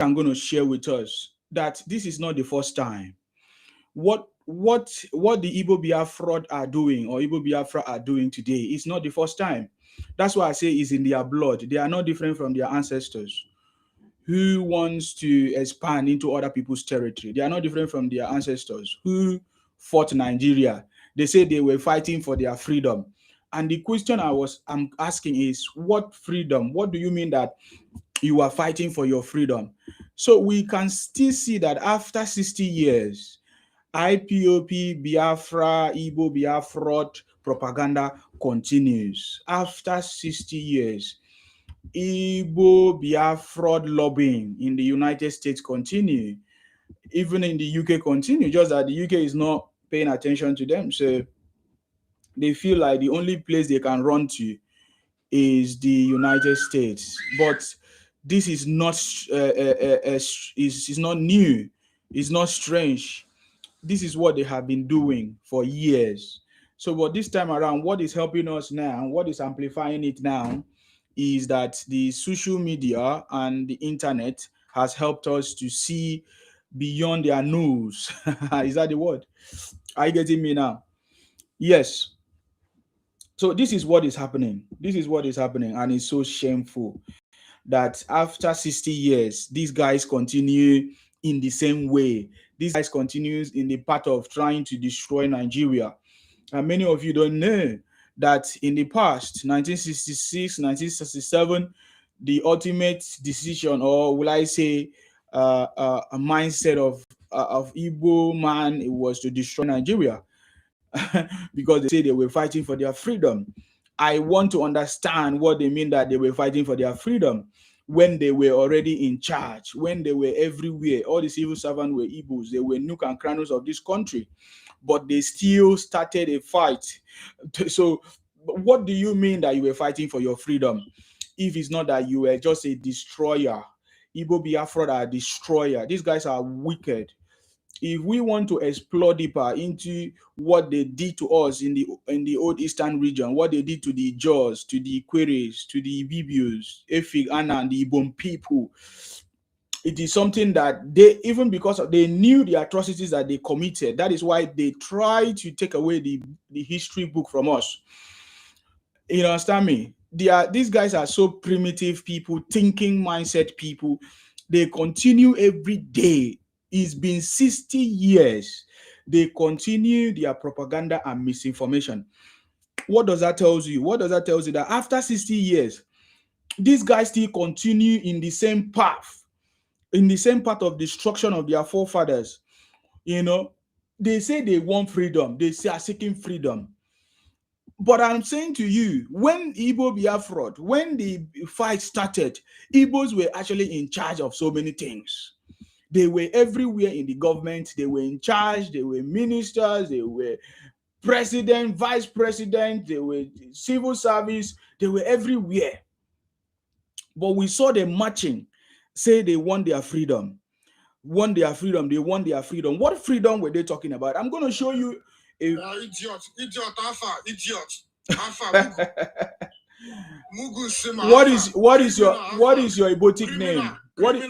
I'm going to share with us that this is not the first time. What the Igbo Biafra are doing or Igbo Biafra are doing today is not the first time. That's why I say it's in their blood. They are not different from their ancestors who wants to expand into other people's territory. They are not different from their ancestors who fought Nigeria. They say they were fighting for their freedom. And the question I'm asking is, what freedom? What do you mean that you are fighting for your freedom? So we can still see that after 60 years, IPOP, Biafra, Igbo Biafra propaganda continues. After 60 years, Igbo Biafra lobbying in the United States continue. Even in the UK continue, just that the UK is not paying attention to them. So they feel like the only place they can run to is the United States. But this is not is not new. It's not strange. This is what they have been doing for years. So, but this time around, what is helping us now, what is amplifying it now, is that the social media and the internet has helped us to see beyond their nose. Is that the word? Are you getting me now? Yes. So this is what is happening. This is what is happening, and it's so shameful that after 60 years, these guys continue in the same way. These guys continues in the path of trying to destroy Nigeria. And many of you don't know that in the past, 1966, 1967, the ultimate decision, or will I say, a mindset of Igbo man, it was to destroy Nigeria because they say they were fighting for their freedom. I want to understand what they mean that they were fighting for their freedom when they were already in charge, when they were everywhere. All the civil servants were Igbos. They were nook and crannies of this country, but they still started a fight. So what do you mean that you were fighting for your freedom if it's not that you were just a destroyer? Igbo Biafra are a destroyer. These guys are wicked. If we want to explore deeper into what they did to us in the old eastern region, what they did to the Jaws, to the Queries, to the Bibios, Efik, Anna, and the Ibom people, it is something that they, even because they knew the atrocities that they committed, that is why they tried to take away the history book from us. You understand me? These guys are so primitive people, thinking mindset people. They continue every day. It's been 60 years. They continue their propaganda and misinformation. What does that tell you? What does that tell you? That after 60 years, these guys still continue in the same path, in the same path of destruction of their forefathers. You know, they say they want freedom. They say are seeking freedom. But I'm saying to you, when Igbo Biafra, when the fight started, Igbos were actually in charge of so many things. They were everywhere in the government. They were in charge. They were ministers. They were president, vice president. They were civil service. They were everywhere. But we saw them marching, say they want their freedom. Want their freedom. They want their freedom. What freedom were they talking about? I'm going to show you. Idiot, Alpha, idiot, Alpha. What is your Ibotic name? What is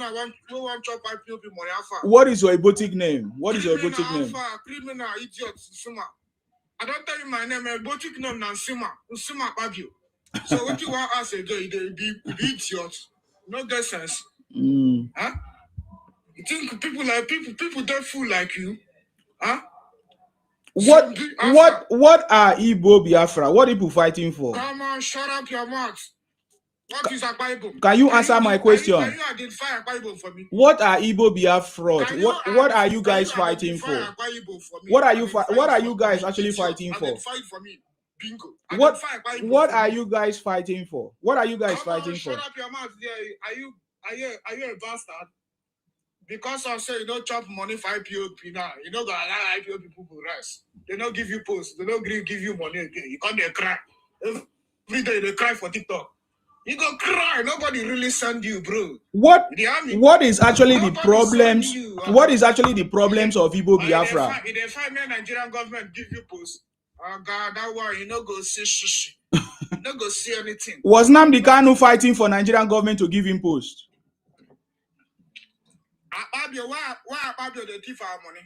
your Ibotic name? What is your Ibotic name? Criminal idiot, Suma. I don't tell you my name. Ibotic name now, Suma Babio. So what you want us to do? The idiot, no get sense. Huh? You think people don't fool like you? Huh? What are Igbo Biafra? What are people fighting for? Come on, shut up your mouth. What is a Bible? Can you answer my question? Can you identify a Bible for me? What are Igbo Biafra? What are you guys fighting for? What are you guys actually fighting for? For me. Bingo. What are you guys fighting for? What are you guys fighting for? Shut up your mouth there. Are you a bastard? Because I say you don't chop money for IPOP now. You know that IPOP people rest. They don't give you posts. They don't give you money again. You can't cry. Every day they cry for TikTok. You go cry. Nobody really send you, bro. What is actually the problems? What is actually the problems of Igbo Biafra? If they find me, Nigerian government give you posts. Oh God, that one you no go see shishi. You no go see anything. Was Nnamdi Kanu fighting for Nigerian government to give him post? Akpabio, why Akpabio they thief our money?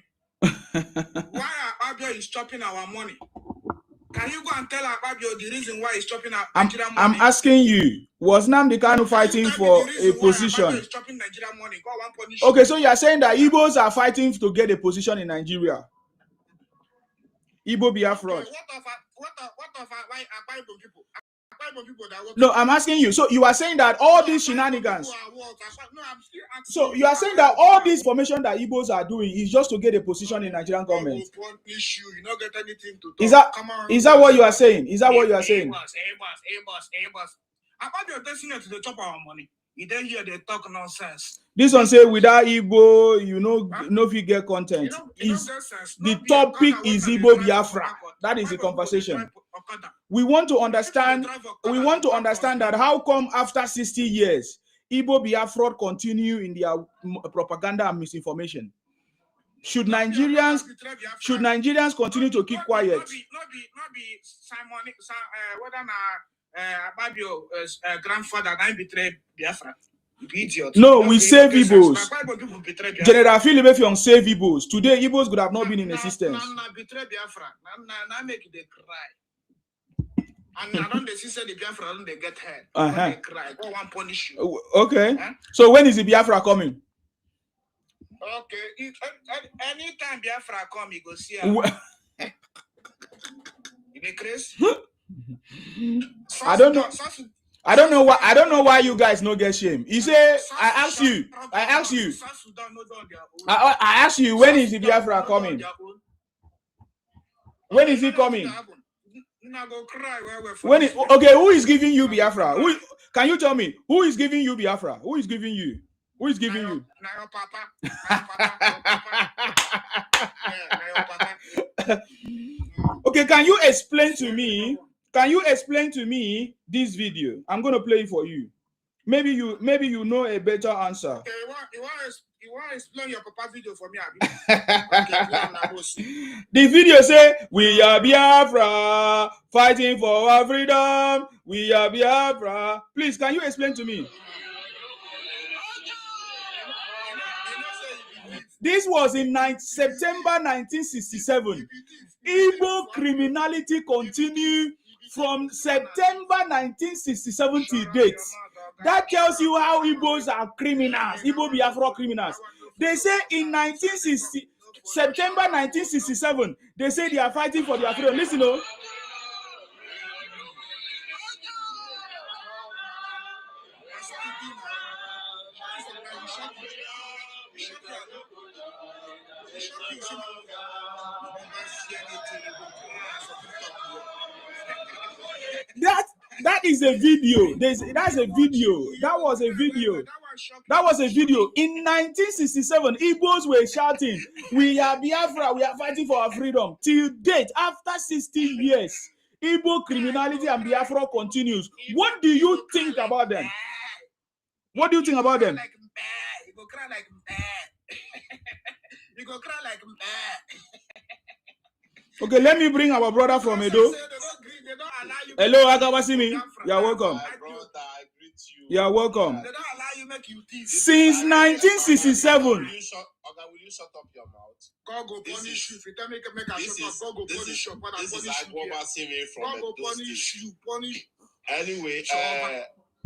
Why Akpabio is chopping our money? Can you go and tell Akpabio the reason why he's chopping our Nigerian money? I'm asking you, was Nnamdi Kanu fighting for a position? Is chopping Nigerian money? God want punish Okay, so you are saying that Igbos are fighting to get a position in Nigeria? Igbo Biafra. Okay, what of why Akpabio people? People that No, I'm asking you. So you are saying that all these shenanigans. So you are saying that all this information that Igbos are doing is just to get a position in Nigerian government. You not get anything to talk. Is that what you are saying? Is that what you are saying? Akpabio listening to the chop our money. You don't hear they talk nonsense. This one say without Igbo, you know, no if you get content. The topic is Igbo Biafra. That is the conversation. We want to understand. We want to understand that how come after 60 years, Igbo Biafra continue in their propaganda and misinformation? Should Nigerians continue to keep quiet? Not be Simon. Akpabio grandfather that betrayed Biafra. Idiot. No, we save Igbos. General Philip Effiong save Igbos. Today, Igbos could have not been in existence. Betray Biafra. Now make they cry. And I don't see the Biafra don't they get hurt. They cry. Go one punish you. Okay. So when is the Biafra coming? Okay. Anytime Biafra come, you go see her. You be crazy? I don't know why you guys no get shame. You say I ask you. I ask you, when is the Biafra coming? When is he coming? Okay, who is giving you Biafra? Can you tell me who is giving you Biafra? Who is giving you? Who is giving you? Okay, can you explain to me? Can you explain to me this video? I'm going to play it for you. Maybe you know a better answer. Okay, you want to explain your papa video for me, Abi? The video say, we are Biafra, fighting for our freedom. We are Biafra. Please, can you explain to me? This was in September 1967. Igbo criminality continued from September 1967 till date. That tells you how Igbos are criminals, Igbo Biafra criminals. They say in September 1967, they say they are fighting for their freedom. Listen, oh. That is a video. That's a video. That was a video. That was a video. In 1967, Igbos were shouting, we are Biafra, we are fighting for our freedom. Till date, after 60 years, Igbo criminality and Biafra continues. What do you think about them? What do you think about them? You go cry like you go cry like Okay, let me bring our brother from Edo. Hello, Agawasimi. You're welcome. You are welcome. They don't allow you make you teeth. Since 1967. Will you shut up your mouth? God go punish you. If you tell me make a shut up, God go punish you. This is Agawasimi from God go punish you. Punish. Anyway,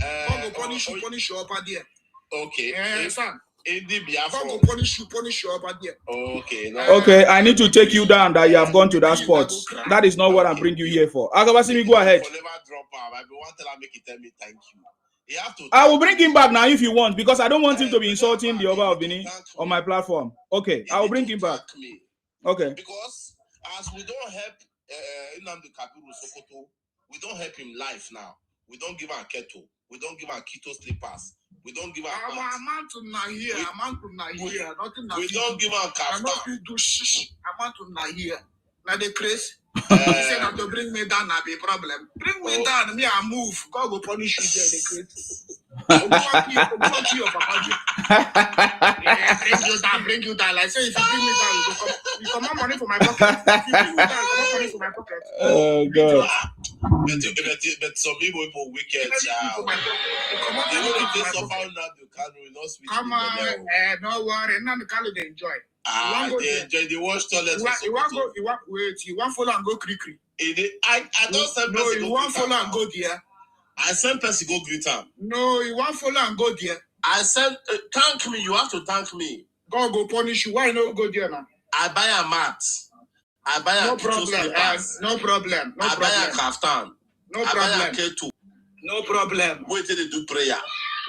God go punish you up there. Okay. Son. God go punish you up there. Okay. Okay, I need to take you down that you have gone to that spot. That is not what I'm bringing you here for. Agawasimi, go ahead. Thank you. I will bring him back now if you want, because I don't want him to be insulting the Oba of Benin on my platform. Okay, I will bring him back. Okay. Because as we don't help Nnamdi Kabiru Sokoto, we don't help him life now. We don't give him keto. We don't give him keto slippers. We don't give him. We don't give him kaftan. Do shish. Amount to na here. Now the craze. He said that to bring me down, not be a problem. Bring me down, me I move. God will punish you there. The craze. Bring you down. Like say, if you bring me down, you come out money for my pocket. If you bring me down, you come out money for my pocket. Oh God. But some people wicked. Come on, no worry, none of the enjoy. They enjoy. They watch toilets. You want follow and go creek. I don't send No, person you go want greet follow am and now. go there. I send person go greet am. No, you want follow and go there. I send thank me. You have to thank me. God go punish you. Why not go there now? I buy a mat. I buy No a problem. slippers. No problem. No I buy a problem. kaftan. No I buy a problem. K2. No problem. Wait till they do prayer.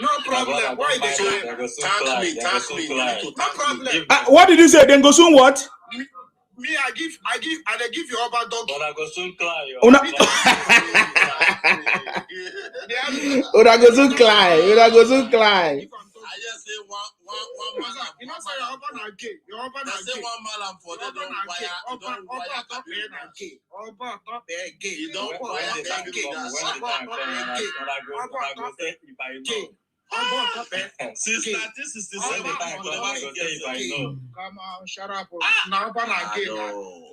No problem. Why they say? Thank me. You need to No thank me. problem. What did you say? Then go soon what? Me, I they give you about dog. Una go soon cry. I just say one man. You know, say your husband are gay. Your husband I are say gay. one man for they don't wire. Top gay. Oba top gay. You don't wire the since 1967. Come on, shut up. Now, gay.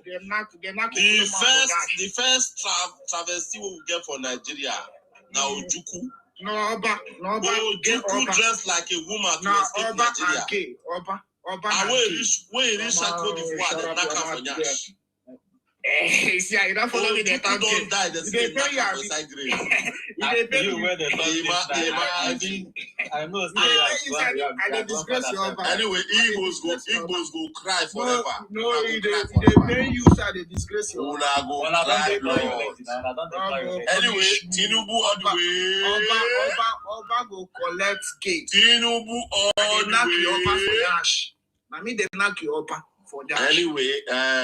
They're not. The first travesty we get for Nigeria. Now Ojuku. No, Oba. Ojuku dressed like a woman to escape Nigeria. Gay. Oba. And when he reach Cote d'Ivoire, they knock her for Nyash. See, you don't follow me. They don't die. They say knock her inside grave. You where the I know. Anyway, Igbos go cry forever. No, they pay you, sir. They disgrace you. Una go cry, Lord. Anyway, Tinubu all the way. Oba go collect gate. Tinubu all the way. I mean, they knock you up for that. Anyway,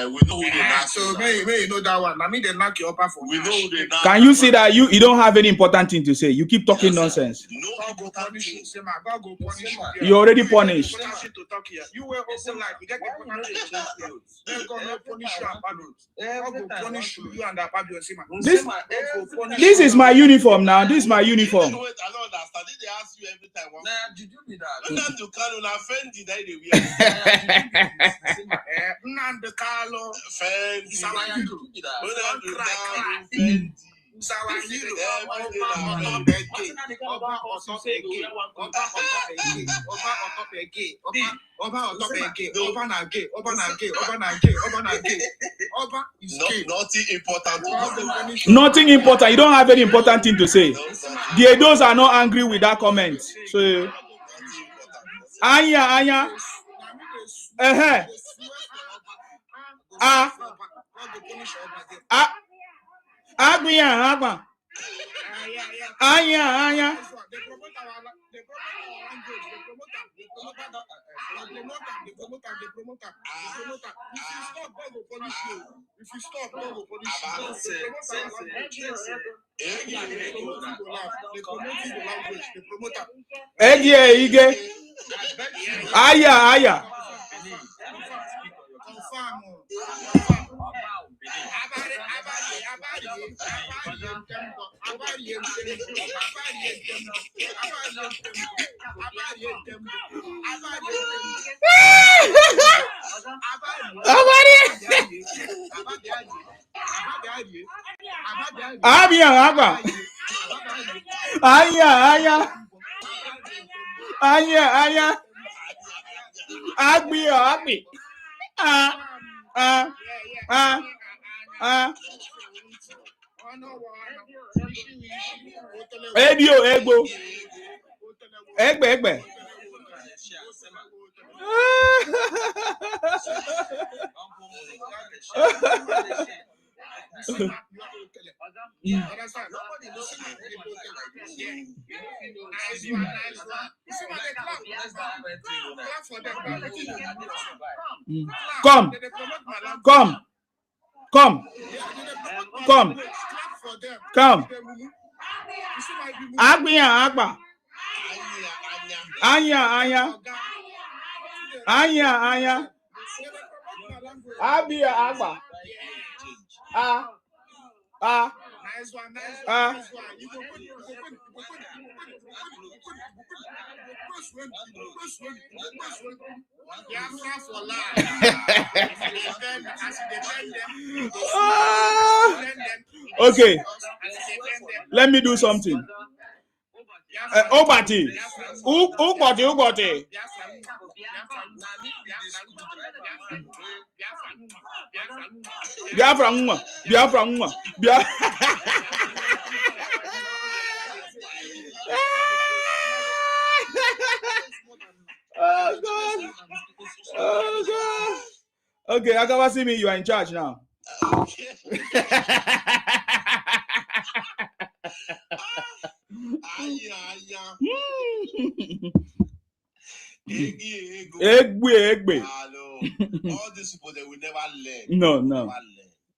we know who they knock. So may you know that one. I mean, they knock you up for. We know who they knock. Can you see that you don't have any important thing to say? You keep talking nonsense. No God go punish you. Say, man, God go punish you. You already punished. To talk here. You were open like you get the punishment. Then God will punish you and Pablo. God will punish you and Pablo. This is my uniform now. This is my uniform. Wait, I don't understand. Did they ask you every time? Did you do that? You can't offend the day they wear. Nande Carlo. Fendi. Nothing important. Nothing important. You don't have any important thing to say. The Edos are not angry with that comment. So, Anya. Agba. Anya. If you stop, God will punish you. Ige. Aya. Anya. Agbi. Egbo. Egbe. Come. Agba. Anya. Abia Agba. Nice one. For life. Okay. Let me do something. Obati. Ubati. Biafra Nwa. Biafra Nwa. Oh God. Oh God. Okay, Akawa, see me. You are in charge now. Egbe. All these people, they will never learn.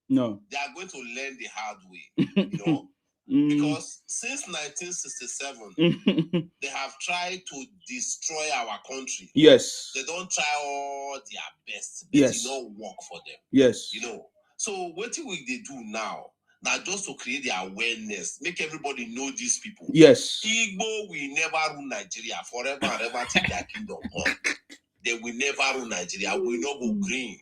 No. They are going to learn the hard way, you know. Because since 1967, they have tried to destroy our country. Yes. They don't try all their best, but Yes. it don't work for them. Yes. You know. So what will they do now? Now just to create the awareness, make everybody know these people. Yes. Igbo will never rule Nigeria forever and ever till their kingdom come. They will never rule Nigeria. We not go green.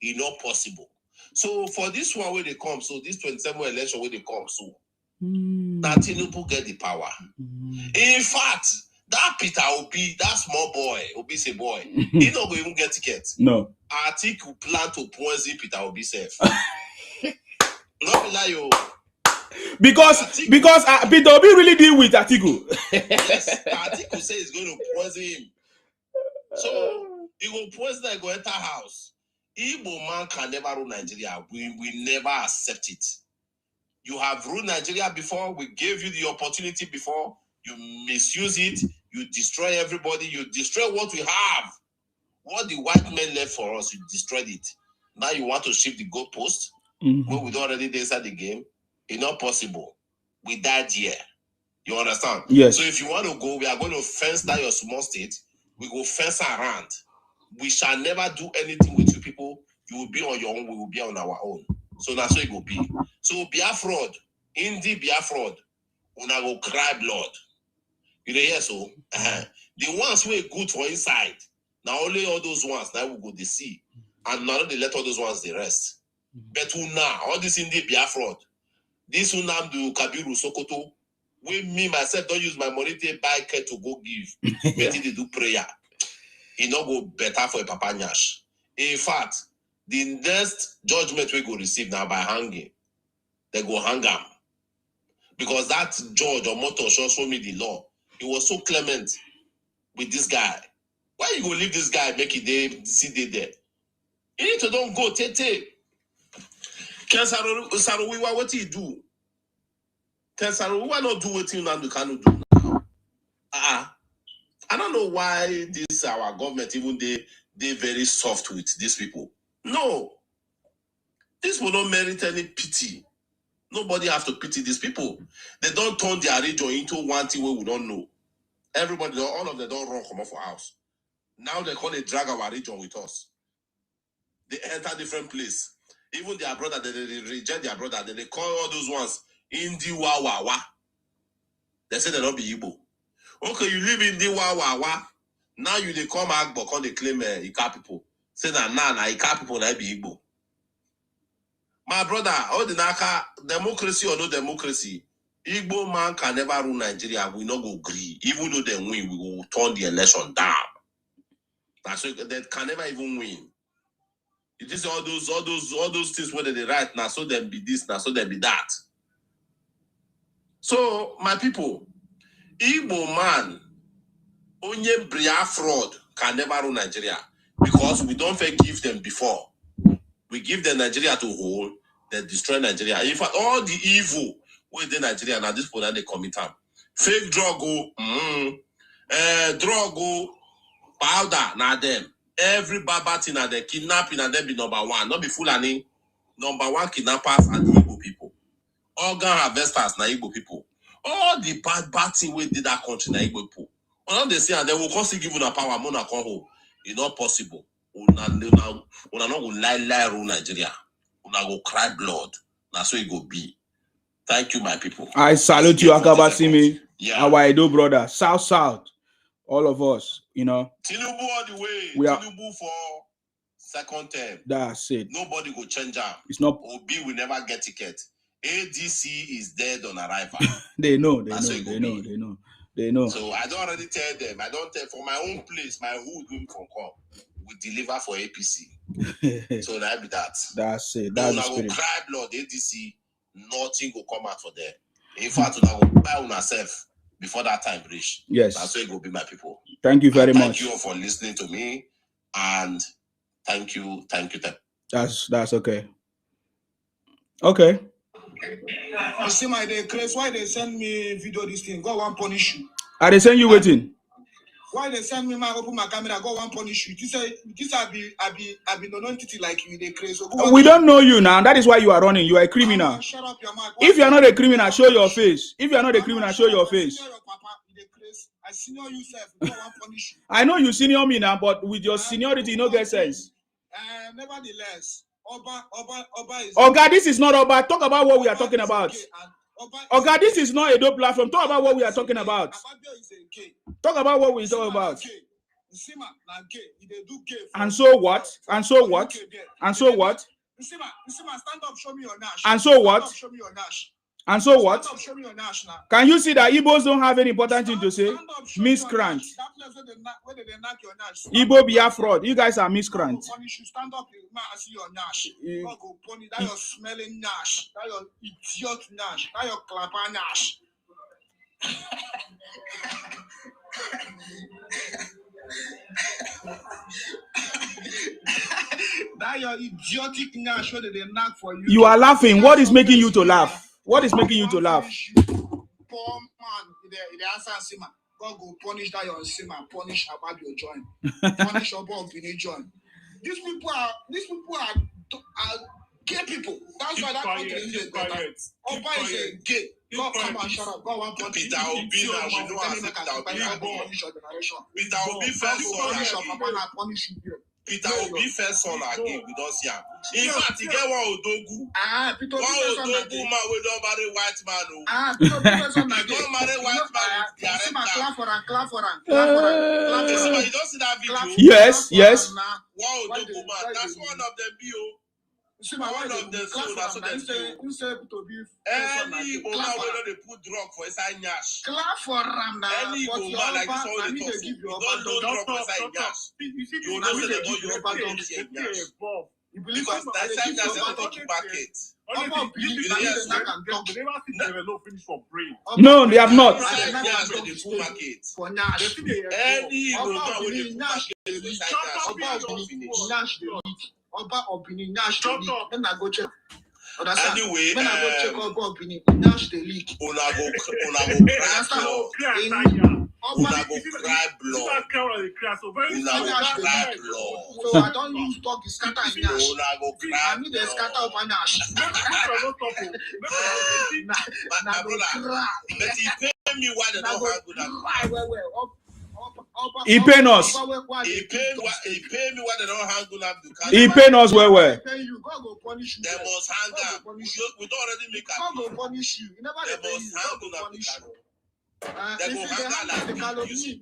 It's not possible. So for this one where they come, so this 27 election where they come, so that Tinubu get the power. In fact, that Peter Obi, that small boy, Obi's a boy, he not going to even get ticket. No. Atiku plan to poison Peter Obi self. Not be lie, yo. Because Peter Obi really deal with Atiku. Yes, Atiku say he's going to poison him. So he will poison that go enter house. Igbo man can never rule Nigeria. We will never accept it. You have ruled Nigeria before. We gave you the opportunity before. You misuse it. You destroy everybody. You destroy what we have. What the white men left for us, you destroyed it. Now you want to shift the goalpost? When we don't already inside the game? It's not possible. We died here. You understand? Yes. So if you want to go, we are going to fence down your small state. We go fence around. We shall never do anything with you people. You will be on your own. We will be on our own. So that's how it will be. So Biafra, Indi Biafra, una go cry blood. You know, yes, so the ones who are good for inside, now only all those ones now we go to see. And now they let all those ones the rest. But now, all this Indi Biafra, this Unamdu Kabiru Sokoto, when me myself don't use my money to buy care to go give. But they do prayer. It not go better for a Papa Nyash. In fact, the next judgment we go receive now by hanging. They go hang him. Because that judge or motor show me the law. He was so clement with this guy. Why you go leave this guy make it see there? You need to don't go tete. Can Saruwiwa what he do? Can Saruwiwa not do what you cannot do now? I don't know why this our government even they very soft with these people. No, this will not merit any pity. Nobody have to pity these people. They don't turn their region into one thing where we don't know. Everybody, all of them don't run come off our house. Now they call it drag our region with us. They enter different place. Even their brother, they reject their brother. Then they call all those ones Indi Wawawa. They say they don't be Igbo. Okay, you live in the Wawawa. Now you they come back, but they claim Ika people. Say that nah, Ika people na be Igbo. My brother, all the Naka, democracy or no democracy, Igbo man can never rule Nigeria. We not go agree. Even though they win, we will turn the election down. That's so they can never even win. It is all those things where they write now, so then be this, now so then be that. So my people, Igbo man, onye Biafra can never rule Nigeria because we don't forgive them before. We give them Nigeria to hold, they destroy Nigeria. In fact, all the evil within Nigeria now this point they commit them. Fake drug, powder, now them. Every bad thing na them kidnapping and them be number one. Not be Fulani. Number one kidnappers and the Igbo people. Organ harvesters na Igbo people. All the bad thing we did that country na Igbo people. When they say and they will constantly give you a power, mona come home. It's not possible. Una not go lie rule Nigeria. Una go cry blood. That's how it go be. Thank you, my people. I salute you, Akabasimi. Yeah. Our Edo brother, South. All of us, you know. Tinubu all the way. We are, Tinubu for second term. that's it. Nobody go change up. It's not. Obi will never get ticket. ADC is dead on arrival. They know. So I don't already tell them. I don't tell for my own place, my hood will from come. We deliver for APC. So that be that. That's it. That's the go spirit. cry blood ADC, nothing will come out for them. In fact, I go buy on ourselves before that time reach. Yes. That's why it will be my people. Thank you very much. Thank you all for listening to me. And thank you. That's okay. Okay. You see my day, Chris, why they send me video this thing? God won't punish you. Are they saying you waiting? Why they send me open my camera? God won't punish you. This I be no entity like you. They crazy. So we don't know you now. That is why you are running. You are a criminal. Shut up your mouth. If you are not a criminal, show your face. If you are not a criminal, show your face. I senior you, sir. God won't punish you. I know you senior me now, but with your seniority, you no get sense. Nevertheless, Oba is. Oga, this is not Oba. Talk about what we are talking about. Oga, this is not a dope platform. Talk about what we are talking about. Talk about what we talk about. And so what? And so what? And so what? Stand up, show me your nash. And so what? Show me your nash. And so what? Show me your nash now. Can you see that Igbos don't have any important thing to say? Miscreant. Igbo Biafra. You guys are miscreant. Stand up, man, I see your nash. God go punish that your smelling nash. That your idiot nash. That your clapper nash. That your idiotic nash where they knock for you. You are laughing. What is making you to laugh? What is making you to laugh? Poor man, the answer Sima. God go punish that your Sima, punish about your joint, punish about your joint. These people are gay people. That's why that country is better. Oba is a gay. God come and shut up. God want punish Peter Obi now we know as Peter Obi first punish you. Peter Obi first son again, we don't see him. In fact, he get one Odogu. Peter One Odogu man we don't marry white man. Peter Obi son again. Don't marry white man. Clap for him. You don't see that video? Yes. One Odogu man. That's one of them. One of them. So that's what they do. Any Igbo man wey they put drug for inside nyash. Clap for him now. Any Igbo man like this one they talk. You don't know drug for inside nyash. You know say they don't use drug for inside nyash. Because that's a market. No, they have not. Any Igbo man wey they put market inside nyash. Oba Obini Nash the leak. Then I go check. Anyway, when I go check Oba Obini Nash the leak. Una go cry blood. So I don't use dog to scatter in Nash. Una go cry. I need a scatter of a Nash. My brother, but he pay me why they don't have good. He pay us. He pay me what they don't hang on. He pay us well. God go punish you. They must hang up. We don't already make God go punish you. They must hang on. They go hang out like you see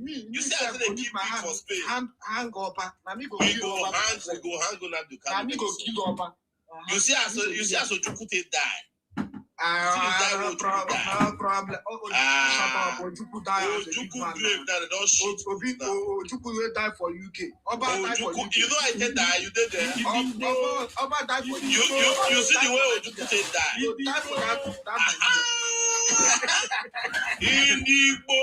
how they keep it for Spain. Hang up. We go hang on the You see how Ojukwu die. No problem. Shut up. Ojukwu die. Ojukwu grave that they don't shoot. Ojukwu will die for UK. Oba die for UK. You know I can die. You did there. Oba die for UK. You see the way Ojukwu can die. You die for that. Igbo.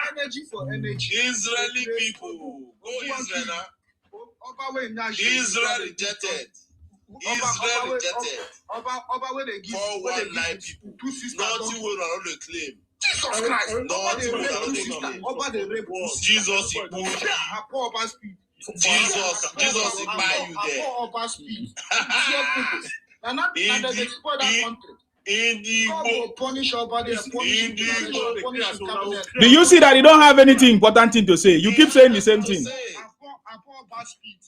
Energy for energy. Israeli people. Go Israel. Israel rejected. Israel rejected. Oba where they give 419 people. Nothing will not claim. Jesus Christ. Nothing will not claim. Oba the rape. Jesus Jesus buy you there. In the Do you see that he don't have anything important thing to say? You keep saying the same thing.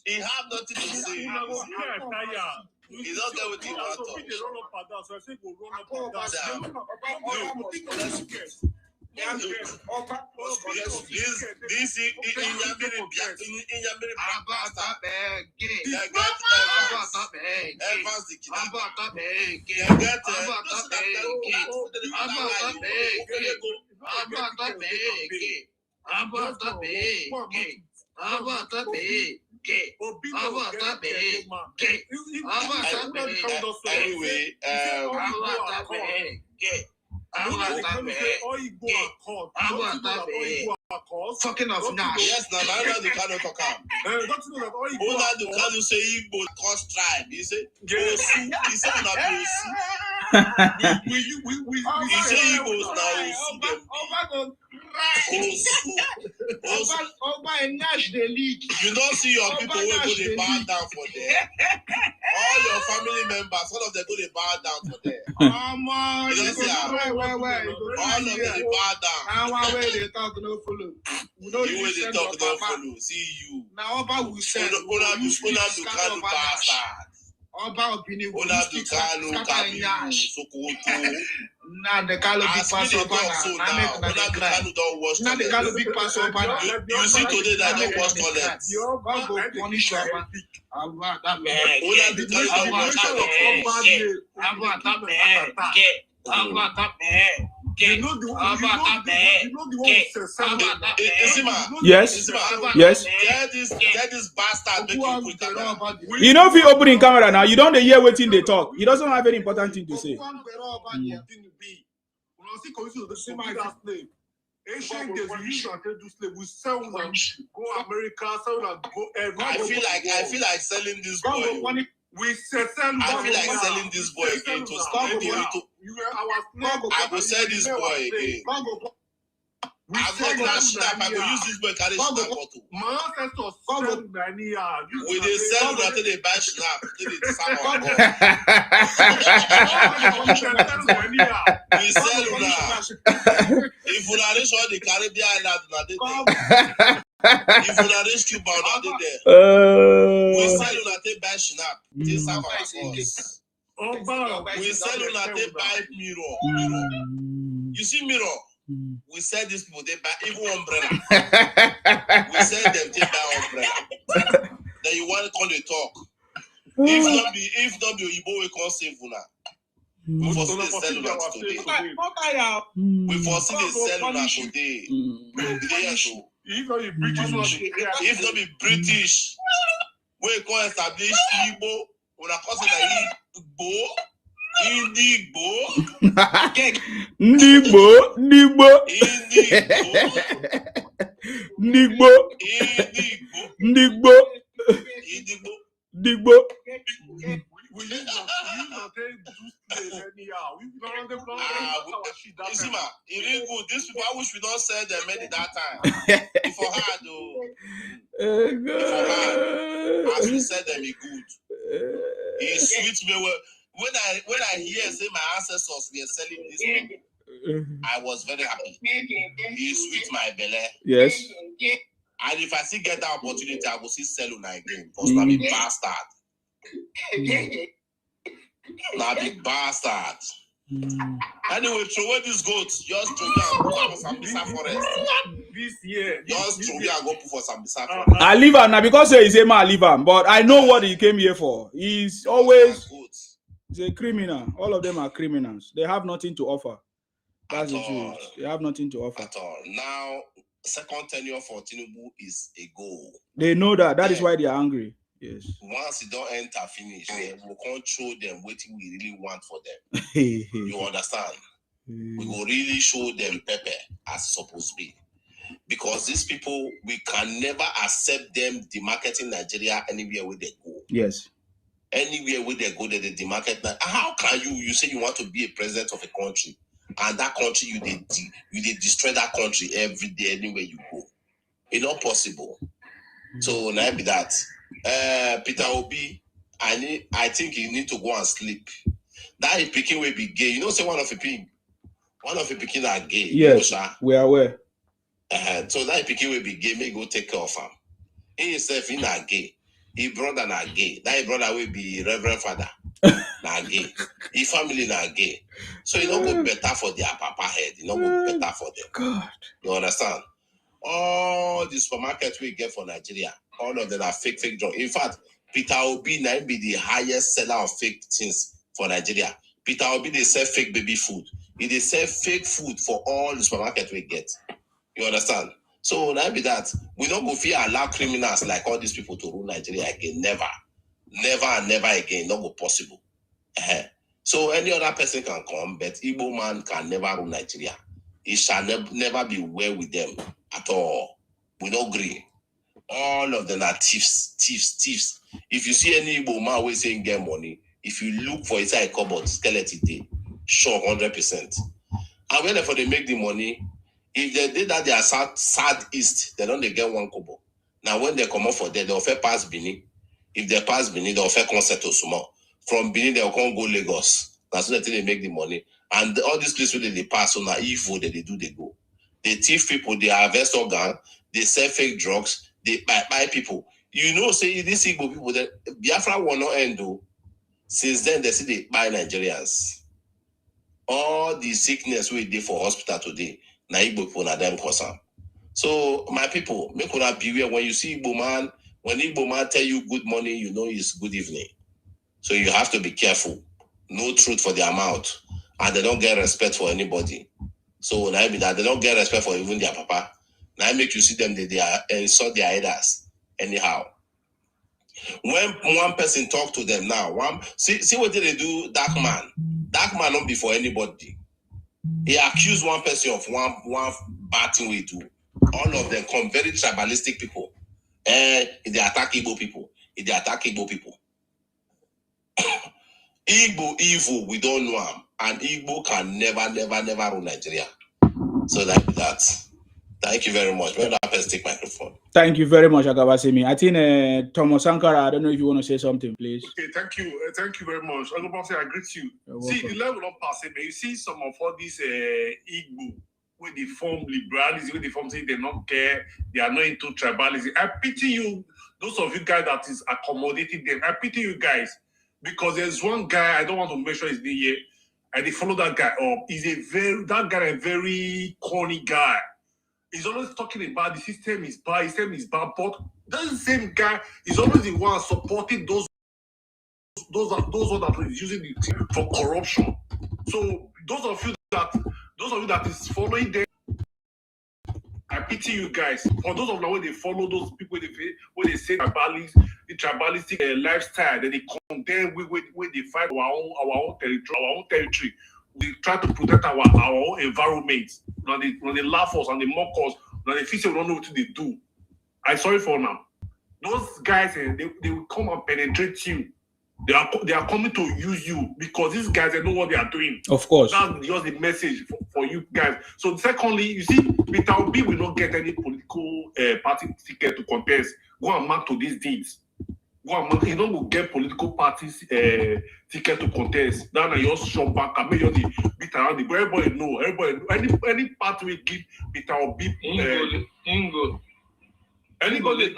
He have nothing to say. He don't get what he wants. Fucking of Nash. Yes, now the kind of talk. Una the kind of say Igbo cause tribe. He say Osu. He say una be Osu. We say Igbos now Osu. Oba and Nash the league. You don't see your people who go they bow down for there. All your family members, all of them go they bow down for there. Man, You don't see how all of them they bow down. Now where they talk no follow. We don't You will listen they talk to don't Papa. follow. See you. Now Oba will say, Una do kind bastard. Oba opinion will Una speak do kind Nash. Sokoto. Now the Kalo big As we pass dey Oba talk so now. now, una do kind don't wash Now the toilet. Kalo big pass Oba now. You see today that don't wash toilet. God go punish Oba. Oba that man. Una do kind don't wash toilet. You know the one who says Yes. Yes. Get this bastard make you put that. You know if you open in camera now, you don't hear waiting they talk. He doesn't have any important thing to say. Ancient days, we used to attend to slave. We sell them, go America, sell them, go everywhere. I feel like selling this boy. We sell. I feel like selling this boy again to stop maybe to. I will sell this boy again. I got that snap. I will use this boy carry snap bottle. My ancestors sell Nania. We dey sell una till they buy snap, till they snap on God. We sell una. If una reach all the Caribbean island, una dey there. If una reach Cuba, una dey there. We sell una till buy snap, till serve our cause. We sell una till buy mirror. You see mirror? We sell these people, they buy even umbrella. We sell them, they buy umbrella. Then you want to call the talk. If not be Igbo, we can't save una. We foresee they sell una today. We foresee they sell una today. If not be British, we can establish Igbo. Una cause it Igbo. These people, I wish we don't sell them many that time. If for hard though, as we sell them, it good. It sweet me well. When I hear say my ancestors were selling this thing, I was very happy. It sweet my belly. Yes. And if I still get that opportunity, I will still sell una again. Because I'm a bastard. Now big bastard. Anyway, throw away this goat. Just throw me and go for Sambisa forest. This year. Just throw me and go for Sambisa forest. I leave him now because he's a man. I leave him, but I know what he came here for. He's always he's a criminal. All of them are criminals. They have nothing to offer. That's the truth. They have nothing to offer at all. Now, second tenure for Tinubu is a goal. They know that. That is why they are angry. Yes. Once you don't enter finish, we can't show them what we really want for them. You understand? We will really show them pepper as supposed to be. Because these people, we can never accept them demarketing Nigeria anywhere where they go. Yes. Anywhere where they go, they demarket. How can you say you want to be a president of a country, and that country you did destroy that country every day anywhere you go? It's not possible. So now be that. Peter Obi, I think you need to go and sleep. That picking will be gay. You know, say one of the picking are gay. Yes, we are aware. So that picking will be gay. May go take care of him. He himself, he not gay. His brother not gay. That brother will be Reverend Father. na gay. If family na gay. So you don't go better for their papa head. You don't go better for them. God. You understand? All the supermarket we get for Nigeria, all of them are fake drugs. In fact, Peter Obi now be the highest seller of fake things for Nigeria. Peter Obi, they sell fake baby food. They sell fake food for all the supermarket we get. You understand? So now be that. We don't go fear allow criminals like all these people to rule Nigeria again. Never. Never and never again. Not go possible. So any other person can come, but Igbo man can never rule Nigeria. It shall never be well with them at all. We don't agree. All of them are thieves. If you see any Igbo man always saying get money, if you look for inside cupboard, skeleton day, sure 100%. And whenever they make the money, if they did that they are southeast, they don't they get 1 kobo. Now when they come up for that, they'll offer pass Benin. If they pass Benin, they'll offer concert to Sumo. From Benin, they'll come go Lagos. That's when they make the money. And all these places where they pass, so now evil that they do, they go. They thief people, they harvest organ, they sell fake drugs, they buy people. You know, say these Igbo people that Biafra will not end though. Since then, they see they buy Nigerians. All the sickness we did for hospital today, na Igbo people na them cause am. So my people, make una beware when you see Igbo man. When Igbo man tell you good morning, you know it's good evening. So you have to be careful. No truth for their mouth, and they don't get respect for anybody. So now be that they don't get respect for even their papa. Now make you see them they are insult their elders anyhow. When one person talk to them now, see what did they do? Dark man not before anybody. He accused one person of one bad thing we do. All of them come very tribalistic people. They attack Igbo people. Igbo evil, we don't know him. And Igbo can never rule Nigeria. So that. Thank you very much. When that person take microphone. Thank you very much, Agabasemi. I think Thomas Sankara, I don't know if you want to say something, please. Okay, thank you very much. Agabasemi, I greet you. See, the level of passing, you see some of all these Igbo, where they form liberalism, where they form saying they don't care, they are not into tribalism. I pity you, those of you guys that is accommodating them. I pity you guys. Because there's one guy, I don't want to mention his name here, and they follow that guy up. That guy a very corny guy. He's always talking about the system is bad, but that same guy is always the one supporting those that are using the team for corruption. So those of you that is following them, I pity you guys. For those of them where they follow those people where they say the tribalistic lifestyle, that they condemn where they fight our own territory. We try to protect our own environment. When they laugh us and they mock us, when they feel we don't know what they do. I'm sorry for now. Those guys, they will come and penetrate you. They are coming to use you because these guys, they know what they are doing. Of course. That's just the message for you guys. So secondly, you see, Peter Obi will not get any political party ticket to contest. Go and mark to these deeds. You don't get political parties ticket to contest. Now you just shop back and make the beat around the. Everybody know. Any party will give Peter Obi. Anybody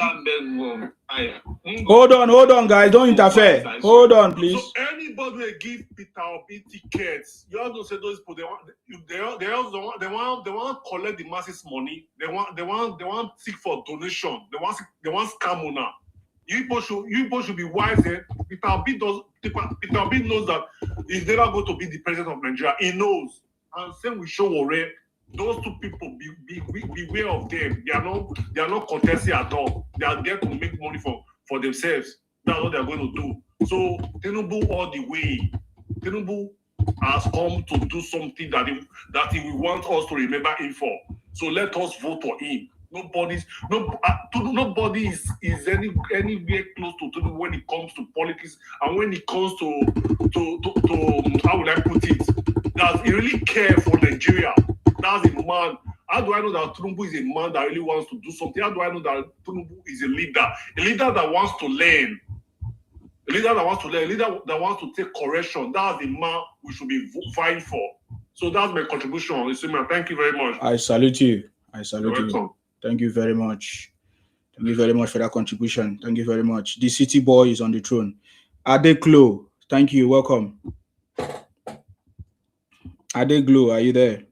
Hold on, guys. Don't interfere. Hold on, please. So anybody will give Peter Obi tickets. You all know say those people they want to collect the masses money. They want seek for donation. They want scam now. You people should be wise. Peter Obi knows that he's never going to be the president of Nigeria. He knows. And same with Showore. Those two people, beware of them. They are not contesting at all. They are there to make money for themselves. That's what they are going to do. So Tinubu all the way. Tinubu has come to do something that he will want us to remember him for. So let us vote for him. Nobody is anywhere close to Tinubu when it comes to politics and when it comes to how would I put it? Does he really care for Nigeria? That's a man. How do I know that Tinubu is a man that really wants to do something? How do I know that Tinubu is a leader? A leader that wants to learn. A leader that wants to take correction. That's the man we should be vying for. So that's my contribution. Thank you very much. I salute you. Thank you very much. Thank you very much for that contribution. Thank you very much. The city boy is on the throne. Adeklo, Thank you. Welcome. Adeglo, are you there?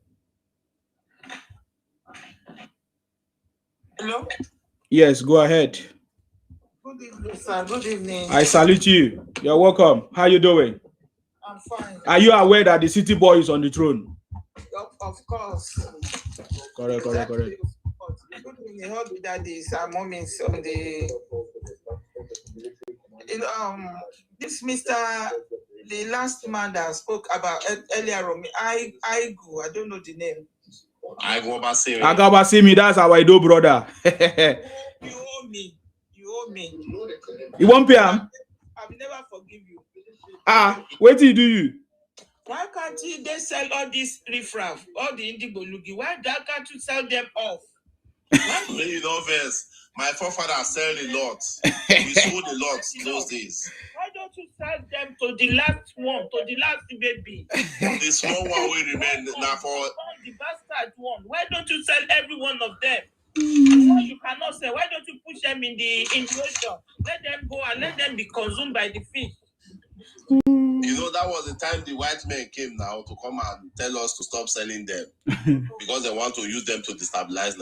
Hello? Yes, go ahead. Good evening, sir. Good evening. I salute you. You're welcome. How you doing? I'm fine. Are you aware that the city boy is on the throne? Of course. Correct. Good evening. How do daddies and mommies on the this Mr. The last man that spoke about earlier on me, I don't know the name. Agabasimi. That's our Ido brother. You owe me. You won't pay him? I will never forgive you. What do you do? Why can't they sell all this riffraff, all the Indigo Lugi? Why can't you sell them off? You know, first, my forefathers sell a lot. We sold a lot those days. Why don't you sell them to the last one, to the last baby? The small one will remain now for the bastard one. Why don't you sell every one of them? Why you cannot sell? Why don't you push them in the ocean? Let them go and let them be consumed by the fish. You know, that was the time the white men came now to come and tell us to stop selling them because they want to use them to destabilize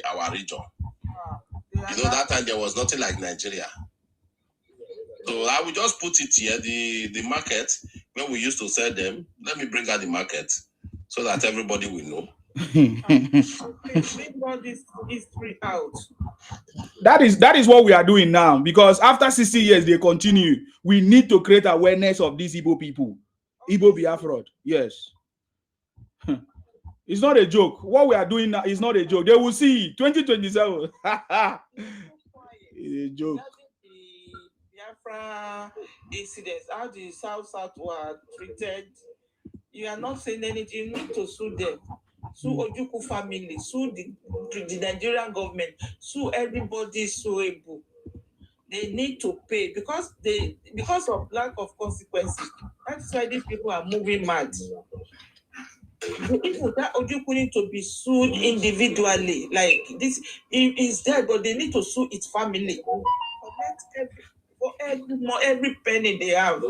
our region. You know, that time there was nothing like Nigeria. So I will just put it here, the market where we used to sell them. Let me bring out the market so that everybody will know. Bring all this history out. That is what we are doing now, because after 60 years they continue. We need to create awareness of these Igbo people. Igbo Biafra. Yes. It's not a joke. What we are doing now is not a joke. They will see 2027. It's a joke. The Biafra incidents, how the South were treated. You are not saying anything. You need to sue them. Sue Ojuku family, sue the Nigerian government, sue everybody suable. They need to pay because of lack of consequences. That's why these people are moving mad. The people that Ojuku need to be sued individually. Like this, he is dead, but they need to sue its family. For every penny they have.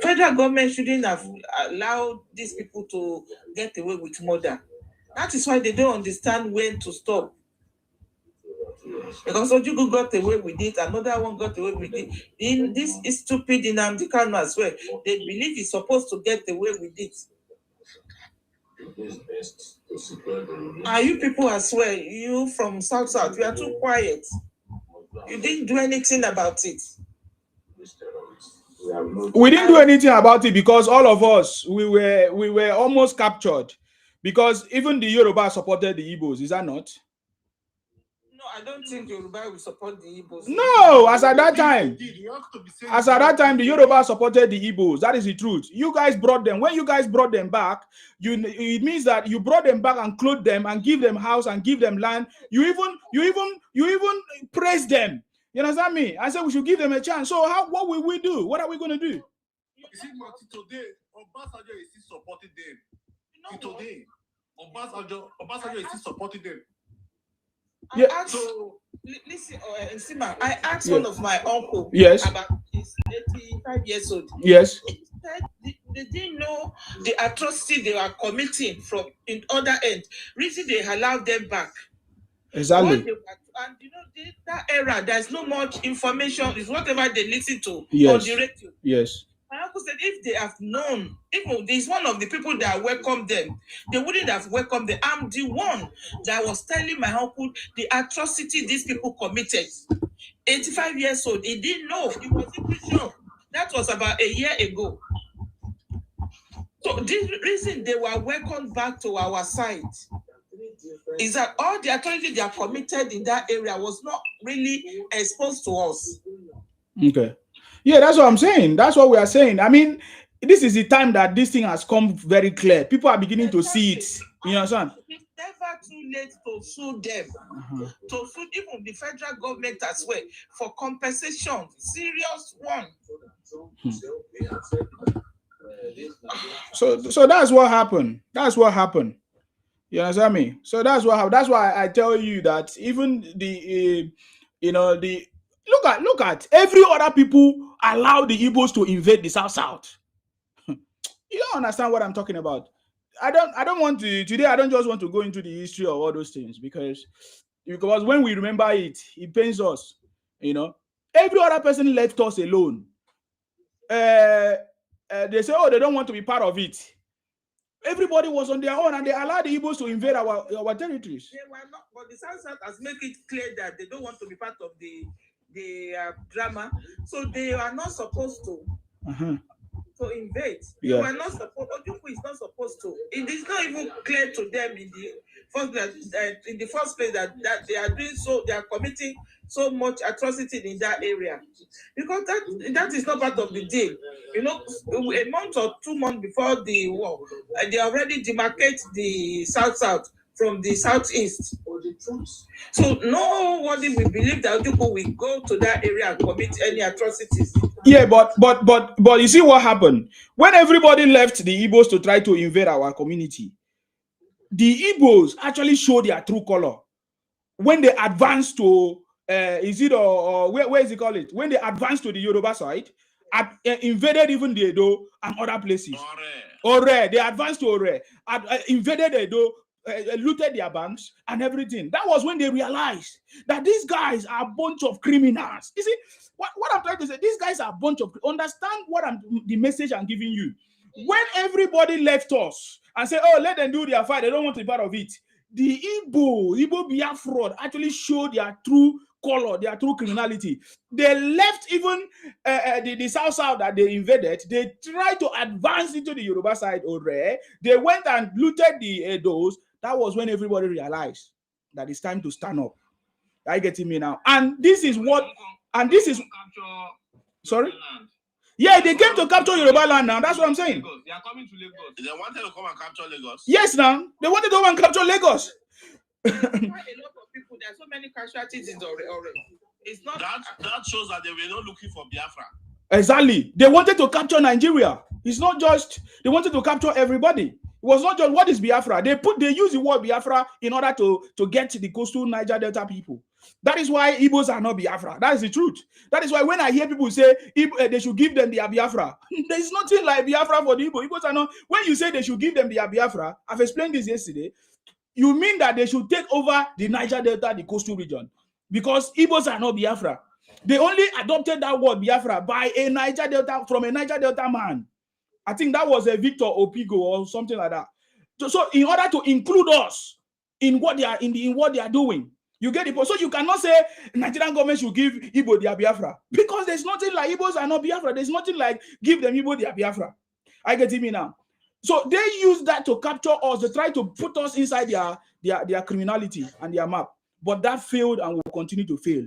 Federal government shouldn't have allowed these people to get away with murder. That is why they don't understand when to stop. Because Ojugu got away with it, another one got away with it. This is stupid in Nnamdi Kanu as well. They believe he's supposed to get away with it. Are you people as well? You from South, you are too quiet. You didn't do anything about it. We didn't do anything about it because all of us, we were almost captured, because even the Yoruba supported the Igbos. Is that not? No, I don't think Yoruba will support the Igbos. No, as at that time, the Yoruba supported the Igbos. That is the truth. You guys brought them. When you guys brought them back, it means that you brought them back and clothed them and give them house and give them land. You even praised them. You understand me? I said we should give them a chance. So what will we do? What are we going to do? You see, today, Obasanjo is still supporting them. Today, Obasanjo is still supporting them. Listen, Sima, I asked one of my uncle about his 85 years old. Yes. He said they didn't know the atrocity they were committing from in other end. Reason they allowed them back. Exactly. And you know, that era, there's no much information. It's whatever they listen to on the radio. Yes. My uncle said if they have known, even there's one of the people that welcomed them, they wouldn't have welcomed them. I'm the one that was telling my uncle the atrocity these people committed. 85 years old, he didn't know. He wasn't sure. That was about a year ago. So the reason they were welcomed back to our side is that all the atrocity they are committed in that area was not really exposed to us. Okay. Yeah, that's what I'm saying. That's what we are saying. I mean, this is the time that this thing has come very clear. People are beginning to see it. You understand? It's never too late to sue them. To sue even the federal government as well for compensation. Serious one. So that's what happened. That's what happened. You understand me? So that's what happened. That's why I tell you that even the Look at every other people allow the Igbos to invade the South. You don't understand what I'm talking about. I don't want to today. I don't just want to go into the history of all those things because when we remember it, it pains us. You know, every other person left us alone. They say, oh, they don't want to be part of it. Everybody was on their own, and they allowed the Igbos to invade our territories. They were not, but the South has made it clear that they don't want to be part of the drama, so they are not supposed to. To invade. Yeah. We are not supposed. Ojukwu is not supposed to. It is not even clear to them in the first place that they are doing so. They are committing so much atrocity in that area because that is not part of the deal. You know, a month or 2 months before the war, they already demarcate the south from the southeast. So nobody will believe that people will go to that area and commit any atrocities. Yeah, but you see what happened when everybody left the Igbos to try to invade our community. The Igbos actually show their true color when they advanced to where is it called it? When they advanced to the Yoruba side, invaded even the Edo and other places. Ore. They advanced to Ore, invaded Edo, looted their banks and everything. That was when they realized that these guys are a bunch of criminals. You see, what I'm trying to say, these guys are a bunch of, understand the message I'm giving you. When everybody left us and said, oh, let them do their fight, they don't want to be part of it. The Igbo Biafra actually showed their true color, their true criminality. They left even the south that they invaded. They tried to advance into the Yoruba side, Ore. They went and looted the Edos. That was when everybody realized that it's time to stand up. Are you getting me now? And this is what, and this is, sorry? Yeah, they came to capture Yoruba land now. That's what I'm saying. They are coming to Lagos. They wanted to come and capture Lagos. Yes, now. They wanted to come and capture Lagos. Quite a lot of people, there are so many casualties already. It's not that shows that they were not looking for Biafra. Exactly. They wanted to capture Nigeria. It's not just they wanted to capture everybody. It was not just what is Biafra. They use the word Biafra in order to get the coastal Niger Delta people. That is why Igbos are not Biafra. That is the truth. That is why when I hear people say they should give them their Biafra, there is nothing like Biafra for the Igbo. Igbos are not. When you say they should give them their Biafra, I've explained this yesterday. You mean that they should take over the Niger Delta, the coastal region, because Igbos are not Biafra. They only adopted that word Biafra by a Niger Delta man. I think that was a Victor Opigo or something like that. So in order to include us in what they are in what they are doing, you get it. So you cannot say Nigerian government should give Igbo their Biafra because there's nothing like Igbos are not Biafra. There's nothing like give them Igbo their Biafra. I get it now. So they use that to capture us. They try to put us inside their criminality and their map. But that failed and will continue to fail.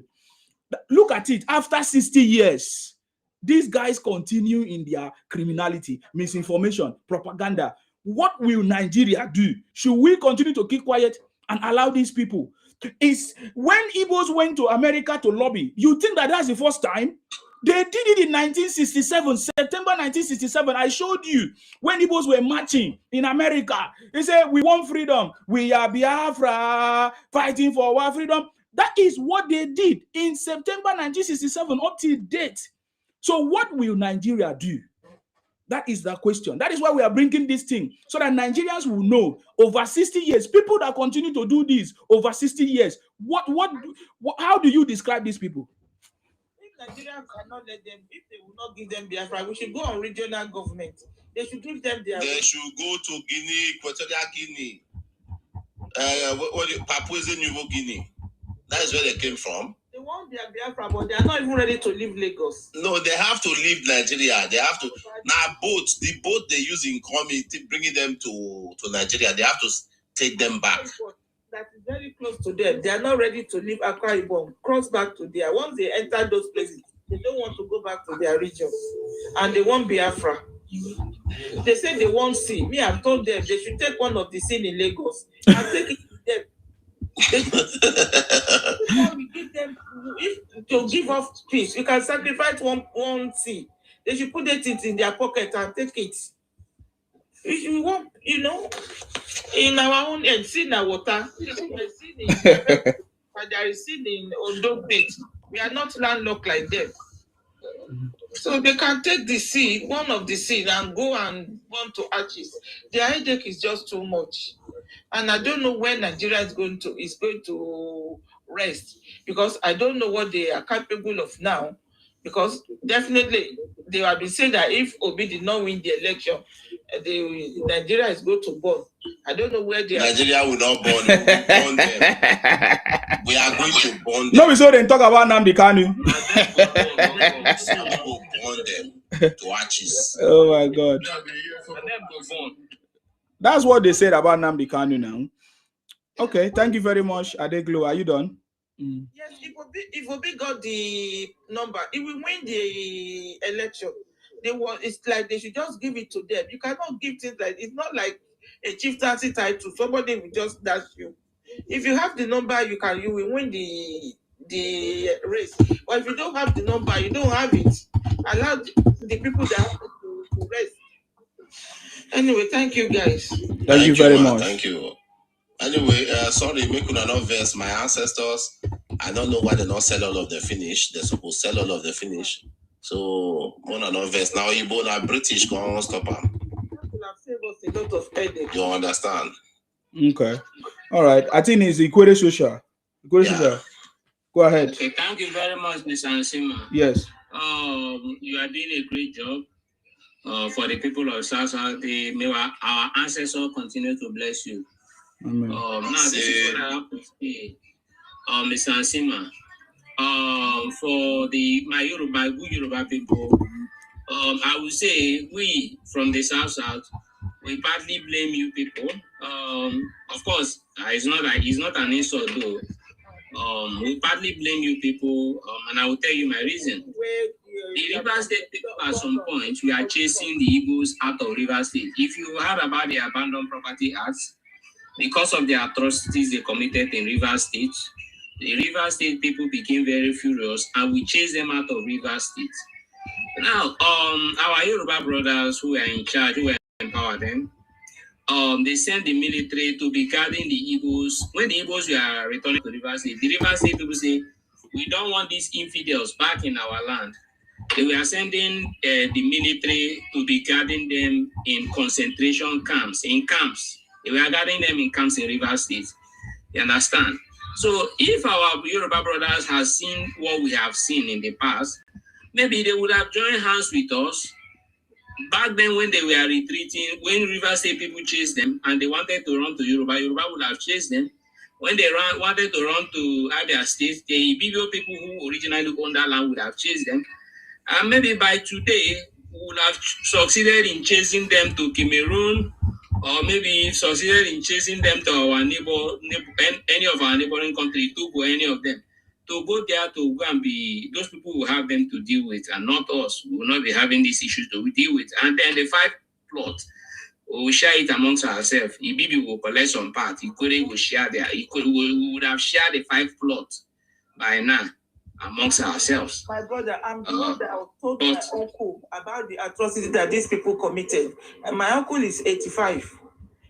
Look at it. After 60 years, these guys continue in their criminality, misinformation, propaganda. What will Nigeria do? Should we continue to keep quiet and allow these people? Is when Igbos went to America to lobby, you think that that's the first time? They did it in 1967, September 1967. I showed you when Igbos were marching in America. They said, we want freedom. We are Biafra, fighting for our freedom. That is what they did in September 1967 up to date. So what will Nigeria do? That is the question. That is why we are bringing this thing, so that Nigerians will know over 60 years, people that continue to do this over 60 years, how do you describe these people? If Nigeria cannot let them, if they will not give them Biafra, we should go on regional government. They should give them their. They should go to Guinea, Equatorial Guinea, Papua New Guinea. That is where they came from. They want their Biafra, but they are not even ready to leave Lagos. No, they have to leave Nigeria. They have to. Now, the boat they use in coming, bringing them to Nigeria, they have to take them back. That is very close to them. They are not ready to leave Akwa Ibom, cross back to there. Once they enter those places, they don't want to go back to their region. And they want Biafra. They say they want sea. Me, I've told them they should take one of the sea in Lagos and take it to them. We give them, to give off peace, you can sacrifice one sea. They should put it in their pocket and take it. If you want, in our own end, see in our water. There is sin in Ondo State. We are not landlocked like them. So they can take the seed, one of the seed, and go and want to arches. Their headache is just too much. And I don't know when Nigeria is going to rest, because I don't know what they are capable of now. Because definitely they have been saying that if Obi did not win the election, Nigeria is going to burn. I don't know where they are. Nigeria will not burn. We will burn them. We are going to burn them. No, we saw them talk about Nnamdi Kanu. We will burn them to ashes. Oh my God. That's what they said about Nnamdi Kanu now. Okay, thank you very much, Adeglo. Are you done? Yes, if Obi got the number, he will win the election. It's like they should just give it to them. You cannot give things like, it's not like a chieftaincy title. Somebody will just dash you. If you have the number, you will win the race. But if you don't have the number, you don't have it. Allow the people that have to rest. Anyway, thank you guys. Thank you very much. Thank you. Anyway, sorry, make una not verse. My ancestors, I don't know why they not sell all of the finish. They're supposed to sell all of the finish. So, una not verse. Now, Igbo na British, go on, stop them. A lot of headache. You understand? Okay. All right. I think it's Equator Social. Social. Go ahead. Okay, thank you very much, Mr. Ansima. Yes. You are doing a great job. For the people of South, may our ancestors continue to bless you. Amen. Now this is what I have to say, Mr. Ansima. For my good Yoruba people, I would say we from the South, we partly blame you people. Of course, it's not an insult though. We partly blame you people, and I will tell you my reason. The River State people, at some point, we are chasing the Igbos out of River State. If you heard about the Abandoned Property Acts, because of the atrocities they committed in River State, the River State people became very furious, and we chased them out of River State. Now, our Yoruba brothers who are in charge, who are empowered them, they sent the military to be guarding the Igbos. When the Igbos were returning to River State, the River State people say, we don't want these infidels back in our land. They were sending the military to be guarding them in concentration camps, They were guarding them in camps in River State. You understand? So if our Yoruba brothers have seen what we have seen in the past, maybe they would have joined hands with us. Back then when they were retreating, when River State people chased them and they wanted to run to Yoruba would have chased them. When they wanted to run to Abia State, the Ibibio people who originally owned that land would have chased them. And maybe by today, we would have succeeded in chasing them to Cameroon, or maybe succeeded in chasing them to our any of our neighboring countries, Togo, any of them. To go there to go and be, those people will have them to deal with, and not us. We will not be having these issues to deal with. And then the 5 plots, we will share it amongst ourselves. Ibibi will collect some part. Ikore will share we would have shared the 5 plots by now amongst ourselves. My brother, I'm the one that told my uncle about the atrocity that these people committed. And my uncle is 85.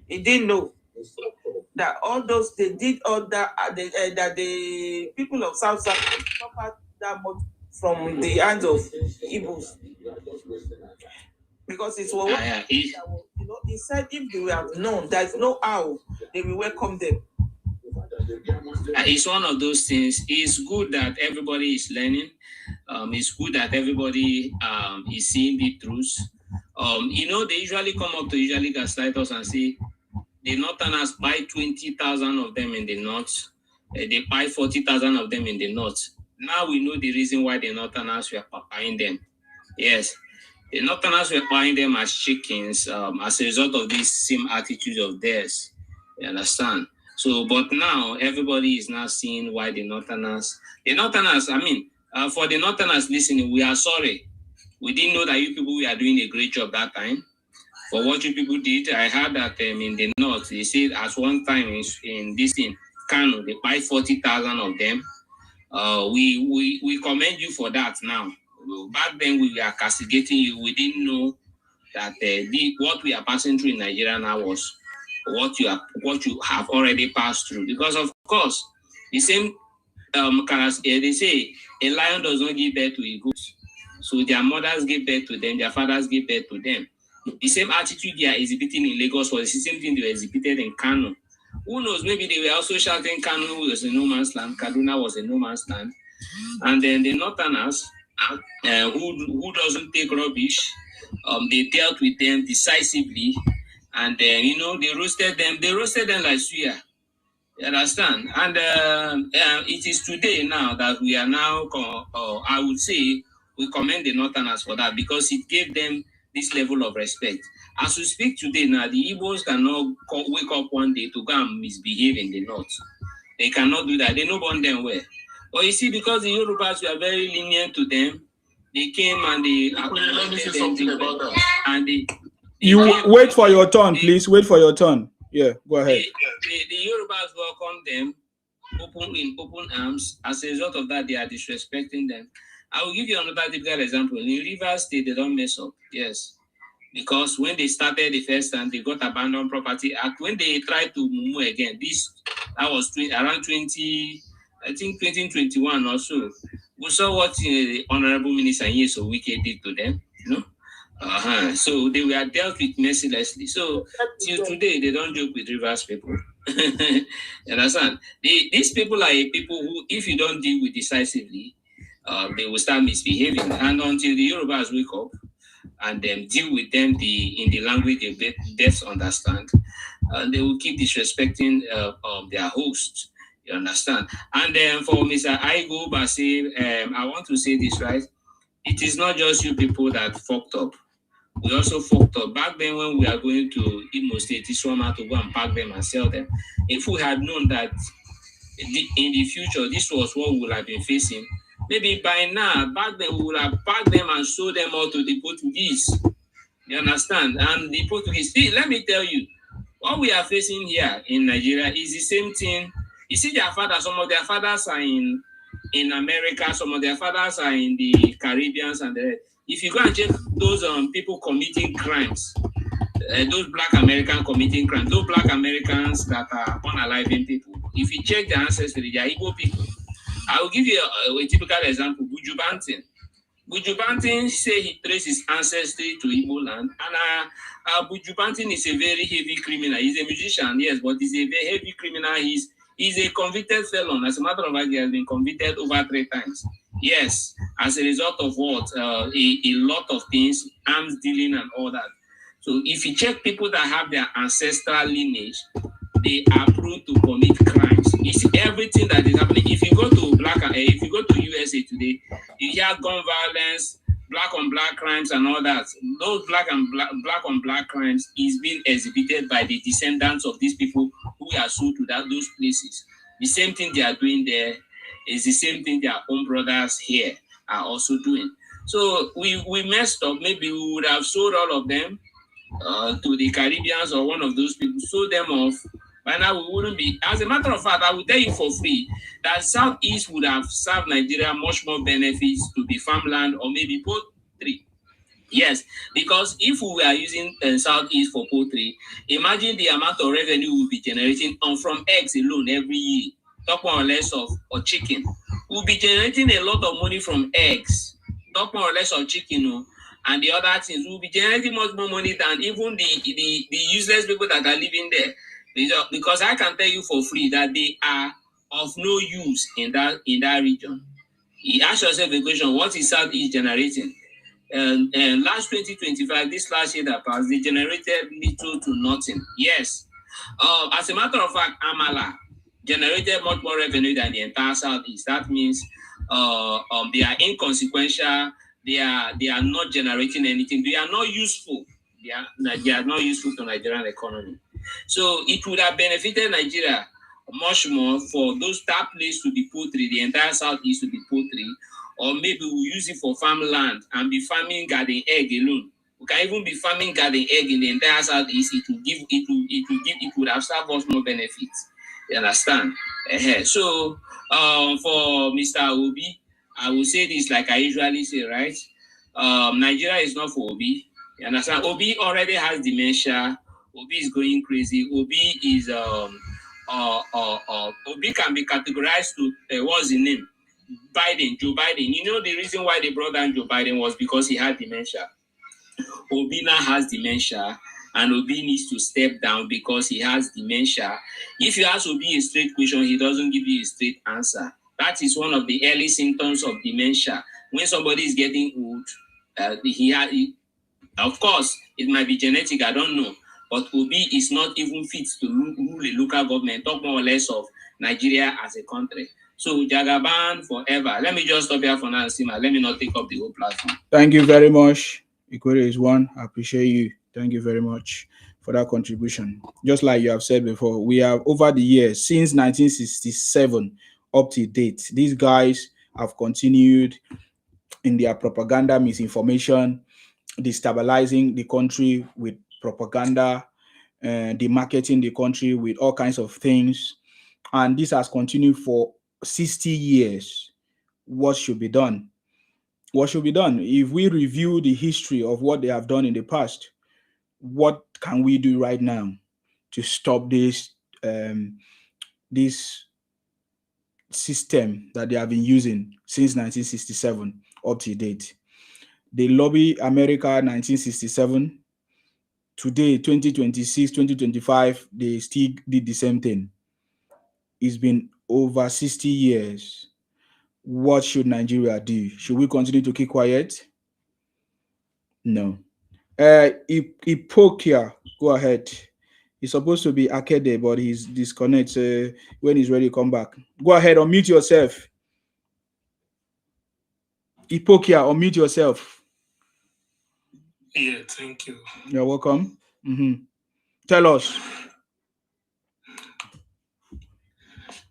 He didn't know that all those, they did all that, that the people of South suffered that much from the hands of Igbos. Because it's what he said, if they have known, there's no how they will welcome them. It's one of those things. It's good that everybody is learning. It's good that everybody is seeing the truth. They usually come up to gaslight us and say, the Northerners buy 20,000 of them in the North. They buy 40,000 of them in the North. Now we know the reason why the Northerners were buying them. Yes, the Northerners were buying them as chickens as a result of this same attitude of theirs. You understand? So, but now everybody is now seeing why the Northerners, for the Northerners listening, we are sorry. We didn't know that you people were doing a great job that time. For what you people did, I heard that in the North, they said at one time in this in Kano, they buy 40,000 of them. We commend you for that now. Back then, we were castigating you. We didn't know that what we are passing through in Nigeria now was what you have already passed through, because of course the same they say a lion does not give birth to a goat. So their mothers give birth to them, their fathers give birth to them. The same attitude they are exhibiting in Lagos was the same thing they were exhibited in Kano. Who knows, maybe they were also shouting Kano was a no man's land, Kaduna was a no man's land. And then the Northerners, who doesn't take rubbish, they dealt with them decisively. And then, they roasted them like suya. You understand? And it is today now that we are now, I would say, we commend the Northerners for that because it gave them this level of respect. As we speak today now, the Igbos cannot wake up one day to go and misbehave in the North. They cannot do that. They know born them well. But you see, because the Yorubas were very lenient to them, they came and they... Let me say something about that. And wait for your turn, please. Wait for your turn. Yeah, go ahead. The Yorubas welcome them in open arms. As a result of that, they are disrespecting them. I will give you another typical example. In Rivers State, they don't mess up. Yes. Because when they started the first time, they got Abandoned Property Act. When they tried to move again, that was around 2021 or so. We saw what the Honorable Minister Nyeso Wike did to them, So they were dealt with mercilessly. So till today, they don't joke with Rivers people. You understand? These people are people who, if you don't deal with decisively, they will start misbehaving. And until the Yorubas wake up and then deal with them in the language they best understand, they will keep disrespecting their hosts. You understand? And then for Mr. Igbo Biafra, I want to say this, right? It is not just you people that fucked up. We also fucked up. Back then when we are going to Imo State, Iswama to go and pack them and sell them. If we had known that in the future, this was what we would have been facing, maybe by now, back then we would have packed them and sold them all to the Portuguese. You understand? And the Portuguese, let me tell you, what we are facing here in Nigeria is the same thing. You see their fathers, some of their fathers are in America, some of their fathers are in the Caribbean, and if you go and check those people committing crimes, those Black Americans committing crimes, those Black Americans that are unaliving people, if you check their ancestry, they are Igbo people. I will give you a typical example. Buju Banton. Buju Banton say he traced his ancestry to Igbo land, and Buju Banton is a very heavy criminal. He's a musician, yes, but he's a very heavy criminal. He's a convicted felon. As a matter of fact, he has been convicted over 3 times. Yes, as a result of what? A lot of things, arms dealing and all that. So if you check people that have their ancestral lineage, they are prone to commit crimes. It's everything that is happening. If you go to USA today, you hear gun violence, black on black crimes and all that. Those black on black crimes is being exhibited by the descendants of these people who are sold to those places. The same thing they are doing there is the same thing their own brothers here are also doing. So we messed up. Maybe we would have sold all of them to the Caribbeans or one of those people, sold them off. By now we wouldn't be. As a matter of fact, I will tell you for free that Southeast would have served Nigeria much more benefits to be farmland or maybe poultry. Yes, because if we were using Southeast for poultry, imagine the amount of revenue we'll be generating from eggs alone every year. Talk more or less of chicken. We'll be generating a lot of money from eggs. Talk more or less of chicken, and the other things. We'll be generating much more money than even the useless people that are living there. Because I can tell you for free that they are of no use in that region. You ask yourself the question, what is Southeast generating? And last 2025, this last year that passed, they generated little to nothing. Yes. As a matter of fact, Amala generated much more revenue than the entire Southeast. That means they are inconsequential. They are not generating anything. They are not useful. They are not useful to Nigerian economy. So it would have benefited Nigeria much more for that place to be poultry, the entire Southeast to be poultry, or maybe we'll use it for farmland and be farming garden egg alone. We can even be farming garden egg in the entire Southeast. It would have served us more benefits. You understand? So for Mr. Obi, I will say this like I usually say, right? Nigeria is not for Obi. You understand? Obi already has dementia. Obi is going crazy. Obi is Obi can be categorized to what's the name? Joe Biden. You know the reason why they brought down Joe Biden was because he had dementia. Obi now has dementia, and Obi needs to step down because he has dementia. If you ask Obi a straight question, he doesn't give you a straight answer. That is one of the early symptoms of dementia. When somebody is getting old, of course, it might be genetic, I don't know. But Obi is not even fit to rule a local government, talk more or less of Nigeria as a country. So Jagaban forever. Let me just stop here for now, Sima. Let me not take up the whole platform. Thank you very much. Equity is one. I appreciate you. Thank you very much for that contribution. Just like you have said before, we have over the years, since 1967 up to date, these guys have continued in their propaganda, misinformation, destabilizing the country with propaganda, demarketing the country with all kinds of things. And this has continued for 60 years. What should be done? What should be done? If we review the history of what they have done in the past, what can we do right now to stop this this system that they have been using since 1967 up to date? They lobby America 1967. Today, 2026, 2025, they still did the same thing. It's been over 60 years. What should Nigeria do? Should we continue to keep quiet? No. Ipokia, go ahead. He's supposed to be Akede, but he's disconnected. When he's ready, come back. Go ahead, unmute yourself. Ipokia, unmute yourself. Yeah, thank you. You're welcome. Tell us.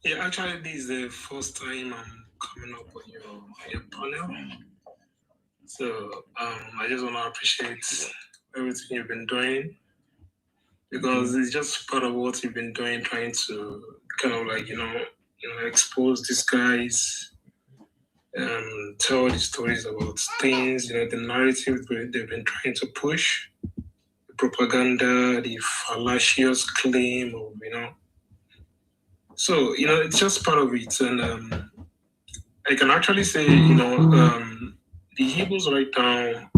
Yeah, actually, this is the first time I'm coming up on your panel. So I just want to appreciate everything you've been doing, because it's just part of what you've been doing, trying to kind of like, expose these guys, tell the stories about things, the narrative they've been trying to push, the propaganda, the fallacious claim of, So, it's just part of it. And I can actually say, the Hebrews right now,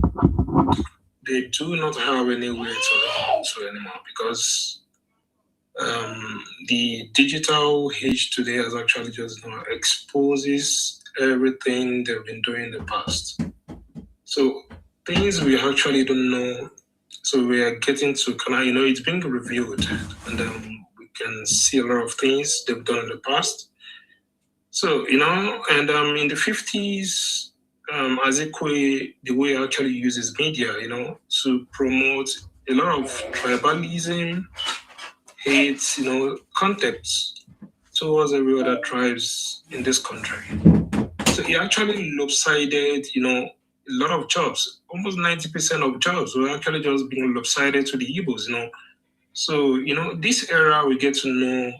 they do not have anywhere to anymore, because the digital age today has actually just exposes everything they've been doing in the past. So things we actually don't know. So we are getting to it's being revealed, and we can see a lot of things they've done in the past. So, and in the 50s, Azekwe, the way he actually uses media, to promote a lot of tribalism, hate, concepts towards every other tribes in this country. So he actually lopsided, a lot of jobs. Almost 90% of jobs were actually just being lopsided to the Igbos, So, this era, we get to know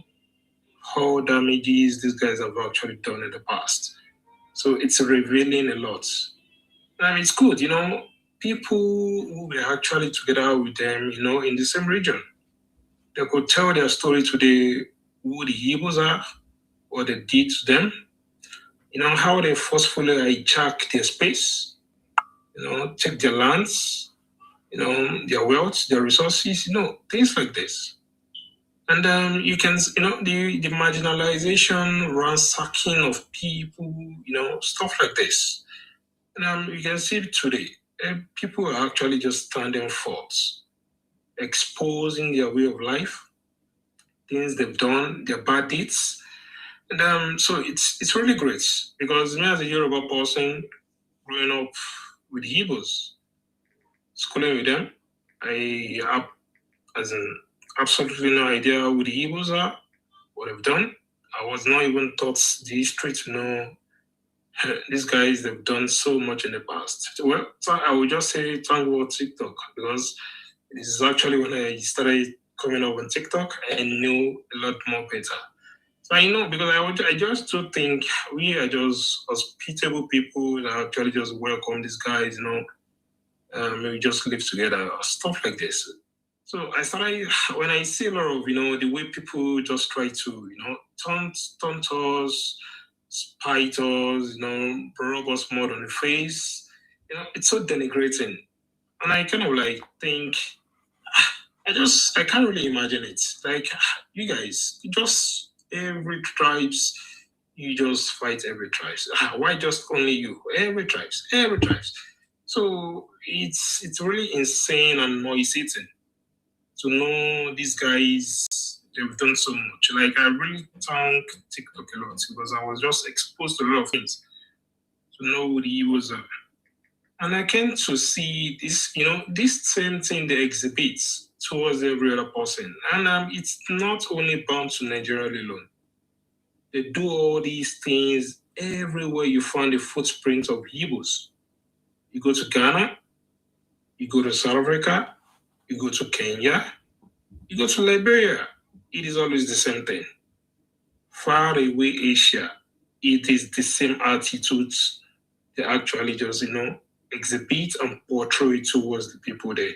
how damages these guys have actually done in the past. So it's revealing a lot. And it's good, people who were actually together with them, in the same region. They could tell their story today, who the Igbos are, what they did to them, how they forcefully hijack their space, take their lands, their wealth, their resources, things like this. And you can, the marginalization, ransacking of people, stuff like this. And you can see today, people are actually just standing forth, exposing their way of life, things they've done, their bad deeds. And so it's really great, because me as a Yoruba person, growing up with Igbos, schooling with them, I have absolutely no idea who the Igbos are, what they've done. I was not even taught the history to know these guys, they've done so much in the past. Well, so I would just say thank God TikTok, because this is actually when I started coming up on TikTok, I knew a lot more better. So I know, because I just do think we are just hospitable people that actually just welcome these guys, maybe just live together, stuff like this. So I started, when I see a lot of, the way people just try to, taunt us, spite us, rub us mud on the face, it's so denigrating. And I kind of like think, I can't really imagine it. Like, you guys, every tribes, you just fight every tribes. Why just only you? Every tribes. So it's really insane and noise-eating to know these guys, they've done so much. Like, I really thank TikTok a lot because I was just exposed to a lot of things to know who the Igbos are. And I came to see this, this same thing they exhibit towards every other person. And it's not only bound to Nigeria alone. They do all these things everywhere you find the footprints of Igbos. You go to Ghana, you go to South Africa, you go to Kenya, you go to Liberia, it is always the same thing. Far away Asia, it is the same attitudes they actually just, exhibit and portray towards the people there.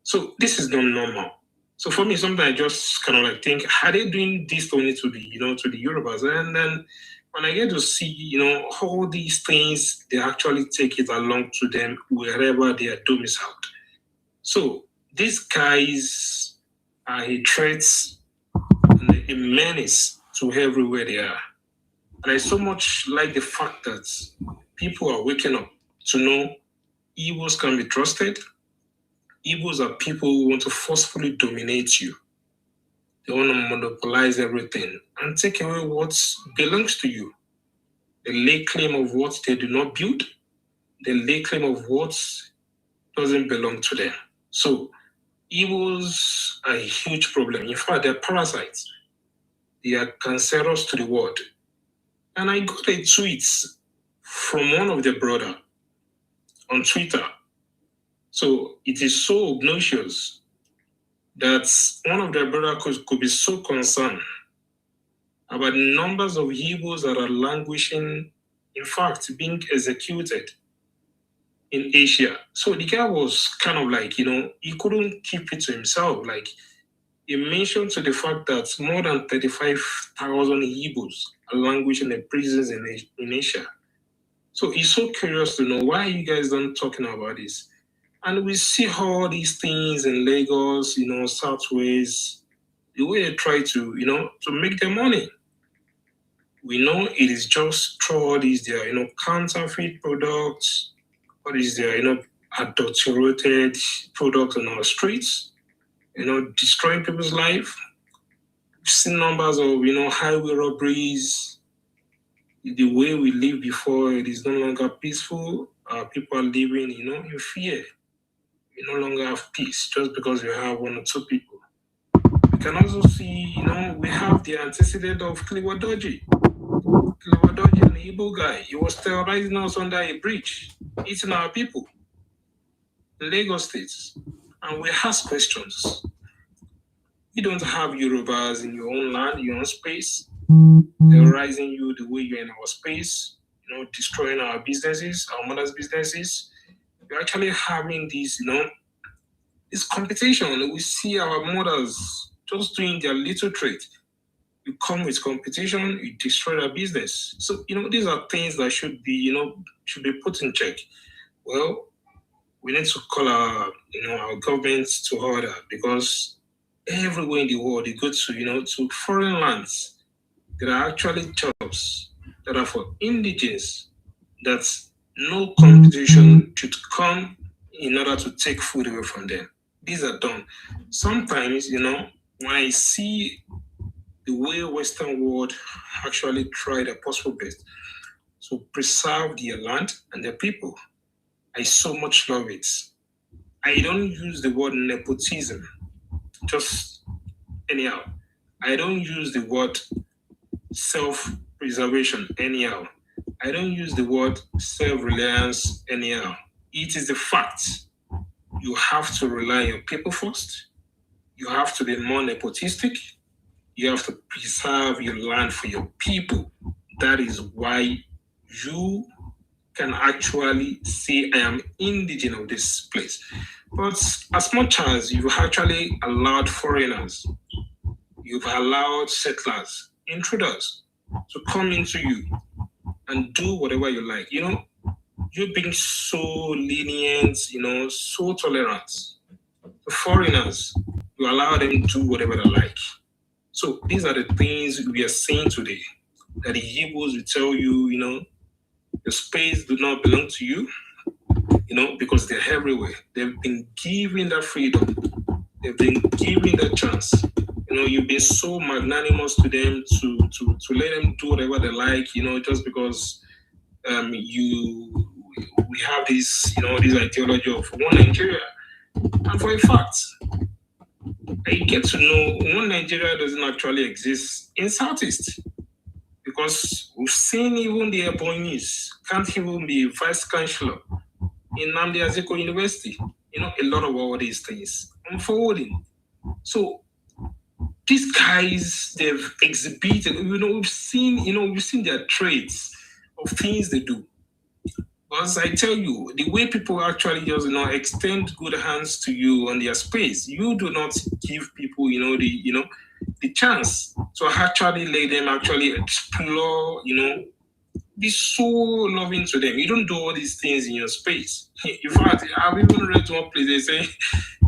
So this is not normal. So for me, sometimes I just kind of like think, are they doing this only to the, to the Yorubas? And then when I get to see, all these things, they actually take it along to them wherever they are domiciled. So these guys are a threat and a menace to everywhere they are. And I so much like the fact that people are waking up to know Igbos can be trusted. Igbos are people who want to forcefully dominate you. They want to monopolize everything and take away what belongs to you. They lay claim of what they do not build. They lay claim of what doesn't belong to them. So Igbos are a huge problem. In fact, they're parasites. They are cancerous to the world. And I got a tweet from one of their brother on Twitter. So it is so obnoxious that one of their brothers could be so concerned about the numbers of Igbos that are languishing, in fact, being executed in Asia. So the guy was kind of like, he couldn't keep it to himself. Like, he mentioned to the fact that more than 35,000 Igbos are languishing in prisons in Asia. So he's so curious to know why you guys don't talking about this. And we see all these things in Lagos, Southwest, the way they try to, to make their money. We know it is just through all these their, counterfeit products, all these their, adulterated products on our streets, destroying people's life. We've seen numbers of, highway robberies. The way we lived before, it is no longer peaceful. People are living, in fear. We no longer have peace just because we have one or two people. We can also see, we have the antecedent of Kliwadoji. Kliwadoji, an Igbo guy, he was terrorizing us under a bridge, eating our people in Lagos State. And we ask questions. You don't have Yorubas in your own land, your own space, terrorizing you the way you're in our space, destroying our businesses, our mother's businesses. We're actually having this, this competition. We see our mothers just doing their little trade. You come with competition, you destroy their business. So, these are things that should be put in check. Well, we need to call our government to order, because everywhere in the world, you go to, to foreign lands, there are actually jobs that are for indigenous, that no competition should come in order to take food away from them. These are done. Sometimes, when I see the way Western world actually try their possible best to preserve their land and their people, I so much love it. I don't use the word nepotism, just anyhow. I don't use the word self-preservation anyhow. I don't use the word self-reliance anyhow. It is the fact. You have to rely on your people first. You have to be more nepotistic. You have to preserve your land for your people. That is why you can actually say I am indigenous of this place. But as much as you've actually allowed foreigners, you've allowed settlers, intruders to come into you and do whatever you like, you're being so lenient, so tolerant to foreigners. You allow them to do whatever they like. So these are the things we are saying today, that the Igbos will tell you, your space do not belong to you, because they're everywhere. They've been given that freedom. They've been given that chance. You've been so magnanimous to them to let them do whatever they like, just because we have this, this ideology of one Nigeria. And for a fact, I get to know one Nigeria doesn't actually exist in Southeast. Because we've seen even the Ebonyis can't even be vice chancellor in Nnamdi Azikiwe University. A lot of all these things unfolding. So these guys, they've exhibited, we've seen their traits of things they do. Because I tell you, the way people actually just, extend good hands to you on their space, you do not give people, the chance to actually let them actually explore, be so loving to them. You don't do all these things in your space. In fact, I've even read one place, they say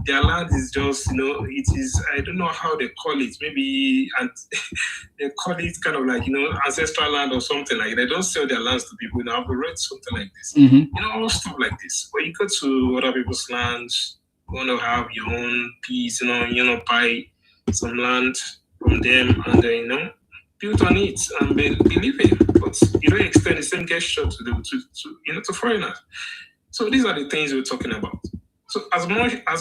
their land is just, it is, I don't know how they call it, maybe, and they call it kind of like, ancestral land or something like that. They don't sell their lands to people. I've read something like this. Mm-hmm. All stuff like this. But you go to other people's lands, you want to have your own piece, buy some land from them and, build on it and believe it. But you don't extend the same gesture to foreigners. So these are the things we're talking about. So as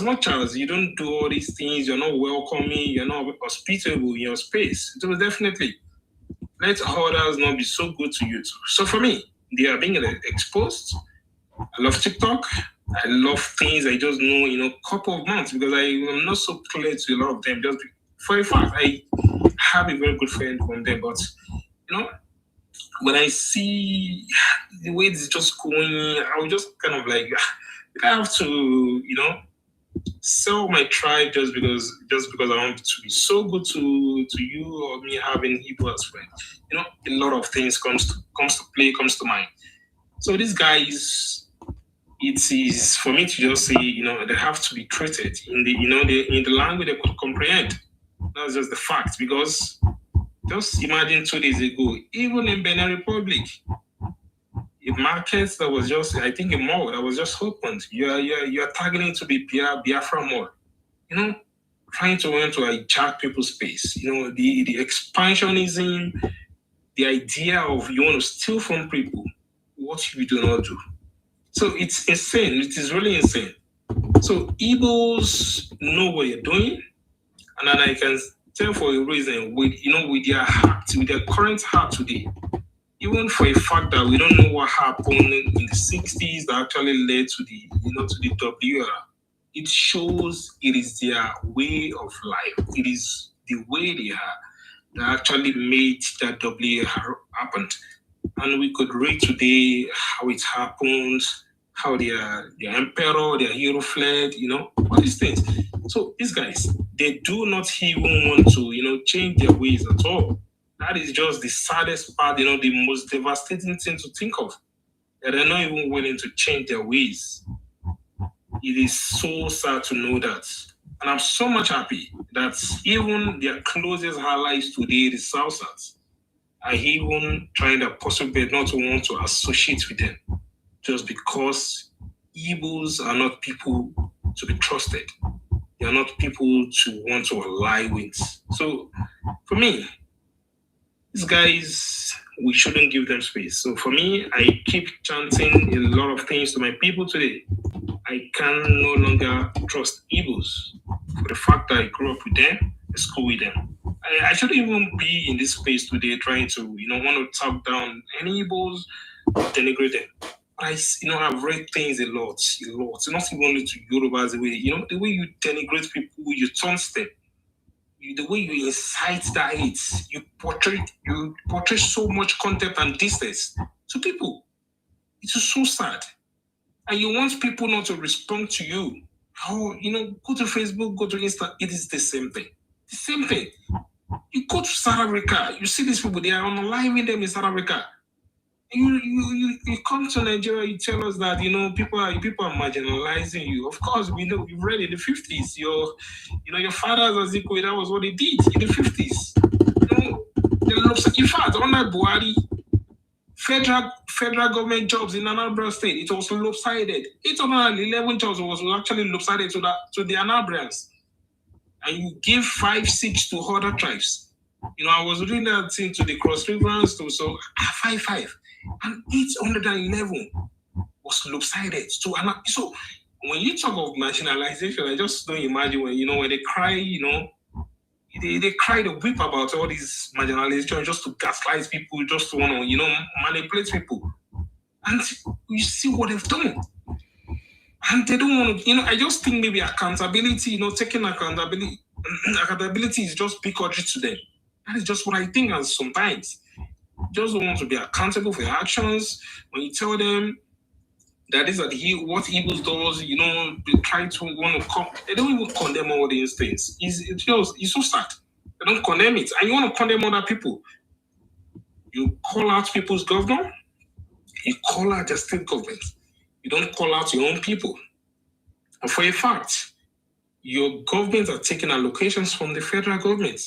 much as you don't do all these things, you're not welcoming, you're not hospitable in your space, so definitely let others not be so good to you too. So for me, they are being exposed. I love TikTok. I love things I just know in a couple of months because I am not so clear to a lot of them. Just for a fact, I have a very good friend from them, but when I see the way it's just going, I will just kind of like, I have to, sell my tribe just because I want to be so good to you or me having Igbo as friends. A lot of things comes to mind. So these guys, it is for me to just say, they have to be treated in the language they could comprehend. That's just the fact, because just imagine 2 days ago, even in Benin Republic, a market that was just, I think a mall that was just opened, you're targeting to be Biafra mall, trying to want to hijack people's space, the expansionism, the idea of you want to steal from people, what you do not do. So it's insane. It is really insane. So Igbos know what you're doing, and then I can tell for a reason with their heart, with their current heart today, even for a fact that we don't know what happened in the 60s that actually led to the WR. It shows it is their way of life. It is the way they are that actually made that WR happen. And we could read today how it happened, how their emperor, their hero fled, all these things. So these guys, they do not even want to, change their ways at all. That is just the saddest part, the most devastating thing to think of. That they're not even willing to change their ways. It is so sad to know that. And I'm so much happy that even their closest allies today, the Southers, are even trying their possible best not to want to associate with them. Just because Igbos are not people to be trusted. They are not people to want to ally with. So for me, these guys, we shouldn't give them space. So for me, I keep chanting a lot of things to my people today. I can no longer trust Igbos for the fact that I grew up with them, I school with them. I shouldn't even be in this space today trying to, want to talk down any Igbos, denigrate them. I've read things a lot, not even only to Yorubas, the way you denigrate people, you taunt them, the way you incite that hate, you portray so much contempt and distance to people. It's so sad. And you want people not to respond to you. How, go to Facebook, go to Insta, it is the same thing. The same thing. You go to South Africa, you see these people, they are unaliving them in South Africa. You come to Nigeria, you tell us that people are marginalizing you. Of course, we know, we've read in the 50s. Your fathers Azikiwe, that was what they did in the 50s. In fact, under Buhari, federal government jobs in Anambra State, it was lopsided. 811 jobs was actually lopsided to the Anabrians, and you give 5-6 to other tribes. I was reading that thing to the Cross Rivers to 5-5, and 811 was lopsided to another. So when you talk of marginalization, I just don't imagine when they cry, they cry to weep about all these marginalization just to gaslight people, just to want to manipulate people, and you see what they've done. And they don't want to, I just think maybe accountability, taking accountability is just bigotry to them. That is just what I think. And sometimes you just don't want to be accountable for your actions. When you tell them that is what Igbos does, they try to want to come. They don't even condemn all these things. It's so sad. They don't condemn it. And you want to condemn other people. You call out people's governor. You call out the state government. You don't call out your own people. And for a fact, your governments are taking allocations from the federal government,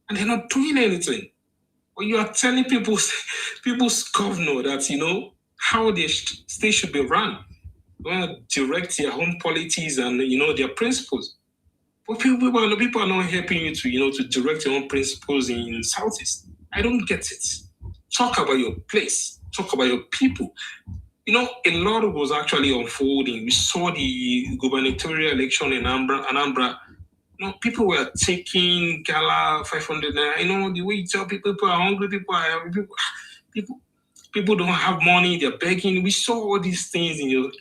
and they're not doing anything. But you are telling people's governor that, how their state should be run. You want to direct their own policies and, their principles. But people are not helping you to direct your own principles in Southeast. I don't get it. Talk about your place. Talk about your people. A lot was actually unfolding. We saw the gubernatorial election in Anambra. People were taking gala 500 naira. The way you tell people are hungry, people don't have money, they're begging. We saw all these things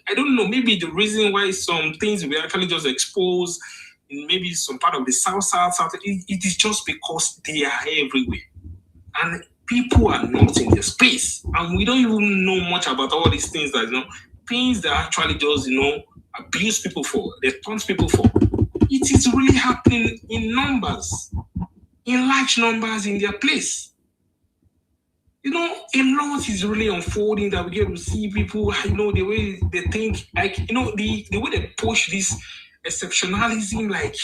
I don't know, maybe the reason why some things were actually just exposed in maybe some part of the South, it is just because they are everywhere. And people are not in the space. And we don't even know much about all these things that, things that actually just, abuse people for, they taunt people for. It is really happening in numbers, in large numbers in their place. A lot is really unfolding that we get to see people, the way they think, the way they push this exceptionalism, like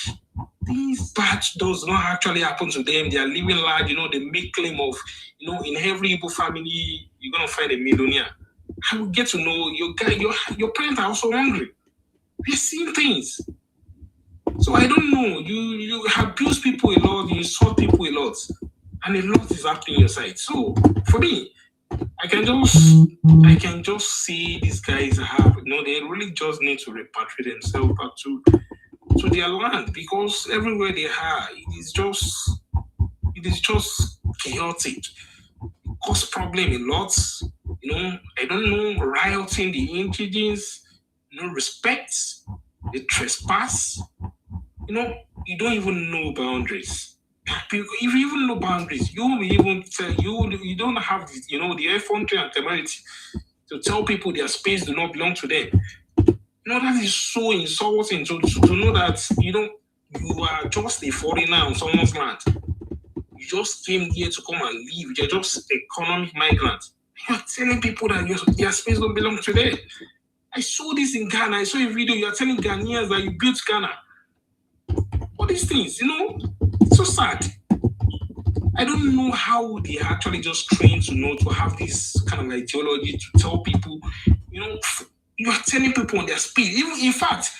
things bad does not actually happen to them. They are living large, they make claim of, in every Igbo family, you're going to find a millionaire. I will get to know your parents are also hungry. They're seeing things. So I don't know. You abuse people a lot, you insult people a lot, and a lot is happening on your side. So for me, I can just see these guys have, they really just need to repatriate themselves back to their land, because everywhere they are, it is just chaotic. It causes problem a lot. I don't know, rioting the indigenous, respect, they trespass. You don't even know boundaries. If you even know boundaries, you don't have the effrontery and temerity to tell people their space do not belong to them. That is so insulting to know that you are just a foreigner on someone's land. You just came here to come and live. You're just economic migrant. You're telling people that your space don't belong to them. I saw this in Ghana. I saw a video. You're telling Ghanaians that you built Ghana. All these things, it's so sad. I don't know how they actually just trained to have this kind of ideology to tell people, you are telling people on their speed. Even, in fact,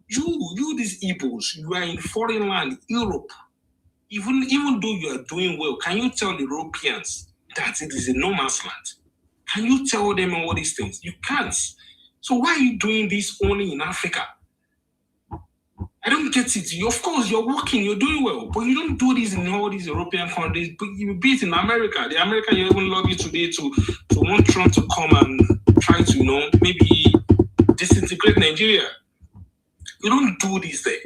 you these Igbos, you are in foreign land, Europe. Even though you are doing well, can you tell the Europeans that it is a no man's land? Can you tell them all these things? You can't. So why are you doing this only in Africa? I don't get it. Of course, you're working, you're doing well, but you don't do this in all these European countries. But you be it in America. The American you even love you today to want Trump to come and try to, maybe disintegrate Nigeria. You don't do this there.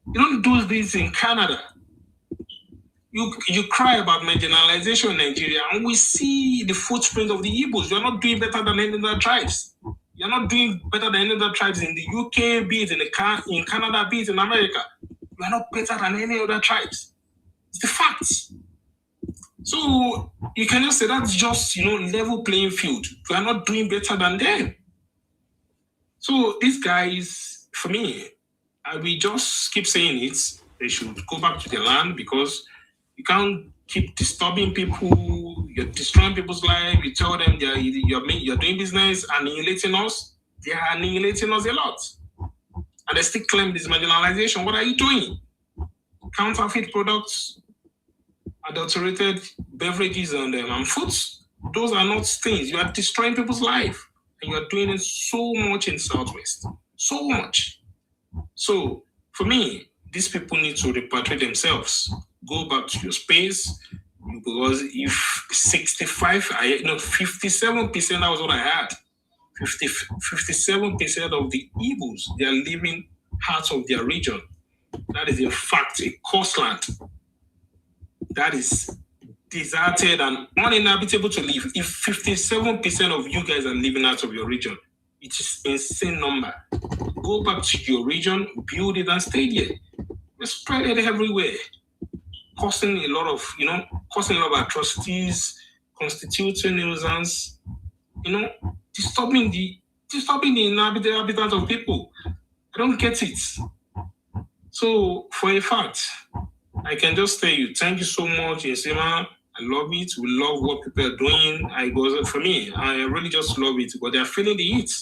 You don't do this in Canada. you cry about marginalization in Nigeria, and we see the footprint of the Igbos. You're not doing better than any other tribes. You're not doing better than any other tribes in the UK, be it in Canada, be it in America. You're not better than any other tribes. It's the facts. So you can just say that's just level playing field. We are not doing better than them. So these guys, for me, I will just keep saying it. They should go back to their land, because you can't keep disturbing people. You're destroying people's lives. You tell them you're doing business, annihilating us. They are annihilating us a lot. And they still claim this marginalization. What are you doing? Counterfeit products, adulterated beverages, and foods. Those are not things. You are destroying people's life. And you are doing it so much in Southwest. So much. So, for me, these people need to repatriate themselves. Go back to your space. Because if 57%, that was what I had. 57% of the Igbos, they are living out of their region. That is in fact a coastland that is deserted and uninhabitable to live. If 57% of you guys are living out of your region, it is an insane number. Go back to your region, build it, and stay there. Just spread it everywhere, causing a lot of atrocities, constituting nuisance, disturbing the inhabitants of people. I don't get it. So for a fact, I can just tell you, thank you so much, Yesima. I love it. We love what people are doing. For me, I really just love it. But they are feeling the heat.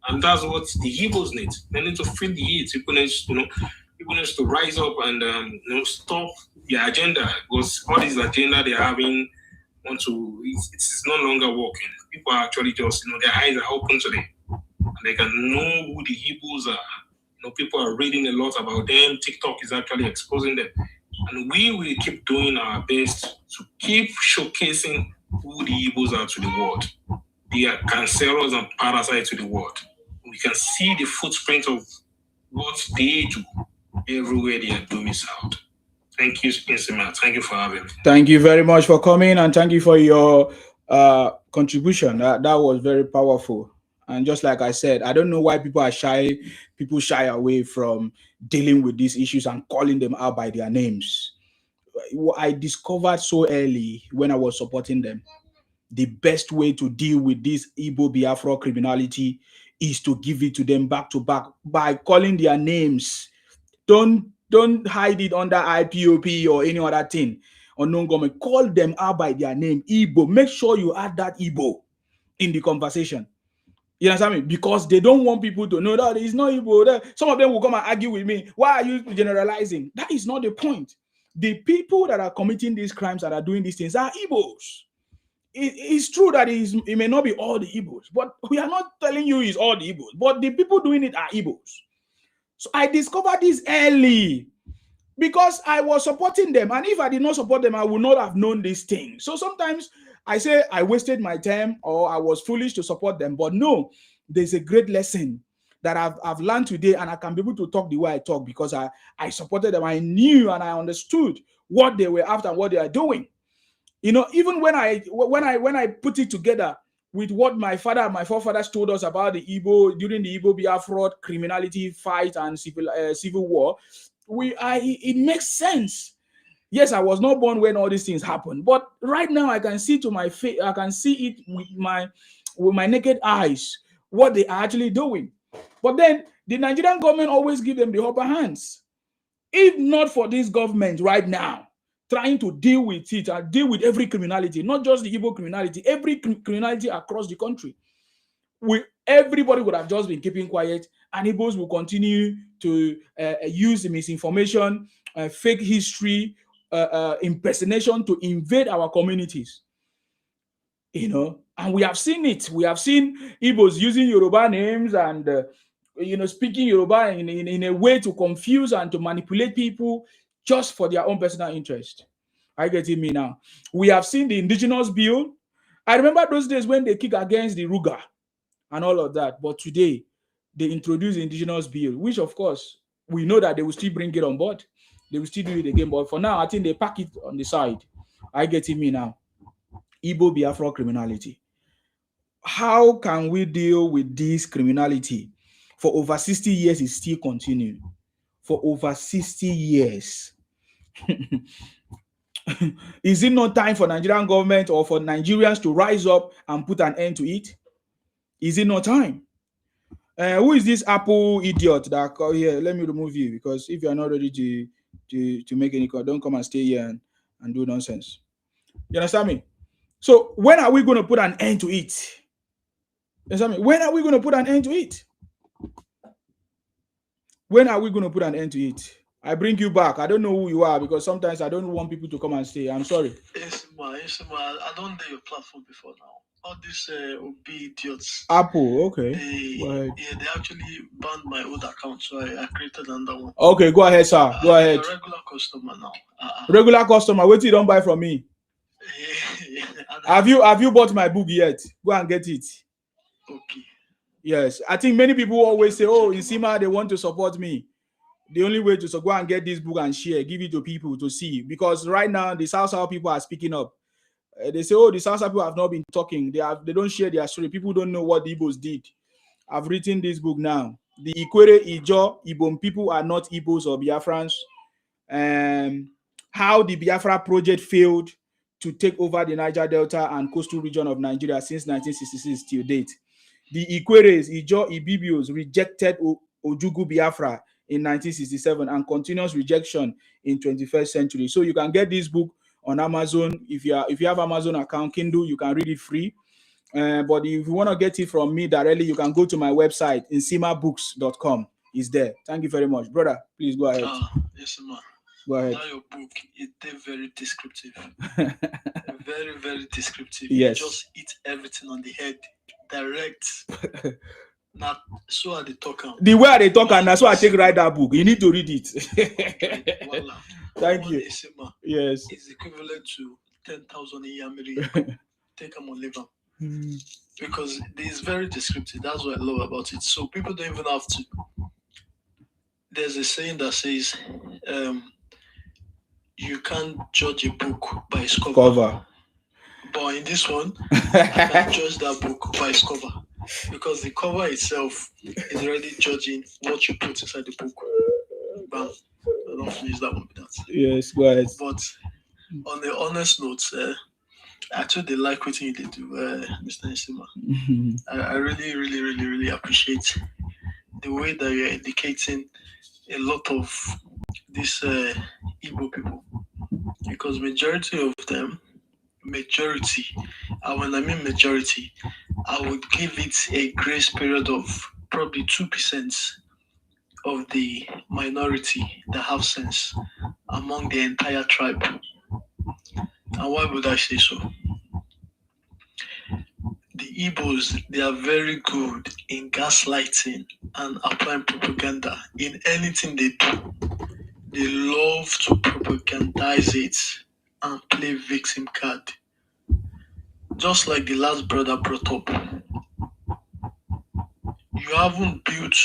And that's what the Igbos need. They need to feel the heat. People need to rise up and stop their agenda. Because all this agenda they are having, it's no longer working. People are actually just, their eyes are open today. And they can know who the Igbos are. People are reading a lot about them. TikTok is actually exposing them. And we will keep doing our best to keep showcasing who the Igbos are to the world. They are cancerous and parasites to the world. We can see the footprint of what they do everywhere they are domiciled. Thank you, Insima. Thank you for having me. Thank you very much for coming, and thank you for your contribution. That was very powerful. And just like I said, I don't know why people shy away from dealing with these issues and calling them out by their names. I discovered so early when I was supporting them, the best way to deal with this Igbo Biafra criminality is to give it to them back to back by calling their names. Don't hide it under IPOP or any other thing. Unknown government. Call them out by their name, Igbo. Make sure you add that Igbo in the conversation. You understand me? Because they don't want people to know that it's not Igbo. Some of them will come and argue with me. Why are you generalizing? That is not the point. The people that are committing these crimes that are doing these things are Igbos. It's true that it may not be all the Igbos, but we are not telling you it's all the Igbos. But the people doing it are Igbos. So I discovered this early because I was supporting them. And if I did not support them, I would not have known this thing. So sometimes I say I wasted my time or I was foolish to support them. But no, there's a great lesson that I've learned today, and I can be able to talk the way I talk because I supported them. I knew and I understood what they were after and what they are doing. Even when I put it together with what my father and my forefathers told us about the Igbo during the Igbo Biafra criminality fight and civil war, it makes sense. Yes, I was not born when all these things happened, but right now I can see to my face, I can see it with my naked eyes what they are actually doing. But then the Nigerian government always give them the upper hands. If not for this government right now trying to deal with it and deal with every criminality, not just the Igbo criminality, every criminality across the country, everybody would have just been keeping quiet, and Igbos will continue to use the misinformation, fake history, impersonation to invade our communities. And we have seen it. We have seen Igbos using Yoruba names and speaking Yoruba in a way to confuse and to manipulate people just for their own personal interest. I get it me now. We have seen the indigenous bill. I remember those days when they kick against the Ruga and all of that. But today, they introduce the indigenous bill, which of course, we know that they will still bring it on board. They will still do it again. But for now, I think they pack it on the side. I get me now. Igbo Biafra criminality. How can we deal with this criminality? For over 60 years, it still continues. For over 60 years. Is it not time for Nigerian government or for Nigerians to rise up and put an end to it? Is it not time? Who is this Apple idiot that call here? Let me remove you, because if you are not ready to make any call, don't come and stay here and do nonsense. You understand me? So when are we going to put an end to it? You understand me? When are we going to put an end to it? When are we going to put an end to it? I bring you back. I don't know who you are, because sometimes I don't want people to come and stay. I'm sorry. Yes, I don't know your platform before now. All these Obi idiots. Apple, okay. They actually banned my old account, so I created another one. Okay, go ahead, sir. Go ahead. I'm a regular customer now. Regular customer. Wait till you don't buy from me. Have you bought my book yet? Go and get it. Okay. Yes, I think many people always say, "Oh, in Sima they want to support me." The only way to go and get this book and share, give it to people to see, because right now the South people are speaking up. They say, "Oh, the South people have not been talking. They don't share their story. People don't know what the Igbos did." I've written this book now. The Ikwere Ijo Ibom people are not Igbos or Biafrans. How the Biafra project failed to take over the Niger Delta and coastal region of Nigeria since 1966 till date. The Ikweres, Ijo, Ibibios rejected Ojugu Biafra in 1967 and continuous rejection in 21st century. So you can get this book on Amazon. If you have Amazon account, Kindle, you can read it free. But if you want to get it from me directly, you can go to my website, insimabooks.com. It's there. Thank you very much. Brother, please go ahead. Yes, man. Go ahead. Now your book is very descriptive. Very, very descriptive. Yes. You just hit everything on the head. Direct. Not so are they talking. The way they talk, and that's why I take write that book. You need to read it. Voila. Thank you. Yes. It's equivalent to 10,000 a year. Take them on liver. Because it's very descriptive. That's what I love about it. So people don't even have to. There's a saying that says, you can't judge a book by its cover. But in this one, I can judge that book by its cover. Because the cover itself is already judging what you put inside the book. Bam. I don't finish that one with that. Yes, go ahead. But on the honest note, actually, they like what you did, Mr. Nsima. I really, really, really, really appreciate the way that you're educating a lot of these Igbo people. Because majority of them, and when I mean majority, I would give it a grace period of probably 2% of the minority that have sense among the entire tribe. And why would I say so? The Igbos, they are very good in gaslighting and applying propaganda in anything they do. They love to propagandize it and play victim card. Just like the last brother brought up. You haven't built,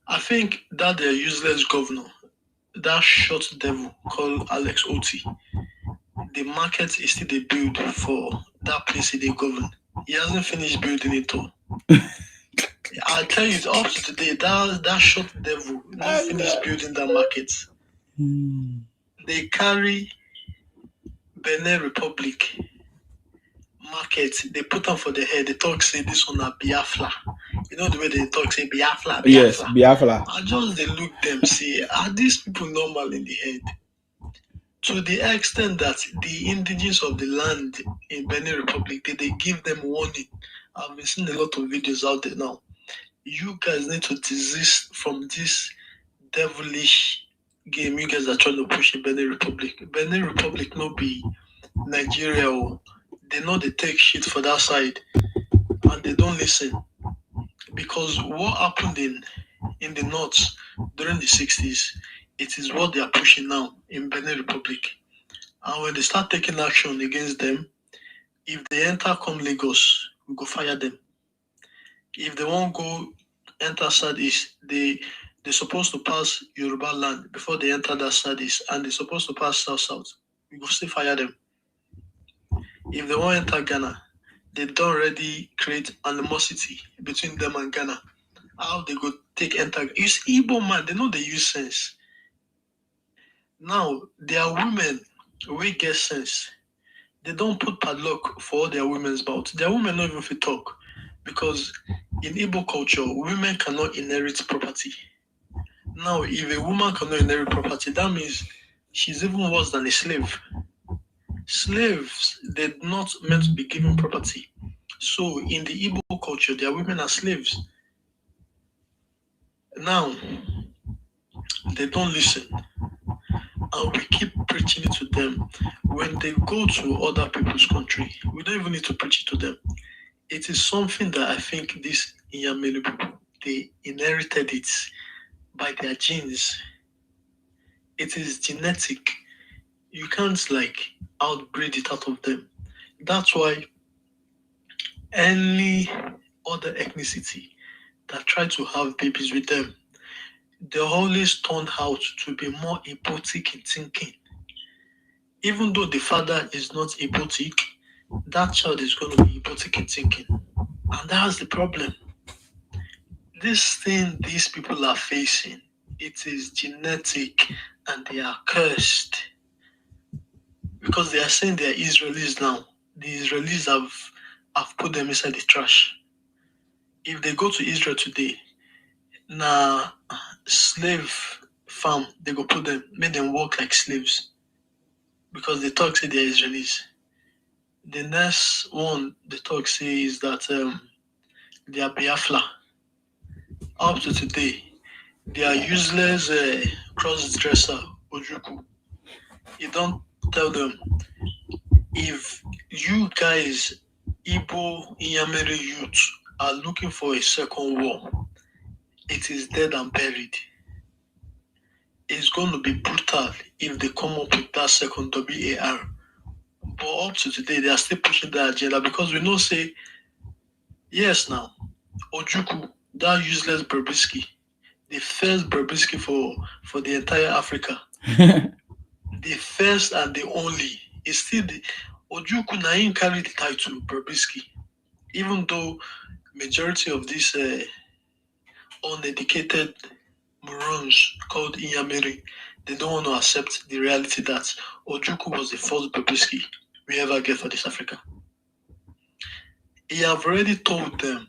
I think that their useless governor, that short devil called Alex Oti, the market is still the build for that place they govern. He hasn't finished building it all. I'll tell you, up to today, that short devil not finished building that market. They carry Benin Republic market, they put them for the head. They talk, say this one a Biafra. You know the way they talk, say Biafra. Yes, Biafra. I just they look them, say, are these people normal in the head? To the extent that the indigenous of the land in Benin Republic, they give them warning. I've been seeing a lot of videos out there now. You guys need to desist from this devilish game you guys are trying to push in Benin Republic. Benin Republic no be Nigeria. Or they know they take shit for that side and they don't listen. Because what happened in the north during the 60s, it is what they are pushing now in Benin Republic. And when they start taking action against them, if they enter come Lagos, we go fire them. If they won't go enter Southeast, they they're supposed to pass Yoruba land before they enter that studies, and they're supposed to pass South. We go still fire them. If they want to enter Ghana, they don't already create animosity between them and Ghana. How they go take enter? It's Igbo man, they know they use sense. Now, there are women who get sense. They don't put padlock for their women's mouth. Their women don't even fit talk. Because in Igbo culture, women cannot inherit property. Now, if a woman cannot inherit property, that means she's even worse than a slave. Slaves, they're not meant to be given property. So, in the Igbo culture, their women are slaves. Now, they don't listen. And we keep preaching it to them. When they go to other people's country, we don't even need to preach it to them. It is something that I think these Inyamele people, they inherited it by their genes. It is genetic. You can't outbreed it out of them. That's why any other ethnicity that try to have babies with them, they always turned out to be more epotic in thinking. Even though the father is not epotic, that child is going to be epotic in thinking. And that's the problem. This thing these people are facing, it is genetic and they are cursed. Because they are saying they are Israelis now. The Israelis have put them inside the trash. If they go to Israel today, slave farm, they go put them, make them work like slaves. Because they talk say they are Israelis. The next one they talk say is that they are Biafra. Up to today, they are useless cross-dresser, Ojuku. You don't tell them, if you guys, Igbo Inyamere youth, are looking for a second war, it is dead and buried. It's going to be brutal if they come up with that second WAR. But up to today, they are still pushing the agenda because we know, say, yes now, Ojuku, that useless Berbisky, the first Berbisky for the entire Africa, the first and the only, is still the Ojuku Nain carried the title Berbisky, even though majority of these uneducated morons called Inyamere, they don't want to accept the reality that Ojuku was the first Berbisky we ever get for this Africa. He have already told them,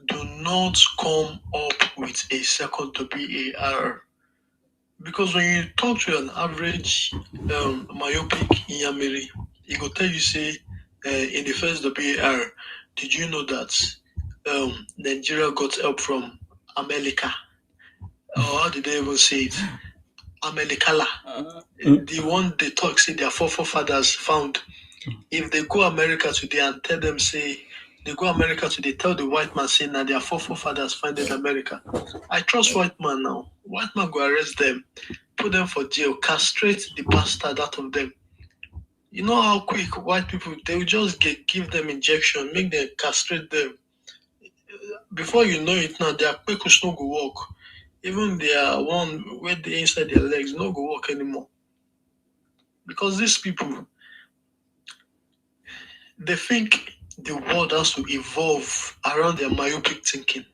do not come up with a second WAR. Because when you talk to an average myopic Inyamere, he will tell you, say, in the first WAR, did you know that Nigeria got help from America? Or how did they even say it? Americala. The one they talk, say their forefathers found. If they go America today and tell them, say, they go America today, tell the white man, say, now their forefathers find in America. I trust white man now. White man go arrest them, put them for jail, castrate the bastard out of them. You know how quick white people, they will just give them injection, make them castrate them. Before you know it now, their quickness no go walk. Even their one where they inside their legs no go walk anymore. Because these people, they think the world has to evolve around their myopic thinking.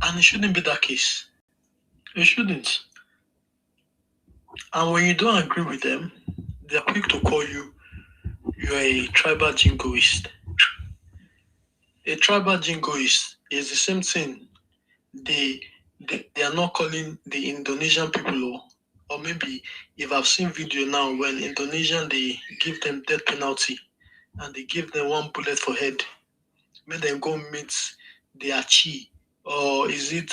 And it shouldn't be that case. It shouldn't. And when you don't agree with them, they're quick to call you a tribal jingoist. A tribal jingoist is the same thing. They are not calling the Indonesian people, or maybe if I've seen video now when Indonesian, they give them death penalty and they give them one bullet for head. Make them go meet the Achi, or is it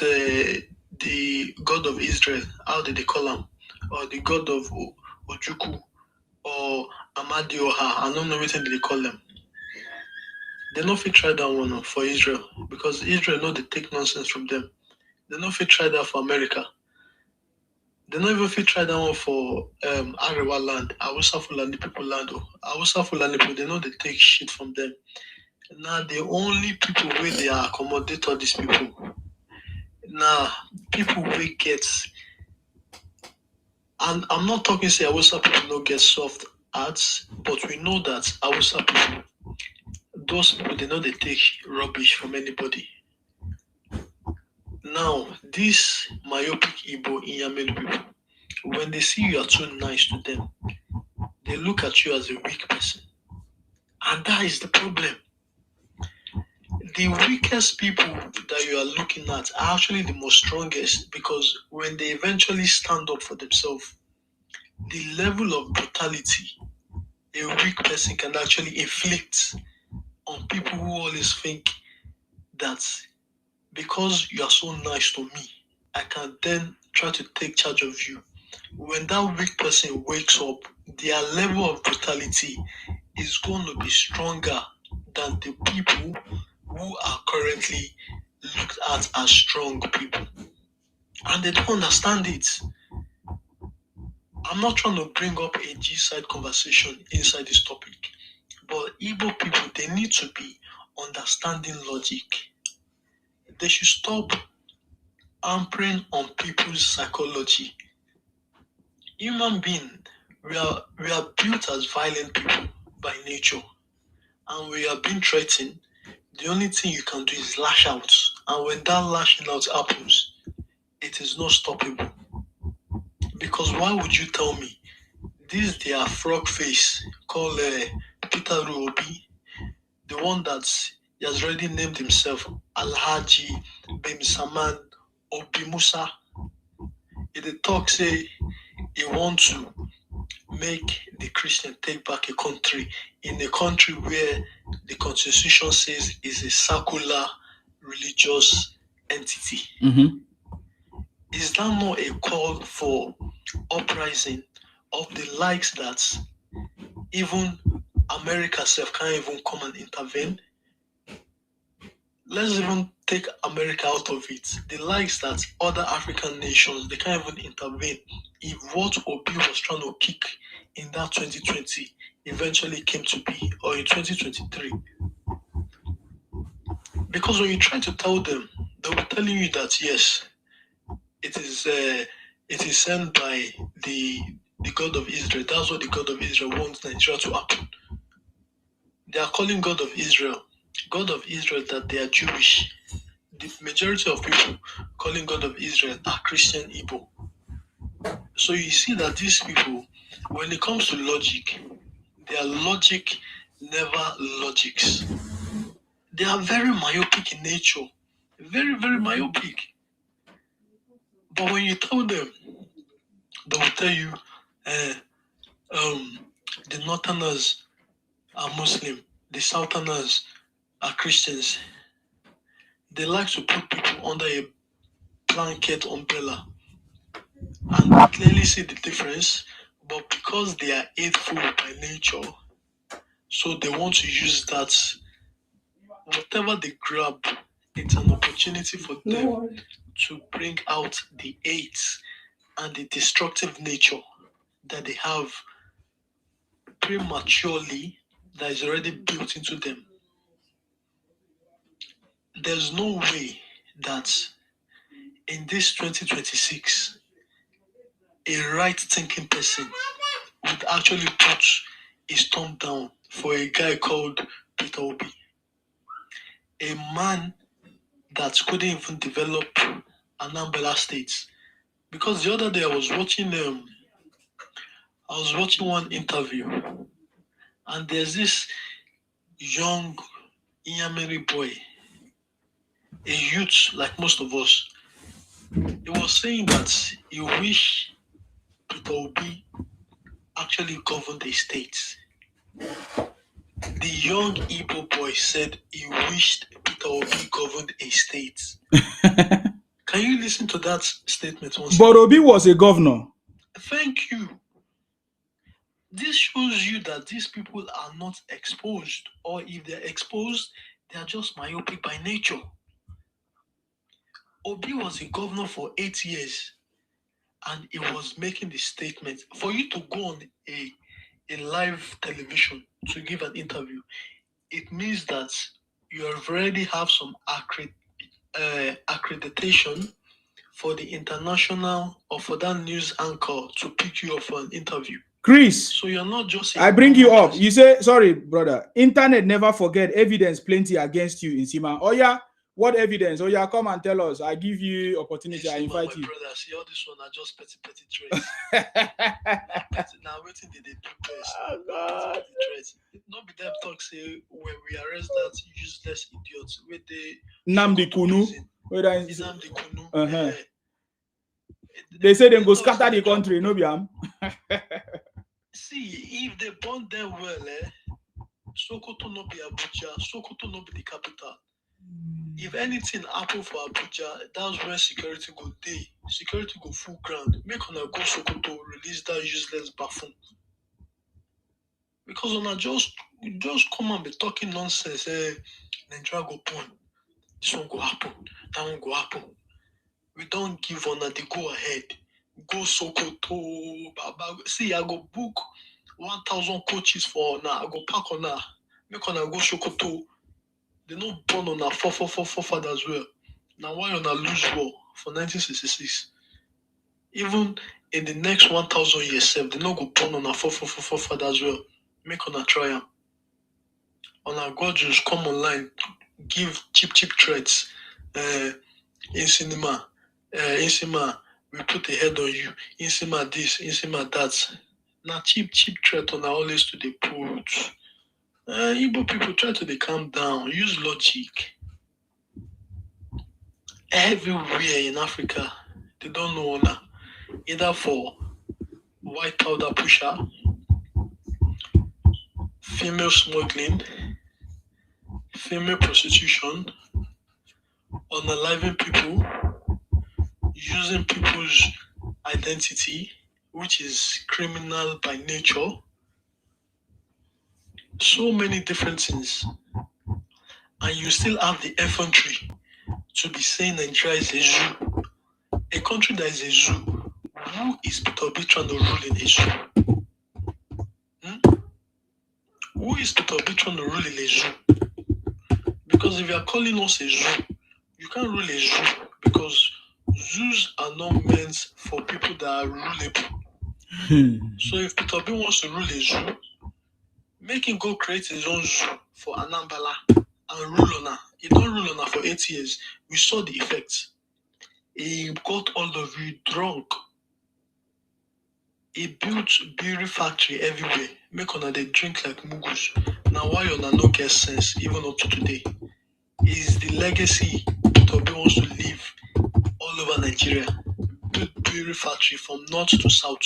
the God of Israel? How did they call him? Or the God of Ojuku, or Amadioha? I don't know what they call them. They not fit try that one for Israel, because Israel know they take nonsense from them. They not fit try that for America. They not even fit try that one for Arewa land, Hausa Fulani people land. Hausa Fulani people, they know they take shit from them. Now the only people where they are accommodate all these people Now, people will get, and I'm not talking say Hausa people don't get soft hearts, but we know that Hausa people, those people, they know they take rubbish from anybody. Now, these myopic Igbo Inyamelu people, when they see you are too nice to them, they look at you as a weak person. And that is the problem. The weakest people that you are looking at are actually the most strongest, because when they eventually stand up for themselves, the level of brutality a weak person can actually inflict on people who always think that because you are so nice to me, I can then try to take charge of you. When that weak person wakes up, their level of brutality is going to be stronger than the people who are currently looked at as strong people. And they don't understand it. I'm not trying to bring up a G-side conversation inside this topic, but Igbo people, they need to be understanding logic. They should stop hampering on people's psychology. Human beings, we are built as violent people by nature, and we are being threatened. The only thing you can do is lash out, and when that lashing out happens, it is not stoppable. Because why would you tell me this their frog face called Peter Obi, the one that he has already named himself Alhaji bin Saman Obi Musa? He talk say he want to make the Christian take back a country, in a country where the constitution says is a secular religious entity. Mm-hmm. Is that not a call for uprising of the likes that even America self can't even come and intervene? Let's even take America out of it. The likes that other African nations, they can't even intervene if what Obi was trying to kick in that 2020 eventually came to be, or in 2023. Because when you try to tell them, they'll be telling you that yes, it is sent by the God of Israel. That's what the God of Israel wants Nigeria to happen. They are calling God of Israel that they are Jewish. The majority of people calling God of Israel are Christian Igbo. So you see that these people, when it comes to logic, their logic never logics. They are very myopic in nature. Very, very myopic. But when you tell them, they will tell you, the Northerners are Muslim, the Southerners are Christians. They like to put people under a blanket umbrella, and we clearly see the difference. But because they are hateful by nature, so they want to use that. Whatever they grab, it's an opportunity for them to bring out the hate and the destructive nature that they have prematurely, that is already built into them. There's no way that in this 2026, a right-thinking person would actually put his thumb down for a guy called Peter Obi, a man that couldn't even develop an umbrella state. Because the other day I was watching one interview, and there's this young Inyamiri boy, a youth like most of us. He was saying that he wished Peter Obi actually governed the state. The young Igbo boy said he wished Peter Obi governed a state. Can you listen to that statement once? But Obi was a governor. Thank you. This shows you that these people are not exposed, or if they're exposed, they are just myopic by nature. Obi was a governor for 8 years, and he was making the statement. For you to go on a live television to give an interview, it means that you already have some accreditation for the international or for that news anchor to pick you up for an interview. Chris, So you're not just. I bring you up. You say, sorry, brother. Internet never forget. Evidence plenty against you in Sima. Oh yeah, what evidence? Oh yeah, come and tell us. I give you opportunity. I invite you. Brother, see all this one are just petty threats. Now waiting they do press. Oh God. Not be them talk say when we arrest that useless idiots with the Namdi Kunu. Namdi Kunu. They say they go scatter the country, no biam. See, if they burn them well, Sokoto no be Abuja, Sokoto no be the capital. If anything happen for Abuja, that's where security go day. Security go full ground. Make on a go Sokoto release that useless buffoon. Because on a just come and be talking nonsense. Nigeria go burn. This one go happen. That one go happen. We don't give on the go ahead. Go Sokoto. See, I go book 1,000 coaches for now. I go park on now. Make on a go Sokoto. They no born on a 444 as well. Now why on a lose war for 1966? Even in the next 1,000 years, they no go born on a 444 as well. Make on a try. On a gorgeous come online, give cheap threats. In cinema, we put a head on you. In cinema this, in cinema that. Now cheap threat on always to the put. Igbo people try to calm down, use logic. Everywhere in Africa, they don't know now. Either for white powder pusher, female smuggling, female prostitution, unaliving people, using people's identity, which is criminal by nature. So many different things. And you still have the infantry to be saying Nigeria is a zoo. A country that is a zoo. Who is Peter Obi trying to rule in a zoo? Who is Peter Obi trying to rule in a zoo? Because if you are calling us a zoo, you can't rule a zoo because zoos are not meant for people that are rulable. So if Peter Obi wants to rule a zoo, make him go create his own zoo for Anambra and rule on her. He don't rule on her for 8 years. We saw the effects. He got all of you drunk. He built beer factory everywhere. Make on they drink like mugus. Now why on no get sense even up to today? Is the legacy Peter Obi wants to live all over Nigeria. Build beer factory from north to south.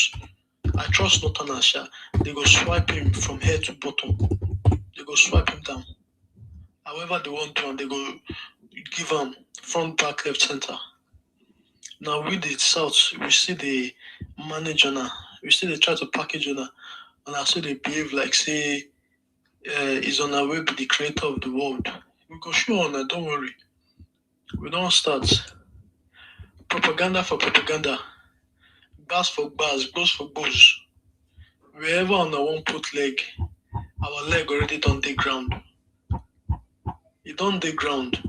I trust Northern Asia. They go swipe him from head to bottom. They go swipe him down. However they want to, and they go give him front, back, left, center. Now with the south, we see they manage on her. We see they try to package on her. And I see they behave like say is on our way to the creator of the world. We go show on her, don't worry. We don't start. Propaganda for propaganda. Bars for bars, blows for blows. Wherever on our one put leg, our leg already done the ground. It done the ground.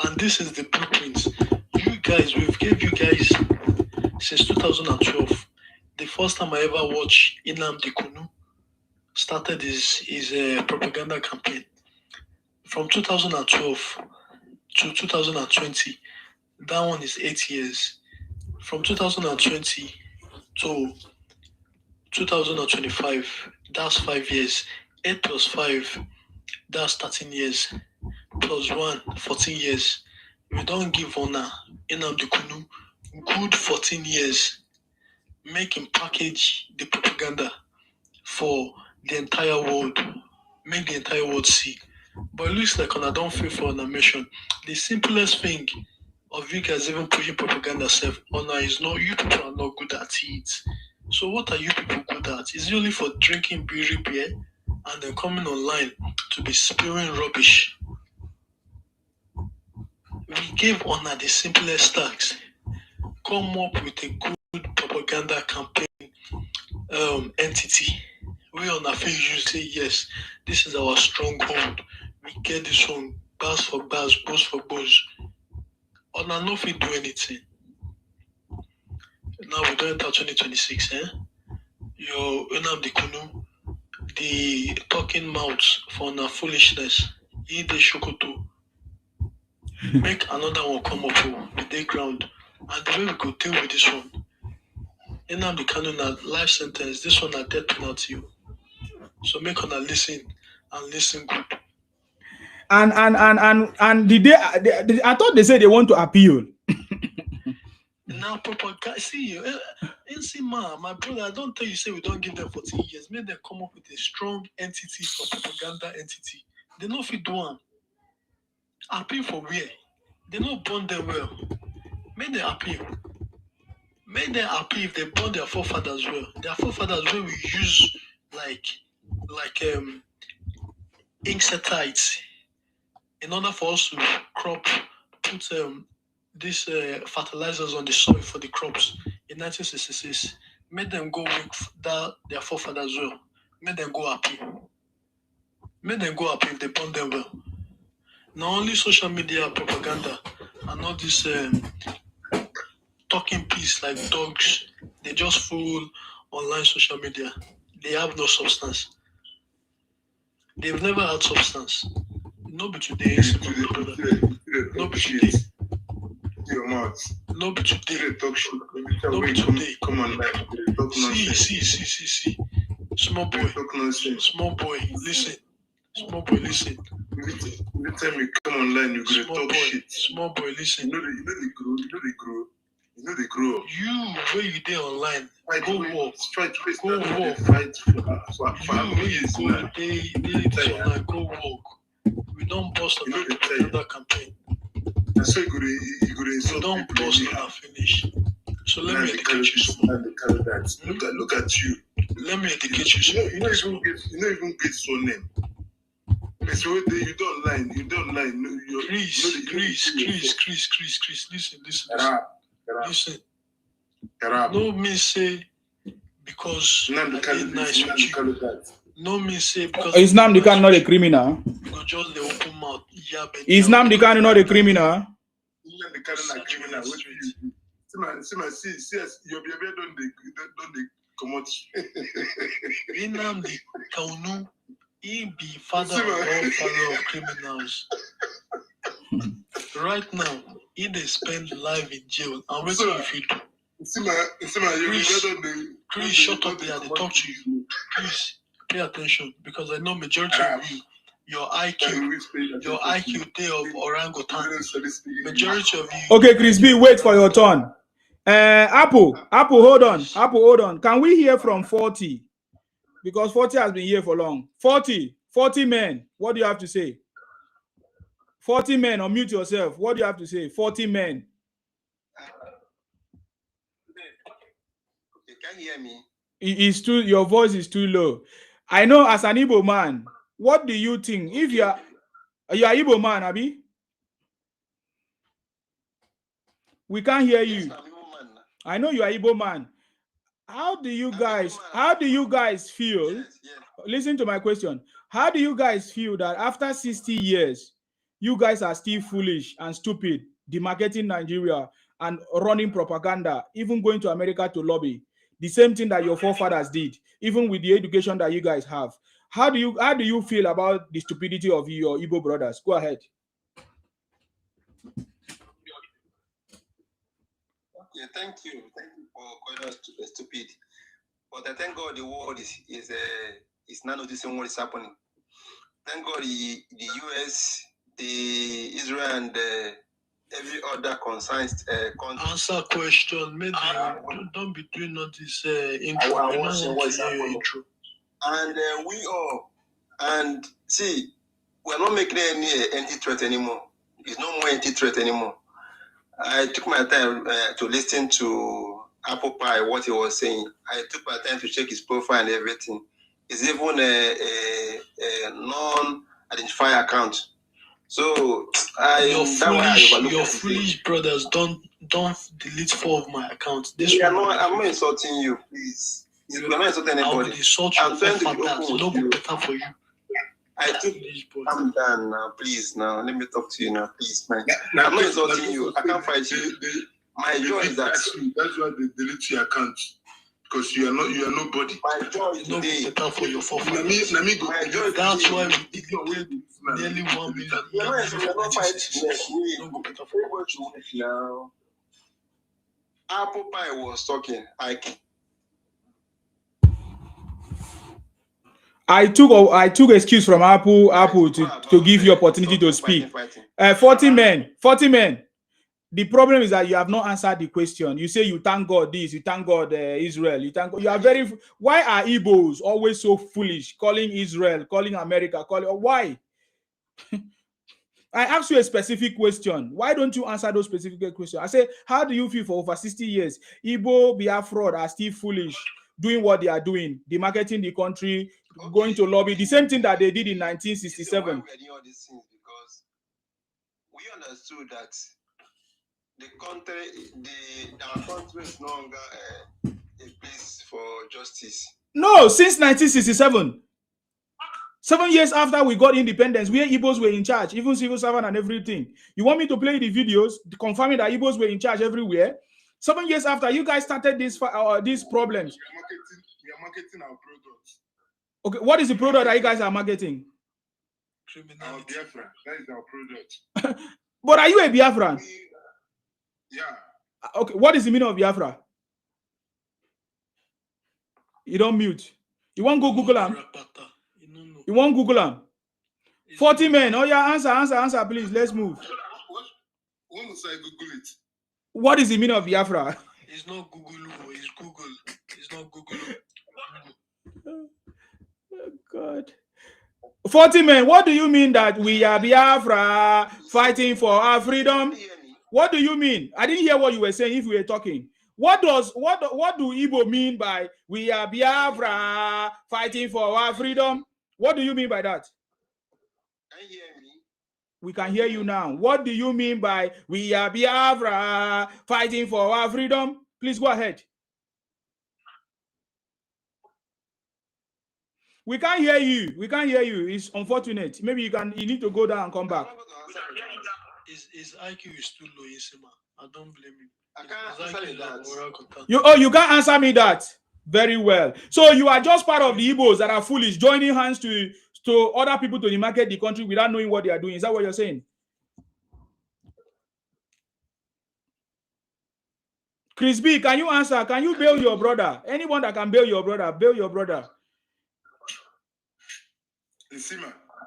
And this is the blueprint. You guys, we've gave you guys since 2012. The first time I ever watched Nnamdi Kanu started his propaganda campaign. From 2012 to 2020, that one is 8 years. From 2020 to 2025, that's 5 years. 8 plus 5, that's 13 years. Plus 1, 14 years. We don't give honor Nnamdi Kanu good 14 years. Make him package the propaganda for the entire world. Make the entire world see. But it looks like I don't feel for an mission. The simplest thing of you guys even pushing propaganda self honor is not, you people are not good at it. So what are you people good at? It's only for drinking beer and then coming online to be spewing rubbish. We gave honor the simplest task. Come up with a good propaganda campaign entity. We on our face you say yes, this is our stronghold. We get this one, bars for bars, bows for bows. On a no fit do anything. Now we don't enter 2026, Your the Kunu, the talking mouths for na foolishness. He the shokoto. Make another one come up with the ground. And the way we go deal with this one. The canon a life sentence, this one a death penalty. So make on a listen and listen good. And I thought they said they want to appeal. Now, propaganda. See, see, my brother, I don't tell you, say we don't give them 14 years. Make them come up with a strong entity for propaganda entity. They know if you do one. Appeal for where? They know burn them well. Make them appeal. Make them appeal if they burn their forefathers well. Their forefathers will we use like insecticides in order for us to put these fertilizers on the soil for the crops in 1966. Made them go with their forefathers well. Made them go happy. Made them go happy if they burn them well. Not only social media propaganda and all this talking piece like dogs, they just fool online social media. They have no substance. They've never had substance. No be today, no be today. Your mouth. No be today. Talk shit. No be today. Come on, like, talk nonsense. See. Small boy. Talk nonsense. Small boy, listen. Small boy, listen. Every time you come online, you gonna talk shit. Small boy, listen. You know they grow. You where you there online? Go walk. Go walk. Fight for You go they online. Go walk. We don't bust on another campaign. So you go We insult don't people. bust on finish. So let me educate you some more. Look at you. Let me educate you some more. You don't even get so name. So you don't lie. No, Chris, listen. Arab. No me say because I did nice with you. No me say because Is Nnamdi Kanu not a criminal? you go just the open mouth. Is Nnamdi Kanu not a criminal? The Canada criminal. See, your baby don't they come out. Nnamdi Kanu, he be father of all father of criminals. Right now, he they spend life in jail. And wait till if you do. Chris, shut up there. They talk to you. Please pay attention because I know majority of you, your IQ day of orangutan. Majority of you. Okay, Chris B, wait for your turn. Apple, hold on. Can we hear from 40? Because 40 has been here for long. 40 men. What do you have to say? 40 men, unmute yourself. What do you have to say? 40 men. You can hear me. Your voice is too low. I know as an Igbo man, what do you think? If you are Igbo man, Abi? We can't hear you. Yes, I'm Igbo man. I know you are Igbo man. How do you guys feel? Yes. Listen to my question. How do you guys feel that after 60 years, you guys are still foolish and stupid, demarketing Nigeria and running propaganda, even going to America to lobby? The same thing that your forefathers did, even with the education that you guys have. How do you feel about the stupidity of your Igbo brothers? Go ahead. Okay, thank you for calling us stupid. But I thank God the world is not noticing what is happening. Thank God the US, the Israel, and every other concerned country. Answer question. Maybe don't be doing all this intro. I want to what's happening. Intro. And we all, and see, we're not making any anti-threat anymore. It's no more anti-threat anymore. I took my time to listen to Apple Pie, what he was saying. I took my time to check his profile and everything. It's even a non-identified account. So your foolish brothers don't delete 4 of my accounts. I'm not insulting you, please. We're not insulting anybody. I will insult you. No be better for you. I took calm down now, please. Now let me talk to you now, please, man. Now, I'm not insulting you. I can't fight you. My joy is that that's why they delete your account. Because you are nobody. my joy today. For your That's why we deleted nearly 1 million. You're not fighting. Now, Apple Pie was talking. I took excuse from Apple to give you opportunity to speak. 40 men. The problem is that you have not answered the question. You say you thank God this, you thank God Israel, you thank God. You are very. Why are Igbos always so foolish, calling Israel, calling America, why? I asked you a specific question. Why don't you answer those specific questions? I say, how do you feel for over 60 years? Igbo Biafra are still foolish, doing what they are doing, demarketing the country, going to lobby, the same thing that they did in 1967. Why we are doing all these things? Because we understood that our country is no longer a place for justice. No, since 1967. 7 years after we got independence, where Igbos were in charge, even civil servant and everything. You want me to play the videos confirming that Igbos were in charge everywhere? 7 years after you guys started these problems. We are marketing our products. Okay, what is the product that you guys are marketing? Our Biafra. That is our product. But are you a Biafran? Yeah. Okay, what is the meaning of Biafra? You don't mute. You want to go Google them? You want Google them? 40 men. Oh yeah, answer, please. Let's move. When was I Google it? What is the meaning of Biafra? It's not Google, it's Google. It's not Google. Oh, God. 40 men, what do you mean that we are Biafra fighting for our freedom? What do you mean? I didn't hear what you were saying if we were talking. What do Igbo mean by we are Biafra fighting for our freedom? What do you mean by that? Can you hear me? We can hear you now. What do you mean by we are Biafra fighting for our freedom? Please go ahead. We can't hear you. We can't hear you. It's unfortunate. Maybe you need to go down and come back. His IQ is too low, Isima. I don't blame him. I can't answer that. You can't answer me that. Very well. So you are just part of the Igbos that are foolish, joining hands to other people to demarket the country without knowing what they are doing. Is that what you're saying? Chris B, can you answer? Can you bail your brother? Anyone that can bail your brother, bail your brother.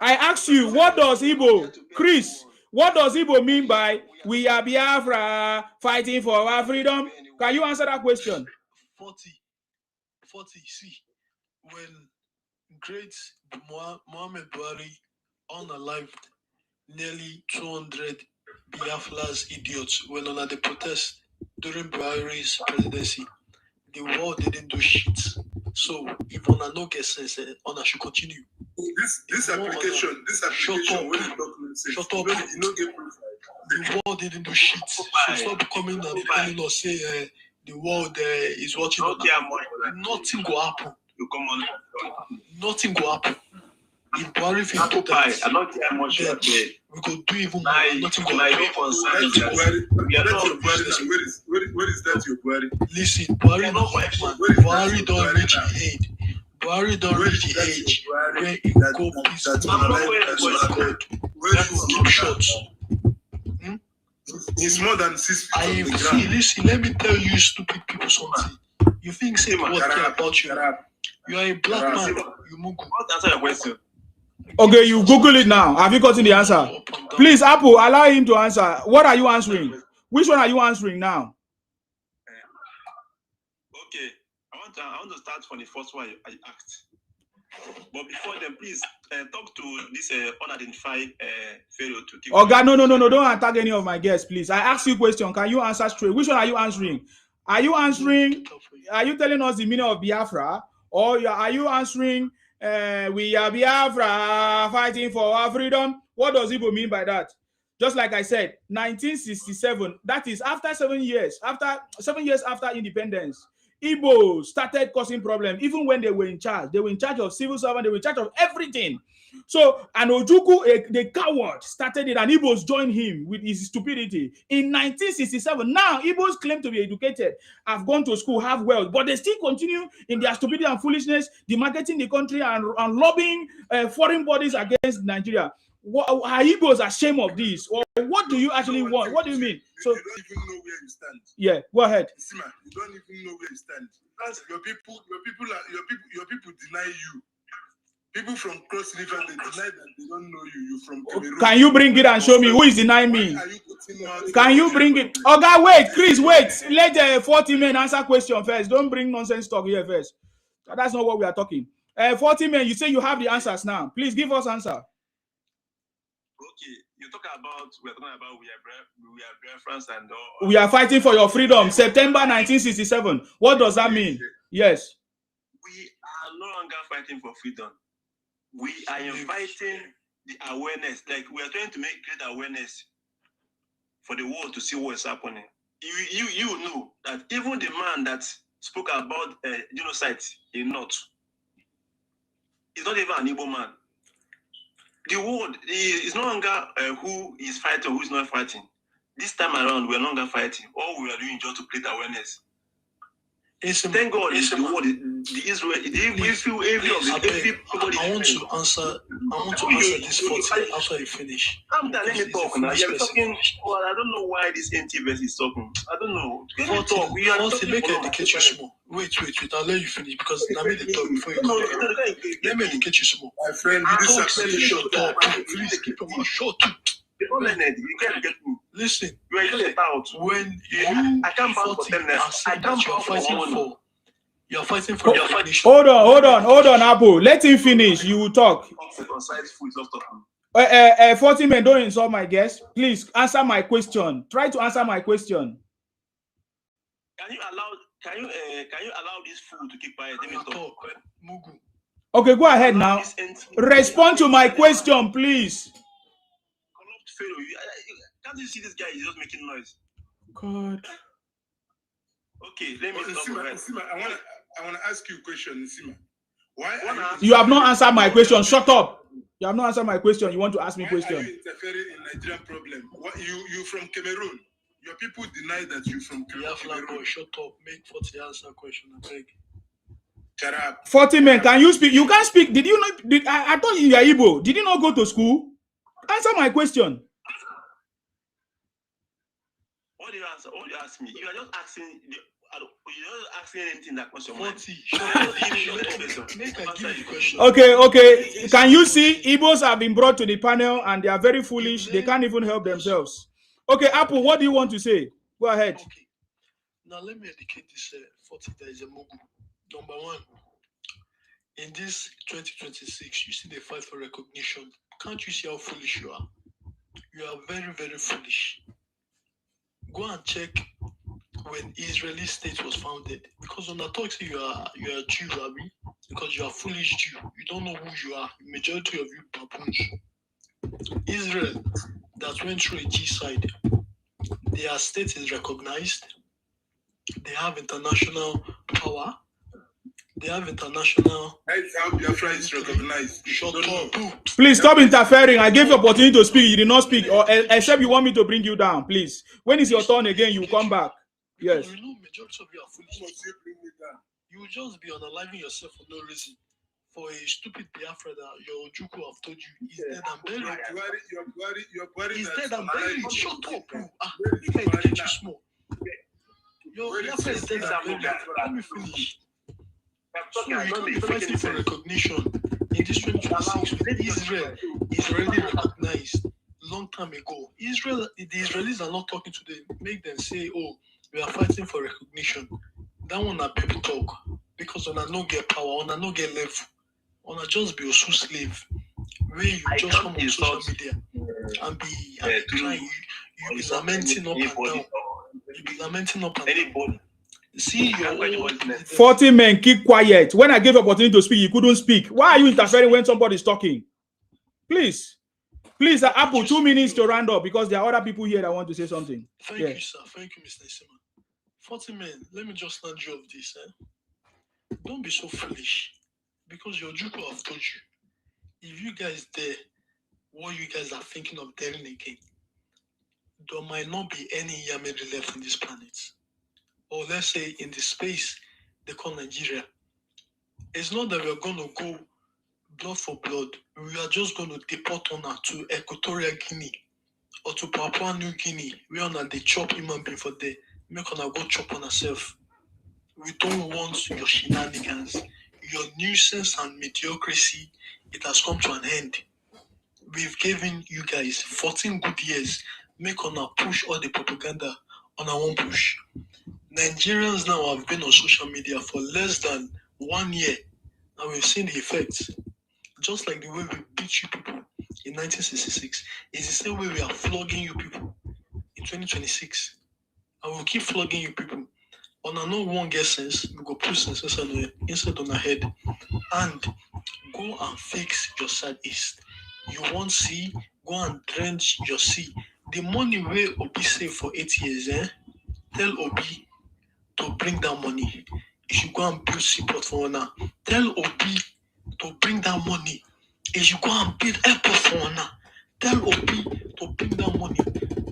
I asked you, what does Igbo, Chris, what does Igbo mean by we are Biafra fighting for our freedom? Can you answer that question? 40, see, when great Muhammad Buhari unalived nearly 200 Biafra's idiots when on the protest during Buhari's presidency, the world didn't do shit. So if on no get sense, on should continue. This application, where the documents say, shut up. You know, the world didn't do shit. So stop coming and telling us say the world is watching. Nothing will happen. Nothing will happen. If Buhari feel to that, we could do even more. Nothing will happen. Where is that your Buhari? Listen, Buhari no white man. Buhari don't reach the age. Buhari don't reach the age where he go peaceful. Where he keep short. It's more than 6 feet on the ground. Listen, let me tell you stupid people something. You think say what care about you? You are a black man. You mugu. Answer your question. Okay, you Google it now. Have you gotten the answer? Please, Apple, allow him to answer. What are you answering? Which one are you answering now? Okay, I want to start from the first one I asked. But before then, please talk to this unidentified fellow to keep. Oh God, no, don't attack any of my guests, please. I asked you a question. Can you answer straight? Which one are you answering? Are you answering? Are you telling us the meaning of Biafra, or are you answering? We are Biafra fighting for our freedom. What does Igbo mean by that? Just like I said, 1967. That is after 7 years. After 7 years after independence, Igbo started causing problems even when they were in charge. They were in charge of civil servant, they were in charge of everything. So, and Ojukwu, the coward, started it, and Igbos joined him with his stupidity. In 1967, now Igbos claim to be educated, have gone to school, have wealth, but they still continue in their stupidity and foolishness, demarketing the country and lobbying foreign bodies against Nigeria. Are Igbos ashamed of this? Or what do you actually want? What do you mean? So, you don't even know where you stand. Yeah, go ahead. Sima, you don't even know where you stand. Your people deny you. People from Cross River, they deny that they don't know you. You're from Cameroon. Can you bring it and show me who is denying me? Can you bring it? Oh God, wait, Chris, wait. Let the 40 men answer question first. Don't bring nonsense talk here first. That's not what we are talking. 40 men, you say you have the answers now. Please give us answer. Okay, we're talking about we are Biafrans and all. We are fighting for your freedom. September 1967. What does that mean? Yes. We are no longer fighting for freedom. We are inviting the awareness. Like we are trying to create awareness for the world to see what is happening. You know that even the man that spoke about genocide in North is not even an Igbo man. The world is no longer who is fighting, who is not fighting. This time around, we are no longer fighting. All we are doing is just to create awareness. Thank God, the world, the Israel, I want to answer this 40 after you finish. I'm telling you talk now. You're talking. Well, I don't know why this NT-verse is talking. I don't know. Talk. We are not make educate you small. Wait. I'll let you finish because I made the talk before you go. Let me educate you small. My friend, this is shut up. Please keep your mouth shut. You can't get me. Listen, you are just about when you I can't bow for them. I can't you're fighting for. You're fighting for your fighting. Hold on, Apple. Let him finish. You will talk. 40 men, don't insult my guest. Please answer my question. Try to answer my question. Can you allow this fool to keep quiet? Let me talk. Okay, go ahead now. Respond to my question, please. Can't you see this guy is just making noise? God. Okay, let me talk. Sima, I want to ask you a question, Sima. Why you have not answered my question? Shut up. You have not answered my question. You want to ask me a question? Why are you interfering in Nigerian problem? You from Cameroon? Your people deny that you from Cameroon. Boy, shut up. Make 40 answer question. I beg. Shut up. 40 men, can you speak? You can't speak. Did you not? I thought you were Igbo. Did you not go to school? Answer my question. What do you answer? What do you ask me? You are just asking. You're not asking anything that question. 40. Okay. Can you see Igbos have been brought to the panel and they are very foolish? They can't even help themselves. Okay, Apple, what do you want to say? Go ahead. Okay. Now let me educate this 40 that is a Mugu. Number one, in this 2026, you see the fight for recognition. Can't you see how foolish you are? You are very, very foolish. Go and check when Israeli state was founded. Because when I talk to you, you are Jew, Abi, because you are foolish Jew. You don't know who you are. Majority of you baboons. Israel that went through a genocide, their state is recognized. They have international power. They have international. That's how Biafra is recognized. Shut up. Please stop interfering. I gave you opportunity to speak. You did not speak, or except you want me to bring you down. Please. When it's your turn again, you come back. Yes. You know, majority of you are foolish. You will just be unaliving yourself for no reason. For a stupid Biafra that your Ojukwu have told you is dead and buried. He's dead and buried. Shut up. If I educate you small. Your Biafra is dead and buried. Let me finish. So you can't be fighting for recognition in this 2026 with Israel is already recognized long time ago. The Israelis are not talking to them, make them say, oh, we are fighting for recognition. That one are baby talk. Because when I no get power, when I no get level, when I just be a slave, where you just come on social media and be crying, you be lamenting up and down. You be lamenting up and down. See your 40 men, keep quiet. When I gave opportunity to speak, you couldn't speak. Why are you interfering when somebody's talking? Please, Apple, 2 minutes to round up because there are other people here that want to say something. Thank you, sir. Thank you, Mr. Sima. 40 men, let me just nudge you of this. Don't be so foolish. Because your Juku have told you. If you guys dare what you guys are thinking of daring again, there might not be any Yamedi left on this planet. Or let's say in the space they call Nigeria. It's not that we're going to go blood for blood. We are just going to deport on her to Equatorial Guinea or to Papua New Guinea. We are not the chop human being for there. Make her go chop on herself. We don't want your shenanigans. Your nuisance and mediocrity, it has come to an end. We've given you guys 14 good years. Make on our push all the propaganda on our own push. Nigerians now have been on social media for less than 1 year, and we've seen the effects. Just like the way we beat you people in 1966, it's the same way we are flogging you people in 2026. And we'll keep flogging you people. On a no one get sense, we go put sense inside on our head and go and fix your southeast. You won't see, go and drench your sea. The money where Obi save for 8 years, tell Obi to bring that money. You should go and build seaport for now. Tell Obi to bring that money. You should go and build airport for now. Tell Obi to bring that money.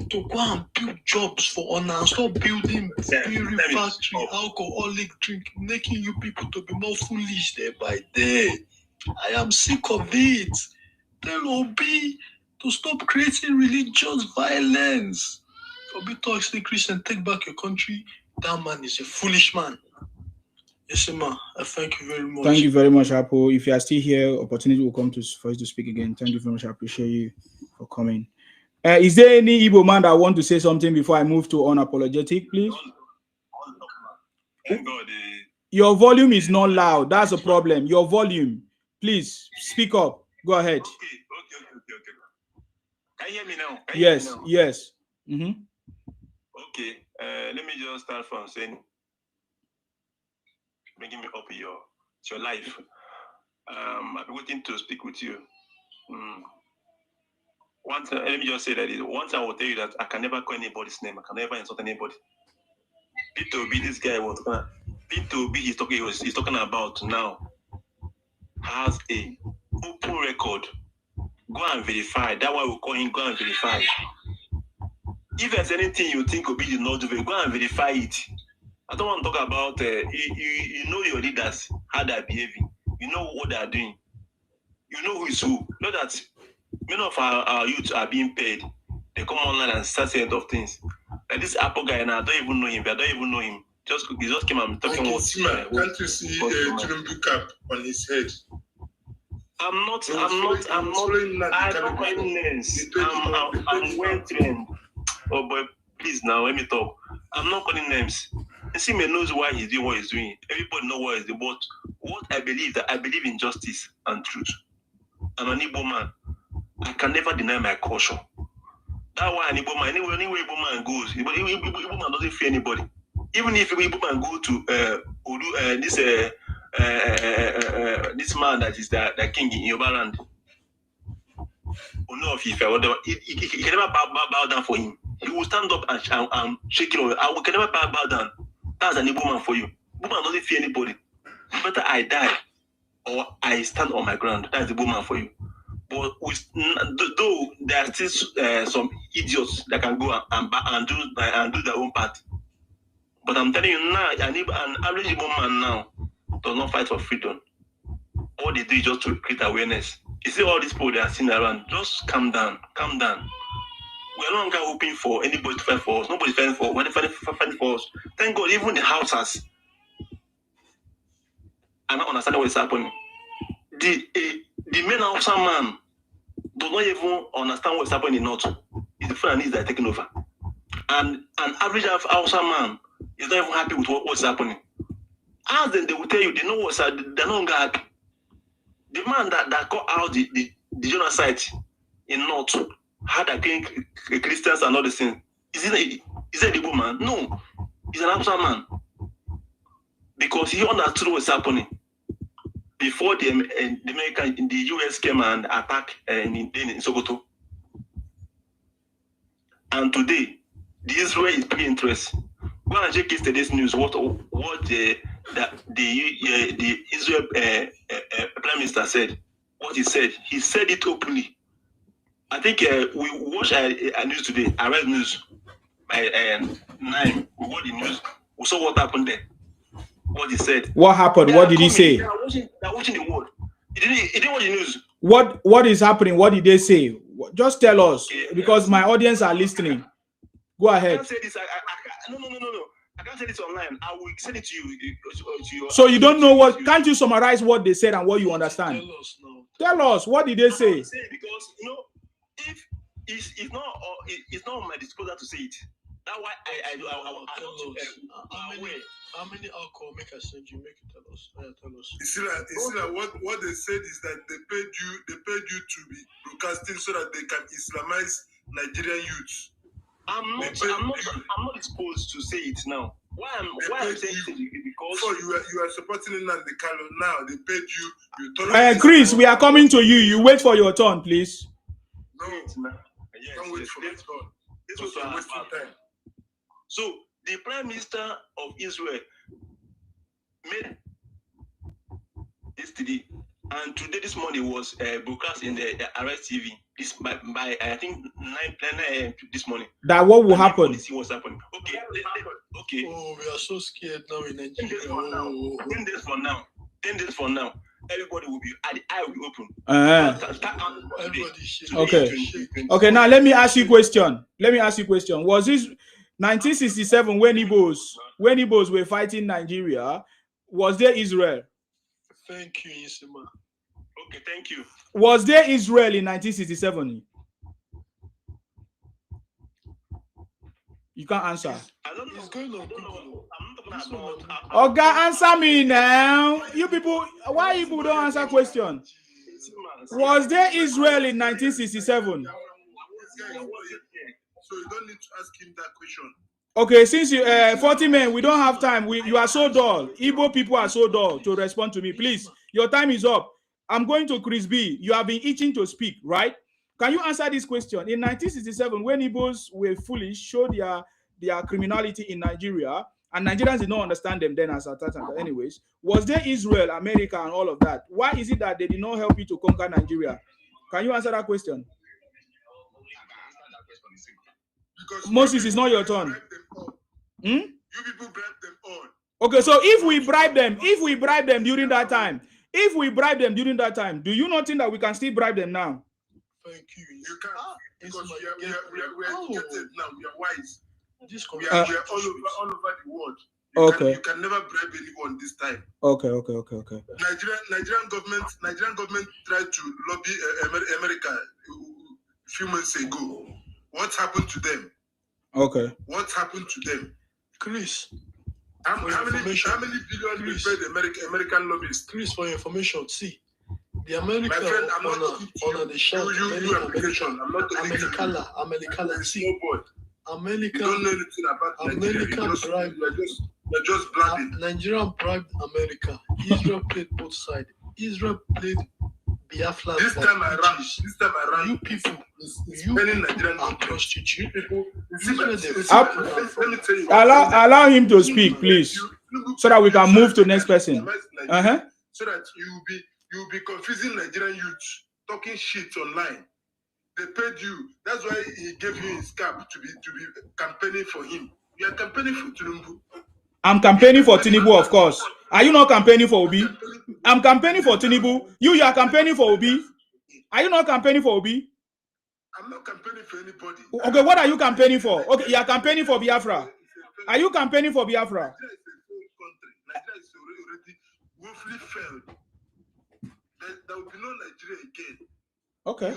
To go and build jobs for honor and stop building beer factory, alcoholic drink, making you people to be more foolish day by day. I am sick of it. Tell Obi to stop creating religious violence. Obi talks to Christian, take back your country. That man is a foolish man. Yes, ma. I thank you very much. Thank you very much, Apo. If you are still here, opportunity will come for you to speak again. Thank you very much. I appreciate you for coming. Is there any Igbo man that want to say something before I move to unapologetic, please? Your volume is not loud. That's a problem. Your volume. Please speak up. Go ahead. Okay. Can you hear me now? Yes. Mm-hmm. Okay. Let me just start from saying, bringing me up your life. I've been waiting to speak with you. Once, let me just say that once I will tell you that I can never call anybody's name. I can never insult anybody. P2B, this guy was P2B. He's talking about now has a open record. Go and verify. That's why we call him. Go and verify. If there's anything you think Obi did not do, go and verify it. I don't want to talk about you know your leaders, how they're behaving. You know what they're doing. You know who is who. Know that many of our youth are being paid. They come online and start saying of things. Like this Apple guy, and I don't even know him. I don't even know him. He just came and talking about. Can't you see Tinubu cap on his head? I'm not. I don't call names. I'm well trained. Oh boy, please now let me talk. I'm not calling names. Nsime knows why he's doing what he's doing. Everybody knows what he's doing. But what I believe in justice and truth. I'm an Igbo man. I can never deny my culture. That's why an Igbo man, anywhere Igbo man goes, Igbo man doesn't fear anybody. Even if Igbo man go to this man that is the king in Yoruba land, no, if he can never bow down for him. He will stand up and shake it. I can never bow down. That's an Igbo man for you. Igbo man doesn't fear anybody. Better I die or I stand on my ground. That's the Igbo man for you. But though there are still some idiots that can go and do their own part. But I'm telling you now, an average Igbo man now does not fight for freedom. All they do is just to create awareness. You see all these people that are sitting around, just calm down. We're no longer hoping for anybody to fight for us. Nobody's fighting for us. We're fighting for us. Thank God, even the houses are not understanding what is happening. The main Hausa man does not even understand what's happening in the north. It's the Fulanis that are taking over. And an average Hausa man is not even happy with what's happening. Ask them, they will tell you, they know they're no longer happy. The man that got out the genocide in north, had against Christians and all the things. Is it a Igbo man? No. He's an Hausa man. Because he understood what's happening. Before the American in the US came and attacked in Sokoto. And today, the Israel is paying interest. Go and check yesterday's news. What the Israel Prime Minister said. What he said it openly. I think we watched a news today. I read news by 9. We watched the news. We saw what happened there. What he said. What happened? What did he say? They're watching the world. He didn't watch the news. What is happening? What did they say? Just tell us, because my audience are listening. Go ahead. I can't say this. No. I can't say this online. I will send it to you. So you don't know what? Can't you summarize what they said and what you understand? Tell us now. Tell us, what did they say? Because if it's not on my disposal to say it. That's why How many alcohol make I send you? Make it tell us. Tell us. You see that what they said is that they paid you to be broadcasting so that they can Islamize Nigerian youths. I'm not disposed to say it now. Why I'm saying it because before you are supporting Nnamdi Kanu, now they paid you. You Chris, we are coming to you. You wait for your turn, please. No, don't wait for my turn. This was a wasting time. So the Prime Minister of Israel made this today, and today this morning was broadcast in the Arrest TV. This by I think 9 a.m. this morning. That what will happen? See what's happening. Okay. Oh, we are so scared now in Nigeria. 10 days from now. Everybody will be the eye will be open. Okay. Now let me ask you a question. Was this 1967 when Igbos were fighting Nigeria? Was there Israel? Thank you, Isima. Okay, thank you. Was there Israel in 1967? You can't answer. I don't know. It's going on Google. I'm not talking about. Okay, answer me now. You people, why you people don't answer question? Was there Israel in 1967? So you don't need to ask him that question. Okay, since you 40 men, we don't have time. You are so dull. Igbo people are so dull to respond to me. Please, your time is up. I'm going to Chris B. You have been itching to speak, right? Can you answer this question? In 1967, when Igbos were foolish, showed their criminality in Nigeria, and Nigerians did not understand them then as attackers. Anyways, was there Israel, America, and all of that? Why is it that they did not help you to conquer Nigeria? Can you answer that question? Because Moses, it's not your turn. You people bribe them all. Okay, so if we bribe them during that time, do you not think that we can still bribe them now? Thank you. You can't. Because we are educated now. We are wise. We are all over the world. You can never bribe anyone this time. Okay. Nigerian government tried to lobby America a few months ago. What happened to them? Okay. What happened to them? Chris, how many billion we paid American lobbyists? Chris, for your information, see, the American my friend, I'm not on the shout. You application. I'm not Americana. See, America. You don't know anything about Nigeria. You're just blabbing. Nigerian bribed America. Israel played both sides. Israel played Biafra. This time around, you people, are prostitute. Allow him to speak, please, so that we can move to the next person. So that you'll be confusing Nigerian youth, talking shit online. They paid you. That's why he gave you his cap to be campaigning for him. You are campaigning for Tinubu. I'm campaigning for Tinubu, of course. Are you not campaigning for Obi? I'm campaigning for Tinubu. You are campaigning for Obi. Are you not campaigning for Obi? I'm not campaigning for anybody. Okay, what are you campaigning for? Okay, you are campaigning for Biafra. Are you campaigning for Biafra? Nigeria is already woefully failed. There will be no Nigeria again. Okay.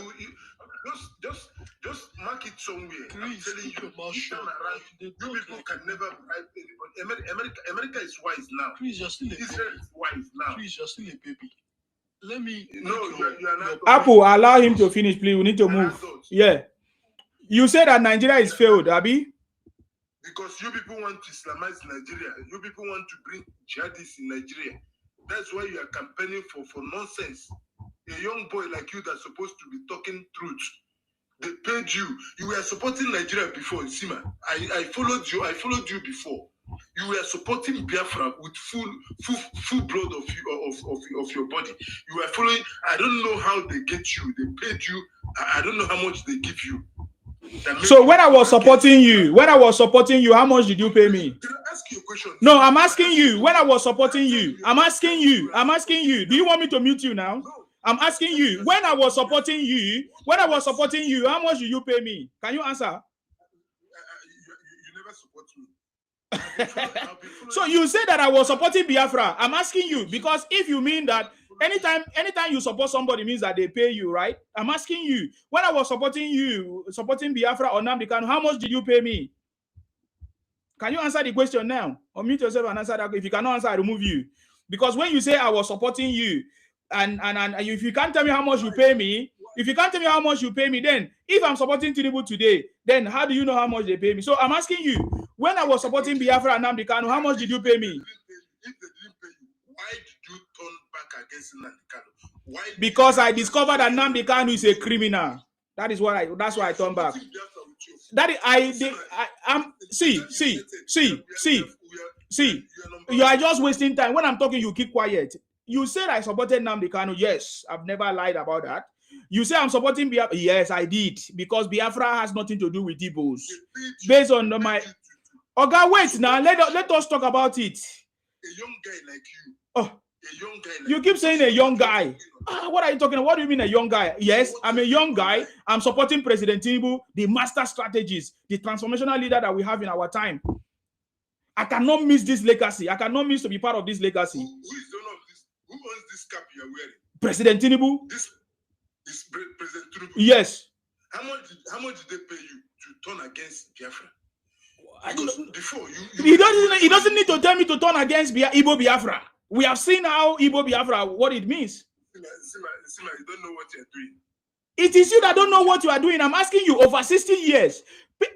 Just mark it somewhere. I'm telling you, you people can never bribe anybody. America is wise now. Israel is wise now. You're still a baby. Let me. No, you are not. Apple, allow him to finish, please. We need to move. Yeah. You said that Nigeria is failed, Abi? Because you people want to Islamize Nigeria. You people want to bring jihadists in Nigeria. That's why you are campaigning for nonsense. A young boy like you that's supposed to be talking truth. They paid you. You were supporting Nigeria before, Sima. I followed you. I followed you before. You were supporting Biafra with full blood of your body. You were following. I don't know how they get you. They paid you. I don't know how much they give you. So when I was supporting you, how much did you pay me? Can I ask you a question? No, I'm asking you. When I was supporting you, I'm asking you. Do you want me to mute you now? No. I'm asking you. When I was supporting you, how much did you pay me? Can you answer? You never support me. So you say that I was supporting Biafra. I'm asking you because if you mean that anytime you support somebody means that they pay you, right? I'm asking you. When I was supporting Biafra or Nnamdi Kanu, how much did you pay me? Can you answer the question now? Or mute yourself and answer that. If you cannot answer, I remove you. Because when you say I was supporting you, and if you can't tell me how much you pay me, then if I'm supporting Tinubu today, then how do you know how much they pay me? So I'm asking you, when I was supporting Biafra and Nnamdi Kanu, how much did you pay me? If they didn't pay you, why did you turn back against Nnamdi Kanu? Why? Because I discovered that Nnamdi Kanu is a criminal. That's why I turned back. See, you are just wasting time. When I'm talking, you keep quiet. You said I supported Nnamdi Kanu. Yes, I've never lied about that. You say I'm supporting Biafra. Yes, I did. Because Biafra has nothing to do with Igbos. Based on my... Okay, wait now. Let us talk about it. A young guy like you. Oh, A young guy like you keep saying a young guy. What are you talking about? What do you mean a young guy? Yes, I'm a young guy. I'm supporting President Tinubu, the master strategist, the transformational leader that we have in our time. I cannot miss this legacy. I cannot miss to be part of this legacy. Who is the owner of this? Who owns this cap you are wearing? President Tinubu. This President Tinubu. Yes. How much did they pay you to turn against Biafra? Because before he doesn't need to tell me to turn against Igbo Biafra. We have seen how Igbo Biafra, what it means. Sima, you don't know what you're doing. It is you that don't know what you are doing. I'm asking you, over 60 years.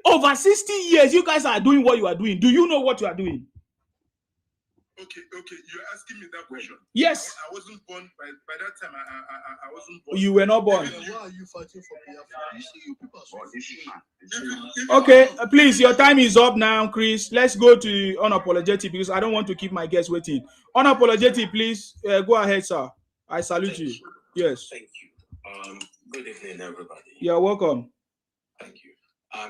Over 60 years, you guys are doing what you are doing. Do you know what you are doing? Okay. You're asking me that question. Yes. I wasn't born by that time. I wasn't born. You were not born. Why are you fighting for Biafra? You see, you people are so Okay, please, your time is up now, Chris. Let's go to unapologetic because I don't want to keep my guests waiting. Unapologetic, please. Go ahead, sir. I salute you. Yes. Thank you. Good evening, everybody. You're welcome. Thank you.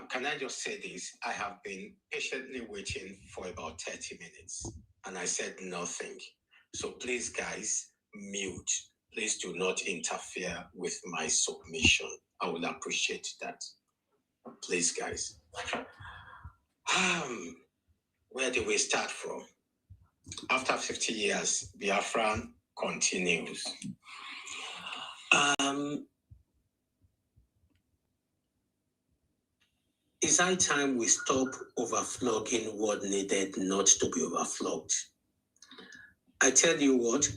Can I just say this? I have been patiently waiting for about 30 minutes and I said nothing. So please, guys, mute. Please do not interfere with my submission. I will appreciate that. Please, guys. Where do we start from? After 50 years, Biafra continues. It's high time we stop overflogging what needed not to be overflogged. I tell you what,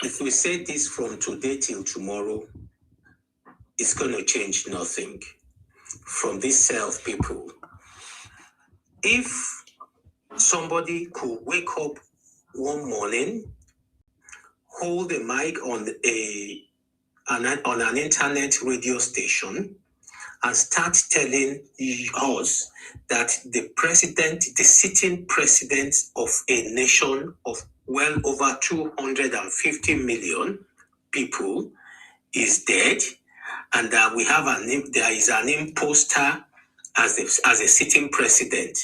if we say this from today till tomorrow, it's going to change nothing. From this self, people, if somebody could wake up one morning, hold a mic on an internet radio station, and start telling us that the sitting president of a nation of well over 250 million people is dead, and that there is an imposter as a sitting president,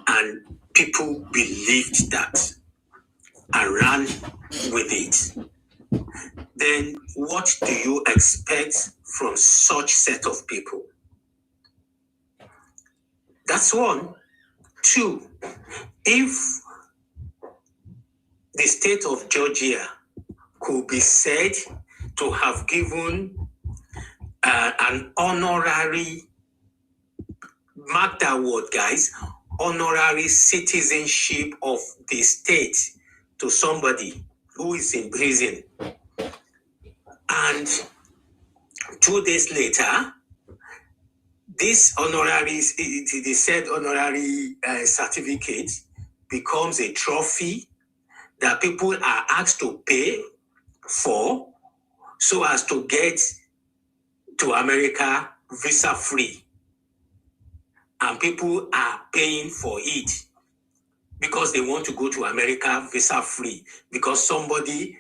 and people believed that and ran with it, then what do you expect from such set of people? That's one. Two, if the state of Georgia could be said to have given an honorary, mark that word, guys, honorary citizenship of the state to somebody who is in prison, and 2 days later, this honorary, the said honorary certificate becomes a trophy that people are asked to pay for so as to get to America visa free, and people are paying for it because they want to go to America visa free because somebody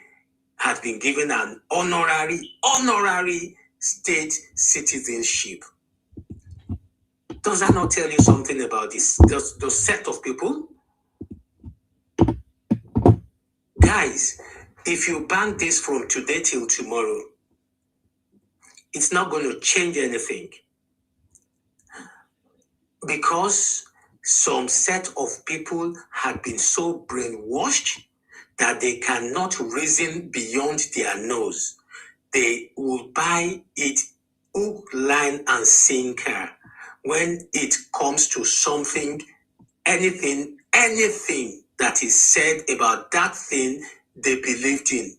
has been given an honorary state citizenship. Does that not tell you something about this? The set of people? Guys, if you bank this from today till tomorrow, it's not going to change anything. Because some set of people had been so brainwashed that they cannot reason beyond their nose. They will buy it hook, line, and sinker when it comes to something, anything that is said about that thing they believed in,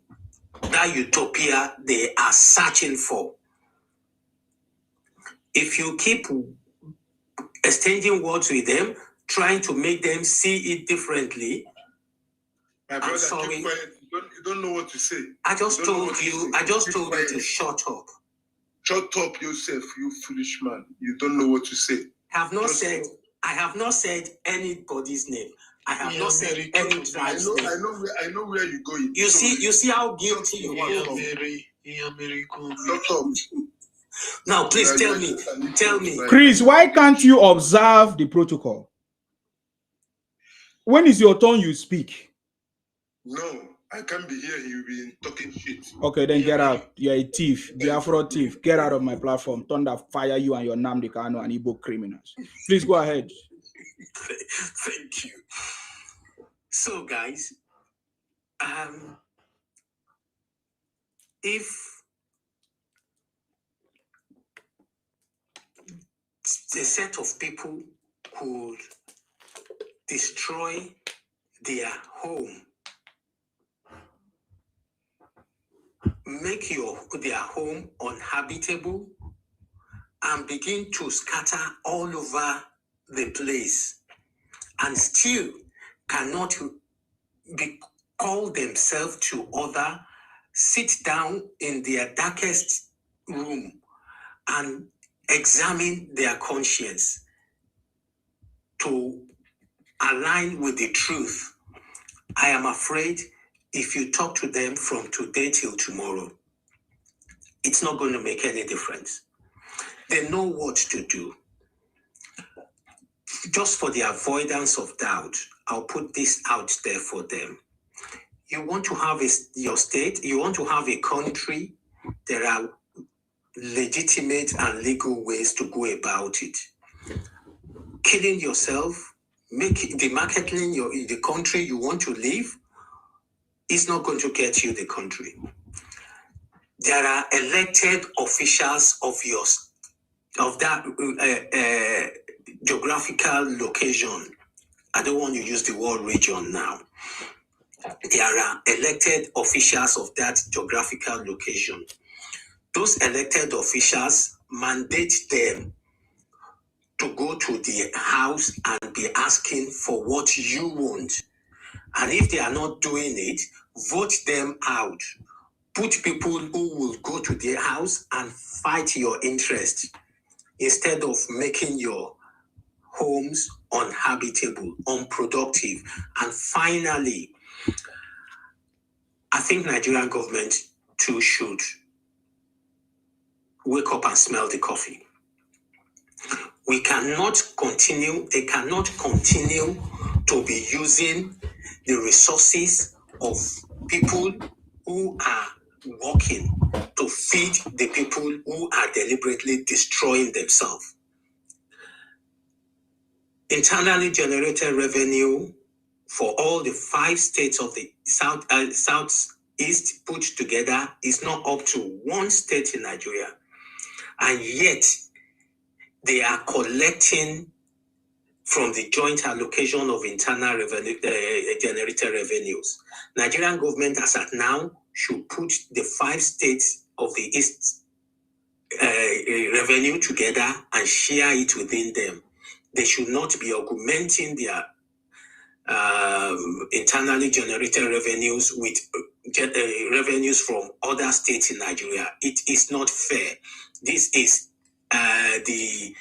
that utopia they are searching for. If you keep exchanging words with them, trying to make them see it differently, My brother, I'm sorry. keep quiet. You don't know what to say. I just told you to shut up. Shut up yourself, you foolish man. You don't know what to say. I have not said anybody's name. I have not said any tribe's name. I know where you're going. You see how guilty you are. Shut up. Now, please tell me. Chris, why can't you observe the protocol? When is your turn, you speak. No, I can't be here. You've been talking shit. Okay, then get out. You're a thief, Biafra thief. Get out of my platform. Thunder, fire you and your Nnamdi Kanu and Igbo criminals. Please go ahead. Thank you. So, guys, if the set of people could destroy their home, make their home uninhabitable, and begin to scatter all over the place, and still cannot call themselves to order, sit down in their darkest room and examine their conscience to align with the truth. I am afraid if you talk to them from today till tomorrow, it's not going to make any difference. They know what to do. Just for the avoidance of doubt, I'll put this out there for them. You want to have your state, you want to have a country, there are legitimate and legal ways to go about it. Killing yourself, demarketing the country you want to live, is not going to get you the country. There are elected officials of that geographical location. I don't want to use the word region now. There are elected officials of that geographical location. Those elected officials mandate them to go to the house and be asking for what you want. And if they are not doing it, vote them out. Put people who will go to their house and fight your interest instead of making your homes uninhabitable, unproductive. And finally, I think Nigerian government too should wake up and smell the coffee. They cannot continue to be using the resources of people who are working to feed the people who are deliberately destroying themselves. Internally generated revenue for all the 5 states of the Southeast put together is not up to 1 state in Nigeria. And yet, they are collecting from the joint allocation of internal revenue, generated revenues. Nigerian government, as at now, should put the 5 states of the East revenue together and share it within them. They should not be augmenting their internally generated revenues with revenues from other states in Nigeria. It is not fair. This is the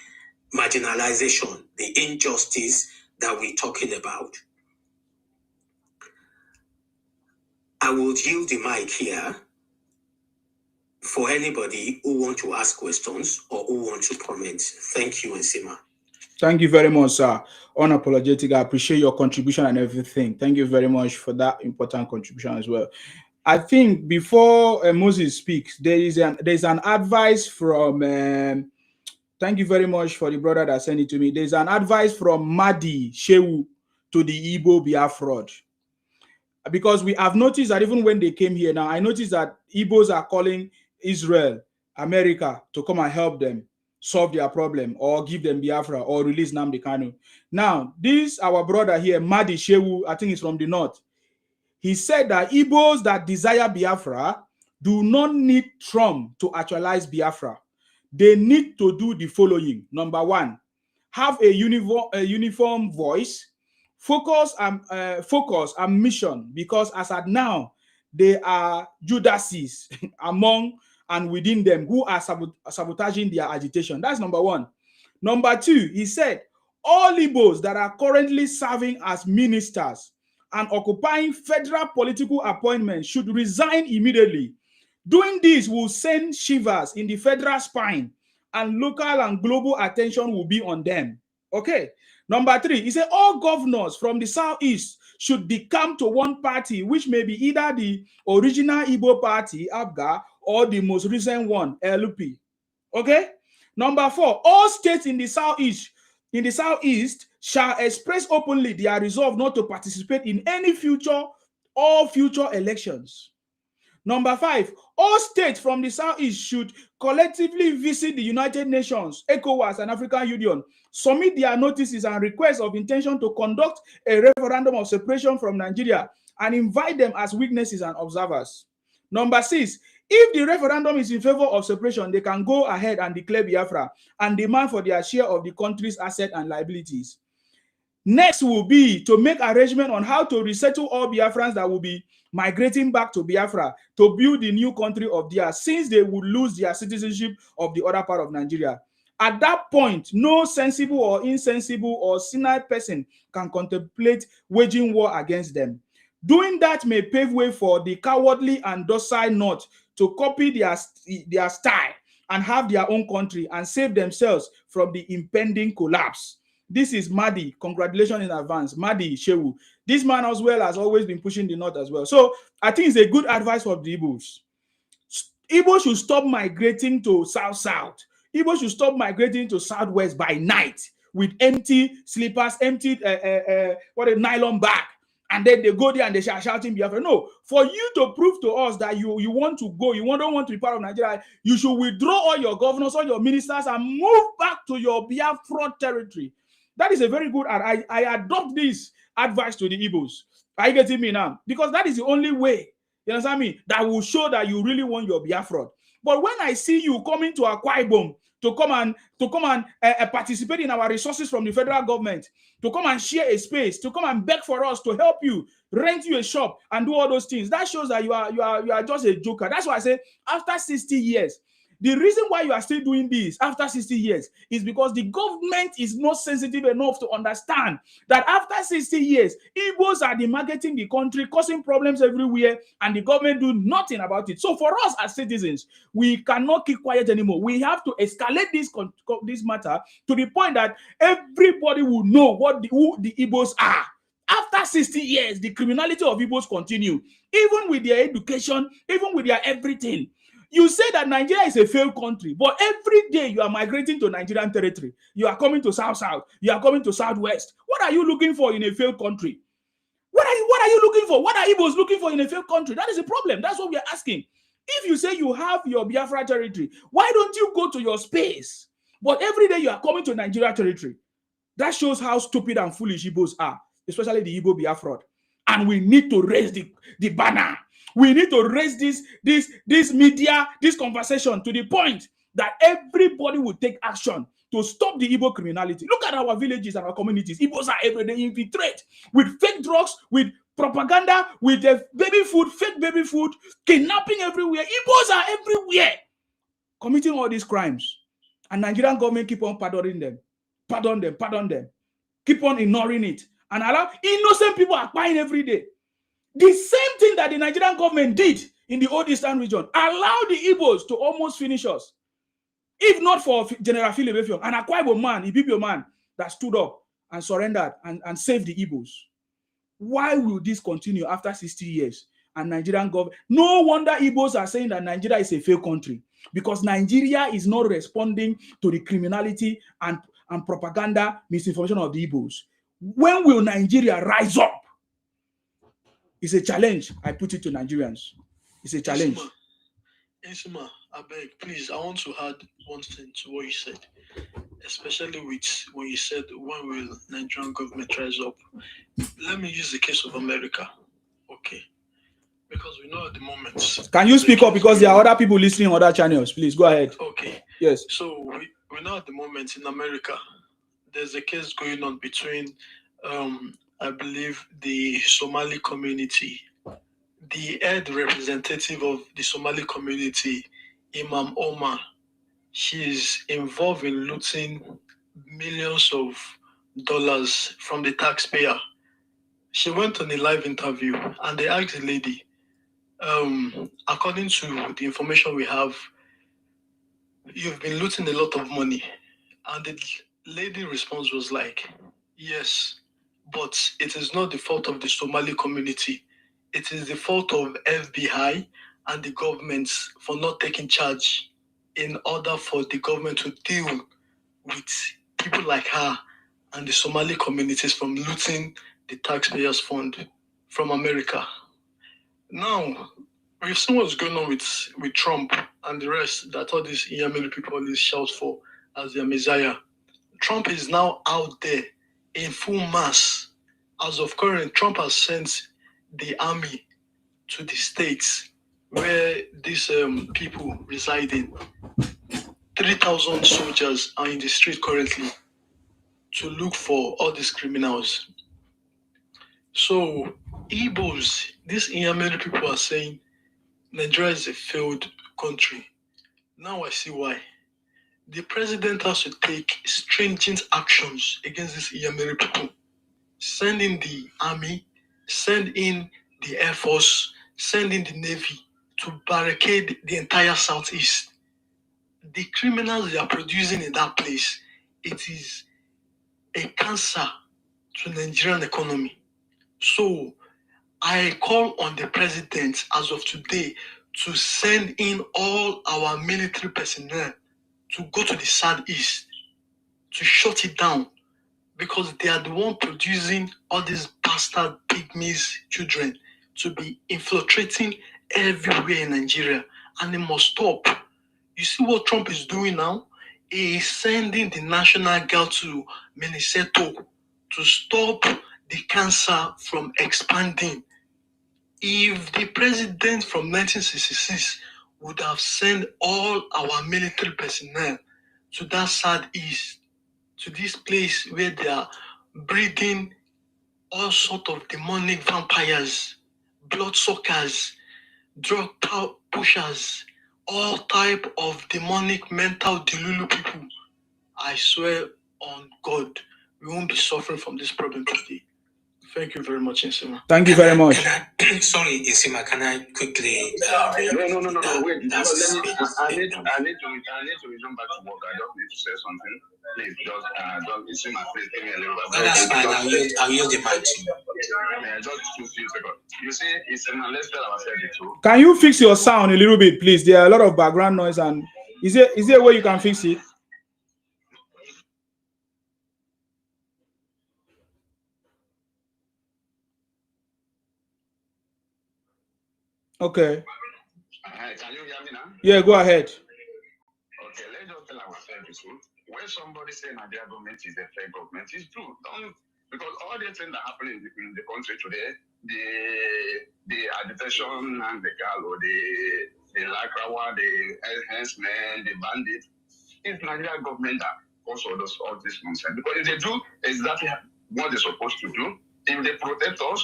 marginalization, the injustice that we're talking about. I will yield the mic here for anybody who want to ask questions or who want to comment. Thank you, Nsima. Thank you very much, sir. Unapologetic. I appreciate your contribution and everything. Thank you very much for that important contribution as well. I think before Moses speaks, there's an advice from. Thank you very much for the brother that sent it to me. There's an advice from Madi Shehu to the Igbo Biafra. Because we have noticed that even when they came here now, I noticed that Igbos are calling Israel, America to come and help them solve their problem or give them Biafra or release Nnamdi Kanu. Now, this our brother here, Madi Shehu, I think he's from the north. He said that Igbos that desire Biafra do not need Trump to actualize Biafra. They need to do the following. Number one, have a uniform voice, focus and mission, because as at now, they are Judases among and within them who are sabotaging their agitation. That's number one. Number two, he said, all Igbos that are currently serving as ministers and occupying federal political appointments should resign immediately. Doing this will send shivers in the federal spine, and local and global attention will be on them. Okay. Number three, he said all governors from the southeast should decamp to one party, which may be either the original Igbo party, ABGA, or the most recent one, LP. Okay. Number four, all states in the southeast shall express openly their resolve not to participate in any future elections. Number five, all states from the southeast should collectively visit the United Nations, ECOWAS, and African Union, submit their notices and requests of intention to conduct a referendum of separation from Nigeria, and invite them as witnesses and observers. Number six, if the referendum is in favor of separation, they can go ahead and declare Biafra and demand for their share of the country's assets and liabilities. Next will be to make arrangement on how to resettle all Biafrans that will be migrating back to Biafra to build the new country of theirs, since they would lose their citizenship of the other part of Nigeria. At that point, no sensible or insensible or senile person can contemplate waging war against them. Doing that may pave way for the cowardly and docile North to copy their style and have their own country and save themselves from the impending collapse. This is Madi. Congratulations in advance, Madi Shehu. This man as well has always been pushing the North as well. So I think it's a good advice for the Igbos. Igbos should stop migrating to South-South. Igbos should stop migrating to Southwest by night with empty slippers, empty nylon bag. And then they go there and they start shouting Biafra. No, for you to prove to us that you want to go, you don't want to be part of Nigeria, you should withdraw all your governors, all your ministers, and move back to your Biafra territory. That is a very good, and I adopt this advice to the Igbos. Are you getting me now? Because that is the only way, you understand me, that will show that you really want your Biafra. But when I see you coming to Akwa Ibom to come and participate in our resources from the federal government, to come and share a space, to come and beg for us to help you, rent you a shop, and do all those things, that shows that you are just a joker. That's why I say after 60 years. The reason why you are still doing this after 60 years is because the government is not sensitive enough to understand that after 60 years, Igbos are demarketing the country, causing problems everywhere, and the government do nothing about it. So for us as citizens, we cannot keep quiet anymore. We have to escalate this matter to the point that everybody will know who the Igbos are. After 60 years, the criminality of Igbos continue, even with their education, even with their everything. You say that Nigeria is a failed country, but every day you are migrating to Nigerian territory. You are coming to South-South. You are coming to Southwest. What are you looking for in a failed country? What are you looking for? What are Igbos looking for in a failed country? That is a problem. That's what we are asking. If you say you have your Biafra territory, why don't you go to your space? But every day you are coming to Nigeria territory. That shows how stupid and foolish Igbos are, especially the Igbo Biafra. And we need to raise the banner. We need to raise this media, this conversation to the point that everybody will take action to stop the Igbo criminality. Look at our villages and our communities. Igbos are every day infiltrated with fake drugs, with propaganda, with baby food, fake baby food, kidnapping everywhere. Igbos are everywhere committing all these crimes. And Nigerian government keep on pardoning them. Pardon them. Keep on ignoring it. And allow innocent people are crying every day. The same thing that the Nigerian government did in the old Eastern region, allow the Igbos to almost finish us. If not for General Philip Effiong, an Akwa Ibom man, Ibibio man that stood up and surrendered and saved the Igbos. Why will this continue after 60 years? And Nigerian government, no wonder Igbos are saying that Nigeria is a failed country, because Nigeria is not responding to the criminality and propaganda, misinformation of the Igbos. When will Nigeria rise up? It's a challenge. I put it to Nigerians. It's a challenge. Isma, I beg, please, I want to add one thing to what you said, especially with when you said, when will Nigerian government rise up? Let me use the case of America, okay? Because we know at the moment. Can you speak up, because there are other people listening on other channels? Please go ahead. Okay. Yes. So we know at the moment in America, there's a case going on between, I believe, the Somali community. The head representative of the Somali community, Imam Omar, she's involved in looting millions of dollars from the taxpayer. She went on a live interview and they asked the lady, according to the information we have, you've been looting a lot of money. And the lady response was like, yes, but it is not the fault of the Somali community. It is the fault of FBI and the government for not taking charge in order for the government to deal with people like her and the Somali communities from looting the taxpayers' fund from America. Now, we've seen what's going on with Trump and the rest that all these Yamili people always shout for as their messiah. Trump is now out there in full mass. As of current, Trump has sent the army to the states where these people reside in. 3,000 soldiers are in the street currently to look for all these criminals. So, Igbos, these Inyamere people are saying Nigeria is a failed country. Now I see why. The president has to take stringent actions against these Inyamere people. Send in the army, send in the Air Force, send in the Navy to barricade the entire Southeast. The criminals they are producing in that place, it is a cancer to the Nigerian economy. So I call on the president as of today to send in all our military personnel to go to the Southeast to shut it down, because they are the one producing all these bastard pygmies children to be infiltrating everywhere in Nigeria, and it must stop. You see what Trump is doing now? He is sending the National Guard to Minnesota to stop the cancer from expanding. If the president from 1966 would have sent all our military personnel to that Southeast, to this place where they are breeding all sorts of demonic vampires, bloodsuckers, drug pushers, all type of demonic mental delulu people, I swear on God, we won't be suffering from this problem today. Thank you very much, Insima. Thank you very much. Sorry, Insima, can I quickly? No. Wait, I need to resume back to work. I just need to say something. Please, don't Insima, please give me a little bit. That's fine. I'll use the mic to you. Yeah, just 2 seconds. You see, Insima, let's tell ourselves the truth. Can you fix your sound a little bit, please? There are a lot of background noise, and is there a way you can fix it? Okay. Can you hear me now? Yeah, go ahead. Okay, let's just tell ourselves the truth. When somebody says Nigeria government is a fair government, it's true. Because all the things that happen in the country today, the agitation and the gallo, the lacrawa, the enhancement, the bandit, it's Nigeria government that causes all this nonsense. Because if they do exactly what they're supposed to do, if they protect us,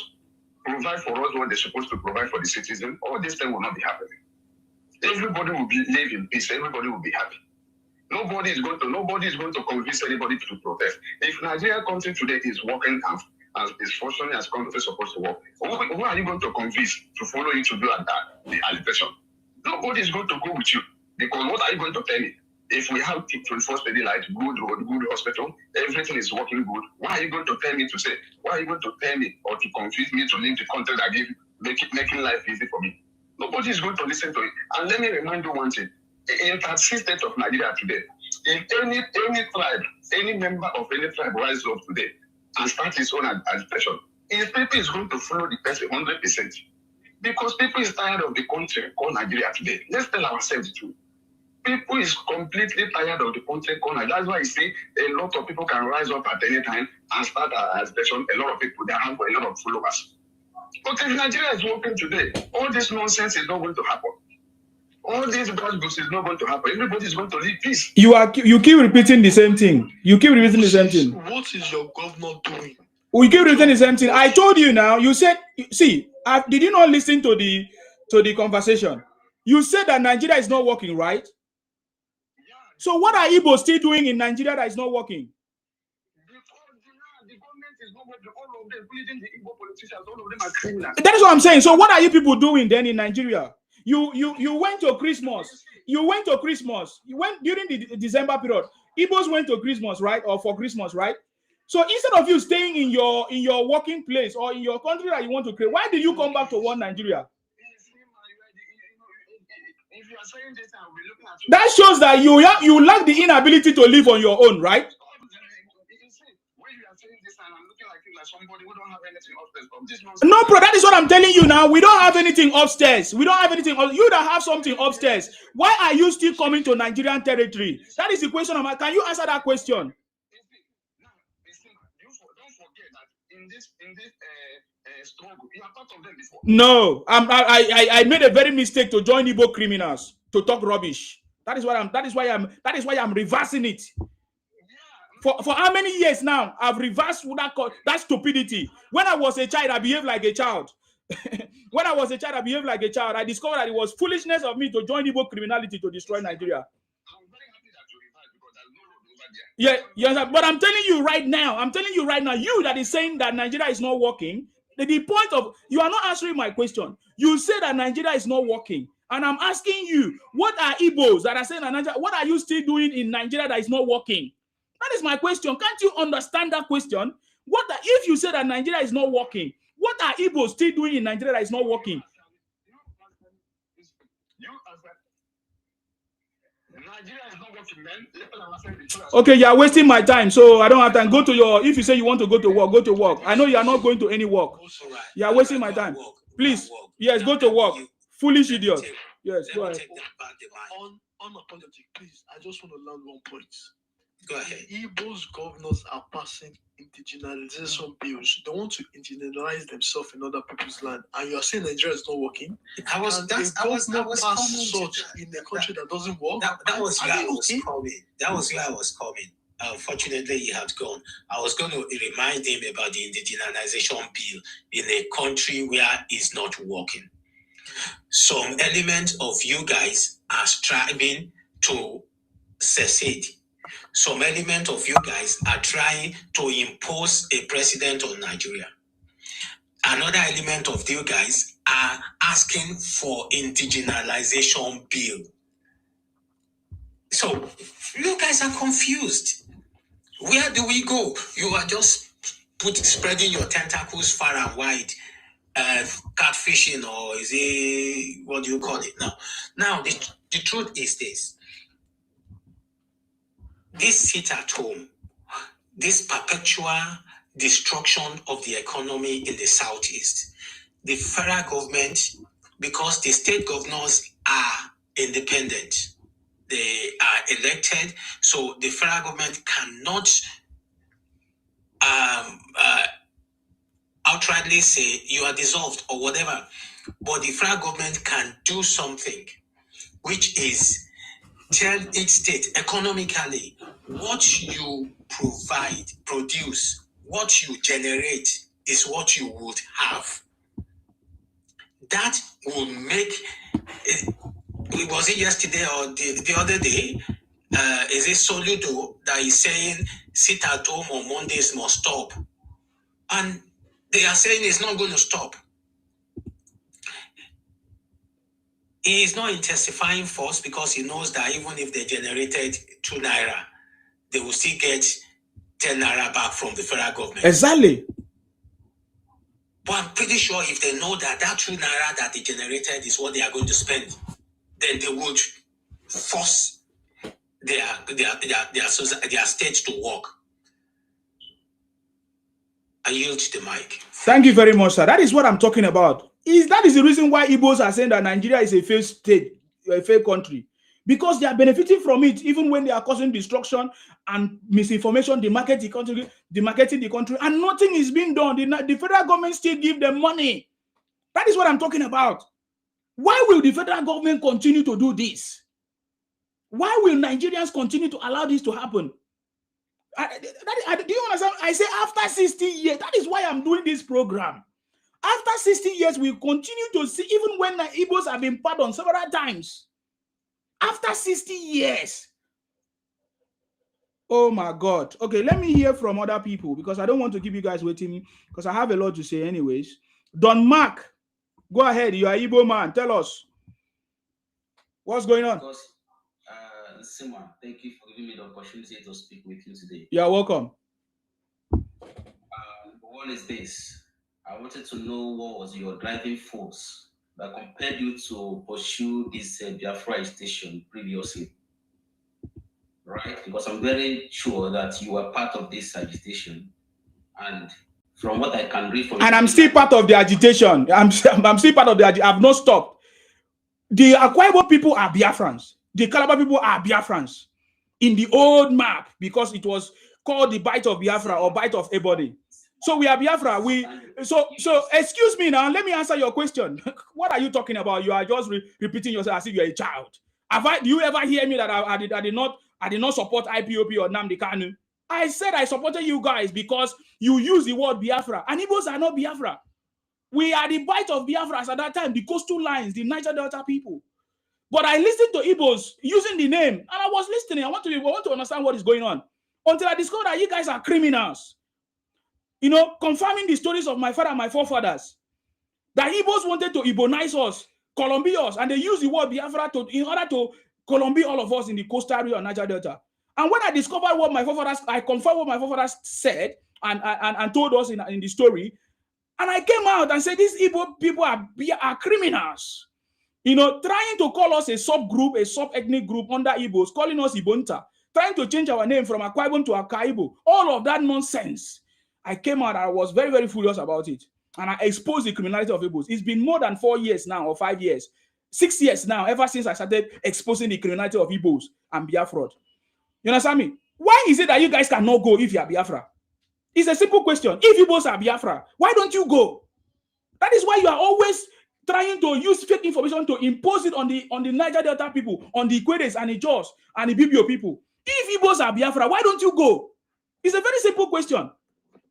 provide for us what they're supposed to provide for the citizen, all these things will not be happening. Everybody will live in peace. Everybody will be happy. No Nobody is going to convince anybody to protest. If Nigeria country today is working as is functioning as country is supposed to work, who are you going to convince to follow you to do the agitation? Nobody is going to go with you, because what are you going to tell me? If we have 24 steady light, good road, good hospital, everything is working good, why are you going to tell me to say? Why are you going to tell me or to confuse me to leave the content I give, making life easy for me? Nobody is going to listen to it. And let me remind you one thing. In 36 states of Nigeria today, if any tribe, any member of any tribe rises up today and starts his own agitation, his people is going to follow the person 100%. Because people is tired of the country called Nigeria today. Let's tell ourselves the truth. People is completely tired of the country called Nigeria. That's why you see a lot of people can rise up at any time and start an agitation. A lot of people, they have a lot of followers. But if Nigeria is working today, all this nonsense is not going to happen. All these bad books is not going to happen. Everybody is going to live peace. You keep repeating the same thing. What is your governor doing? We keep repeating the same thing. I told you now. You said, see, did you not listen to the conversation? You said that Nigeria is not working, right? Yeah. So what are Igbo still doing in Nigeria that is not working? The government is not working. All of them, including the Igbo politicians, all of them are criminals. That is what I'm saying. So what are you people doing then in Nigeria? You went to Christmas. You went during the December period. Igbos went to Christmas, right? Or for Christmas, right? So instead of you staying in your working place or in your country that you want to create, why did you come back to one Nigeria? If you are saying this, and we're looking at that shows that you lack the inability to live on your own, right? When you are saying this, and I'm looking like somebody who don't have anything upstairs. No, bro, that is what I'm telling you now. We don't have anything upstairs. We don't have anything. You that have something upstairs. Why are you still coming to Nigerian territory? That is the question. Can you answer that question? Don't forget that in this struggle, you are part of them before. No, I made a very mistake to join Igbo criminals to talk rubbish. That is why I'm reversing it. For how many years now I've reversed that stupidity. When I was a child, I behaved like a child. When I was a child, I behaved like a child. I discovered that it was foolishness of me to join Igbo criminality to destroy Nigeria. I'm very happy that you revised, because there's no road over there. Yeah, but I'm telling you right now, you that is saying that Nigeria is not working, the point of, you are not answering my question. You say that Nigeria is not working. And I'm asking you, what are Igbos that are saying that Nigeria, what are you still doing in Nigeria that is not working? That is my question. Can't you understand that question? If you say that Nigeria is not working, what are Igbos still doing in Nigeria that is not working? Nigeria is not working, man. Okay, you are wasting my time, so I don't have time. Go to if you say you want to go to work, go to work. I know you are not going to any work. You are wasting my time. Please, yes, go to work. Foolish idiot. Yes, go ahead. Unapologetic, please. I just want to land one point. Go ahead. Igbo's governors are passing indigenization bills. They want to indigenize themselves in other people's land, and you are saying Nigeria is not working. I was pass such in a country that doesn't work. That was where I was coming. That was where I was coming. Unfortunately, he had gone. I was going to remind him about the indigenization bill in a country where it's not working. Some elements of you guys are striving to secede. Some element of you guys are trying to impose a president on Nigeria. Another element of you guys are asking for indigenization bill. So you guys are confused. Where do we go? You are just spreading your tentacles far and wide, catfishing, or is it, what do you call it now? Now, the truth is this. This sit at home, this perpetual destruction of the economy in the southeast, the federal government, because the state governors are independent, they are elected, so the federal government cannot outrightly say you are dissolved or whatever, but the federal government can do something, which is tell each state economically what you produce, what you generate is what you would have. That will make, was it yesterday or the other day, is it Soludo that is saying sit at home on Mondays must stop? And they are saying it's not going to stop. He is not intensifying force because he knows that even if they generated 2 naira, they will still get 10 naira back from the federal government. Exactly. But I'm pretty sure if they know that that 2 naira that they generated is what they are going to spend, then they would force their state to work. I yield to the mic. Thank you very much, sir. That is what I'm talking about. That is the reason why Igbos are saying that Nigeria is a failed state, a failed country. Because they are benefiting from it, even when they are causing destruction and misinformation, demarketing the country, and nothing is being done. The federal government still give them money. That is what I'm talking about. Why will the federal government continue to do this? Why will Nigerians continue to allow this to happen? Do you understand? I say after 60 years, that is why I'm doing this program. After 60 years, we continue to see, even when the Igbos have been pardoned several times. After 60 years. Oh my God. Okay, let me hear from other people because I don't want to keep you guys waiting because I have a lot to say anyways. Don Mark, go ahead. You are Igbo man. Tell us. What's going on? Sima, thank you for giving me the opportunity to speak with you today. You're welcome. One is this. I wanted to know what was your driving force that compelled you to pursue this Biafra agitation previously, right? Because I'm very sure that you were part of this agitation, and from what I can read from, and I'm still part of the agitation. I'm still part of the agitation. I've not stopped. The Akwa Ibom people are Biafrans. The Calabar people are Biafrans in the old map because it was called the Bite of Biafra or Bite of Ebony. So we are Biafra. So excuse me now. Let me answer your question. What are you talking about? You are just repeating yourself as if you're a child. Do you ever hear me that I did not support IPOP or Nnamdi Kanu? I said I supported you guys because you use the word Biafra, and Igbos are not Biafra. We are the Bite of Biafra at that time, the coastal lines, the Niger Delta people. But I listened to Igbos using the name, and I was listening. I want to understand what is going on until I discovered that you guys are criminals. You know, confirming the stories of my father and my forefathers. That Igbos wanted to Igbonize us, Columbia us, and they used the word Biafra in order to Columbia all of us in the coastal area of Niger Delta. And when I discovered what my forefathers, I confirmed what my forefathers said and told us in the story, and I came out and said these Igbo people are criminals. You know, trying to call us a subgroup, a sub-ethnic group under Igbos, calling us Ibonta, trying to change our name from Akwa Ibom to Akaibo, all of that nonsense. I came out, I was very, very furious about it. And I exposed the criminality of Igbos. It's been more than 4 years now, or 5 years, 6 years now, ever since I started exposing the criminality of Igbos and Biafra. You understand me? Why is it that you guys cannot go if you are Biafra? It's a simple question. If Igbos are Biafra, why don't you go? That is why you are always trying to use fake information to impose it on the Niger Delta people, on the Ikwedes and the Jaws and the Bibio people. If Igbos are Biafra, why don't you go? It's a very simple question.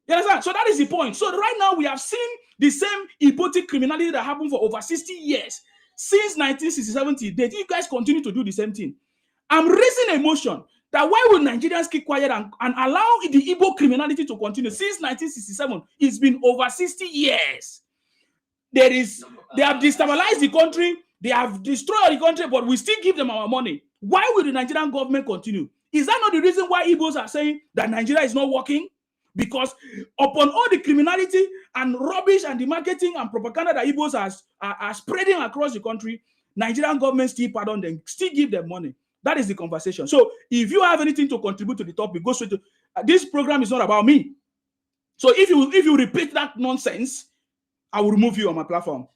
You understand? So that is the point. So right now we have seen the same hypocritic criminality that happened for over 60 years. Since 1967 to date, you guys continue to do the same thing. I'm raising a motion that why will Nigerians keep quiet and allow the Igbo criminality to continue? Since 1967, it's been over 60 years. They have destabilized the country, they have destroyed the country, but we still give them our money. Why will the Nigerian government continue? Is that not the reason why Igbos are saying that Nigeria is not working? Because upon all the criminality and rubbish and the marketing and propaganda that Igbos are spreading across the country, Nigerian government still pardon them, still give them money. That is the conversation. So if you have anything to contribute to the topic, go straight to this program is not about me. So if you repeat that nonsense, I will remove you on my platform.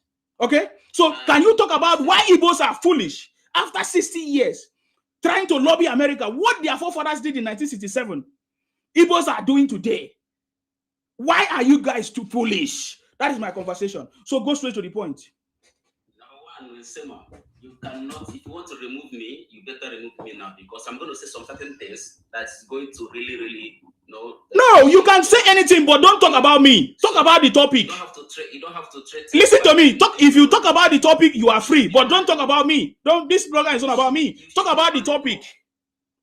Okay? So can you talk about why Igbos are foolish after 60 years trying to lobby America? What their forefathers did in 1967, Igbos are doing today. Why are you guys too foolish? That is my conversation. So go straight to the point. Number one, Sema, you cannot, if you want to remove me, you better remove me now because I'm going to say some certain things that's going to really, No, you can say anything, but don't talk about me. Talk about the topic. You don't have to treat. Listen to me. If you talk about the topic, you are free, but don't talk about me. This program is not about me. Talk about the topic.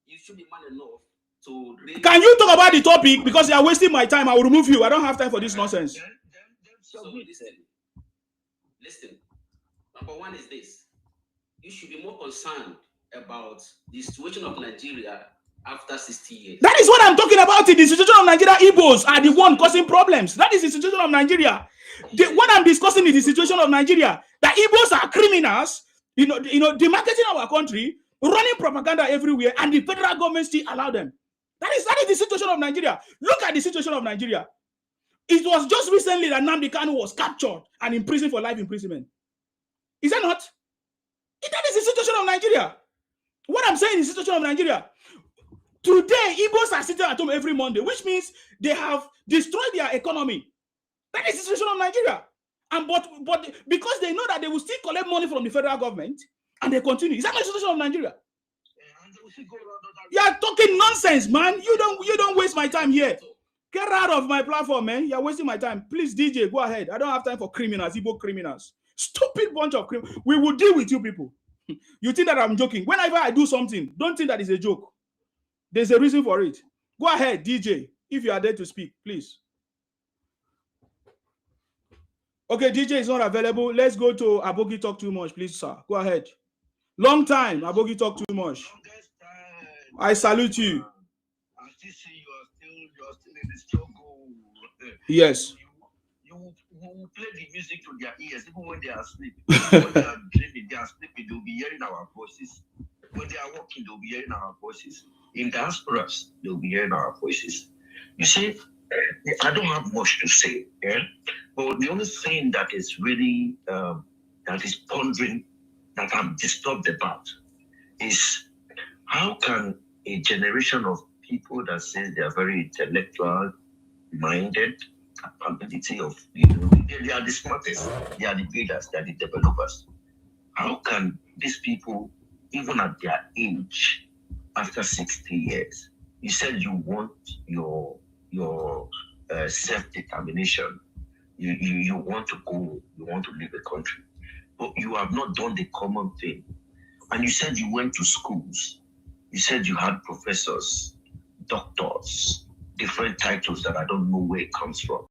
You should be man enough to really... Can you talk about the topic? Because you are wasting my time. I will remove you. I don't have time for this nonsense. So listen. Number one is this. You should be more concerned about the situation of Nigeria after 60 years. That is what I'm talking about. The situation of Nigeria. Igbos are the one causing problems. That is the situation of Nigeria. What I'm discussing is the situation of Nigeria. That Igbos are criminals, demarketing our country, running propaganda everywhere, and the federal government still allow them. That is the situation of Nigeria. Look at the situation of Nigeria. It was just recently that Nnamdi Kanu was captured and imprisoned for life imprisonment. Is that not? That is the situation of Nigeria. What I'm saying is the situation of Nigeria. Today, Igbos are sitting at home every Monday, which means they have destroyed their economy. That is the situation of Nigeria. And but because they know that they will still collect money from the federal government, and they continue. Is that the situation of Nigeria? You are talking nonsense, man. You don't waste my time here. Get out of my platform, man. You're wasting my time. Please, DJ, go ahead. I don't have time for criminals, Igbo criminals. Stupid bunch of criminals. We will deal with you people. You think that I'm joking? Whenever I do something, don't think that is a joke. There's a reason for it. Go ahead, DJ, if you are there to speak, please. Okay, DJ is not available. Let's go to Abogi Talk Too Much, please, sir. Go ahead. Long time, Abogi Talk Too Much. I salute you. I still see you're still in the struggle. Yes. You play the music to their ears, even when they are sleeping. When they are dreaming, they are sleeping, they'll be hearing our voices. When they are walking, they'll be hearing our voices. In diasporas, they'll be hearing our voices. You see, I don't have much to say, but the only thing that is really, that is pondering, that I'm disturbed about, is how can a generation of people that say they are very intellectual, minded, capability of, they are the smartest, they are the leaders, they are the developers. How can these people, even at their age, after 60 years, you said you want your self-determination, you want to go, you want to leave the country, but you have not done the common thing. And you said you went to schools, you said you had professors, doctors, different titles that I don't know where it comes from.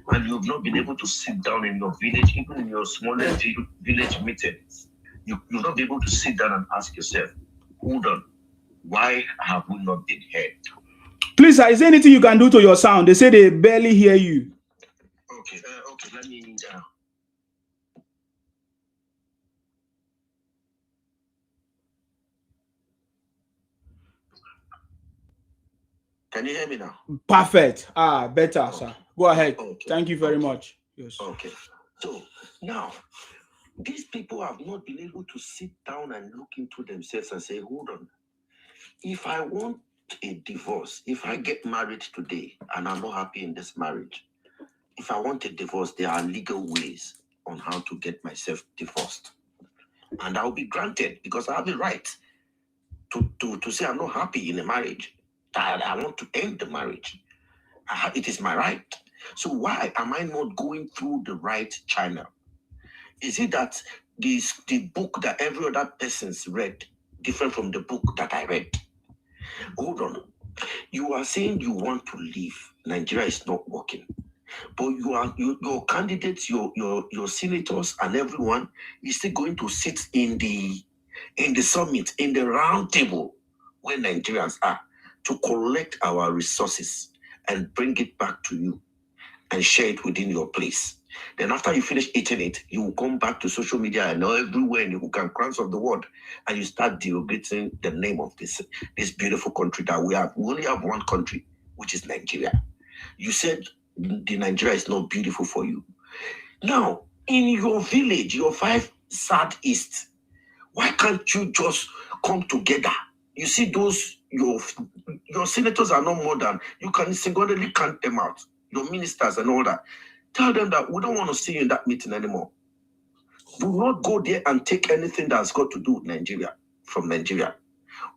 And you've not been able to sit down in your village, even in your smallest village meetings. You'll not be able to sit down and ask yourself, hold on, why have we not been heard? Please, is there anything you can do to your sound? They say they barely hear you. Okay, let me... Can you hear me now? Perfect. Better, okay. Sir. Go ahead. Okay. Thank you very much. Yes. Okay. So now, these people have not been able to sit down and look into themselves and say, hold on. If I want a divorce, if I get married today and I'm not happy in this marriage, if I want a divorce, there are legal ways on how to get myself divorced. And I'll be granted because I have the right to say I'm not happy in a marriage. I want to end the marriage. It is my right. So why am I not going through the right channel? Is it that the book that every other person's read different from the book that I read? Hold on. You are saying you want to leave. Nigeria is not working. But your candidates, your senators and everyone is still going to sit in the summit, in the round table where Nigerians are, to collect our resources and bring it back to you and share it within your place. Then after you finish eating it, you will come back to social media and everywhere in the hook and crowns of the world, and you start derogating the name of this beautiful country that we have. We only have one country, which is Nigeria. You said the Nigeria is not beautiful for you. Now, in your village, your 5 southeast, why can't you just come together? You see those, your senators are not more than, you can singularly count them out. Your ministers and all that. Tell them that we don't want to see you in that meeting anymore. Do not go there and take anything that's got to do with Nigeria, from Nigeria.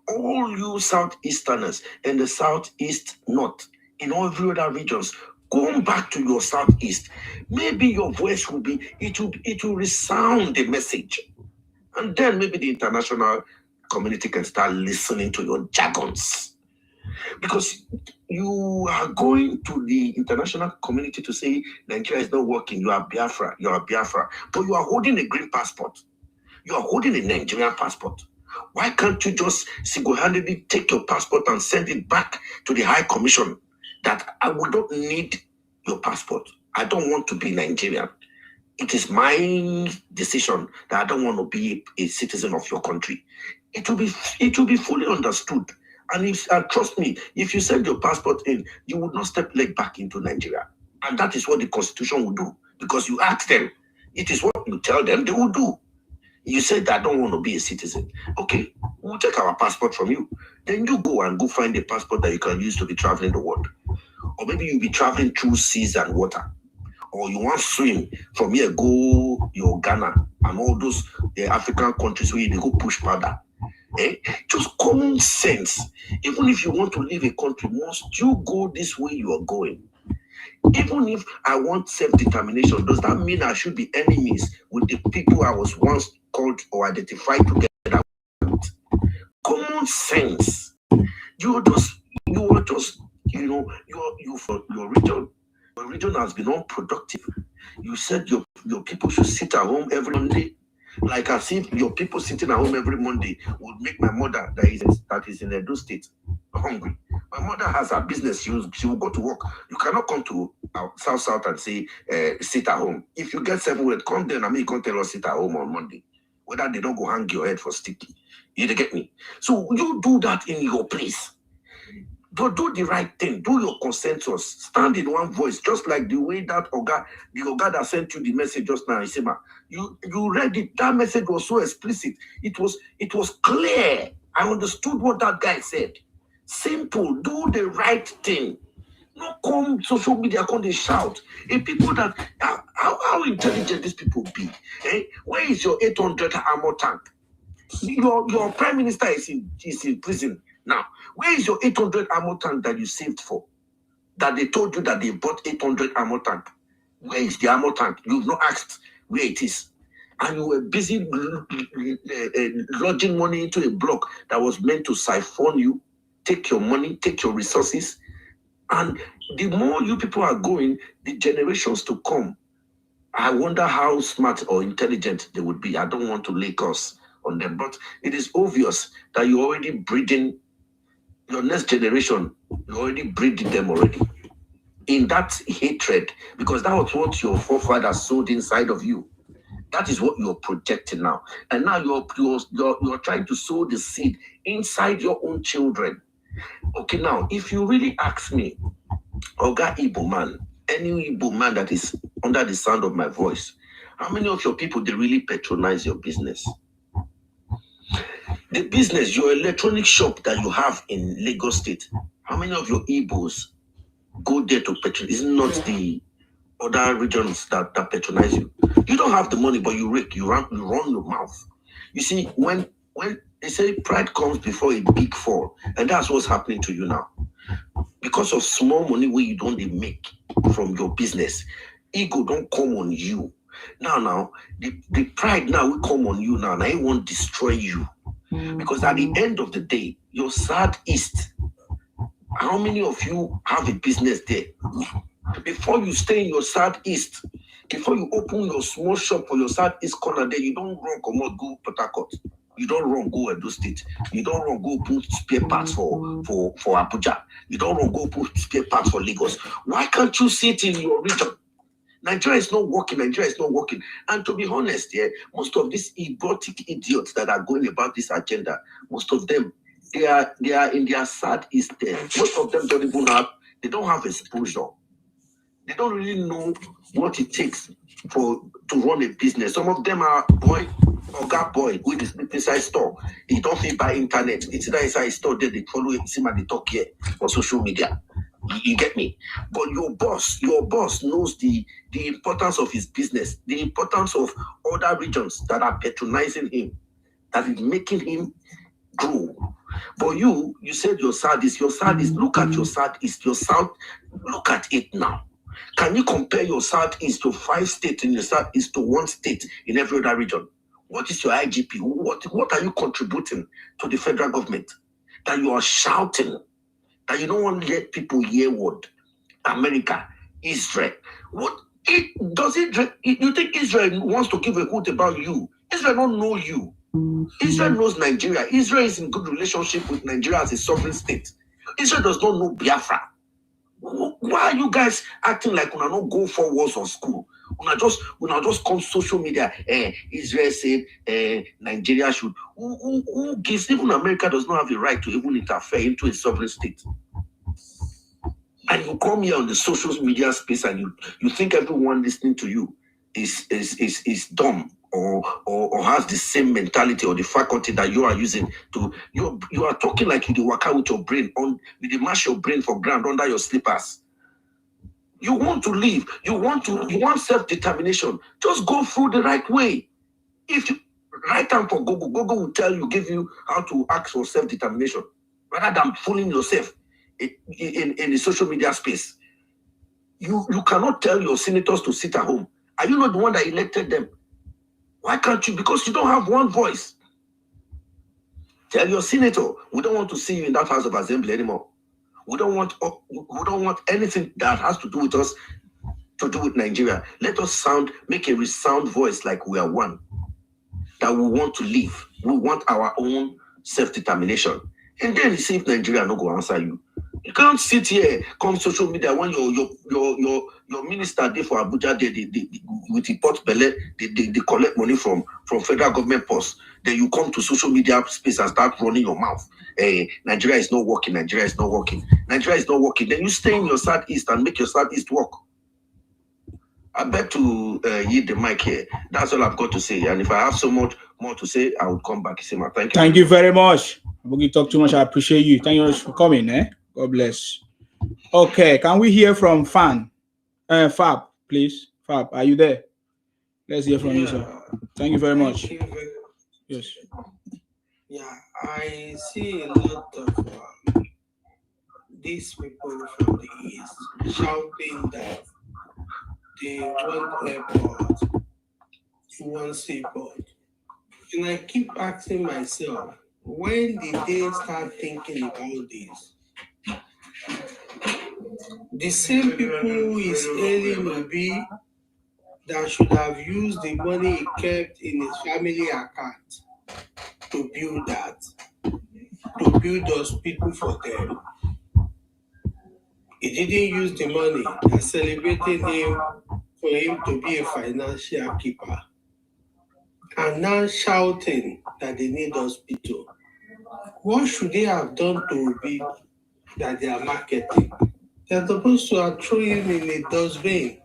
All you Southeasterners and the Southeast North, in all every other regions, go back to your Southeast. Maybe your voice will be, it will resound the message. And then maybe the international community can start listening to your jargons. Because you are going to the international community to say Nigeria is not working, you are Biafra, but you are holding a green passport. You are holding a Nigerian passport. Why can't you just single-handedly take your passport and send it back to the High Commission that I would not need your passport? I don't want to be Nigerian. It is my decision that I don't want to be a citizen of your country. It will be fully understood. And trust me, if you send your passport in, you would not step leg back into Nigeria. And that is what the Constitution will do, because you ask them. It is what you tell them they will do. You said that I don't want to be a citizen. Okay, we'll take our passport from you. Then you go find a passport that you can use to be traveling the world. Or maybe you'll be traveling through seas and water. Or you want to swim from here, go your Ghana and all those African countries where they go push powder. Just common sense. Even if you want to leave a country, must you go this way you are going? Even if I want self-determination, does that mean I should be enemies with the people I was once called or identified together with? Common sense. Your region has been unproductive. You said your people should sit at home every Monday. Like as if your people sitting at home every Monday would make my mother that is in Edo State hungry. My mother has her business. She will go to work. You cannot come to South and say sit at home. If you get 7 words, come then. You can't tell us sit at home on Monday. Whether they don't go hang your head for sticky. You get me? So you do that in your place. But do the right thing. Do your consensus. Stand in one voice, just like the way that the Oga that sent you the message just now, Isema. You read it. That message was so explicit. It was clear. I understood what that guy said. Simple. Do the right thing. Not come social media, come they shout. People that how intelligent these people be. Where is your 800 armor tank? Your prime minister is in prison now. Where is your 800 armor tank that you saved for? That they told you that they bought 800 armor tank. Where is the armor tank? You've not asked where it is. And you were busy lodging money into a block that was meant to siphon you, take your money, take your resources. And the more you people are going, the generations to come, I wonder how smart or intelligent they would be. I don't want to lay curse on them, but it is obvious that you're already breeding your next generation. You're already breeding them already in that hatred, because that was what your forefathers sowed inside of you. That is what you're projecting now, and now you're trying to sow the seed inside your own children. Okay, now if you really ask me, Oga Igbo man, any Igbo man that is under the sound of my voice, how many of your people they really patronize your business? The business, your electronic shop that you have in Lagos State, how many of your Igbos go there to patronize? Is it not the other regions that patronize you? You don't have the money, but you rake, you run your mouth. You see, when they say pride comes before a big fall, and that's what's happening to you now. Because of small money where you don't make from your business, ego don't come on you. Now, the pride now will come on you now. Now it won't destroy you. Because at the end of the day, your Southeast, how many of you have a business there? Before you stay in your Southeast, before you open your small shop for your Southeast corner there, you don't run come out, go Port Harcourt. You don't run go Edo State. You don't run go put spare parts for Abuja. You don't run go put spare parts for Lagos. Why can't you sit in your region? Nigeria is not working. And to be honest, most of these erotic idiots that are going about this agenda, most of them, they are in their Southeast there. Most of them they don't have exposure. They don't really know what it takes to run a business. Some of them are Oga boy with this inside store. He don't fit buy internet. It's that inside store there, they follow him, see my they talk here on social media. You get me? But your boss knows the importance of his business, the importance of other regions that are patronizing him, that is making him grow. But you said your Southeast. Look at your Southeast. Your South, look at it now. Can you compare your Southeast to 5 states in your Southeast to 1 state in every other region? What is your IGP? What are you contributing to the federal government that you are shouting that you don't want to let people hear what America, Israel. What does it? You think Israel wants to give a hoot about you? Israel don't know you. Israel knows Nigeria. Israel is in good relationship with Nigeria as a sovereign state. Israel does not know Biafra. Why are you guys acting like when I not go for wars on school? When I just come social media, Israel said Nigeria should. Who gives? Even America does not have the right to even interfere into a sovereign state. And you come here on the social media space and you think everyone listening to you is dumb or has the same mentality or the faculty that you are using to you are talking like you work out with your brain on you mash your brain for ground under your slippers. You want to live, you want self-determination. Just go through the right way. If you write down for Google will give you how to ask for self-determination rather than fooling yourself in the social media space. You cannot tell your senators to sit at home. Are you not the one that elected them? Why can't you? Because you don't have one voice. Tell your senator, we don't want to see you in that House of Assembly anymore. We don't want anything that has to do with us to do with Nigeria. Let us make a resound voice like we are one. That we want to live. We want our own self-determination. And then you see if Nigeria no go answer you. You can't sit here, come social media when your minister there for Abuja, they with the pot belly, they collect money from federal government posts. Then you come to social media space and start running your mouth. Hey, Nigeria is not working. Nigeria is not working. Nigeria is not working. Then you stay in your southeast and make your southeast work. I bet to yield the mic here. That's all I've got to say. And if I have so much more to say, I will come back. Thank you. Thank you very much. I'm going to talk too much. I appreciate you. Thank you very much for coming. God bless. Okay, can we hear from Fab, please? Fab, are you there? Let's hear from you, sir. Thank you very much. Yes. Yeah, I see a lot of these people from the east shouting that they want airport, they want seaport. And I keep asking myself, when did they start thinking about this? The same people who is hailing Obi that should have used the money he kept in his family account to build that, to build hospital for them. He didn't use the money and celebrated him for him to be a financial keeper. And now shouting that they need hospital. What should they have done to Obi that they are marketing? They're supposed to have thrown him in a dustbin.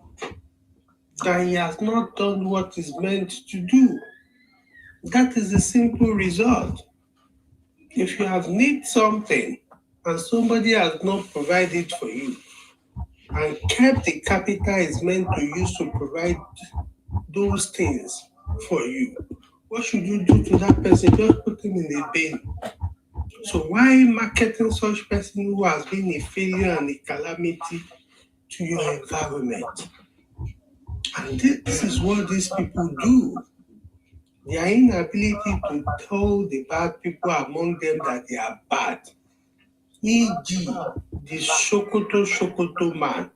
That he has not done what is meant to do. That is the simple result. If you have need something and somebody has not provided for you and kept the capital is meant to use to provide those things for you, what should you do to that person? Just put him in a bin. So why marketing such person who has been a failure and a calamity to your environment? And this is what these people do. Their inability to tell the bad people among them that they are bad. E.g., the Shokoto man,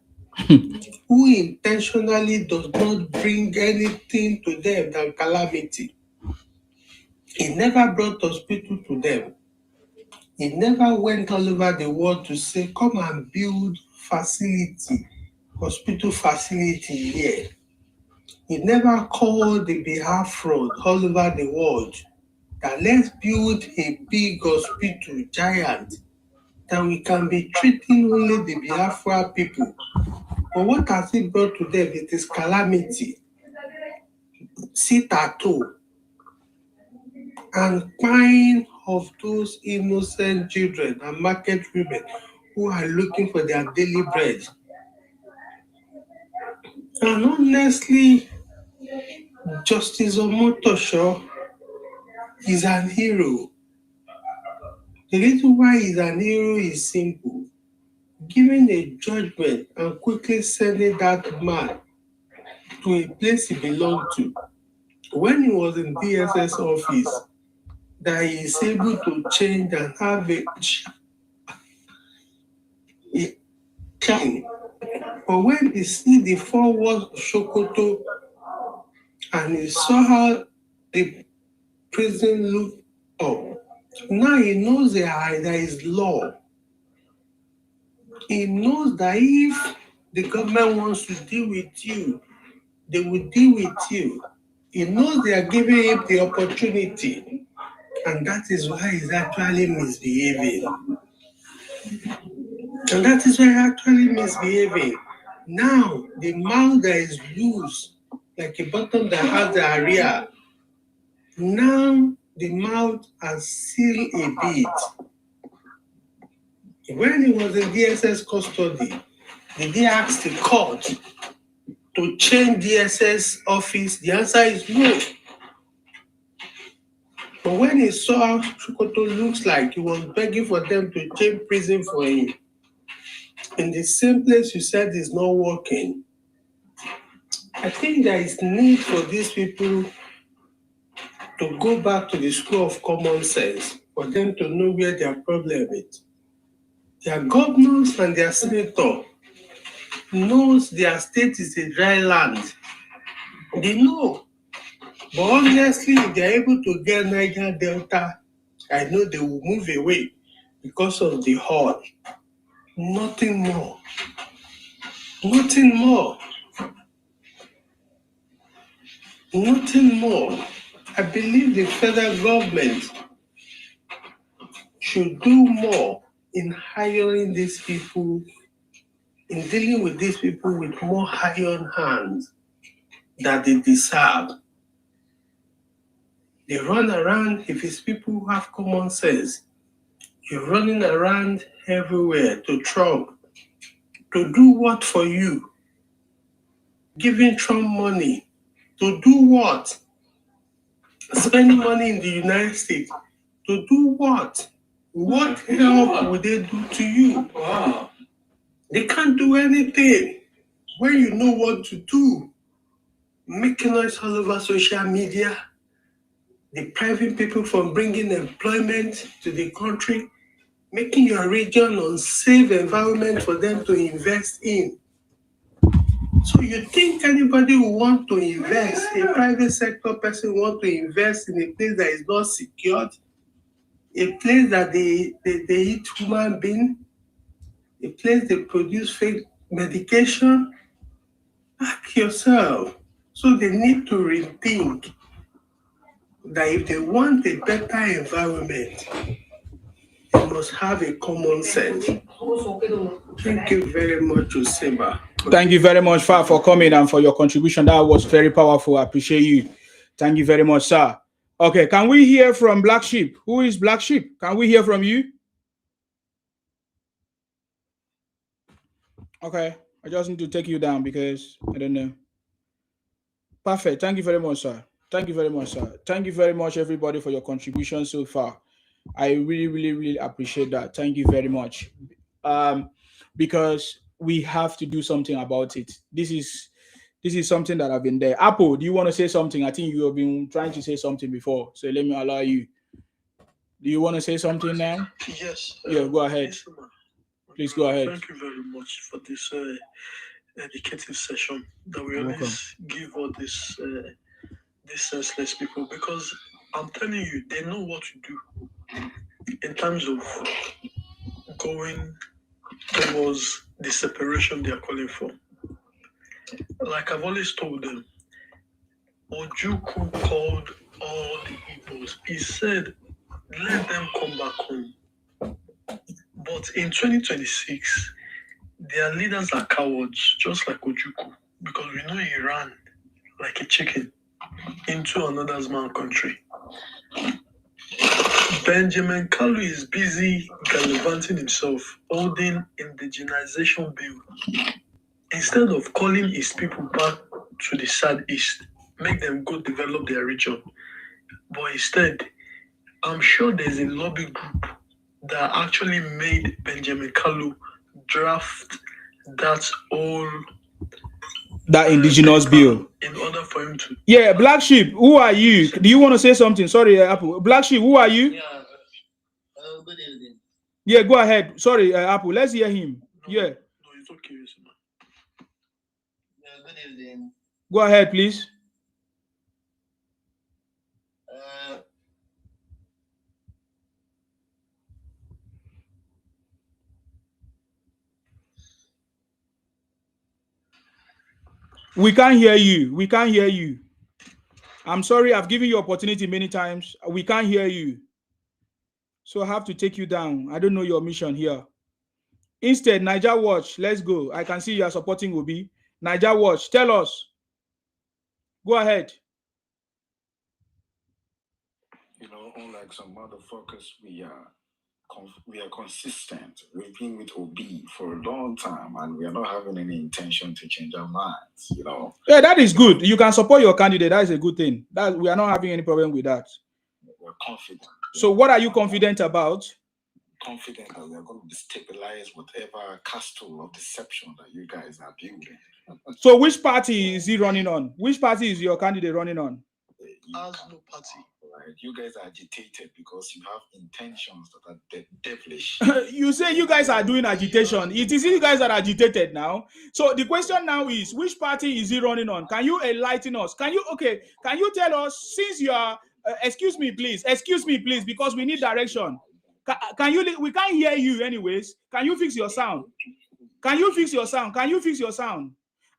who intentionally does not bring anything to them than calamity. He never brought hospital to them. He never went all over the world to say, come and build hospital facility here. He never called the Biafra all over the world that let's build a big hospital giant that we can be treating only the Biafra people. But what has it brought to them? It is calamity, sit at home, and crying of those innocent children and market women who are looking for their daily bread. And honestly, Justice Omotosho is an hero. The reason why he's an hero is simple. Giving a judgment and quickly sending that man to a place he belonged to. When he was in DSS office, that he is able to change and have shine. But when he see the 4 walls of Sokoto and he saw how the prison looked up, now he knows there is law. He knows that if the government wants to deal with you, they will deal with you. He knows they are giving him the opportunity, and that is why he's actually misbehaving. And that is why he's actually misbehaving. Now, the mouth that is loose, like a bottom that has the area, now the mouth has sealed a bit. When he was in DSS custody, did he ask the court to change DSS office? The answer is no. But when he saw how Sokoto looks like, he was begging for them to change prison for him. In the same place you said is not working. I think there is need for these people to go back to the school of common sense, for them to know where their problem is. Their governors and their senator knows their state is a dry land. They know. But honestly, if they're able to get Niger Delta, I know they will move away because of the hall. Nothing more. Nothing more. Nothing more. I believe the federal government should do more in hiring these people, in dealing with these people with more iron hands that they deserve. They run around, if it's people who have common sense, you're running around everywhere to Trump. To do what for you? Giving Trump money. To do what? Spending money in the United States. To do what? What help would they do to you? Wow. They can't do anything. When you know what to do, making noise all over social media, depriving people from bringing employment to the country, making your region unsafe environment for them to invest in. So you think anybody will want to invest, a private sector person want to invest in a place that is not secured, a place that they eat human being, a place they produce fake medication? Ask yourself. So they need to rethink that if they want a better environment, they must have a common sense. Thank you very much, Oseba. Thank you very much, Fa, for coming and for your contribution. That was very powerful. I appreciate you. Thank you very much, sir. Okay, can we hear from Black Sheep? Who is Black Sheep? Can we hear from you? Okay, I just need to take you down because I don't know. Perfect. Thank you very much, sir. Thank you very much, sir. Thank you very much, everybody, for your contribution so far. I really appreciate that. Thank you very much. Because we have to do something about it. This is something that I've been there. Apple, do you want to say something? I think you have been trying to say something before, so let me allow you. Do you want to say something now? Yes. Yeah, go ahead. Please go ahead. Thank you very much for this educative session that we always give all these senseless people, because I'm telling you, they know what to do in terms of going towards the separation they are calling for. Like I've always told them, Ojukwu called all the Igbos. He said, let them come back home. But in 2026, their leaders are cowards, just like Ojukwu, because we know he ran like a chicken into another man's country. Benjamin Kalu is busy gallivanting himself, holding indigenization bill. Instead of calling his people back to the southeast, make them go develop their region. But instead, I'm sure there's a lobby group that actually made Benjamin Kalu draft that indigenous bill in order for him to. Yeah, Black Sheep, who are you? Do you want to say something? Sorry, Apple. Black Sheep, who are you? Good evening. Yeah, go ahead. Sorry, Apple. Let's hear him. Yeah. so curious, man. Good evening. Go ahead, please. We can't hear you. We can't hear you. I'm sorry, I've given you opportunity many times. We can't hear you. So I have to take you down. I don't know your mission here. Instead, Niger Watch, let's go. I can see you are supporting Obi. Niger Watch, tell us. Go ahead. You know, unlike some motherfuckers, we are consistent. We've been with Obi for a long time, and we are not having any intention to change our minds. You know. Yeah, that is good. You can support your candidate. That is a good thing. That we are not having any problem with that. We're confident. So, what are you confident about? Confident that we are going to destabilize whatever castle of deception that you guys are building. So, which party is he running on? Which party is your candidate running on? Has no party. Right. You guys are agitated because you have intentions that are devilish. You say you guys are doing agitation. It is you guys that are agitated now. So the question now is, which party is he running on? Can you enlighten us? Can you tell us, since you are excuse me please, because we need direction. We can't hear you anyways. Can you fix your sound?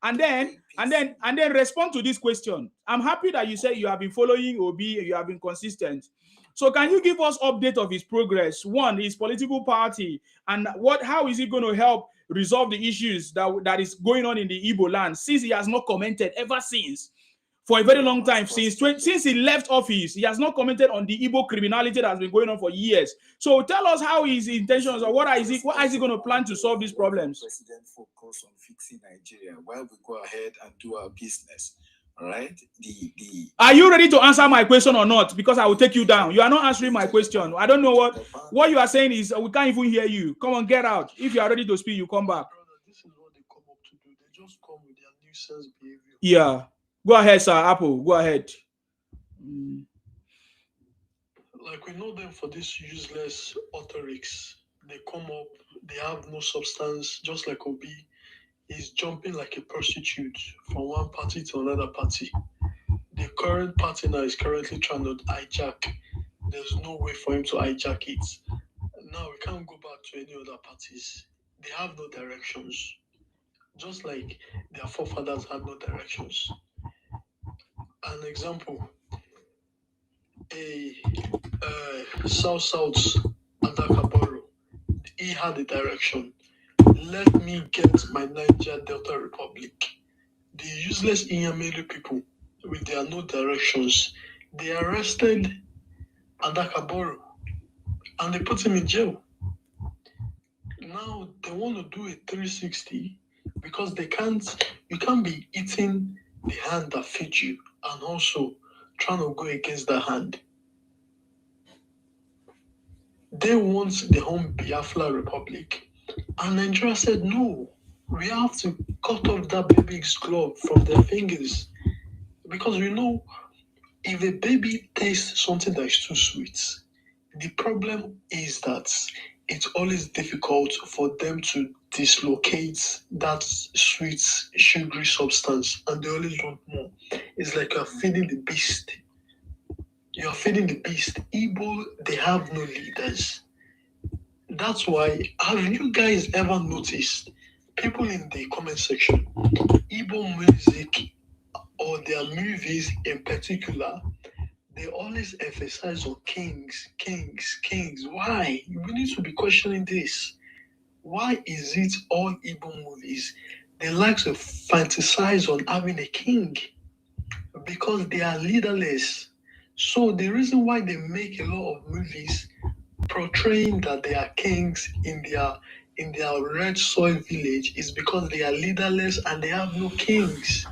And then respond to this question. I'm happy that you say you have been following Obi, you have been consistent. So can you give us update of his progress? One, his political party, and how is he going to help resolve the issues that is going on in the Igbo land, since he has not commented ever since. For a very long time, since he left office, he has not commented on the Igbo criminality that has been going on for years. So tell us how his intentions, or what is he going to plan to solve these problems? President focus on fixing Nigeria while we go ahead and do our business. All right. Are you ready to answer my question or not? Because I will take you down. You are not answering my question. I don't know what you are saying is we can't even hear you. Come on, get out. If you are ready to speak, you come back. Brother, this is what they come up to do. They just come with their nuisance behavior. Yeah. Go ahead, sir. Apple. Go ahead. Like, we know them for this useless rhetorics. They come up, they have no substance, just like Obi is jumping like a prostitute from one party to another party. The current party now is currently trying to hijack. There's no way for him to hijack it. Now we can't go back to any other parties. They have no directions. Just like their forefathers had no directions. An example, a South Adakaboro, he had a direction. Let me get my Niger Delta Republic. The useless Inyamele people with their no directions, they arrested Adakaboro and they put him in jail. Now they want to do a 360 because you can't be eating the hand that feeds you and also trying to go against the hand. They want the home Biafra Republic. And Nigeria said, no, we have to cut off that baby's glove from their fingers. Because we know if a baby tastes something that is too sweet, the problem is that it's always difficult for them to dislocate that sweet, sugary substance, and they always want more. It's like you're feeding the beast. You're feeding the beast. Igbo, they have no leaders. That's why, have you guys ever noticed people in the comment section, Igbo music or their movies in particular, they always emphasize on kings. Why? We need to be questioning this. Why is it all Igbo movies, they like to fantasize on having a king? Because they are leaderless. So the reason why they make a lot of movies portraying that they are kings in their red soil village is because they are leaderless and they have no kings.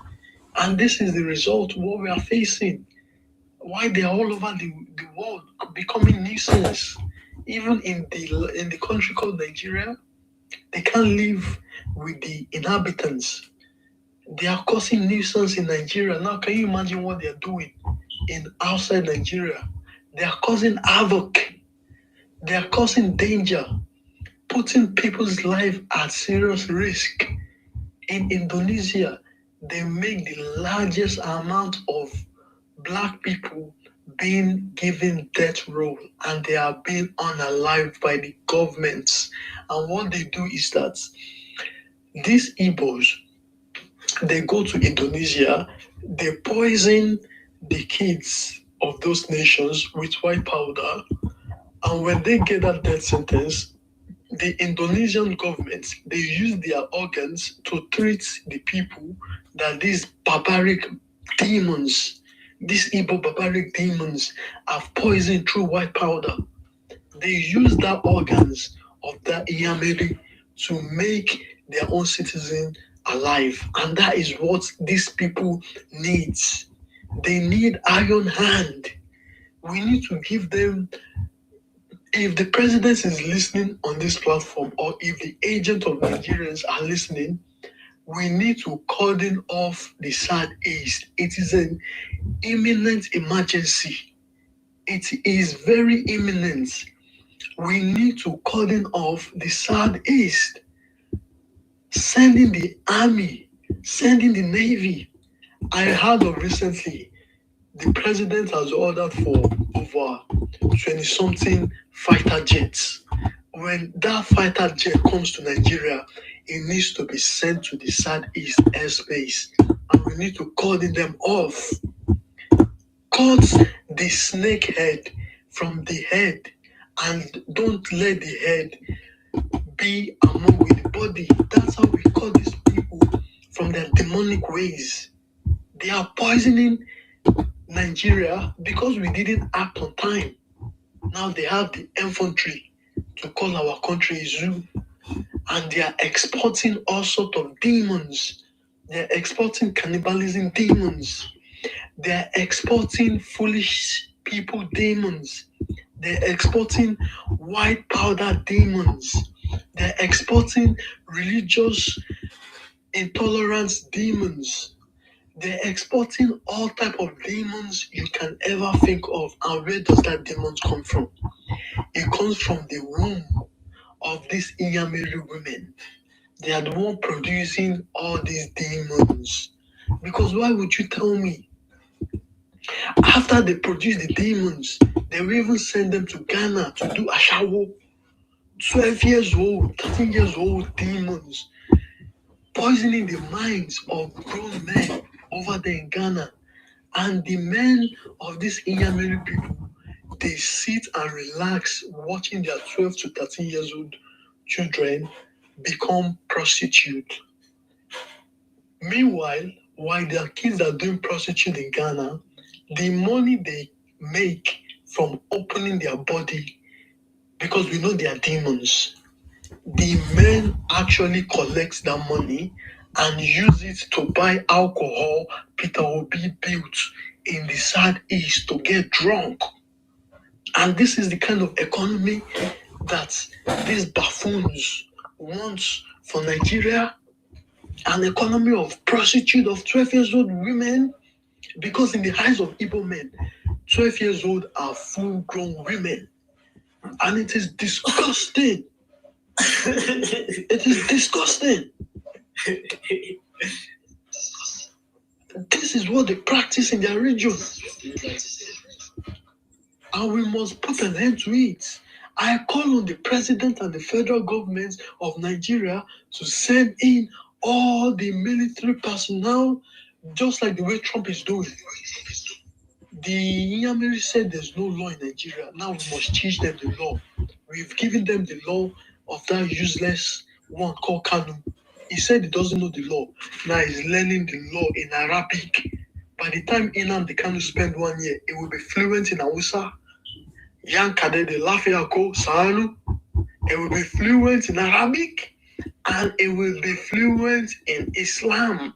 And this is the result of what we are facing. Why they are all over the world becoming nuisance. Even in the country called Nigeria, they can't live with the inhabitants. They are causing nuisance in Nigeria. Now, can you imagine what they are doing outside Nigeria? They are causing havoc. They are causing danger. putting people's life at serious risk. In Indonesia, they make the largest amount of black people being given death row, and they are being unalived by the governments. And what they do is that these Igbos, they go to Indonesia, they poison the kids of those nations with white powder, and when they get that death sentence, the Indonesian government, they use their organs to treat the people that these barbaric demons, these Igbo barbaric demons, have poisoned through white powder. They use the organs of that Iyameri to make their own citizen alive. And that is what these people need. They need iron hand. We need to give them. If the president is listening on this platform, or if the agent of Nigerians are listening, we need to cordon off the Southeast. It is an imminent emergency. It is very imminent. We need to cordon off the Southeast. Sending the army, sending the navy. I heard of recently, the president has ordered for over 20-something fighter jets. When that fighter jet comes to Nigeria, it needs to be sent to the Southeast airspace, and we need to cordon them off. Cut the snake head from the head, and don't let the head be among with the body. That's how we cut these people from their demonic ways. They are poisoning Nigeria because we didn't act on time. Now they have the infantry to call our country a zoo, and they are exporting all sorts of demons. They're exporting cannibalism demons. They're exporting foolish people demons. They're exporting white powder demons. They're exporting religious intolerance demons. They're exporting all type of demons you can ever think of. And where does that demons come from? It comes from the womb of these Iyameri women. They are the one producing all these demons. Because why would you tell me? After they produce the demons, they will even send them to Ghana to do ashawo. 12 years old, 13 years old demons, poisoning the minds of grown men over there in Ghana. And the men of these Iyameri people, they sit and relax watching their 12 to 13 years old children become prostitutes. Meanwhile, while their kids are doing prostitute in Ghana, the money they make from opening their body, because we know they are demons, the men actually collect that money and use it to buy alcohol Peter Obi built in the Southeast to get drunk. And this is the kind of economy that these buffoons want for Nigeria. An economy of prostitute of 12 years old women, because in the eyes of Igbo men, 12 years old are full-grown women. And it is disgusting. It is disgusting. This is what they practice in their region. And we must put an end to it. I call on the president and the federal government of Nigeria to send in all the military personnel, just like the way Trump is doing. The Iyameri said there's no law in Nigeria. Now we must teach them the law. We've given them the law of that useless one called Kanu. He said he doesn't know the law. Now he's learning the law in Arabic. By the time Nnamdi Kanu spend 1 year, he will be fluent in Hausa. Yan Kadede Lafiako Sanu. He will be fluent in Arabic, and he will be fluent in Islam.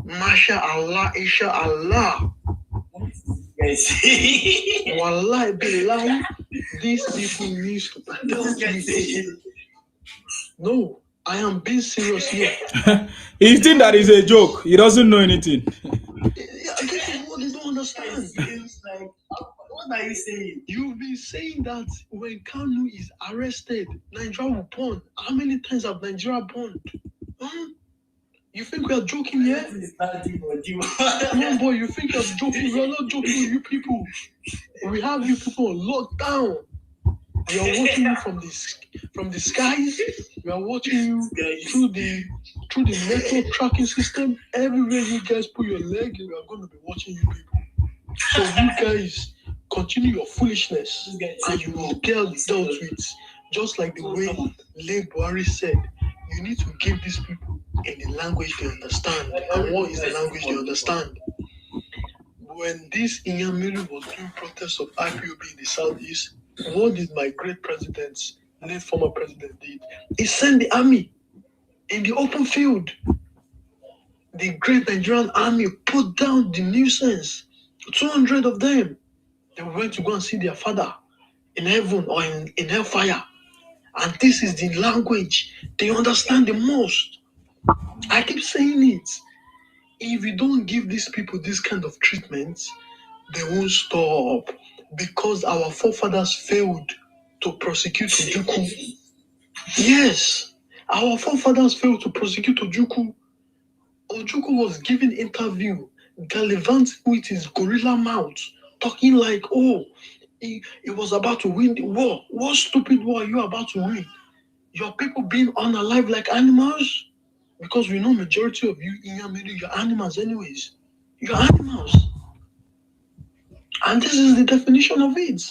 Masha Allah, Isha Allah. Wallahi Billah, these people need to No, I am being serious here. He thinks that is a joke. He doesn't know anything. This is what they don't understand. What are you saying? You've been saying that when Kanu is arrested, Nigeria will burn. How many times have Nigeria burned? Huh? You think we are joking here? No, boy, you think you're joking? We are not joking with you people. We have you people on lockdown. We are watching you from the skies. We are watching you through the network tracking system. Everywhere you guys put your leg, we are going to be watching you people. So you guys continue your foolishness, and you will get dealt with. Just like the way Late Buhari said, you need to give these people in the language they understand. And what is the language they understand? When this Inyamiri was doing protests of IPOB in the southeast, what did my great president, late former president, did? He sent the army in the open field. The great Nigerian army put down the nuisance. 200 of them. They went to go and see their father in heaven or in hellfire. And this is the language they understand the most. I keep saying it. If you don't give these people this kind of treatment, they won't stop. Because our forefathers failed to prosecute Ojukwu. Yes, our forefathers failed to prosecute Ojukwu. Ojukwu was giving interview, gallivanting with his gorilla mouth, talking like, oh, he was about to win the war. What stupid war are you about to win? Your people being unalive like animals? Because we know majority of you in your middle, you're animals anyways. You're animals. And this is the definition of it.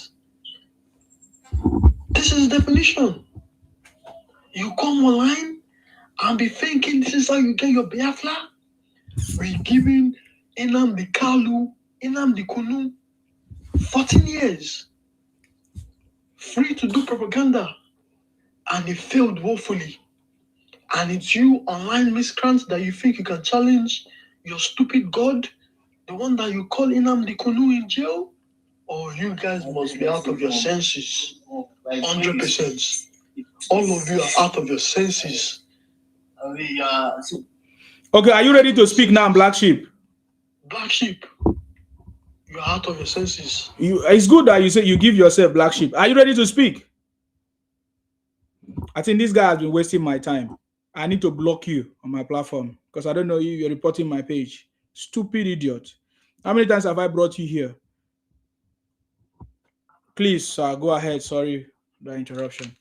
This is the definition. You come online and be thinking this is how you get your Biafra? We're giving Nnamdi Kalu, Nnamdi Kanu 14 years free to do propaganda, and it failed woefully. And it's you online miscreants that you think you can challenge your stupid God, the one that you call Nnamdi Kanu in jail? Or you guys must be out of your senses. 100%. All of you are out of your senses. Okay, are you ready to speak now, Black Sheep? Black Sheep, you're out of your senses. It's good that you say you give yourself Black Sheep. Are you ready to speak? I think this guy has been wasting my time. I need to block you on my platform because I don't know you're reporting my page. Stupid idiot. How many times have I brought you here? Please, go ahead. Sorry the interruption.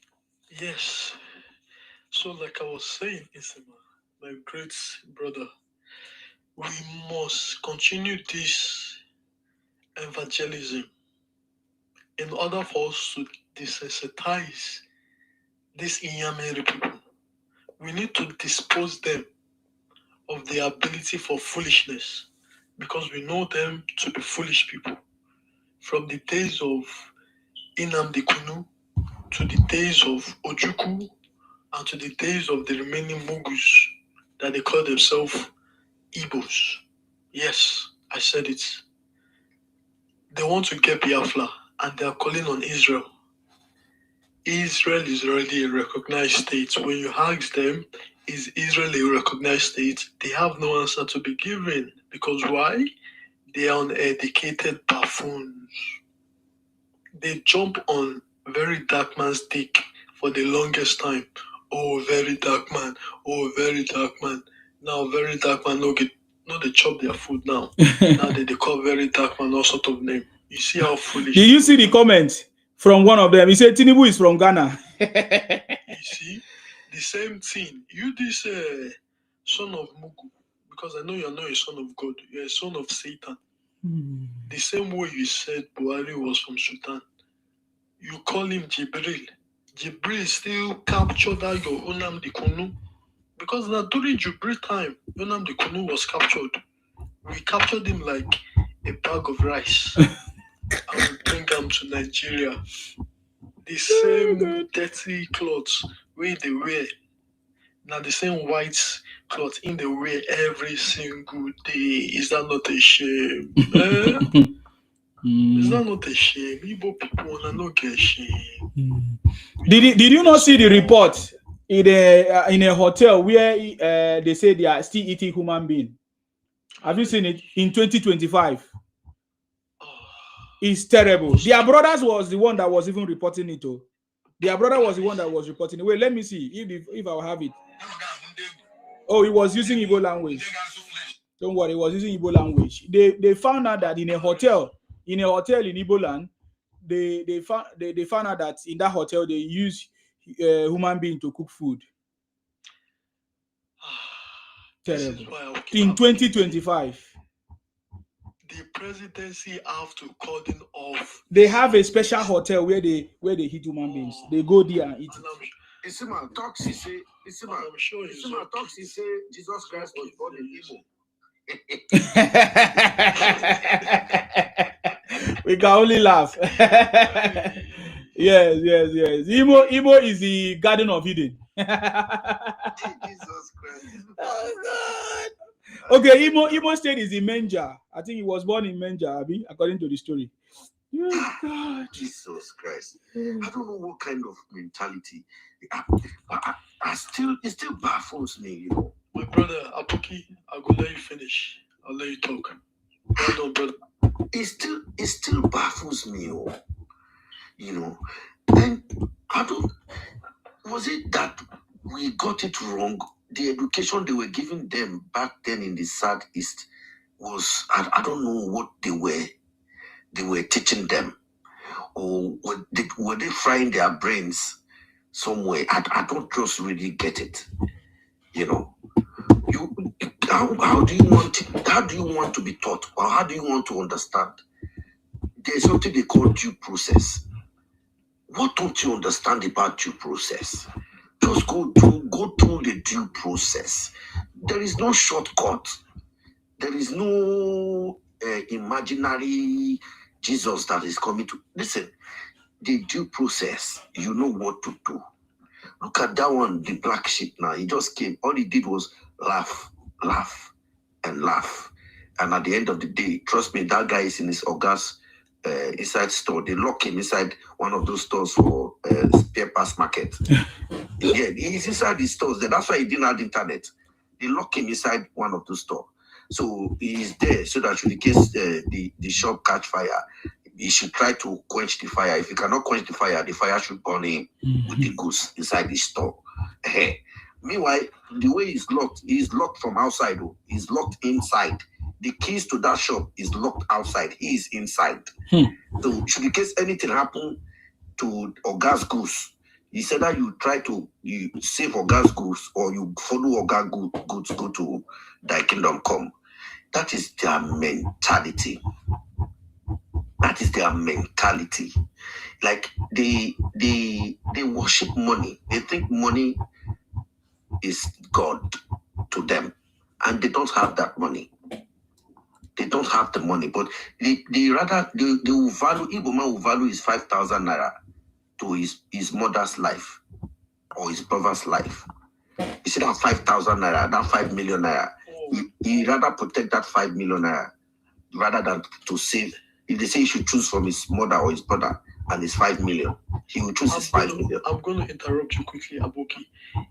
Yes. So like I was saying, Isama, my great brother, we must continue this evangelism in order for us to desensitize these Inyamiri people. We need to dispose them of their ability for foolishness because we know them to be foolish people. From the days of Nnamdi Kanu to the days of Ojukwu and to the days of the remaining Mugus that they call themselves Igbos. Yes, I said it. They want to get Biafra and they are calling on Israel. Israel is already a recognized state. When you ask them, is Israel a recognized state? They have no answer to be given. Because why? They are uneducated buffoons. They jump on very dark man's dick for the longest time. Oh, very dark man. Oh, very dark man. Now, very dark man, no, they chop their food now. Now they call very dark man all sort of name. You see how foolish. Did you see the comment from one of them? He said Tinubu is from Ghana. You see, the same thing. You this son of Mugu, because I know you're not a son of God. You're a son of Satan. The same way you said Buhari was from Sudan. You call him Jibril. Jibril still captured that your Nnamdi Kanu. Because now during Jibril time, Nnamdi Kanu was captured. We captured him like a bag of rice. And we bring him to Nigeria. The same dirty clothes where they wear. Now the same white clothes in the wear every single day. Is that not a shame? Is that not a shame? Igbo people wanna not get shame. Did you not see the report in a hotel where they say they are still eating human being? Have you seen it in 2025? It's terrible. Their brothers was the one that was even reporting it. Oh. Their brother was the one that was reporting it. Wait, let me see if I'll have it. Oh, he was using Igbo language. Don't worry, he was using Igbo language. They found out that in a hotel in Igbo land, they found out that in that hotel they use human being to cook food. Terrible. In 2025. The presidency have to cordon off. They have a special hotel where they eat human beings. They go there and eat it. Isima talks, he say, Isima talks, he say, Jesus Christ was born in Igbo. We can only laugh. Yes. Igbo is the Garden of Eden. Jesus Christ. Oh God. Okay, Igbo State is in Menja. I think he was born in Menja, Abi, according to the story. Oh, God. Jesus Christ. I don't know what kind of mentality. It still baffles me, you know. My brother, Apoki, I'll go let you finish. I'll let you talk. Well done, brother. It still baffles me, you know. And was it that we got it wrong? The education they were giving them back then in the Southeast was, I don't know what they were teaching them, or were they frying their brains somewhere? I don't just really get it, you know. How do you want to be taught, or how do you want to understand? There's something they call due process. What don't you understand about due process? Just go through the due process. There is no shortcut. There is no imaginary Jesus that is coming to. Listen, the due process, you know what to do. Look at that one, the black sheep now. He just came. All he did was laugh, and laugh. And at the end of the day, trust me, that guy is in his August inside store. They lock him inside one of those stores for spare parts market. Yeah, he's inside the stores. That's why he didn't have internet. They lock him inside one of those stores. So he's there so that in case the shop catch fire, he should try to quench the fire. If he cannot quench the fire should burn him with the goods inside the store. Meanwhile, the way he's locked from outside. He's locked inside. The keys to that shop is locked outside. He is inside. So should in case anything happen to Oga's goods, he said that you save Oga's goods or you follow Oga's goods go to thy kingdom come. That is their mentality. Like they worship money. They think money is God to them, and they don't have that money. They don't have the money, but they will value. Igbo man will value his 5,000 naira to his mother's life or his brother's life. You see that 5,000 naira, that 5 million naira. He rather protect that 5 million naira rather than to save. If they say he should choose from his mother or his brother and his 5 million, he will choose his 5 million. I'm going to interrupt you quickly, Aboki.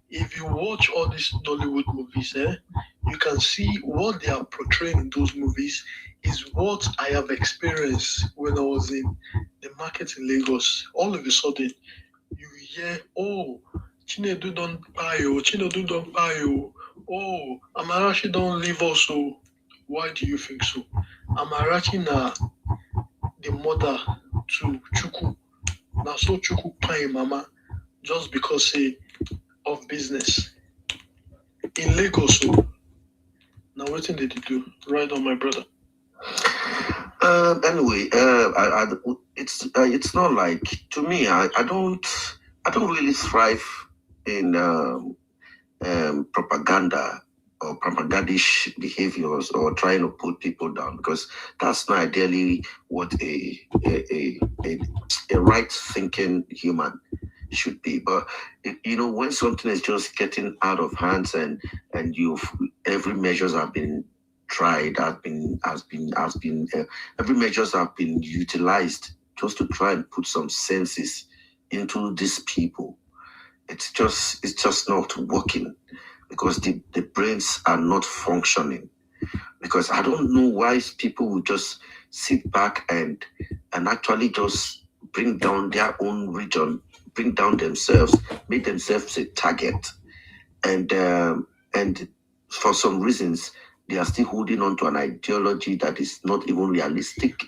If you watch all these Nollywood movies, you can see what they are portraying in those movies is what I have experienced when I was in the market in Lagos. All of a sudden, you hear, oh, Chinedu don't buy you, Chinedu don't buy you. Oh, Amarachi don't leave us. So why do you think so? Amarachi na the mother to Chuku. Now so Chuku pay mama just because of business. In Lagos, so now what did they do? Right on, my brother. Anyway, it's not like, to me, I don't really thrive in propaganda or propagandish behaviors or trying to put people down, because that's not ideally what a right thinking human should be. But when something is just getting out of hands and every measures have been tried, every measures have been utilized just to try and put some senses into these people. It's just not working, because the brains are not functioning. Because I don't know why people will just sit back and actually just bring down their own region, bring down themselves, make themselves a target, and for some reasons they are still holding on to an ideology that is not even realistic,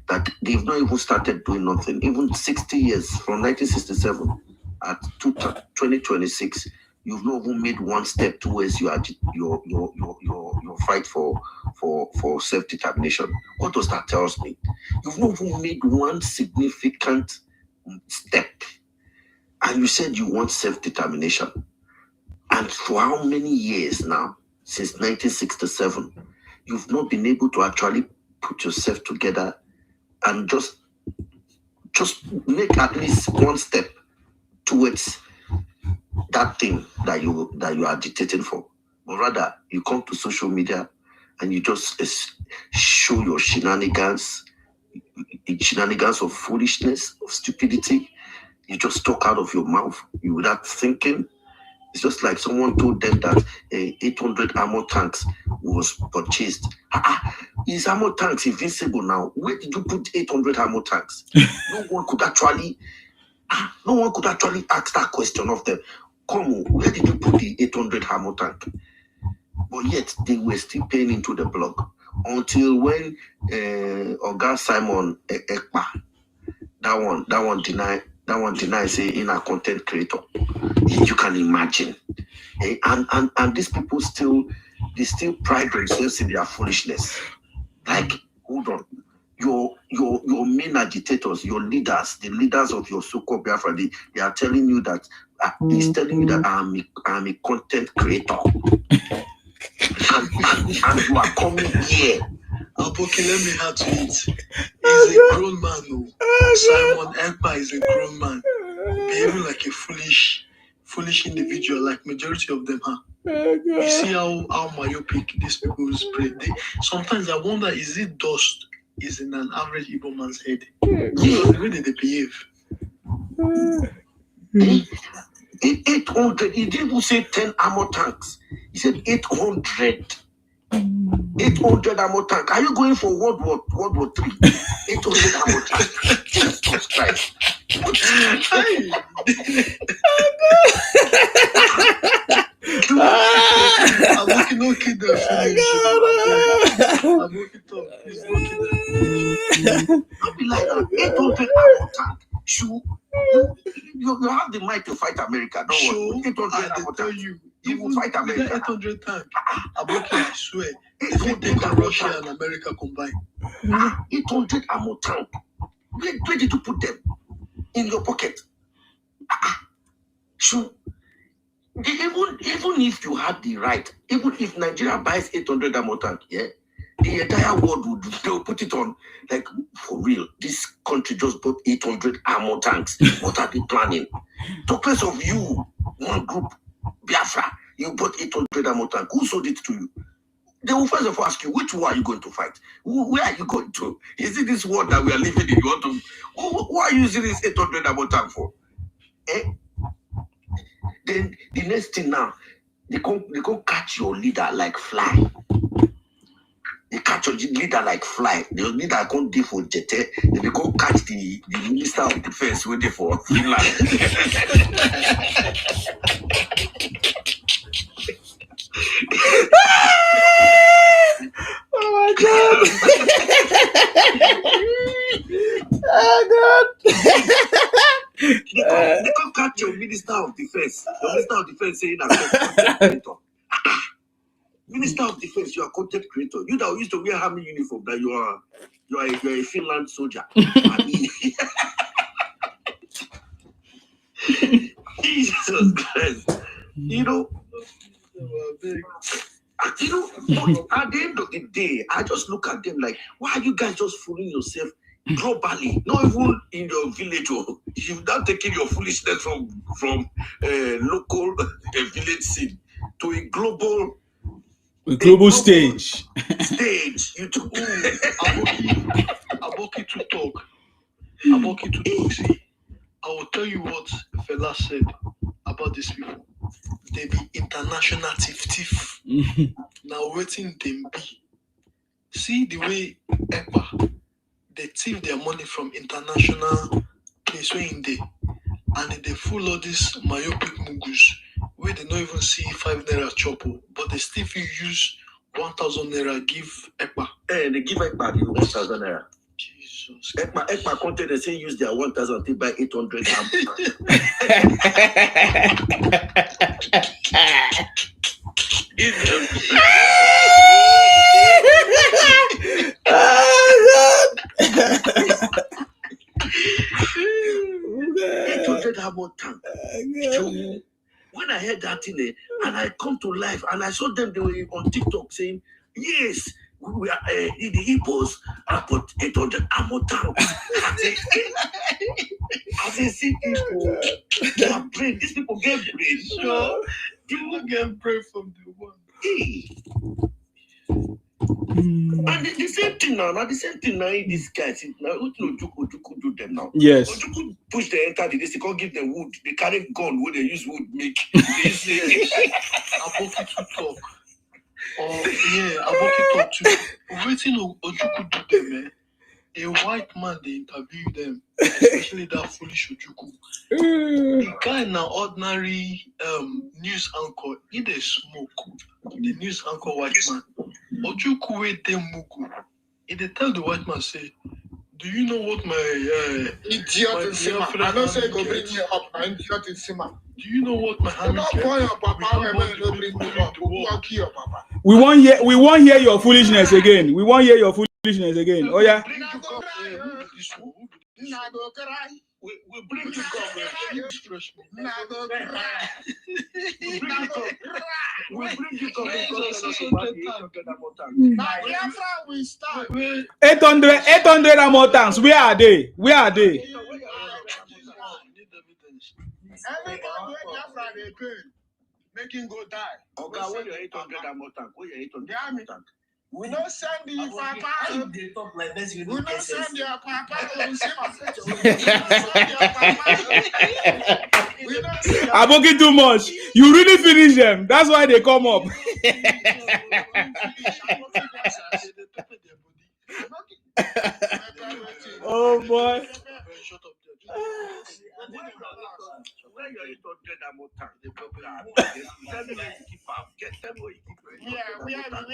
that they've not even started doing nothing. Even 60 years from 1967 at 2026, you've not even made one step towards your fight for self-determination. What does that tell me? You've not even made one significant step, and you said you want self-determination. And for how many years now, since 1967, you've not been able to actually put yourself together and just make at least one step towards that thing that you are agitating for. But rather, you come to social media and you just show your shenanigans of foolishness, of stupidity. You just talk out of your mouth, you without thinking. It's just like someone told them that 800 armor tanks was purchased. Is armor tanks invincible now? Where did you put 800 armor tanks? No one could actually ask that question of them. Come, where did you put the 800 armor tank? But yet they were still paying into the blog until when Oga Simon Ekpa, that one deny say in a content creator. You can imagine. And these people still pride themselves in their foolishness. Like, hold on. Your main agitators, your leaders, the leaders of your so-called Biafra, they are telling you that he's telling you that I'm a content creator. and you are coming here. Aboki, let me add to it. He's a grown man. Simon Ekpa is a grown man, behaving like a foolish individual, like majority of them are. You see how myopic these people spread. Sometimes I wonder, is it dust is in an average Igbo man's head? Because the way they behave. 800. He didn't even say 10 armor tanks. He said 800. 800 armor tank. Are you going for World War III? 800 armor tank. Jesus Christ. I'm looking okay there. I'm looking top. He's looking there. I'll be like that. 800 armor tank. You have the might to fight America. Don't worry. 800 armor tank. You will fight America. 800 tank. Aboki, I swear. If you take Russia and America combined. 800 armor tank. Where did you put them? In your pocket. Sure. Even if you had the right, even if Nigeria buys 800 armor tank, yeah, the entire world they'll put it on, like, for real, this country just bought 800 armor tanks. What are they planning? Talk less of you, one group, Biafra, you bought 800 armor tank. Who sold it to you? They will first of all ask you, which war are you going to fight? Where are you going to? Is it this war that we are living in? You want to? Who are you using this 800 armor tank for? Then the next thing now, they go catch your leader like fly. They catch your leader like fly. The leader can't do for Jete. Then they go catch the Minister of Defense waiting for Finland. Oh my God! Oh God! They come catch your Minister of Defense. Your Minister of Defense saying that creator. Minister of Defense, you are content creator. You that used to wear army uniform, that you are a Finland soldier. I mean, Jesus Christ. You know, but at the end of the day, I just look at them like, why are you guys just fooling yourself globally? Not even in your village. You've now taken your foolishness from local village scene to a global stage. You took Aboki to talk. See, I will tell you what Fela said about these people. They be international thief. Now waiting them be. See the way EPA, they thief their money from international place where in there, and they full of this myopic mugus where they don't even see 5 naira chopo, but they still use 1,000 naira give EPA. They give EPA the 1,000 naira. Jesus. EPA content they say use their 1,000 to buy 800. So when I heard that thing, and I come to life, and I saw them, they were on TikTok saying, yes, we are the Igbos. I put 800 ammo tank. As I see people, they are praying. These people get brain. Sure, people get brain from the one. And the same thing now, these guys, now Ojuku do them now. Yes. Ojuku push the enter the they can't give them wood. They carry gun where they use wood make. They say, Aboki to talk. Aboki talk too. Waiting Ojuku do them, man. A white man, they interview them, especially that foolish Ojuku. The guy now ordinary news anchor, he dey smoke. The news anchor white man. Ojuku wait them mugu. He dey tell the white man say, do you know what my idiot in Sima? I don't say go bring me up. I'm idiot in Sima. Do you know what my hand don't call your papa when you bring me up. Who will kill your papa? We won't hear your foolishness again. We won't hear your foolishness again. Oh yeah. We bring you come. You stretch me. We bring you come. 800 and more tanks. Where are they? Where are they? Every time we Biafra they pay, making go die. Okay, when you're 800 and more tank, when you're 800 and more tank. We don't send the papa. We don't send your papa. Aboki too much. You really finish them. That's why they come up. Oh boy. When you're 800 and more tank, they probably tell me where you keep up. Tell me where you keep up. Yeah, we are the 800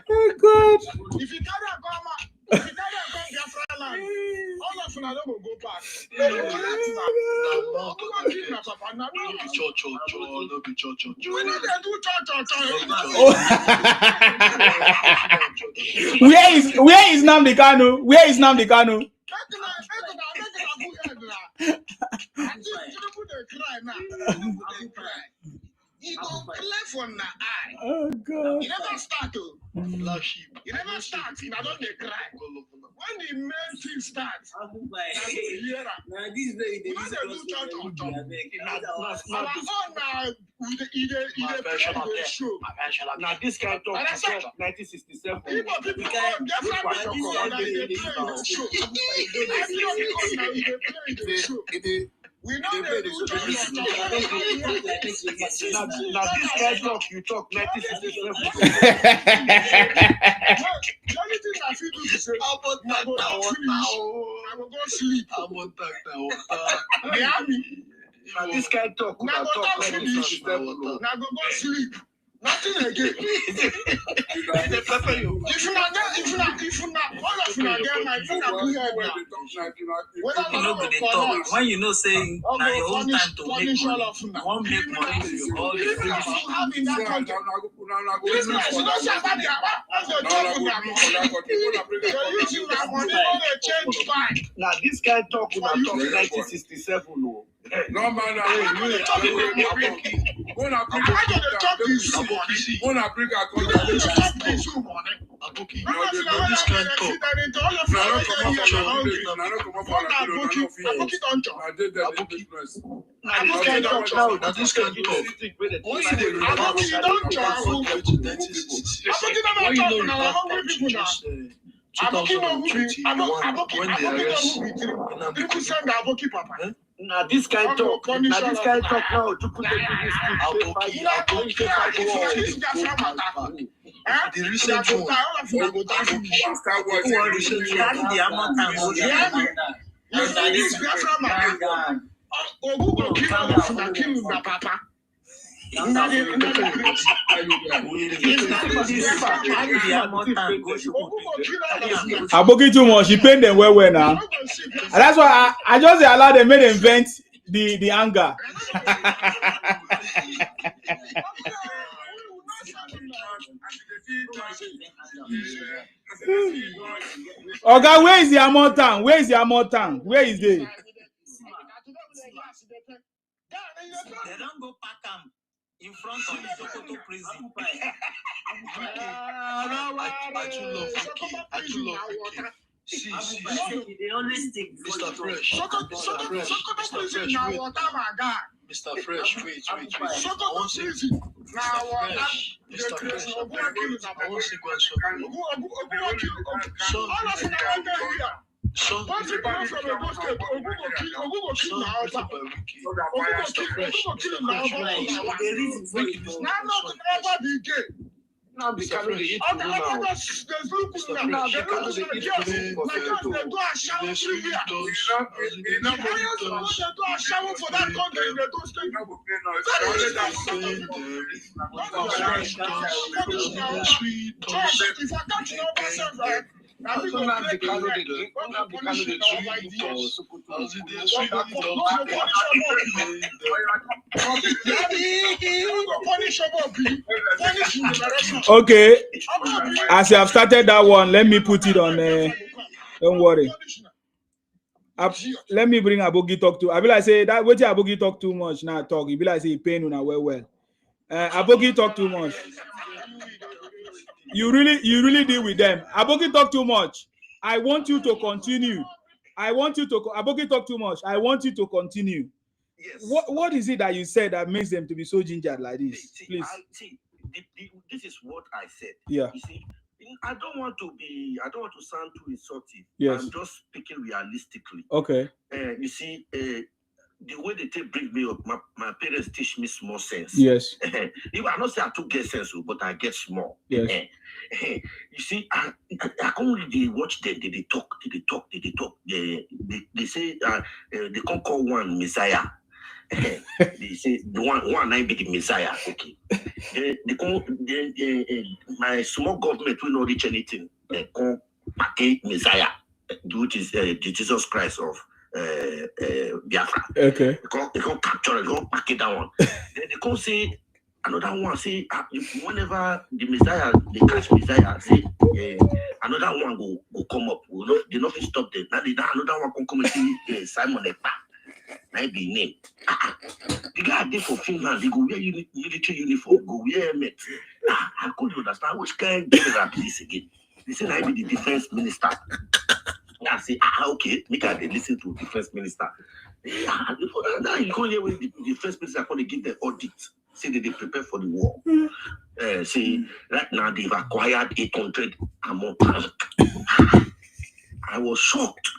Oh God. If you carry a comma, if you carry a Biafra land, all of them will go back. Where is Nnamdi Kanu? Where is Nnamdi Kanu? You go play for na eye. Oh God. You never start to black sheep. You never start. You don't dey cry. When the main thing starts, now this is very do church. Our own now, the show. Now this guy talk 1967. People we know they do now this guy talk, you talk 1967. The only thing I feel to say, I will go sleep. Now this guy talk, now go talk finish. Now go sleep. Nothing again. If you not, all of you are there, my friend, I'm here now. When you know saying now your own time to make money, you won't make money to your all the now this guy talk about 1967. No man, When they arrest Papa. Now this guy talk. Now this guy talk now to put the recent Aboki too much. He paid them well now. And that's why I just allowed them made them vent the anger. Okay, where is the Amotan? Where is the Amotan? Where is they? They don't go pack them in front of the Sokoto prison. I too love Vicky. I too love Vicky. See. They only stick. Mr. Fresh. Mr. Fresh, wait. I want to see. Mr. Fresh. I want to Now because okay, as you have started that one, let me put it on. Don't worry. Let me bring Abogi talk to. I be like say that. What Abogi talk too much now? Talk. He be like say he pain una well. Abogi talk too much. You really deal with them. Abogi talk too much. I want you to continue. Abogi talk too much. I want you to continue. Yes. What is it that you said that makes them to be so gingered like this? Please. This is what I said. Yeah. You see, I don't want to sound too insulting. Yes. I'm just speaking realistically. Okay. You see, the way they bring me up, my parents teach me small sense. Yes. Even I not say I took get sense, but I get small. Yes. You see, I can't really watch them. They talk. They say they can't call one Messiah. They say the one I be the Messiah. Okay. My small government will not reach anything. They can't package Messiah, which is the Jesus Christ of Biafra. Okay. They can't capture it. They can't pack it down. Then they can't say another one. Say whenever the Messiah they catch Messiah, say another one go come up. They not stop them. Now another one can come and say Simon Ekpa. Might be name. The guy did for Finland, they go wear military uniform, go wear helmet. I couldn't understand which kind of general this again. They say I be the defense minister. I say, okay, make I listen to defense minister. Now you go here with the defense minister going to give the audit. Say that they prepare for the war. Say right now they've acquired 800 ammo tank. I was shocked.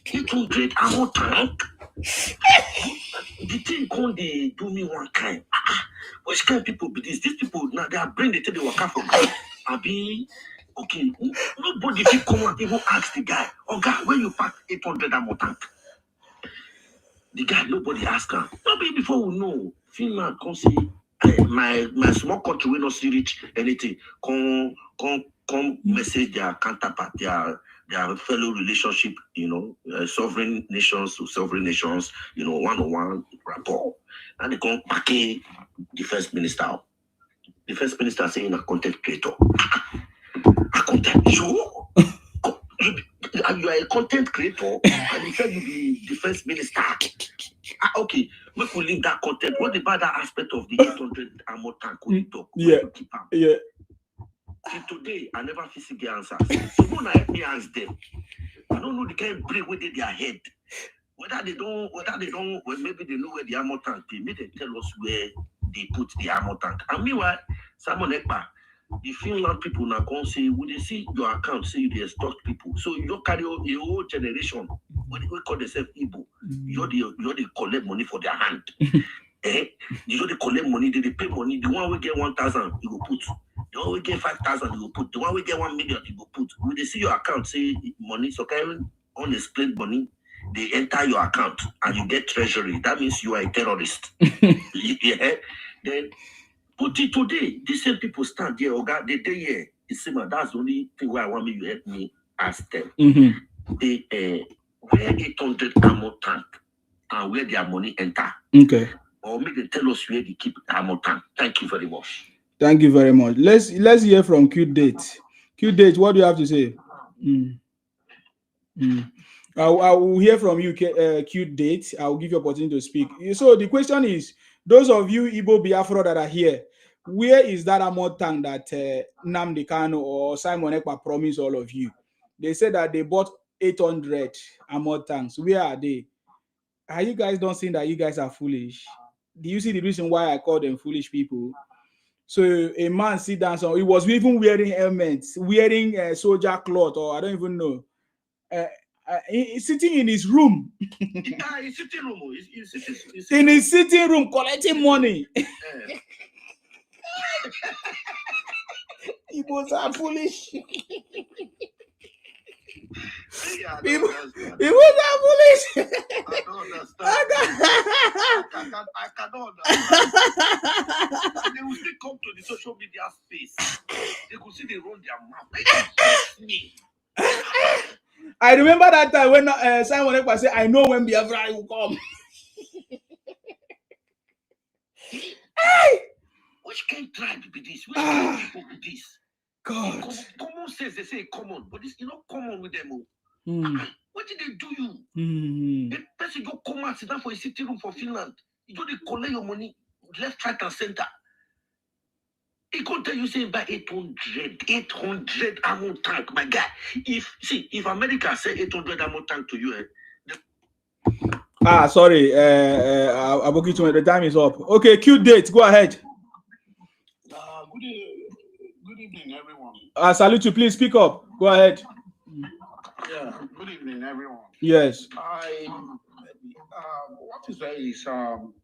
800 ammo tank. The thing can't they do me one kind. Which kind of people be this? These people now they are bring the table work for God. I be okay. Nobody can come and even ask the guy, oh God, where you pack 800 ammo tank? The guy, nobody ask him. Maybe before we know, Finland come say my small country will not see reach anything. Come message their counterpart, their fellow relationship, sovereign nations to sovereign nations, one-on-one rapport. And they come package the first minister. The first minister saying a content creator. A content show? You are a content creator and you said you be the first minister. Okay, we could link that content. What about that aspect of the 800 ammo tank? Yeah. Till today, I never physically answer. So when I help me ask them, I don't know the kind of brain where they their head. Whether they don't, well, maybe they know where the ammo tank is. Maybe they tell us where they put the ammo tank. And meanwhile, Simon Ekpa, the Finland people now come say, when they see your account, say you extort people. So you don't carry a whole generation, when they call themselves Igbo, you they collect money for their hand. You they collect money, they pay money. The one we get 1,000, you go put. The one we get 5,000, you go put. The one we get 1 million, you go put. When they see your account, say money, so carrying unexplained money, they enter your account and you get treasury. That means you are a terrorist. Yeah. Then put it today. These same people stand there, they here. It's similar. That's the only thing why I want you to help me ask them. They where 800 ammo tank and where their money enter. Okay. Or make them tell us where they keep ammo tank. Thank you very much. Thank you very much. Let's hear from Q Date. Q Date, what do you have to say? I will hear from you, Q Date. I will give you opportunity to speak. So the question is, those of you Igbo Biafra that are here, where is that ammo tank that Nnamdi Kanu or Simon Ekpa promised all of you? They said that they bought 800 ammo tanks. Where are they? Are you guys don't think that you guys are foolish? Do you see the reason why I call them foolish people? So a man sit down, so he was even wearing helmets, wearing soldier cloth, or I don't even know. He's sitting in his room. He's sitting room. He's in his sitting room collecting money. Igbos are foolish. People are foolish. I don't understand. I cannot understand. They will still come to the social media space. They could see they run their mouth. Me. I remember that time when Simon Ekpa said, I know when Biafra will come. Hey! Which kind of tribe be this? Which kind of people be this? God. Common says they say common, but it's not common with them. What did they do you? The person go come out, sit down for a sitting room for Finland. You go they collect your money left, right, and center. He could tell you say by 800 ammo tank, my guy. If America say 800 ammo tank to you, sorry, Abokito, the time is up. Okay, Q Date, go ahead. Good evening, everyone. Salute you, please speak up. Go ahead. Yeah, good evening, everyone. Yes. What is there is from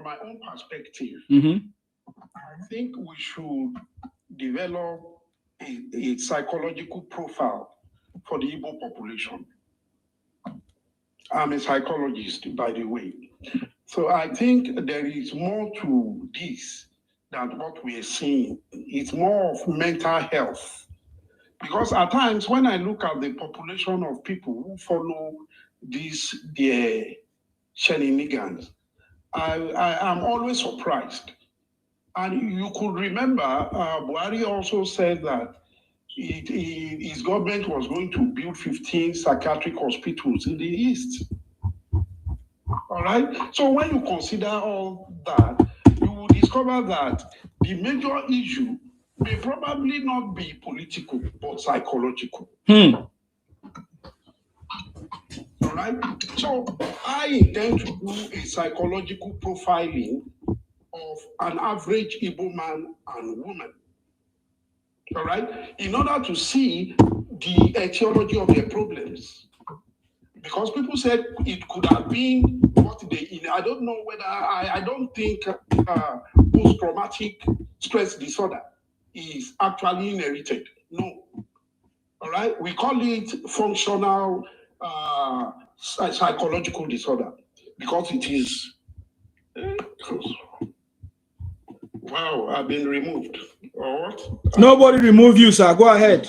my own perspective, I think we should develop a psychological profile for the Igbo population. I'm a psychologist, by the way. So I think there is more to this than what we are seeing. It's more of mental health. Because at times when I look at the population of people who follow their shenanigans, I am always surprised. And you could remember, Buhari also said that his government was going to build 15 psychiatric hospitals in the East. All right? So when you consider all that, you will discover that the major issue may probably not be political, but psychological. All right? So I intend to do a psychological profiling of an average Igbo man and woman. All right? In order to see the etiology of their problems. Because people said it could have been what they, I don't know whether, I don't think post-traumatic stress disorder is actually inherited. No. All right? We call it functional psychological disorder because it is. Wow, I've been removed. Or what? Nobody remove you, sir. Go ahead.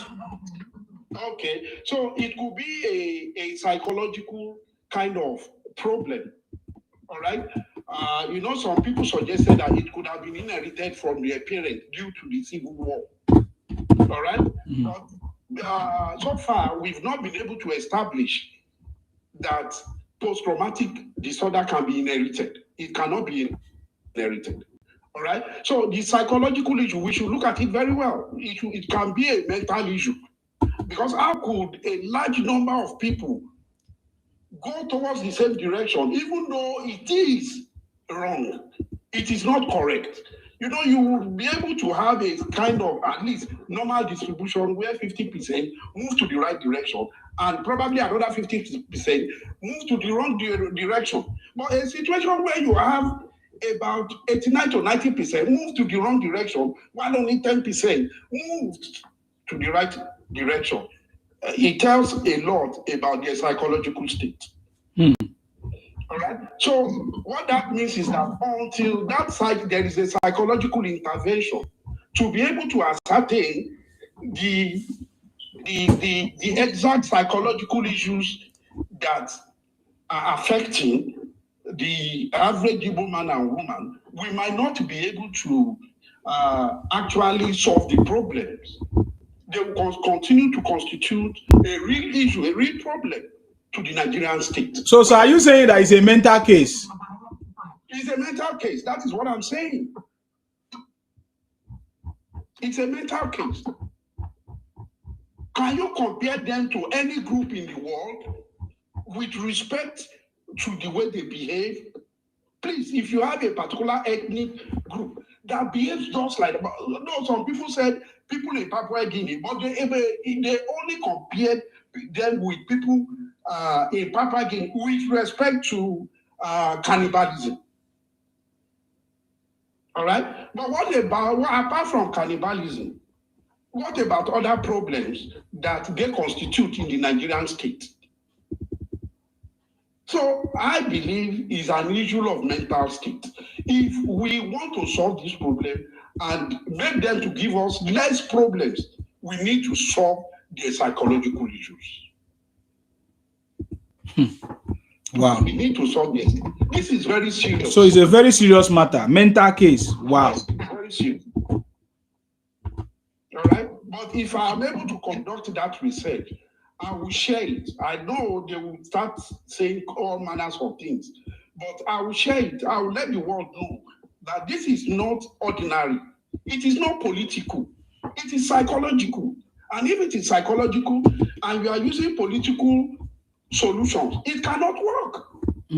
Okay, so it could be a psychological kind of problem. All right. Some people suggested that it could have been inherited from their parents due to the Civil War. All right. But so far, we've not been able to establish that post-traumatic disorder can be inherited. It cannot be inherited. All right. So the psychological issue, we should look at it very well. It can be a mental issue. Because how could a large number of people go towards the same direction, even though it is wrong? It is not correct. You know, you will be able to have a kind of at least normal distribution where 50% move to the right direction and probably another 50% move to the wrong direction. But a situation where you have about 89 to 90% move to the wrong direction, while only 10% moved to the right direction, it tells a lot about their psychological state. All right. So what that means is that until that side, there is a psychological intervention to be able to ascertain the exact psychological issues that are affecting the average Igbo man and woman. We might not be able to actually solve the problems. They will continue to constitute a real issue, a real problem to the Nigerian state. So are you saying that it's a mental case? It's a mental case. That is what I'm saying. It's a mental case. Can you compare them to any group in the world with respect to the way they behave? Please, if you have a particular ethnic group that behaves just like, no, some people said people in Papua Guinea, but they only compared them with people in Papua Guinea with respect to cannibalism. All right? But apart from cannibalism, what about other problems that they constitute in the Nigerian state? So I believe it's an issue of mental state. If we want to solve this problem and make them to give us less problems, we need to solve their psychological issues. Wow. We need to solve this. This is very serious. So it's a very serious matter. Mental case. Wow. Very serious. All right. But if I am able to conduct that research, I will share it. I know they will start saying all manners of things, but I will share it. I will let the world know that this is not ordinary. It is not political. It is psychological. And if it is psychological and you are using political solutions, it cannot work.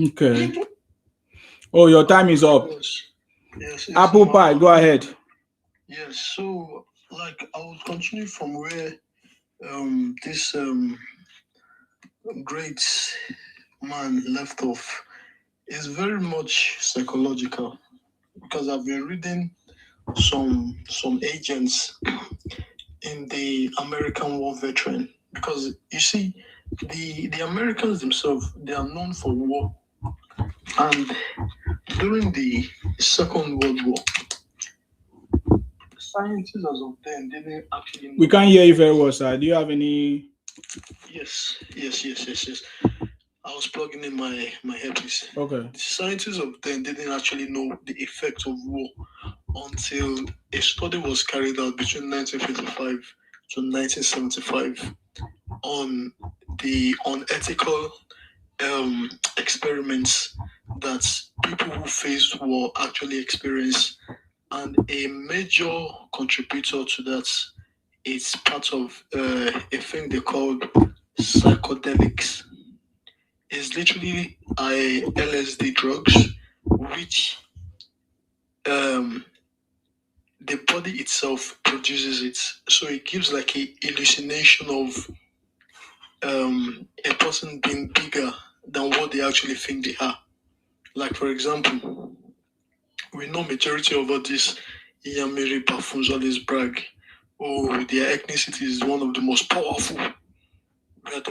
Okay. Oh, your time is up. Yes, Apple pie, go ahead. Yes, so like I will continue from where this great man left off. Is very much psychological because I've been reading some agents in the American war veteran, because you see the Americans themselves, they are known for war, and during the Second World War, scientists as of then didn't actually know. We can't hear you very well, sir. Do you have any? Yes. I was plugging in my headpiece. Okay. The scientists of then didn't actually know the effects of war until a study was carried out between 1955 to 1975 on the unethical experiments that people who faced war actually experience. And a major contributor to that is part of a thing they called psychedelics. It's literally LSD drugs, which the body itself produces it. So it gives like a hallucination of a person being bigger than what they actually think they are. Like, for example, we know majority of all these Yamiri buffoons always brag, oh, their ethnicity is one of the most powerful. We are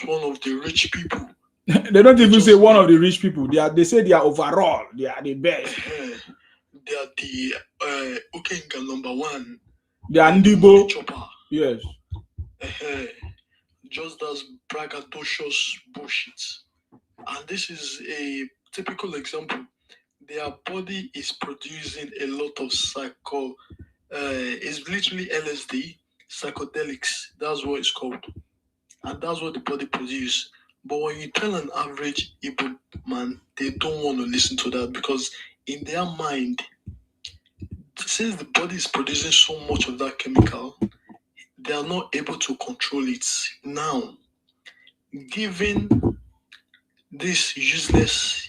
one of the rich people. They don't even say one of the rich people. They say they are overall. They are the best. They are the Okenga number one. They are Ndibo. Yes. Just as braggadocious bullshit. And this is a typical example. Their body is producing a lot of it's literally LSD, psychedelics. That's what it's called. And that's what the body produces. But when you tell an average Igbo man, they don't want to listen to that, because in their mind, since the body is producing so much of that chemical, they are not able to control it. Now, given this useless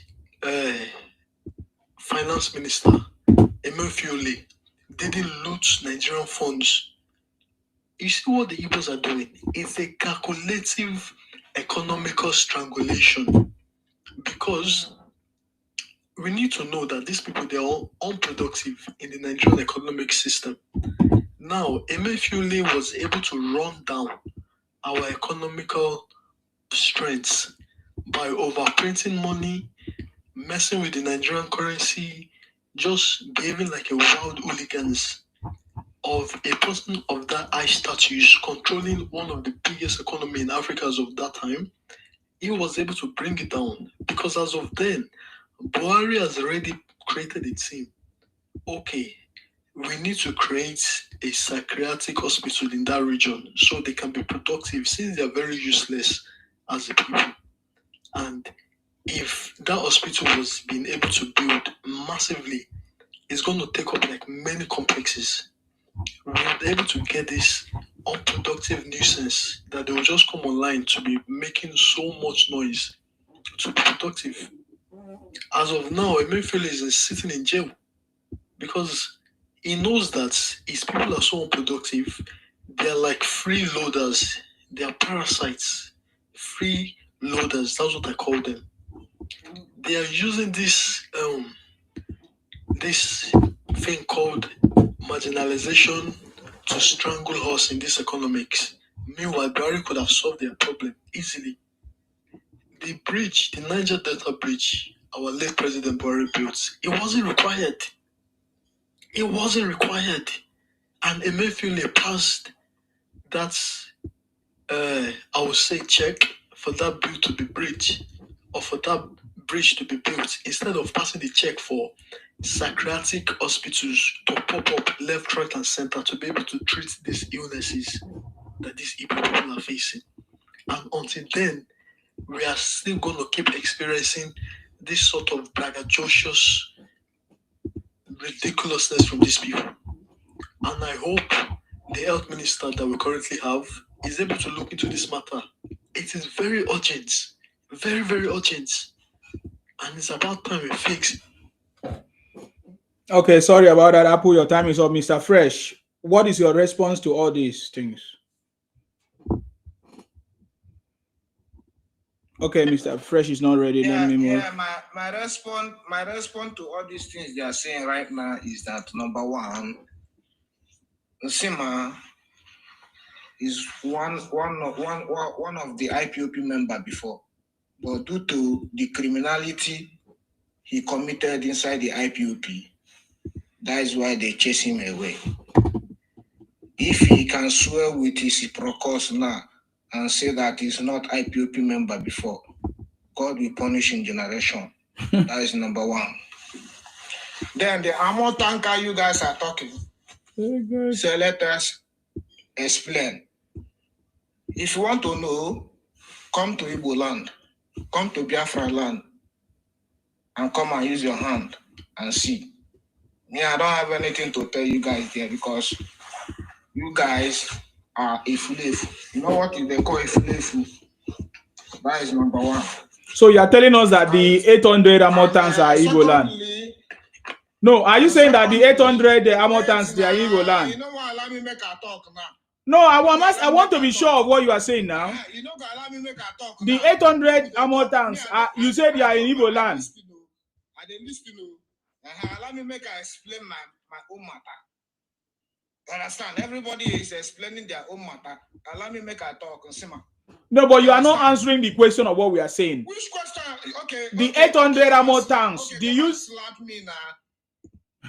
finance minister Emefiele didn't loot Nigerian funds. You see what the Igbos are doing? It's a calculative economical strangulation, because we need to know that these people, they're all unproductive in the Nigerian economic system. Now, Emefiele was able to run down our economical strengths by overprinting money, messing with the Nigerian currency, just behaving like a wild hooligans. Of a person of that high status controlling one of the biggest economy in Africa as of that time, he was able to bring it down, because as of then, Buhari has already created a team. Okay, we need to create a psychiatric hospital in that region so they can be productive, since they are very useless as a people. And if that hospital was being able to build massively, it's going to take up like many complexes. We are able to get this unproductive nuisance that they will just come online to be making so much noise to be productive. As of now, Emefiele is sitting in jail because he knows that his people are so unproductive. They are like freeloaders. They are parasites. Freeloaders, that's what I call them. They are using this thing called marginalization to strangle us in this economics. Meanwhile, Buhari could have solved their problem easily. The bridge, the Niger Delta Bridge, our late President Buhari built, it wasn't required. It wasn't required. And Emefiele passed that, I would say, check for that bill to be bridge, or for that bridge to be built, instead of passing the check for psychiatric hospitals to pop up left, right, and center to be able to treat these illnesses that these Igbo people are facing. And until then, we are still going to keep experiencing this sort of braggadocious ridiculousness from these people. And I hope the health minister that we currently have is able to look into this matter. It is very urgent, very, very urgent. And it's about time we fix it. Okay, sorry about that, Apple. Your time is up, Mr. Fresh. What is your response to all these things? Okay, Mr. Fresh is not ready. Let me move. Yeah, my response to all these things they are saying right now is that, number one, Nsima is one of the IPOP member before, but due to the criminality he committed inside the IPOP, that is why they chase him away. If he can swear with his procos now and say that he's not IPOP member before, God will punish in generation. That is number one. Then the ammo tanker you guys are talking. So let us explain. If you want to know, come to Igbo land, come to Biafra land, and come and use your hand and see. Me, I don't have anything to tell you guys there, because you guys are Ifulefu. You know what they call Ifulefu? That is number one. So you are telling us that the 800 ammo tanks are Igbo land? No, are you saying that the 800 ammo tanks they are Igbo land? You know what? Allow me make a talk now. No, I want to be sure of what you are saying now. You know, allow me make a talk. The 800 ammo tanks, you said they are in Igbo land. I didn't listen to. Allow me make I explain my own matter. You understand? Everybody is explaining their own matter. Allow me make a talk. No, but you are not answering the question of what we are saying. Which question? Okay. The 800 ammo tanks. Okay, do you slap me now?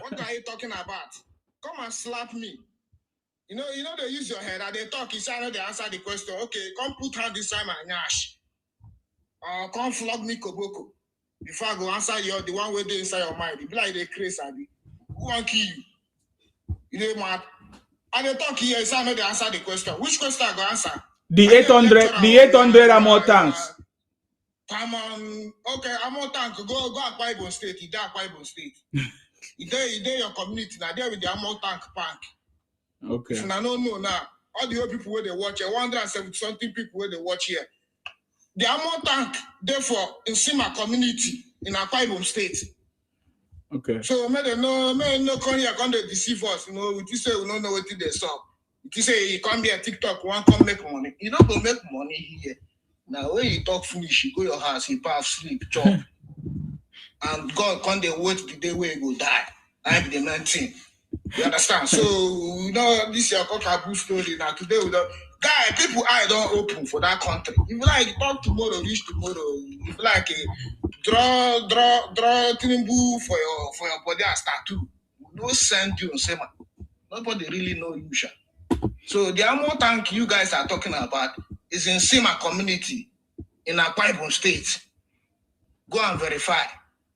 What are you talking about? Come and slap me. You know they use your head and they talk. You say I know they answer the question. Okay, come put hand inside my nyash. Come flog me koboko. Before I go answer the one way they inside your mind. You be like they crazy, Abi. Who want kill you? You know mad? And they talk here. You say I know they answer the question. Which question I go answer? The 800 ammo tanks. Come on. Okay, ammo tank. Go Akwa Ibom State. You dey Akwa Ibom State. You dey your community. Now there with the ammo tank park. Okay. If I don't know now, all the old people where they watch here, 170 something people where they watch here. The ammo tank, therefore, in Sima community in Akwa Ibom State. Okay. So may no come here, come they deceive us. You know, we say we don't know what they stop. You say you come here TikTok, one come make money. You don't go make money here. Now when you talk finish, you go your house, you pass sleep, chop. And God come they wait the day where you go die. I be the 19. You understand? So you know this your cockaboo story. Now today we don't guy, people eye don't open for that country. If you like talk tomorrow, reach tomorrow. If you like draw Tinubu for your body as tattoo. No send you say man. Nobody really know you, sha. So the amount tank you guys are talking about is in Sima community in Akwa Ibom State. Go and verify.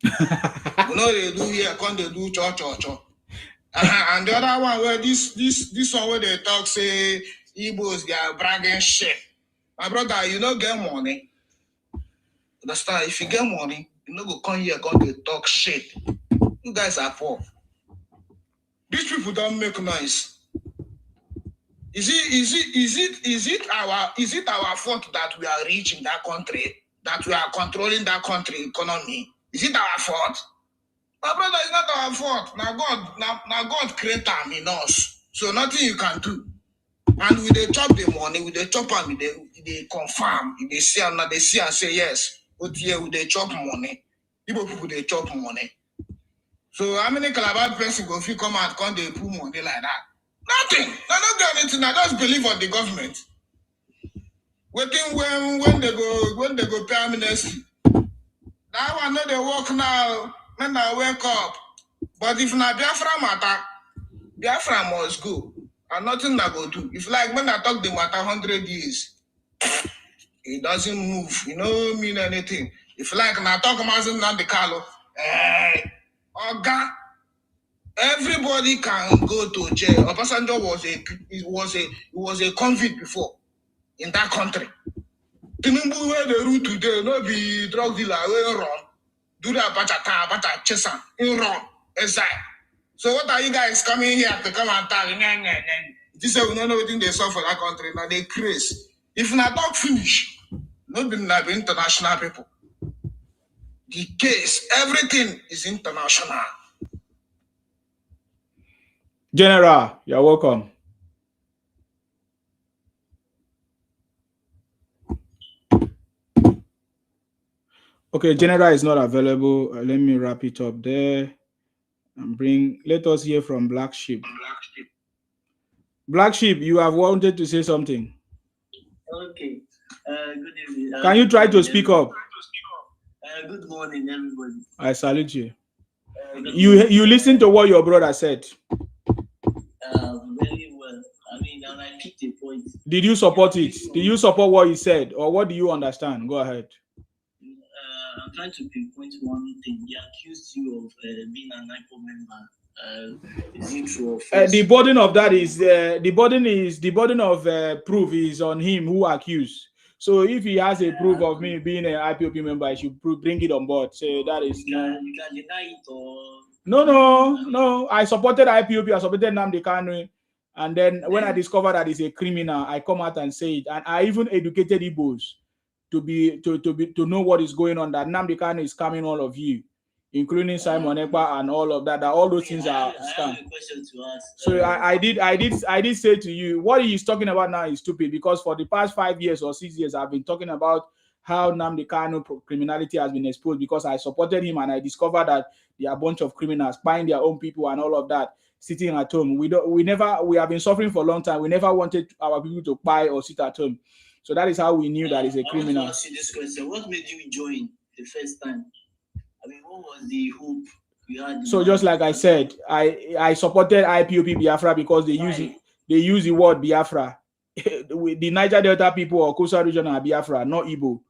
You know they do here, come they do cho. And the other one where this one where they talk say Igbos they are bragging shit. My brother, you don't get money. Understand? If you get money, you know go come here, come they talk shit. You guys are poor. These people don't make noise. Is it our fault that we are rich in that country, that we are controlling that country economy? Is it our fault? My brother, it's not our fault. Now God created them in us. So nothing you can do. And we they chop the money, we they chop and they confirm, they see and they see and say yes. But here we they chop money. Igbo people they chop money. So how many Calabar person go if you come out come they put money like that? Nothing. They don't do anything. I just believe on the government. Waiting when they go pay amnesty. That one know they work now. When I wake up. But if na Biafra matter, Biafra must go. And nothing I go do. If like when I talk the matter 100 years, it doesn't move. You know mean anything. If like when I talk Mazin Nandekalo, Oga, everybody can go to jail. Obasanjo was a convict before in that country. Tinubu where the route today, no be drug dealer, we run. Do that bacha chesan, in run, inside. So what are you guys coming here to come and tell? This say we don't know what they saw for that country. Now they crazy. If not talk finish, not be like international people. The case, everything is international. General, you're welcome. Okay, General is not available. Let me wrap it up there and let us hear from Black Sheep. Black Sheep, you have wanted to say something. Okay. Good evening. Can you try to speak up? Good morning, everybody. I salute you. You listen to what your brother said. Very well. I mean, and I picked a point. Did you support it? Did you support what he said, or what do you understand? Go ahead. I'm trying to pinpoint one thing. They accused you of being an IPO member. Is it true? The burden of that is the burden of proof is on him who accused. So if he has a proof of me being an IPOP member, I should bring it on board. So that is you can deny it or no. I supported IPOP. I supported Nnamdi Kanu, and then when I discovered that he's a criminal, I come out and say it. And I even educated Igbos to know what is going on. That Nnamdi Kanu is scamming all of you, including Simon Ekpa and all of that. That all those things are scam. So I did say to you, what he's talking about now is stupid, because for the past 5 years or 6 years, I've been talking about how Nnamdi Kanu criminality has been exposed, because I supported him and I discovered that there are a bunch of criminals buying their own people and all of that, sitting at home. We have been suffering for a long time. We never wanted our people to buy or sit at home. So that is how we knew that he's a criminal. I want to ask you this question. What made you join the first time? I mean, what was the hope you had? So just like I said, I supported IPOP Biafra because they use the word Biafra. The Niger Delta people or Coastal region are Biafra, not Igbo.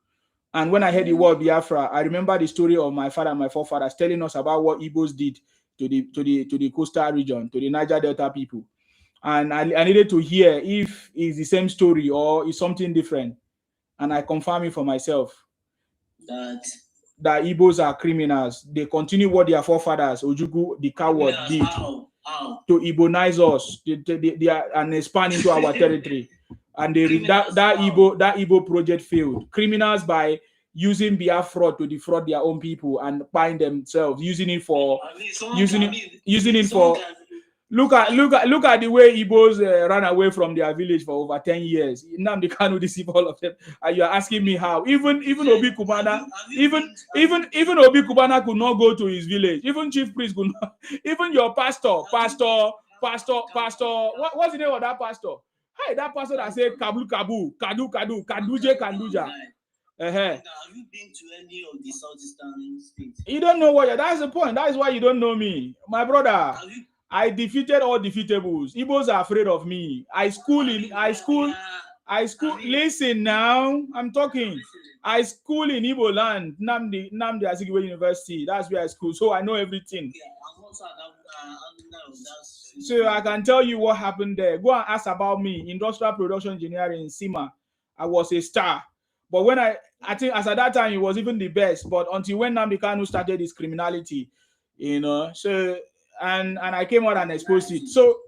And when I heard the word Biafra, I remember the story of my father and my forefathers telling us about what Igbos did to the coastal region, to the Niger Delta people. And I needed to hear if it's the same story or it's something different. And I confirm it for myself. That Igbos are criminals. They continue what their forefathers, Ojukwu, the coward, did to Igbonize us. They are and expand into our territory. And that Igbo project failed. Criminals by using Biafra to defraud their own people and buying themselves, using it for Look at the way Igbos ran away from their village for over 10 years. Nnamdi Kanu deceive all of them. And you're asking me how? Even Obi Kubana, even Obi Kubana could not go to his village. Even Chief Priest could not. Even your pastor. What's the name of that pastor? Hey, that pastor that said Kabu Kabu, Kadu Kadu, Kaduje Kanduja. Have you been to any of the southeastern states? You don't know what. That's the point. That is why you don't know me, my brother. I defeated all defeatables. Igbos are afraid of me. I school. Listen now, I'm talking. I school in Igbo land, Nnamdi Azikiwe University. That's where I school, so I know everything. So I can tell you what happened there. Go and ask about me. Industrial production engineering in Sima. I was a star. But when I think as at that time it was even the best. But until when Nnamdi Kanu started his criminality, you know. So and I came out and exposed it. So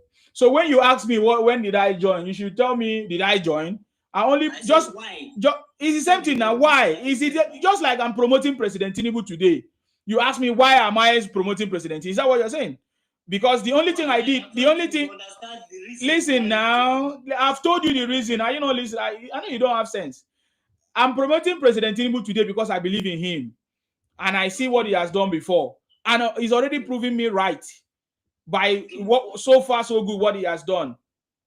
when you ask me when did I join, you should tell me did I join? It's the same thing now. Why? Is it just like I'm promoting President Tinubu today? You ask me why am I promoting President? Is that what you're saying? Because the only thing I did, listen now, I've told you the reason. Are you not listening? I know you don't have sense. I'm promoting President Tinubu today because I believe in him and I see what he has done before. And he's already proving me right by what so far so good what he has done.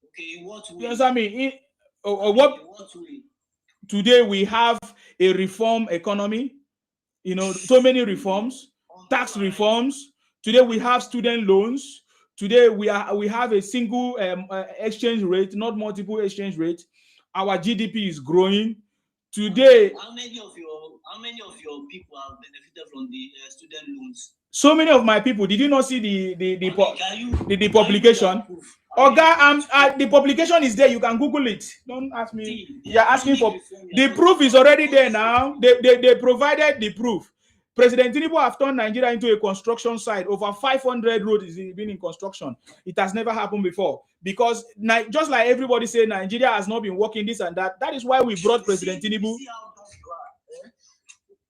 Okay, what way? You understand me? Today we have a reform economy, you know, so many reforms, tax reforms. Today we have student loans. Today we have a single exchange rate, not multiple exchange rate. Our GDP is growing. Today, how many of your people have benefited from the student loans? So many of my people. Did you not see the publication? The publication is there. You can Google it. Don't ask me. You're asking for the proof is already there now. They provided the proof. President Tinubu have turned Nigeria into a construction site. Over 500 roads is been in construction. It has never happened before because just like everybody say, Nigeria has not been working this and that. That is why we brought President Tinubu.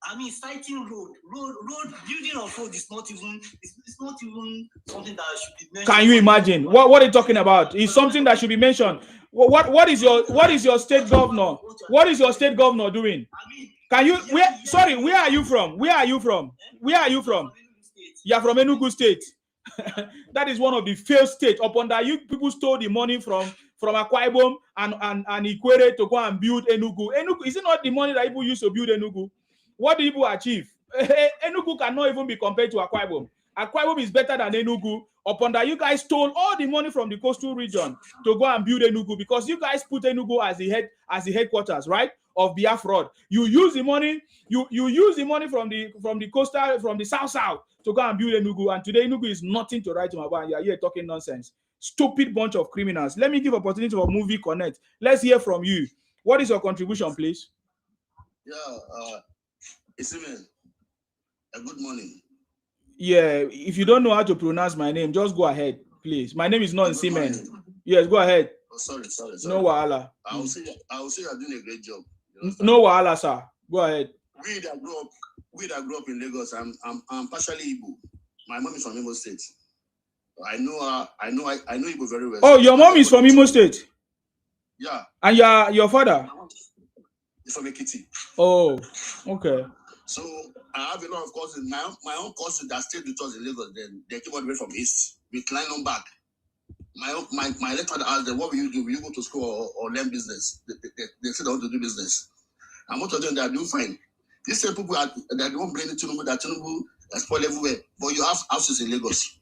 I mean, citing road building of road is not even something that should be mentioned. Can you imagine what are you talking about? It's something that should be mentioned. What is your state governor? What is your state governor doing? Can you where are you from? Where are you from? You are from Enugu State. That is one of the failed states. Upon that, you people stole the money from Akwa Ibom and Ikwere to go and build Enugu. Enugu, is it not the money that people used to build Enugu? What do people achieve? Enugu cannot even be compared to Akwa Ibom. Akwa Ibom is better than Enugu. Upon that, you guys stole all the money from the coastal region to go and build Enugu because you guys put Enugu as the headquarters, right, of Biafra. You use the money. You use the money from the coastal, from the south to go and build Enugu. And today Enugu is nothing to write about. You are here talking nonsense. Stupid bunch of criminals. Let me give opportunity for Movie Connect. Let's hear from you. What is your contribution, please? Yeah. Isimen, good morning. Yeah, if you don't know how to pronounce my name, just go ahead, please. My name is not Simen. Yes, go ahead. Oh, sorry. No wahala. I will say you're doing a great job. No wahala, sir. Go ahead. We that grew up in Lagos, I'm partially Igbo. My mom is from Imo State. I know Igbo very well. Oh, your mom is from Imo State? Yeah. And your father? He's from Ekiti. Oh, okay. So I have a lot of cousins. My own cousin that stayed with us in Lagos, then they came all the way from East. We climbed on back. My late father asked them, what will you do? Will you go to school or learn business? They said they want to do business. And most of them, they are doing fine. These same people that don't blame Tinubu, that Tinubu has spoiled everywhere. But you have houses in Lagos.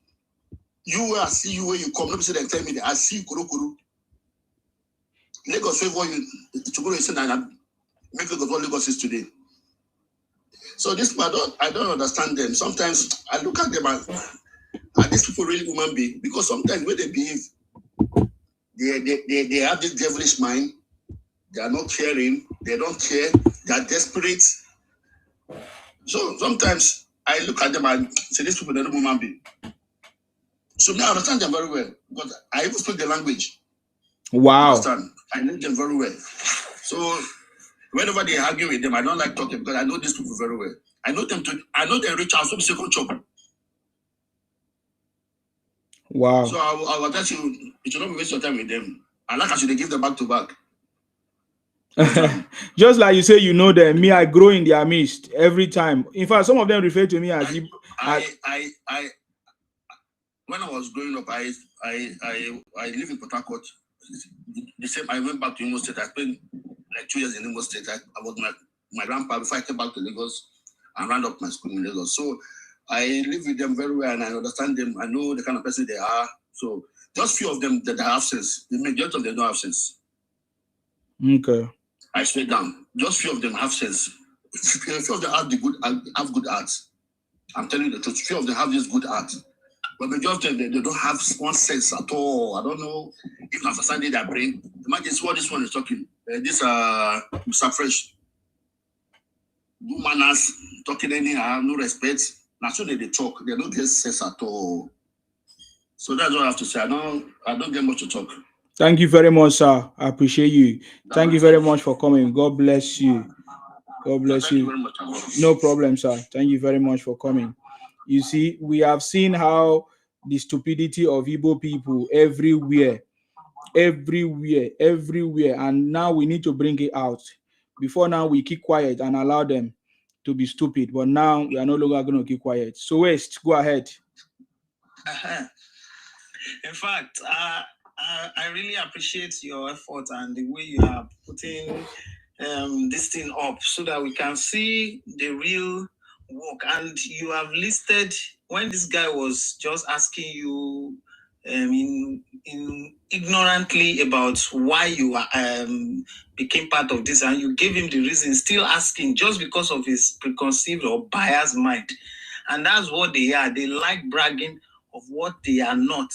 I see you where you come. Nobody say they tell me that I see Kuru. Lagos favor you. Tomorrow you say that make Lagos what Lagos is today. So this I don't understand them. Sometimes I look at them and are these people really human beings? Because sometimes when they behave, they have this devilish mind. They are not caring. They don't care. They are desperate. So sometimes I look at them and say these people are not human beings. So now I understand them very well. But I even speak the language. Wow. I understand. I know them very well. So Whenever they argue with them, I don't like talking because I know these people very well. I know them reach out some second chop. Wow. So I will tell you, you should not waste your time with them. I like I should give them back to back. Just like you say, you know them. Me, I grow in their midst every time. In fact, some of them refer to me as when I was growing up, I live in Port Harcourt. The same. I went back to Imo State. I spent like 2 years in Imo State. I was my grandpa before I came back to Lagos and ran up my school in Lagos. So I live with them very well and I understand them. I know the kind of person they are. So just few of them that have sense. The majority of them don't have sense. Okay. I swear down. Just few of them have sense. Few of them have good art. I'm telling you the truth. Few of them have this good art. But majority of them, they don't have one sense at all. I don't know if I'm understanding their brain. Imagine what this one is talking. This Mr. Fresh. No manners, talking anyhow, no respect. Now so they talk. They don't get sense at all. So that's what I have to say. I don't get much to talk. Thank you very much, sir. I appreciate you. Thank you very much for coming. God bless you. God bless you. Thank you very much. No problem, sir. Thank you very much for coming. You see, we have seen how the stupidity of Igbo people everywhere, and now we need to bring it out. Before now, we keep quiet and allow them to be stupid, but now we are no longer going to keep quiet. So, West, go ahead. In fact, I really appreciate your effort and the way you are putting this thing up so that we can see the real work. And you have listed when this guy was just asking you in ignorantly about why you became part of this, and you gave him the reason, still asking just because of his preconceived or biased mind. And that's what they are. They like bragging of what they are not.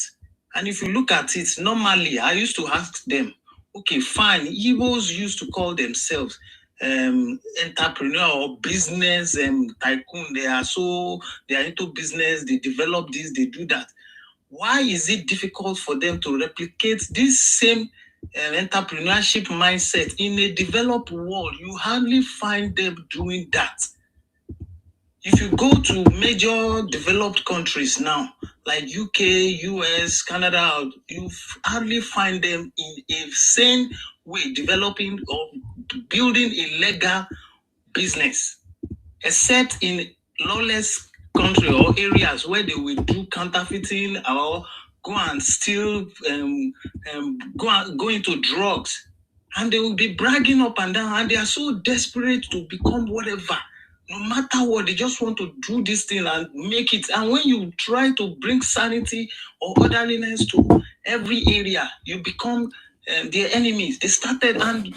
And if you look at it, normally I used to ask them, okay, fine, Igbos used to call themselves entrepreneur or business tycoon. They are into business, they develop this, they do that. Why is it difficult for them to replicate this same entrepreneurship mindset in a developed world? You hardly find them doing that. If you go to major developed countries now, like UK, US, Canada, you hardly find them in a sane way developing or building a legal business, except in lawless country or areas where they will do counterfeiting or go and steal, go into drugs, and they will be bragging up and down, and they are so desperate to become whatever. No matter what, they just want to do this thing and make it. And when you try to bring sanity or orderliness to every area, you become their enemies. They started, and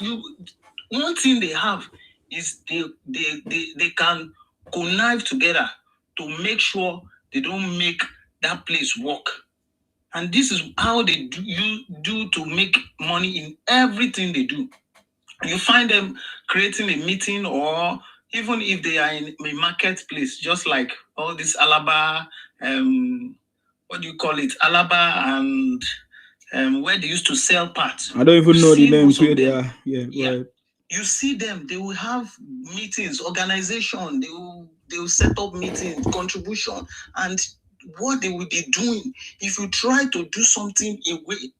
one thing they have is they can connive together to make sure they don't make that place work. And this is how they do to make money in everything they do. You find them creating a meeting, or even if they are in a marketplace, just like all this Alaba, what do you call it? Alaba and where they used to sell parts. I don't even know the names where they are. Yeah. Right. You see them, they will have meetings, organization, they will set up meetings, contribution, and what they will be doing. If you try to do something a way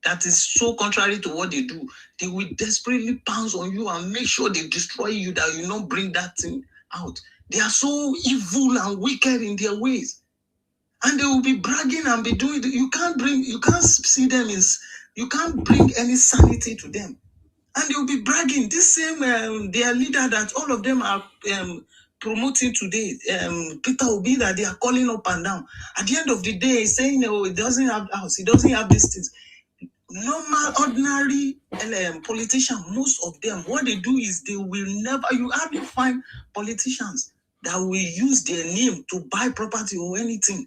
that is so contrary to what they do, they will desperately pounce on you and make sure they destroy you, that you not bring that thing out. They are so evil and wicked in their ways. And they will be bragging and be doing it. You can't see them you can't bring any sanity to them. And they will be bragging. This same, their leader that all of them are promoting today, Peter Obi, that they are calling up and down. At the end of the day, saying, oh, he doesn't have house, he doesn't have these things. Normal, ordinary politicians, most of them, what they do is you hardly find politicians that will use their name to buy property or anything.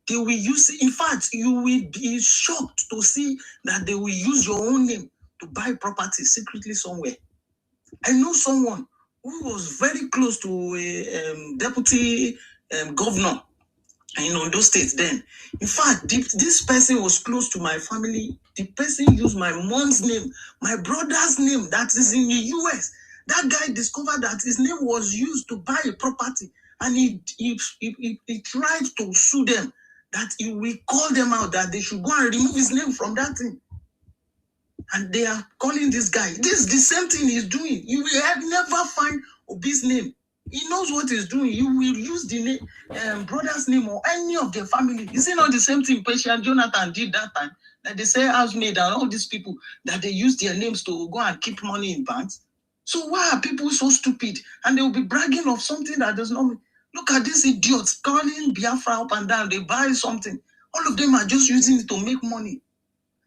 They will use, in fact, you will be shocked to see that they will use your own name to buy property secretly somewhere. I know someone who was very close to a deputy governor in Ondo State then. In fact, this person was close to my family. The person used my mom's name, my brother's name that is in the US. That guy discovered that his name was used to buy a property, and he tried to sue them, that he will call them out, that they should go and remove his name from that thing. And they are calling this guy. This is the same thing he's doing. You will never find Obi's name. He knows what he's doing. You will use the name, brother's name or any of their family. Is it not the same thing Pesha Jonathan did that time? That they say housemaid and all these people, that they use their names to go and keep money in banks. So why are people so stupid? And they will be bragging of something that does not mean. Look at these idiots calling Biafra up and down. They buy something. All of them are just using it to make money.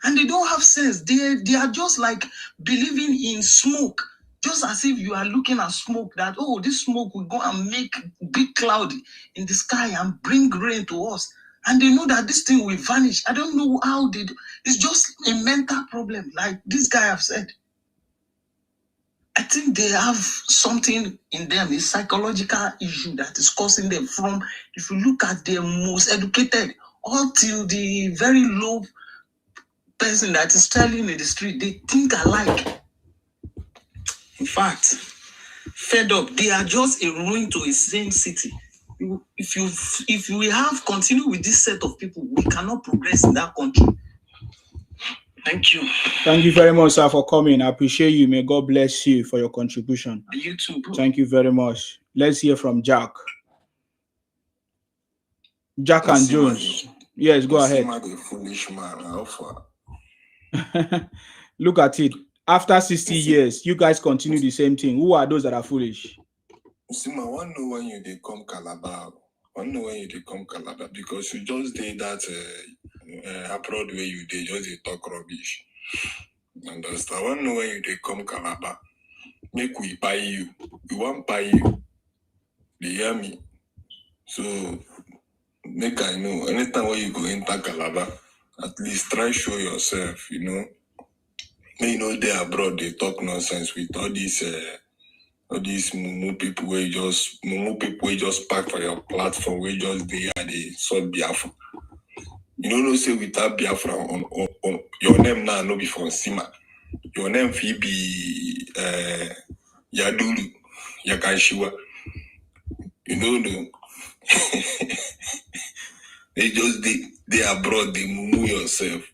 And they don't have sense. They are just like believing in smoke. Just as if you are looking at smoke, that, oh, this smoke will go and make big cloud in the sky and bring rain to us. And they know that this thing will vanish. I don't know how they do. It's just a mental problem, like this guy have said. I think they have something in them, a psychological issue that is causing them from, if you look at the most educated, all till the very low person that is traveling in the street, they think alike. In fact, fed up, they are just a ruin to a same city. If we have continued with this set of people, we cannot progress in that country. Thank you. Thank you very much, sir, for coming. I appreciate you. May God bless you for your contribution. You too, bro. Thank you very much. Let's hear from Jack. Jack and Jones. Yes, go ahead. The foolish man, Look at it. After 60 years, you guys continue the same thing. Who are those that are foolish? See, I want to know when you come Calabar. I want to know when you come Calabar, because you just did that abroad where you did, just they talk rubbish. Understand? I want to know when you come Calabar. Make we buy you. We want buy you. They hear me. So make I know. Anytime when you go enter Calabar, at least try show yourself, you know. You know, they abroad, they talk nonsense with all these mumu people where you just pack for your platform, where just they are the sort Biafra. You know, say without Biafra on your name now, no be from Sima. Your name fee be Yadulu, Yakanshiwa. You know, no. They just they abroad, they mumu yourself.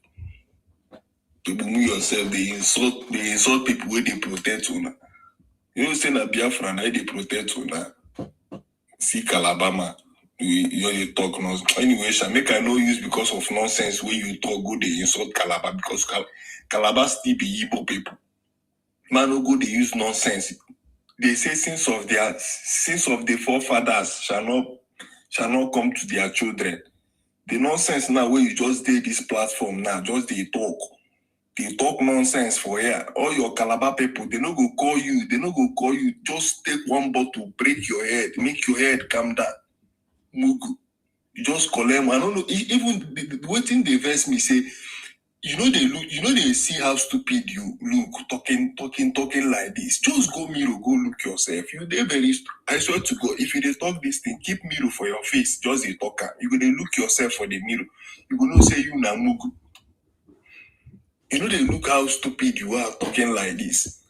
To mumu yourself, they insult people where they protect you now. You know, say na Biafra now they protect you now. See Calabama, you talk nonsense. Anyway, make I no use because of nonsense where you talk go they insult Calabar, because Calabar still be Igbo people. Man no go they use nonsense. They say sins of the forefathers shall not come to their children. The nonsense now where you just did this platform now, just they talk nonsense for here. All your Calabar people, they no go call you. Just take one bottle, break your head, make your head calm down. Mugu. You just call them. I don't know. Even the waiting they verse me say, they see how stupid you look, talking like this. Just go mirror, go look yourself. I swear to God, if you dey talk this thing, keep mirror for your face. Just a talker. You go dey look yourself for the mirror. You go know say you na mugu. You know they look how stupid you are talking like this.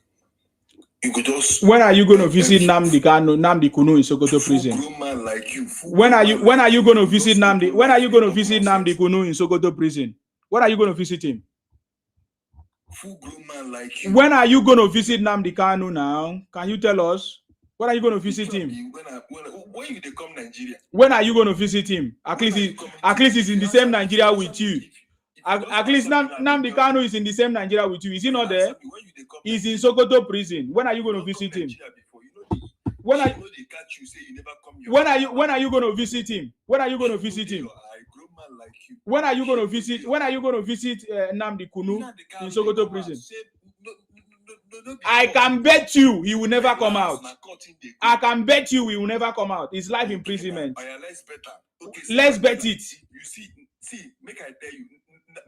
You could just. When are you going to visit Namdi Kunu in Sokoto prison? Man like you. When are you going to visit Namdi? When are you going to visit Namdi Kunu in Sokoto prison? When are you going to visit him? Full grown man like you. When are you going to visit Namdi Kanu now? Can you tell us? When are you going to visit him? When you come Nigeria? When are you going to visit him? At least he's in the same Nigeria with you. At least Namdi Kanu is in the same Nigeria with you. Is he not there? He's in Sokoto prison. When are you going to visit him? When are you going to visit him? When are you going to visit him? When are you going to visit Namdi Kunu in Sokoto prison? I can bet you he will never come out. I can bet you he will never come out. It's life imprisonment. Let's bet it. You see, make I tell you.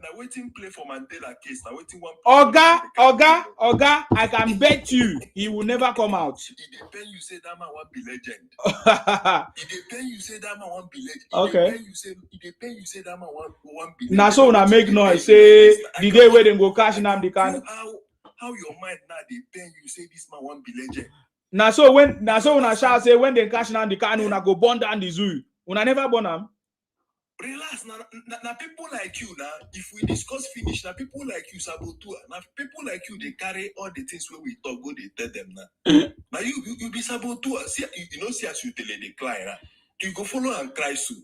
Now waiting play for Mandela case. Now waiting one. Oga, I can bet you he will never come out. It depends. You say that man won't be legend. It depends. You say that man won't be legend. Okay. It depends. You say that man won't be legend. Now so when I make noise, say the day where they go cash Namdi Kanu. how your mind now they pen you say this man won't be legend. Now so when I shall say when they cash down the car, una go burn down the zoo. Una never burn them. Relax, now people like you now. If we discuss finish, now people like you saboteur. Now people like you they carry all the things where we talk go they tell them now. Now you be saboteur. See you know see as you tell the client, you go follow and cry soon.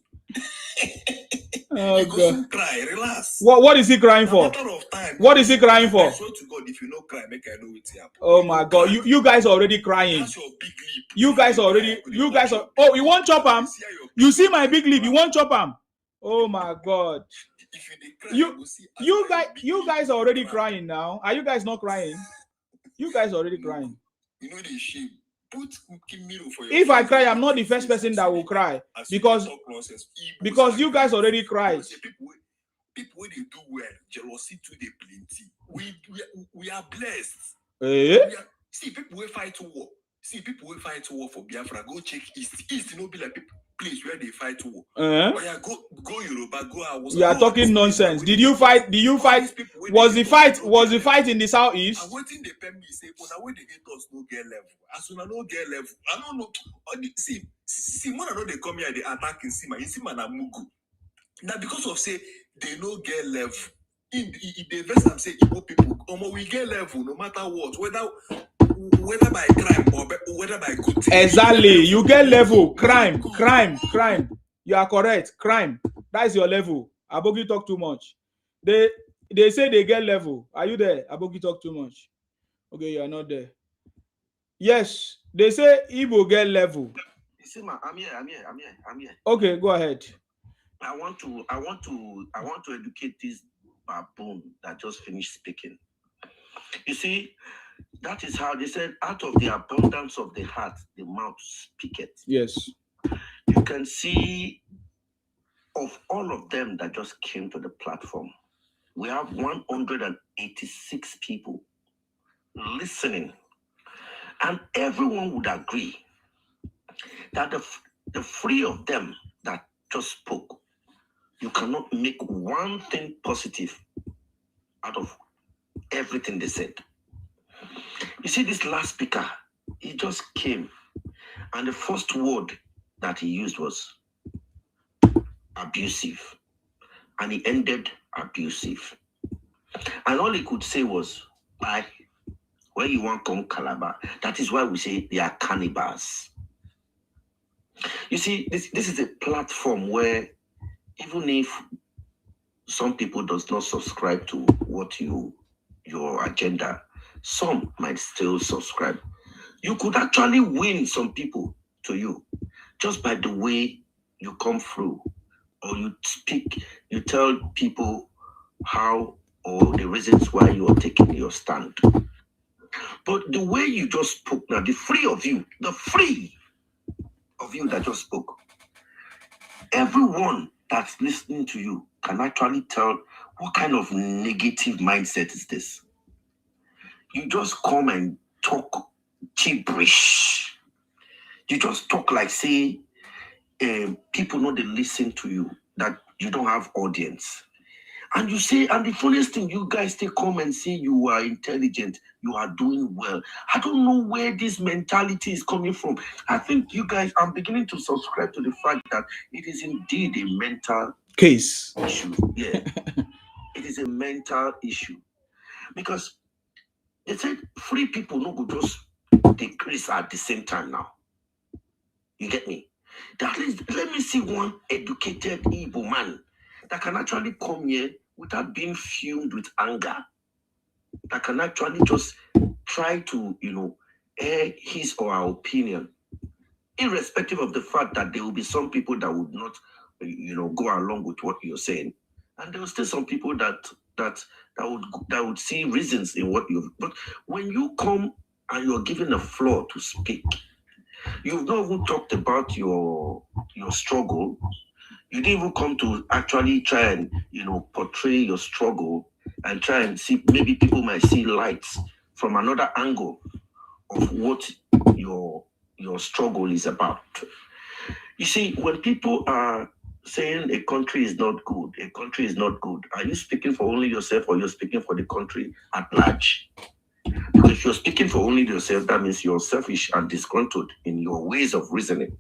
Oh, you go soon cry. Relax. What is he crying for? Matter of time. What is he crying for? I swear to God, if you no cry, make I know it's happen. Oh my God, you guys are already crying. That's your big lip. You guys are already. You guys are. Oh, you want chop him? You see my big lip? You want chop him? Oh my God. You guys are already crying now. Are you guys not crying? You guys are already crying. You know the shame. If I cry, I'm not the first person that will cry because you guys already cried. People when they do well, jealousy too they plenty. We are blessed. See people will fight war. See people will fight war for Biafra. Go check East. East no be like place where they fight war. Oh yeah, go Yoruba, go Hausa. You are talking nonsense. Did you fight? Was the fight in the southeast? I'm waiting they pay me say, "Oh, now when they get us no get level. As soon as no get level, I don't know. See, when I know they come here, they attack in Sima na Mugu. Now because of say they no get level. In the verse I'm saying Igbo people, we get level no matter what, whether by crime or whether by good thing. Exactly, you get level. Crime. You are correct. Crime. That is your level. Abogi talk too much. They say they get level. Are you there? Abogi talk too much. Okay, you are not there. Yes, they say Igbo get level. You see, I'm here. Okay, go ahead. I want to educate this baboon that just finished speaking. You see, that is how they said, out of the abundance of the heart, the mouth speaketh. Yes. You can see of all of them that just came to the platform, we have 186 people listening. And everyone would agree that the three of them that just spoke, you cannot make one thing positive out of everything they said. You see, this last speaker, he just came, and the first word that he used was abusive, and he ended abusive. And all he could say was, where you want to come Calabar? That is why we say they are cannibals. You see, this is a platform where even if some people does not subscribe to what your agenda, some might still subscribe. You could actually win some people to you just by the way you come through, or you speak, you tell people how or the reasons why you are taking your stand. But the way you just spoke now, the three of you that just spoke, everyone that's listening to you can actually tell what kind of negative mindset is this. You just come and talk gibberish. You just talk like, say, people know they listen to you, that you don't have audience. And you say, and the funniest thing, you guys still come and say you are intelligent, you are doing well. I don't know where this mentality is coming from. I think you guys, I'm beginning to subscribe to the fact that it is indeed a mental case issue. Yeah, it is a mental issue. Because they said 3 people no go just decrease at the same time now. You get me? That is, let me see one educated Igbo man that can actually come here without being fumed with anger, that can actually just try to, air his or her opinion, irrespective of the fact that there will be some people that would not, go along with what you're saying, and there will still some people that would see reasons in what you've. But when you come and you're given a floor to speak, you've not even talked about your struggle. You didn't even come to actually try and, portray your struggle and try and see, maybe people might see lights from another angle of what your struggle is about. You see, when people are saying a country is not good, are you speaking for only yourself or you're speaking for the country at large? Because if you're speaking for only yourself, that means you're selfish and disgruntled in your ways of reasoning.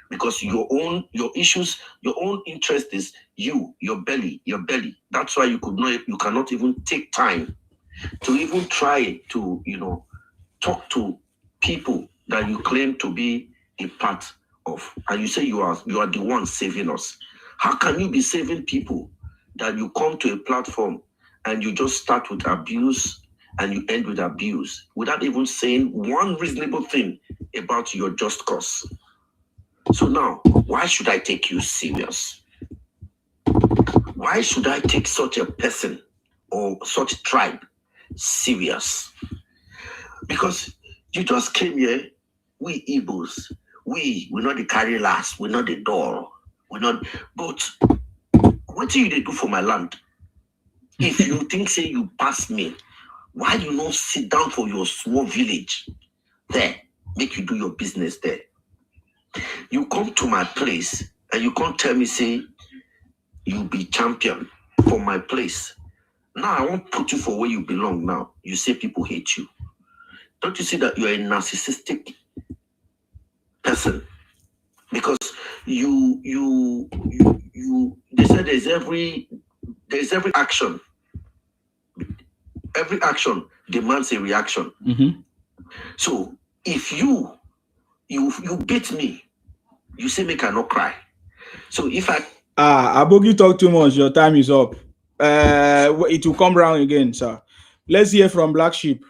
Because your issues, your own interest is your belly. That's why you cannot even take time to even try to, talk to people that you claim to be a part of. And you say you are the one saving us. How can you be saving people that you come to a platform and you just start with abuse and you end with abuse without even saying one reasonable thing about your just cause? So now, why should I take you serious? Why should I take such a person or such tribe serious? Because you just came here, we Igbos, we not the carry last, we not the door, we not. But what do you do for my land? If you think say you pass me, why you not sit down for your small village there, make you do your business there? You come to my place and you can't tell me say you be champion for my place. Now I won't put you for where you belong. Now you say people hate you. Don't you see that you're a narcissistic person? Because they said there's every action. Every action demands a reaction. Mm-hmm. So if you beat me, you say make I not cry. So if I Abogi talk too much, your time is up. It will come round again, sir. Let's hear from Black Sheep.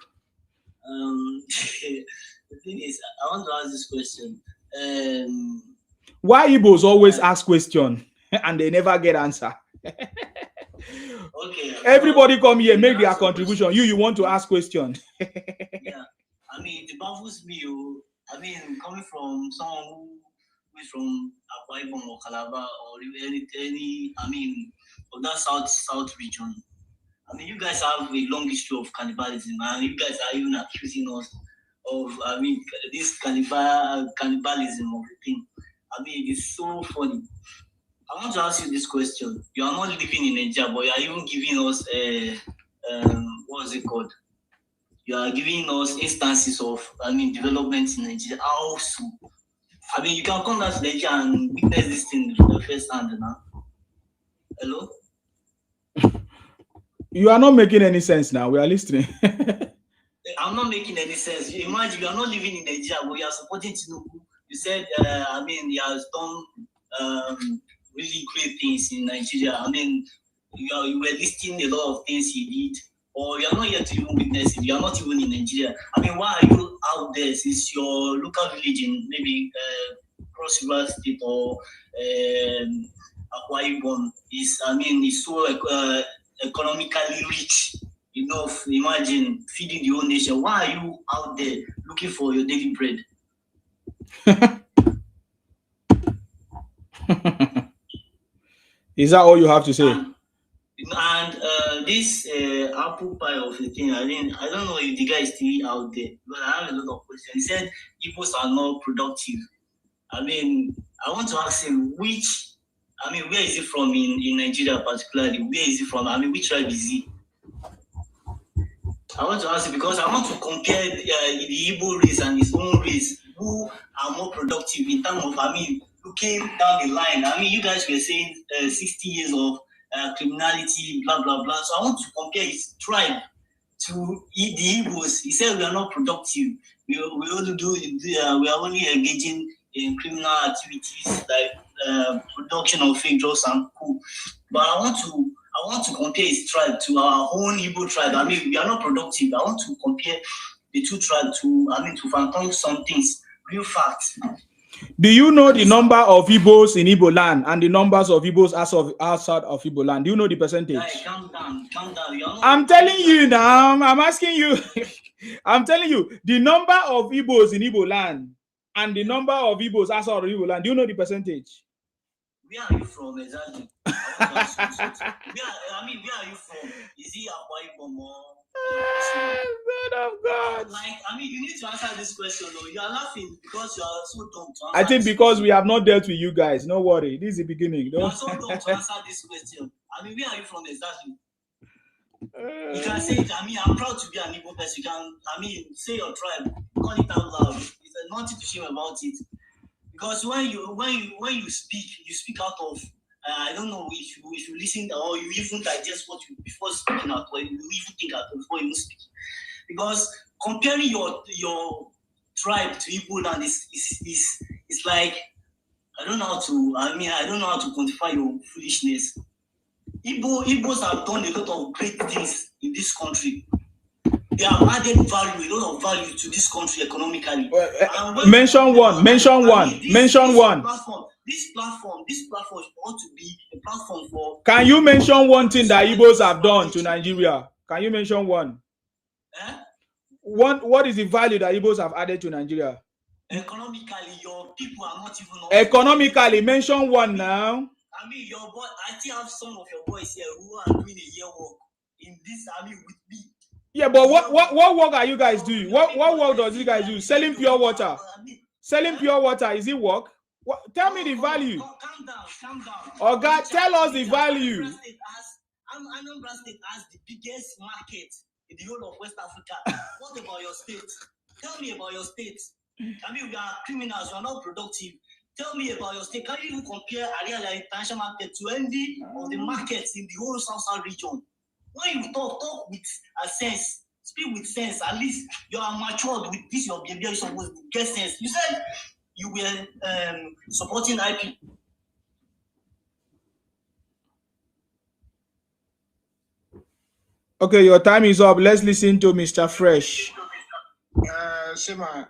The thing is, I want to ask this question. Why Igbos always ask question and they never get answer? Okay. Everybody come here, make their contribution. You want to ask question. Yeah, I mean, it baffles me. I mean, coming from someone who is from Akwa Ibom or Calabar or any, I mean, of that south region. I mean, you guys have a long history of cannibalism, and you guys are even accusing us of, I mean, this cannibalism of the thing. I mean, it's so funny. I want to ask you this question. You are not living in Nigeria, but you are even giving us what is it called? You are giving us instances of, I mean, developments in Nigeria. How so? I mean, you can come down to Nigeria and witness this thing from the first hand now. Hello? You are not making any sense now. We are listening. I'm not making any sense. You imagine you are not living in Nigeria, but you are supporting Tinubu. You said, I mean, he has done really great things in Nigeria. I mean, you were listing a lot of things he did, or you are not yet to even witness it. You are not even in Nigeria. I mean, why are you out there since your local village in maybe Cross River State or Akwa Ibom is, I mean, is so economically rich enough, imagine feeding the whole nation. Why are you out there looking for your daily bread? Is that all you have to say? And this apple pie of the thing, I don't know if the guy is still out there, but I have a lot of questions. He said Igbos are not productive. I mean, I want to ask him where is he from in Nigeria particularly? Where is he from? I mean, which tribe is he? I want to ask you because I want to compare the Igbo race and his own race, who are more productive in terms of, I mean, looking down the line. I mean, you guys were saying 60 years of criminality, blah, blah, blah. So I want to compare his tribe to the Igbos. He said we are not productive. We are only engaging in criminal activities like production of fake drugs and cool. But I want to compare his tribe to our own Igbo tribe. I mean, we are not productive. I want to compare the two tribes to phantom some things, real facts. Do you know the number of Igbos in Igbo land and the numbers of Igbos outside of Igbo land? Do you know the percentage? Guy, calm down. I'm telling you now. I'm asking you. I'm telling you the number of Igbos in Igbo land and the number of Igbos outside of Igbo land. Do you know the percentage? Where are you from exactly? Where are you from? Is he Akwa Ibom or? God of God. Like, I mean, you need to answer this question though. You are laughing because you are so dumb to answer. I think because we have not dealt with you guys. No worry. This is the beginning. You are so dumb to answer this question. I mean, where are you from exactly? You can say it. I mean, I'm proud to be an Igbo person. You can, I mean, say your tribe, call it out loud. There's nothing to shame about it. Because when you speak out of I don't know if you listen or you even digest what you before speaking out, or you even think out before you speak. Because comparing your tribe to Igbo land is like I don't know how to quantify your foolishness. Igbos have done a lot of great things in this country. They have added value, a lot of value to this country economically. Mention one. This platform ought to be a platform for. Can you mention one thing that Igbos have done to Nigeria? Can you mention one? What is the value that Igbos have added to Nigeria? Economically, your people are not even. Economically, mention one now. I mean, your boy. I still have some of your boys here who are doing a year work in this army with me. Yeah, but what work are you guys doing? What work does you guys do? Selling pure water. Selling pure water, is it work? Tell me the value. Calm down. Oh God, tell us the value. Anambra State has the biggest market in the whole of West Africa. What about your state? Tell me about your state. I mean, we are criminals. We are not productive. Tell me about your state. Can you even compare Ariala international market to any of the markets in the whole South region? When you talk with a sense, speak with sense. At least you are matured with this. Your behavior is supposed to get sense. You said you were supporting IP. Okay, your time is up. Let's listen to Mr. Fresh. Sima,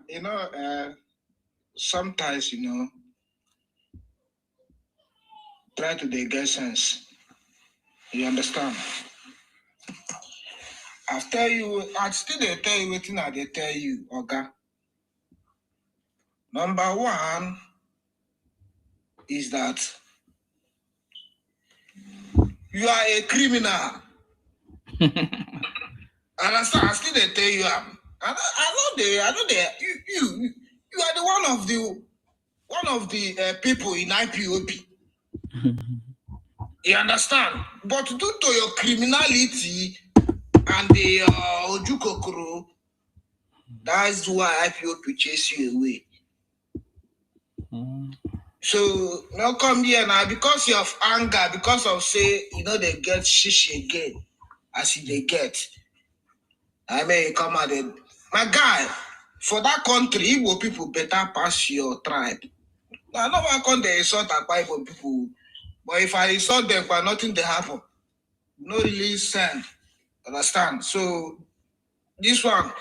sometimes, try to get sense. You understand? I still tell you what they tell you, okay? Number one is that you are a criminal. Understand? I still they tell you I know you are the one of the people in IPOB. You understand? But due to your criminality and the Ojukokoro, that's why IPOB chase you away. So now come here now because of anger, because of say they get shishi again, as they get. I mean, come out and my guy for that country, Igbo people better pass your tribe. Now, no one can they insult Igbo people, but if I insult them, but nothing they happen. No really send. Understand? So this one,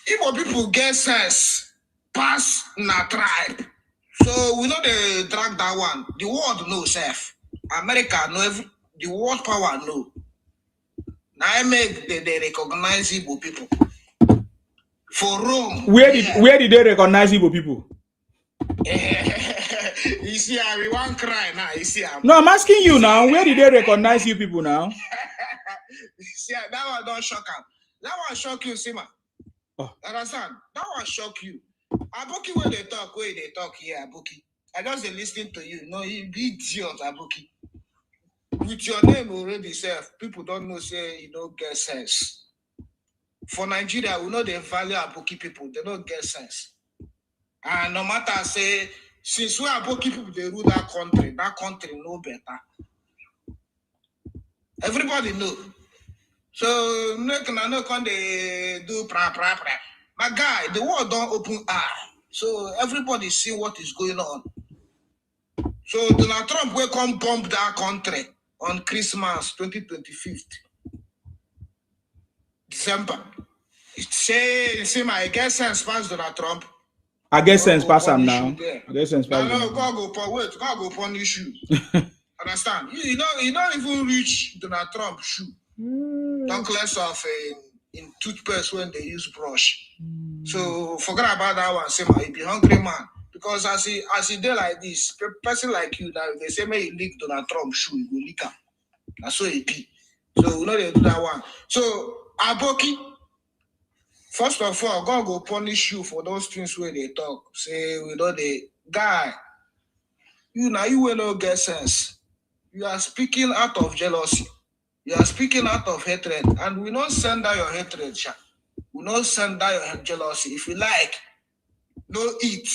Igbo people get sense, pass na tribe. So we know they drag that one. The world knows self. America know the world power know. Now I make they recognize Igbo people. For Rome. Where did they recognize Igbo people? You see, I want cry now. You see, no, I'm asking you now. Where did they recognize you people now? See, that one don't shock him. That one shock you, Sima. Oh. Understand? That one shock you. Abuki, where they talk here, Abuki. I just listening to you. No, you be idiot, Abuki. With your name already, self, people don't know, say, you don't get sense. For Nigeria, we know they value Abuki people. They don't get sense. And no matter, say, since we Abuki people, they rule that country know better. Everybody know. So, no can they do pra. My guy, the world don't open eye. So, everybody see what is going on. So, Donald Trump will come bomb that country on Christmas 2025. December. Say my guess sense pass Donald Trump. I guess sense pass him now. I guess sense pass him. No, God go punish you. Understand? You don't even reach Donald Trump shoe. Talk less of in toothpaste when they use brush. So forget about that one. Say my be hungry man. Because as he did like this, person like you now, they say may you lick Donald Trump shoe, you go lick him. That's so it be. So we know they do that one. So Aboki, first of all, God go punish you for those things where they talk. Say we know the guy. You will not get sense. You are speaking out of jealousy. You are speaking out of hatred, and we don't send out your hatred, Sha. We don't send out your jealousy. If you like, no eat.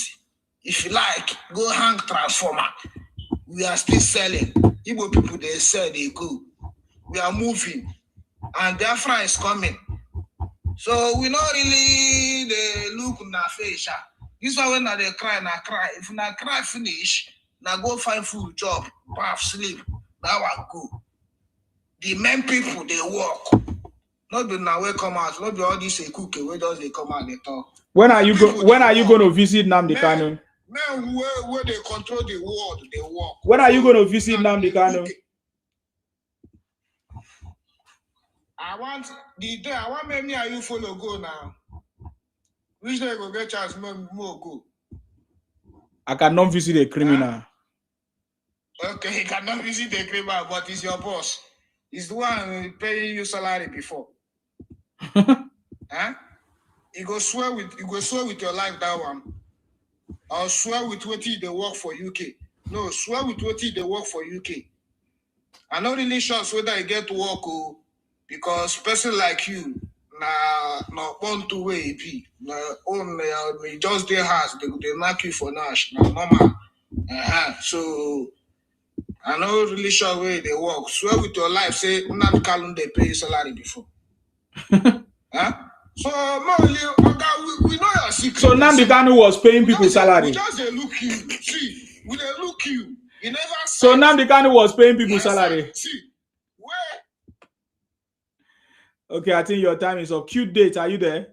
If you like, go hang transformer. We are still selling. Igbo people, they sell, they go. We are moving. And Biafra is coming. So we not really they look na face. Sha. This is when they cry, na cry. If na cry finish, na go find food, job, bath, sleep. That one go. The men people they work. Not be now we come out. Not be all this a cook. We just they come out they talk. When are you going to visit Nnamdi Kanu? Men where they control the world, they work. When are you going to visit Nnamdi Kanu? I want the day. I want me and you follow go now. Which day go get chance more go? I cannot visit a criminal. Okay, he cannot visit the criminal, but he's your boss. He's the one paying you salary before. Huh? You go swear with your life that one. Or swear with what they work for UK. No, swear with what they work for UK. I'm not really sure whether I get to work because person like you not want to way be only just their house they knock you for Nash now normal. So I'm not really sure where they work. Swear with your life, say Nnamdi Kanu they pay you salary before. Huh? So we know your secret. So Nnamdi Kanu was paying people salary. We just they look you. See, we they look you. You never so Nnamdi Kanu was paying people salary. See, where? Okay, I think your time is up. Cute date, are you there?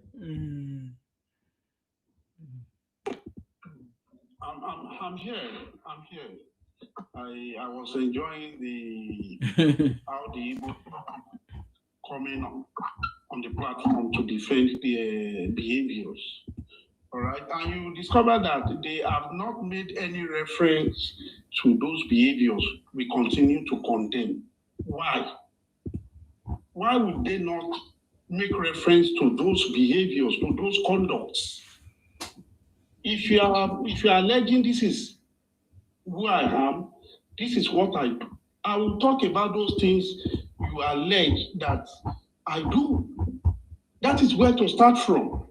I'm here. I'm here. I was enjoying the how the Igbo coming on the platform to defend their behaviors. All right, and you discover that they have not made any reference to those behaviors we continue to condemn. Why? Why would they not make reference to those behaviors, to those conducts? If you are alleging this is who I am, this is what I do, I will talk about those things you allege that I do. That is where to start from.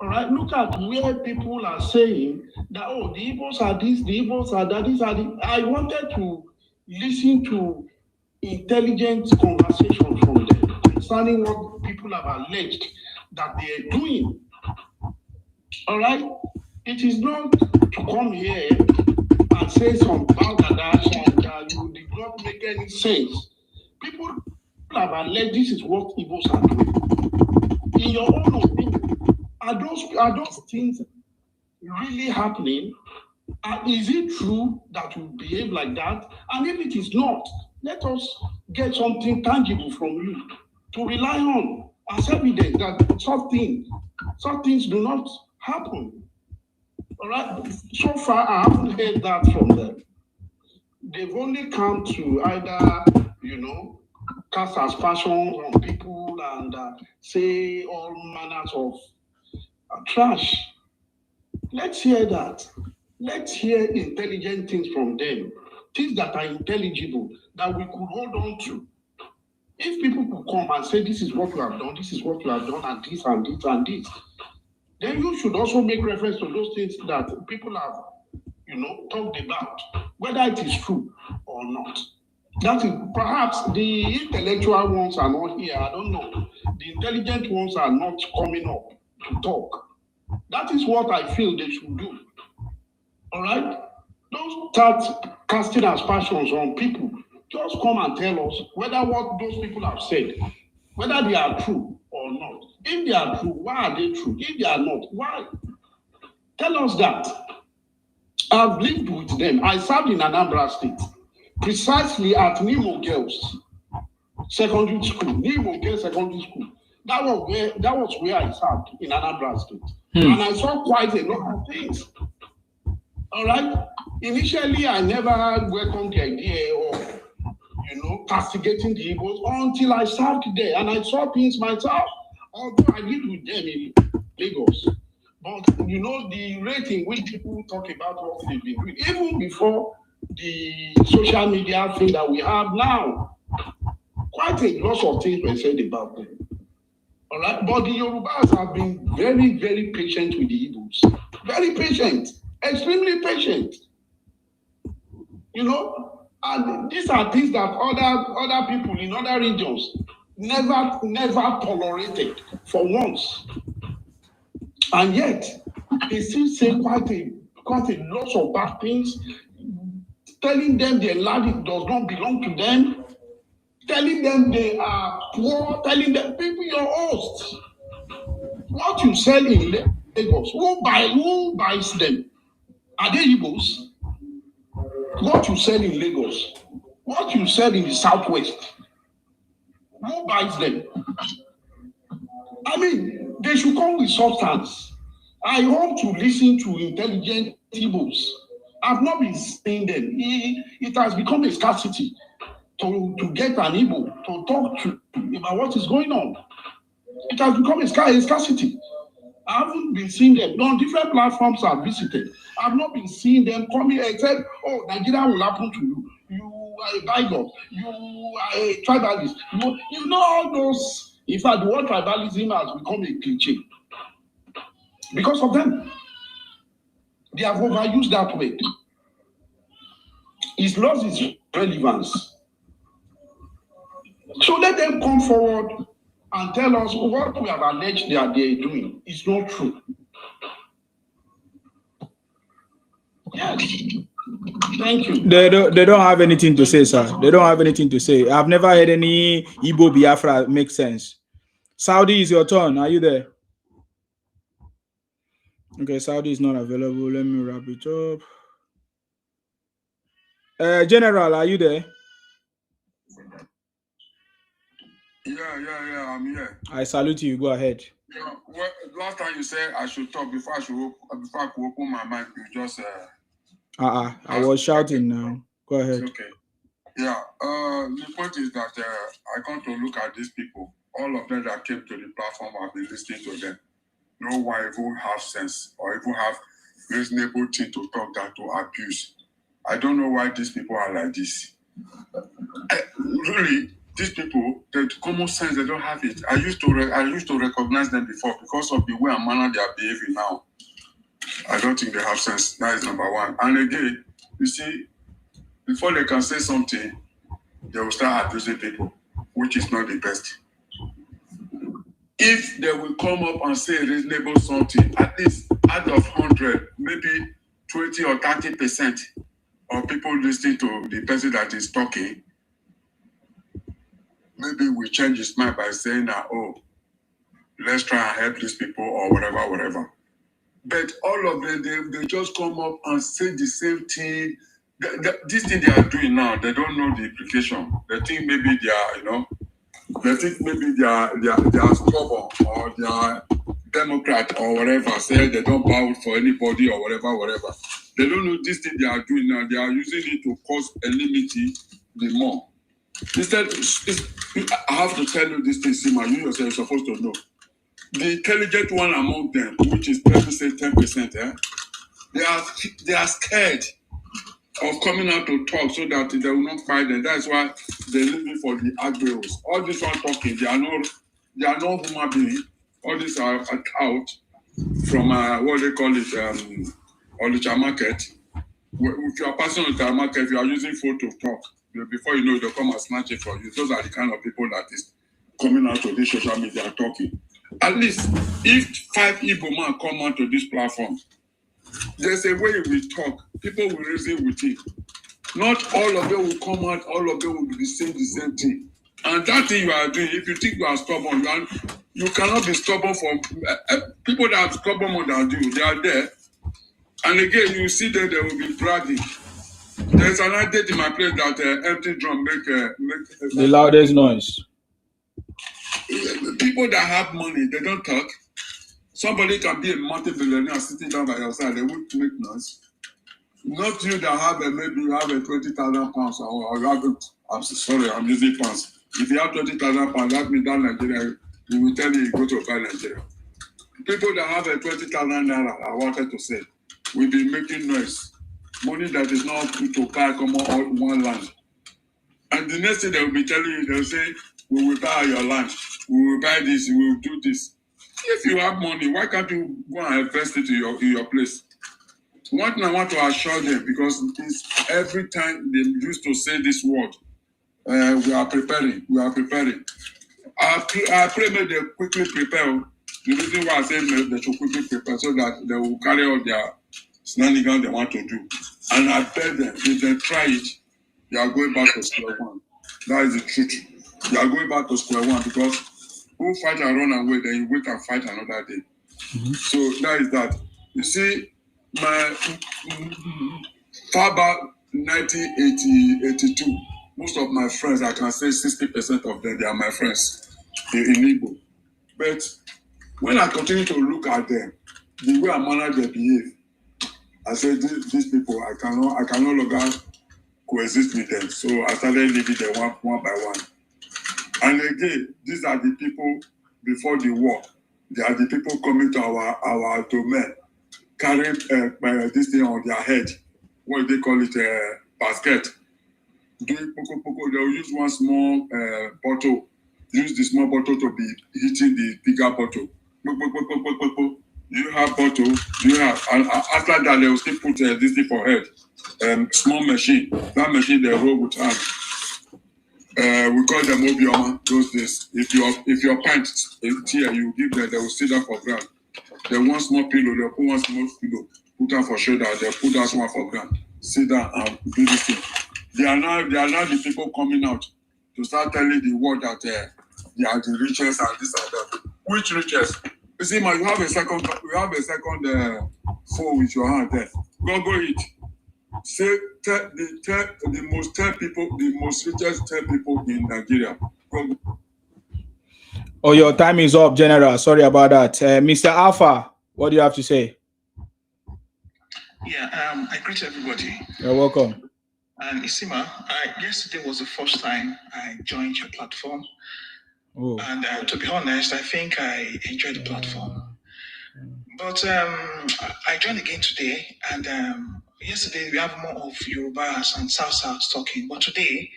All right, look at where people are saying that, oh, the Igbos are this, the Igbos are that, these are the. I wanted to listen to intelligent conversation from them concerning what people have alleged that they are doing. All right, it is not to come here and say some balderdash and you did not make any sense. People have alleged this is what Igbos are doing. In your own opinion, are those things really happening? Is it true that you behave like that? And if it is not, let us get something tangible from you to rely on as evidence that such things do not happen. All right. So far, I haven't heard that from them. They've only come to either, cast aspersions on people and say all manners of trash. Let's hear that. Let's hear intelligent things from them, things that are intelligible, that we could hold on to. If people could come and say, this is what you have done, this is what you have done, and this and this and this, then you should also make reference to those things that people have, talked about, whether it is true or not. That is, perhaps the intellectual ones are not here, I don't know. The intelligent ones are not coming up to talk. That is what I feel they should do. All right? Don't start casting aspersions on people. Just come and tell us whether what those people have said, whether they are true or not. If they are true, why are they true? If they are not, why? Tell us that. I've lived with them. I served in Anambra State, precisely at Nemo Girls Secondary School. Nemo Girls Secondary School. That was where I served in Anambra State. And I saw quite a lot of things. All right? Initially, I never welcomed the idea of, castigating the Igbos until I served there and I saw things myself. Although I lived with them in Lagos. But, the rate in which people talk about what they've been doing, even before the social media thing that we have now, quite a lot of things were said about them. All right, but the Yorubas have been very, very patient with the Igbos. Very patient, extremely patient. You know, and these are things that other people in other regions never tolerated for once. And yet, they still say quite a lot of bad things, telling them their land does not belong to them, telling them they are poor, telling them people your host. What you sell in Lagos, who buys them? Are they Igbos? What you sell in Lagos, what you sell in the Southwest, who buys them? I mean, they should come with substance. I hope to listen to intelligent Igbos. I've not been seeing them. It has become a scarcity to get an Igbo to talk to about what is going on. It has become a scarcity. I haven't been seeing them on different platforms I've visited. I've not been seeing them coming except, oh, Nigeria will happen to you. You are a bigot. You are a tribalist. You know all those. In fact, the word tribalism has become a cliche because of them. They have overused that word. It's lost its relevance. So let them come forward and tell us what we have alleged that they are doing is not true. Yes. Thank you. They don't have anything to say, sir. They don't have anything to say. I've never heard any Igbo Biafra make sense. Saudi, is your turn. Are you there? Okay, Saudi is not available. Let me wrap it up. General, are you there? Yeah, I'm here. I salute you. Go ahead. Yeah, well, last time you said I should talk before I could open my mic. You just I was shouting now. Go ahead. It's okay. Yeah. The point is that I come to look at these people. All of them that came to the platform, I've been listening to them. No one even have sense or even have reasonable thing to talk that to abuse. I don't know why these people are like this. Really, these people, the common sense, they don't have it. I used to recognize them before because of the way and manner they are behaving now. I don't think they have sense. That is number one. And again, you see, before they can say something, they will start abusing people, which is not the best. If they will come up and say reasonable something, at least out of 100, maybe 20 or 30% of people listening to the person that is talking, maybe we change his mind by saying that, oh, let's try and help these people or whatever. But all of them, they just come up and say the same thing. This thing they are doing now, they don't know the implication. They think maybe they are, they think maybe they are stubborn or they are Democrat or whatever. Say they don't bow for anybody or whatever. They don't know this thing they are doing now. They are using it to cause enmity the more. Instead, I have to tell you this thing, Sima, you yourself are supposed to know. The intelligent one among them, which is, let me say 10%, they are scared of coming out to talk so that they will not fight them. That's why they're looking for the agros. All this one talking, they are not human beings. All these are out from what they call it, Onitsha market. If you are passing on the market, if you are using phone to talk, before you know, they'll come and snatch it from you. Those are the kind of people that is coming out to this social media talking. At least, if 5 Igbo men come onto this platform, there's a way we talk. People will reason with it. Not all of them will come out, all of them will be saying the same thing. And that thing you are doing, if you think you are stubborn, you cannot be stubborn for people that are stubborn more than you. They are there. And again, you see that they will be bragging. There's another date in my place that empty drum make the loudest noise. People that have money, they don't talk. Somebody can be a multi-billionaire sitting down by your side, they won't make noise. Not you that have maybe you have 20,000 pounds or you have I'm sorry, I'm using pounds. If you have 20,000 pounds, that means that Nigeria, you will tell you go to buy Nigeria. People that have 20,000 naira, I wanted to say, will be making noise. Money that is not to buy come on one land. And the next thing they will be telling you, they'll say, we will buy your land, we will buy this, we will do this. If you have money, why can't you go and invest it in your place? One thing I want to assure them, because it's every time they used to say this word, we are preparing. I pray that they quickly prepare. The reason why I say they should quickly prepare so that they will carry out their shenanigans they want to do. And I bet them, if they try it, they are going back to square one. That is the truth. They are going back to square one because who fight and run away, then you wait and fight another day. So that is that. You see, my far back 1982, most of my friends, I can say 60% of them, they are my friends in Igbo. But when I continue to look at them, the way I manage their behave, I said, these people, I can no longer coexist with them. So I started leaving them one by one. And again, these are the people before the war. They are the people coming to our domain, carrying this thing on their head. What do they call it? Basket. Doing poko. They will use one small bottle. Use the small bottle to be hitting the bigger bottle. You have bottle. You have. And after that, they will still put this thing for head. Small machine. That machine they roll with hand. We call them Obioma those days. If your pants tear, you give them, they will sit down for ground. They want small pillow, they put one small pillow, put down for shoulder, they put that one for ground, sit down and do this thing. They are now the people coming out to start telling the world that they are the richest and this and that. Which richest? You see, man, you have a second phone with your hand there. Go eat. Say the most 10 people, the most richest 10 people in Nigeria. Oh, your time is up, General. Sorry about that. Mr. Alpha, what do you have to say? Yeah, I greet everybody. You're welcome. And Isima, yesterday was the first time I joined your platform. Oh. And to be honest, I think I enjoyed the platform. But I joined again today, and yesterday we have more of Yorubas and South talking, but today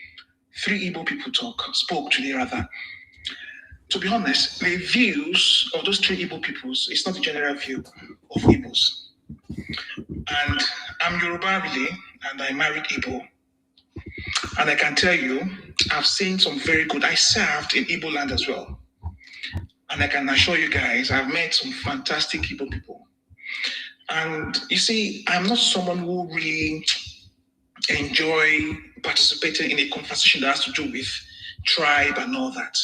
3 Igbo people spoke today rather. To be honest, the views of those 3 Igbo peoples is not the general view of Igbos. And I'm Yoruba really, and I married Igbo. And I can tell you, I've seen some very good. I served in Igbo land as well. And I can assure you guys, I've met some fantastic Igbo people. And you see, I'm not someone who really enjoy participating in a conversation that has to do with tribe and all that.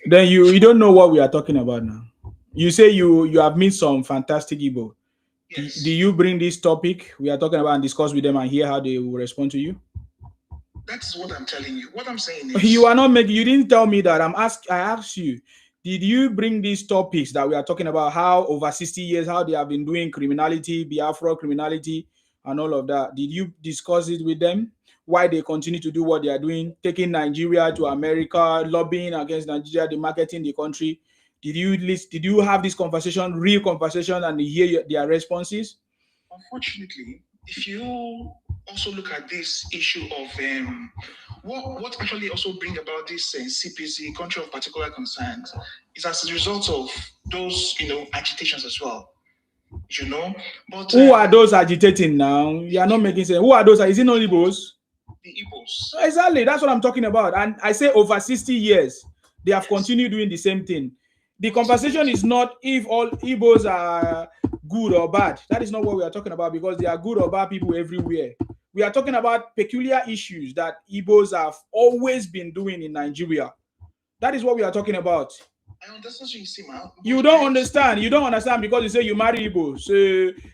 Then you don't know what we are talking about now. You say you have met some fantastic Igbo. Yes. Do you bring this topic we are talking about and discuss with them and hear how they will respond to you? That's what I'm telling you. What I'm saying is, you are not making. You didn't tell me that. I asked you. Did you bring these topics that we are talking about? How over 60 years, how they have been doing criminality, Biafra criminality, and all of that? Did you discuss it with them? Why they continue to do what they are doing, taking Nigeria to America, lobbying against Nigeria, demarketing the country? Did you have this conversation, real conversation, and hear their responses? Unfortunately, if you also look at this issue of what actually also bring about this CPC, country of particular concerns, is as a result of those agitations as well. But who are those agitating now? You are not making sense. Who are those? Is it not Igbos? The Igbos. Exactly, that's what I'm talking about. And I say over 60 years, they have continued doing the same thing. The conversation is not if all Igbos are good or bad. That is not what we are talking about, because there are good or bad people everywhere. We are talking about peculiar issues that Igbos have always been doing in Nigeria. That is what we are talking about. I understand you see, man. You don't understand. You don't understand because you say you marry Igbo. So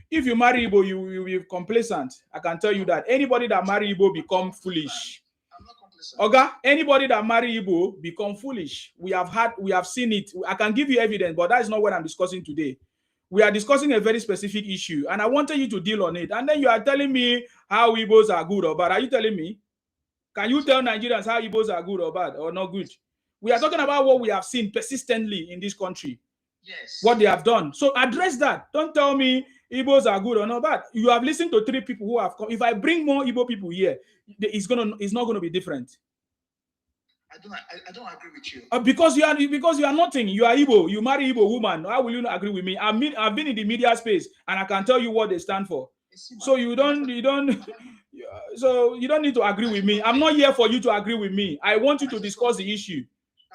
if you marry Igbo, you will be complacent. I can tell you that. Anybody that marry Igbo become foolish. I'm not complacent. Okay? Anybody that marry Igbo become foolish. We have seen it. I can give you evidence, but that is not what I'm discussing today. We are discussing a very specific issue, and I wanted you to deal on it. And then you are telling me how Igbos are good or bad. Are you telling me? Can you tell Nigerians how Igbos are good or bad or not good? We are talking about what we have seen persistently in this country. Yes. What they have done. So address that. Don't tell me Igbos are good or not bad. You have listened to 3 people who have come. If I bring more Igbo people here, it's not going to be different. I don't agree with you. Because you are nothing. You are Igbo. You marry Igbo woman. How will you not agree with me? I've been in the media space and I can tell you what they stand for. So you don't so you don't need to agree with me. I'm not here for you to agree with me. I want you to discuss the issue.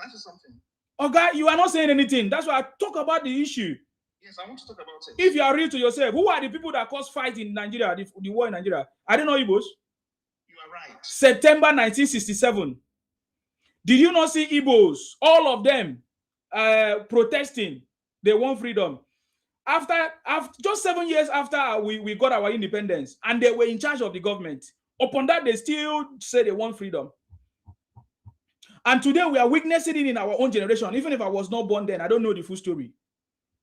Answer something. Okay, you are not saying anything. That's why I talk about the issue. Yes, I want to talk about it. If you are real to yourself, who are the people that caused fight in Nigeria, the war in Nigeria? I don't know Igbos. You are right. September 1967. Did you not see Igbos, all of them, protesting? They want freedom. After just 7 years after we got our independence, and they were in charge of the government. Upon that, they still say they want freedom. And today we are witnessing it in our own generation. Even if I was not born then, I don't know the full story.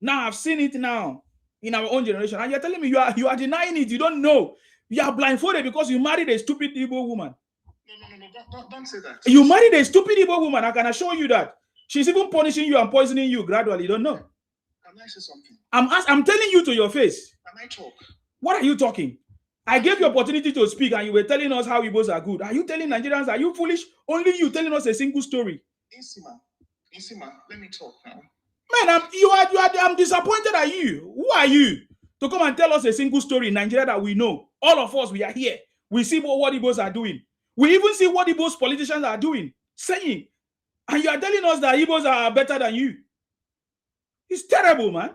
Now I've seen it now in our own generation, and you're telling me you are denying it. You don't know. You are blindfolded because you married a stupid Igbo woman. No, don't say that. You married a stupid Igbo woman. I can assure you that she's even punishing you and poisoning you gradually. You don't know. Can I say something? I'm telling you to your face. Can I talk? What are you talking? I gave you opportunity to speak, and you were telling us how Igbos are good. Are you telling Nigerians? Are you foolish? Only you telling us a single story. Isima, let me talk now. Man, I'm disappointed at you. Who are you to come and tell us a single story in Nigeria that we know? All of us, we are here. We see what Igbos are doing. We even see what Igbos politicians are doing, saying. And you are telling us that Igbos are better than you. It's terrible, man.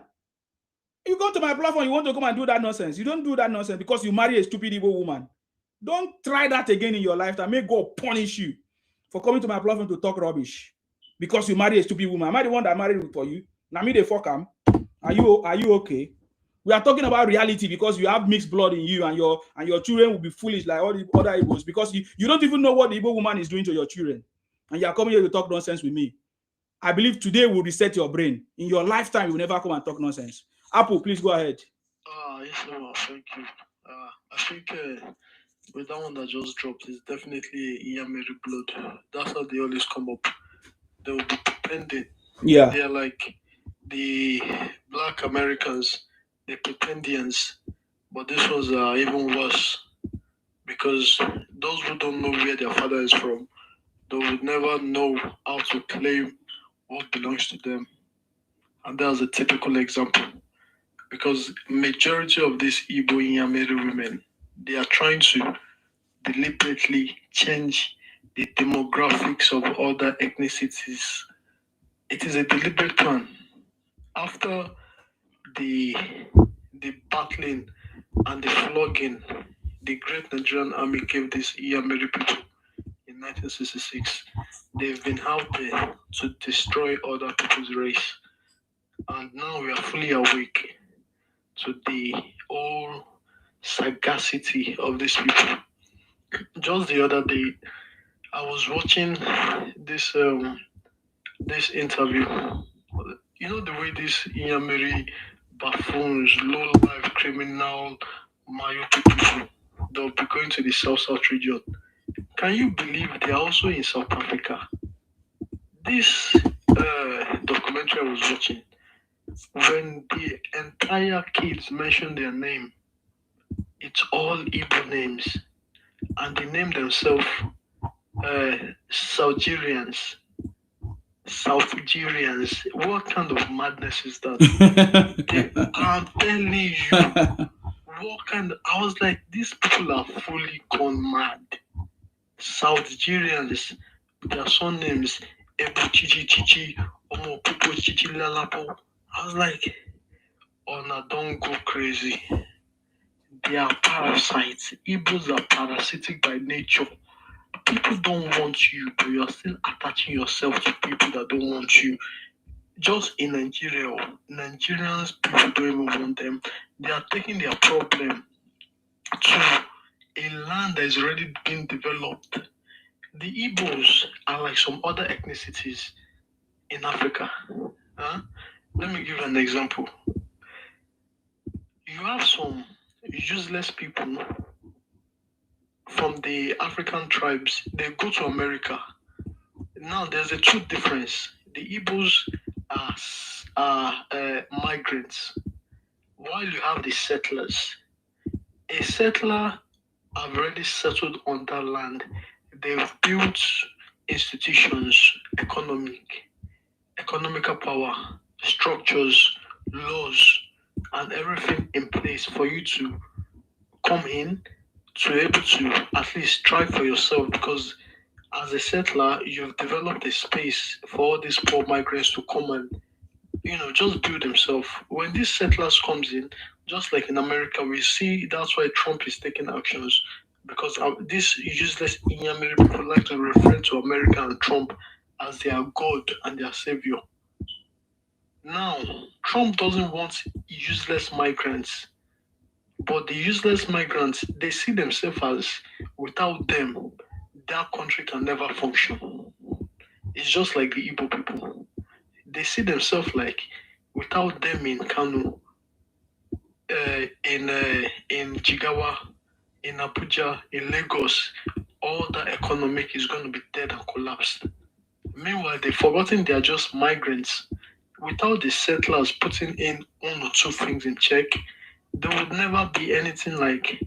You go to my platform, you want to come and do that nonsense. You don't do that nonsense because you marry a stupid Igbo woman. Don't try that again in your lifetime. May God punish you for coming to my platform to talk rubbish because you marry a stupid woman. Am I the one that married for you? Now me the fuck am. Are you okay? We are talking about reality because you have mixed blood in you, and your children will be foolish like all the other Igbos because you don't even know what the Igbo woman is doing to your children, and you are coming here to talk nonsense with me. I believe today will reset your brain. In your lifetime, you will never come and talk nonsense. Apple, please go ahead. Yes, no, thank you. I think with that one that just dropped is definitely Iyameri blood. That's how they always come up. They will be pretending. Yeah. They're like the Black Americans, the pretendians, but this ones are even worse because those who don't know where their father is from, they will never know how to claim what belongs to them. And that's a typical example. Because majority of these Igbo Inyamere women, they are trying to deliberately change the demographics of other ethnicities. It is a deliberate plan. After the battling and the flogging the great Nigerian army gave these Inyamere people in 1966, they've been out there to destroy other people's race. And now we are fully awake to the whole sagacity of these people. Just the other day, I was watching this interview. You know the way these Inyamere buffoons, low-life criminal, myopic people, they'll be going to the South region. Can you believe they are also in South Africa? This documentary I was watching, when the entire kids mention their name, it's all Igbo names, and they name themselves Southgerians. What kind of madness is that? I'm telling you, what kind of, I was like, these people are fully gone mad. Southgerians, their surnames, Ebu Chichi Chichi, Omo Pupo Chichi Lalapo. I was like, oh, now don't go crazy. They are parasites. Igbos are parasitic by nature. People don't want you, but you're still attaching yourself to people that don't want you. Just in Nigeria, Nigerians, people don't even want them. They are taking their problem to a land that is already being developed. The Igbos are like some other ethnicities in Africa. Let me give you an example. You have some useless people from the African tribes. They go to America. Now there's a true difference. The Igbos are migrants, while you have the settlers. A settler have already settled on that land. They've built institutions, economical power, structures, laws, and everything in place for you to come in to be able to at least try for yourself, because as a settler, you've developed a space for all these poor migrants to come and just build themselves. When these settlers comes in, just like in America, we see that's why Trump is taking actions, because these useless Inyamiri people like to refer to America and Trump as their God and their savior. Now, Trump doesn't want useless migrants, but the useless migrants, they see themselves as without them, that country can never function. It's just like the Igbo people. They see themselves like without them in Kanu, in Jigawa, in Abuja, in Lagos, all that economic is going to be dead and collapsed. Meanwhile, they've forgotten they are just migrants. Without the settlers putting in one or two things in check, there would never be anything like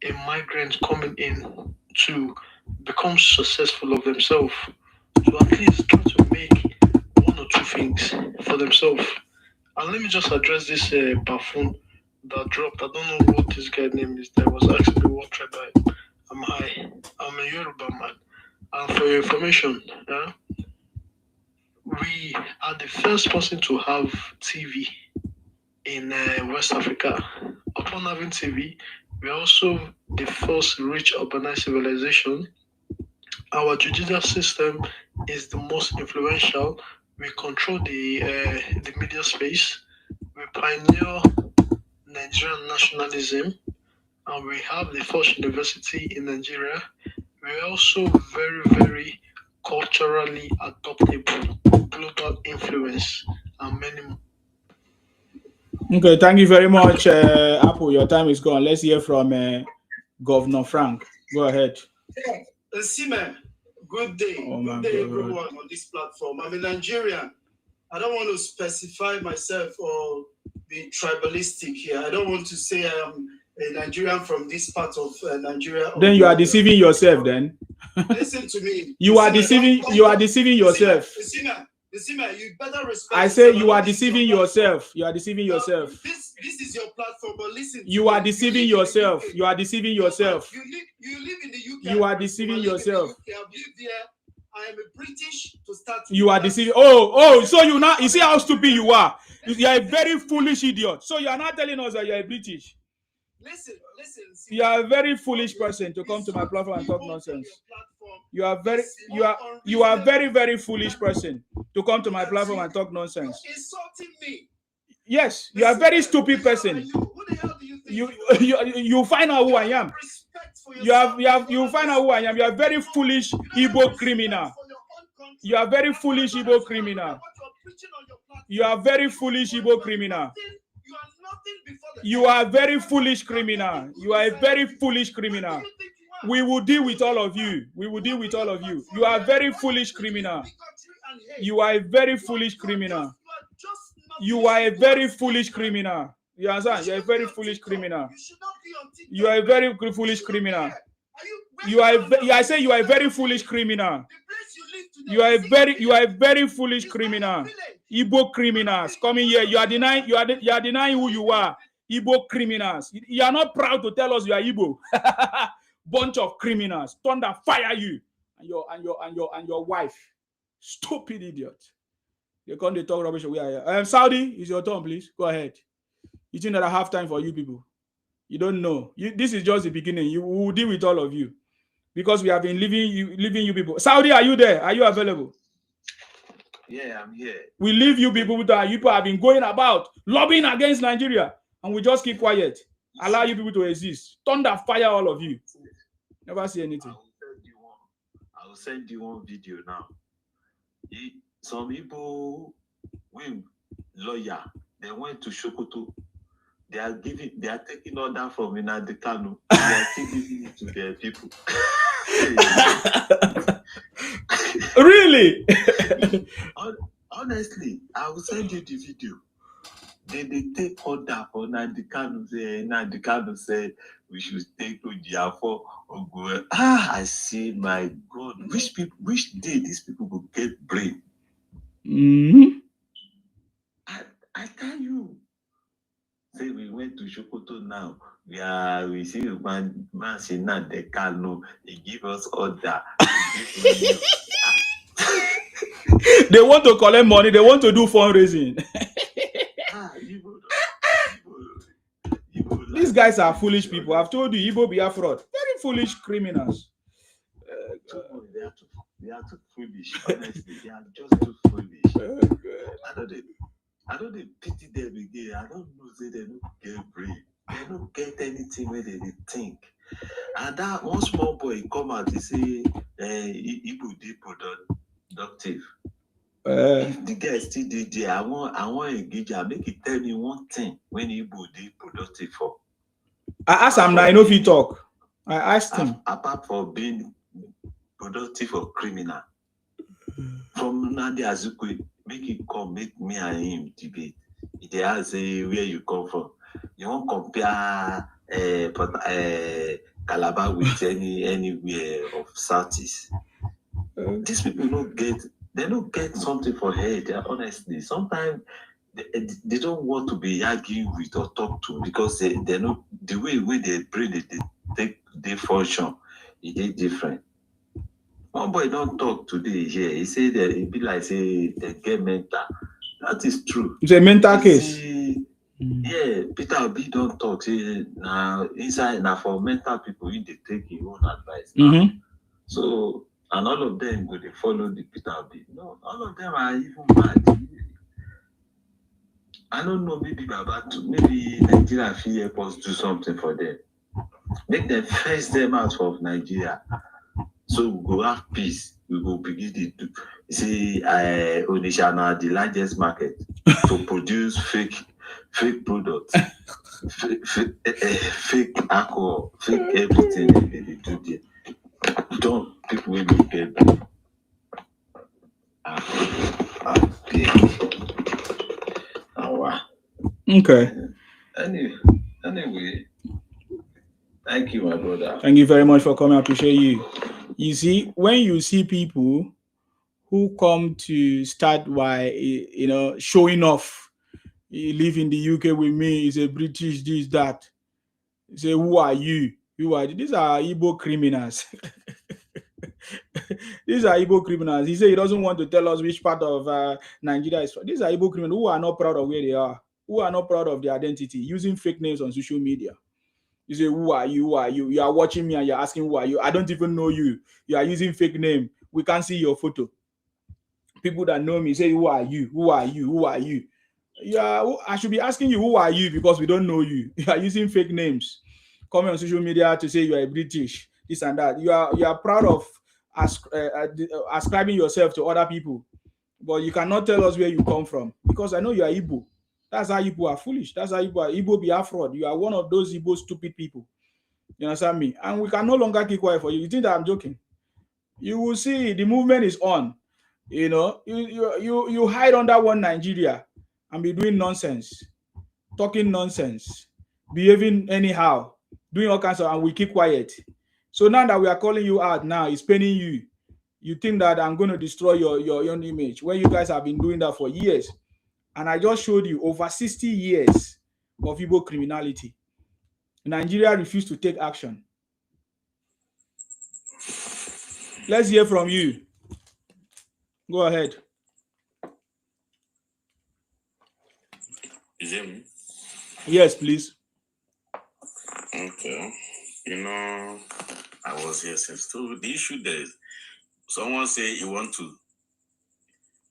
a migrant coming in to become successful of themselves, to at least try to make one or two things for themselves. And let me just address this buffoon that dropped. I don't know what this guy's name is. That was actually what tribe I'm high. I'm a Yoruba man. And for your information, we are the first person to have TV in West Africa. Upon having TV, we are also the first rich urbanized civilization. Our judicial system is the most influential. We control the media space. We pioneer Nigerian nationalism, and we have the first university in Nigeria. We're also very, very culturally adoptable, global influence, and many more. Okay, thank you very much, Apple. Your time is gone. Let's hear from Governor Frank. Go ahead. Sime, good day. Good day, everyone on this platform. I'm a Nigerian. I don't want to specify myself or be tribalistic here. I don't want to say I am a Nigerian from this part of Nigeria. Then you are deceiving yourself. Then listen to me. You are deceiving yourself. Sime, you better respect. I say you are deceiving yourself. You are deceiving yourself. This is your platform, but listen. You are deceiving yourself. You are deceiving yourself. You live in the UK. You are deceiving yourself. I've lived there. I am a British to start. You are deceiving. Oh, so you see how stupid you are. You are a very foolish idiot. So you are not telling us that you are a British. Listen. You are a very foolish person to come to my platform and talk nonsense. You are very, very foolish person to come to my platform and talk nonsense. You're insulting me. Yes, you are a very stupid person. Who the hell do you think You find out who I am. You find out who I am. You are a very foolish Igbo criminal. You are very foolish Igbo criminal. You are very foolish Igbo criminal. You are a very foolish criminal. You are a very foolish criminal. We will deal with all of you. We will deal with all of you. You are a very foolish criminal. You are a very foolish criminal. You are a very foolish criminal. You understand? You are a very foolish criminal. You are a very foolish criminal. I say you are a very foolish criminal. You are a very foolish criminal. Igbo criminals coming here. You are denying who you are. Igbo criminals. You are not proud to tell us you are Igbo. Bunch of criminals. Thunder fire you and your wife. Stupid idiot. They come to talk rubbish. We are here. Saudi, it's your turn, please. Go ahead. You think that I have time for you people? You don't know. This is just the beginning. We will deal with all of you because we have been leaving you people. Saudi, are you there? Are you available? Yeah, I'm here. We leave you people that you have been going about lobbying against Nigeria, and we just keep quiet. Allow you people to exist. Thunder fire all of you. Never see anything. I will send you one video now. Some people, lawyer, they went to Sokoto. They are taking order from Nnamdi Kanu. They are still giving it to their people. Really? Honestly, I will send you the video. Then they take order for Nandikano say we should take to for Ogun. I say, my God, which day these people will get brain? I tell you. Say we went to Sokoto now. We see man saying that they can't know. He give us order. They want to collect money. They want to do fundraising. These guys are foolish people. I've told you, Igbo Biafra, very foolish criminals. They are too foolish. Honestly, they are just too foolish. I don't pity them again. I don't know say they don't get brain. They don't get anything where they think. And that one small boy come out, he say, Igbo dey productive. If the guy still did there, I want engage. I make it tell me one thing when Igbo dey productive for. I asked him now, I know if he talk. I asked him. Apart from being productive or criminal, from Nandi Azukwe, make it come, make me and him debate. They ask where you come from. You won't compare Calabar with anywhere of Southeast. These people don't get something for head. Honestly, sometimes they don't want to be arguing with or talk to because they know the way they brain they function. It is different. One boy don't talk today here. He said that it be like say they get mental. That is true. It's a mental case. Yeah, Peter Obi don't talk. Say now inside now for mental people, they take your own advice. So and all of them go they follow the Peter Obi. No, all of them are even bad. I don't know, maybe Nigeria feel help us do something for them. Make them face them out of Nigeria. So we go have peace. We go begin to do. See, Onisha now the largest market to produce fake products, fake alcohol, fake everything they do there. Don't people will get Okay. Anyway, thank you, my brother. Thank you very much for coming. I appreciate you. You see, when you see people who come to start by, showing off, he live in the UK with me, he's a British, this, that. You say, who are you? Who are you? These are Igbo criminals. These are Igbo criminals. He said he doesn't want to tell us which part of Nigeria is from. These are Igbo criminals who are not proud of where they are, who are not proud of their identity, using fake names on social media. You say, who are you? Who are you? You are watching me and you're asking, who are you? I don't even know you. You are using fake name. We can't see your photo. People that know me say, who are you? Who are you? Who are you? Yeah, I should be asking you, who are you? Because we don't know you. You are using fake names. Coming on social media to say you are British, this and that. You are proud of ascribing yourself to other people, but you cannot tell us where you come from because I know you are Igbo. That's how Igbo are foolish. That's how Igbo are. Igbo Biafra. You are one of those Igbo stupid people. You understand me? And we can no longer keep quiet for you. You think that I'm joking? You will see the movement is on. You hide under one Nigeria and be doing nonsense, talking nonsense, behaving anyhow, doing all kinds of, and we keep quiet. So now that we are calling you out now, it's paining you. You think that I'm going to destroy your own image when you guys have been doing that for years. And I just showed you over 60 years of Igbo criminality. Nigeria refused to take action. Let's hear from you. Go ahead. Is it me? Yes, please. Okay. I was here since. So the issue there is someone say you want to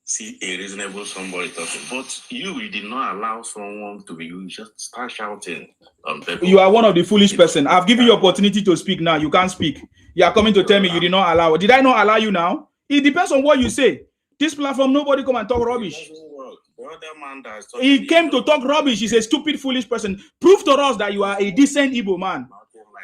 see a reasonable somebody talking, but you did not allow someone to be, you just start shouting on people. You are one of the foolish person. I've given you opportunity to speak now. You can't speak. You are coming to tell me you did not allow. Did I not allow you now? It depends on what you say. This platform, nobody come and talk rubbish. He came to talk rubbish. He's a stupid, foolish person. Prove to us that you are a decent Igbo man.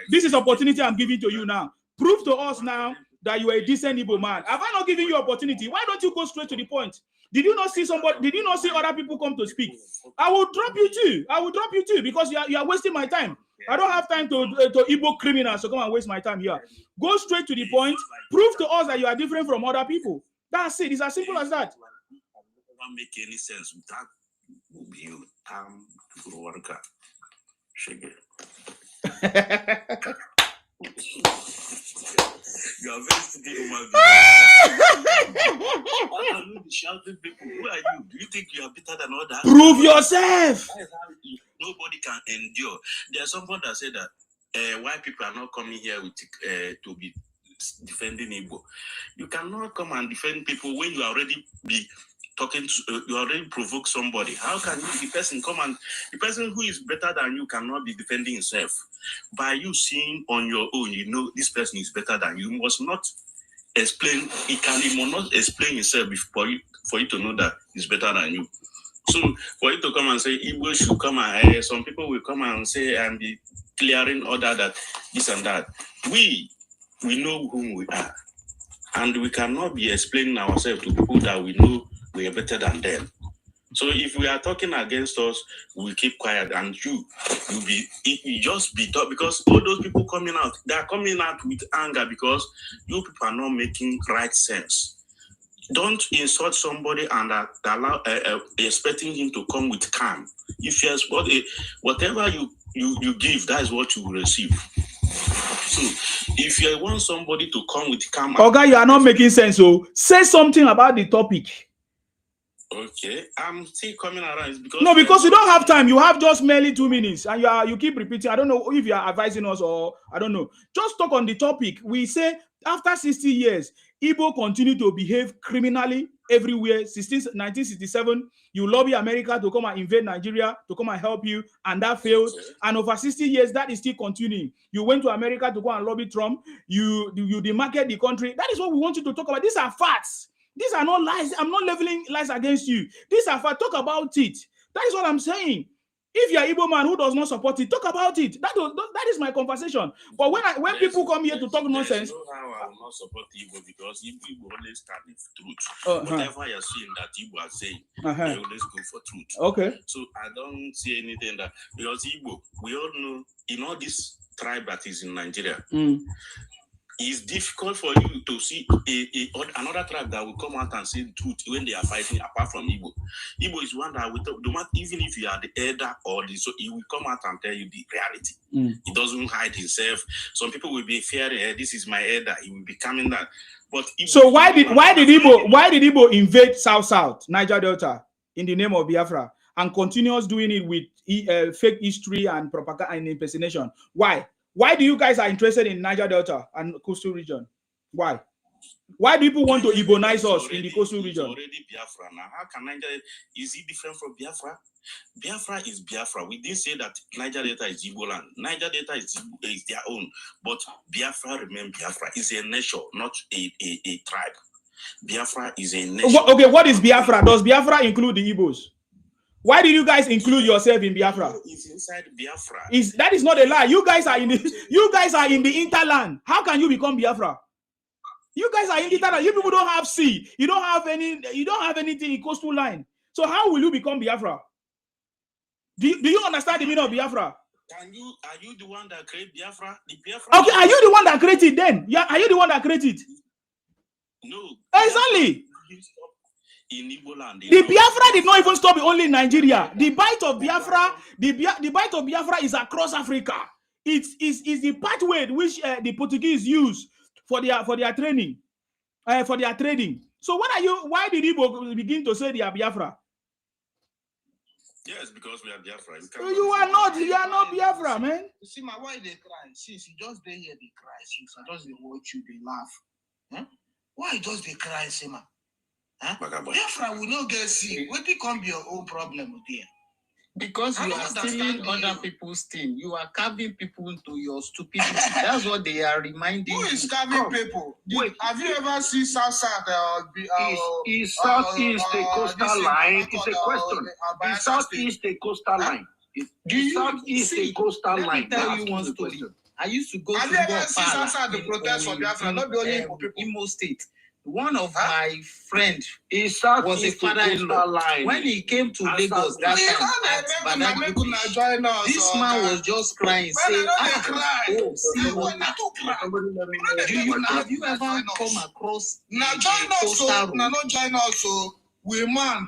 This is opportunity I'm giving to you now. Prove to us now that you are a decent Igbo man. Have I not given you opportunity? Why don't you go straight to the point? Did you not see somebody? Did you not see other people come to speak? I will drop you too. I will drop you too because you are wasting my time. I don't have time to Igbo criminals to come and waste my time here. Go straight to the point. Prove to us that you are different from other people. That's it. It's as simple as that. It doesn't make any sense without you. You are very stupid human being. Shouting people. Who are you? Do you think you are better than others? Prove yourself. Nobody can endure. There's someone that said that why people are not coming here with to be defending Igbo. You cannot come and defend people when you already be talking to, you already provoke somebody. How can the person come and the person who is better than you cannot be defending himself? By you seeing on your own, you know this person is better than you. You must not explain. He must not explain himself for you to know that he's better than you. So for you to come and say Igbo should come and some people will come and say and be clearing order that this and that. We know whom we are, and we cannot be explaining ourselves to people that we know we are better than them. So if we are talking against us, we keep quiet, and you just be talk because all those people coming out, they are coming out with anger because you people are not making right sense. Don't insult somebody and allow expecting him to come with calm. If yes, whatever you give, that is what you will receive. So if you want somebody to come with calm, okay, you are not making sense. So say something about the topic. Okay, I'm still coming around. Because you don't have time. You have just merely 2 minutes, and you keep repeating. I don't know if you are advising us or I don't know. Just talk on the topic. We say after 60 years, Igbo continue to behave criminally everywhere. 1967, you lobby America to come and invade Nigeria to come and help you, and that failed. Okay. And over 60 years, that is still continuing. You went to America to go and lobby Trump. You demarket the country. That is what we want you to talk about. These are facts. These are not lies. I'm not leveling lies against you. These are facts. Talk about it. That is what I'm saying. If you're an Igbo man who does not support it, talk about it. That is my conversation. But when people come here to talk nonsense, you know how I will not support Igbo because Igbo always stand the truth. Whatever you're seeing that Igbo are saying, they always go for truth. Okay. So I don't see anything that because Igbo, we all know in all this tribe that is in Nigeria. It's difficult for you to see another tribe that will come out and say the truth when they are fighting apart from Igbo. Igbo is one that will talk, even if you are the elder or so he will come out and tell you the reality. He doesn't hide himself. Some people will be fearing, this is my elder. He will be coming that. But Igbo, so why did Igbo invade South Niger Delta in the name of Biafra and continues doing it with fake history and propaganda and impersonation? Why? Why do you guys are interested in Niger Delta and coastal region? Why? Why do people want to Igbonize us in the coastal region? Already Biafra now. How can Niger? Is it different from Biafra? Biafra is Biafra. We didn't say that Niger Delta is Igbo land. Niger Delta is their own, but Biafra remains Biafra. It's a nation, not a tribe. Biafra is a nation. Okay, what is Biafra? Does Biafra include the Igbos? Why did you guys include yourself in Biafra? It's inside Biafra. That is not a lie. You guys are in the interland. How can you become Biafra? You guys are in the interland. You people don't have sea. You don't have anything in coastal line. So how will you become Biafra? Do you understand the meaning of Biafra? Are you the one that created Biafra? The Biafra. Okay, are you the one that created it then? Yeah, are you the one that created it? No. Exactly. In Igbo land, the Biafra did not even stop only in Nigeria. The bite of Biafra, the bite of Biafra is across Africa. It's the pathway which the Portuguese use for their training, for their trading. So why did Igbo begin to say they are Biafra? Yes, because we are Biafra. You are not Biafra, man. You see, why they cry? Since you just they hear they cry, since I just they watch you, they laugh. Huh? Why just they cry, Sima? Huh? Biafra will not get sick. What can be your own problem with them? Because you are stealing other people's thing. You are carving people into your stupidity. That's what they are reminding you. Who is carving people? Have you ever seen South? Is Southeast a coastal line? It's a question. Is Southeast a coastal line? Is Southeast a coastal line? Let me tell you one story. I used to go Have to you ever seen Pala outside the protest for Biafra? Not the only Igbo people. Imo State. One of my friend was a East father-in-law. line. When he came to Lagos that time, at Badagry, this man was just crying, saying, "Oh, see what? Have you ever come across now a join us coastal so road? now not join us so we man.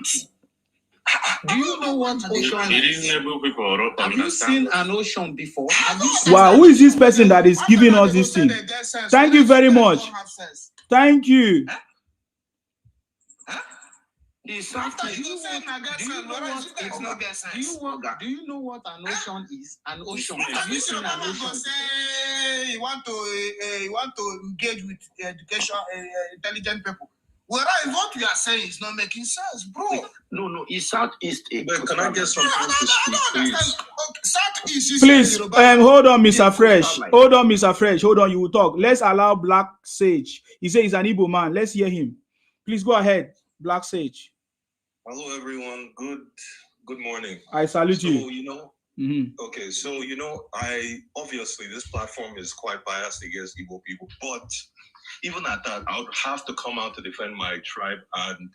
Do you know what ocean is? Reasonable people Have you seen an ocean before? Have you seen Wow, who is this person that is giving us this thing? Thank you very much. Thank you. Do you know what an ocean is? An ocean. Have you seen an ocean? Say you want to engage with education, intelligent people. Whereas what we are saying is not making sense, bro. No, it's Southeast. But can I get something to speak, please? Southeast. Please, hold on, Mr. Fresh. Hold on, Mr. Fresh. Hold on, you will talk. Let's allow Black Sage. He says he's an Igbo man. Let's hear him. Please go ahead, Black Sage. Hello, everyone. Good morning. I salute you. So, you know, okay, so, you know, obviously this platform is quite biased against Igbo people, but even at that, I would have to come out to defend my tribe and,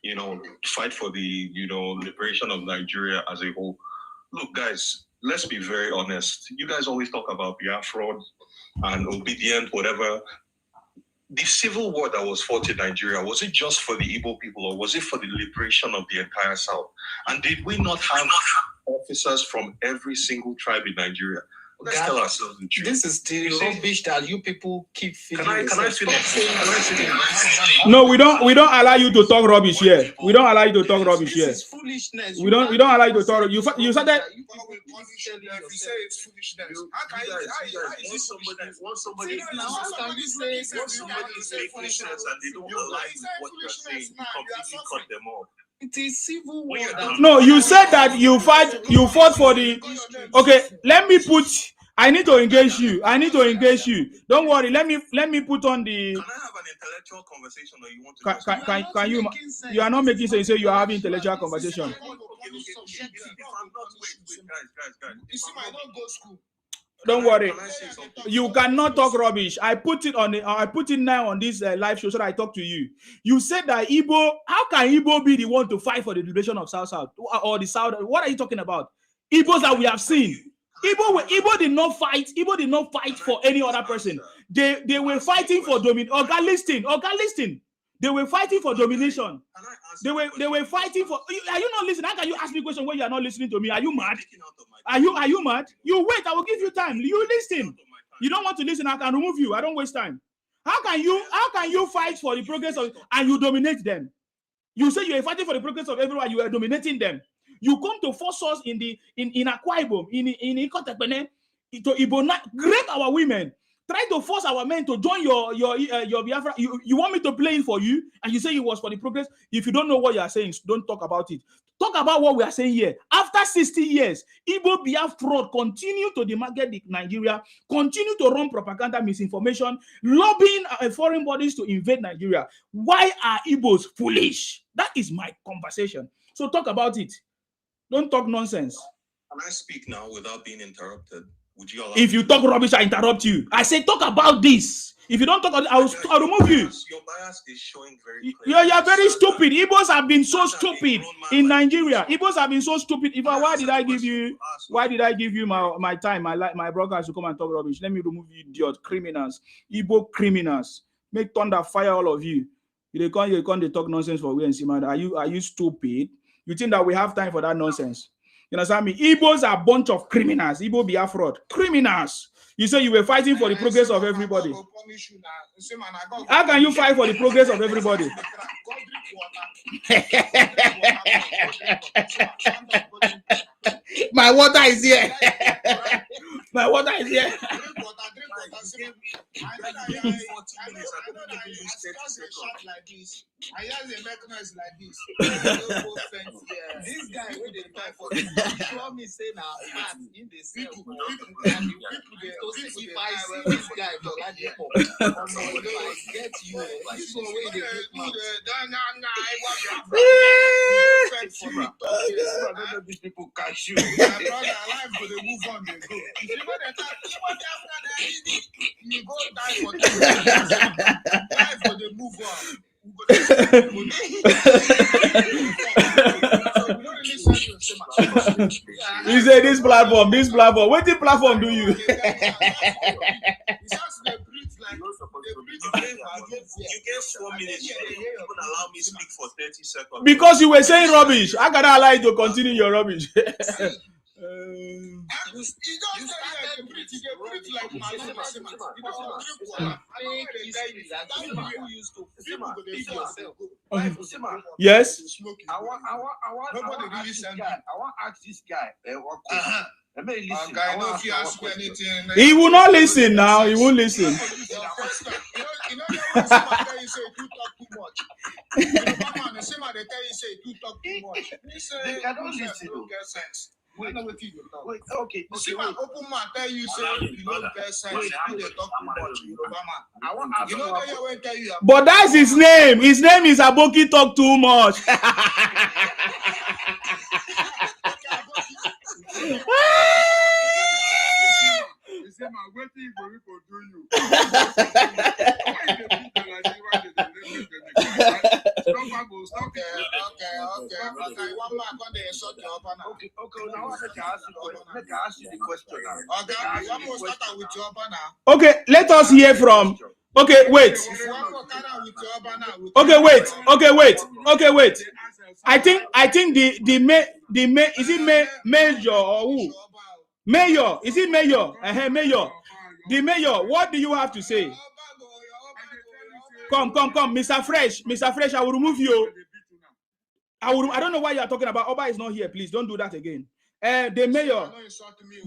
you know, fight for the, you know, liberation of Nigeria as a whole. Look, guys, let's be very honest. You guys always talk about Biafra and obedient, whatever. The civil war that was fought in Nigeria, was it just for the Igbo people or was it for the liberation of the entire South? And did we not have officers from every single tribe in Nigeria? Let's tell ourselves the truth. This is the rubbish that you people keep feeling. Can I finish? No, we don't allow you to talk rubbish here. We don't allow you to talk rubbish here. This is foolishness. We don't allow you to talk. You started. If you say it's foolishness, how can you say foolishness and they don't like what you're saying? You completely cut them off. It is civil war. No, you said that you fought for the. Okay, let me put. I need to engage you. Don't worry. Let me put on the. Can I have an intellectual conversation, or you want to? Can you? You are not making sense. You say you are having intellectual conversation. Guys. You see, I don't go school. Don't worry. You cannot talk rubbish. I put it now on this live show so that I talk to you. You said that Igbo. How can Igbo be the one to fight for the liberation of South or the South? What are you talking about? Igbos that we have seen. Igbo did not fight. Igbo did not fight for any other person. They were fighting for domination. Listen. They were fighting for domination. They were fighting for. Are you not listening? How can you ask me a question when you are not listening to me? Are you mad? Are you mad? You wait. I will give you time. You listen. You don't want to listen. I can remove you. I don't waste time. How can you fight for the progress of and you dominate them? You say you are fighting for the progress of everyone. You are dominating them. You come to force us in Akwa Ibom, in Ikotepene, to Ibona, rape our women. Try to force our men to join your Biafra. You want me to play it for you, and you say it was for the progress. If you don't know what you are saying, don't talk about it. Talk about what we are saying here. After 60 years, Igbo Biafra continue to demarket Nigeria, continue to run propaganda, misinformation, lobbying foreign bodies to invade Nigeria. Why are Igbos foolish? That is my conversation. So talk about it. Don't talk nonsense. Can I speak now without being interrupted? Would you allow if you talk rubbish, I interrupt you. I say talk about this. If you don't talk, I'll remove you. Your bias is showing very clearly. You're very stupid. Igbos have been so stupid in Nigeria. Igbos have been so stupid. Why did I give you my time, my broadcast to come and talk rubbish? Let me remove you, idiot criminals, Igbo criminals. Make thunder fire all of you. You can't talk nonsense for we and see, man. Are you stupid? You think that we have time for that nonsense? You understand me? Igbos are a bunch of criminals. Igbo Biafra criminals. You say you were fighting for the progress of everybody. How can you fight for the progress of everybody? My water is here. My water is here. This guy when they talk for this, tell me say now in the same if I see this guy I get you. This one way they these people catch you. My brother, life go they move on, they go. If you know that you go die for 10 years, life go they move on. He said this platform. What the platform do you? You get 4 minutes. You even allow me to speak for 30 seconds. Because you were saying rubbish. I gotta allow you to continue your rubbish. Yes. I want to ask this guy. He will not listen now. He won't listen. They cannot listen. Wait, okay. See, my open mouth tell you say you don't get sense. You dey talk too much. I want to tell you. But that's his name. His name is Aboki Talk Too Much. Okay, let us hear from. Okay, wait. Okay, wait. I think the is it Major or who? Mayor, is it Mayor? Mayor. The Mayor, what do you have to say? Come, Mr. Fresh, I will remove you. I don't know why you are talking about. Oba is not here. Please don't do that again. The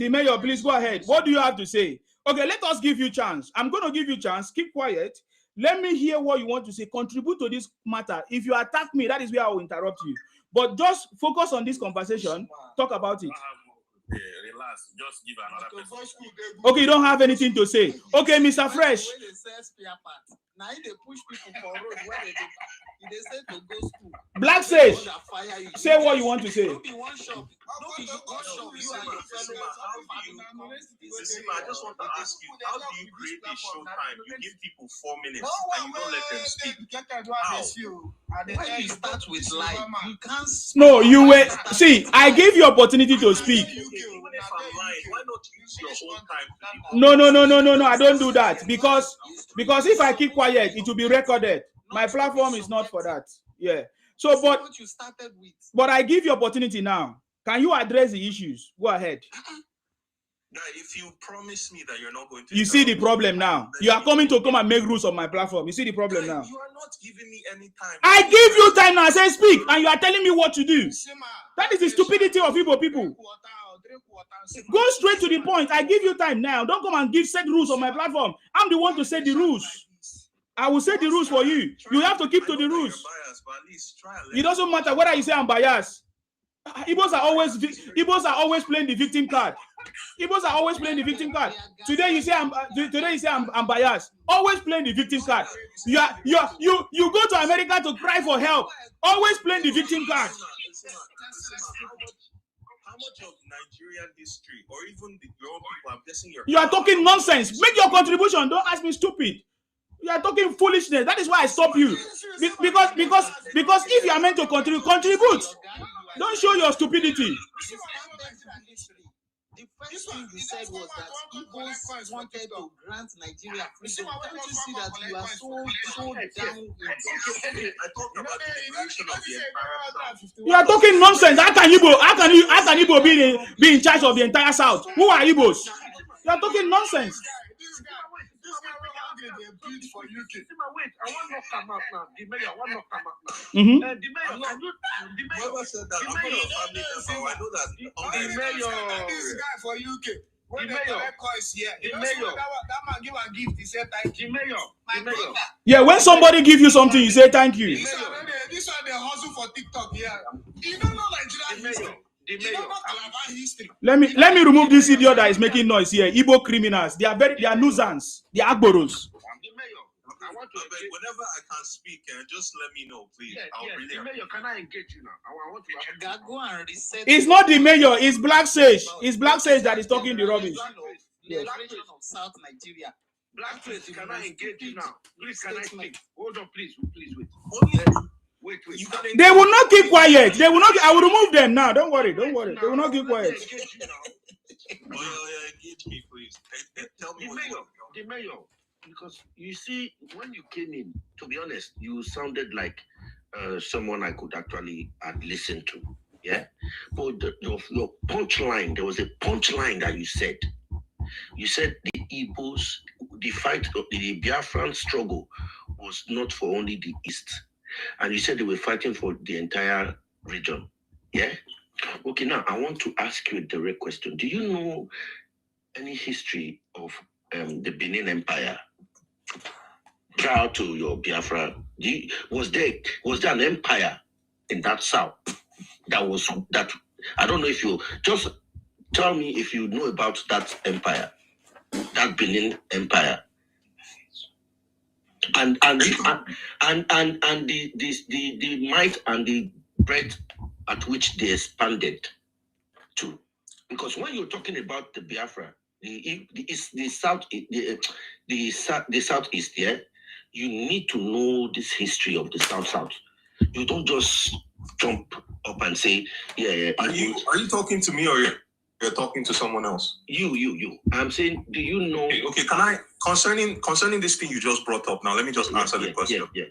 mayor, please go ahead. What do you have to say? Okay, let us give you chance. I'm going to give you chance. Keep quiet. Let me hear what you want to say. Contribute to this matter. If you attack me, that is where I will interrupt you. But just focus on this conversation. Talk about it. Relax. Just give another person. Okay, you don't have anything to say. Okay, Mr. Fresh. Now they push people for road where they say to go school. Black Sage, say what you want to say. I just want to ask you, how do you create a show time? You give people 4 minutes and you don't let them speak. When you start with life, you can't. No, you were. See, I gave you opportunity to speak. Even if I'm lying, why not use your own time? No. I don't do that because if I keep quiet, it will be recorded. My platform is not for that. Yeah. So, but I give you opportunity now. Can you address the issues? Go ahead. If you promise me that you're not going to, you see the problem now. You are coming to come and make rules on my platform. You see the problem now. You are not giving me any time. I give you time now. I say speak, and you are telling me what to do. That is the stupidity of Igbo people. Go straight to the point. I give you time now. Don't come and set rules on my platform. I'm the one to set the rules. I will set the rules for you. You have to keep to the rules. It doesn't matter whether you say I'm biased. Igbos are always playing the victim card. Igbos are always playing the victim card. Today you say I'm biased. Always playing the victim card. You go to America to cry for help. Always playing the victim card. How much of Nigerian history, or even the young people, I'm guessing you are talking nonsense. Make your contribution. Don't ask me stupid. You are talking foolishness. That is why I stop you. Because if you are meant to contribute. Don't show your stupidity. The first thing you said was that Igbos wanted to grant Nigeria freedom. Can't you see that you are so down in this? I talked about the liberation of the entire South. You are talking nonsense. How can Igbo be in charge of the entire South? Who are Igbos? You are talking nonsense. Wait, I want not come out now. The mayor, I want not come out now. The mayor, whoever said that, I'm not a family member. I know that. The mayor, this guy for UK. When the they collect coins here, the that mayor, man give a gift. He said thank you. the mayor. Yeah, when somebody gives you something, you say thank you. This one they hustle for TikTok here. You don't know Nigeria history. You don't know Calabar history. Let me remove this idiot that is making noise here. Igbo criminals. They are nuisance. They are agboros. want to. Whenever I can speak, just let me know, please. The mayor, can I engage you now? I want to go and reset. It's not the mayor, it's Black Sage. It's Black Sage that is talking the rubbish. The liberation of South Nigeria. Blackface, can I engage you now? Please, can I speak? Hold on, please wait. Wait. They will not keep quiet. They will not. I will remove them now. Don't worry. They will not keep quiet. Engage me, please. Tell me the mayor. Because you see, when you came in, to be honest, you sounded like someone I could actually listen to. Yeah, but your punchline, there was a punchline that you said. You said the Igbos, the fight of the Biafran struggle was not for only the East. And you said they were fighting for the entire region. Yeah? Okay, now I want to ask you a direct question. Do you know any history of the Benin Empire prior to your Biafra? Was there an empire in that south that I don't know if you just tell me if you know about that empire, that Benin Empire, and the might and the breadth at which they expanded to. Because when you're talking about the Biafra, the southeast, yeah, you need to know this history of the south. You don't just jump up and say, yeah. Are you talking to me or you're talking to someone else? You. I'm saying, do you know? Okay. Can I concerning this thing you just brought up now? Let me just answer the question. Yeah.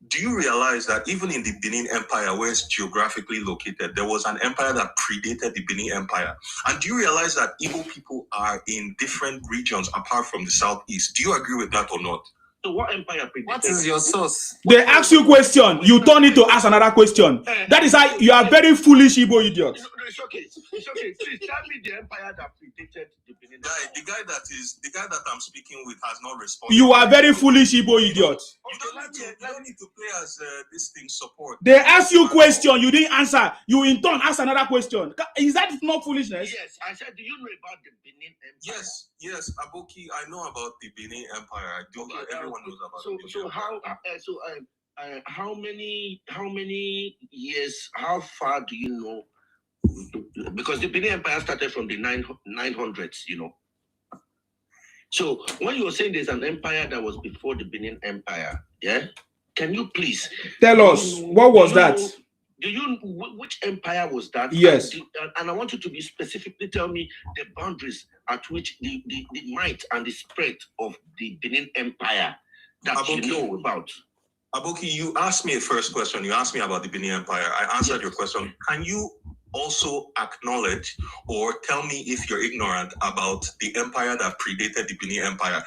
Do you realize that even in the Benin Empire, where it's geographically located, there was an empire that predated the Benin Empire? And do you realize that Igbo people are in different regions apart from the southeast? Do you agree with that or not? So what empire predated? What is your source? They ask you a question, you turn it to ask another question. That is how you are very foolish Igbo idiot. It's okay. Please tell me the empire that predated the Benin Empire. The guy that I'm speaking with has not responded. You are very foolish Igbo idiot. You don't need to play as this thing support. They ask you a question, you didn't answer. You in turn ask another question. Is that not foolishness? Yes, I said, do you know about the Benin Empire? Yes, Aboki, I know about the Benin Empire. I do. Okay, everyone knows about the Benin Empire. How many years? How far do you know? Because the Benin Empire started from the 900s, you know. So when you're saying there's an empire that was before the Benin Empire, yeah, can you please tell us what was that? Do you which empire was that? Yes. And I want you to be specifically tell me the boundaries at which the might and the spread of the Benin Empire that Aboki, you know about. Aboki, you asked me a first question. You asked me about the Benin Empire. I answered your question. Can you also acknowledge or tell me if you're ignorant about the empire that predated the Benin Empire?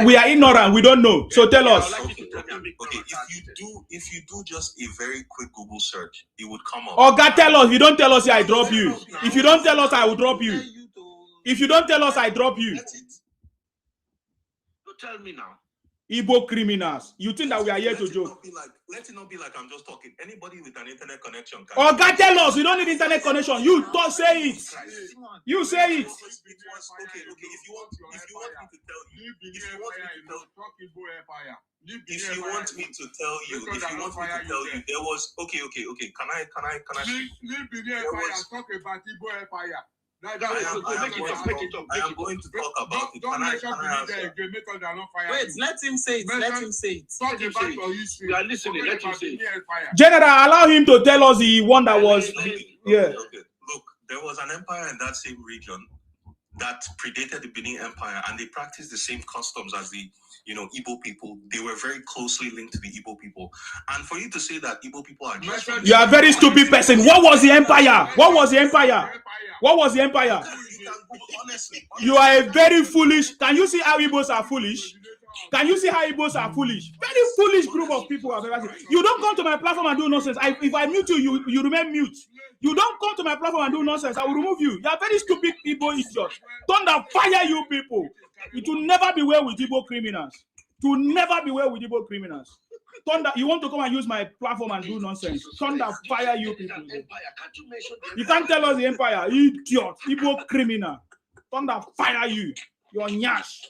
We are ignorant, we don't know. So tell us. Okay, if you do just a very quick Google search, it would come up. Oh God, tell us. If you don't tell us, I drop you. If you don't tell us, I will drop you. If you don't tell us, I drop you. Don't tell me now. Igbo criminals. You think that we are here to joke? Let it not be like I'm just talking. Anybody with an internet connection can. Oh God, tell us. We don't need internet connection. You say it. You say it. Okay. If you want me to tell you, there was. Okay. Can I speak? Talk about Igbo Empire. I am going to talk about it. Wait, let him say it. Talk about your history. You are listening. Let him say it. General, allow him to tell us the one that was. Yeah. Okay. Look, there was an empire in that same region that predated the Benin Empire, and they practiced the same customs as the Igbo people. They were very closely linked to the Igbo people. And for you to say that Igbo people are just... You are a very stupid person. What was the empire? You are a very foolish... Can you see how Igbos are foolish? Very foolish group of people I've ever seen. You don't come to my platform and do nonsense. If I mute you, you remain mute. You don't come to my platform and do nonsense. I will remove you. You are very stupid Igbo idiots. Thunder fire you people. It will never be well with Igbo criminals. Thunder, you want to come and use my platform and do nonsense. Thunder fire you people. You can't tell us the empire. Idiot. Igbo criminal. Thunder fire you. You're nyash.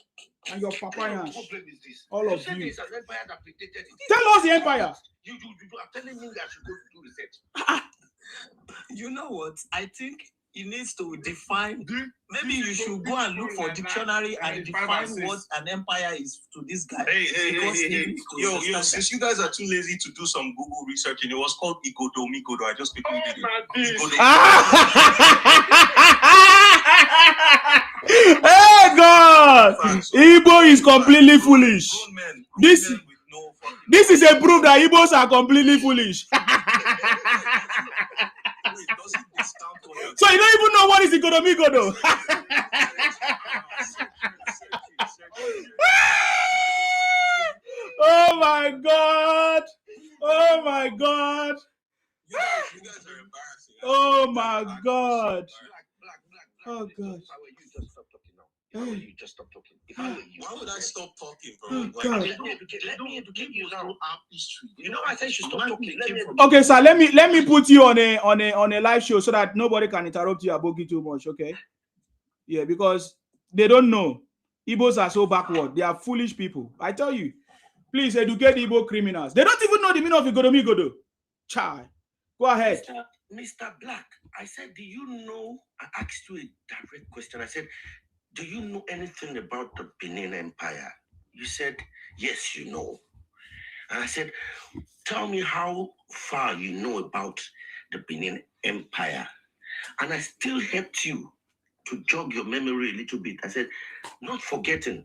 and your papayans. What problem is this? All of said you. It's an empire that predated it. Tell us the empire. You are telling me that I should go to do research. You know what? I think he needs to define. Maybe you should go and look for dictionary and define what an empire is to this guy. Hey. Yo, since you guys are too lazy to do some Google research, and it was called Igodo. I just quickly did it. Hey God! Igbo is completely foolish. This is a proof that Igbos are completely foolish. So you don't even know what is Igodo. Oh my God! Oh my God! You guys are embarrassing. Oh my God! Oh God! You just stop talking. If I were you, Why would I stop talking, bro? Oh, Like, God. Let me educate you now. History. You know, I said you should stop talking. Okay, sir. Let me put you on a live show so that nobody can interrupt you about it too much. Okay? Yeah, because they don't know. Igbos are so backward. They are foolish people. I tell you. Please educate Igbo criminals. They don't even know the meaning of Igodo. Child. Go ahead. Mr. Black, I said, do you know? I asked you a direct question. I said, do you know anything about the Benin Empire? You said, yes, you know. And I said, tell me how far you know about the Benin Empire. And I still helped you to jog your memory a little bit. I said, not forgetting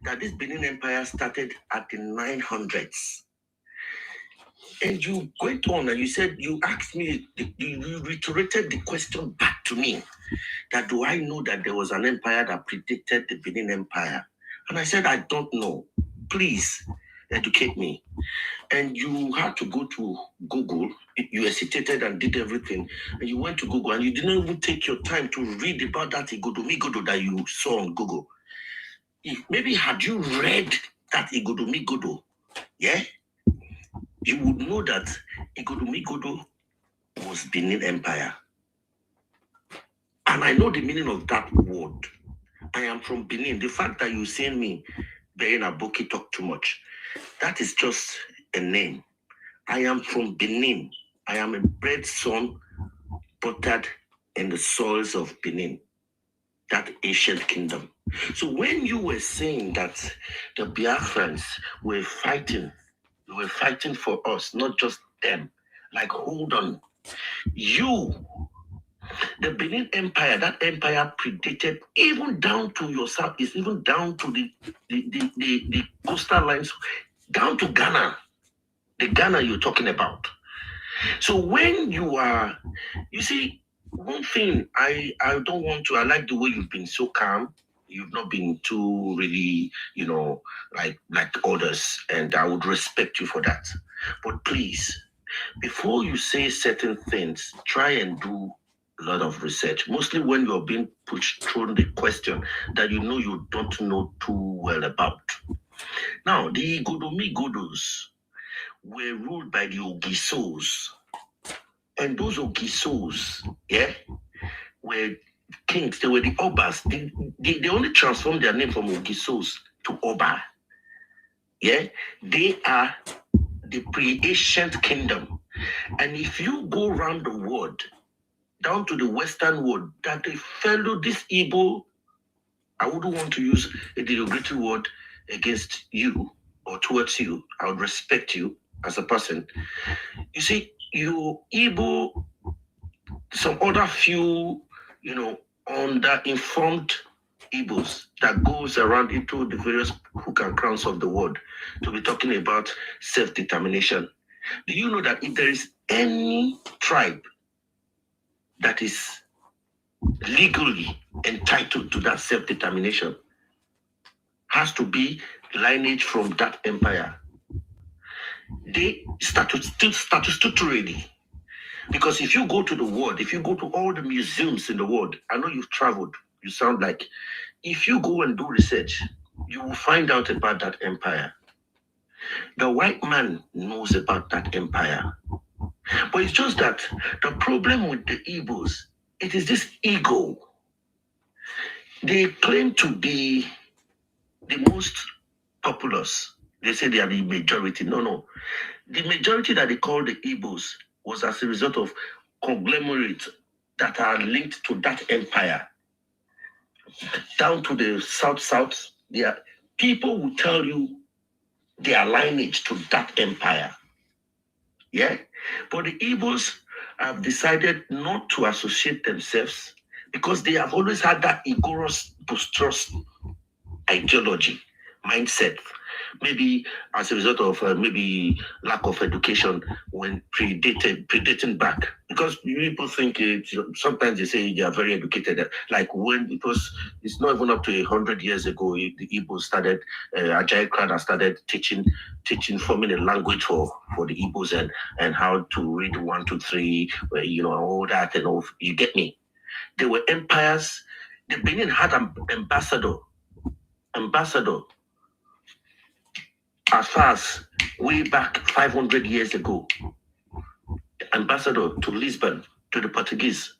that this Benin Empire started at the 900s. And you went on and you said, you asked me, you reiterated the question back to me, that do I know that there was an empire that predated the Benin Empire? And I said, I don't know. Please educate me. And you had to go to Google. You hesitated and did everything. And you went to Google and you didn't even take your time to read about that Igodo that you saw on Google. Maybe had you read that Igodo, yeah, you would know that Igodo was Benin Empire. And I know the meaning of that word. I am from Benin. The fact that you seen me bearing a bouquet talk too much, that is just a name. I am from Benin. I am a bred son, buttered in the soils of Benin, that ancient kingdom. So when you were saying that the Biafrans were fighting, they were fighting for us, not just them. Like, hold on. The Benin Empire, that empire predated even down to your southeast, even down to the coastal lines, down to Ghana. The Ghana you're talking about. So when you see, one thing I don't want to, I like the way you've been so calm. You've not been too really, like others, and I would respect you for that. But please, before you say certain things, try and do a lot of research. Mostly when you're being thrown the question that you don't know too well about. Now, the Godos were ruled by the Ogisos. And those Ogisos, were kings. They were the Obas. They only transformed their name from Ogisos to Oba. Yeah? They are the pre-ancient kingdom. And if you go around the world, down to the Western world, that they follow this Igbo, I wouldn't want to use a derogatory word against you or towards you. I would respect you as a person. You see, you Igbo, some other few, under-informed Igbos that goes around into the various hook and crowns of the world to be talking about self-determination. Do you know that if there is any tribe that is legally entitled to that self-determination, has to be lineage from that empire? They statutorily. Because if you go to the world, if you go to all the museums in the world, I know you've traveled, you sound like, if you go and do research, you will find out about that empire. The white man knows about that empire. But it's just that the problem with the Igbos, it is this ego. They claim to be the most populous. They say they are the majority. No. The majority that they call the Igbos was as a result of conglomerates that are linked to that empire. Down to the south, people will tell you their lineage to that empire. Yeah. But the Igbos have decided not to associate themselves because they have always had that rigorous, boisterous ideology, mindset. Maybe as a result of maybe lack of education when predating back. Because people think sometimes they say they are very educated. Like when it's not even up to 100 years ago, the Igbos started, Ajay Krada started teaching, forming a language for the Igbos and how to read 1, 2, 3, all that and all. You get me? There were empires. The Benin had an ambassador as far as way back 500 years ago, ambassador to Lisbon, to the Portuguese.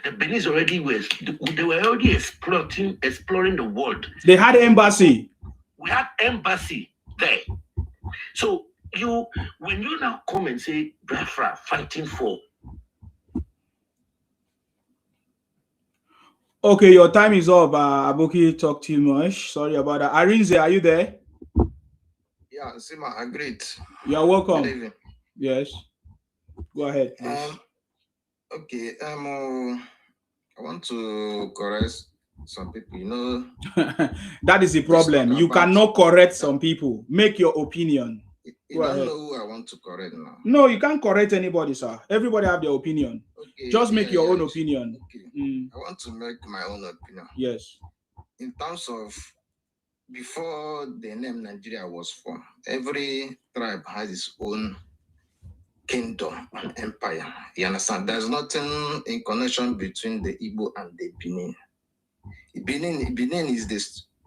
The Benin they were already exploring the world. They had embassy. We had embassy there. So when you now come and say Biafra fighting for. Okay, your time is up. Aboki talked too much. Sorry about that. Arinze, are you there? Yeah, Sima, agreed. You're welcome. Good evening. Yes. Go ahead, please. Okay. I want to correct some people. That is the problem. You cannot correct some people. Make your opinion. You don't know who I want to correct now. No, you can't correct anybody, sir. Everybody have their opinion. Okay, just make your own opinion. Okay. I want to make my own opinion. Yes. In terms of before the name Nigeria was formed, every tribe has its own kingdom and empire. You understand? There's nothing in connection between the Igbo and the Benin. Benin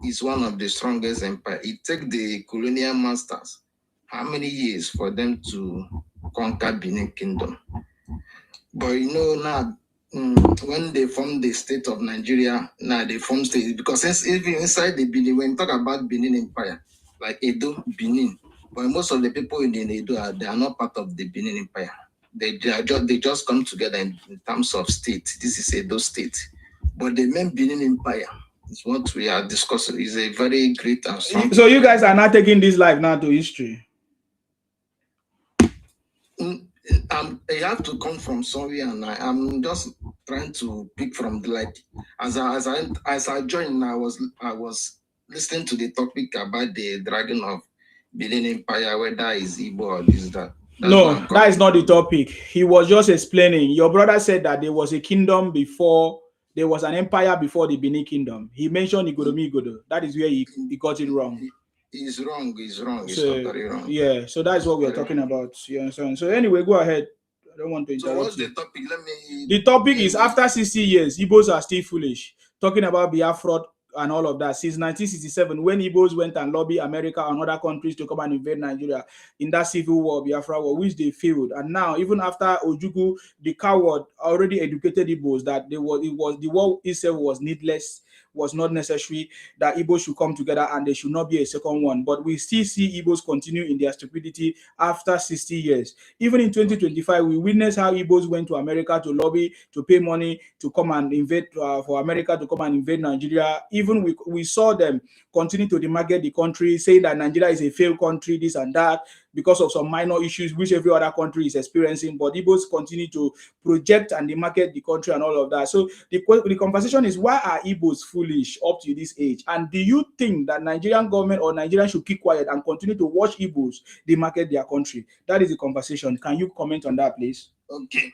is one of the strongest empire. It takes the colonial masters how many years for them to conquer Benin Kingdom? But now, when they formed the state of Nigeria, now they form state because even inside the Benin, when you talk about Benin Empire, like Edo, Benin, but most of the people in Edo they are not part of the Benin Empire. They just come together in terms of state. This is Edo state, but the main Benin Empire is what we are discussing. Is a very great and strong. So you guys are not taking this life now to history. You have to come from somewhere, and I'm just trying to pick from the light. As I joined, I was listening to the topic about the dragon of Benin Empire, whether it's Igbo or this that. No, that is not the topic. He was just explaining. Your brother said that there was a kingdom before, there was an empire before the Benin Kingdom. He mentioned Igodo. That is where he got it wrong. He's wrong. He's totally wrong. Yeah, so that's what we're talking about. You understand? So anyway, go ahead. I don't want to interrupt. So what's the topic? The topic is after 60 years, Igbos are still foolish. Talking about Biafra and all of that. Since 1967, when Igbos went and lobbied America and other countries to come and invade Nigeria in that civil war, Biafra war, which they failed. And now, even after Ojukwu, the coward, already educated Igbos that the war itself was needless, was not necessary, that Igbos should come together and there should not be a second one. But we still see Igbos continue in their stupidity after 60 years. Even in 2025, we witnessed how Igbos went to America to lobby, to pay money, to come and invade, for America to come and invade Nigeria. Even we saw them continue to demarket the country, saying that Nigeria is a failed country, this and that, because of some minor issues which every other country is experiencing. But Igbos continue to project and demarket the country and all of that. So the conversation is, why are Igbos foolish up to this age? And do you think that Nigerian government or Nigerians should keep quiet and continue to watch Igbos demarket their country? That is the conversation. Can you comment on that, please? Okay.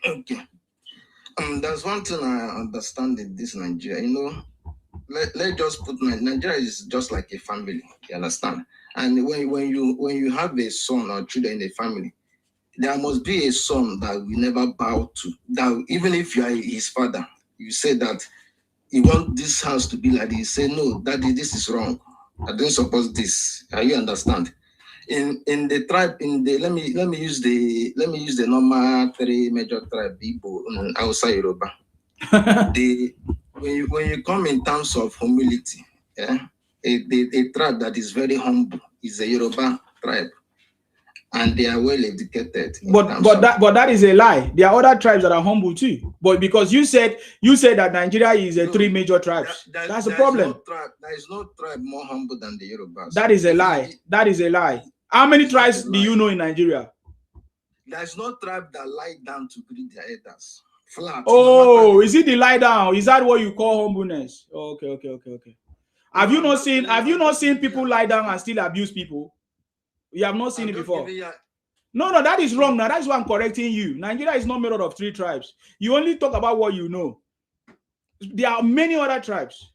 There's one thing I understand in this Nigeria. Let's just put Nigeria is just like a family. You understand? And when you have a son or children in a family, there must be a son that will never bow to. That even if you are his father, you say that you want this house to be like this. You say, no, Daddy, this is wrong. I don't support this. You understand? In the tribe, let me use the normal 3 major tribe, Igbo, outside Yoruba. When you come in terms of humility, yeah, a tribe that is very humble is the Yoruba tribe, and they are well educated. But that is a lie. There are other tribes that are humble too. But because you said that Nigeria is three major tribes, that's the problem. There is no tribe more humble than the Yorubas. That is a lie. That is a lie. How many tribes do you know in Nigeria? There is no tribe that lie down to greet their elders. Flat. Oh, is it the lie down? Is that what you call humbleness? Okay. Have you not seen people lie down and still abuse people? You have not seen it before. No, that is wrong. Now that's why I'm correcting you. Nigeria is not made out of three tribes. You only talk about what you know. There are many other tribes.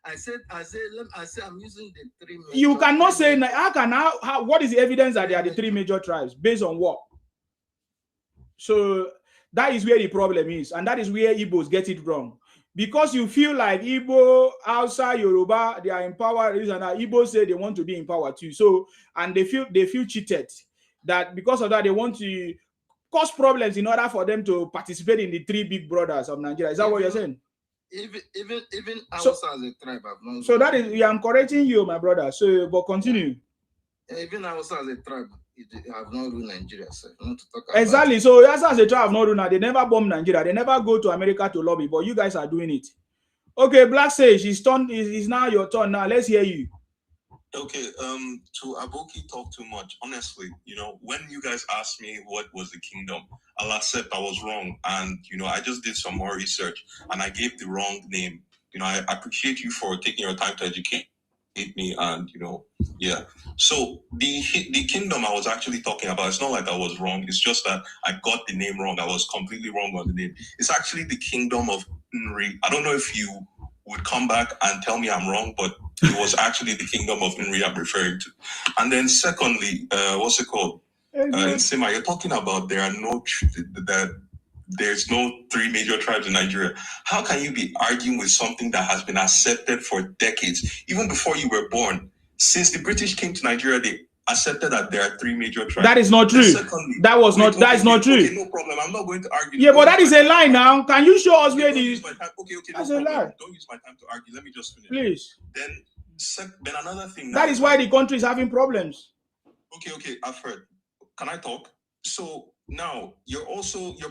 I said I'm using the three major. You cannot say how what is the evidence that they are the three major tribes? Based on what? So that is where the problem is, and that is where Igbos get it wrong. Because you feel like Igbo, Hausa, Yoruba, they are in power, and Igbos say they want to be in power too. So, and they feel cheated. That because of that, they want to cause problems in order for them to participate in the three big brothers of Nigeria. Is that what you're saying? Even Hausa as a tribe have not. So that is, I'm correcting you, my brother. So, but continue. Even Hausa as a tribe have not ruled Nigeria, sir. Not to talk about exactly. it. So Hausa as a tribe have not ruled. They never bomb Nigeria. They never go to America to lobby. But you guys are doing it. Okay, Black Sage, it's now your turn. Now let's hear you. Okay, to Aboki talk too much. Honestly, when you guys asked me what was the kingdom, I'll accept I was wrong. And, I just did some more research and I gave the wrong name. I appreciate you for taking your time to educate me and, yeah. So the kingdom I was actually talking about, it's not like I was wrong. It's just that I got the name wrong. I was completely wrong on the name. It's actually the kingdom of Nri. I don't know if you would come back and tell me I'm wrong, but it was actually the kingdom of Nri I'm referring to. And then secondly, what's it called? In Sima, you're talking about there's no three major tribes in Nigeria. How can you be arguing with something that has been accepted for decades, even before you were born? Since the British came to Nigeria, they accepted that there are three major tribes. That is not true. Secondly, that is not true. Okay, no problem. I'm not going to argue. Yeah, but that is a lie now. Can you show us where the... Okay, that's no a lie. Don't use my time to argue. Let me just finish. Please. Then another thing. That is why the country is having problems. Okay, I've heard. Can I talk? So now your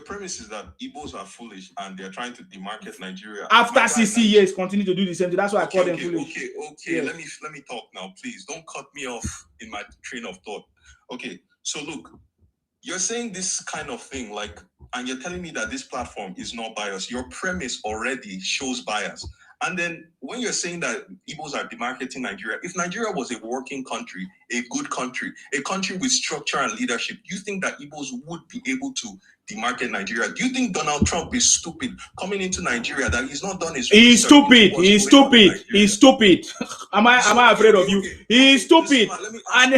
premise is that Igbos are foolish and they're trying to demarket Nigeria. After 60 years, continue to do the same thing. That's why I call them foolish. Okay. Yes. Let me talk now, please. Don't cut me off in my train of thought. Okay, so look, you're saying this kind of thing, and you're telling me that this platform is not biased. Your premise already shows bias. And then when you're saying that Igbos are demarketing Nigeria, if Nigeria was a working country, a good country, a country with structure and leadership, do you think that Igbos would be able to demarket Nigeria? Do you think Donald Trump is stupid coming into Nigeria, that he's not done his research? He's stupid. He's stupid. He's stupid. Am I afraid of you? He is stupid. And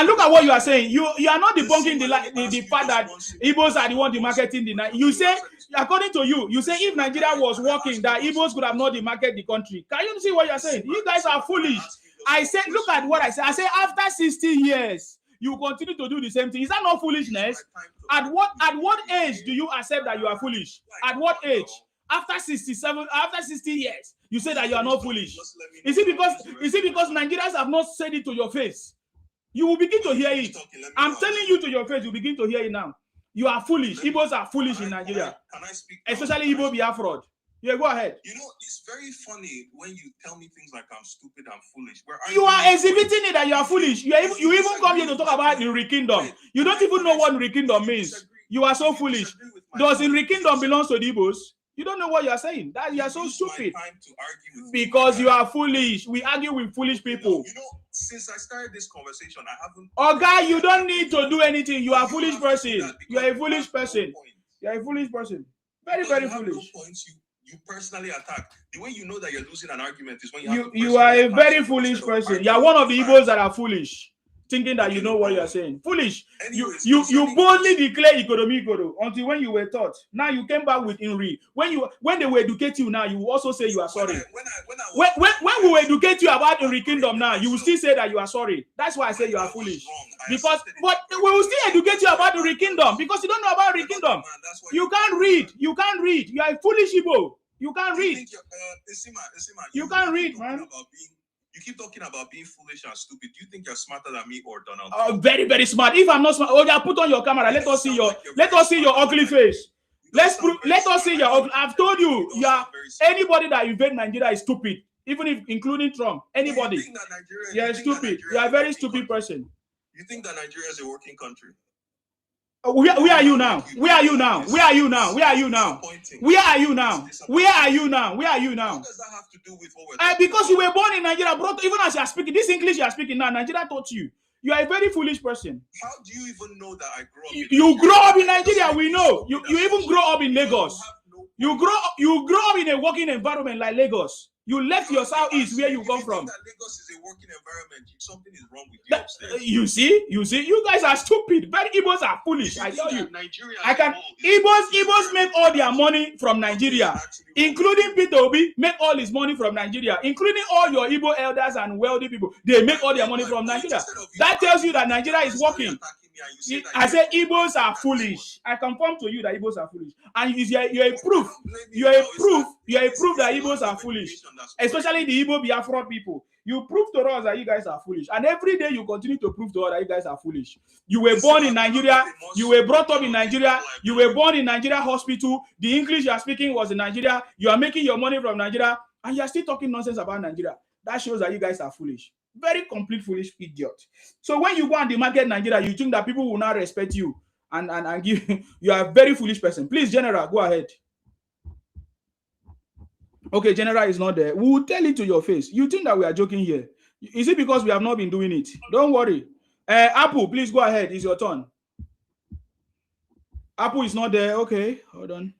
look at what you are saying. You are not debunking the fact that Igbos are the one demarketing the Nigeria. You say, according to you say if Nigeria was working, that Igbos could have not demarketed the country. Can you see what you are saying? You guys are foolish. I said, look at what I said. I said after 60 years, you continue to do the same thing. Is that not foolishness? At what age do you accept that you are foolish? At what age? After 67, after 60 years, you say that you are not foolish. Is it because Nigerians have not said it to your face? You will begin to hear it. I'm telling you to your face, you begin to hear it now. You are foolish. Igbos are foolish in Nigeria. Can I speak? Especially Igbo Biafra. Yeah, go ahead. It's very funny when you tell me things like I'm stupid and foolish. You are exhibiting it that you are foolish. You even come here to talk about the Nri Kingdom. You don't even know what Nri Kingdom means. You are so foolish. Does the Nri Kingdom belong to the Igbos? You don't know what you are saying. That you are so stupid. Because you are foolish. We argue with foolish people. Since I started this conversation, I haven't. Oh, guy, you don't need to do anything. You are a foolish person. You are a foolish person. You are a foolish person. Very, very foolish. You personally attack. The way you know that you're losing an argument is when you are a very foolish person. You are one of the Igbos that are foolish, thinking that you know what you are saying. Foolish. You boldly declare Ikodomi Ikodo until when you were taught. Now you came back with Nri. When they will educate you now, you will also say you are sorry. When we will educate you about Nri Kingdom now, you will still say that you are sorry. That's why I say you are foolish. But we will still educate you about Nri Kingdom because you don't know about Nri Kingdom. You can't read. You can't read. You are a foolish Igbo. You can't read. You can't read, man. You keep talking about being foolish and stupid. Do you think you're smarter than me or Donald Trump? Very, very smart. If I'm not smart, oh yeah, put on your camera. Let us see your ugly face. Let us see your ugly. I've told you, anybody that invade Nigeria is stupid. Even if including Trump. Anybody. You're stupid. You are a very stupid person. You think that Nigeria is a working country? Where are you now? Where are you now? Where are you now? Where are you now? Where are you now? Where are you now? Where are you now? What does that have to do with what we're talking because you were born in Nigeria, bro. Even as you are speaking, this English you are speaking now, Nigeria taught you. You are a very foolish person. How do you even know that I grew up in You grow up in Nigeria, we know. You even grow up in Lagos. You grow up in a working environment like Lagos. You left your southeast where you come from. Lagos is a working environment. Something is wrong with you upstairs. You see, you guys are stupid. Very Igbos are foolish. I tell you. Igbos make all their money from Nigeria, including Peter Obi, make all his money from Nigeria, including all your Igbo elders and wealthy people. They make all their money from Nigeria. That tells you that Nigeria is working. I say Igbos are foolish. I confirm to you that Igbos are foolish, and you're a proof. You're a proof that Igbos are foolish, especially the Igbo Biafra people. You prove to us that you guys are foolish, and every day you continue to prove to us that you guys are foolish. You were born in Nigeria. You were brought up in Nigeria. You were born in Nigeria hospital. The English you are speaking was in Nigeria. You are making your money from Nigeria, and you are still talking nonsense about Nigeria. That shows that you guys are foolish. Very complete foolish idiot. So when you go on the market Nigeria, you think that people will not respect you and give you are a very foolish person. Please, General, go ahead. Okay, General is not there. We will tell it to your face. You think that we are joking here? Is it because we have not been doing it? Don't worry. Apple, please go ahead. It's your turn. Apple is not there. Okay, hold on.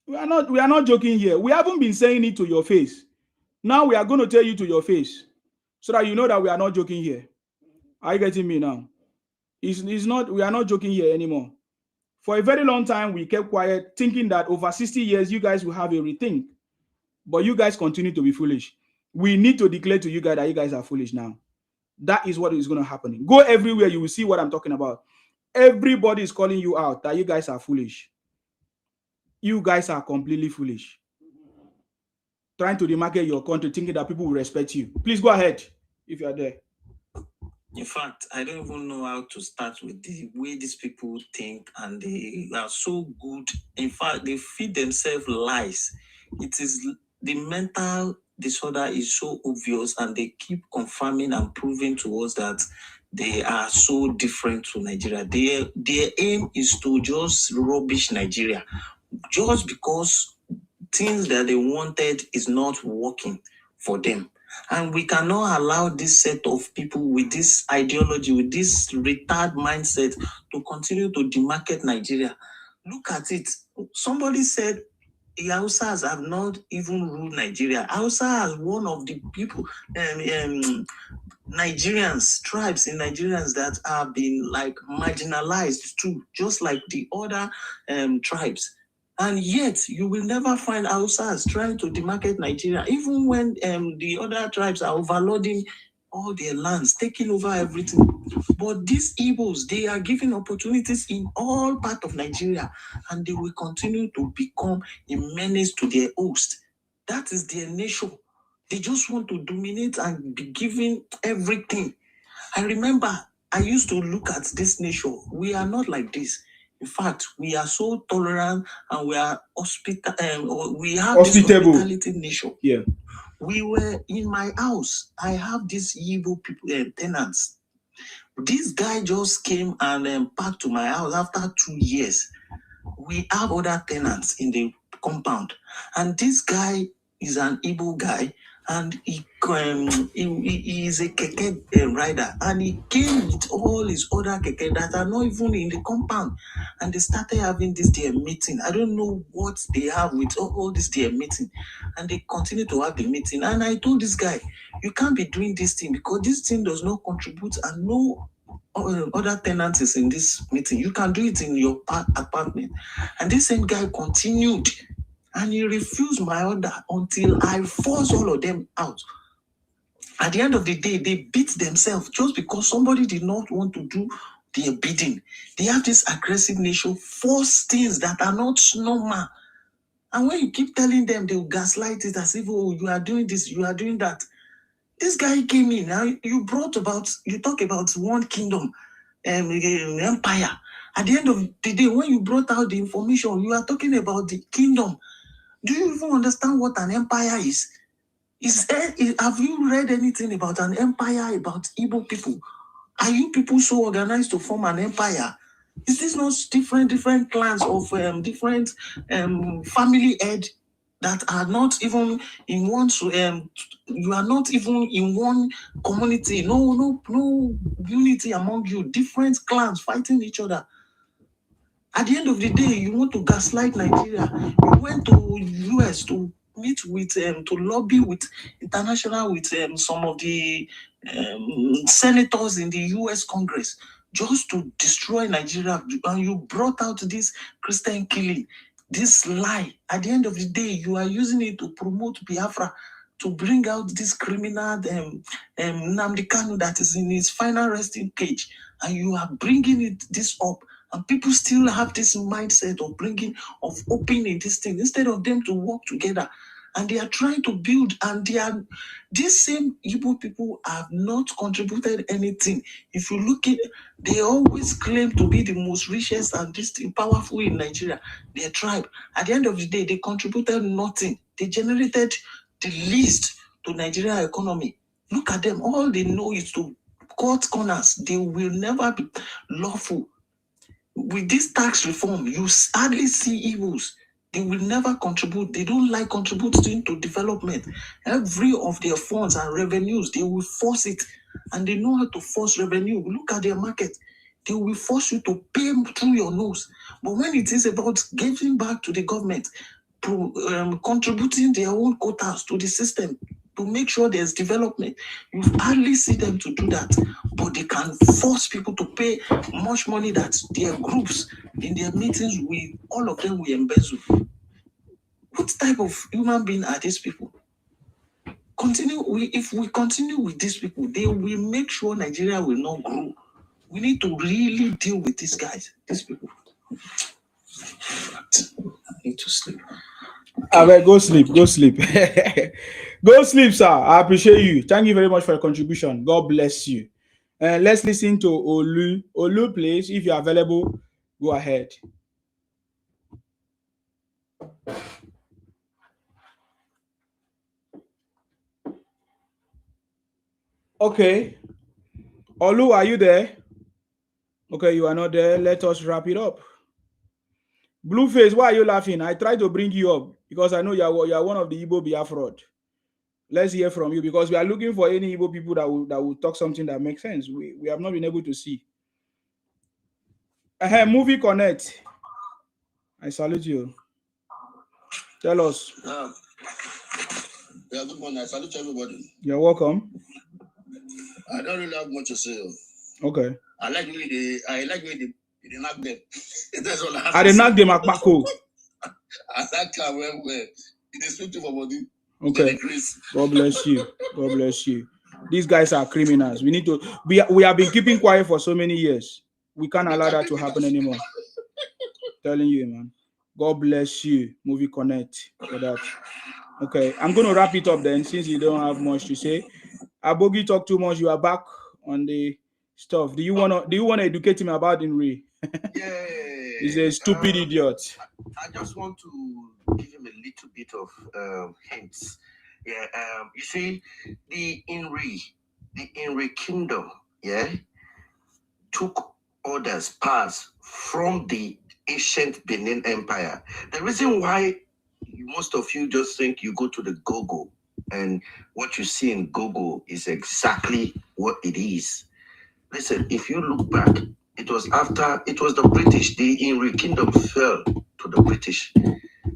We are not joking here. We haven't been saying it to your face. Now we are going to tell you to your face so that you know that we are not joking here. Are you getting me now? We are not joking here anymore. For a very long time, we kept quiet, thinking that over 60 years, you guys will have a rethink. But you guys continue to be foolish. We need to declare to you guys that you guys are foolish now. That is what is going to happen. Go everywhere, you will see what I'm talking about. Everybody is calling you out that you guys are foolish. You guys are completely foolish. Trying to demarket your country, thinking that people will respect you. Please go ahead if you are there. In fact, I don't even know how to start with the way these people think, and they are so good. In fact, they feed themselves lies. It is the mental disorder is so obvious, and they keep confirming and proving to us that they are so different to Nigeria. Their aim is to just rubbish Nigeria, just because things that they wanted is not working for them. And we cannot allow this set of people with this ideology, with this retarded mindset to continue to demarket Nigeria. Look at it. Somebody said the Hausas have not even ruled Nigeria. Hausa is one of the people, Nigerians, tribes in Nigerians that have been like marginalized too, just like the other tribes. And yet, you will never find Hausas trying to demarket Nigeria, even when the other tribes are overloading all their lands, taking over everything. But these Igbos, they are given opportunities in all parts of Nigeria, and they will continue to become a menace to their host. That is their nature. They just want to dominate and be given everything. I remember, I used to look at this nation. We are not like this. In fact, we are so tolerant and we are we have this hospitality nation. Yeah. We were in my house. I have these Igbo people, tenants. This guy just came and packed to my house after 2 years. We have other tenants in the compound, and this guy is an Igbo guy, and he is a keke rider, and he came with all his other keke that are not even in the compound, and they started having this their meeting. I don't know what they have with all this their meeting, and they continue to have the meeting. And I told this guy, you can't be doing this thing because this thing does not contribute, and no other tenants is in this meeting. You can do it in your apartment. And this same guy continued, and he refused my order until I forced all of them out. At the end of the day, they beat themselves just because somebody did not want to do their bidding. They have this aggressive nature, force things that are not normal. And when you keep telling them, they will gaslight it as if, oh, you are doing this, you are doing that. This guy came in, now you talk about one kingdom, empire. At the end of the day, when you brought out the information, you are talking about the kingdom. Do you even understand what an empire is? Have you read anything about an empire, about Igbo people? Are you people so organized to form an empire? Is this not different clans of different family head that are not even in one? You are not even in one community. No unity among you. Different clans fighting each other. At the end of the day, you want to gaslight Nigeria. You went to US to meet with to lobby with some of the senators in the US Congress just to destroy Nigeria, and you brought out this Christian killing, this lie. At the end of the day, you are using it to promote Biafra, to bring out this criminal Nnamdi Kanu that is in his final resting cage, and you are bringing this up. And people still have this mindset of opening this thing instead of them to work together. And they are trying to build, and these same Igbo people have not contributed anything. If you look at, they always claim to be the most richest and powerful in Nigeria, their tribe. At the end of the day, they contributed nothing. They generated the least to Nigeria economy. Look at them. All they know is to cut corners. They will never be lawful. With this tax reform, you hardly see evils. They will never contribute. They don't like contributing to development. Every of their funds and revenues, they will force it. And they know how to force revenue. Look at their market. They will force you to pay through your nose. But when it is about giving back to the government, contributing their own quotas to the system, to make sure there's development, you hardly see them to do that. But they can force people to pay much money that their groups in their meetings, all of them will embezzle. What type of human being are these people? If we continue with these people, they will make sure Nigeria will not grow. We need to really deal with these guys, these people. I need to sleep. Go sleep. Go sleep, sir. I appreciate you. Thank you very much for your contribution. God bless you. Let's listen to Olu. Olu, please, if you're available, go ahead. Okay. Olu, are you there? Okay, you are not there. Let us wrap it up. Blueface, why are you laughing? I tried to bring you up because I know you are one of the Igbo Biafra. Let's hear from you, because we are looking for any Igbo people that will talk something that makes sense. We have not been able to see. Movie Connect. I salute you. Tell us. Yeah, good morning. I salute everybody. You're welcome. I don't really have much to say. Okay. I like the way they knock them. That's all I have I to say. knock them at Bako. I like how well it is sweet for body. Okay. God bless you. God bless you. These guys are criminals. We need to. We have been keeping quiet for so many years. We can't allow that to happen anymore. Telling you, man. God bless you. Movie Connect for that. Okay, I'm going to wrap it up then, since you don't have much to say. Abogi talk too much. You are back on the stuff. Do you want to educate him about Inri? Yeah. He's a stupid idiot. I just want to give him a little bit of hints. Yeah. You see, the Inri kingdom, yeah, took orders passed from the ancient Benin Empire. The reason why most of you just think you go to the Gogo and what you see in Gogo is exactly what it is. Listen, if you look back, it was the British, the Inri kingdom fell to the British.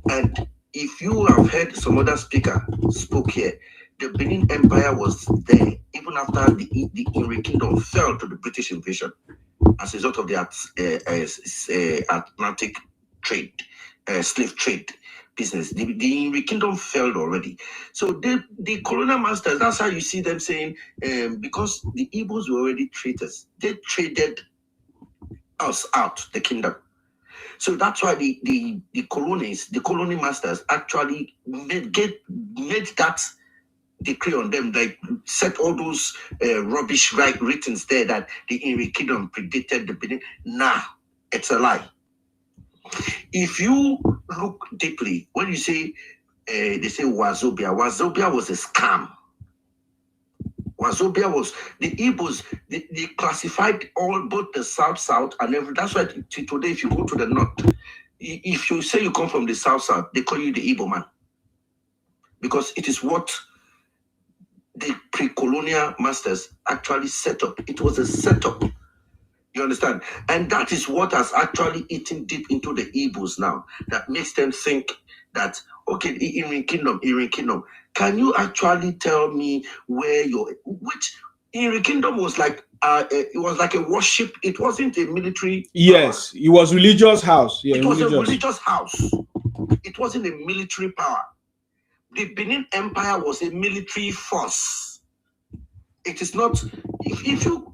And if you have heard some other speaker spoke here, the Benin Empire was there even after the Inri kingdom fell to the British invasion as a result of the Atlantic trade, slave trade business. The Inri kingdom failed already. So the colonial masters, that's how you see them saying, because the Igbos were already traitors, they traded us out, the kingdom. So that's why the colonies, the colony masters actually made that decree on them, like set all those rubbish writings there that the Inri Kingdom predated the Benin. Nah, it's a lie. If you look deeply, when you say they say Wazobia was a scam. Wazobia was the Igbos. They classified both the south and everything. That's why today, if you go to the north, if you say you come from the south, they call you the Igbo man, because it is what the pre-colonial masters actually set up. It was a setup. You understand? And that is what has actually eaten deep into the Igbos now. That makes them think that, okay, Irin Kingdom. Can you actually tell me where which Irin Kingdom was like? It was like a worship. It wasn't a military. Yes, it was religious house. Yeah, it was a religious house. It wasn't a military power. The Benin Empire was a military force. It is not. If you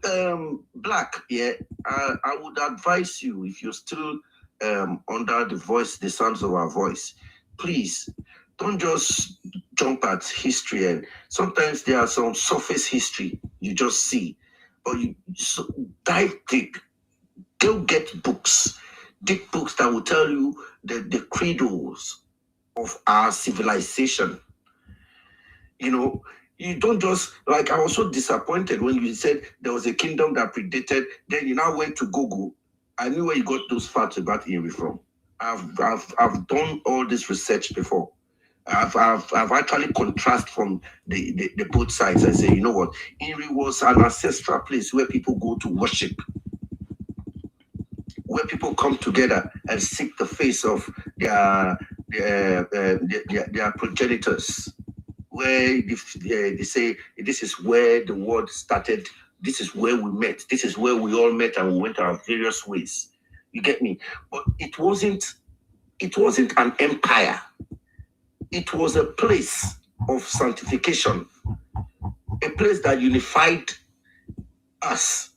black, I would advise you, if you're still under the sounds of our voice, please don't just jump at history. And sometimes there are some surface history you just see, but you dive deep. Go get books, deep books that will tell you the credos of our civilization. You know, you don't just, like, I was so disappointed when you said there was a kingdom that predated, then you now went to Google. I knew where you got those facts about Inri from. I've done all this research before. I've actually contrast from the both sides. I say, you know what, Inri was an ancestral place where people go to worship, where people come together and seek the face of their progenitors. Where they say this is where the world started, this is where we met, this is where we all met and we went our various ways. You get me? But it wasn't an empire. It was a place of sanctification, a place that unified us,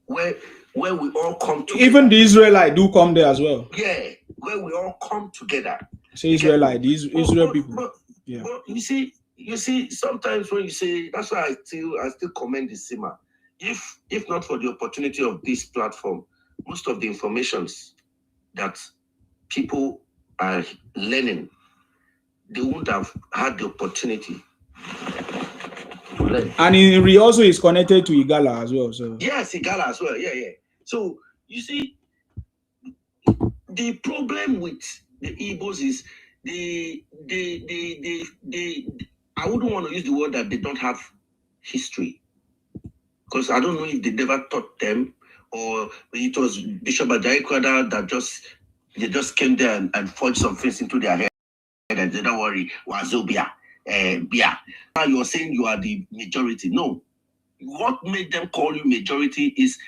where we all come together. Even the Israelites do come there as well. Yeah, where we all come together. Say Israelite, these Israel people. But you see, sometimes when you say, that's why I still commend the SIMA. If not for the opportunity of this platform, most of the informations that people are learning, they wouldn't have had the opportunity to learn. And Inri also is connected to Igala as well. So yes, Igala as well. Yeah. So you see, the problem with the Igbos is I wouldn't want to use the word that they don't have history, because I don't know if they never taught them, or it was Bishop Ajayi Kwada that they just came there and forged some things into their head and said, don't worry, Wazobia, Bia. Now you're saying you are the majority. No. What made them call you majority is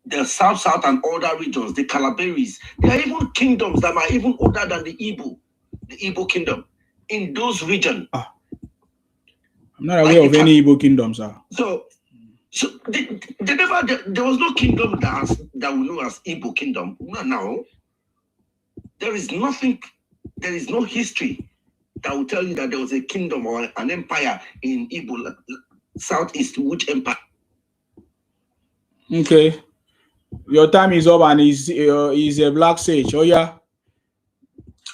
the South and other regions, the Calabaris. There are even kingdoms that are even older than the Igbo kingdom in those regions. I'm not aware of any Igbo kingdoms, sir. So there was no kingdom that we know as Igbo kingdom. No. There is nothing, there is no history that will tell you that there was a kingdom or an empire in Igbo Southeast. Which empire? Okay. Your time is up, and is a black sage. Oh yeah.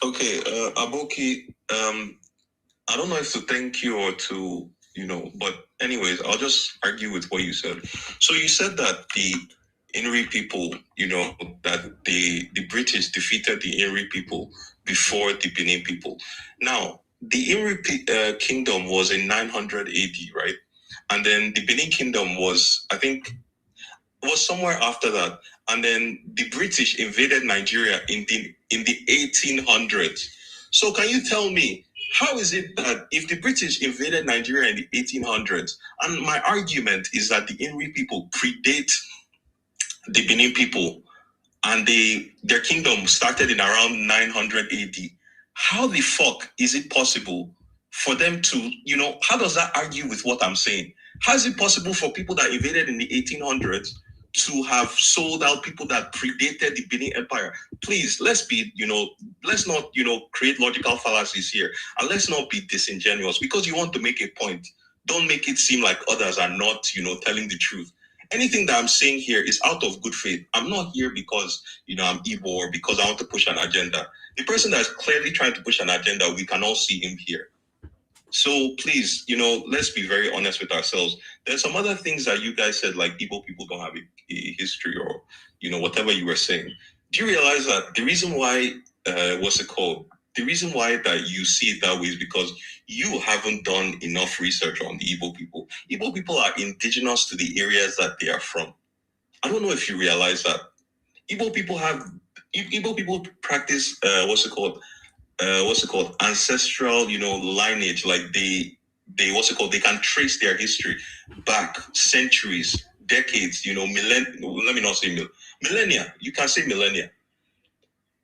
Okay, Aboki, I don't know if to thank you or to, but anyways, I'll just argue with what you said. So you said that the Inri people, that the British defeated the Inri people before the Benin people. Now, the Inri kingdom was in 900 AD, right? And then the Benin kingdom was, I think, was somewhere after that. And then the British invaded Nigeria in the 1800s. So can you tell me, how is it that if the British invaded Nigeria in the 1800s, and my argument is that the Inri people predate the Benin people, and their kingdom started in around 900 AD, how the fuck is it possible for them to, how does that argue with what I'm saying? How is it possible for people that invaded in the 1800s to have sold out people that predated the Benin Empire. Please, let's not, create logical fallacies here. And let's not be disingenuous. Because you want to make a point, don't make it seem like others are not, telling the truth. Anything that I'm saying here is out of good faith. I'm not here because, I'm Igbo or because I want to push an agenda. The person that's clearly trying to push an agenda, we can all see him here. So please, let's be very honest with ourselves. There's some other things that you guys said, like Igbo people don't have a history or, whatever you were saying. Do you realize that the reason why, The reason why that you see it that way is because you haven't done enough research on the Igbo people. Igbo people are indigenous to the areas that they are from. I don't know if you realize that. Igbo people practice, ancestral, lineage. Like they can trace their history back centuries, decades, let me not say millennia. You can say millennia.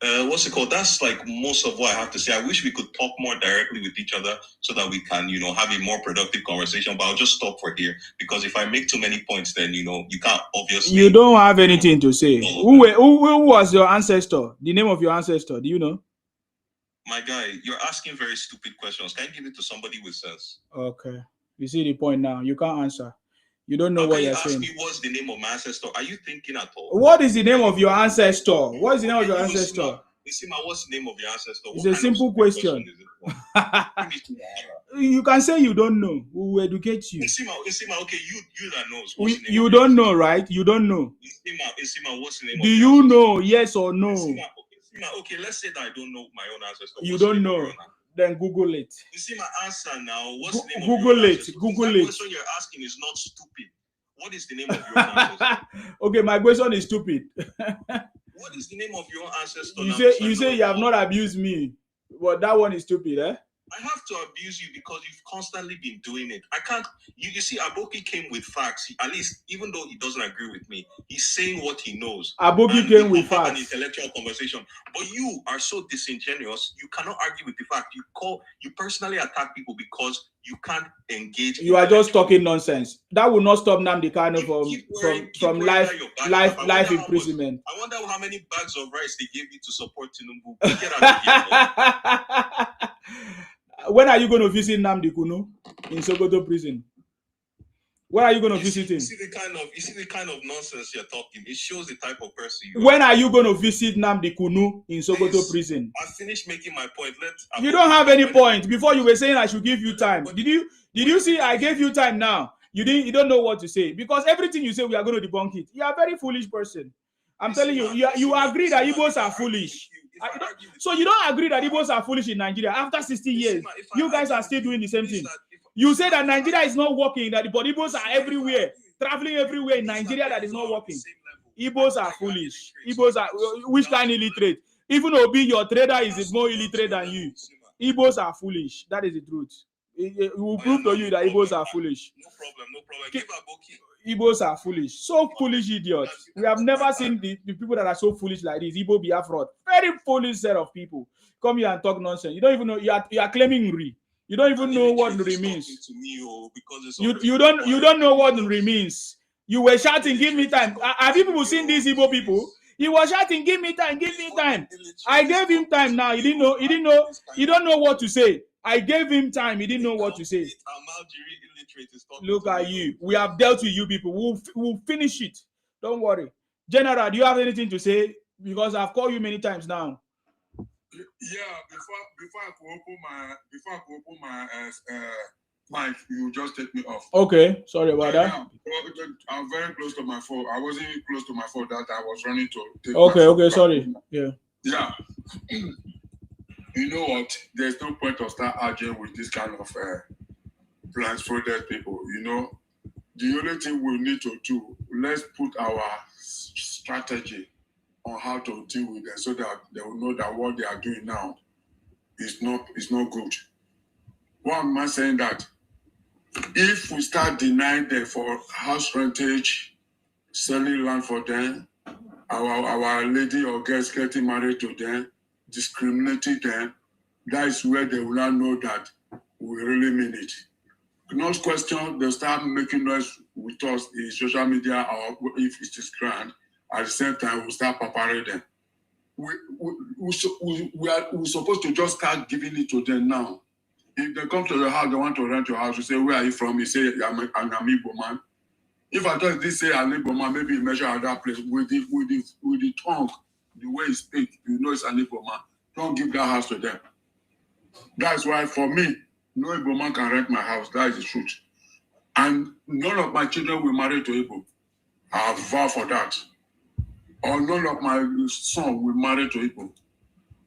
That's like most of what I have to say. I wish we could talk more directly with each other so that we can, have a more productive conversation. But I'll just stop for here because if I make too many points, then you can't obviously. You don't have anything to say. Who was your ancestor? The name of your ancestor? Do you know? My guy, you're asking very stupid questions. Can you give it to somebody with sense? Okay. You see the point now. You can't answer. You don't know what you're saying. Me what's the name of my ancestor? Are you thinking at all? What is the name of your ancestor? What is the name of your ancestor? Isima, what's the name of your ancestor? It's a simple question. You can say you don't know. We will educate you. Isima, okay, you that knows. You don't know, right? You don't know. Isima, what's the name Do you know? Yes or no? Isima, okay, let's say that I don't know my own ancestor. You don't know. Then Google it. You see my answer now. What's the name Google of your it. ancestor? Google that it. question you're asking is not stupid. What is the name of your ancestor? Okay, my question is stupid. What is the name of your ancestor? You say you have not abused me, but that one is stupid, eh? I have to abuse you because you've constantly been doing it. I can't. You see, Aboki came with facts. At least, even though he doesn't agree with me, he's saying what he knows. Aboki came with facts. An intellectual conversation, but you are so disingenuous. You cannot argue with the fact. You personally attack people because you can't engage. You are just talking nonsense. That will not stop Nnamdi Kanu from life imprisonment. I wonder how many bags of rice they gave you to support Tinubu. Get out of here. When are you going to visit Nnamdi Kanu in Sokoto prison? When are you going to visit him? You see the kind of nonsense you're talking. It shows the type of person you are. When are you going to visit Nnamdi Kanu in Sokoto prison? I finished making my point. You don't have any point. Before you were saying I should give you time. Did you see I gave you time now? You don't know what to say because everything you say we are going to debunk it. You are a very foolish person. I'm telling you, you agree that Igbos are foolish. So you don't agree that Igbos are foolish in Nigeria after 60 years. You guys are still doing the same thing. You say that Nigeria is not working, that the Igbos are everywhere, traveling everywhere in Nigeria that is not working. Igbos are foolish. Igbos are, which kind of illiterate? Even Obi, your trader is more illiterate than you. Igbos are foolish. That is the truth. It will prove to you that Igbos are foolish. No problem. Igbos are foolish. So foolish idiots. We have never seen the people that are so foolish like this. Igbo Biafra. Very foolish set of people. Come here and talk nonsense. You don't even know. You are claiming Nri. You don't even know what Nri means. You don't know what Nri means. You were shouting, give me time. Have you people seen these Igbo people? He was shouting, give me time, give me time. I gave him time now. He didn't know. He don't know what to say. I gave him time. He didn't know what to say. Look at you. We have dealt with you people. We'll finish it. Don't worry. General, do you have anything to say? Because I've called you many times now. Yeah, before I could open my mic, you just take me off. Okay, sorry about that. Yeah, I'm very close to my phone. I wasn't even close to my phone that I was running to take Okay, sorry. Yeah. Yeah. You know what? There's no point of start arguing with this kind of blindfolded people. You know, the only thing we need to do, let's put our strategy on how to deal with them so that they will know that what they are doing now is not good. Why am I saying that? If we start denying them for house rentage, selling land for them, our lady or girls getting married to them, discriminating them, that is where they will not know that we really mean it. Not question, they start making noise with us in social media, or if it is grand. At the same time, we start preparing them. We're supposed to just start giving it to them now. If they come to your house, they want to rent your house, you say, where are you from? You say, I'm an Igbo man. If I thought this say an Igbo man, maybe you measure at that place with the tongue, the way he speaks, you know it's an Igbo man. Don't give that house to them. That's why for me, no Igbo man can rent my house. That is the truth. And none of my children will marry to Igbo. I vow for that. Or none of my son will marry to Igbo.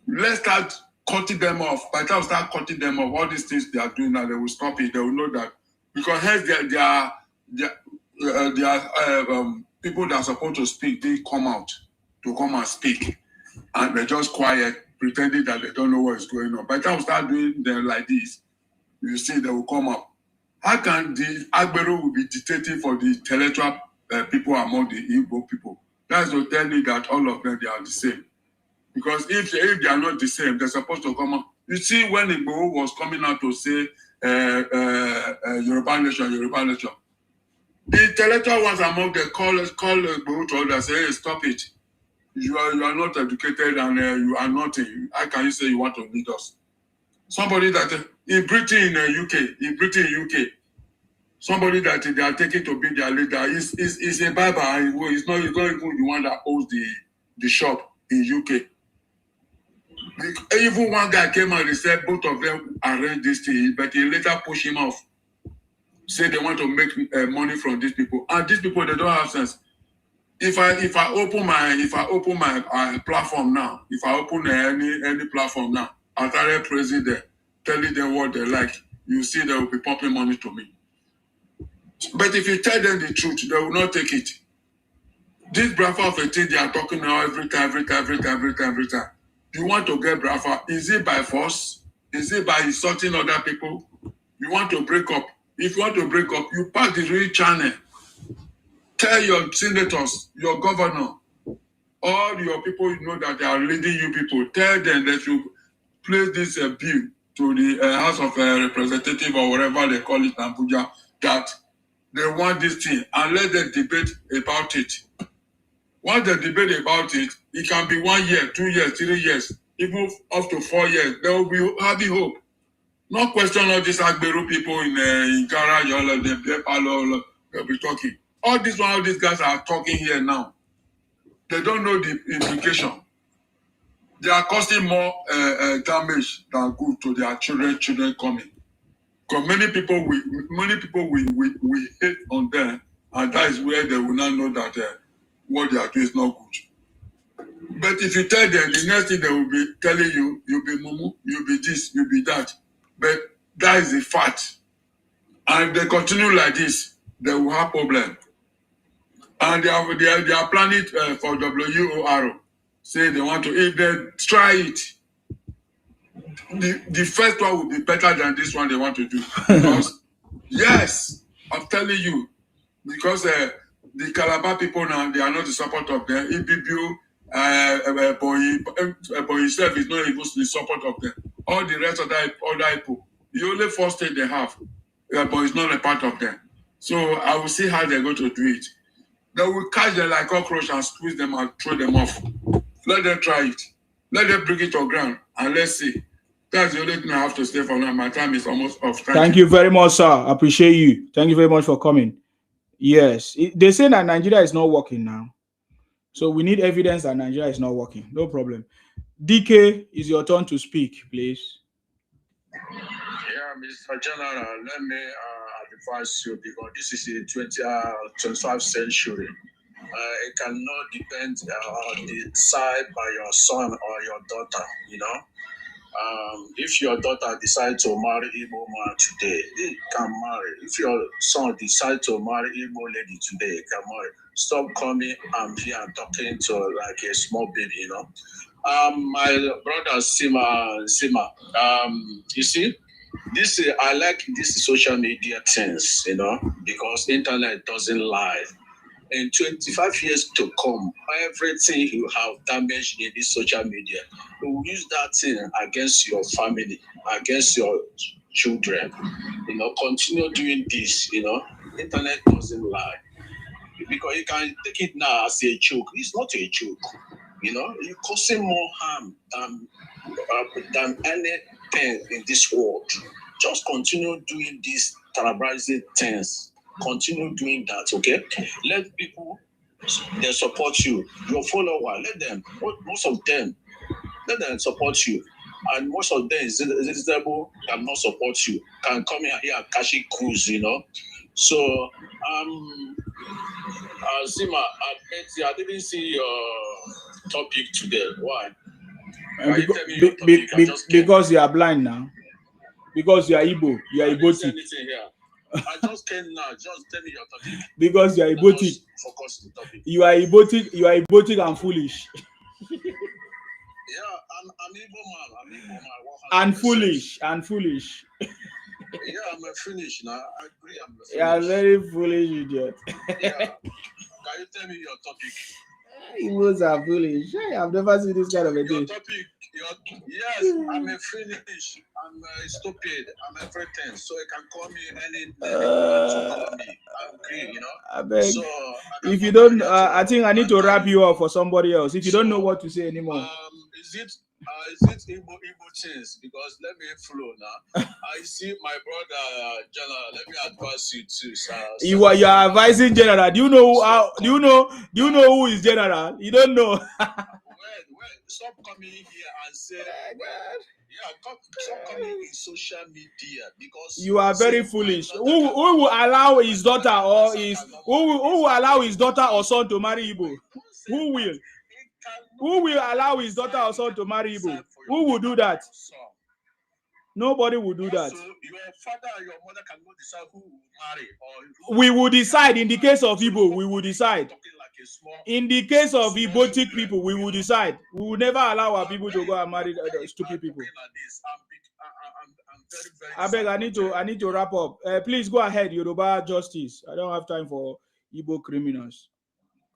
Let's start cutting them off. By the time we start cutting them off, all these things they are doing now, they will stop it. They will know that. Because hence they are people that are supposed to speak, they come out to come and speak. And they're just quiet, pretending that they don't know what is going on. By the time we start doing them like this, you see they will come up. How can the Agbero will be dictating for the intellectual people among the Igbo people? That's to tell me that all of them, they are the same. Because if they are not the same, they're supposed to come up. You see, when Igbo was coming out to say Yoruba nation, the intellectual ones among them call Igbo to others, say, hey, stop it. You are not educated and you are nothing. How can you say you want to lead us? Somebody that in Britain, UK, somebody that they are taking to be their leader is a barber. He's not even the one that owns the shop in UK. Even one guy came and he said both of them arranged this thing, but he later pushed him off. Say they want to make money from these people, and these people, they don't have sense. If I open my platform now, if I open any platform now, I started praising them, telling them what they like, you see they will be pumping money to me. But if you tell them the truth, they will not take it. This Biafra of a thing they are talking now every time. You want to get Biafra? Is it by force? Is it by insulting other people? You want to break up? If you want to break up, you pass the real channel. Tell your senators, your governor, all your people you know that they are leading you people, tell them that you place this bill to the House of Representatives or whatever they call it in Abuja, that they want this thing, and let them debate about it. Once they debate about it, it can be 1 year, 2 years, 3 years, even up to 4 years. They will be having hope. No question all these Agberu people in garage, all of them, they'll be talking. All these guys are talking here now. They don't know the implication. They are causing more damage than good to their children coming. Because many people will hate on them, and that is where they will not know that what they are doing is not good. But if you tell them, the next thing they will be telling you, you'll be mumu, you'll be this, you'll be that. But that is the fact. And if they continue like this, they will have problem. And they are planning for WOR. Say they want to, if they try it, the first one will be better than this one they want to do. Because, yes, I'm telling you, because the Calabar people now, they are not the support of them. Ibibu, Boy himself is not even the support of them. All the rest of the other people, the only first thing they have, but it's not a part of them. So I will see how they're going to do it. They will catch them like cockroach and squeeze them and throw them off. Let them try it. Let them bring it to ground and let's see. That's the only thing I have to say for now. My time is almost off. Thank you very much, sir. I appreciate you. Thank you very much for coming. Yes, they say that Nigeria is not working now. So we need evidence that Nigeria is not working. No problem. DK, is your turn to speak, please. Yeah, Mr. General, let me advise you, because this is the 21st century. It cannot depend on the side by your son or your daughter, you know. If your daughter decides to marry Igbo man today, he can marry. If your son decides to marry Igbo lady today, he can marry. Stop coming here and talking to like a small baby, you know. My brother Sima, you see, this I like this social media things, you know, because internet doesn't lie. In 25 years to come, everything you have damaged in this social media, you will use that thing against your family, against your children. Continue doing this. Internet doesn't lie. Because you can take it now as a joke. It's not a joke. You're causing more harm than anything in this world. Just continue doing these terrorizing things. Continue doing that, okay? Let people, they support you. Your follower, let them, most of them, let them support you. And most of them, Zizabo cannot support you. Can come here and cash it cruise, So, Zima, I didn't see your topic today. Why? Because you are blind now. Because you are Igbo. You are Igbo. I just came now. Just tell me your topic. Because you are Igbo. Focus the topic. You are Igbo. You are Igbo and foolish. Yeah, I'm Igbo man. And foolish. And foolish. Yeah, I'm a foolish now. I agree. I'm a foolish. You are very foolish, idiot. Yeah. Can you tell me your topic? Igbos are foolish. I've never seen this kind of a thing. Your topic. Yes, I'm a foolish. I'm stupid. I'm everything. So you can call me any name you want to call me. I agree, I beg. So if you don't, I think I need to wrap you up for somebody else. If you don't know what to say anymore. Is it Igbo things? Because let me flow now. I see my brother General. Let me advise you too, sir. You are advising General. Do you know who is General? You don't know. Well, stop coming here and say, stop coming in social media because you are very foolish. Who will allow his daughter or who will allow his daughter or son to marry Igbo? Who will? Who will allow his daughter or son to marry Igbo? Who will do that? Nobody will do that. So your father and your mother cannot decide who will marry we will decide. In the case of Igbo, we will decide. In the case of Igbotic people, we will decide. We will never allow our people to go and marry stupid people. I beg, I need to wrap up. Please go ahead, Yoruba Justice. I don't have time for Igbo criminals.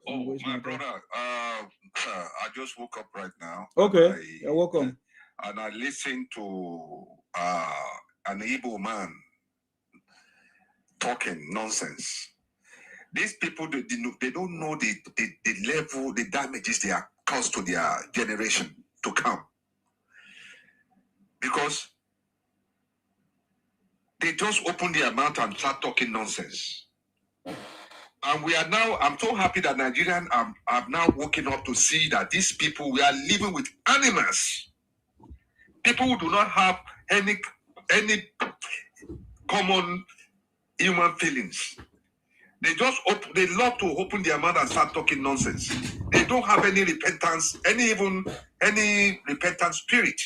Oh, my brother, I just woke up right now. Okay, you're welcome. And I listened to an Igbo man talking nonsense. These people, they don't know the level, the damages they are caused to their generation to come. Because they just open their mouth and start talking nonsense. And we are now, I'm so happy that Nigerians have now woken up to see that these people, we are living with animals. People who do not have any common human feelings. They love to open their mouth and start talking nonsense. They don't have any repentance, any repentant spirit.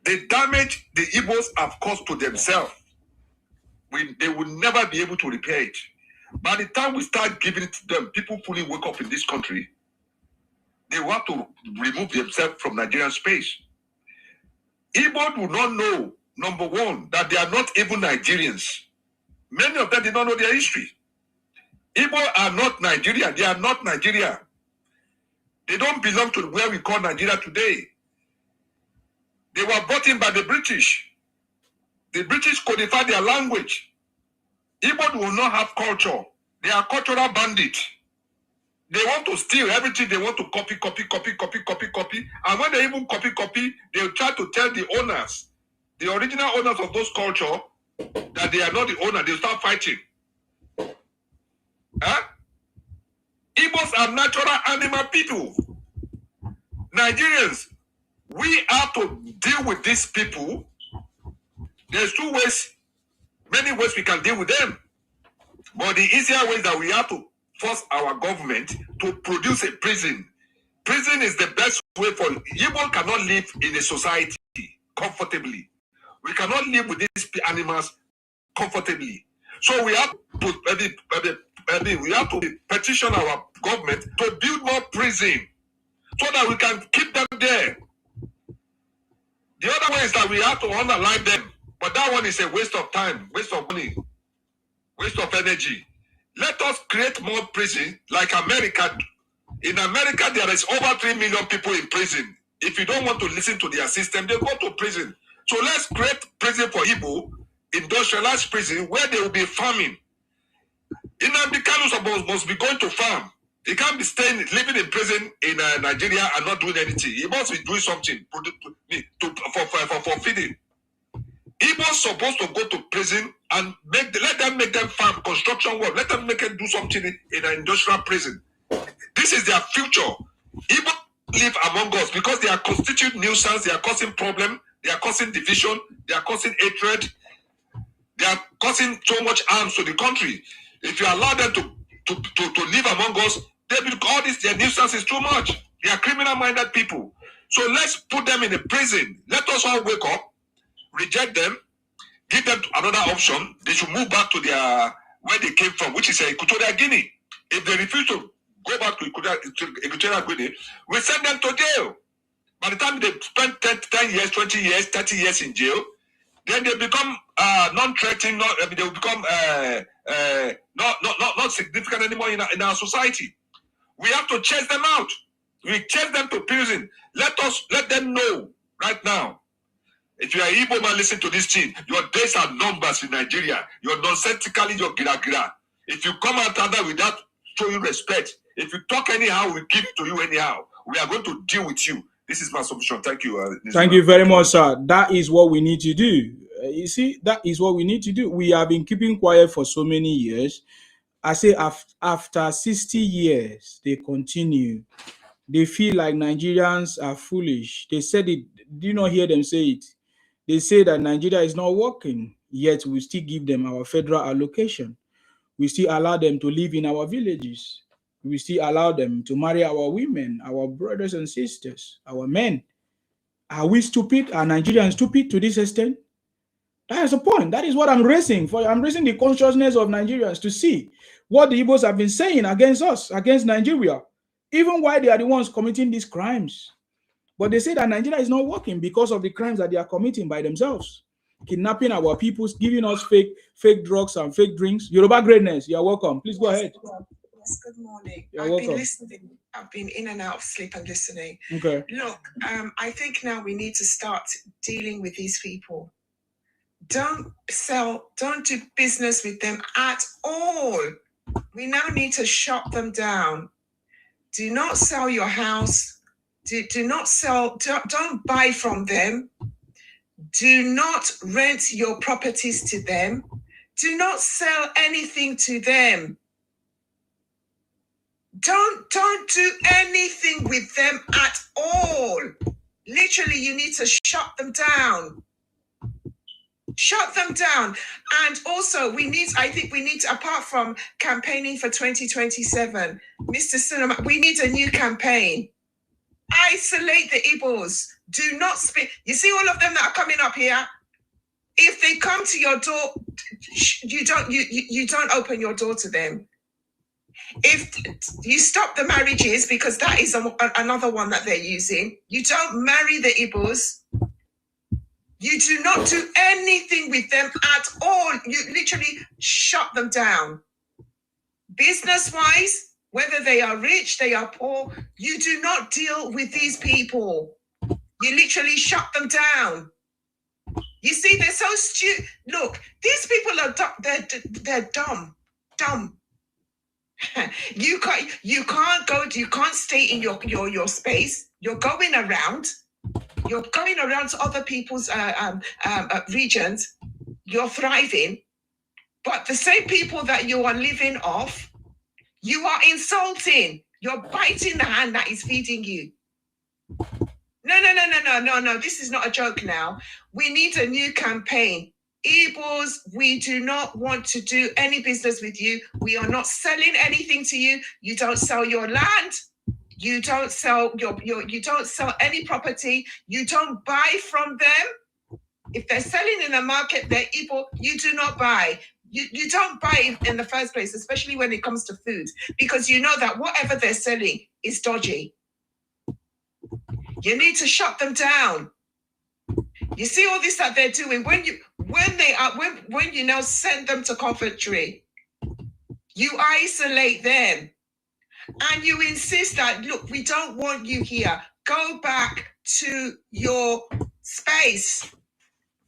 The damage the Igbos have caused to themselves, they will never be able to repair it. By the time we start giving it to them, people fully wake up in this country. They want to remove themselves from Nigerian space. Igbo do not know, number one, that they are not even Nigerians. Many of them did not know their history. Igbo are not Nigeria. They are not Nigeria. They don't belong to where we call Nigeria today. They were brought in by the British. The British codified their language. Igbo will not have culture. They are cultural bandits. They want to steal everything. They want to copy. And when they even copy, they try to tell the owners, the original owners of those culture, that they are not the owner. They start fighting. Huh? Igbos are natural animal people. Nigerians, we have to deal with these people. There's many ways we can deal with them. But the easier way is that we have to force our government to produce a prison. Prison is the best way for Igbo cannot live in a society comfortably. We cannot live with these animals comfortably. So we have to petition our government to build more prison so that we can keep them there. The other way is that we have to underline them, but that one is a waste of time, waste of money, waste of energy. Let us create more prison like America. In America, there is over 3 million people in prison. If you don't want to listen to their system, they go to prison. So let's create prison for Igbo, industrialized prison where they will be farming. Nnamdi Kanu must be going to farm. He can't be living in prison in Nigeria and not doing anything. He must be doing something for feeding. Igbo's supposed to go to prison and let them make them farm, construction work. Let them make them do something in an industrial prison. This is their future. Igbo live among us because they are constituting nuisance. They are causing problem. They are causing division. They are causing hatred. They are causing so much harm to the country. If you allow them to live among us, they will all this their nuisance is too much. They are criminal-minded people. So let's put them in a prison. Let us all wake up, reject them, give them another option. They should move back to their where they came from, which is Equatorial Guinea. If they refuse to go back to Equatorial Guinea, we send them to jail. By the time they spend 10 years, 20 years, 30 years in jail, then they become non-threatening. They will become not significant anymore in our society. We have to chase them out. We chase them to prison. Let them know right now. If you are Igbo man, listen to this thing. Your days are numbers in Nigeria. You're nonsensically your gira. If you come out other without showing respect, if you talk anyhow, we give it to you anyhow. We are going to deal with you. This is my submission. Thank you. Thank you very much, sir. That is what we need to do. You see, that is what we need to do. We have been keeping quiet for so many years. I say after 60 years, they continue. They feel like Nigerians are foolish. They said it. Do you not hear them say it? They say that Nigeria is not working, yet we still give them our federal allocation. We still allow them to live in our villages. We still allow them to marry our women, our brothers and sisters, our men. Are we stupid? Are Nigerians stupid to this extent? That is the point. That is what I'm raising for. I'm raising the consciousness of Nigerians to see what the Igbos have been saying against us, against Nigeria, even while they are the ones committing these crimes. But they say that Nigeria is not working because of the crimes that they are committing by themselves. Kidnapping our people, giving us fake drugs and fake drinks. Yoruba greatness, you're welcome. Please go ahead. Yes, good morning. You're welcome. Been listening. I've been in and out of sleep and listening. Okay. Look, I think now we need to start dealing with these people. Don't do business with them at all. We now need to shut them down. Do not sell your house. Don't buy from them. Do not rent your properties to them. Do not sell anything to them. Don't do anything with them at all. Literally, you need to shut them down. Shut them down. And also, I think we need to, apart from campaigning for 2027, Mr. Sinema, we need a new campaign. Isolate the Igbos. Do not speak. You see all of them that are coming up here? If they come to your door, you don't open your door to them. If you stop the marriages, because that is another one that they're using, you don't marry the Igbos. You do not do anything with them at all. You literally shut them down. Business-wise, whether they are rich, they are poor, you do not deal with these people. You literally shut them down. You see, they're so stupid. Look, these people are they're dumb. You can't stay in your space. You're going around to other people's regions. You're thriving, but the same people that you are living off, you are insulting. You're biting the hand that is feeding you. No. This is not a joke now. We need a new campaign. Igbos, we do not want to do any business with you. We are not selling anything to you. You don't sell your land. You don't sell you don't sell any property. You don't buy from them. If they're selling in the market, they're Igbo. You do not buy. You don't buy in the first place, especially when it comes to food, because you know that whatever they're selling is dodgy. You need to shut them down. You see all this that they're doing when you now send them to Coventry, you isolate them and you insist that, look, we don't want you here. Go back to your space.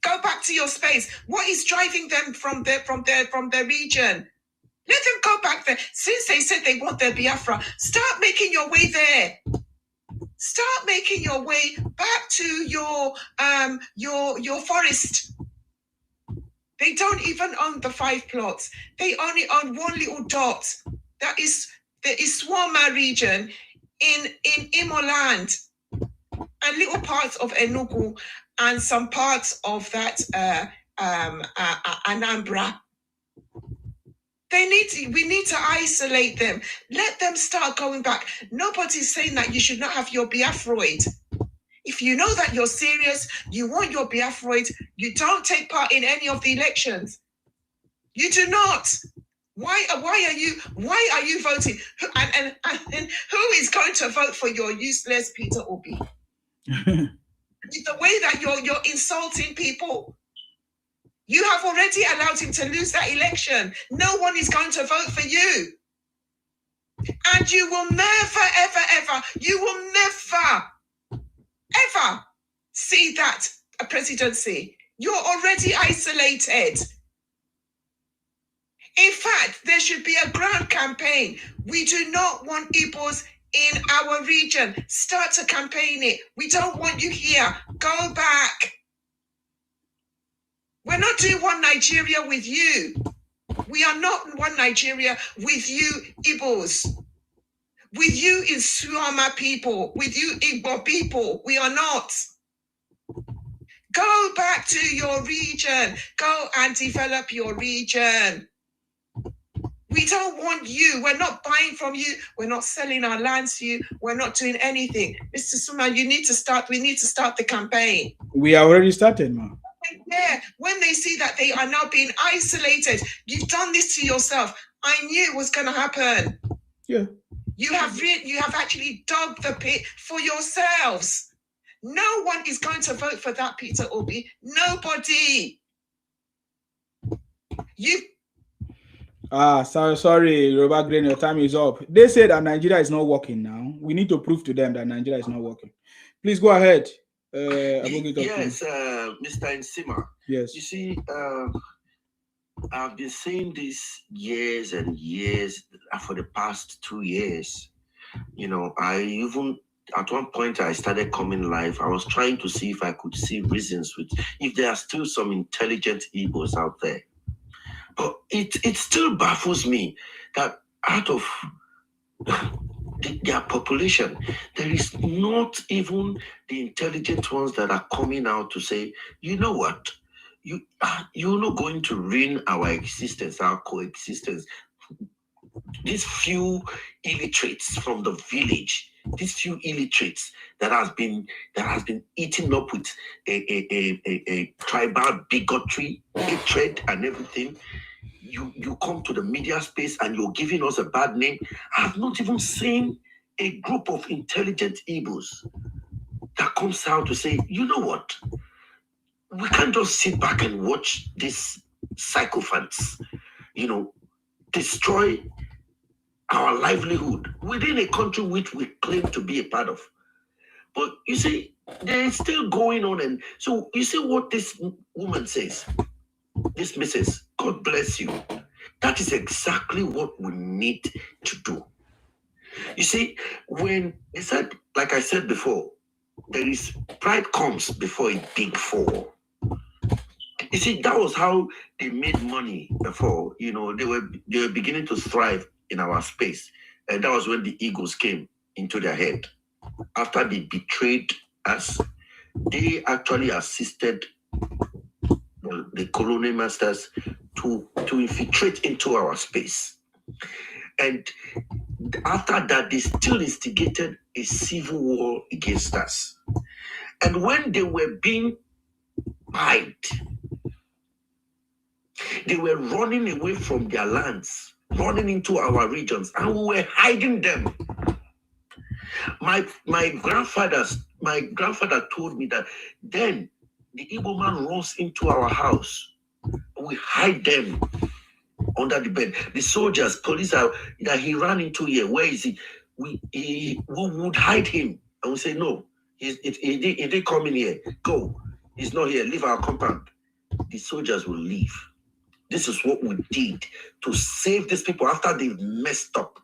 Go back to your space. What is driving them from their region? Let them go back there. Since they said they want their Biafra, start making your way there. Start making your way back to your forest. They don't even own the 5 plots. They only own one little dot. That is the Iswama region in Imoland and little parts of Enugu and some parts of that Anambra. We need to isolate them. Let them start going back. Nobody's saying that you should not have your Biafroid. If you know that you're serious, you want your Biafroid, you don't take part in any of the elections. You do not. Why are you voting? And who is going to vote for your useless Peter Obi? The way that you're insulting people. You have already allowed him to lose that election. No one is going to vote for you. And you will never, ever, ever, ever see that a presidency. You're already isolated. In fact, there should be a grand campaign. We do not want Igbos in our region. Start to campaign it. We don't want you here. Go back. We're not doing one Nigeria with you. We are not one Nigeria with you, Igbos. With you Isuama people. With you Igbo people. We are not. Go back to your region. Go and develop your region. We don't want you. We're not buying from you. We're not selling our lands to you. We're not doing anything. Mr. Suma, we need to start the campaign. We are already started, ma. Yeah, when they see that they are now being isolated, you've done this to yourself. I knew it was going to happen. Yeah. You have actually dug the pit for yourselves. No one is going to vote for that Peter Obi. Nobody. Sorry, Robert Green, your time is up. They say that Nigeria is not working now. We need to prove to them that Nigeria is not working. Please go ahead. Yes, Mr. Nsima. Yes. You see, I've been saying this years and years for the past 2 years. You know, at one point I started coming live. I was trying to see if I could see reasons if there are still some intelligent Igbos out there. But it still baffles me that out of their population, there is not even the intelligent ones that are coming out to say, you know what, you're not going to ruin our existence, our coexistence. These few illiterates from the village, these few illiterates that has been eaten up with a tribal bigotry, hatred, and everything. You come to the media space and you're giving us a bad name. I have not even seen a group of intelligent Igbos that comes out to say, you know what? We can't just sit back and watch these sycophants, destroy our livelihood within a country which we claim to be a part of. But you see, they're still going on. And so you see what this woman says, this Mrs. God bless you. That is exactly what we need to do. You see, when they said, like I said before, there is pride comes before a big fall. You see, that was how they made money before. They were beginning to thrive in our space. And that was when the egos came into their head. After they betrayed us, they actually assisted the colonial masters to infiltrate into our space. And after that, they still instigated a civil war against us. And when they were being pied, they were running away from their lands, running into our regions, and we were hiding them. My grandfather told me that then the Igbo man runs into our house. We hide them under the bed. The soldiers, police that he ran into here. Where is he? We would hide him, and we say no. He didn't come in here. Go. He's not here. Leave our compound. The soldiers will leave. This is what we did to save these people after they've messed up.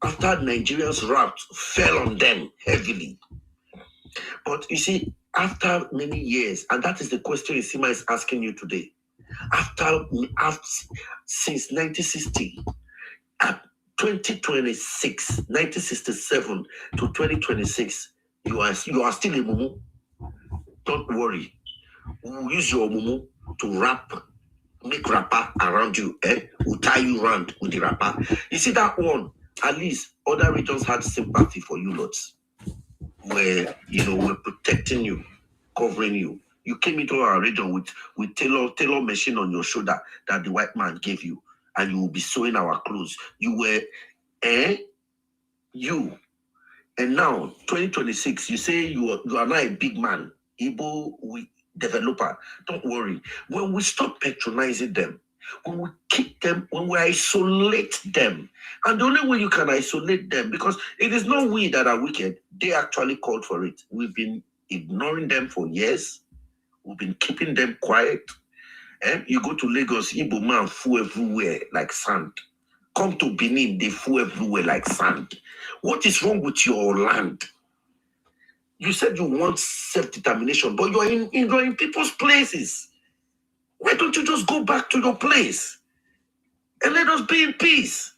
After Nigerians' wrath fell on them heavily. But you see, after many years, and that is the question Isima is asking you today. Since 1960, 2026, 1967 to 2026, you are still a mumu. Don't worry. We'll use your mumu to wrap, make wrapper around you. We'll tie you around with the wrapper. You see that one? At least other regions had sympathy for you lots. Where, we're protecting you, covering you. You came into our region with tailor machine on your shoulder that the white man gave you, and you will be sewing our clothes. You were, you. And now, 2026, you say you are not a big man, Igbo developer. Don't worry. When we stop patronizing them, when we kick them, when we isolate them, and the only way you can isolate them, because it is not we that are wicked, they actually called for it. We've been ignoring them for years. We've been keeping them quiet. You go to Lagos, Igbo man fool everywhere like sand. Come to Benin, they fool everywhere like sand. What is wrong with your land? You said you want self-determination, but you're in people's places. Why don't you just go back to your place and let us be in peace?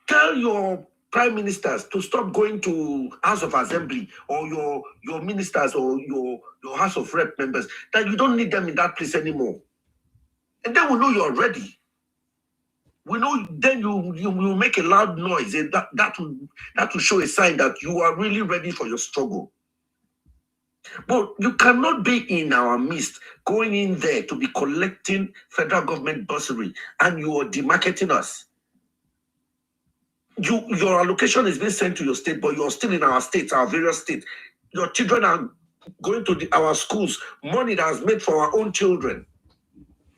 Tell your prime ministers to stop going to House of Assembly or your ministers or your House of Rep members, that you don't need them in that place anymore. And then we know you're ready. We know then you will make a loud noise. And that will show a sign that you are really ready for your struggle. But you cannot be in our midst, going in there to be collecting federal government bursary, and you are demarketing us. Your allocation is being sent to your state, but you're still in our states, our various states. Your children are going to our schools, money that is made for our own children.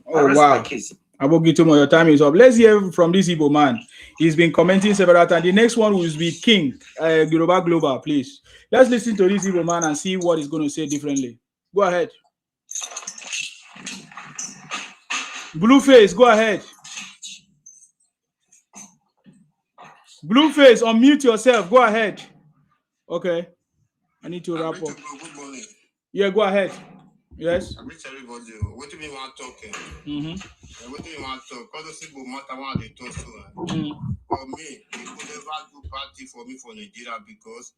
Oh, wow. Abogitomo, your time is up. Let's hear from this Igbo man. He's been commenting several times. The next one will be King, Yoruba Global, please. Let's listen to this Igbo man and see what he's going to say differently. Go ahead. Blueface, go ahead. Blueface, unmute yourself. Go ahead. Okay. I need to wrap up. Yeah, go ahead. Yes. I wish everybody. What do you want to talk? What do you want to talk? Because the people matter what they talk to. For me, people never do party for me for Nigeria because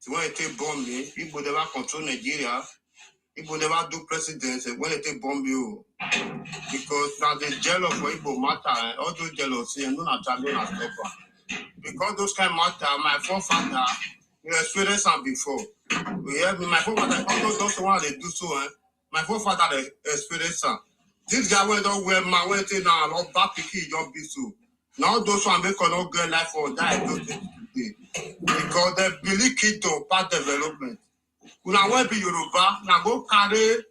when they take bomb me, people never control Nigeria. People never do presidents when they take bomb you. Because now the jealous for Igbo matter, all those jealousy, and no champion as stopper. Because those kind of matter, my forefather, we experienced them before. We have my forefather, all those ones they do so, my forefather experienced them. This guy went on where my way to now, not back to key, don't be so. Now those ones make no good life or die, because they believe it to part development. When I want to be Yoruba, now go carry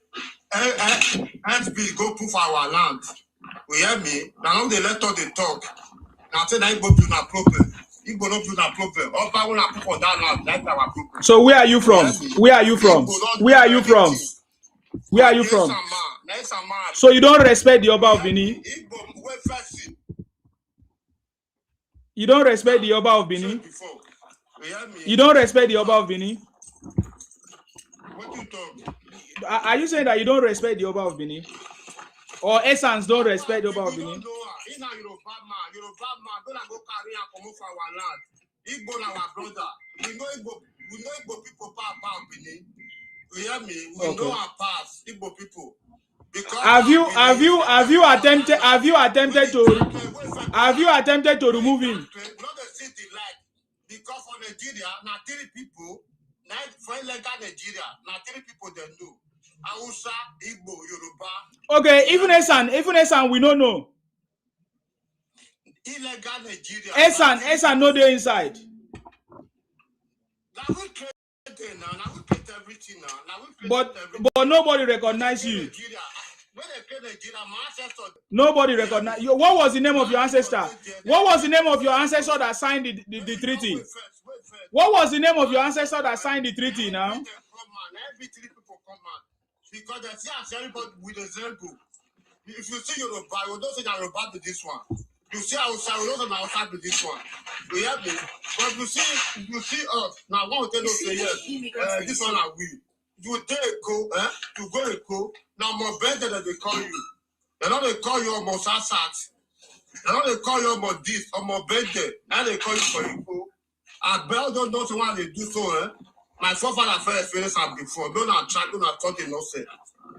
SB, go proof our land. We hear me? Now they let us they talk. Now say that Igbo do not problem. Igbo not do not problem. Opa will not put on that land. That's our problem. So where are you from? Where are you from? Where are you from? Where are you from? So you don't respect the Oba of Benin? You don't respect the Oba of Benin? You don't respect the Oba of Benin? Are you saying that you don't respect the Oba of Benin? Or Essence don't respect the Oba of Benin? Igbo na our brother. We know Igbo people about Benin. You hear me? We know our past, Igbo people. Have you attempted to remove him? Because for Nigeria, now 3 people, for illegal Nigeria, now 3 people they know. Hausa, Igbo, Yoruba. Okay, even Esan, we don't know. Illegal Nigeria. Esan no dey inside. Now we create everything now. But nobody recognize you. Nobody recognize you. What was the name of your ancestor? What was the name of your ancestor that signed the treaty? What was the name of your ancestor that signed the treaty now? every 3 people come out. Because they see as everybody with a zero. If you see Yoruba, you don't say that Yoruba to this one. You see outside, you don't say outside to this one. You hear me? But you see us. Now one will tell us say yes. This one are we. You take a go, to go and go. Now more better than they call you. They don't they call you almost assat. They don't they call you almost this, almost better. Now they call you for you. I bell don't know why they do so, My forefather first experience have before. Don't attract, don't talk no say.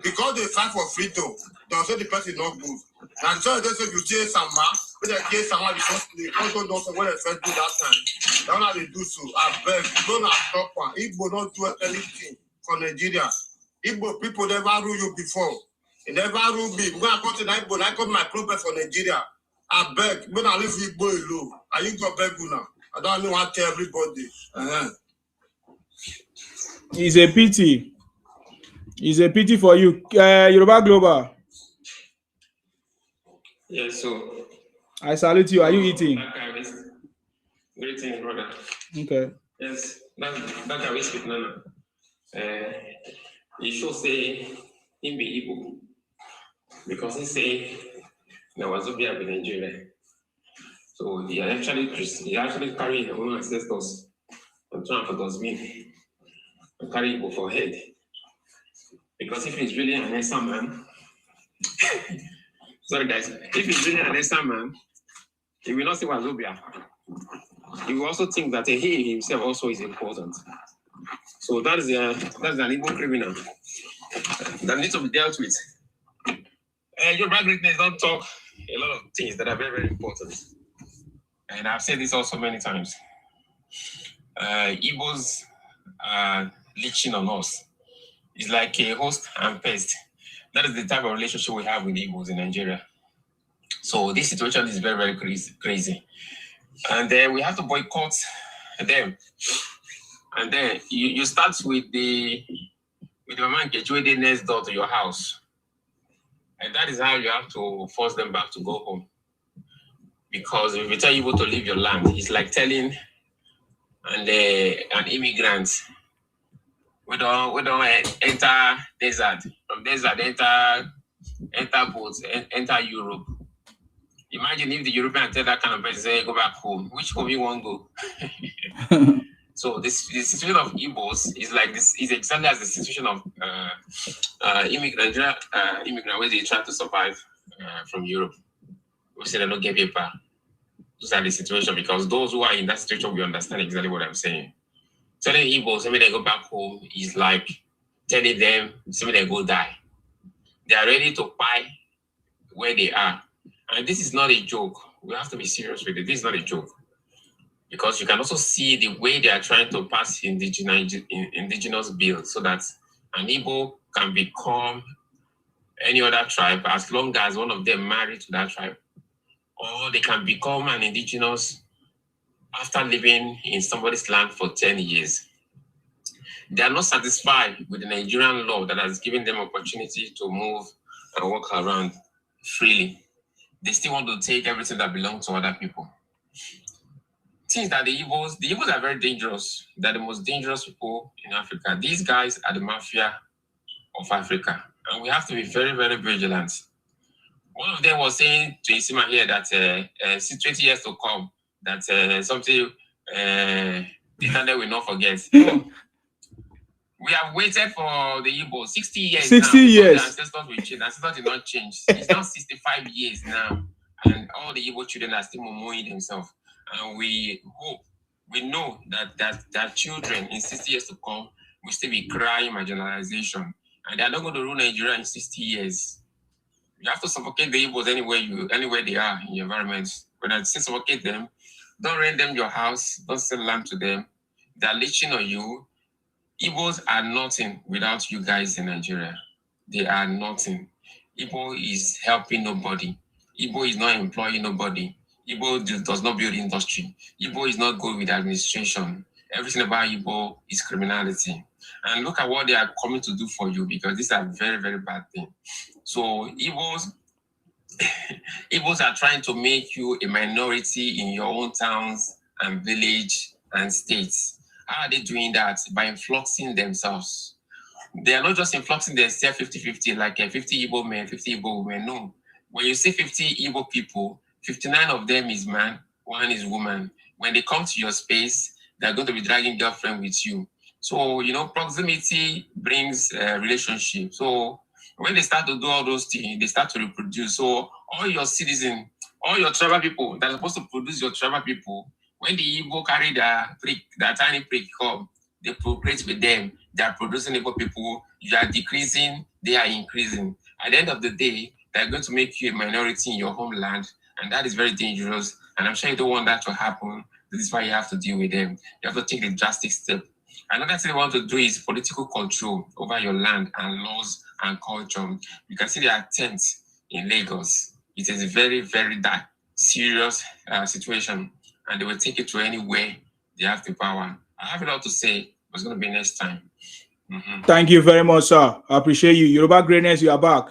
Because they fight for freedom, they'll say the person is not good. And so they say if you chase some man, when they chase someone, they don't know what they first do that time. That's how they do so. I beg, don't stop one. Igbo don't do anything for Nigeria. Igbo people never rule you before. They never rule me. When I come to Igbo, I come my problem for Nigeria. I beg, when I leave Igbo alone, I ain't got beg you now. I don't know what to tell everybody. It's a pity. It's a pity for you. Yoruba Global. Yes, so I salute you. Are you eating? Greeting, brother. Okay. Yes, that guy we speak now. He should say him be Igbo because he say there was Obi in Nigeria. So he actually carry his own ancestors and try for dustbin and carry Igbo for head. Because if he's really an Esther man, sorry guys, if he's really an Esther man, he will not see Wazobia. He will also think that he himself also is important. So that's an Igbo criminal that needs to be dealt with. Your greatness don't talk a lot of things that are very, very important. And I've said this also many times. Igbos are leeching on us. It's like a host and pest. That is the type of relationship we have with Igbos in Nigeria. So this situation is very, very crazy. And then we have to boycott them. And then you start with the man Kechwede next door to your house. And that is how you have to force them back to go home. Because if you tell people to leave your land, it's like telling an immigrant, we don't enter desert. From desert, enter boats, enter Europe. Imagine if the European tell that kind of person, say, go back home. Which home you want to go? So the situation of Igbos is like this, is exactly as the situation of immigrant where they try to survive from Europe. We say they don't get paper. Those are the situation, because those who are in that situation will understand exactly what I'm saying. Telling Igbos, maybe they go back home is like telling them, maybe they go die. They are ready to buy where they are. And this is not a joke. We have to be serious with it. This is not a joke. Because you can also see the way they are trying to pass indigenous bill so that an Igbo can become any other tribe as long as one of them married to that tribe. Or they can become an indigenous after living in somebody's land for 10 years. They are not satisfied with the Nigerian law that has given them opportunity to move and walk around freely. They still want to take everything that belongs to other people. Things that the Igbos are very dangerous. They're the most dangerous people in Africa. These guys are the mafia of Africa. And we have to be very, very vigilant. One of them was saying to Isima here that 20 years to come, that something the internet will not forget. No. We have waited for the Igbo 60 years 60 now. years. The ancestors will change. The ancestors did not change. It's now 65 years now. And all the Igbo children are still momoing themselves. And we hope, we know that children in 60 years to come will still be crying marginalization. And they are not going to rule Nigeria in 60 years. You have to suffocate the Igbos anywhere they are in your environment. When I say suffocate them, don't rent them your house, don't sell land to them. They're leeching on you. Igbos are nothing without you guys in Nigeria. They are nothing. Igbo is helping nobody. Igbo is not employing nobody. Igbo does not build industry. Igbo is not good with administration. Everything about Igbo is criminality. And look at what they are coming to do for you, because these are very, very bad things. So Igbos are trying to make you a minority in your own towns and village and states. How are they doing that? By influxing themselves. they are not just influxing themselves 50-50, like 50 Igbo men, 50 Igbo women. No. When you see 50 Igbo people, 59 of them is man, 1 is woman. When they come to your space, they're going to be dragging girlfriend with you. So, proximity brings relationship. So when they start to do all those things, they start to reproduce. So all your citizens, all your tribal people that are supposed to produce your tribal people, when the Igbo carry that tiny prick come, they procreate with them. They are producing Igbo people. You are decreasing, they are increasing. At the end of the day, they're going to make you a minority in your homeland, and that is very dangerous. And I'm sure you don't want that to happen. This is why you have to deal with them. You have to take a drastic step. Another thing they want to do is political control over your land and laws and culture. You can see the attempt in Lagos. It is a very, very serious situation, and they will take it to anywhere they have the power. I have a lot to say, but it's going to be next time. Thank you very much, sir. I appreciate you. Yoruba Greatness, you are back.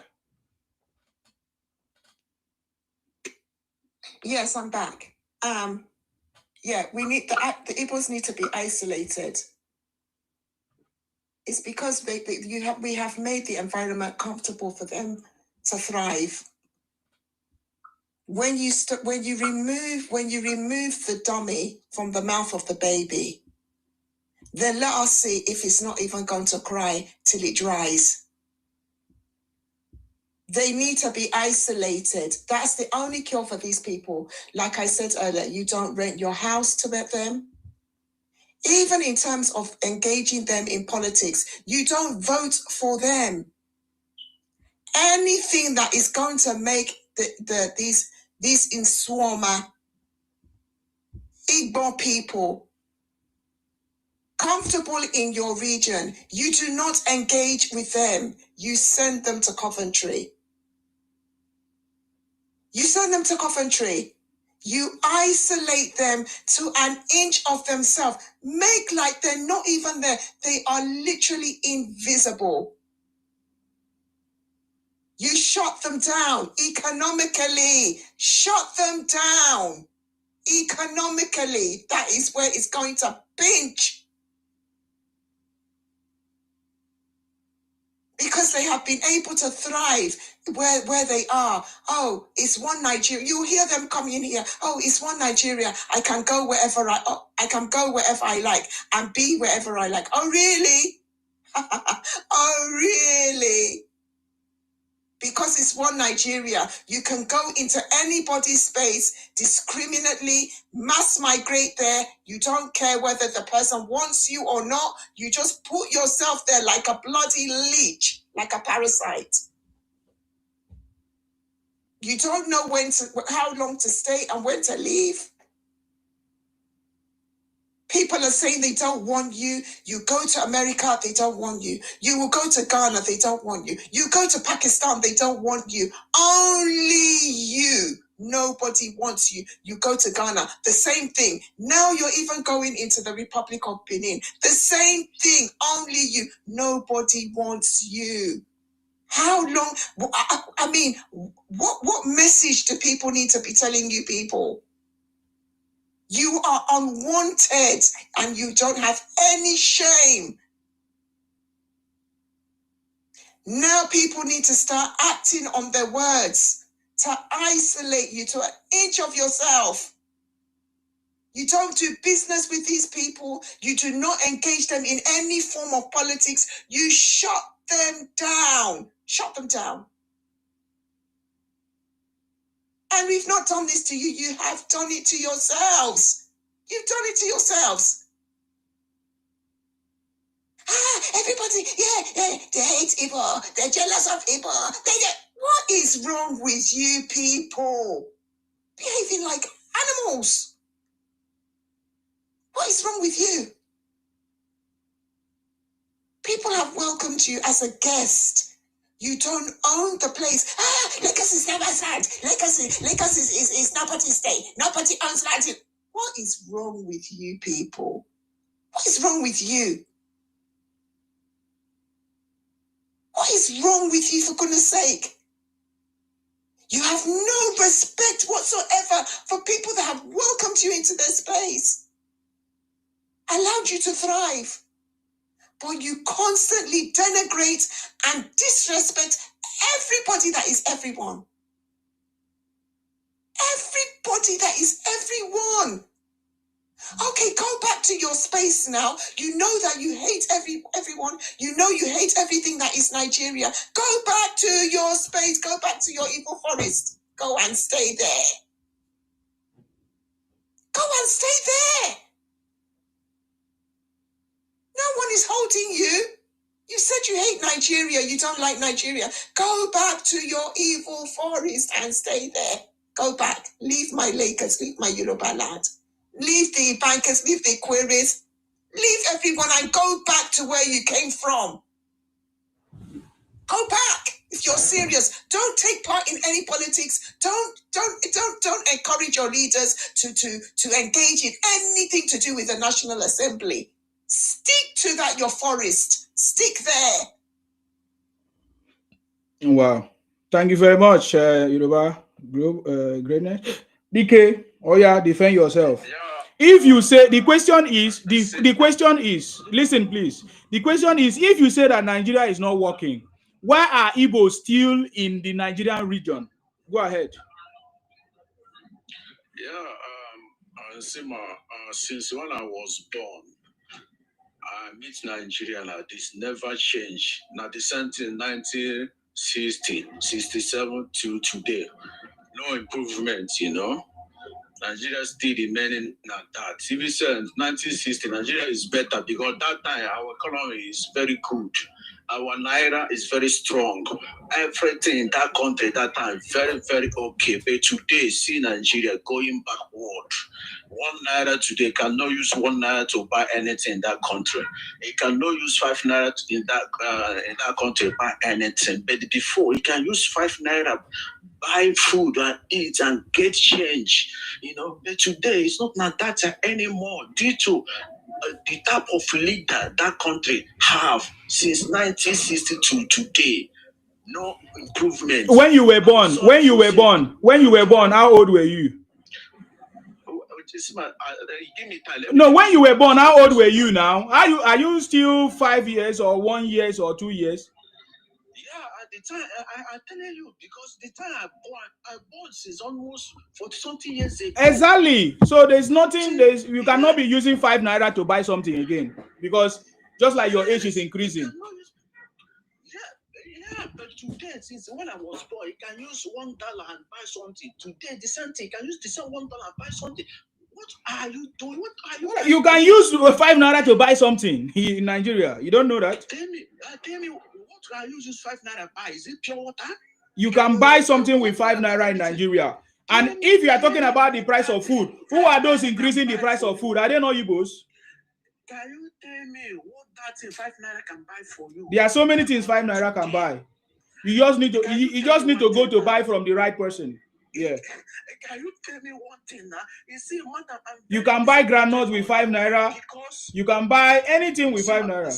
Yes, I'm back. Yeah, we need the Igbos need to be isolated. It's because we have made the environment comfortable for them to thrive. When you remove the dummy from the mouth of the baby, then let us see if it's not even going to cry till it dries. They need to be isolated. That's the only cure for these people. Like I said earlier, you don't rent your house to them. Even in terms of engaging them in politics, you don't vote for them. Anything that is going to make these Inswama Igbo people comfortable in your region, you do not engage with them. You send them to Coventry. You isolate them to an inch of themselves. Make like they're not even there. They are literally invisible. You shut them down economically. Shut them down economically. That is where it's going to pinch. Because they have been able to thrive where they are. Oh, it's one Nigeria. You hear them coming in here. Oh, it's one Nigeria. I can go wherever I like and be wherever I like. Oh, really? Oh, really? Because it's one Nigeria, you can go into anybody's space discriminately, mass migrate there. You don't care whether the person wants you or not. You just put yourself there like a bloody leech, like a parasite. You don't know how long to stay and when to leave. People are saying they don't want you. You go to America, they don't want you. You will go to Ghana, they don't want you. You go to Pakistan, they don't want you. Only you. Nobody wants you. You go to Ghana, the same thing. Now you're even going into the Republic of Benin. The same thing. Only you. Nobody wants you. How long? I mean, what message do people need to be telling you people? You are unwanted and you don't have any shame. Now people need to start acting on their words to isolate you to an inch of yourself. You don't do business with these people. You do not engage them in any form of politics. You shut them down. Shut them down. And we've not done this to you. You have done it to yourselves. You've done it to yourselves. Everybody, yeah, they hate Igbo. They're jealous of Igbo. What is wrong with you people? Behaving like animals. What is wrong with you? People have welcomed you as a guest. You don't own the place. Lagos is never sad. Lagos is nobody's stay. Nobody owns land. What is wrong with you people? What is wrong with you? What is wrong with you, for goodness sake? You have no respect whatsoever for people that have welcomed you into their space, allowed you to thrive. but you constantly denigrate and disrespect everybody that is everyone. Everybody that is everyone. Okay, go back to your space now. You know that you hate everyone. You know you hate everything that is Nigeria. Go back to your space. Go back to your evil forest. Go and stay there. Go and stay there. No one is holding you. You said you hate Nigeria. You don't like Nigeria. Go back to your evil forest and stay there. Go back. Leave my Lakers. Leave my Yoruba land. Leave the bankers. Leave the queries. Leave everyone and go back to where you came from. Go back if you're serious. Don't take part in any politics. Don't encourage your leaders to engage in anything to do with the National Assembly. Stick to that, your forest. Stick there. Wow. Thank you very much, Yoruba greatness. DK, oh yeah, defend yourself. If you say the question is, listen please. The question is, if you say that Nigeria is not working, why are Igbo still in the Nigerian region? Go ahead. Yeah, Sima, since when I was born, I meet Nigeria like this, never change. Now the same thing 1960, 67 to today. No improvement, you know. Nigeria still remaining like that. If you say 1960, Nigeria is better because that time our economy is very good. Our naira is very strong. Everything in that country that time very, very okay. But today, see Nigeria going backward. 1 naira today cannot use 1 naira to buy anything in that country. It cannot use 5 naira in that country to buy anything. But before, it can use 5 naira buy food and eat and get change, you know. But today it's not like that anymore due to the type of leader that country have since 1960 to today. No improvement. When you were born, how old were you? No, when you were born, how old were you now? Are you still 5 years or 1 year or 2 years? The time I tell you, because the time I born since almost 40-something years ago. Exactly. So there's nothing. You cannot be using 5 naira to buy something again, because just like your age is increasing. Yeah, but today, since when I was born, you can use $1 and buy something. Today, the same thing, you can use the same $1 and buy something. What are you doing? What are you? You can use 5 naira to buy something in Nigeria. You don't know that? Tell me, what are you use 5 naira buy? Is it pure water? You can buy something with 5 naira in Nigeria. And if you are talking about the price of food, who are those increasing the price of food? Are they not Igbos? Can you tell me what that 5 naira can buy for you? There are so many things 5 naira can buy. You just need to go to buy from the right person. Yeah. Can you tell me one thing now? You see, madam, you can buy granules with 5 naira. You can buy anything with 5 naira.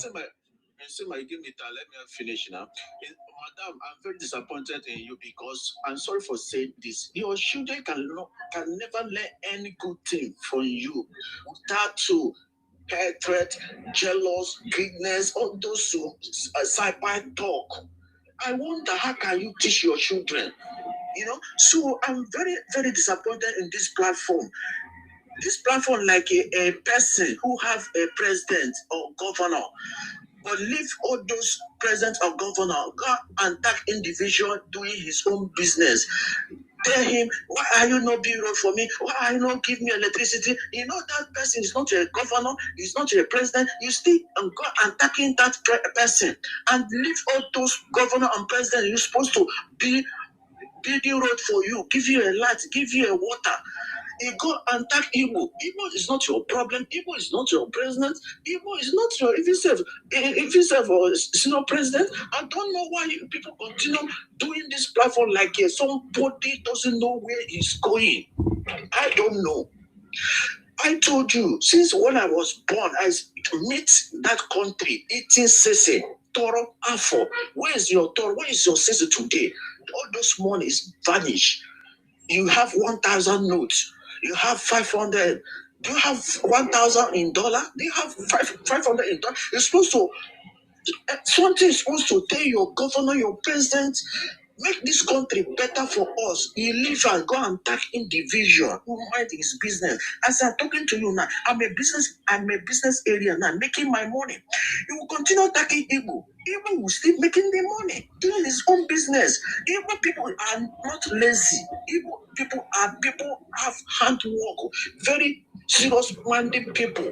You give me time. Let me finish now. Madam, I'm very disappointed in you because I'm sorry for saying this. Your children can never learn any good thing from you. That too, hatred, jealous, greediness, all those side-by talk. I wonder, how can you teach your children? You know, so I'm very, very disappointed in this platform. This platform, like a person who have a president or governor, but leave all those president or governor, go and tag individual doing his own business. Tell him, why are you not being road for me? Why are you not giving me electricity? You know that person is not a governor, he's not a president. You still go and attacking that person and leave all those governor and president. You're supposed to be building road for you, give you a light, give you a water. You go and attack Igbo. Igbo is not your problem. Igbo is not your president. Igbo is not your, if you serve or senior president. I don't know why people continue doing this platform like somebody doesn't know where he's going. I don't know. I told you, since when I was born, I meet that country, eating sese, toro, afo. Where is your toro? Where is your sese today? All those monies vanish. You have 1,000 notes. You have 500. Do you have 1,000 in dollar? Do you have 500 in dollar? You're supposed to, something is supposed to tell your governor, your president, make this country better for us. You leave and go and attack individual who mind his business. As I'm talking to you now, I'm a business area now, making my money. You will continue attacking Igbo. Igbo will still making the money, doing his own business. Igbo people are not lazy. Igbo people have hard work, very serious minded people.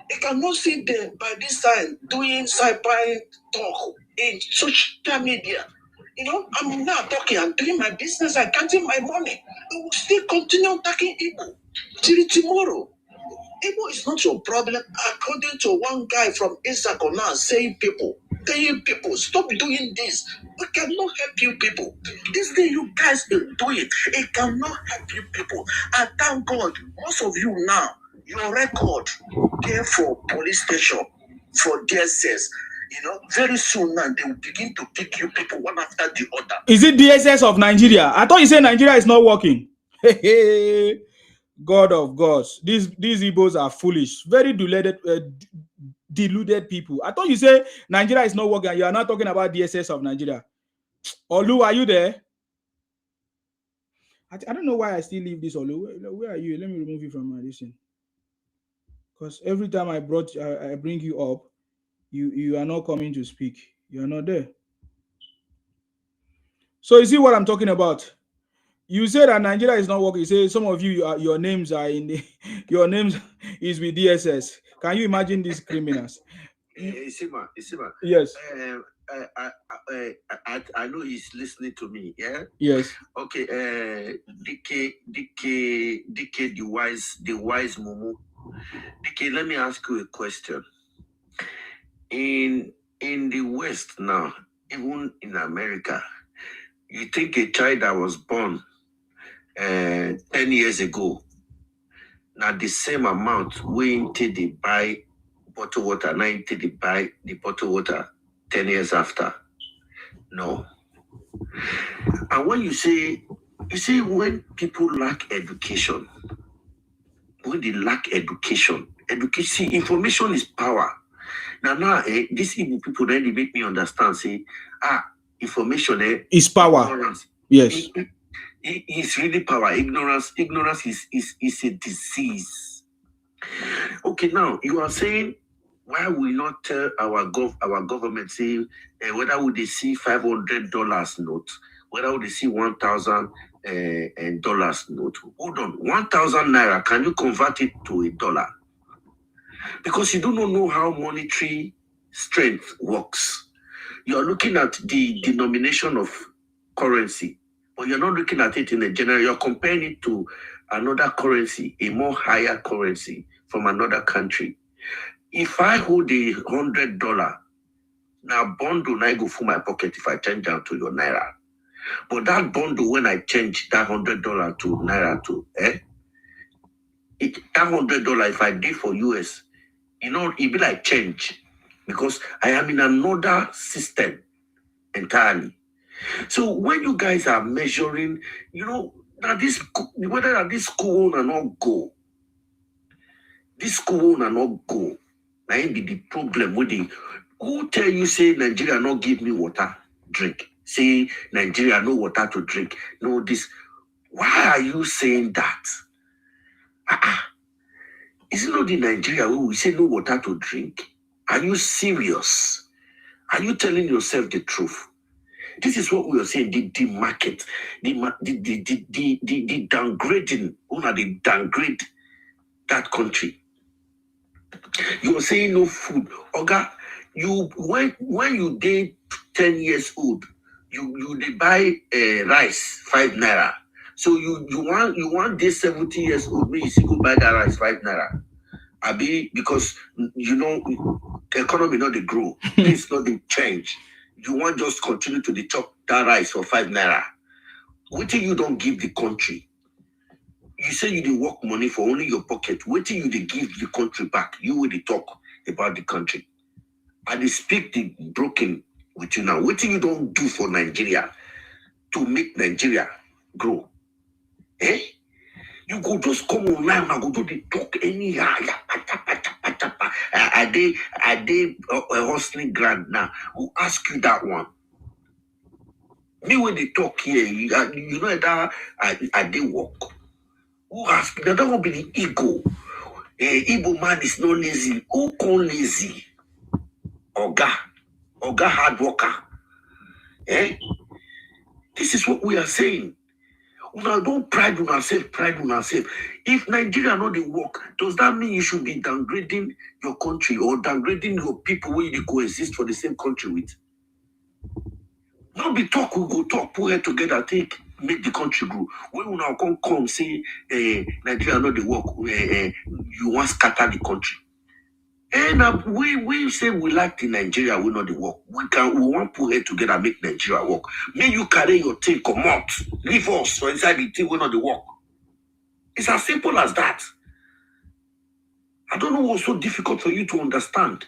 You cannot see them by this time doing cyber talk in social media. You know, I'm now talking, I'm doing my business, I'm counting my money. You will still continue attacking Igbo till tomorrow. Igbo is not your problem, according to one guy from Isako now saying people, stop doing this. We cannot help you people. This thing you guys are doing, it cannot help you people. And thank God, most of you now, your record there for police station, for DSS, you know, very soon now they will begin to pick you people one after the other. Is it DSS of Nigeria? I thought you said Nigeria is not working. God of gods, these Igbos are foolish, very deluded people. I thought you said Nigeria is not working. You are not talking about DSS of Nigeria. Olu, are you there? I don't know why I still leave this. Olu, where are you? Let me remove you from my listen. Because every time I bring you up, you are not coming to speak. You are not there. So you see what I'm talking about? You say that Nigeria is not working. You say some of you, your names are in your names is with DSS. Can you imagine these criminals? Isima. Yes. I know he's listening to me. Yeah. Yes. Okay. DK, the wise Mumu. DK, let me ask you a question. In the West now, even in America, you think a child that was born 10 years ago, now the same amount when they buy bottled water, now they buy the bottled water 10 years after? No. And when you say when people lack education, when they lack education, see, information is power. Now, these Igbo people, then they make me understand, say, information is power. Ignorance. Yes. It's really power. Ignorance is a disease. Okay, now you are saying, why will not tell our government, say, whether would they see $500 note, whether would they see $1,000 note? Hold on, 1,000 naira, can you convert it to a dollar? Because you do not know how monetary strength works. You are looking at the denomination of currency, but you're not looking at it in a general. You're comparing it to another currency, a more higher currency from another country. If I hold $100, now bundle, I go for my pocket if I change down to your naira. But that bundle, when I change that $100 to naira to, that $100, if I did for US, you know, it be like change, because I am in another system entirely. So when you guys are measuring, you know, that this, whether that this school will not go, now be the problem with the, who tell you say Nigeria not give me water drink, say Nigeria no water to drink, no this. Why are you saying that? Is it not in Nigeria where we say no water to drink? Are you serious? Are you telling yourself the truth? This is what we are saying, the demarket, the downgrading, they downgrade that country. You are saying no food. Oga, you when you did 10 years old, you they buy rice 5 naira. So you want this 70 years old, me you see go buy that rice 5 naira. Because you know economy not the grow, it's not the change. You want just continue to the chop that rice for 5 naira. What till you don't give the country? You say you did work money for only your pocket. Wait till you they give the country back. You will talk about the country. And they speak the broken with you now. Wait till you don't do for Nigeria to make Nigeria grow. You go just come online and go do the talk anyhow. Are they hustling grand now? Who ask you that one? Me when they talk here, you know that I they work. Who ask? That will be the ego. Igbo man is not lazy. Who call lazy? Oga hard worker. This is what we are saying. Una don't pride on ourselves. If Nigeria not the work, does that mean you should be downgrading your country or downgrading your people where you coexist for the same country with? Not be talk, we go talk, put head together, make the country grow. When we now come say Nigeria not the work, you want scatter the country. And we say we like the Nigeria, we not the work. We want put head together, make Nigeria work. May you carry your thing, come out, leave us for inside the thing, we not the work. It's as simple as that. I don't know what's so difficult for you to understand.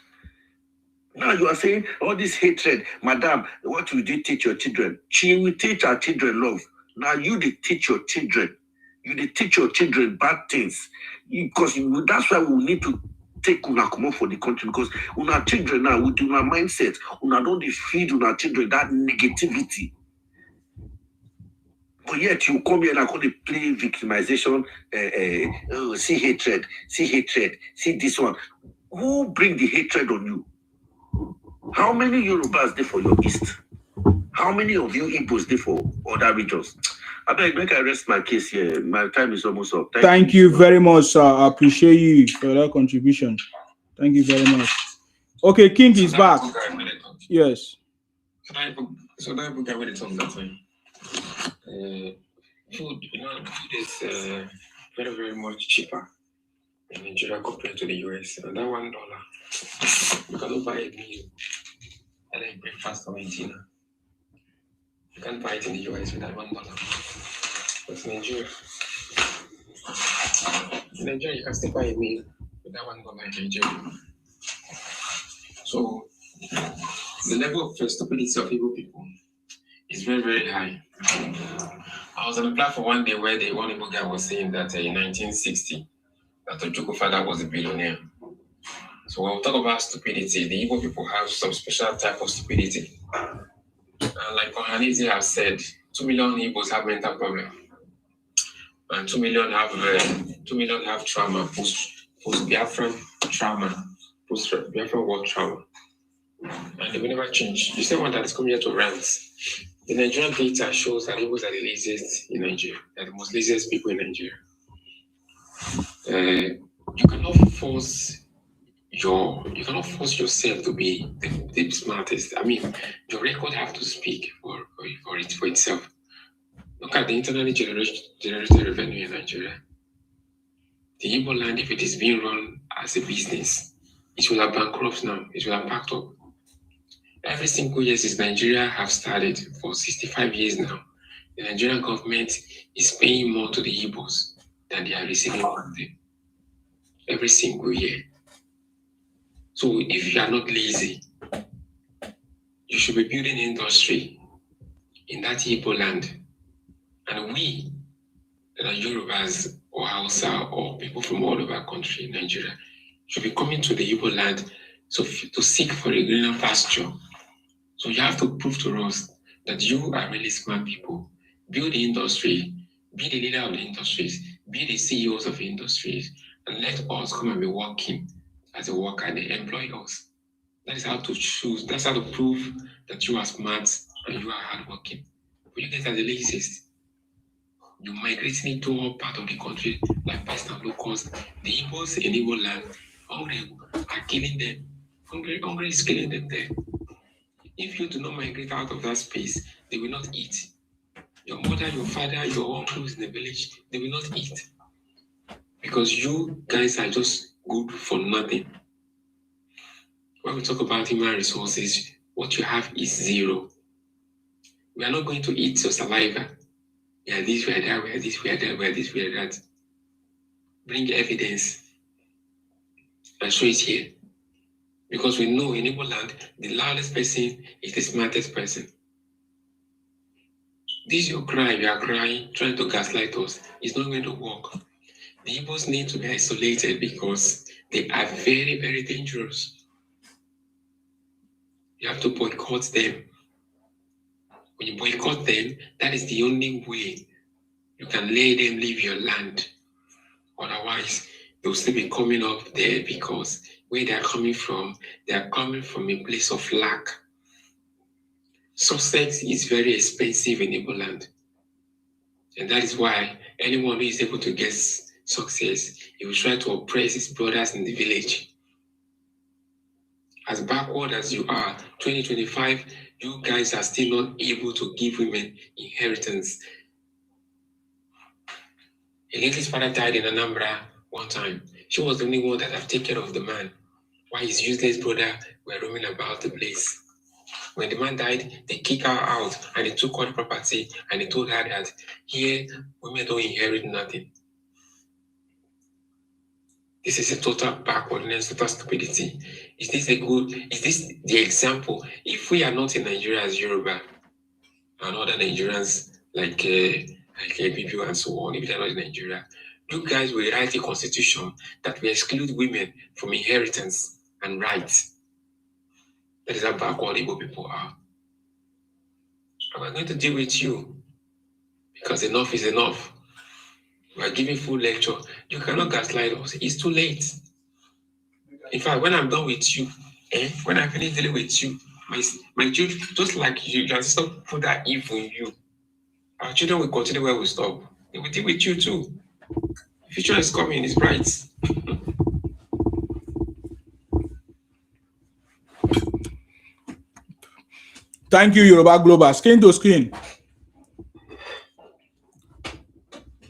Now you are saying all this hatred, madam, what will you teach your children? She will teach our children love. Now you they teach your children. You they teach your children bad things. Because that's why we need to take una come for the country. Because our children now, with our mindset, una don't feed our children that negativity. But yet you come here and I call it play victimization, see hatred, see this one. Who bring the hatred on you? How many Yorubas there for your east? How many of you Igbos there for other regions? I beg, make I rest my case here. My time is almost up. Thank you very much, sir. I appreciate you for that contribution. Thank you very much. Okay, King is back. Yes. So that book I read it on that time. Food is very, very much cheaper in Nigeria compared to the US. And that $1, you cannot buy a meal and then breakfast or dinner. You can't buy it in the US with that $1. But in Nigeria, you can still buy a meal with that $1 in Nigeria. So the level of stupidity of Igbo people is very, very high. I was on a platform one day where the one Igbo guy was saying that in 1960, that Ojuku father was a billionaire. So when we talk about stupidity, the Igbo people have some special type of stupidity. And like Ohanizi has said, 2 million Igbos have mental problems. And 2 million have trauma, post-Biafran trauma, post-Biafran war trauma. And they will never change. The same one that is coming here to rant. The Nigerian data shows that Igbos are the laziest in Nigeria. They're the most laziest people in Nigeria. You cannot force yourself to be the smartest. I mean, your record have to speak for itself. Look at the internally generated revenue in Nigeria. The Igbo land, if it is being run as a business, it will have bankrupt now. It will have packed up. Every single year since Nigeria have started for 65 years now, the Nigerian government is paying more to the Igbos than they are receiving from them. Every single year. So if you are not lazy, you should be building industry in that Igbo land. And we, that are Yorubas or Hausa or people from all over the country in Nigeria, should be coming to the Igbo land to seek for a greener pasture. So you have to prove to us that you are really smart people. Build the industry, be the leader of the industries, be the CEOs of the industries, and let us come and be working as a worker and they employ us. That is how to choose, that's how to prove that you are smart and you are hardworking. But you guys are the laziest. You're migrating into all part of the country like pest and locusts. The Igbos in Igbo land, hungry are killing them. Hungry is killing them there. If you do not migrate out of that space, they will not eat. Your mother, your father, your uncles in the village, they will not eat. Because you guys are just good for nothing. When we talk about human resources, what you have is zero. We are not going to eat your saliva. We are this, we are that, we are this, we are that, we are this, we are that. Bring evidence and show it here. Because we know in Igbo land, the loudest person is the smartest person. This your cry, you are crying, trying to gaslight us. It's not going to work. The Igbos need to be isolated because they are very, very dangerous. You have to boycott them. When you boycott them, that is the only way you can let them leave your land. Otherwise, they'll still be coming up there because where they are coming from a place of lack. Success is very expensive in Igbo land. And that is why anyone who is able to get success, he will try to oppress his brothers in the village. As backward as you are, 2025, you guys are still not able to give women inheritance. A lady's father died in Anambra one time. She was the only one that have taken care of the man, while his useless brother were roaming about the place. When the man died, they kicked her out and they took all the property and they told her that here women don't inherit nothing. This is a total backwardness, total stupidity. Is this the example? If we are not in Nigeria as Yoruba and other Nigerians like BBO and so on, if they're not in Nigeria, you guys will write a constitution that will exclude women from inheritance and rights. That is how backward Igbo people are. And we're going to deal with you because enough is enough. We are giving full lecture. You cannot gaslight us. It's too late. In fact, when I'm done with you, when I finish dealing with you, my children, just like you can stop put that evil in you. Our children will continue where we stop. They will deal with you too. The future is coming, it's bright. Thank you, Yoruba Global. Skin to skin.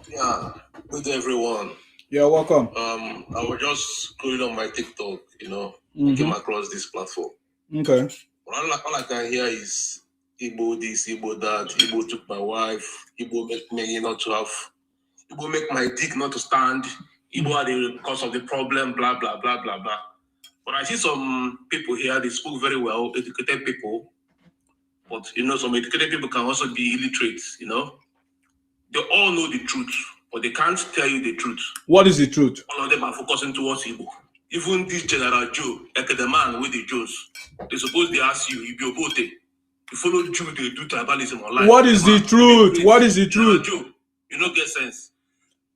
Yeah, good day, everyone. You're welcome. I was just scrolling on my TikTok, Mhm. came across this platform. Okay. All I can hear is Igbo this, Igbo that, Igbo took my wife, Igbo make me not to have, Igbo make my dick not to stand, Igbo are the cause of the problem, blah, blah, blah, blah, blah. But I see some people here, they spoke very well, educated people. But, some educated people can also be illiterate, They all know the truth, but they can't tell you the truth. What is the truth? All of them are focusing towards Igbo. Even this General Joe, like the man with the Joes, they suppose they ask you, if you're both, you follow Jew, they do tribalism online. What is the truth? What is the truth? Joe, you don't get sense.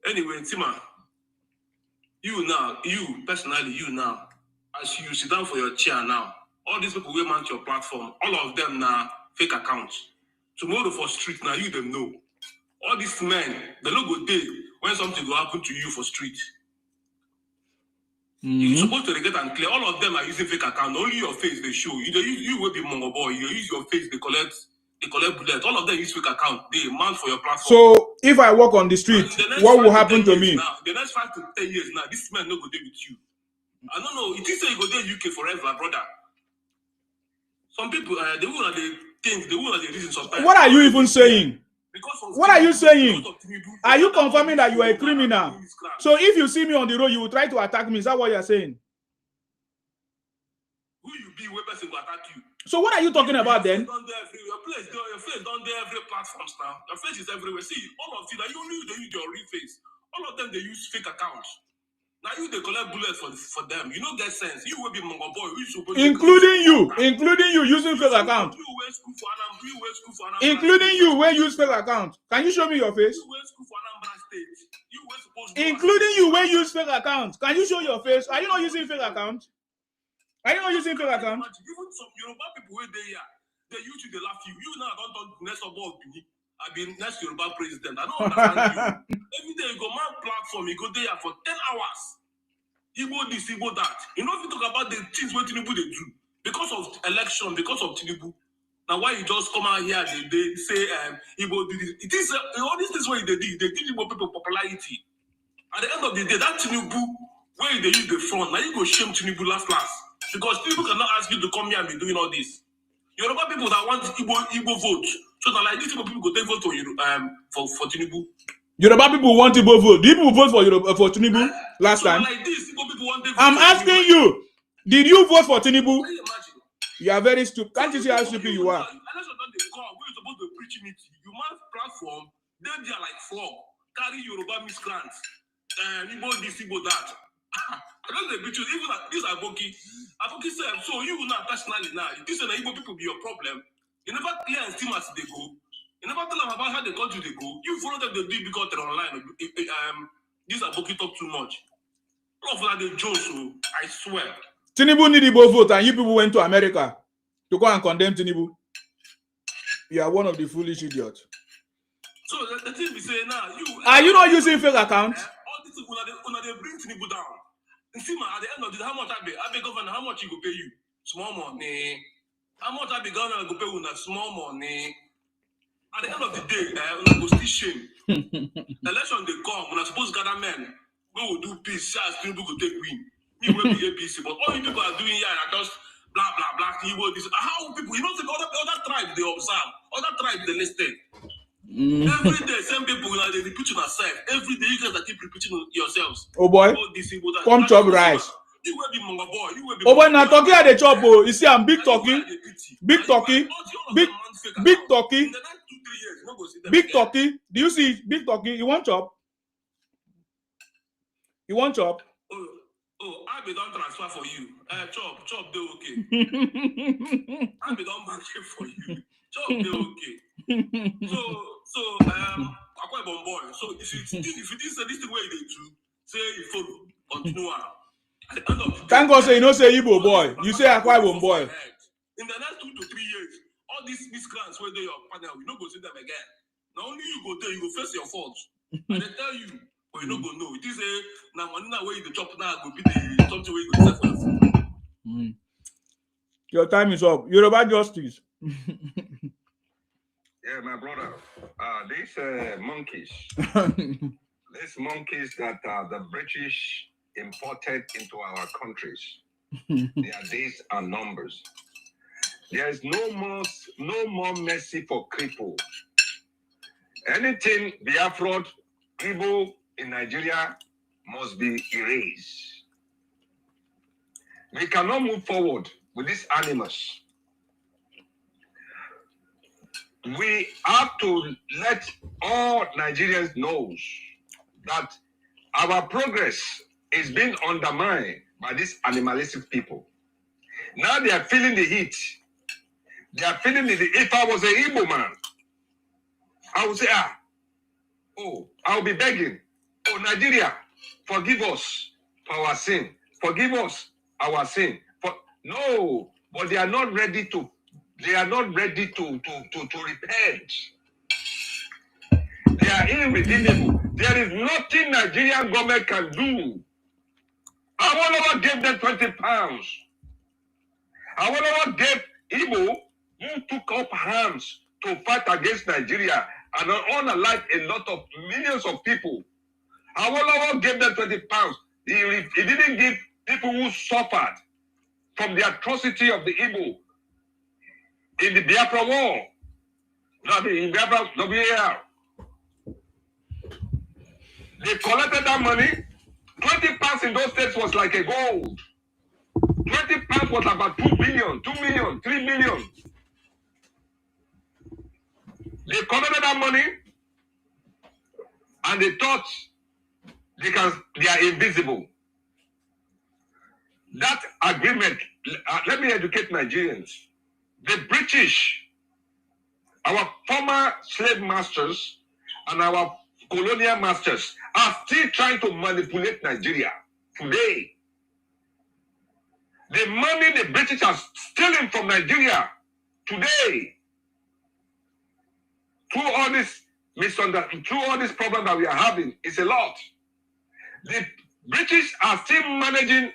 Anyway, Tima, you personally, as you sit down for your chair now, all these people will mount your platform, all of them now fake accounts. Tomorrow for street, now you them know. All these men, they don't go day when something will happen to you for street. You're supposed to get and clear. All of them are using fake account. Only your face they show. You will be Mongo boy. You use your face, they collect bullet. All of them use fake account. They mount for your platform. So if I walk on the street, what will happen to me? Now, the next 5 to 10 years now, this man no go there with you. I don't know. It is say you go there UK forever, brother. Some people, they will not the things, they will not the reason sometimes. What are you even saying? What are you saying? Are you confirming that you are a criminal? So if you see me on the road, you will try to attack me. Is that what you're saying? Who you be, where person will attack you? So what are you talking about then? Your face don't there every platforms now. Your face is everywhere. See, all of you, that you only they use your real face. All of them they use fake accounts. Now you they collect bullets for them. You don't get sense. You will be Mongo boy. Including you using fake account. Including you when use fake account. Can you show me your face? Including you when use fake account. Can you show your face? Are you not using fake account? Are you not using fake account? Even some Yoruba people where they are, they use you, they laugh you. You now don't talk next of all. I've been next Yoruba president. I don't understand you. Every day you go man platform, you go there for 10 hours. Igbo this, Igbo that. You know if you talk about the things what Tinubu they do because of election, because of Tinubu. Now why you just come out here they say Igbo did it? It is all these things what they did. They give Igbo people popularity. At the end of the day, that Tinubu where they use the front, now you go shame Tinubu last. Because people cannot ask you to come here and be doing all this. Yoruba people that want Igbo vote. So now like these people go take vote for Tinubu. Yoruba people want Igbo vote. Did people vote for Tinubu last time? Like this, Igbo people want to vote. I'm asking you, did you vote for Tinubu? You are very stupid. Can't you see how stupid you are? Election don't they come. We're supposed to preach unity. You man platform, then they are like frog. Carry Yoruba miscreants. Igbo this, Igbo that. I don't know, even these are Aboki. Aboki said, so you now personally now, this is the Igbo people be your problem. You never clear and steam as they go. You never tell them about how the country they go. You follow them, they do it because they're online. These Aboki talk too much. All of that they joke, so I swear. Tinubu need Igbo vote, and you people went to America to go and condemn Tinubu. You are one of the foolish idiots. So the thing we say now, are you not using fake accounts? All this when they bring Tinubu down. See, man, at the end of the day, how much I be governor, how much he go pay you? Small money. How much I be governor go pay you? Small money. At the end of the day, when I go still shame. Election they come, when I suppose gather men, go do peace, as people go take win. Me will be APC, but all you people are doing here are just blah blah blah. You will this. How people? You don't think other tribes they observe, other tribes they listen. Every day, same people they repeat on yourself. Every day, you guys are keep repeating yourselves. Oh boy, come chop rice. You will be manga boy. You will be. Oh boy, now talking at the chop. Oh, you see, I'm big talking, big talking, big talking, big talking. Do you see big talking? You want chop? You want chop? Oh, I be done transfer for you. Chop, they okay. I be done bank for you. Chop, they okay. So, I quite bon boy. So, if you think this the way they do, say you follow, continue on. At the end of the day, thank God say you know say Igbo boy. You say I quite bon boy. In the next 2 to 3 years, all these miscreants where they your panel, we don't go see them again. Now only you go there, you go face your faults. And they tell you, but you don't go know. It is a now money now where you the chop now go be the something where you go sell for your food. Your time is up. You're about justice. Yeah, my brother. These monkeys, these monkeys that the British imported into our countries, their days are numbers. There is no more mercy for cripple. Anything Biafra, Igbo in Nigeria must be erased. We cannot move forward with these animals. We have to let all Nigerians know that our progress is being undermined by these animalistic people. Now they are feeling the heat. They are feeling the heat. If I was an Igbo man, I would say, I'll be begging. Oh, Nigeria, forgive us for our sin. Forgive us our sin. No, but they are not ready to. They are not ready to repent. They are irredeemable. There is nothing Nigerian government can do. Awolowo gave them 20 pounds. Awolowo gave Igbo who took up arms to fight against Nigeria and unalive a lot of millions of people. Awolowo gave them 20 pounds. He didn't give people who suffered from the atrocity of the Igbo in the Biafra war. In Biafra WAR. They collected that money. 20 pounds in those states was like a gold. 20 pounds was about 2 billion, 2 million, 3 million. They collected that money and they thought they are invisible. That agreement, let me educate Nigerians. The British, our former slave masters and our colonial masters are still trying to manipulate Nigeria today. The money the British are stealing from Nigeria today, through all this misunderstanding, through all this problem that we are having, is a lot. The British are still managing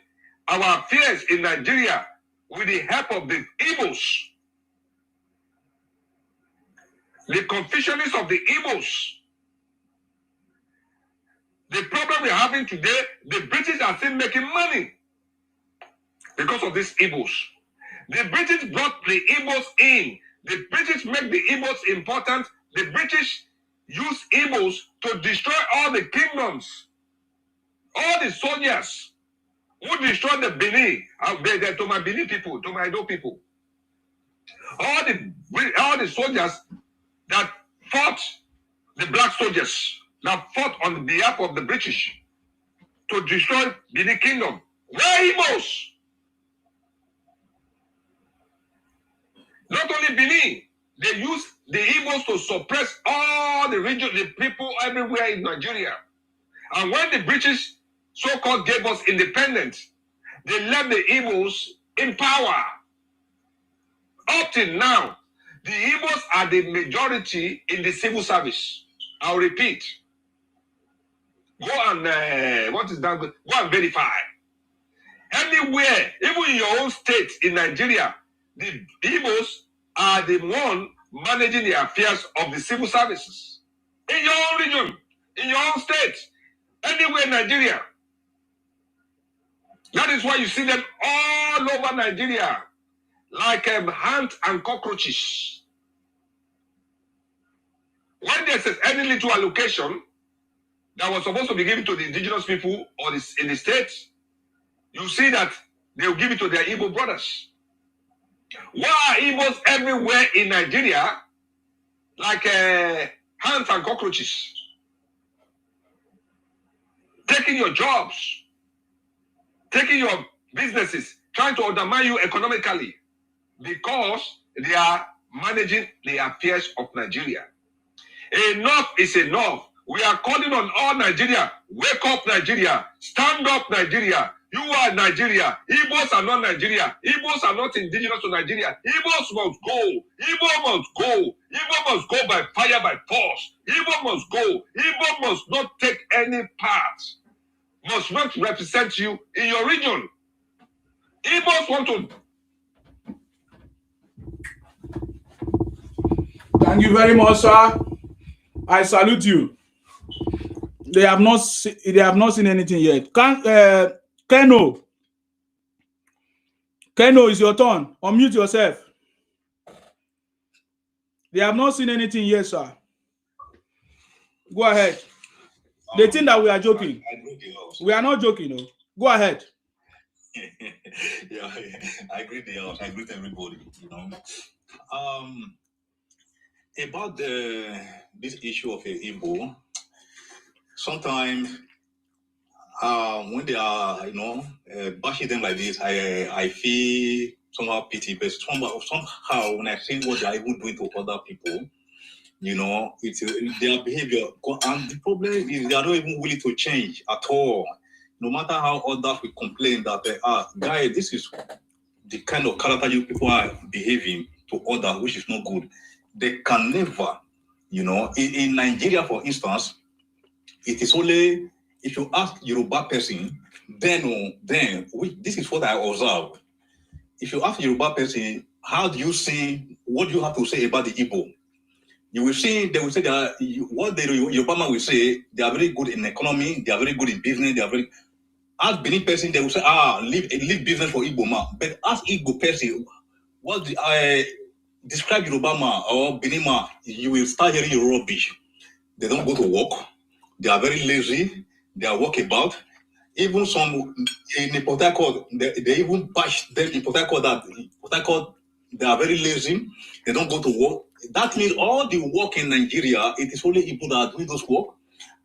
our affairs in Nigeria with the help of the Igbos. The Confucianists of the Igbos. The problem we're having today, the British are still making money because of these Igbos. The British brought the Igbos in. The British make the Igbos important. The British use Igbos to destroy all the kingdoms. All the soldiers who destroyed the Benin, to my Benin people, to my Edo people. All the soldiers that fought, the black soldiers that fought on behalf of the British, to destroy Benin Kingdom. Where Igbos? Not only Benin, they use the Igbos to suppress all the region, the people everywhere in Nigeria. And when the British so-called gave us independence, they left the Igbos in power. Up till now, the Igbos are the majority in the civil service. I'll repeat. Go and what is that? Go and verify. Anywhere, even in your own state in Nigeria, the Igbos are the one managing the affairs of the civil services. In your own region, in your own state, anywhere in Nigeria. That is why you see them all over Nigeria, like ants and cockroaches. When there's any little allocation that was supposed to be given to the indigenous people or in the state, you see that they'll give it to their Igbo brothers. Why are Igbos everywhere in Nigeria like ants and cockroaches? Taking your jobs, taking your businesses, trying to undermine you economically because they are managing the affairs of Nigeria. Enough is enough. We are calling on all Nigeria. Wake up, Nigeria. Stand up, Nigeria. You are Nigeria. Igbos are not Nigeria. Igbos are not indigenous to Nigeria. Igbos must go. Igbo must go. Igbo must go by fire, by force. Igbo must go. Igbo must not take any part. Must not represent you in your region. Igbos want to. Thank you very much, sir. I salute you. They have not seen anything yet. Keno, it's your turn. Unmute yourself. They have not seen anything yet, sir. Go ahead. They think that we are joking. We are not joking, no. Go ahead. Yeah, I agree with everybody, you know. About this issue of Igbo, sometimes when they are, bashing them like this, I feel somehow pity, but somehow when I see what they are even doing to other people, it's their behavior. And the problem is they are not even willing to change at all. No matter how others will complain that, guy, this is the kind of character you people are behaving to others, which is not good. They can never, in Nigeria, for instance, it is only if you ask Yoruba person, then this is what I observe. If you ask Yoruba person, how do you see, what do you have to say about the Igbo? You will see, they will say that what the Yoruba man will say, they are very good in economy, they are very good in business, they are very. As Benin person, they will say, leave business for Igbo man. But as Igbo person, what I describe Yoruba man or Benin man, you will start hearing your rubbish. They don't go to work. They are very lazy. They are walkabout. Even some in the Port Harcourt, they even bash them in Port Harcourt that they are very lazy. They don't go to work. That means all the work in Nigeria, it is only people that are doing those work.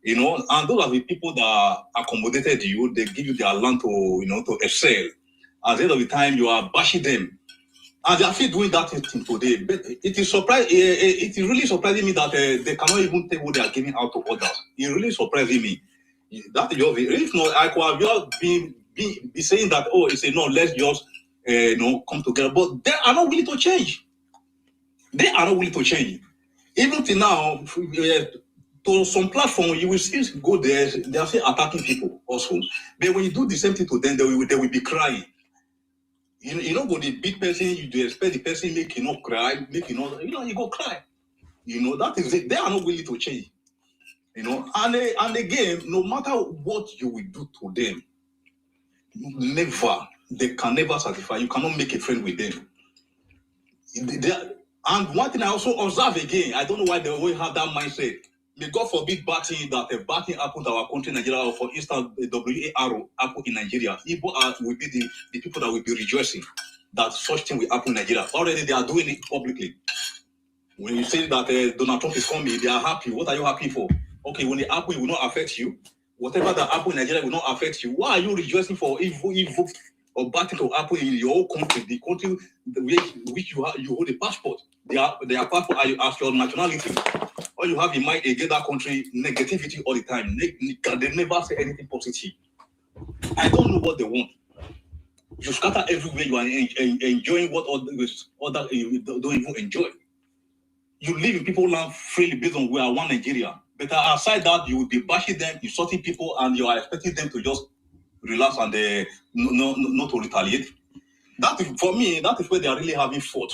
And those are the people that accommodated you. They give you their land to excel. At the end of the time, you are bashing them. And they are still doing that thing today. But it is really surprising me that they cannot even take what they are giving out to others. It really surprising me. That is your view. If not, I could have just be saying that, let's just come together. But they are not willing to change. They are not willing to change. Even till now, to some platform, you will still go there. They are still attacking people also. But when you do the same thing to them, they will be crying. You know, when the big person, you expect the person make you not cry, you go cry. That is it. They are not willing to change. And again, no matter what you will do to them, they can never satisfy. You cannot make a friend with them. And one thing I also observe again, I don't know why they always have that mindset. May God forbid bad thing happened to our country, Nigeria, or for instance, the WAR happened in Nigeria. Igbo will be the people that will be rejoicing that such thing will happen in Nigeria. Already they are doing it publicly. When you say that Donald Trump is coming, they are happy. What are you happy for? Okay, when it happens, it will not affect you. whatever that happen in Nigeria will not affect you. Why are you rejoicing for evil or bad thing to happen in your own country, the country which you hold a passport? Their passport as your nationality. All you have in mind against that country, negativity all the time. They never say anything positive. I don't know what they want. You scatter everywhere. You are enjoying what other you don't even enjoy. You live in people's land freely based on we are one Nigeria. But aside that, you will be bashing them, insulting people, and you are expecting them to just relax and not to retaliate. That is, for me, that is where they are really having fault.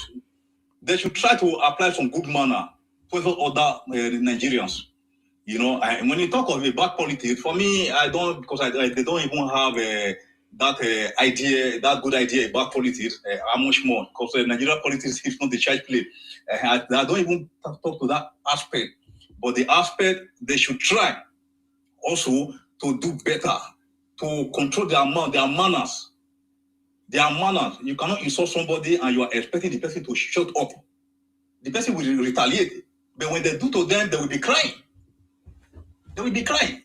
They should try to apply some good manner towards other Nigerians. You know, when you talk of a bad politics, for me, I don't, because they don't even have that idea, that good idea about politics. How much more? Because Nigerian politics is not the church play. I don't even talk to that aspect. But the aspect, they should try also to do better, to control their manners. Their manners. You cannot insult somebody and you are expecting the person to shut up. The person will retaliate. But when they do to them, they will be crying. They will be crying.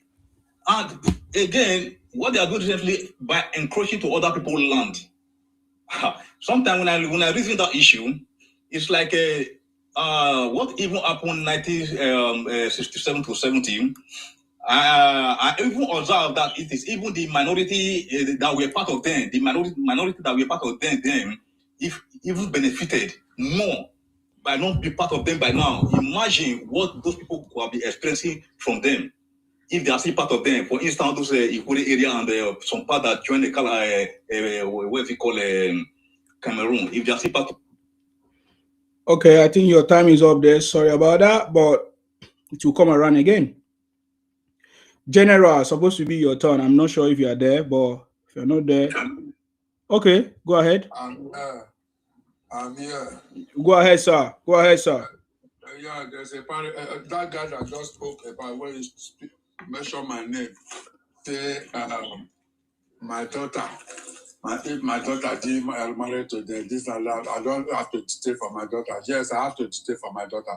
And again, what they are doing recently by encroaching to other people's land. Sometimes when I reason that issue, it's like what even happened in 1967 to 17. I even observed that it is even the minority that were part of them, the minority that were part of them, if even benefited more by not being part of them by now. Imagine what those people will be experiencing from them if they are still part of them. For instance, those Ikuri area and some part that join the what is it called Cameroon, if they are still part of. Okay, I think your time is up there. Sorry about that, but it will come around again. General, supposed to be your turn. I'm not sure if you are there, but if you're not there, okay, go ahead. I'm here. Go ahead, sir. Go ahead, sir. Yeah, there's a part, that guy that just spoke about when he mentioned my name. Say, my daughter. If my daughter did married to them, this and that, I don't have to stay for my daughter. Yes, I have to stay for my daughter.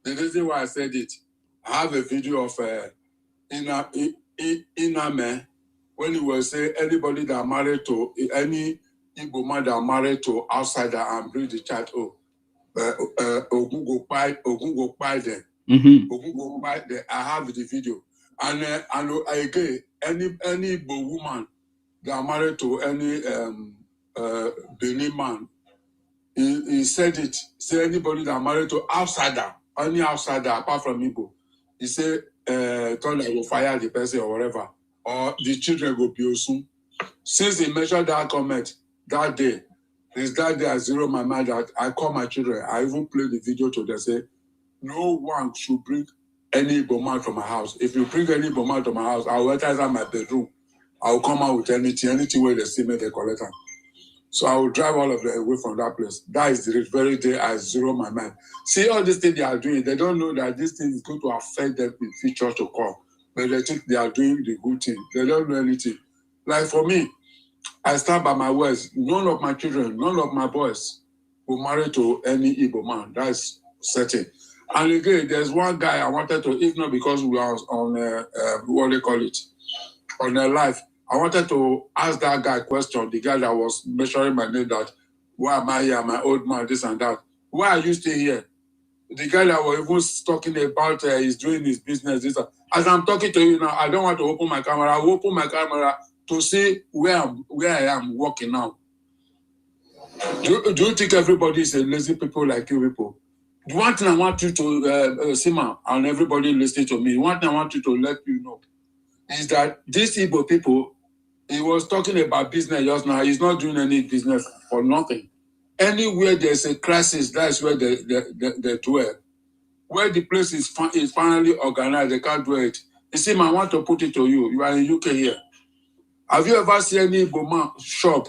The reason why I said it, I have a video of Iname when he was saying anybody that married to any Igbo man that married to outsider and bring the child home. Ogun go buy them. Ogun go buy them. I have the video. And again, any Igbo woman that married to any Benin man, he said it. Say anybody that married to outsider, any outsider apart from Igbo, he said, Tony will fire the person or whatever, or the children will be soon. Since he mentioned that comment that day, since that day I zero my mind that I call my children. I even play the video to them, say, no one should bring any Igbo man to my house. If you bring any Igbo man to my house, I will enter inside my bedroom. I will come out with anything where they see me, they collect them. So I will drive all of them away from that place. That is the very day I zero my mind. See all these things they are doing, they don't know that this thing is going to affect them in future to come. But they think they are doing the good thing. They don't know anything. Like for me, I stand by my words. None of my children, none of my boys will marry to any Igbo man. That's certain. And again, there's one guy I wanted to, if not because we are on, what they call it, on their life, I wanted to ask that guy a question, the guy that was measuring my name, that, why am I here, my old man, this and that. Why are you still here? The guy that was even talking about he's doing his business. This. As I'm talking to you now, I don't want to open my camera. I will open my camera to see where I am working now. Do you think everybody is a lazy people like you people? The one thing I want you to, Sima, and everybody listening to me, one thing I want you to let you know is that these Igbo people, he was talking about business just now. He's not doing any business for nothing. Anywhere there's a crisis, that's where they dwell. Where the place is finally organized, they can't do it. You see, I want to put it to you. You are in UK here. Have you ever seen any Igbo man shop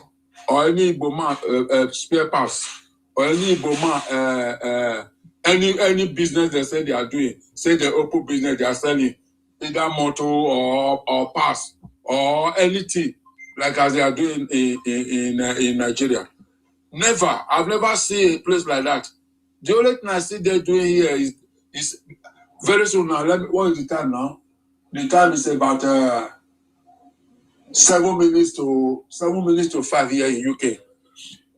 or any Igbo man spare parts or any Igbo man any business they say they are doing? Say they open business, they are selling either motor or parts or anything like as they are doing in Nigeria. Never. I've never seen a place like that. The only thing I see they're doing here is very soon now. What is the time now? The time is about 7 minutes to 5 here in UK.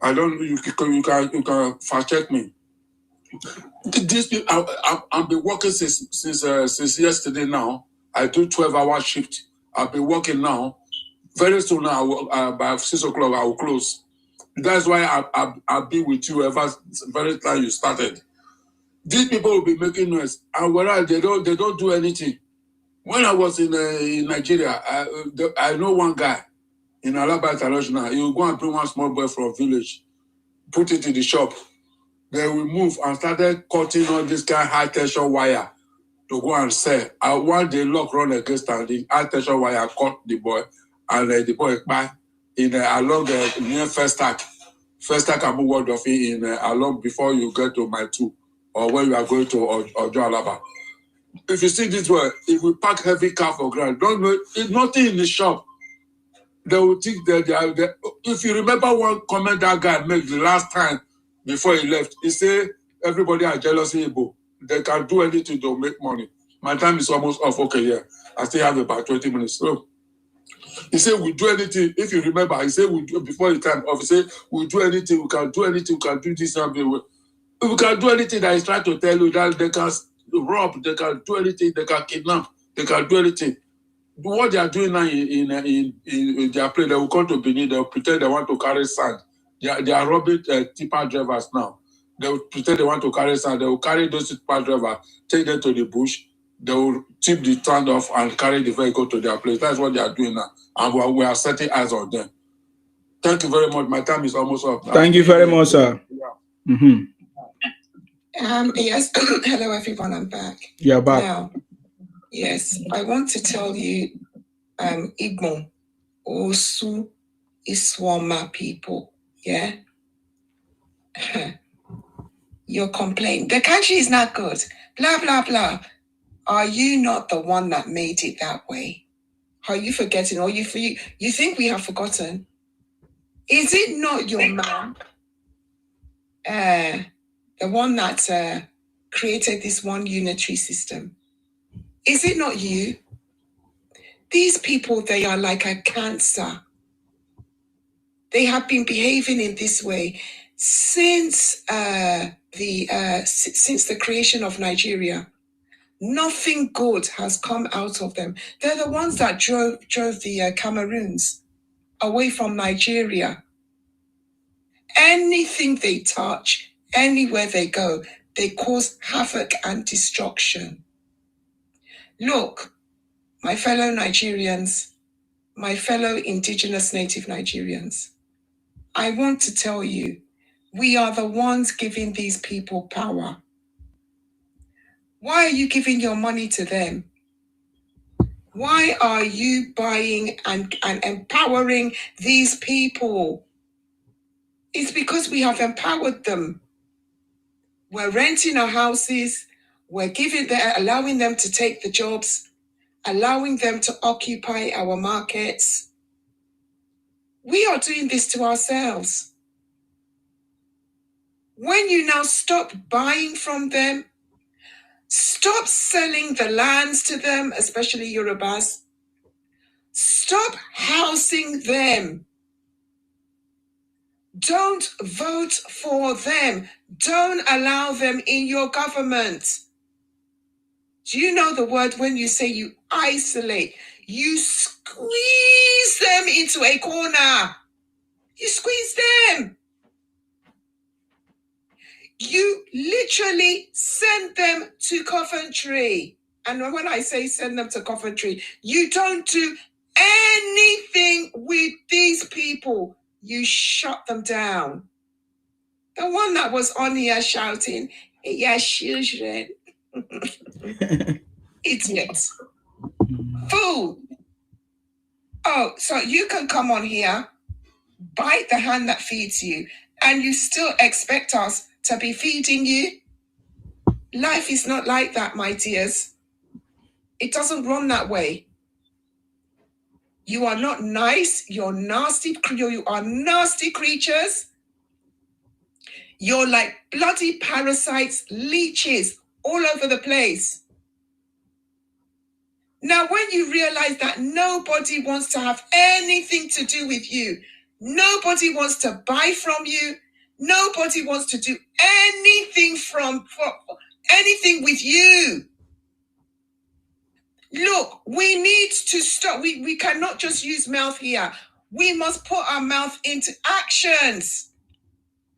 I don't. You can fact check me. These people, I've been working since yesterday. Now I do 12-hour shift. I've been working now. Very soon now, by 6 o'clock, I will close. That's why I've been with you ever very time you started. These people will be making noise, and whereas they don't do anything. When I was in Nigeria, I know one guy in Alaba International. He will go and bring one small boy from village, put it in the shop. They will move and started cutting all this kind of high tension wire to go and sell. And one day luck run against and the high tension wire caught the boy, and the boy back in along near First Stack Abu Ward of it in along before you get to my 2 or when you are going to Ojo Alaba. If you see this way, if we pack heavy car for ground, don't know it's nothing in the shop. They will think that they are there. If you remember one comment that guy made the last time before he left, he said everybody are jealous of Igbo. They can do anything to make money. My time is almost off. Okay, yeah. I still have about 20 minutes. So he said we do anything. If you remember, he said we do before the time off. He said we do anything, we can do anything, we can do this and that. We can do anything that he's trying to tell you that they can rob, they can do anything, they can kidnap, they can do anything. What they are doing now in their place, they will come to Benin, they will pretend they want to carry sand. They are robbing tipper drivers now. They will pretend they want to carry sand. They will carry those tipper drivers, take them to the bush. They will tip the stand off and carry the vehicle to their place. That's what they are doing now. And we are setting eyes on them. Thank you very much. My time is almost up. Thank you very much, sir. Yeah. Mm-hmm. Yes. Hello, everyone. I'm back. You're back. Now, yes, I want to tell you, Igbo, Osu, Iswama people, yeah? Your complaint. The country is not good. Blah, blah, blah. Are you not the one that made it that way? Are you forgetting? Or you think we have forgotten? Is it not your man, the one that created this one unitary system? Is it not you? These people, they are like a cancer. They have been behaving in this way since the creation of Nigeria. Nothing good has come out of them. They're the ones that drove the Cameroons away from Nigeria. Anything they touch, anywhere they go, they cause havoc and destruction. Look, my fellow Nigerians, my fellow indigenous native Nigerians, I want to tell you, we are the ones giving these people power. Why are you giving your money to them? Why are you buying and empowering these people? It's because we have empowered them. We're renting our houses, we're allowing them to take the jobs, allowing them to occupy our markets. We are doing this to ourselves. When you now stop buying from them, stop selling the lands to them, especially Yorubas, stop housing them. Don't vote for them. Don't allow them in your government. Do you know the word when you say you isolate? You squeeze them into a corner. You squeeze them. You literally send them to Coventry. And when I say send them to Coventry, you don't do anything with these people. You shut them down. The one that was on here shouting, "Yeah, children." Idiot. Fool. Oh, so you can come on here, bite the hand that feeds you, and you still expect us to be feeding you? Life is not like that, my dears. It doesn't run that way. You are not nice. You're nasty. You are nasty creatures. You're like bloody parasites, leeches all over the place. Now, when you realize that nobody wants to have anything to do with you, nobody wants to buy from you, nobody wants to do anything anything with you. Look, we need to stop. We cannot just use mouth here. We must put our mouth into actions.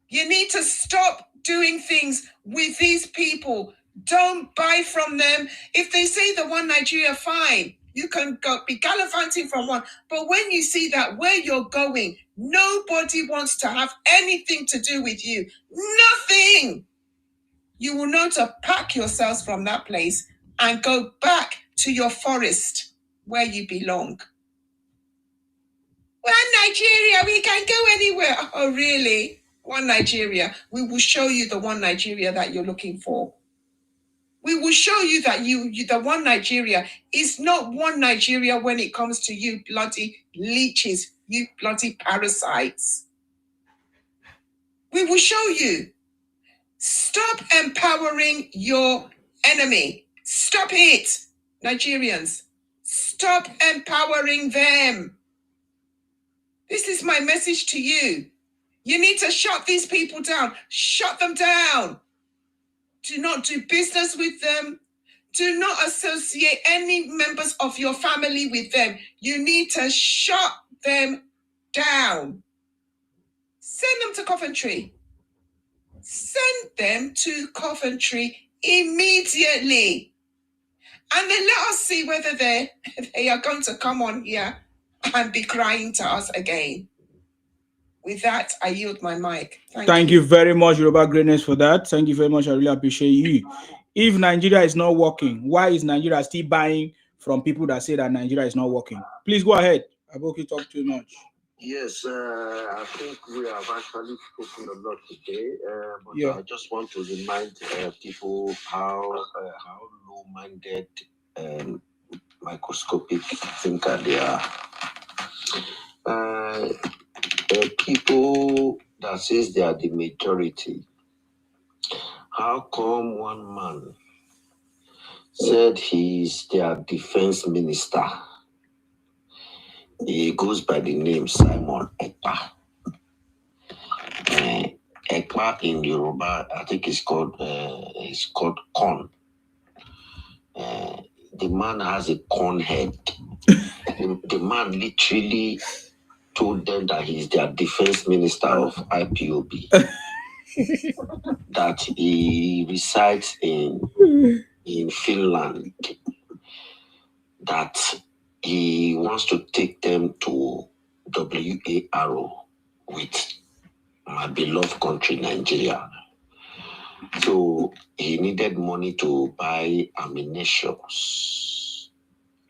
You need to stop doing things with these people. Don't buy from them. If they say the one Nigeria, fine. You can be gallivanting from one. But when you see that where you're going, nobody wants to have anything to do with you. Nothing. You will know to pack yourselves from that place and go back to your forest where you belong. Well, Nigeria, we can go anywhere. Oh, really? One Nigeria. We will show you the one Nigeria that you're looking for. We will show you that the one Nigeria is not one Nigeria when it comes to you bloody leeches, you bloody parasites. We will show you. Stop empowering your enemy. Stop it, Nigerians. Stop empowering them. This is my message to you. You need to shut these people down. Shut them down. Do not do business with them. Do not associate any members of your family with them. You need to shut them down. Send them to Coventry. Send them to Coventry immediately. And then let us see whether they are going to come on here and be crying to us again. With that, I yield my mic. Thank you very much, Yoruba Greatness, for that. Thank you very much. I really appreciate you. If Nigeria is not working, why is Nigeria still buying from people that say that Nigeria is not working? Please go ahead. Aboki, talk too much. Yes, I think we have actually spoken a lot today, but Yeah. I just want to remind people how low-minded, microscopic thinker they are. People that says they are the majority. How come one man said he's their defense minister? He goes by the name Simon Ekpa. Ekpa in Yoruba, I think it's called corn. The man has a corn head. The man literally told them that he's their defense minister of IPOB. That he resides in Finland. That he wants to take them to WARO with my beloved country, Nigeria. So he needed money to buy ammunitions,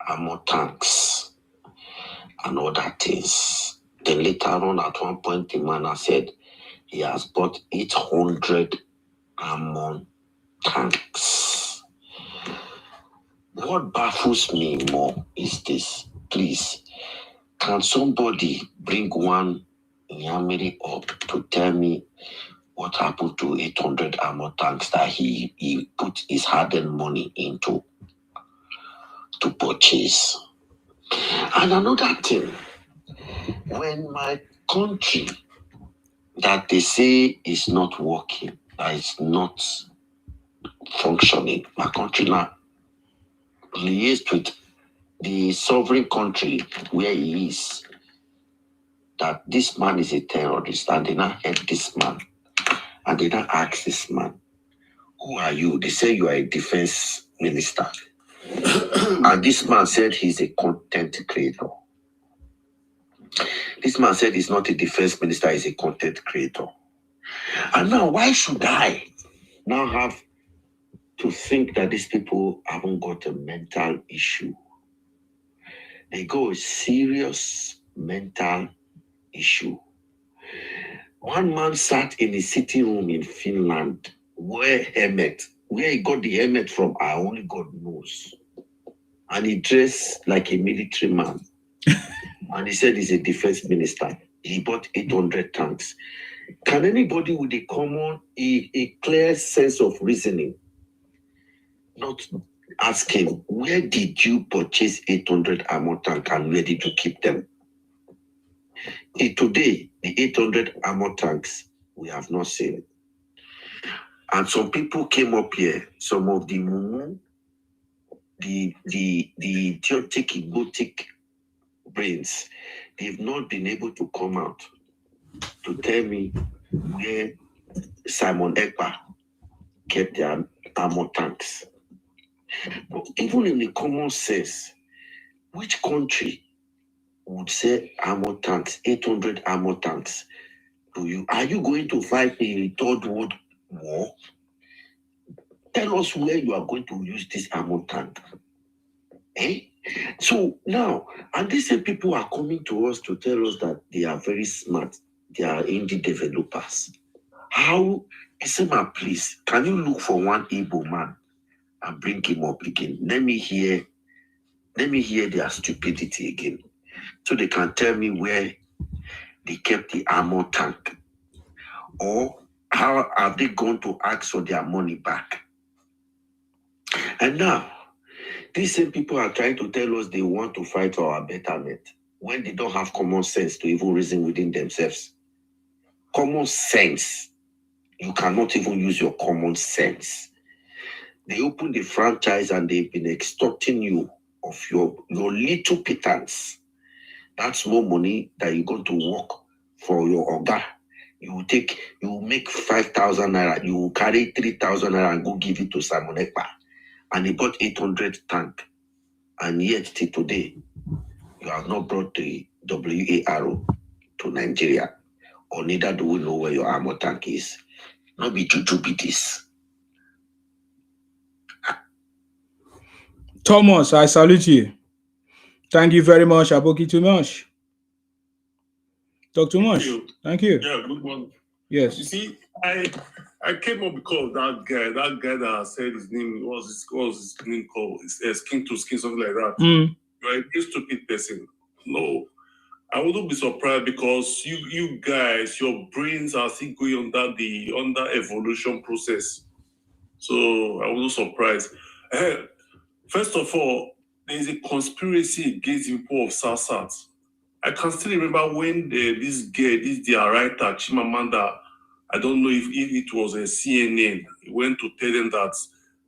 ammo tanks, and other things. Then later on, at one point, the man has said he has bought 800 ammo tanks. What baffles me more is this. Please, can somebody bring one Yamiri up to tell me what happened to 800 ammo tanks that he put his hard-earned money into to purchase? And another thing, when my country that they say is not working, that is not functioning, my country now liaised with the sovereign country where he is, that this man is a terrorist, and they now hate this man, and they now ask this man, who are you? They say you are a defense minister. And this man said he's a content creator. This man said he's not a defense minister, he's a content creator. And now, why should I now have to think that these people haven't got a mental issue? They got a serious mental issue. One man sat in a sitting room in Finland, where he got the helmet from, I only God knows. And he dressed like a military man. And he said he's a defense minister. He bought 800 tanks. Can anybody with a clear sense of reasoning not Ask him, where did you purchase 800 armor tank and where did you keep them? Today, the 800 armor tanks, we have not seen. And some people came up here, some of the mumu, the idiotic, egotic brains, they've not been able to come out to tell me where Simon Ekpa kept their armor tanks. But even in the common sense, which country would say armor tanks, 800 armor tanks? Are you going to fight a third world war? Tell us where you are going to use this armor tank. So now, and these same people are coming to us to tell us that they are very smart. They are indie developers. How, Isema, please, can you look for one Igbo man and bring him up again? Let me hear their stupidity again, so they can tell me where they kept the armor tank, or how are they going to ask for their money back? And now, these same people are trying to tell us they want to fight for our betterment when they don't have common sense to even reason within themselves. Common sense. You cannot even use your common sense. They open the franchise and they've been extorting you of your little pittance. That's more money that you're going to work for your orga. You will make 5,000 naira, you will carry 3,000 naira and go give it to Simon Ekpa. And he bought 800 tank. And yet till today, you have not brought the WARO to Nigeria. Or neither do we know where your armor tank is. Not be juju be this. Thomas, I salute you. Thank you very much, Aboki too much. Dr. Mosh, thank you. Yeah, good morning. Yes. You see, I came up because that guy that said his name was his name called skin to skin, something like that. You're a stupid person. No, I wouldn't be surprised because you guys, your brains are still going under evolution process. So I wasn't surprised. First of all, there is a conspiracy against the people of Sarsat. I can still remember when this their writer, Chimamanda, I don't know if it was a CNN, went to tell them that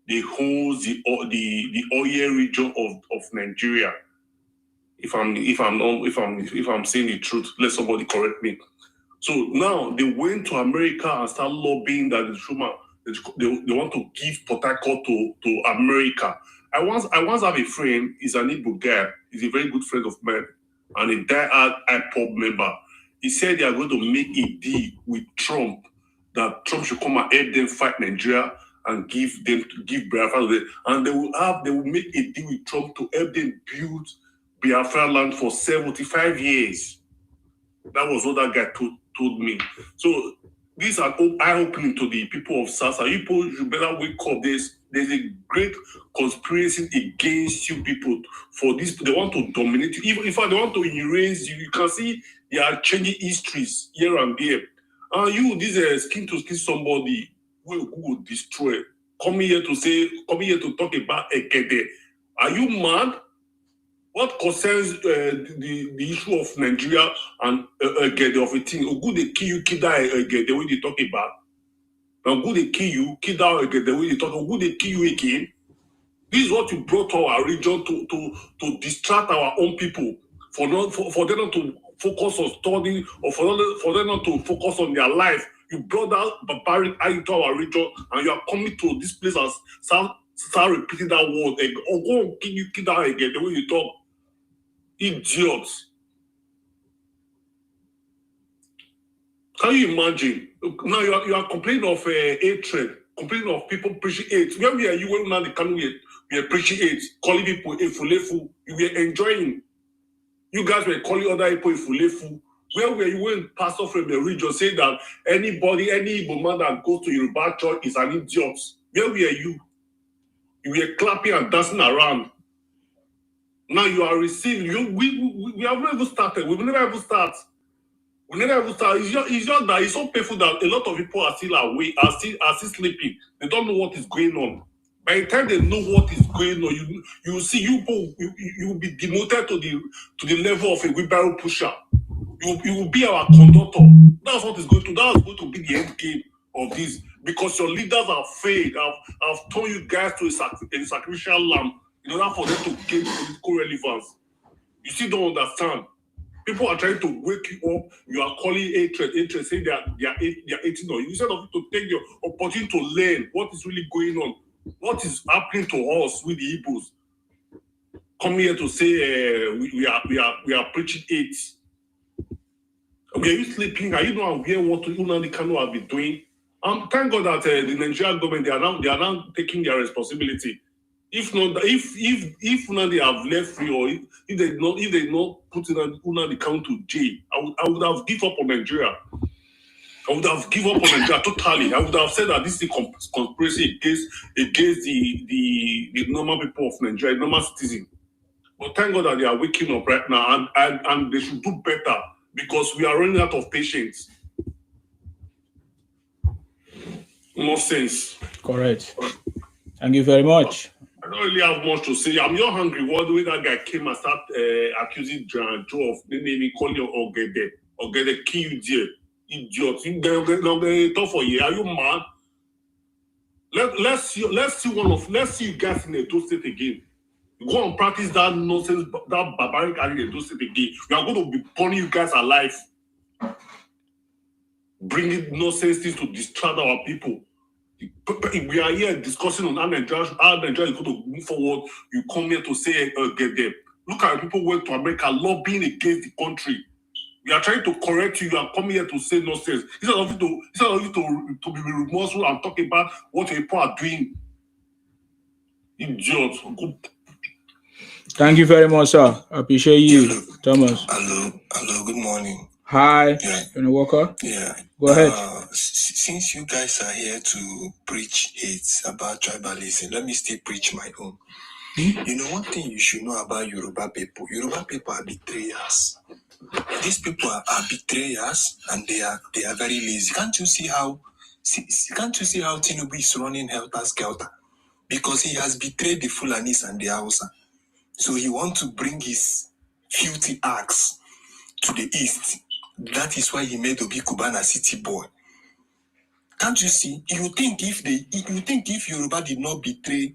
they hold the oil region of Nigeria. If I'm saying the truth, let somebody correct me. So now they went to America and started lobbying that they want to give Port Harcourt to America. I once have a friend, he's an Igbo guy, he's a very good friend of mine, and a die-hard IPOB member. He said they are going to make a deal with Trump, that Trump should come and help them fight Nigeria and give Biafra, and they will make a deal with Trump to help them build Biafra land for 75 years. That was what that guy told me. So these are eye-opening to the people of Sasa. You people, you better wake up. There's a great conspiracy against you people for this. They want to dominate you. Even if they want to erase you, you can see they are changing histories here and there. And you, this skin to skin somebody who will destroy. Coming here to talk about Ekede. Are you mad? What concerns the issue of Nigeria and Egede of a thing? Ogu they kill you, kill that Egede when they talk about. Now Ogu they kill you, kill that Egede when they talk. Ogu they kill you again. This is what you brought to our region to distract our own people for them not to focus on studying or for them not to focus on their life. You brought that barbaric into our region and you are coming to this place and start repeating that word. Or go and kill that Egede when you talk. Idiots. Can you imagine? Now you are complaining of hatred, complaining of people preaching hate. Where we are you when now the can we are preaching hate, calling people efulefu. You were enjoying. You guys were calling other people efulefu. Where were you when pastor from the region saying that any Igbo man that goes to Yoruba church is an idiot? Where were you? You were clapping and dancing around. Now you are receiving. We have never started. We will never ever start. We never ever start. It's just that it's so painful that a lot of people are still awake, are still sleeping. They don't know what is going on. By the time they know what is going on, you will see you will be demoted to the level of a wheelbarrow pusher. You will be our conductor. That's what is going to. That's going to be the end game of this, because your leaders have failed. Have turned you guys to a sacrificial lamb in order for them to gain political relevance. You still don't understand. People are trying to wake you up. You are calling hatred, saying they are hating on you. Instead of to take your opportunity to learn what is really going on, what is happening to us with the Igbos. Come here to say we are preaching hate. Okay, are you sleeping? Are you not aware what Nnamdi Kanu have been doing? Thank God that the Nigerian government they are now taking their responsibility. If not, if Nnamdi have left free, or if they not put Nnamdi Kanu to jail, I would have given up on Nigeria. I would have given up on Nigeria totally. I would have said that this is a conspiracy against the normal people of Nigeria, normal citizens. But thank God that they are waking up right now, and they should do better, because we are running out of patience. Nonsense. Correct. Thank you very much. I don't really have much to say. I'm not hungry. What the way that guy came and started accusing Joe of maybe calling you Ogede, kill you there. Idiot. They talk for you. Are you mad? Let's see you guys in Edo State again. Go and practice that nonsense, that barbaric in Edo State again. We are going to be burning you guys alive. Bringing nonsense things to distract our people. We are here discussing on how Nigeria is going to move forward. You come here to say, get them. Look at people who went to America lobbying against the country. We are trying to correct you. You are coming here to say nonsense. Instead of you to be remorseful and talk about what people are doing. Idiots. Thank you very much, sir. I appreciate you, Thomas. Hello, good morning. Hi, Yeah. Walker. Yeah. Go ahead. Since you guys are here to preach hate about tribalism, let me still preach my own. You know, one thing you should know about Yoruba people are betrayers. These people are betrayers, and they are very lazy. Can't you see how Tinubu is running helter-skelter? Because he has betrayed the Fulanis and the Hausa. So he wants to bring his filthy acts to the east. That is why he made Obi Kubana city boy. Can't you see? You think if Yoruba did not betray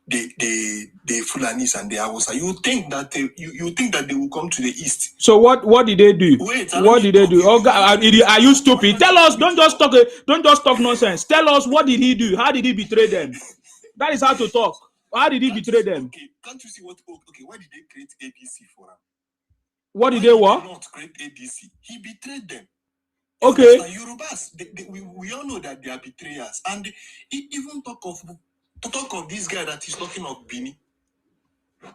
the Fulanis and the Hausa, you think that they will come to the east. So what did they do? Wait, what did they do? Oh God, are you stupid? Tell us. Don't just talk nonsense. Tell us, what did he do? How did he betray them? That is how to talk. How did he betray them? Okay, can't you see what? Okay, why did they create ADC for him? What did they what? Did not create ADC. He betrayed them. Okay. Yorubas, we all know that they are betrayers, and even talk of this guy that is talking of Bini.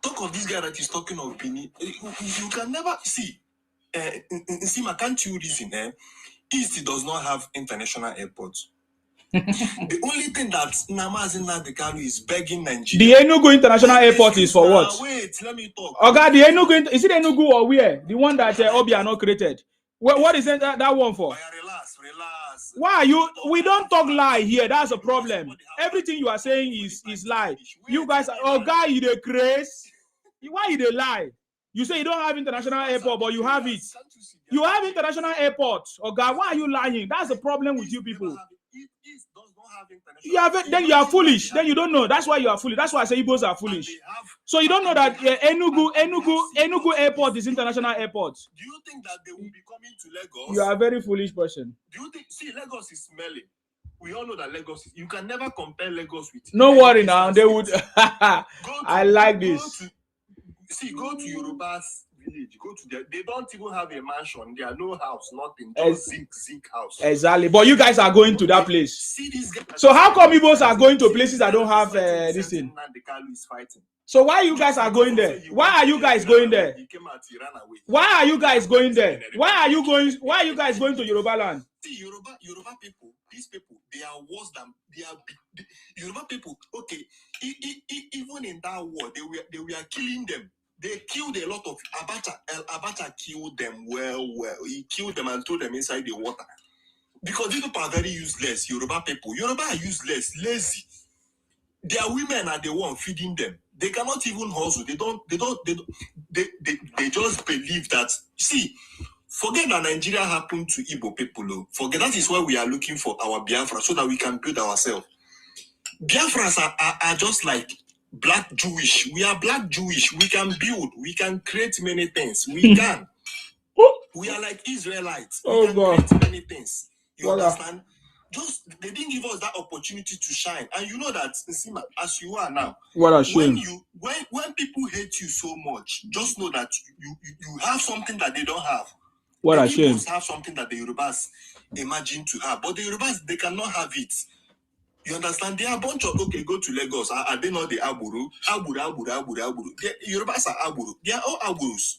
Talk of this guy that is talking of Bini. You can never see. Nsima, can't you reason? East does not have international airports. The only thing that Namazin Nadekalu is begging Nigeria. The Enugu International Airport is for what? Wait, let me talk. Okay, the Enugu, is it Enugu or where? The one that Obiano created. What is that one for? Relax. Why are you? We don't talk lie here. That's a problem. Everything you are saying is lie. You guys are, guy, you the craze. Why you the lie? You say you don't have international airport, but you have it. You have international airports. God, why are you lying? That's the problem with you people. Then you are foolish. Then you don't know. That's why you are foolish. That's why I say Igbos are foolish. So you don't know that Enugu airport is international airport. Do you think that they will be coming to Lagos? You are a very foolish person. Do you think? See, Lagos is smelling. We all know that Lagos. You can never compare Lagos with. No worry now. They would. I like this. Go to Yoruba's village. Go to there. They don't even have a mansion. There are no house, nothing. Just zinc house. Exactly. But you guys are going to that place. See these guys. So how come Igbos are going to places that don't have this thing? So why you guys are going there? Why are you guys going there? Why are you guys going there? Why are you guys going to Yoruba land? See, Yoruba people, these people, they are worse than Yoruba people. Okay, even in that war, they were killing them. They killed a lot of Abacha killed them well. He killed them and threw them inside the water. Because these people are very useless, Yoruba people. Yoruba are useless, lazy. Their women are the one feeding them. They cannot even hustle. They just believe that. See, forget that Nigeria happened to Igbo people. Oh. Forget that is why we are looking for our Biafra so that we can build ourselves. Biafras are just like black Jewish. We are black Jewish. We can build. We can create many things. We can. We are like Israelites. We can create many things. You understand? Just they didn't give us that opportunity to shine. And you know that, Nsima, as you are now, what a shame. When people hate you so much, just know that you have something that they don't have. What the a shame. Igbos have something that the Yorubas imagine to have, but the Yorubas, they cannot have it. You understand? They are a bunch of, okay, go to Lagos. Are they not the Aburu? Aburu. The Yorubas are Aburu. They are all Aburus.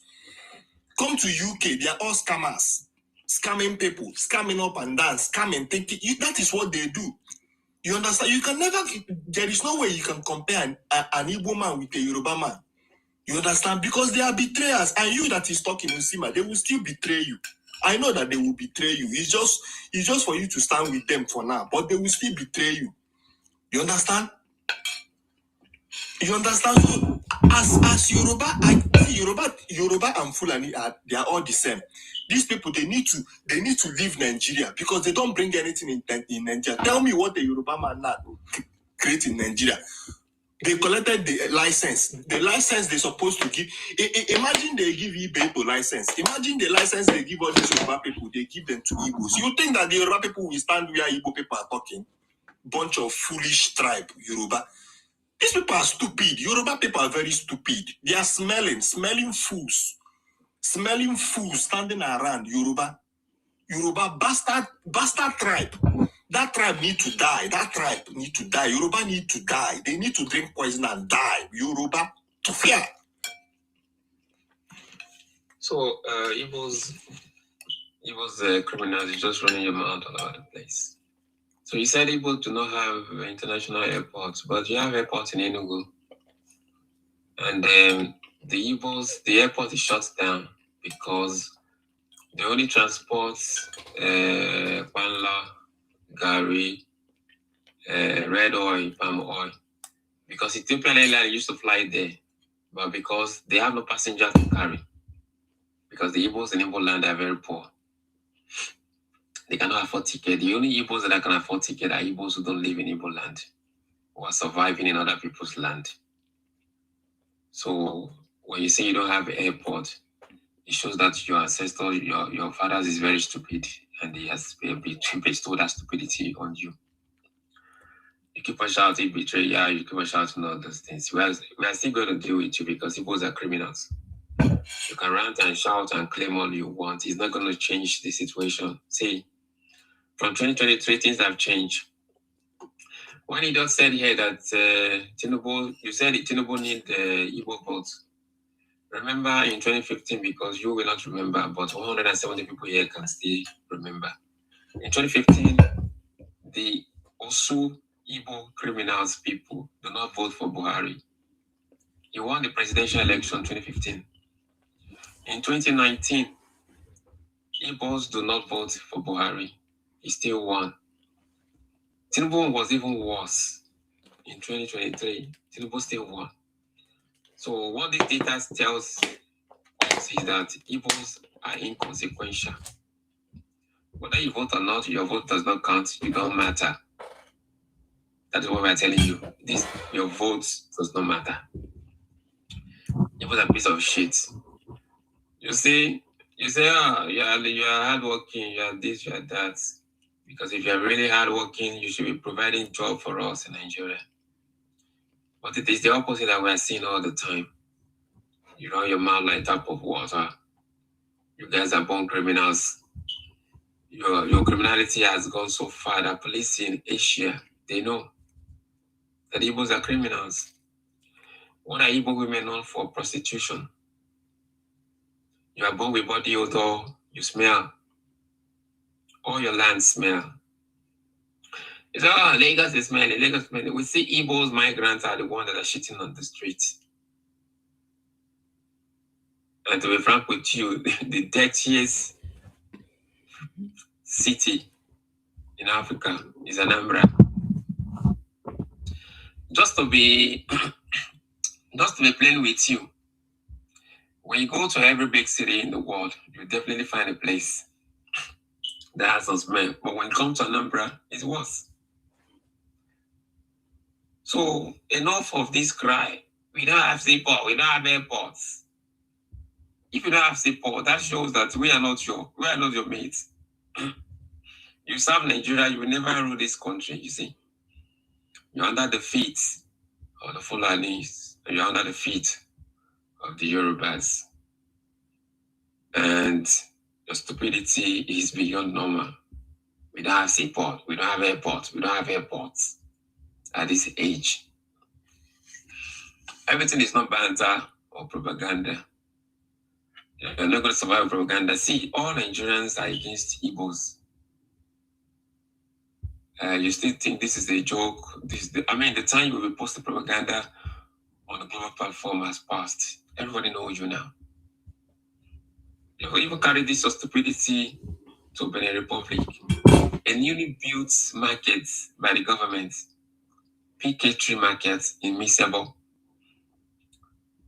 Come to UK, they are all scammers. Scamming people, scamming up and down, scamming, thinking. That is what they do. You understand? You can never, there is no way you can compare an Igbo man with a Yoruba man. You understand? Because they are betrayers. And you that is talking, Usima, they will still betray you. I know that they will betray you. It's just for you to stand with them for now. But they will still betray you. You understand? You understand? So, as Yoruba and Fulani they are all the same. These people they need to leave Nigeria because they don't bring anything in Nigeria. Tell me what the Yoruba man now create in Nigeria. They collected the license. The license they're supposed to give. Imagine they give Igbo license. Imagine the license they give all these Yoruba people. They give them to Igbos. You think that the Yoruba people will stand where Igbo people are talking? Bunch of foolish tribe Yoruba. These people are stupid. Yoruba people are very stupid. They are smelling fools standing around Yoruba bastard tribe. That tribe need to die. Yoruba need to die. They need to drink poison and die. Yoruba to fear. So, Igbo's criminals is just running your mouth all over the place. So you said Igbo do not have international airports, but you have airports in Enugu. And the airport is shut down because they only transport Panla, Gari, red oil, palm oil. Because Ethiopian Airlines used to fly there, but because they have no passengers to carry. Because the Igbos in Igbo land are very poor. They cannot afford ticket. The only Igbos that can afford ticket are Igbos who don't live in Igbo land or are surviving in other people's land. So when you say you don't have an airport, it shows that your ancestor, your fathers is very stupid and he has bestowed that stupidity on you. You keep on shouting betrayal, you keep on shouting all those things. We are still going to deal with you because Igbos are criminals. You can rant and shout and claim all you want. It's not going to change the situation. See, from 2023, things have changed. When he just said here that Tinubu, you said Tinubu need Igbo votes. Remember in 2015, because you will not remember, but 170 people here can still remember. In 2015, the Osu Igbo criminals people do not vote for Buhari. He won the presidential election in 2015. In 2019, Igbos do not vote for Buhari. He still won. Tinubu was even worse. In 2023, Tinubu still won. So what this data tells us is that Igbos are inconsequential. Whether you vote or not, your vote does not count. You don't matter. That is what we are telling you. Your vote does not matter. Igbos are a piece of shit. You say, you are hardworking, you are this, you are that. Because if you are really hardworking, you should be providing job for us in Nigeria. But it is the opposite that we are seeing all the time. You run your mouth like tap of water. You guys are born criminals. Your criminality has gone so far that police in Asia, they know that Igbos are criminals. What are Igbo women known for? Prostitution. You are born with body odor, you smell. All your land smell. It's Lagos is smelling, Lagos is smelling. We see Igbos, migrants are the ones that are shitting on the streets. And to be frank with you, the dirtiest city in Africa is Anambra. just to be plain with you, when you go to every big city in the world, you definitely find a place that has some smell. But when it comes to Anambra, it's worse. So enough of this cry. We don't have seaport, we don't have airports. If you don't have seaport, that shows that we are not your mates. You serve Nigeria, you will never rule this country, you see. You're under the feet of the Fulanis, and you're under the feet of the Yorubas. And your stupidity is beyond normal. We don't have seaport, we don't have airports, we don't have airports at this age. Everything is not banter or propaganda. You're not going to survive propaganda. See, all Nigerians are against Igbos. You still think this is a joke? The time you will post the propaganda on the global platform has passed. Everybody knows you now. You will even carry this stupidity to Benin Republic. A newly built market by the government, PK3 market in Misebo.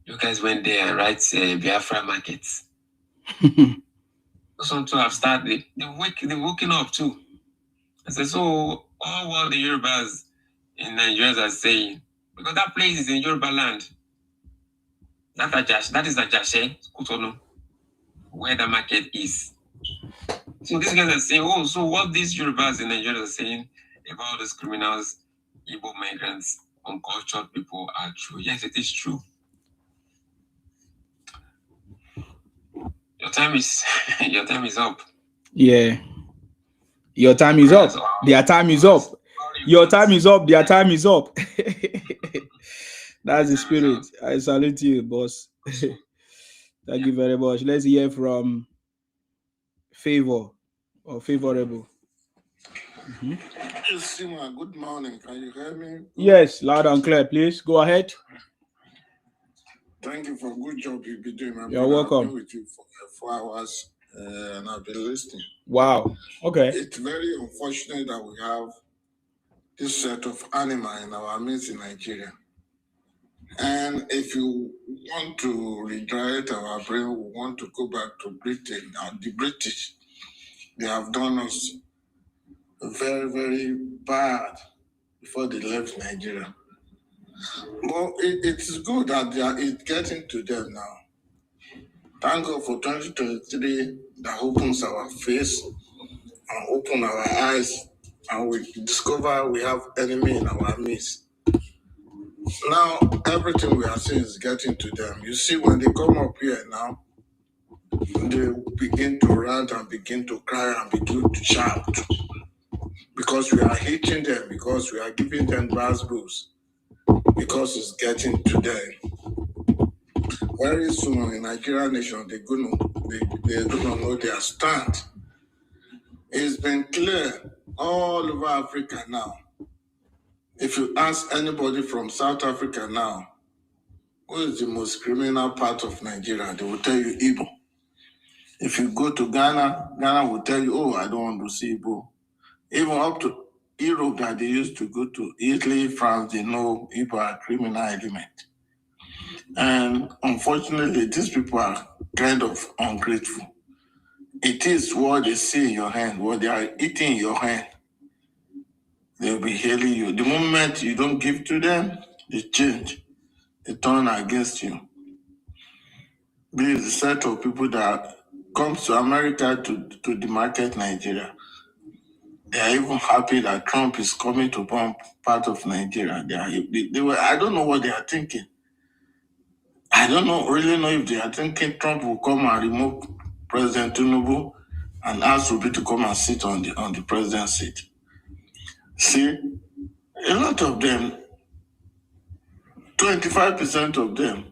You guys went there and write Biafra markets. Those one too have started. They're waking up too. I said, so all what the Yorubas in Nigeria are saying, because that place is in Yoruba land. That is Ajashe, Kutonu, where the market is. So these guys are saying, oh, so what these Yorubas in Nigeria are saying about these criminals, Igbo migrants, uncultured people are true. Yes, it is true. Your time is up. Yeah. Your time is up. Their time is up. Your time is up. Their time is up. That's the spirit. I salute you, boss. Thank you very much. Let's hear from Favor or Favorable. Yes, Sima, good morning. Can you hear me? Yes, loud and clear, please. Go ahead. Thank you for a good job you've been doing. You're welcome. I've been with you for 4 hours and I've been listening. Wow. Okay. It's very unfortunate that we have this set of animal in our midst in Nigeria. And if you want to redirect our brain, we want to go back to Britain. The British, they have done us very, very bad before they left Nigeria. But it is good that it's getting to them now. Thank God for 2023 that opens our face and open our eyes, and we discover we have enemy in our midst. Now, everything we are seeing is getting to them. You see, when they come up here now, they begin to rant and begin to cry and begin to shout because we are hitting them, because we are giving them bad booze, because it's getting to them. Very soon in Nigerian nation, they're gonna know their stand. It's been clear all over Africa now. If you ask anybody from South Africa now, who is the most criminal part of Nigeria, they will tell you Igbo. If you go to Ghana, Ghana will tell you, oh, I don't want to see Igbo. Even up to Europe that they used to go to, Italy, France, they know Igbo are criminal element. And unfortunately, these people are kind of ungrateful. It is what they see in your hand, what they are eating in your hand. They'll be hailing you. The moment you don't give to them, they change. They turn against you. This is a set of people that comes to America to demarket Nigeria. They are even happy that Trump is coming to bomb part of Nigeria. I don't know what they are thinking. I don't really know if they are thinking Trump will come and remove President Tinubu and ask Obi to come and sit on the president's seat. See, a lot of them, 25% of them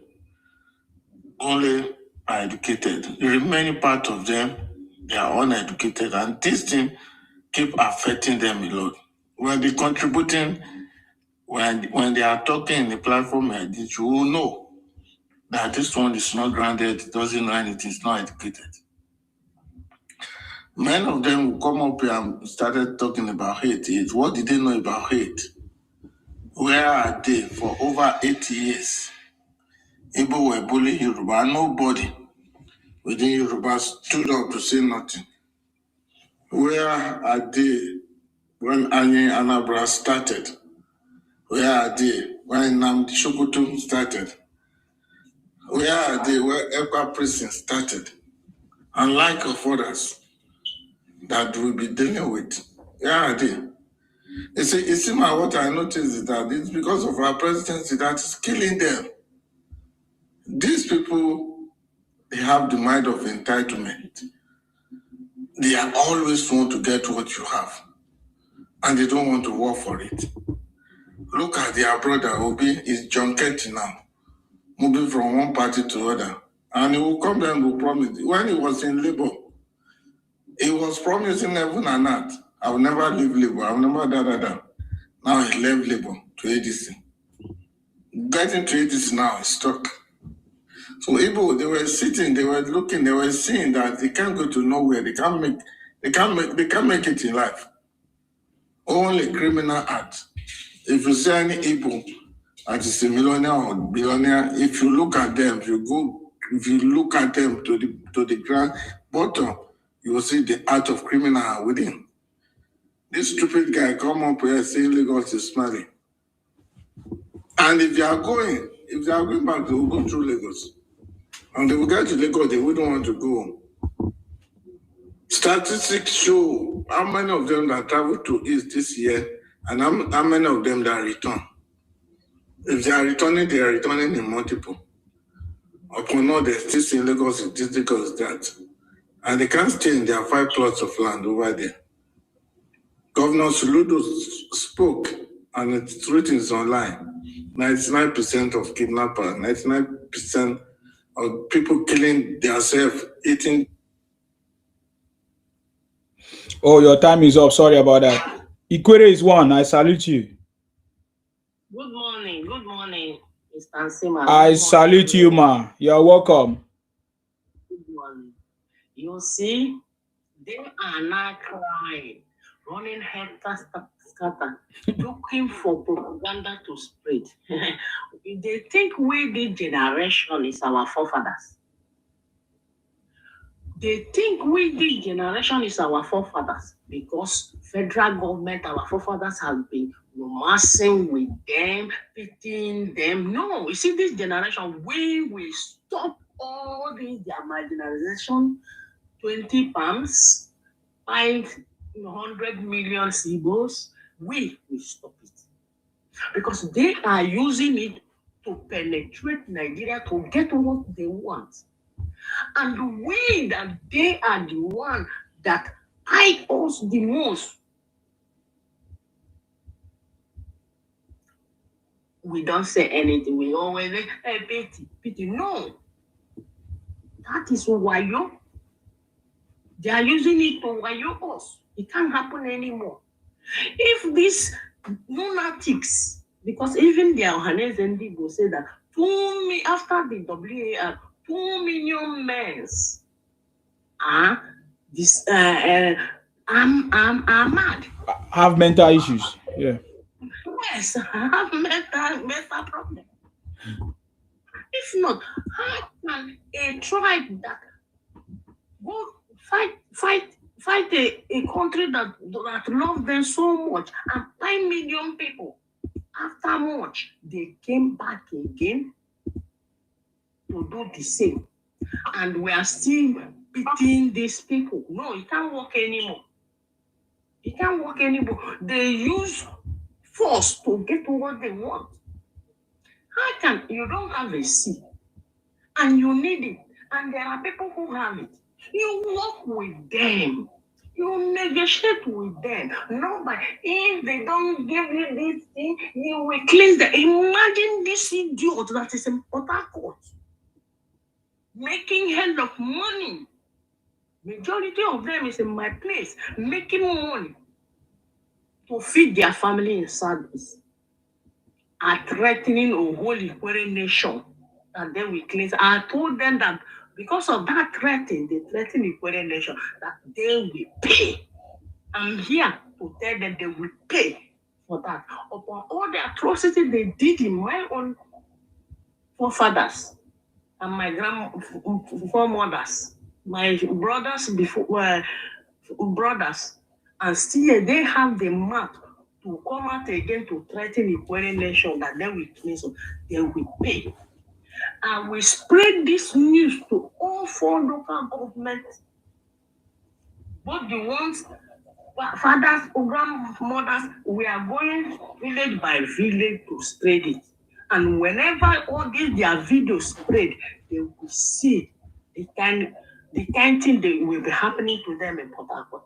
only are educated. The remaining part of them, they are uneducated, and this thing keep affecting them a lot. When they're contributing, when they are talking in a platform like this, you will know that this one is not grounded, doesn't know anything, is not educated. Many of them will come up here and started talking about hate. What did they know about hate? Where are they for over 80 years? Igbo were bullying Yoruba. Nobody within Yoruba stood up to say nothing. Where are they when Anye Anabra started? Where are they when Namdi Shokoto started? Where are they where Ekwa prison started? Unlike of others that we'll be dealing with. Where are they? You see, what I noticed is that it's because of our presidency that is killing them. These people, they have the mind of entitlement. They are always want to get what you have, and they don't want to work for it. Look at their brother Obi is junket now, moving from one party to other, and he will come there and will promise. When he was in Labour, he was promising heaven and earth. I will never leave Labour. I will never da. Now he left Labour to ADC. Getting to ADC now is stuck. So Igbo, they were sitting, they were looking, they were seeing that they can't go to nowhere. They can't make it in life. Only criminal act. If you see any Igbo that is a millionaire or billionaire, if you look at them, if you look at them to the ground bottom, you will see the art of criminal within. This stupid guy come up here saying Lagos is smiling. And if they are going back, they will go through Lagos. And they will get to Lagos, they wouldn't want to go. Statistics show how many of them that travel to East this year and how many of them that return. If they are returning in multiple. Upon all, they're still in Lagos, this Lagos, that. And they can't stay in their 5 plots of land over there. Governor Suludo spoke, and it's written online. 99% of kidnappers, 99% of people killing themselves, eating. Oh, your time is up. Sorry about that. Ikwere is one. I salute you. Good morning, Mr. Nsima. I salute you, ma. You're welcome. Good morning. You see, they are not crying, running scatter, looking for propaganda to spread. They think we, the generation, is our forefathers. They think we, the generation, is our forefathers because federal government, our forefathers have been romancing with them, pitying them. No, you see, this generation, we will stop all this their marginalization, 20 pounds, 500 million Igbos. We will stop it because they are using it to penetrate Nigeria to get what they want. And we that they are the one that hide us the most. We don't say anything. We always say, hey, pity. No. That is wayo. They are using it to wayo us. It can't happen anymore. If these lunatics, because even the Ohanes and Igbo say that after the WAR, 2 million men are mad. Have mental issues. Yeah. Yes, have mental problem. If not, how can a tribe that go fight a country that loves them so much and 5 million people, after much, they came back again to do the same. And we are still beating these people. No, it can't work anymore. It can't work anymore. They use force to get what they want. How can you don't have a seat and you need it, and there are people who have it? You work with them. You negotiate with them. No, but if they don't give you this thing, you will cleanse them. Imagine this idiot that is in Port Harcourt making hell of money. Majority of them is in my place making money to feed their family in service, are threatening a whole Ikwere nation, and then we cleanse. I told them that because of that threatening, they threaten Ikwere nation that they will pay. I'm here to tell them they will pay for that. Upon all the atrocities they did in my own forefathers and my grandmothers, my brothers before brothers, and still they have the map to come out again to threaten the foreign nation that they will cleanse them, they will pay. And we spread this news to all 4 local governments, both the ones, fathers, grandmothers. We are going village by village to spread it. And whenever all these their videos spread, they will see the kind thing that will be happening to them in Port Harcourt.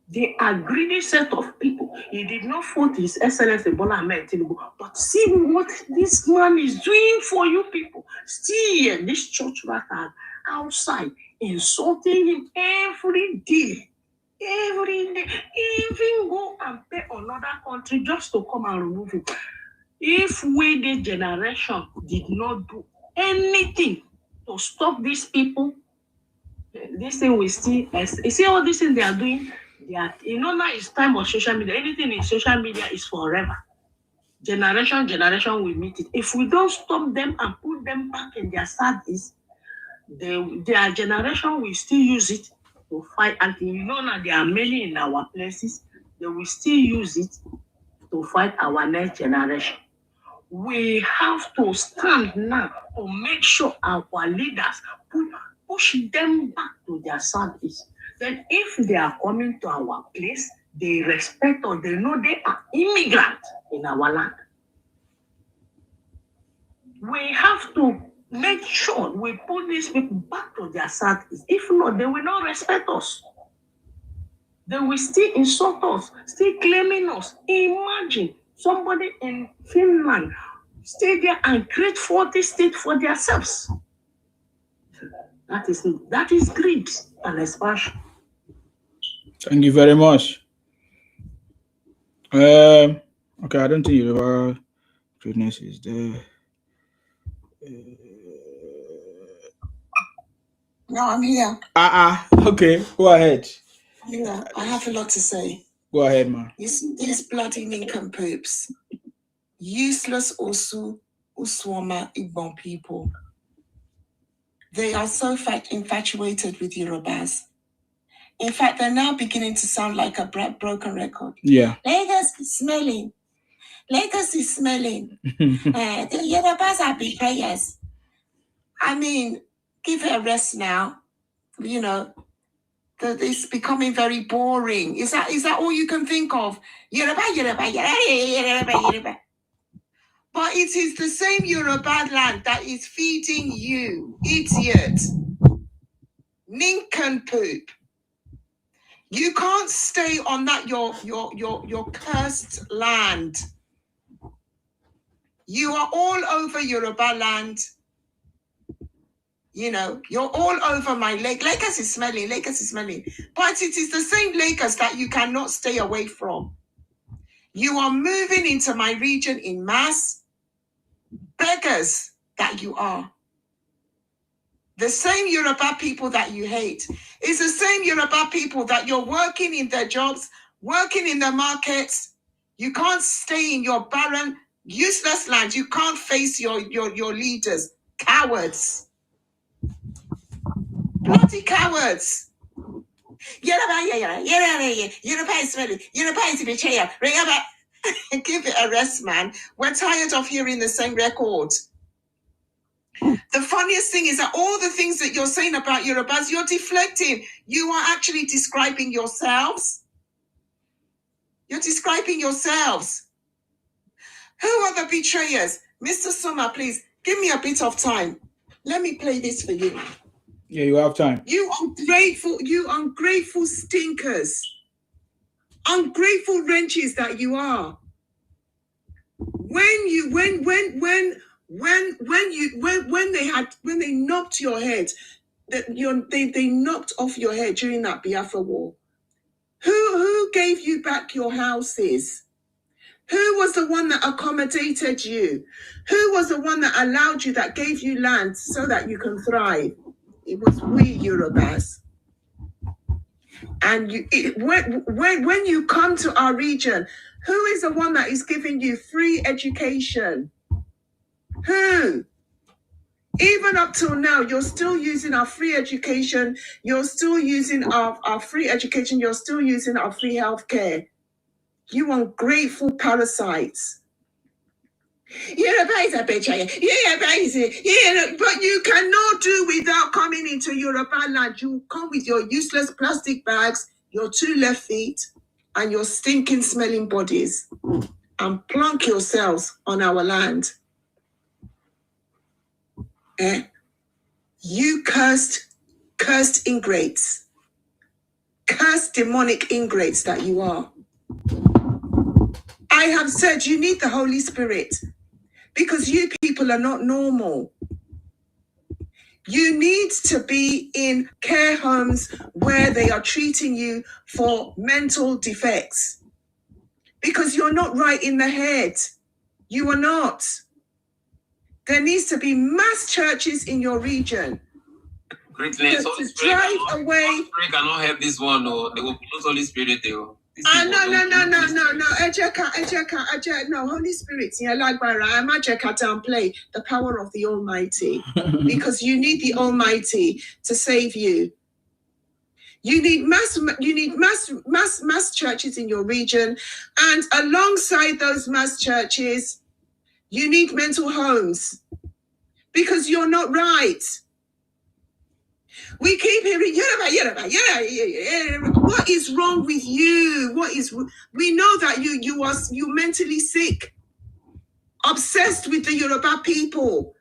They are greedy set of people. He did not vote His Excellency Bola Ahmed Tinubu, but see what this man is doing for you people. Still, this church rat outside insulting him every day. Every day, even go and pay another country just to come and remove him. If we, the generation, did not do anything to stop these people, this thing will still. You see all these things they are doing. Now it's time of social media. Anything in social media is forever. Generation will meet it. If we don't stop them and put them back in their service, their generation will still use it to fight. And now there are many in our places. They will still use it to fight our next generation. We have to stand now to make sure our leaders push them back to their service. Then if they are coming to our place, they respect us. They know they are immigrants in our land. We have to make sure we put these people back to their service. If not, they will not respect us. They will still insult us, still claiming us. Imagine somebody in Finland stay there and create 40 states for themselves. That is greed and expansion. Thank you very much. Okay, I don't think Yoruba greatness is there. No, I'm here. Okay, go ahead. Yeah, I have a lot to say. Go ahead, man. You see these bloody nincompoops, useless Uswama Igbo people. They are so infatuated with Yorubas. In fact, they're now beginning to sound like a broken record. Yeah. Lagos is smelling. Lagos is smelling. The Yorubas are betrayers. I mean, give it a rest now. It's becoming very boring. Is that all you can think of? Yoruba. But it is the same Yoruba land that is feeding you, idiot. Nincompoop. You can't stay on that your cursed land. You are all over Yoruba land. You're all over my lake. Lagos is smelling. But it is the same Lagos that you cannot stay away from. You are moving into my region in mass. Beggars that you are. The same Yoruba people that you hate is the same Yoruba people that you're working in their jobs, working in the markets. You can't stay in your barren, useless land. You can't face your leaders. Cowards. Bloody cowards. Yoruba is smelling. Yoruba is a betrayer. Give it a rest, man. We're tired of hearing the same record. The funniest thing is that all the things that you're saying about Yorubas, you're deflecting. You are actually describing yourselves. You're describing yourselves. Who are the betrayers? Mr. Summer, please, give me a bit of time. Let me play this for you. Yeah, you have time. You ungrateful stinkers. Ungrateful wrenches that you are. When they knocked your head, they knocked off your head during that Biafra war. Who gave you back your houses? Who was the one that accommodated you? Who was the one that allowed you, that gave you land so that you can thrive? It was we Yorubas. And when you come to our region, who is the one that is giving you free education? Who? Even up till now, you're still using our free education. You're still using our free education. You're still using our free healthcare. You ungrateful parasites. But you cannot do without coming into Yoruba land. You come with your useless plastic bags, your 2 left feet, and your stinking smelling bodies, and plonk yourselves on our land. You cursed ingrates, cursed demonic ingrates that you are. I have said you need the Holy Spirit because you people are not normal. You need to be in care homes where they are treating you for mental defects because you're not right in the head. You are not. There needs to be mass churches in your region. Greatness, to Holy Spirit drive away. Holy Spirit cannot help this one. No, they will lose Holy Spirit. No. No, Holy Spirit. I'm not downplay the power of the Almighty because you need the Almighty to save you. You need mass churches in your region, and alongside those mass churches, you need mental homes because you're not right. We keep hearing Yoruba. What is wrong with you? We know that you mentally sick, obsessed with the Yoruba people.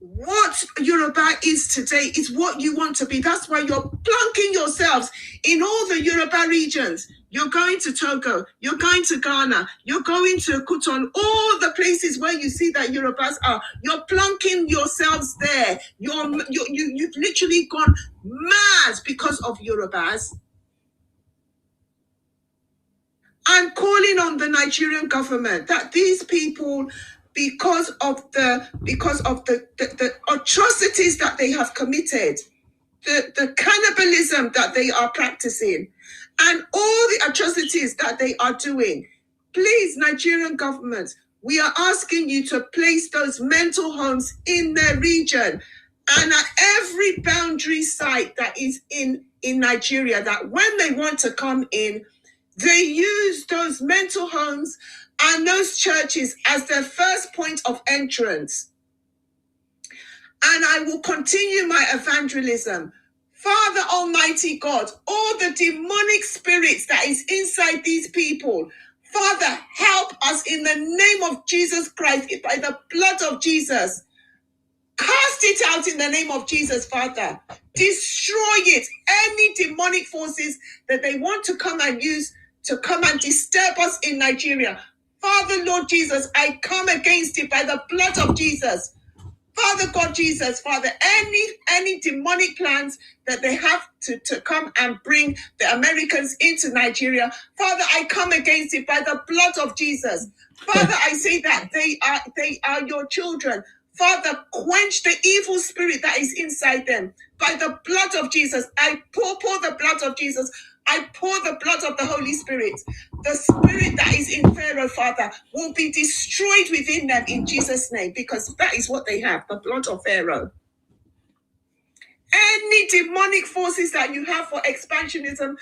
What Yoruba is today is what you want to be. That's why you're plunking yourselves in all the Yoruba regions. You're going to Togo, you're going to Ghana, you're going to Kuton, all the places where you see that Yorubas are. You're plunking yourselves there. You've literally gone mad because of Yorubas. I'm calling on the Nigerian government that these people, because of the atrocities that they have committed, the cannibalism that they are practicing, and all the atrocities that they are doing, please, Nigerian government, we are asking you to place those mental homes in their region and at every boundary site that is in Nigeria, that when they want to come in, they use those mental homes and those churches as their first point of entrance. And I will continue my evangelism. Father Almighty God, all the demonic spirits that is inside these people, Father, help us in the name of Jesus Christ, by the blood of Jesus. Cast it out in the name of Jesus, Father. Destroy it. Any demonic forces that they want to come and use to come and disturb us in Nigeria. Father, Lord Jesus, I come against it by the blood of Jesus. Father God Jesus, Father, any demonic plans that they have to come and bring the Americans into Nigeria, Father, I come against it by the blood of Jesus. Father, I say that they are your children. Father, quench the evil spirit that is inside them by the blood of Jesus. I pour the blood of Jesus. I pour the blood of the Holy Spirit. The spirit that is in Pharaoh, Father, will be destroyed within them in Jesus' name, because that is what they have, the blood of Pharaoh. Any demonic forces that you have for expansionism,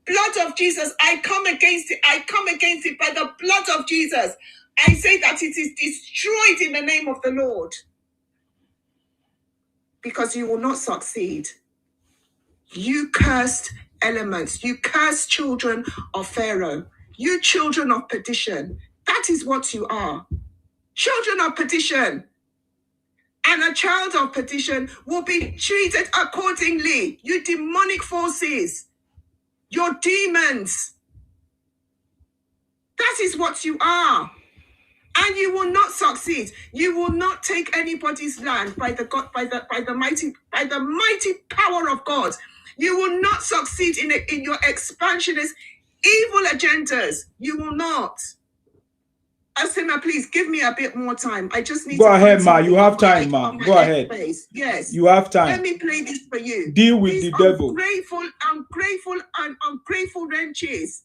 blood of Jesus, I come against it. I come against it by the blood of Jesus. I say that it is destroyed in the name of the Lord, because you will not succeed. You cursed elements, you cursed children of Pharaoh, you children of perdition. That is what you are. Children of perdition. And a child of perdition will be treated accordingly. You demonic forces, your demons. That is what you are. And you will not succeed. You will not take anybody's land by the mighty power of God. You will not succeed in your expansionist evil agendas. You will not. Asima, please give me a bit more time. I just need go to ahead, ma. continue You have on time, my- ma. on my Go ahead. space. Yes. You have Let time. me play this for you. Deal with These the devil. ungrateful wrenches.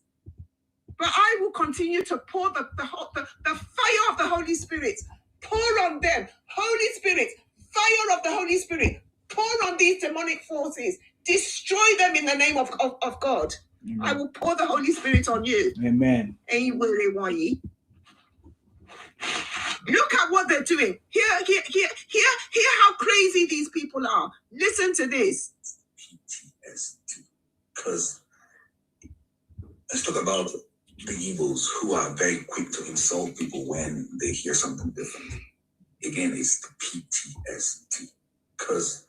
But I will continue to pour the fire of the Holy Spirit. Pour on them. Holy Spirit, fire of the Holy Spirit. Pour on these demonic forces. Destroy them in the name of God. Amen. I will pour the Holy Spirit on you. Amen. Look at what they're doing. Hear how crazy these people are. Listen to this. Because let's talk about the Igbos who are very quick to insult people when they hear something different. Again, it's the PTSD. Because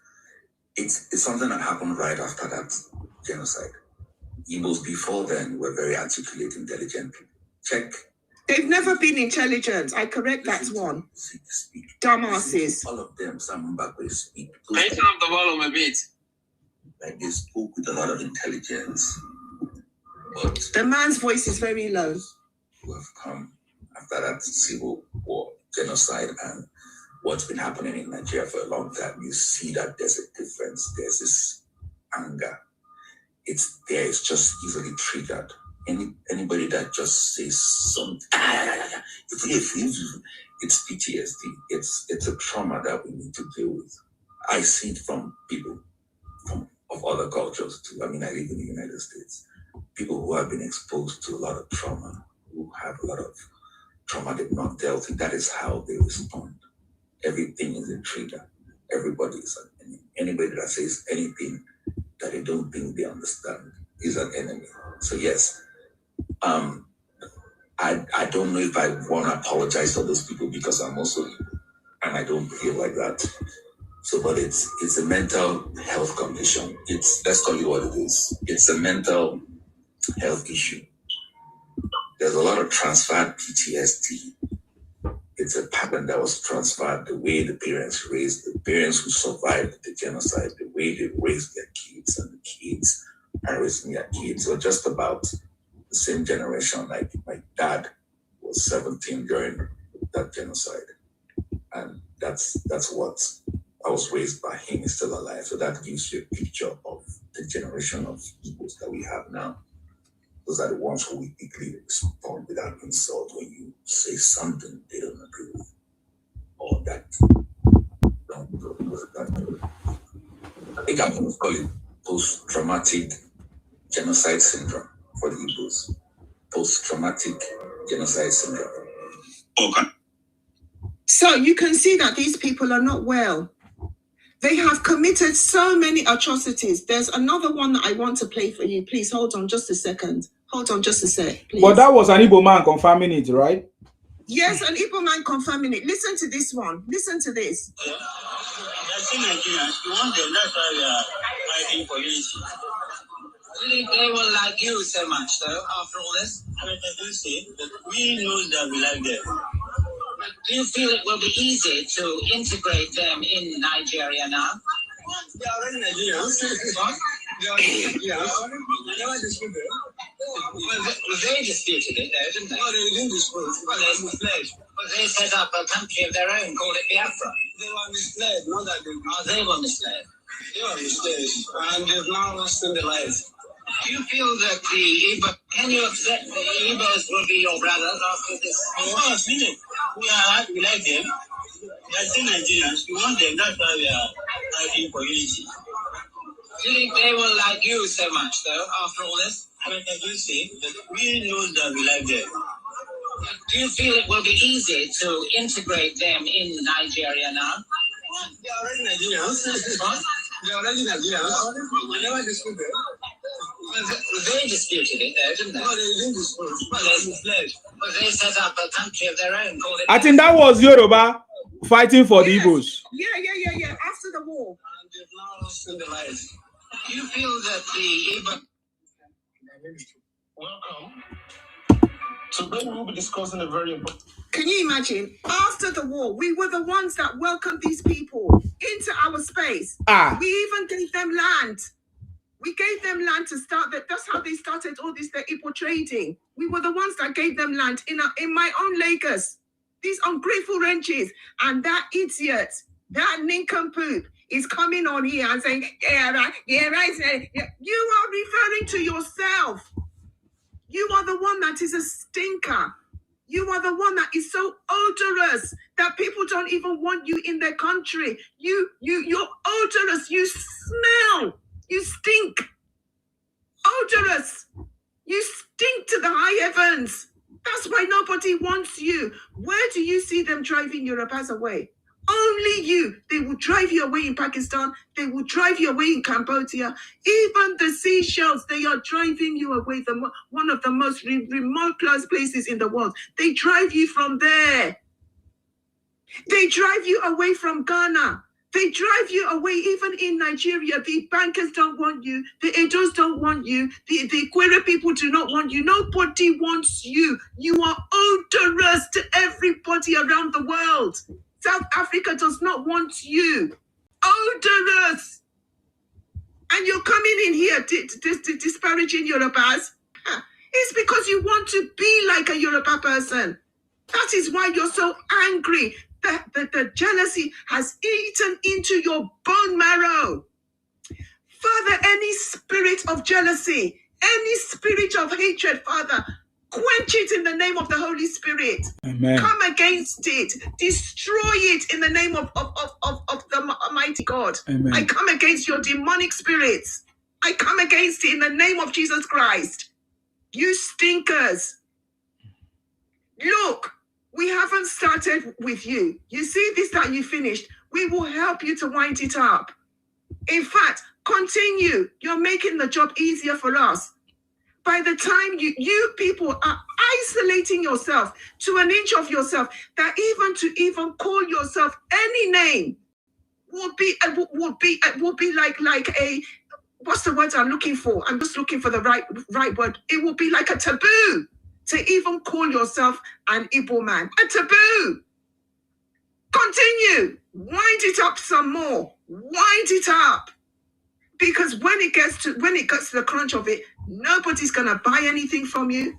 it's something that happened right after that genocide. Igbos before then were very articulate, intelligent people. Check. They've never been intelligent. I correct that one. Dumbasses. All of them, some back they speak. Can you turn up the volume a bit? Like they spoke with a lot of intelligence. But the man's voice is very low. Who have come after that civil war, genocide, and what's been happening in Nigeria for a long time, you see that there's a difference. There's this anger. It's there. It's just easily triggered. Anybody that just says something, it's PTSD. It's a trauma that we need to deal with. I see it from people of other cultures too. I mean, I live in the United States. People who have been exposed to a lot of trauma, who have a lot of trauma they've not dealt with. That is how they respond. Everything is a trigger. Everybody is an enemy. Anybody that says anything that they don't think they understand is an enemy. So yes, I don't know if I want to apologize to those people because I'm also, and I don't feel like that. So, but it's a mental health condition. Let's call it what it is. It's a mental health issue. There's a lot of transferred PTSD. It's a pattern that was transferred, the way the parents raised, the parents who survived the genocide, the way they raised their kids, and the kids are raising their kids. So just about the same generation, like my dad was 17 during that genocide. And that's what I was raised by. Him is still alive. So that gives you a picture of the generation of Igbos that we have now. Those are the ones who we quickly respond without insult when you say something they don't agree with. Or that don't go with that. I think I'm going to call it post-traumatic genocide syndrome for the Igbos. Post-traumatic genocide syndrome. Okay. So you can see that these people are not well. They have committed so many atrocities. There's another one that I want to play for you. Please hold on just a second. Hold on just a sec, please. But that was an Igbo man confirming it, right? Yes, an Igbo man confirming it. Listen to this one. Listen to this. You want them, that's why we are fighting for unity. Really, they will like you so much, though, after all this. I mean, I do say that we know that we like them. Do you feel it will be easy to integrate them in Nigeria now? They are already Nigerians. What? They are already Nigerians. I never disputed them. Well, they disputed it, though, didn't they? No, they didn't dispute. Well, they set up a country of their own, called it Biafra. They were misled, not that they... Oh, they were misled. They were misled, and they've now lost in their lives. Do you feel that the Igbo, can you accept the Igbos will be your brothers after this? Of course, we like them. They are still Nigerians. We want them. That's why we are fighting for unity. Do you think they will like you so much, though, after all this? I mean, I do say that we know that we like them. Do you feel it will be easy to integrate them in Nigeria now? They are already Nigerians. They are already Nigerians. I never disputed them. Well, they disputed it, though, didn't they? No, they didn't dispute. Well, they set up a country of their own, called it... I think that was Yoruba fighting for the Igbos. Yeah. After the war. And they've now lost in their lives. Do you feel that the Igbo... Welcome. Today we will be discussing a very important... Can you imagine? After the war, we were the ones that welcomed these people into our space. We even gave them land. We gave them land to start that. That's how they started all this, the Igbo trading. We were the ones that gave them land in my own Lagos. These ungrateful ranches, and that idiot, that nincompoop is coming on here and saying, yeah, right. You are referring to yourself. You are the one that is a stinker. You are the one that is so odorous that people don't even want you in their country. You're odorous. You smell. You stink. Odorous. You stink to the high heavens. That's why nobody wants you. Where do you see them driving Yorubas away? Only you. They will drive you away in Pakistan. They will drive you away in Cambodia. Even the Seychelles, they are driving you away. One of the most remote places in the world. They drive you from there. They drive you away from Ghana. They drive you away even in Nigeria. The bankers don't want you. The Edos don't want you. The Kwere people do not want you. Nobody wants you. You are odorous to everybody around the world. South Africa does not want you. Odorous. And you're coming in here disparaging Yorubas. It's because you want to be like a Yoruba person. That is why you're so angry. The jealousy has eaten into your bone marrow. Father, any spirit of jealousy, any spirit of hatred, Father, quench it in the name of the Holy Spirit. Amen. Come against it. Destroy it in the name of the Almighty God. Amen. I come against your demonic spirits. I come against it in the name of Jesus Christ. You stinkers. Look, we haven't started with you. You see this that you finished. We will help you to wind it up. In fact, continue. You're making the job easier for us. By the time you people are isolating yourself to an inch of yourself, that even call yourself any name will be like a, what's the word I'm looking for? I'm just looking for the right word. It will be like a taboo to even call yourself an Igbo man. A taboo. Continue. Wind it up some more. Wind it up. Because when it gets to the crunch of it, nobody's gonna buy anything from you.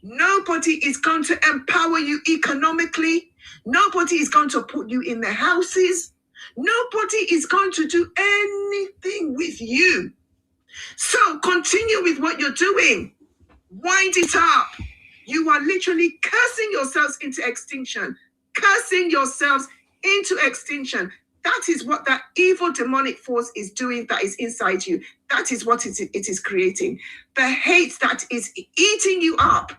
Nobody is going to empower you economically. Nobody is going to put you in their houses. Nobody is going to do anything with you. So continue with what you're doing. Wind it up. You are literally cursing yourselves into extinction. Cursing yourselves into extinction. That is what that evil demonic force is doing that is inside you. That is what it is creating. The hate that is eating you up.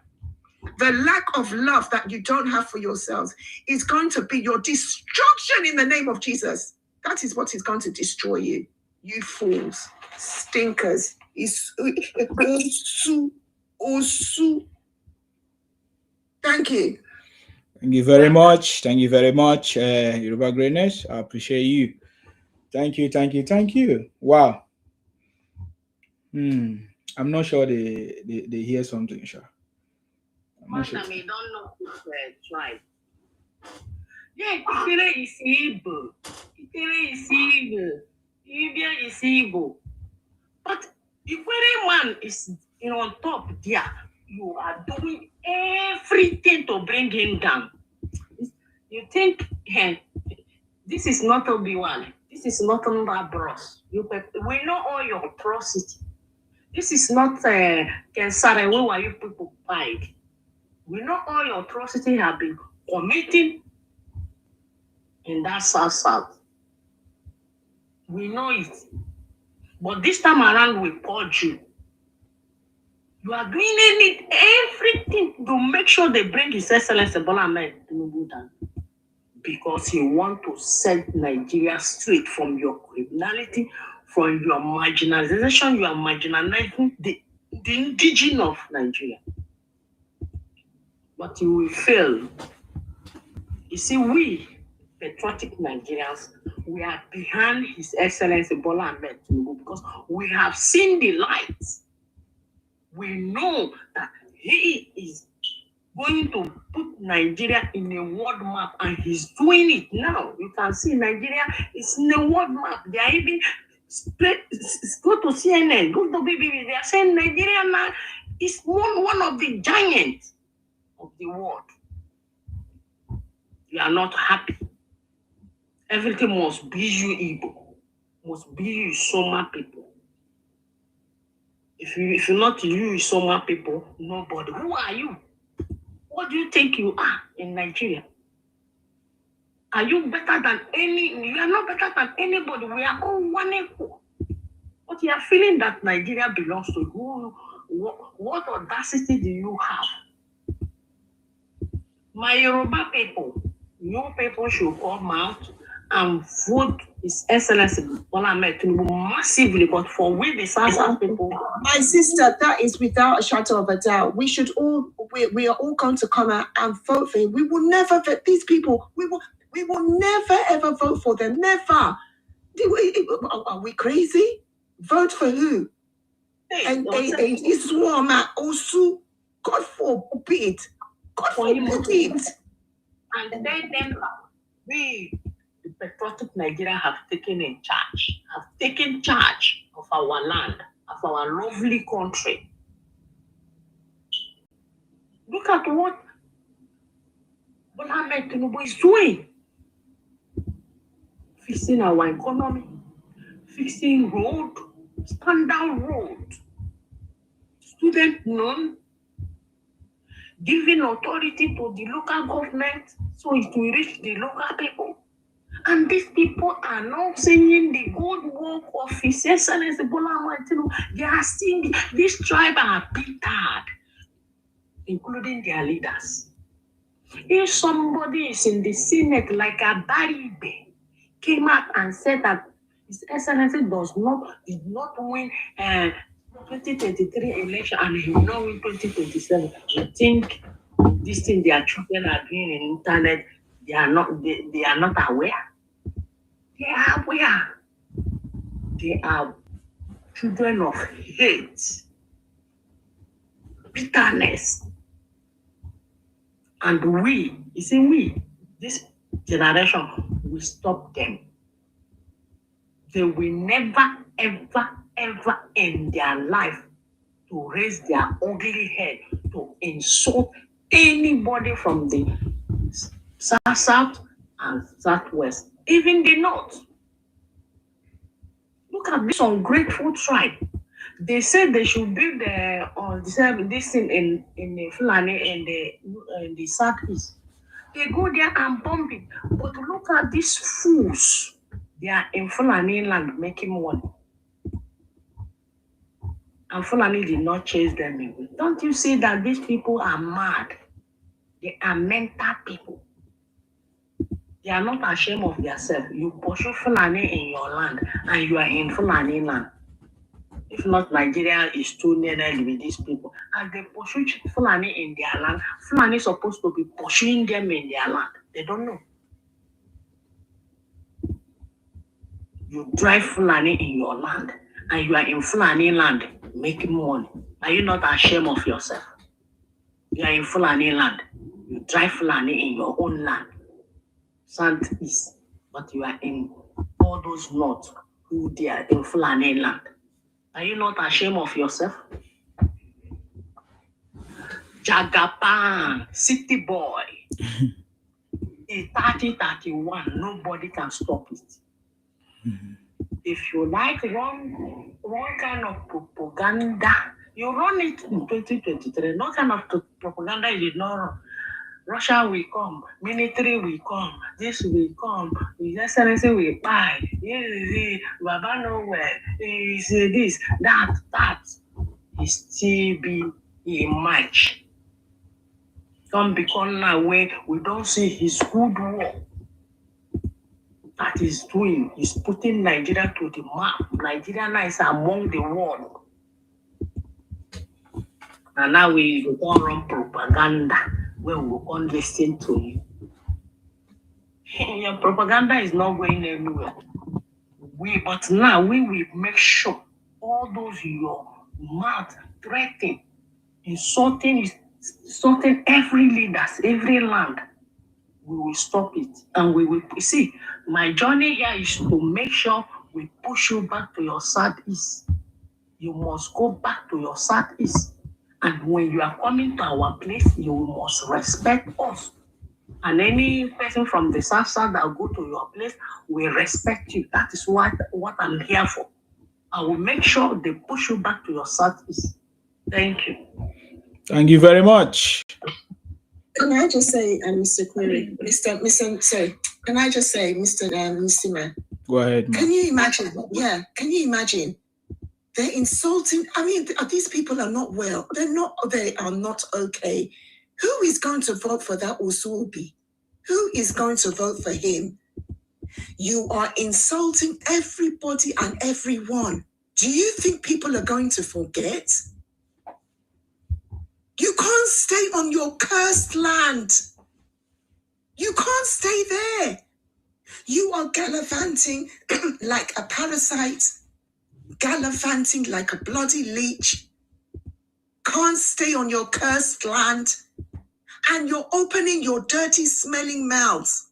The lack of love that you don't have for yourselves is going to be your destruction in the name of Jesus. That is what is going to destroy you. You fools, stinkers. Thank you. Thank you very much. Thank you very much, Yoruba Greatness. I appreciate you. Thank you, thank you, thank you. Wow. I'm not sure they hear something, sure. I'm not sure. They don't know who's tribe. Yeah, Ikere is Igbo. Ikere is Igbo. Ibia is Igbo. But Ikere man is on top there. You are doing everything to bring him down. You think, hey, this is not Obi-Wan. This is not Bros. We know all your atrocity. This is not Kensare, where were you people fight? We know all your atrocity have been committed in that South. We know it. But this time around, we called you. You are doing everything to make sure they bring His Excellency Bola Ahmed Tinubu down. Because you want to set Nigeria straight from your criminality, from your marginalization. You are marginalizing the indigenous of Nigeria. But you will fail. You see, we, patriotic Nigerians, we are behind His Excellency Bola Ahmed Tinubu because we have seen the light. We know that he is going to put Nigeria in a world map, and he's doing it now. You can see Nigeria is in a world map. They are even go to CNN, go to BBC. They are saying Nigeria now It's one of the giants of the world. You are not happy. Everything must be you Igbo. Must be you Soma people. If you're not you Soma people, nobody. Who are you? What do you think you are in Nigeria? Are you better than any? You are not better than anybody. We are all one equal. But you are feeling that Nigeria belongs to you. What audacity do you have? My Yoruba people, your people should come out and vote His Excellency Bola Ahmed Tinubu massively, but for we the South people. My sister, that is without a shadow of a doubt. We should all, we are all going to come out and vote for him. We will never vote these people. We will never ever vote for them. Never. Are we crazy? Vote for who? And it's warm out also. God forbid. God forbid. And then we, the patriotic Nigeria, have taken charge of our land, of our lovely country. Look at what Bola Ahmed Tinubu is doing. Fixing our economy, fixing road, standard road, student loan, giving authority to the local government so it will reach the local people. And these people are not saying the good work of His Excellency Bola Ahmed Tinubu. They are seeing this tribe are bittered, including their leaders. If somebody is in the Senate like Abaribe came out and said that His Excellency did not win 2023 election and he will not win 2027, I think this thing their children are doing in internet, they are not aware. They are aware. They are children of hate, bitterness. And we, this generation, will stop them. They will never, ever, ever in their life to raise their ugly head to insult anybody from the south and southwest, even the north. Look at this ungrateful tribe. They said they should build this thing in the Fulani in the southeast. They go there and bomb it. But look at these fools. They are in Fulani land making money. And Fulani did not chase them away. Don't you see that these people are mad? They are mental people. They are not ashamed of themselves. You pursue Fulani in your land and you are in Fulani land. If not, Nigeria is too near with these people. And they pursue Fulani in their land. Fulani is supposed to be pursuing them in their land. They don't know. You drive Fulani in your land and you are in Fulani land making money. Are you not ashamed of yourself? You are in Fulani land. You drive Fulani in your own land. Southeast. But you are in all those north who they are in Fulani land. Are you not ashamed of yourself? Jagaban, city boy. In 3031, nobody can stop it. If you like wrong kind of propaganda, you run it in 2023. No kind of propaganda you did not run. Russia will come, military will come, this will come, His Excellency will buy, Baba nowhere, this, that, he still be a match. Come become now where we don't see his good work that he's doing. He's putting Nigeria to the map. Nigeria now is among the world. And now we don't run propaganda where we won't listen to you. Your propaganda is not going anywhere. But now we will make sure all those your mouth threatening, insulting every leaders, every land, we will stop it. And we will see. My journey here is to make sure we push you back to your southeast. You must go back to your southeast And when you are coming to our place, you must respect us. And any person from the south side that will go to your place will respect you. That is what I'm here for. I will make sure they push you back to your southeast. Thank you. Thank you very much. Can I just say, Mr. Query, can I just say, Mr. Man? Go ahead, man. Can you imagine? Yeah, can you imagine? They're insulting. I mean, these people are not well. They are not okay. Who is going to vote for that Usubi? Who is going to vote for him? You are insulting everybody and everyone. Do you think people are going to forget? You can't stay on your cursed land. You can't stay there. You are gallivanting like a parasite, gallivanting like a bloody leech. Can't stay on your cursed land. And you're opening your dirty, smelling mouths,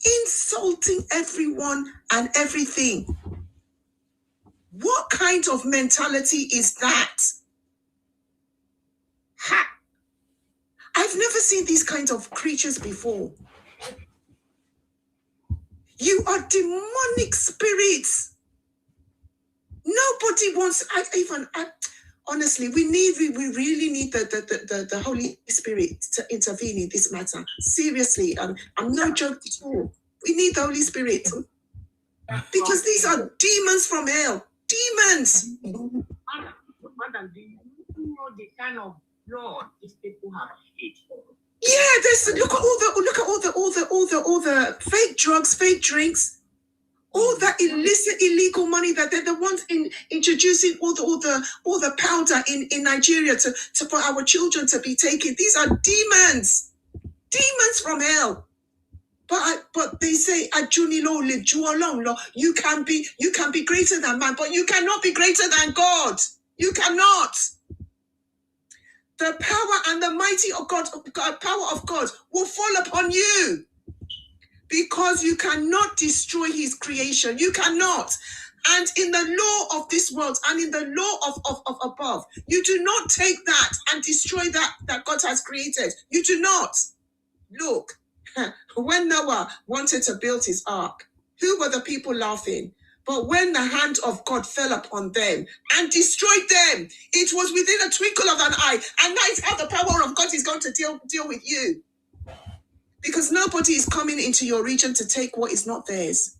insulting everyone and everything. What kind of mentality is that? Ha! I've never seen these kinds of creatures before. You are demonic spirits. Nobody wants. Honestly, we really need the Holy Spirit to intervene in this matter. Seriously, I'm no joke at all. We need the Holy Spirit because these are demons from hell. Demons. Madam, do you know the kind of blood these people have hit? Yeah, look at all the fake drugs, fake drinks, all that illicit, illegal money that they're the ones introducing all the powder in Nigeria to for our children to be taken. These are demons from hell. But they say you can be greater than man, but you cannot be greater than God. You cannot. The power and the mighty of God, power of God will fall upon you because you cannot destroy his creation. You cannot. And in the law of this world and in the law of above, you do not take that and destroy that God has created. You do not. Look, when Noah wanted to build his ark, who were the people laughing? But when the hand of God fell upon them and destroyed them, it was within a twinkle of an eye. And that is how the power of God is going to deal with you. Because nobody is coming into your region to take what is not theirs.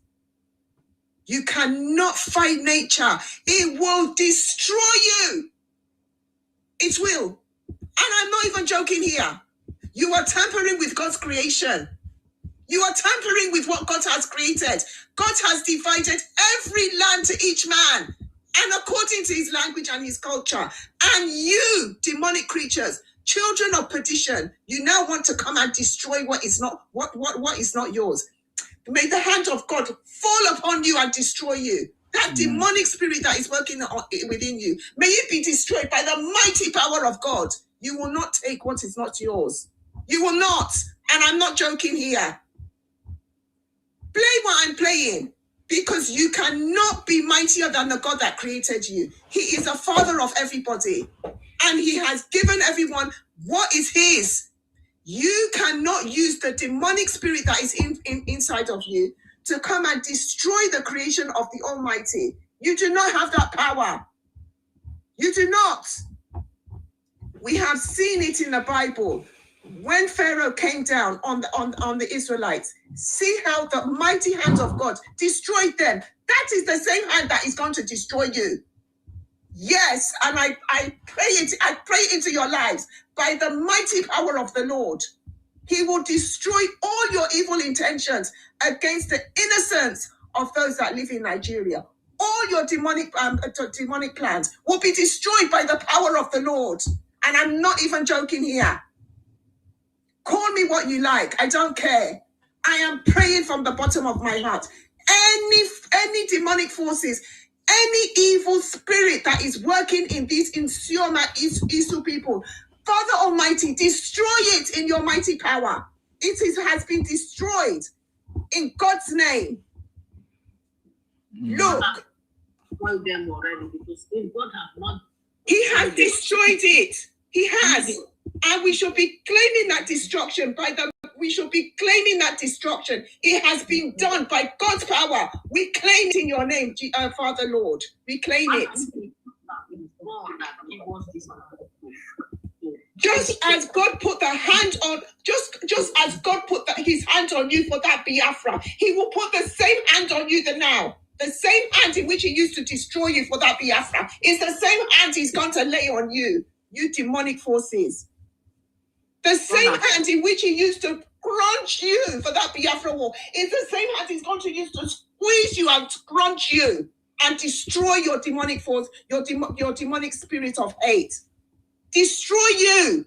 You cannot fight nature. It will destroy you. It will. And I'm not even joking here. You are tampering with God's creation. You are tampering with what God has created. God has divided every land to each man, and according to his language and his culture. And you, demonic creatures, children of perdition, you now want to come and destroy what is not yours. May the hand of God fall upon you and destroy you. That demonic spirit that is working within you, may it be destroyed by the mighty power of God. You will not take what is not yours. You will not. And I'm not joking here. Play what I'm playing, because you cannot be mightier than the God that created you. He is the father of everybody, and he has given everyone what is his. You cannot use the demonic spirit that is inside of you to come and destroy the creation of the Almighty. You do not have that power. You do not. We have seen it in the Bible. When Pharaoh came down on the Israelites, see how the mighty hand of God destroyed them. That is the same hand that is going to destroy you. Yes, and I pray into your lives by the mighty power of the Lord. He will destroy all your evil intentions against the innocence of those that live in Nigeria. All your demonic plans will be destroyed by the power of the Lord. And I'm not even joking here. Call me what you like. I don't care. I am praying from the bottom of my heart. Any demonic forces, any evil spirit that is working in these Insioma Isu people, Father Almighty, destroy it in your mighty power. It has been destroyed in God's name. Look. Well, them already, because if God has not. He has destroyed it. He has. And we should be claiming that destruction we should be claiming that destruction. It has been done by God's power. We claim it in your name, Father Lord. We claim it. Just as God put the hand on, just as God put his hand on you for that Biafra, he will put the same hand on you now. The same hand in which he used to destroy you for that Biafra is the same hand he's going to lay on you, you demonic forces. The same hand in which he used to crunch you for that Biafra war is the same hand he's going to use to squeeze you and crunch you and destroy your demonic force, your demonic spirit of hate. Destroy you.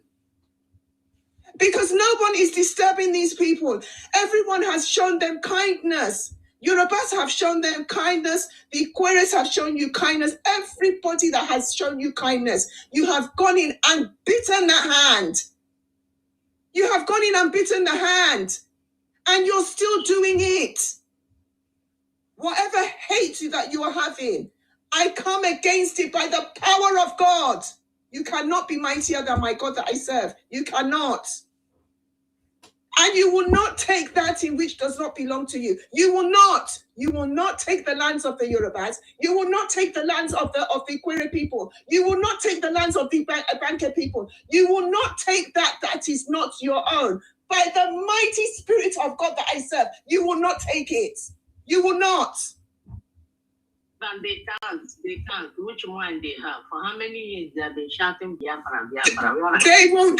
Because no one is disturbing these people. Everyone has shown them kindness. Yorubas have shown them kindness. The Ikweres have shown you kindness. Everybody that has shown you kindness, you have gone in and bitten the hand. You have gone in and bitten the hand. And you're still doing it. Whatever hate that you are having, I come against it by the power of God. You cannot be mightier than my God that I serve. You cannot. And you will not take that in which does not belong to you. You will not. You will not take the lands of the Yorubas. You will not take the lands of the Ikwere people. You will not take the lands of the Banker people. You will not take that is not your own. By the mighty spirit of God that I serve, you will not take it. You will not. And they can't. Which one they have? For how many years they have been shouting Biafra, Biafra? They will,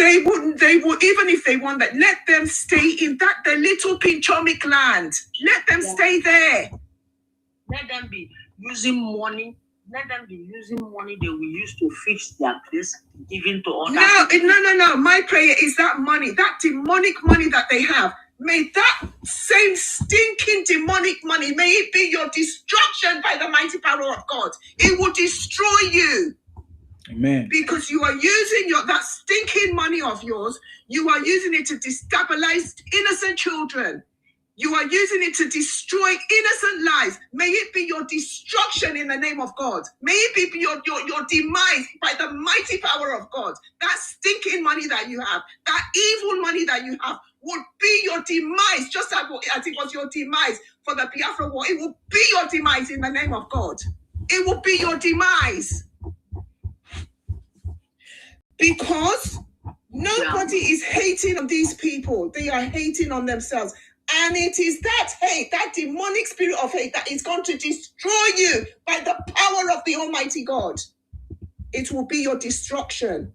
even if they want that, let them stay in the little pinchomic land. Let them stay there. Let them be using money. Let them be using money they will use to fix their place, giving to other people. No. My prayer is that money, that demonic money that they have, may that same stinking demonic money, may it be your destruction by the mighty power of God. It will destroy you. Amen. Because you are using that stinking money of yours, you are using it to destabilize innocent children. You are using it to destroy innocent lives. May it be your destruction in the name of God. May it be your demise by the mighty power of God. That stinking money that you have, that evil money that you have, would be your demise, just as it was your demise for the Biafra war. It will be your demise in the name of God. It will be your demise. Because nobody is hating on these people. They are hating on themselves. And it is that hate, that demonic spirit of hate, that is going to destroy you by the power of the Almighty God. It will be your destruction.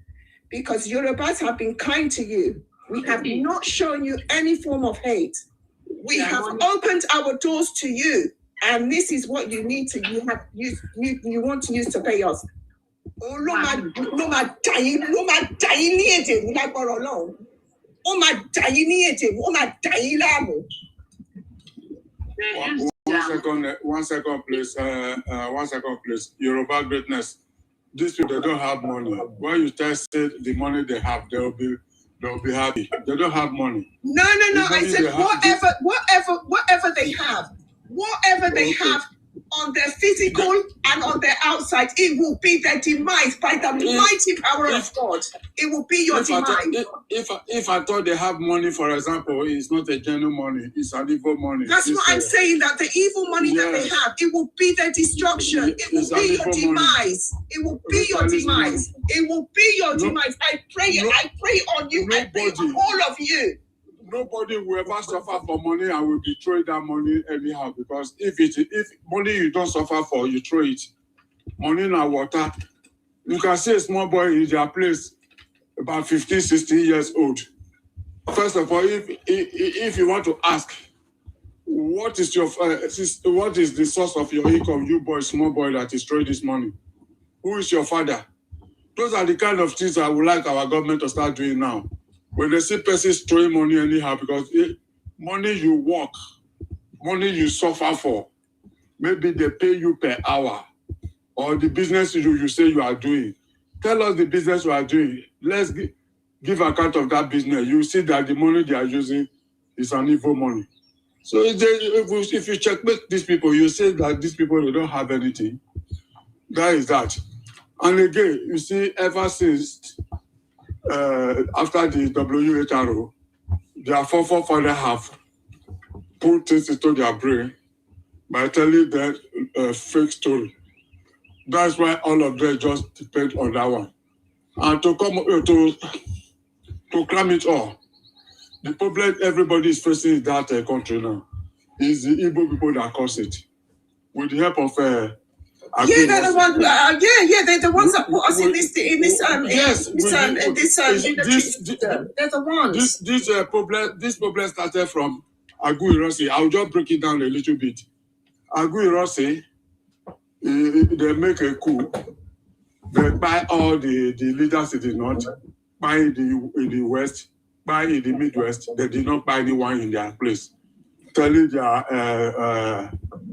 Because Yorubas have been kind to you. We have not shown you any form of hate. We have opened our doors to you. And this is what you need to, you want to use to pay us. One second, please. 1 second, please. Yoruba greatness. These people, they don't have money. When you test it, the money they have, they'll be happy. They don't have money. No. I said whatever they have on their physical and on their outside, it will be their demise by the mighty power of God. It will be your demise. If I thought they have money, for example, it's not a genuine money, it's an evil money. That's what I'm saying, that the evil money that they have, it will be their destruction. It will be your demise. It will be your demise. It will be your demise. I pray on you. I pray on all of you. Nobody will ever suffer for money and will betray that money anyhow. Because if money you don't suffer for, you throw it. Money in water. You can see a small boy in their place, about 15, 16 years old. First of all, if you want to ask, what is the source of your income, you boy, small boy that is throwing this money? Who is your father? Those are the kind of things I would like our government to start doing now. When they see persons throwing money anyhow, because money you work, money you suffer for, maybe they pay you per hour, or the business you say you are doing. Tell us the business you are doing. Let's give account of that business. You see that the money they are using is an evil money. So if you checkmate these people, you say that these people, they don't have anything. That is that. And again, you see, ever since after the WHO, their forefathers have put things into their brain by telling them a fake story. That's why all of them just depend on that one. And to come to cram it all, the problem everybody is facing in that country now is the Igbo people that cause it. With the help of they're the ones. They're the ones that put us in this. They're the ones. This problem started from Agu Ironsi. I'll just break it down a little bit. Agu Ironsi, they make a coup. They buy all the leaders in the north, buy in the west, buy in the Midwest. They did not buy anyone in their place, telling their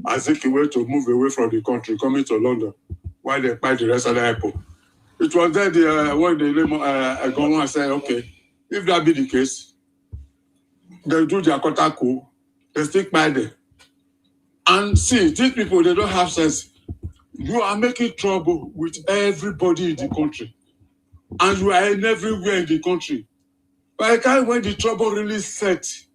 Azikiwe to move away from the country, coming to London, while they buy the rest of the airport. It was then when the government said, okay, if that be the case, they do their quota coup, they stick by them. And see, these people, they don't have sense. You are making trouble with everybody in the country. And you are in everywhere in the country. By the time when the trouble really sets,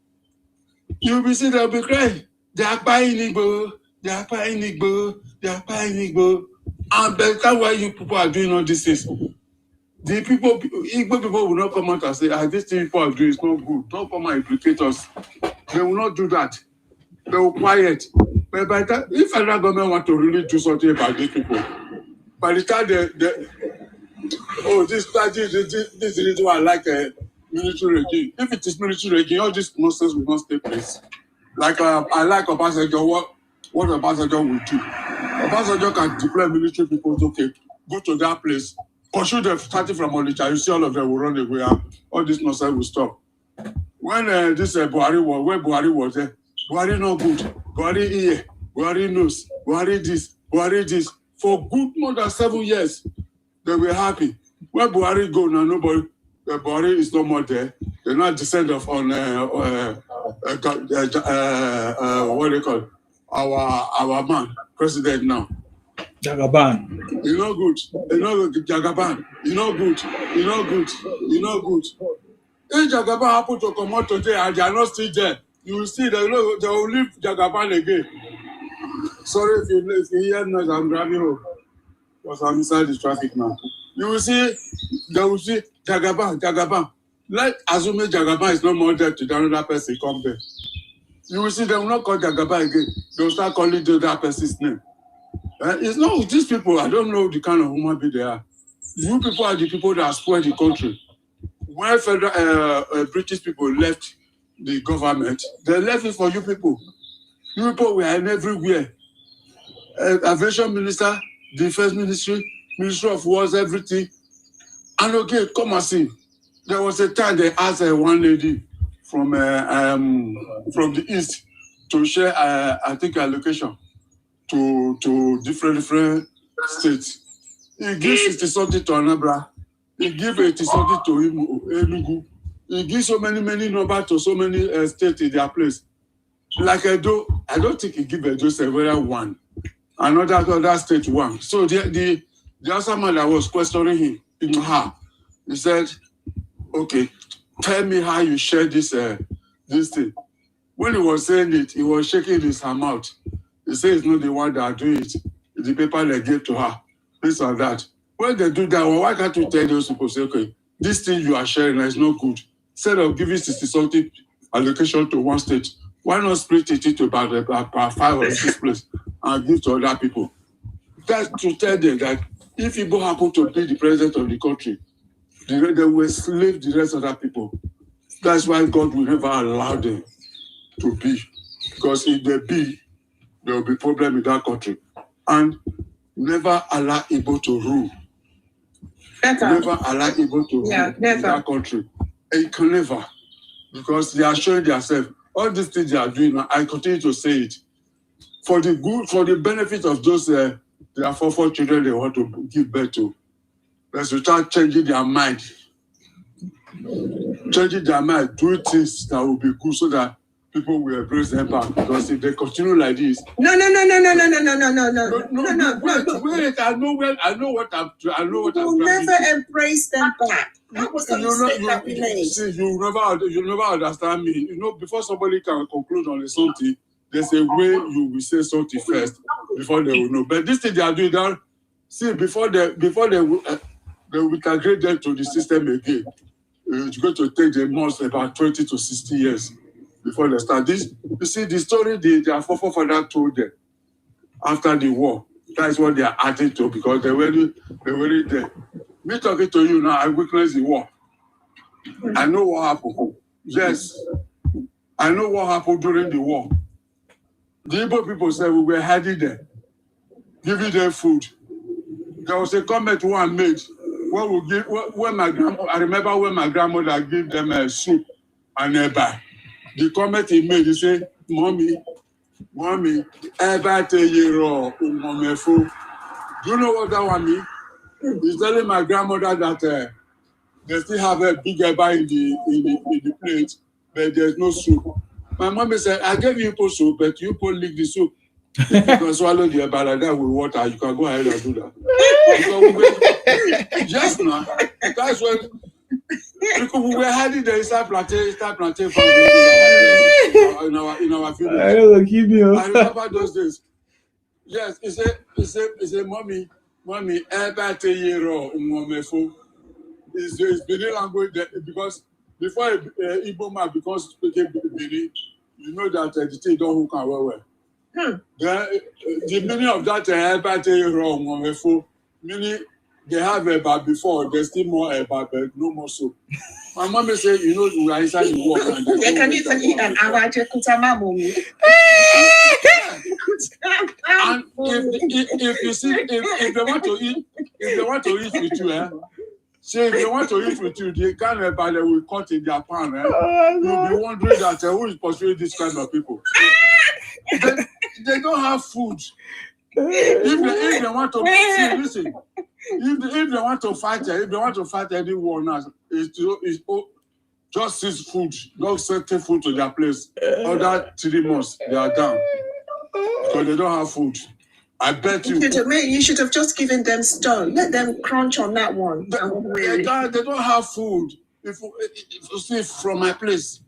you'll be seeing they'll be crying. They are buying Igbo, they are buying Igbo, they are buying Igbo. And by the time why you people are doing all these things, the people, Igbo people will not come out and say, this thing people are doing is not good. Don't come and implicate us. They will not do that. They will quiet. But by the time, if federal government want to really do something about these people, by the time this is what I like a military regime. If it is military regime, all this nonsense will not take place. Like I like Obasanjo, what Obasanjo will do. Obasanjo can deploy military people, okay, go to that place, pursue them starting from Onitsha, you see all of them will run away, all this nonsense will stop. When this Buhari was there, Buhari not good, Buhari here, Buhari knows, Buhari this, for good more than 7 years, they were happy. When Buhari go now, nobody, Buhari is no more there. They're not descendant on what do you call it? Our man, president now. Jagaban. You know good. You know Jagaban. You know good. You know good. You know good. If Jagaban happen to come out today and they are not still there, you will see they will leave Jagaban again. Sorry if you hear noise, I'm driving home. Because I'm inside the traffic now. You will see, they will see Jagaban. Let assume Jagaban is no more there to the another person come there. You will see they will not call Jagaban again. They will start calling the other person's name. It's not these people, I don't know the kind of human being they are. You people are the people that spoil the country. When federal British people left the government, they left it for you people. You people were in everywhere. Aviation minister, defense ministry, ministry of wars, everything. And okay, come and see. There was a time they asked one lady from the east to share, I think, a location to different states. He gives 60 something to Anambra. He gives 80 something to Enugu. He gives so many numbers to so many states in their place. Like Edo, I don't think he gives Edo several one. Another state one. So the other man that was questioning him, he said, okay, tell me how you share this thing. When he was saying it, he was shaking his mouth. He said it's not the one that do it. It's the paper they gave to her. This or that. When they do that, well, why can't you tell those people, say, okay, this thing you are sharing is not good. Instead of giving 60-something allocation to one state, why not split it into about 5 or 6 places and give to other people? That's to tell them that if Igbo happen to be the president of the country, they will slave the rest of the people. That's why God will never allow them to be. Because if they be, there will be problem in that country. And never allow Igbo to rule. Never allow Igbo to rule in that country. It can never. Because they are showing themselves. All these things they are doing, I continue to say it. For the good, for the benefit of those their 4 children they want to give birth to. Let's start changing their mind. Changing their mind, doing things that will be good so that people will embrace them back, because if they continue like this. No. Wait, I know what I'm trying We'll to never do. embrace them back. That was the mistake that we made. See, you never understand me. You know, before somebody can conclude on something, there's a way you will say something first before they will know. But this thing they are doing now, see, before they will integrate them to the system again, it's going to take them most about 20 to 60 years before they start. This, you see, the story their forefather told them after the war. That's what they are adding to, because they were there. Me talking to you now, I witnessed the war. I know what happened. Yes, I know what happened during the war. The Igbo people said we were hiding there, giving them food. There was a comment one made when my grandmother, I remember when my grandmother gave them a soup and a bar. The comment he made, he said, Mommy, eba te yero umomefo. Do you know what that one means? He's telling my grandmother that they still have a big eba in the plate, but there's no soup. My mommy said, I gave you soup, but you lick the soup. If you can swallow the eba like that with water, you can go ahead and do that. Yes, man. That's when because we were hiding the inside plantain farm in our village. I remember those days. Yes, he said, Mommy, it's Benin language because before Igbo man becomes speaking Benin, you know that the thing don't hook and well. The meaning of that meaning they have about before, there's still more about, but no more soup. My mom said, you know, we are inside the war. And can even eat an araje kutama mommy. And if you see, if they want to eat with you, see, if they want to eat with you, they can't they will cut in their pan. You'll be wondering that who is pursuing this kind of people. They don't have food. If they want to see, listen. If they want to fight, anyone now, it's just seize food, not certain food to their place. Other 3 months, they are down because they don't have food. I bet you. You should have just given them stone. Let them crunch on that one. They don't have food. If you see from my place,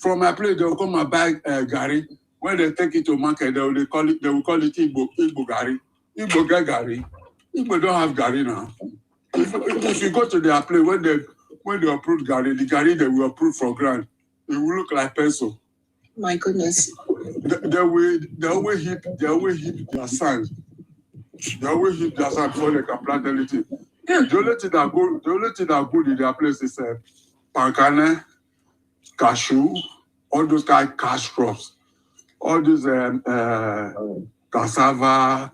they'll come and buy gari. When they take it to market, they will call it Igbo gari. Igbo get gari. Igbo don't have gari now. If you go to their place, when they approve gari, the gari they will approve for ground, it will look like pencil. My goodness. They always heap their sand. They always heap their sand before they can plant anything. The only thing that good in their place is pancane, cashew, all those kind of cash crops. All these cassava,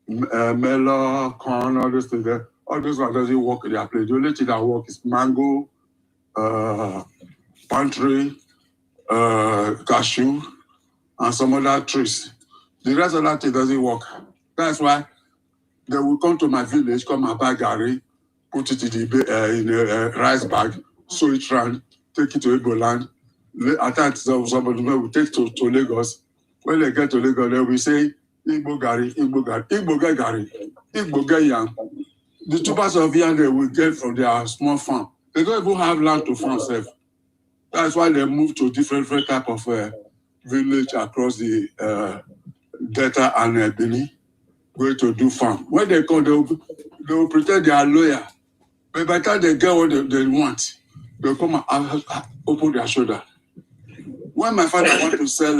melon, corn, all those things there. All those ones doesn't work in their place. The only thing that works is mango, palm tree, cashew, and some other trees. The rest of that thing doesn't work. That's why they will come to my village, come and buy gari, put it in a rice bag, sew it round, take it to Igbo land. At times, somebody will take to Lagos. When they get to Lagos, they will say, Igbo gari, Igbo gari, Igbo get gari, Igbo get yam. The 2 parts of yam they will get from their small farm. They don't even have land to farm self. That's why they move to different type of village across the Delta and Benin, going to do farm. When they come, they will pretend they are lawyer. But by the time they get what they want, they'll come and open their shoulder. When my father want to sell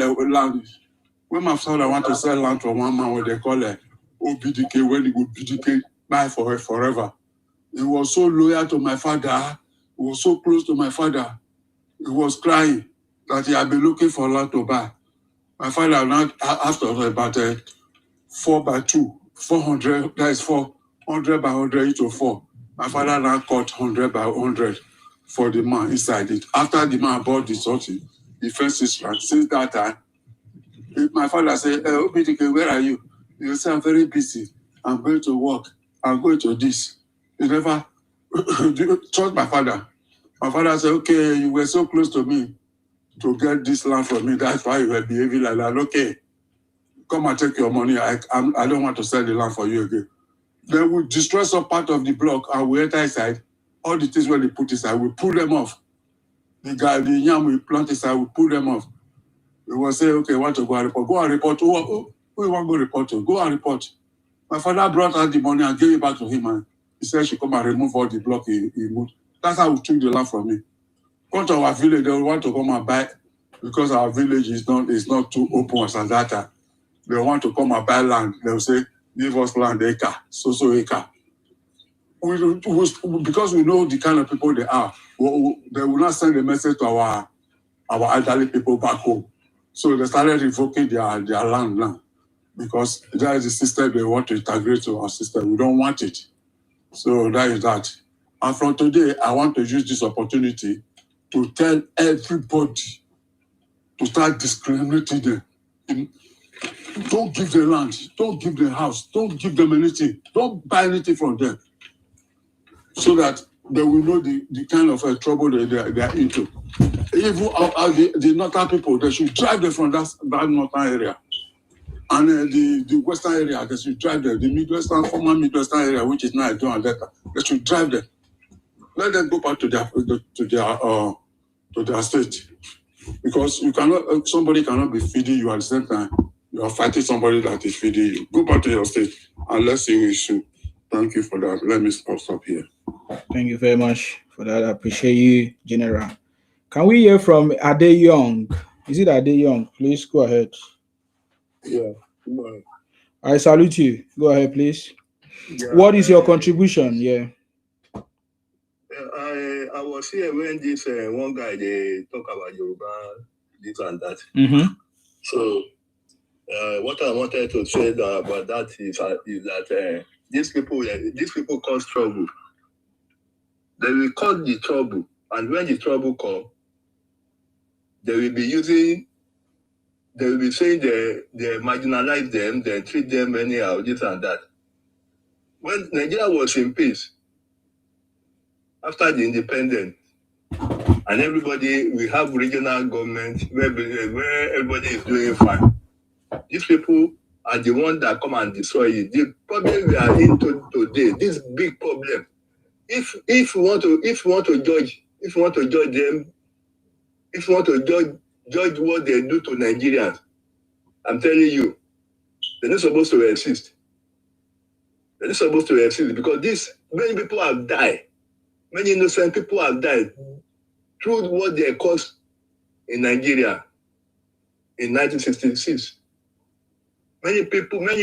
land, from one man, what they call OBDK, when he would BDK buy for forever, he was so loyal to my father. He was so close to my father. He was crying that he had been looking for land to buy. My father now, after about 4x2, 400, that is 400 by 100 into 4. My father now cut 100 by 100 for the man inside it. After the man bought the something, he fenced his land. Since that time, my father said, OBDK, where are you? You say, I'm very busy. I'm going to work. I'm going to this. He never trust my father. My father said, okay, you were so close to me. to get this land from me. That's why you were behaving like that. Okay, come and take your money. I don't want to sell the land for you again. They will destroy some part of the block and we enter inside. All the things where they put inside, we pull them off. The yam we plant inside, we pull them off. We will say, okay, want to go and report. Go and report. Who you want to go report to? Go and report. My father brought out the money and gave it back to him, and he said she come and remove all the block he moved. That's how we took the land from me. Come to our village, they want to come and buy because our village is not too open as that time. They want to come and buy land. They will say, give us land acre, so acre. Because we know the kind of people they are, they will not send a message to our elderly people back home. So they started revoking their land now because that is the system they want to integrate to our system. We don't want it. So that is that. And from today, I want to use this opportunity to tell everybody to start discriminating them. Don't give them land, don't give them house, don't give them anything, don't buy anything from them, so that they will know the kind of trouble they are into. Even the northern people, they should drive them from that northern area. And the western area, they should drive them. The Midwestern, former Midwestern area, which is now Edo and Delta, they should drive them. Let them go back to their state. Because you cannot, somebody cannot be feeding you at the same time. You are fighting somebody that is feeding you. Go back to your state and let's see who is who. Thank you for that. Let me stop here. Thank you very much for that. I appreciate you, General. Can we hear from Ade Young? Is it Ade Young? Please go ahead. Yeah. I salute you. Go ahead, please. Yeah, what is your contribution? Yeah. I was here when this one guy they talk about Yoruba, this and that. Mm-hmm. So what I wanted to say about that is that these people cause trouble. They will cause the trouble, and when the trouble comes, they will be saying they marginalize them, they treat them anyhow, this and that. When Nigeria was in peace, after the independence, and we have regional government where everybody is doing fine. These people are the ones that come and destroy it. The problem we are into today, this big problem. If we want to judge them, if we want to judge what they do to Nigerians, I'm telling you, they're not supposed to exist. They're not supposed to exist because many people have died. Many innocent people have died through what they caused in Nigeria in 1966. Many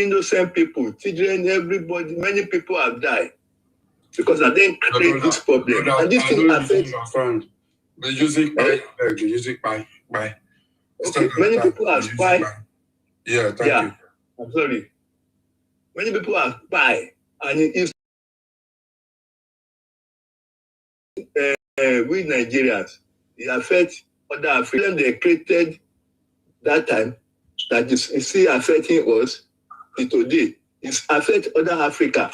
innocent people, children, everybody, many people have died because I didn't create this problem. And this thing affects. The music by. Okay, many people have died. Yeah, thank you. I'm sorry. Many people have died, and it's we Nigerians, it affects other Africans. They created that time that is still affecting us today. It's affecting other Africa.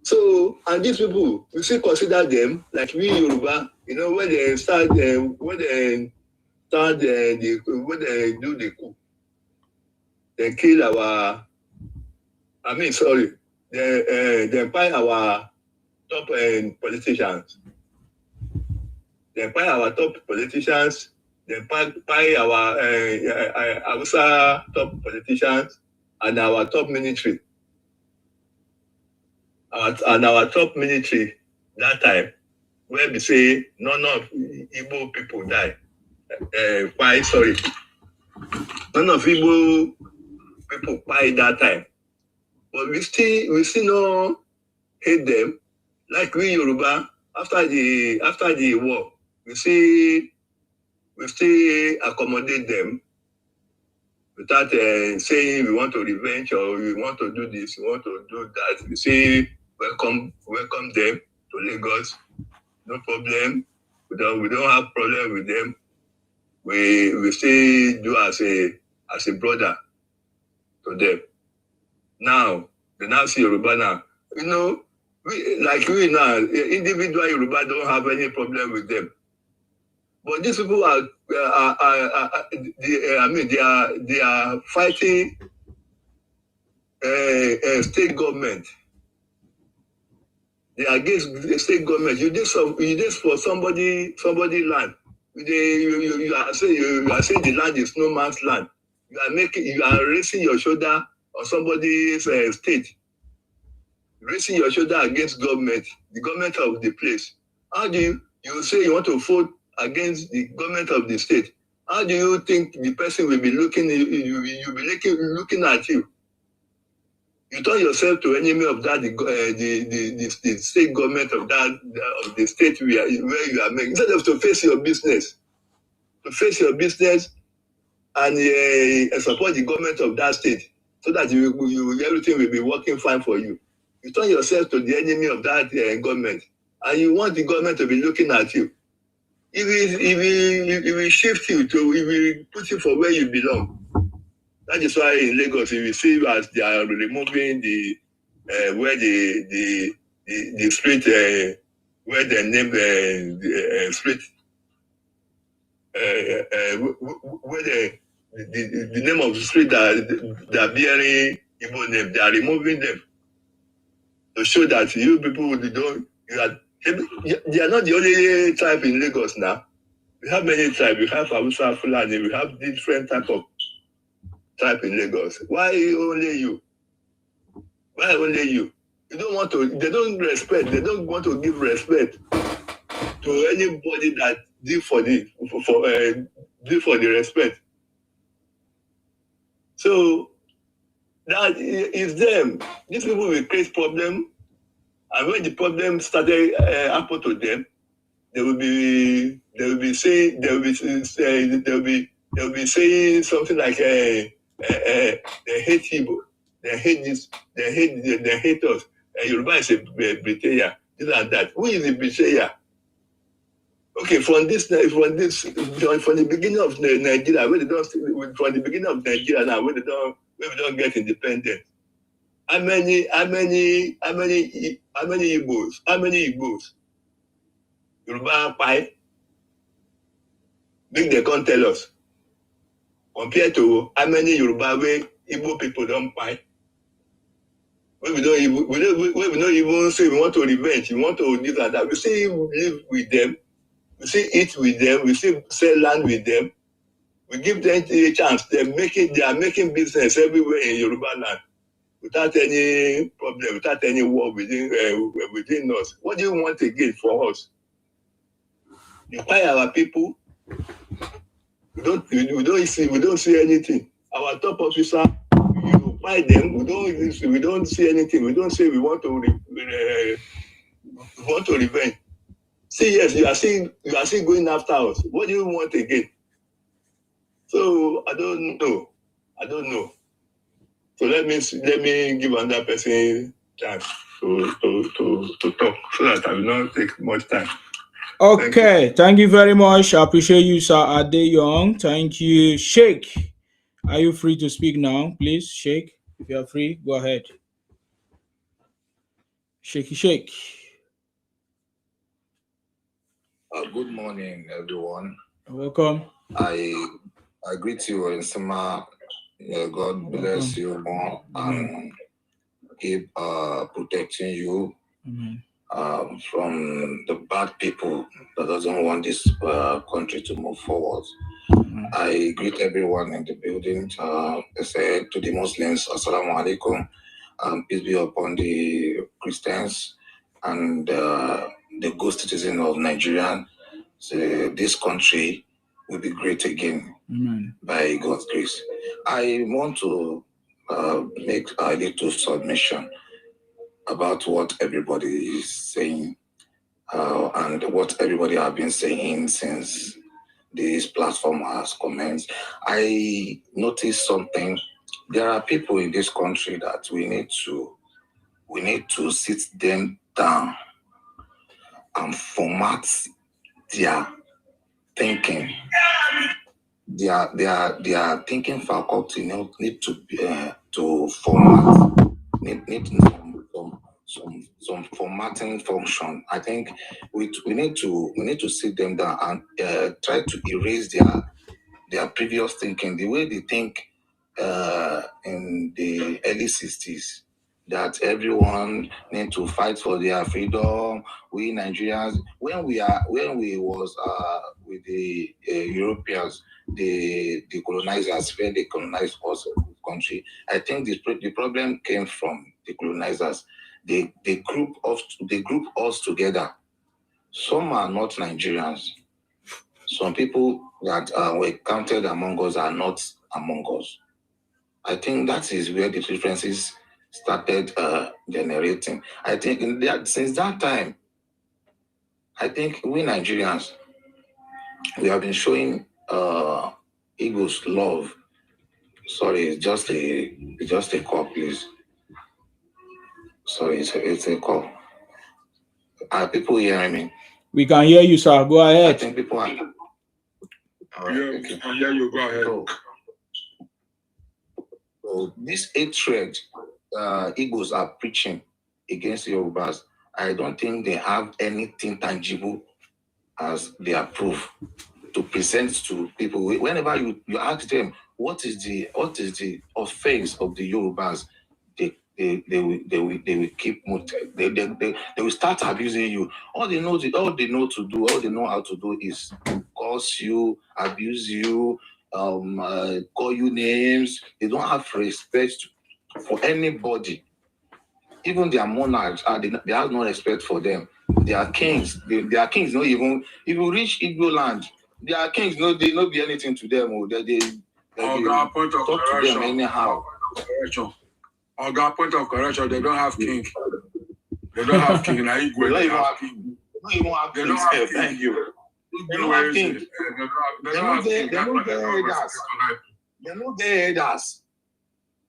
So, and these people, we still consider them like we Yoruba. You know, when they do the coup, they kill they buy our top politicians. They buy our top politicians. They buy our Hausa top politicians and our top military. And our top military that time, where we say none of Igbo people die. None of Igbo people die that time. But we still not hate them like we Yoruba after the war. We still accommodate them without saying we want to revenge or we want to do this, we want to do that. We say welcome them to Lagos. No problem. We don't have problem with them. We still do as a brother to them. Now they now see Yoruba now. You know, we now, individual Yoruba don't have any problem with them. But these people are they are fighting state government. They are against the state government. You did for somebody land. You are saying the land is no man's land. You are raising your shoulder on somebody's state, raising your shoulder against government, the government of the place. How do you say you want to vote against the government of the state? How do you think the person will be looking at you? You turn yourself to enemy of that the state government of the state where you are making, instead of to face your business, and support the government of that state, so that everything will be working fine for you. You turn yourself to the enemy of that government, and you want the government to be looking at you. If we shift you if we put you for where you belong. That is why in Lagos, you will see as they are removing the where the street where they name the street where the name of the street that are bearing Igbo name, they are removing them to show that you people they are not the only tribe in Lagos now. We have many tribes. We have Hausa, Fulani. We have different type of tribe in Lagos. Why only you? Why only you? You don't want to. They don't respect. They don't want to give respect to anybody that did for the respect. So that is them. These people will create problem, and when the problem started happen to them, they will be saying something like they hate Igbo, they hate this, they hate us. Yoruba is a betrayer, this and that. Who is the betrayer? Okay, from the beginning of Nigeria, from the beginning of Nigeria now, when we don't get independent, how many Igbos? Yoruba pie, make they can't tell us. Compared to how many Yoruba way Igbo people don't pie. We don't even say we want to revenge, we want to do that. We say live with them, we say eat with them, we say sell land with them. We give them a chance. They are making business everywhere in Yoruba land without any problem, without any war within us. What do you want again for us? You buy our people. We don't see anything. Our top officer, you buy them. We don't see anything. We don't say we want to revenge. See, yes, you are still going after us. What do you want again? So I don't know. So let me give another person chance to talk, so that I will not take much time. Okay, thank you very much. I appreciate you, sir Adeyong. Thank you. Sheikh, are you free to speak now? Please, Sheikh, if you are free, go ahead. Sheikh. Good morning, everyone. Welcome. I greet you in Sema. God bless you more and keep protecting you from the bad people that doesn't want this country to move forward. I greet everyone in the building. I say to the Muslims, Assalamu alaikum, peace be upon the Christians and the good citizens of Nigeria. So this country will be great again. Amen. By God's grace. I want to make a little submission about what everybody is saying and what everybody have been saying since this platform has commenced. I noticed something. There are people in this country that we need to sit them down and format their thinking. Their thinking faculty need to format. Need some formatting function. I think we need to sit them down and try to erase their previous thinking, the way they think in the early 60s, that everyone need to fight for their freedom. We Nigerians, when we was with the Europeans, the colonizers, when they colonized us country, I think the problem came from the colonizers. They group us together. Some are not Nigerians. Some people that were counted among us are not among us. I think that is where the differences started generating. I think since that time, I think we Nigerians, we have been showing Igbo's love. Sorry, it's just a call, please. Sorry, it's a call. Are people hearing me? We can hear you, sir. Go ahead. I think people are. All right, Yeah, okay. yeah, you go ahead. So this hatred Igbos are preaching against Yorubas, I don't think they have anything tangible as their proof to present to people. Whenever you ask them what is the offense of the Yorubas, they will keep they will start abusing you. All they know how to do is curse you, abuse you, call you names. They don't have respect for anybody. Even their monarchs, they have no respect for them. Their kings, their kings not even, if you reach Igbo land, their kings they not be anything to them. Or they point of talk correction. to them anyhow. Point of correction, they don't have king. They don't have king in Igbo. They don't even have king. Thank you. They don't have king. They don't get elders.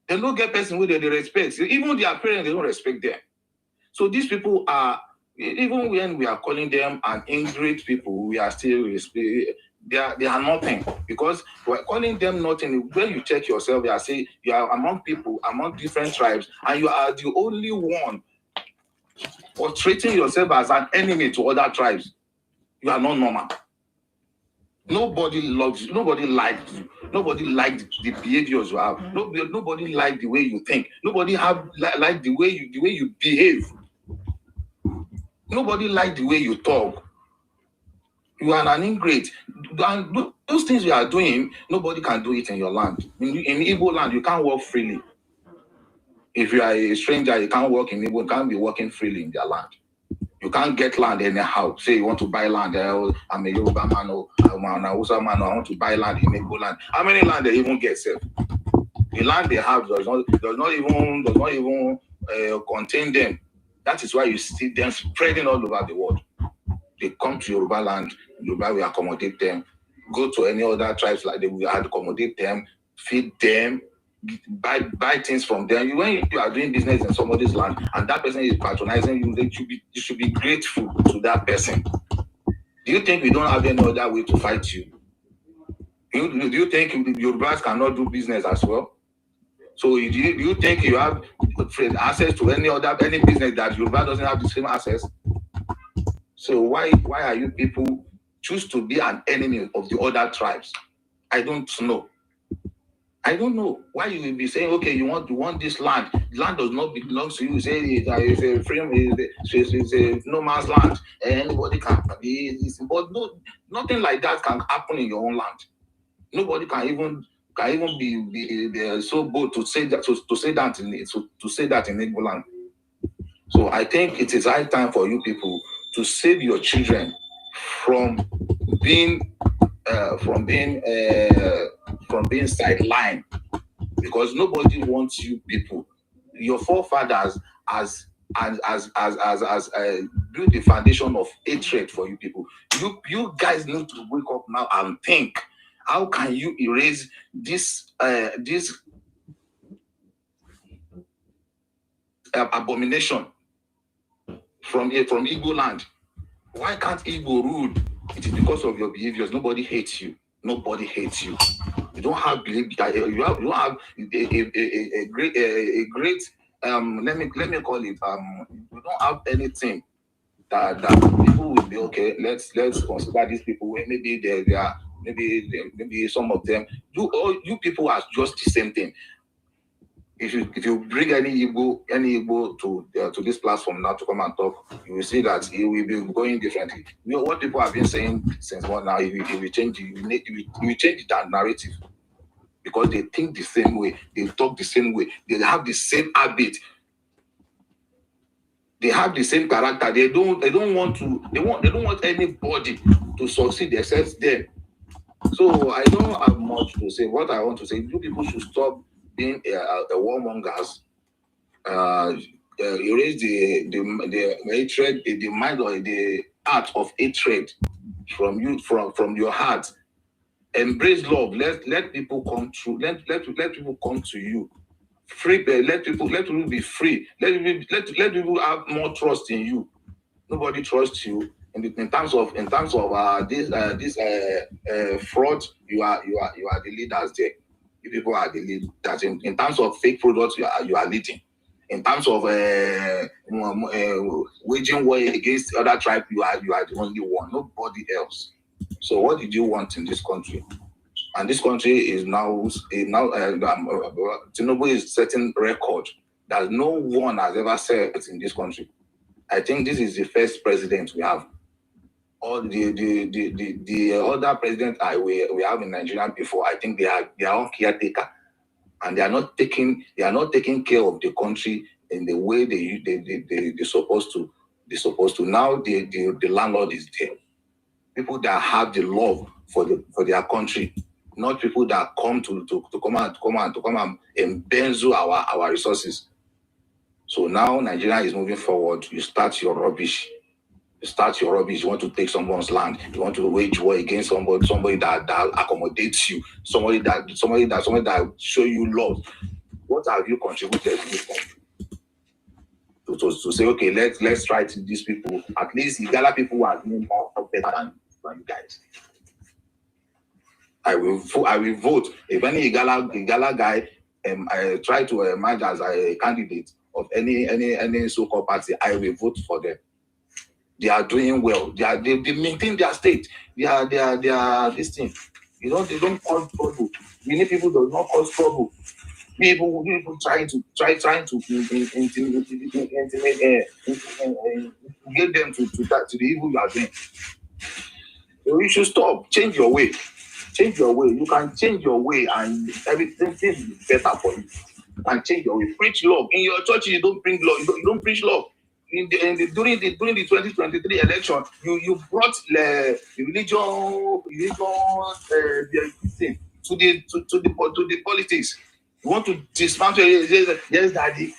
They don't get person who they respect. Even their parents, they don't respect them. So these people are, even when we are calling them an ingrate people, we are still they are nothing, because we're calling them nothing. When you check yourself, you are saying you are among people, among different tribes, and you are the only one portraying yourself as an enemy to other tribes. You are not normal. Nobody loves you. Nobody likes you. Nobody liked the behaviors you have. Nobody liked the way you think. Nobody like the way you behave. Nobody liked the way you talk. You are an ingrate. And those things you are doing, nobody can do it in your land. In Igbo land, you can't walk freely. If you are a stranger, you can't walk in Igbo. You can't be walking freely in their land. You can't get land anyhow. Say you want to buy land. I'm a Yoruba man or I'm an Hausa man. I want to buy land in Igbo land. How many land they even get self? The land they have does not even contain them. That is why you see them spreading all over the world. They come to Yoruba land. Yoruba will accommodate them. Go to any other tribes like they will accommodate them, feed them, buy things from them. When you are doing business in somebody's land and that person is patronizing you, you should be grateful to that person. Do you think we don't have any other way to fight you? Do you think Yorubas cannot do business as well? So do you think you have access to any business that Yoruba doesn't have the same access? So why are you people choose to be an enemy of the other tribes? I don't know. I don't know why you will be saying, okay, you want this land. Land does not belong to you. You say it's a frame, it's a no man's land. Anybody can be, but nothing like that can happen in your own land. Nobody can even be so bold to say that to say that in Igbo land. So I think it is high time for you people to save your children from being sidelined, because nobody wants you people. Your forefathers as build the foundation of hatred for you people. You guys need to wake up now and think, how can you erase this abomination from Igbo land? Why can't Igbo rule? It is because of your behaviors. Nobody hates you. Nobody hates you. You don't have belief. You don't have a great let me call it, we don't have anything that people will be okay. Let's consider these people. Maybe they are maybe some of them. You people are just the same thing. If you bring any Igbo to this platform now to come and talk, you will see that it will be going differently. You know what people have been saying since one now. It will change. You will change that narrative because they think the same way, they talk the same way, they have the same habit. They have the same character. They don't want anybody to succeed except them. So I don't have much to say. What I want to say, you people should stop being a warmongers. Erase the hatred, the mind or the art of hatred from you, from your heart. Embrace love. Let people come through. Let people come to you. Free. Let people be free. Let people have more trust in you. Nobody trusts you in terms of this fraud. You are the leaders there. You people are the leaders. In terms of fake products, you are leading. In terms of waging war against the other tribe, you are the only one. Nobody else. So what did you want in this country? And this country is now Tinubu is setting record that no one has ever set in this country. I think this is the first president we have. All the other presidents we have in Nigeria before, I think they are their own caretaker, and they are not taking care of the country in the way they're supposed to. They're supposed to. Now the landlord is there. People that have the love for their country, not people that come to come and embezzle our resources. So now Nigeria is moving forward. You start your rubbish. You want to take someone's land. You want to wage war against somebody that accommodates you. Somebody that show you love. What have you contributed to this country? To say, okay, let's try to these people. At least Igala people are doing more better than you guys. I will vote if any Igala guy I try to emerge as a candidate of any so-called party. I will vote for them. They are doing well. They maintain their state. They are this thing. They don't cause trouble. Many people do not cause trouble. People trying to get them to the evil you are doing. So you should stop. Change your way. Change your way. You can change your way, and everything is better for you. You can change your way. Preach love. In your church, you don't bring love. You don't preach love. During the 2023 election, you brought the religion to the politics. You want to dismantle it. Yes, daddy.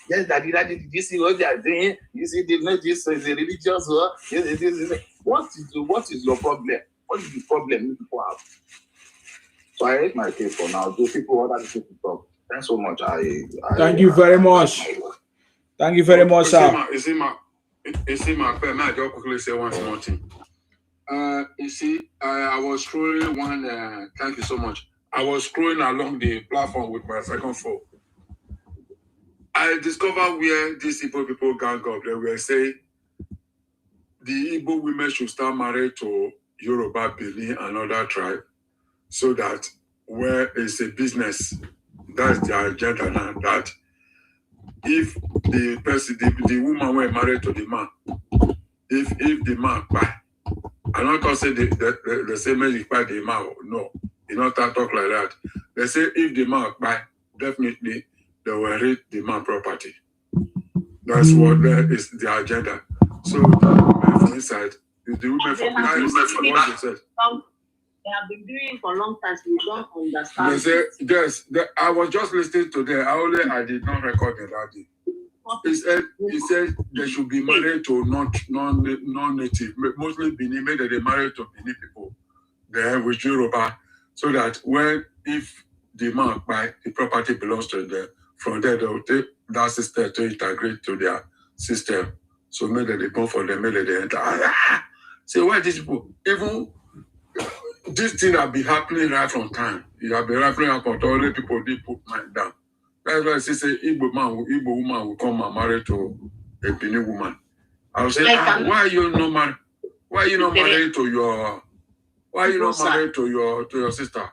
Did you see what they are doing? You see, this is a religious war. What is your problem? What is the problem you people have? So I rate my case for now. Those people other people talk. Thanks so much. Thank you very much. Thank you very much, sir. You see, my friend, I just quickly say one small thing. You see, I was scrolling one. Thank you so much. I was scrolling along the platform with my second phone. I discovered where these Igbo people gang up. They were saying the Igbo women should start married to Yoruba, Benin, and other tribe, so that where it's a business, that's their agenda now. That if the person, the woman were married to the man, if the man buy, I'm not gonna say the same man buy the man. No, you not talk like that. They say if the man buy, definitely they will read the man property. That's what is the agenda. So the women from inside, the women from what they said. They have been doing it for a long time, so we don't understand. They say, yes, I was just listening to them. I did not record the radio. He said they should be married to non-native, mostly Benin, maybe they married to Benin people there with Yoruba, so that if the man buy, the property belongs to them. From there, they will take that system to integrate to their system. So maybe they go for them, maybe they enter. Say, why these people? Even this thing have been happening right from time. It have been happening up until all the people did put mine down. That's why I say Igbo woman will come and marry to a Benin woman. I'll say, why are you not married? Why are you not married to your? Why are you not married to your sister?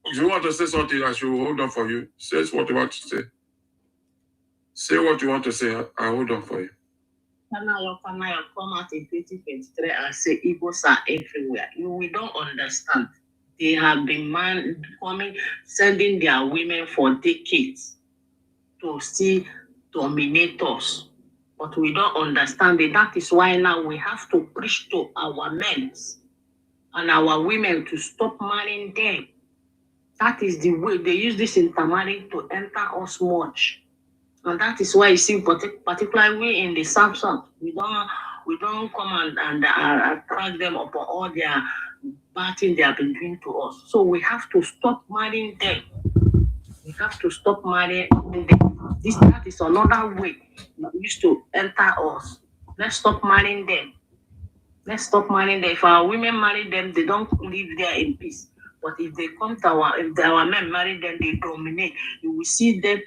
If you want to say something, I should hold on for you. Say what you want to say. Say what you want to say. I hold on for you. Come out in 2023 and say Igbos are everywhere. We don't understand. They have been sending their women for decades to still dominate us. But we don't understand it. That is why now we have to preach to our men and our women to stop marrying them. That is the way they use this intermarriage to enter us much. And that is why you see, particularly in the South, we don't come and attract them upon all their bad things they have been doing to us. So we have to stop marrying them. We have to stop marrying them. That is another way that used to enter us. Let's stop marrying them. Let's stop marrying them. If our women marry them, they don't live there in peace. But if they come to our men marry them, they dominate. You will see them.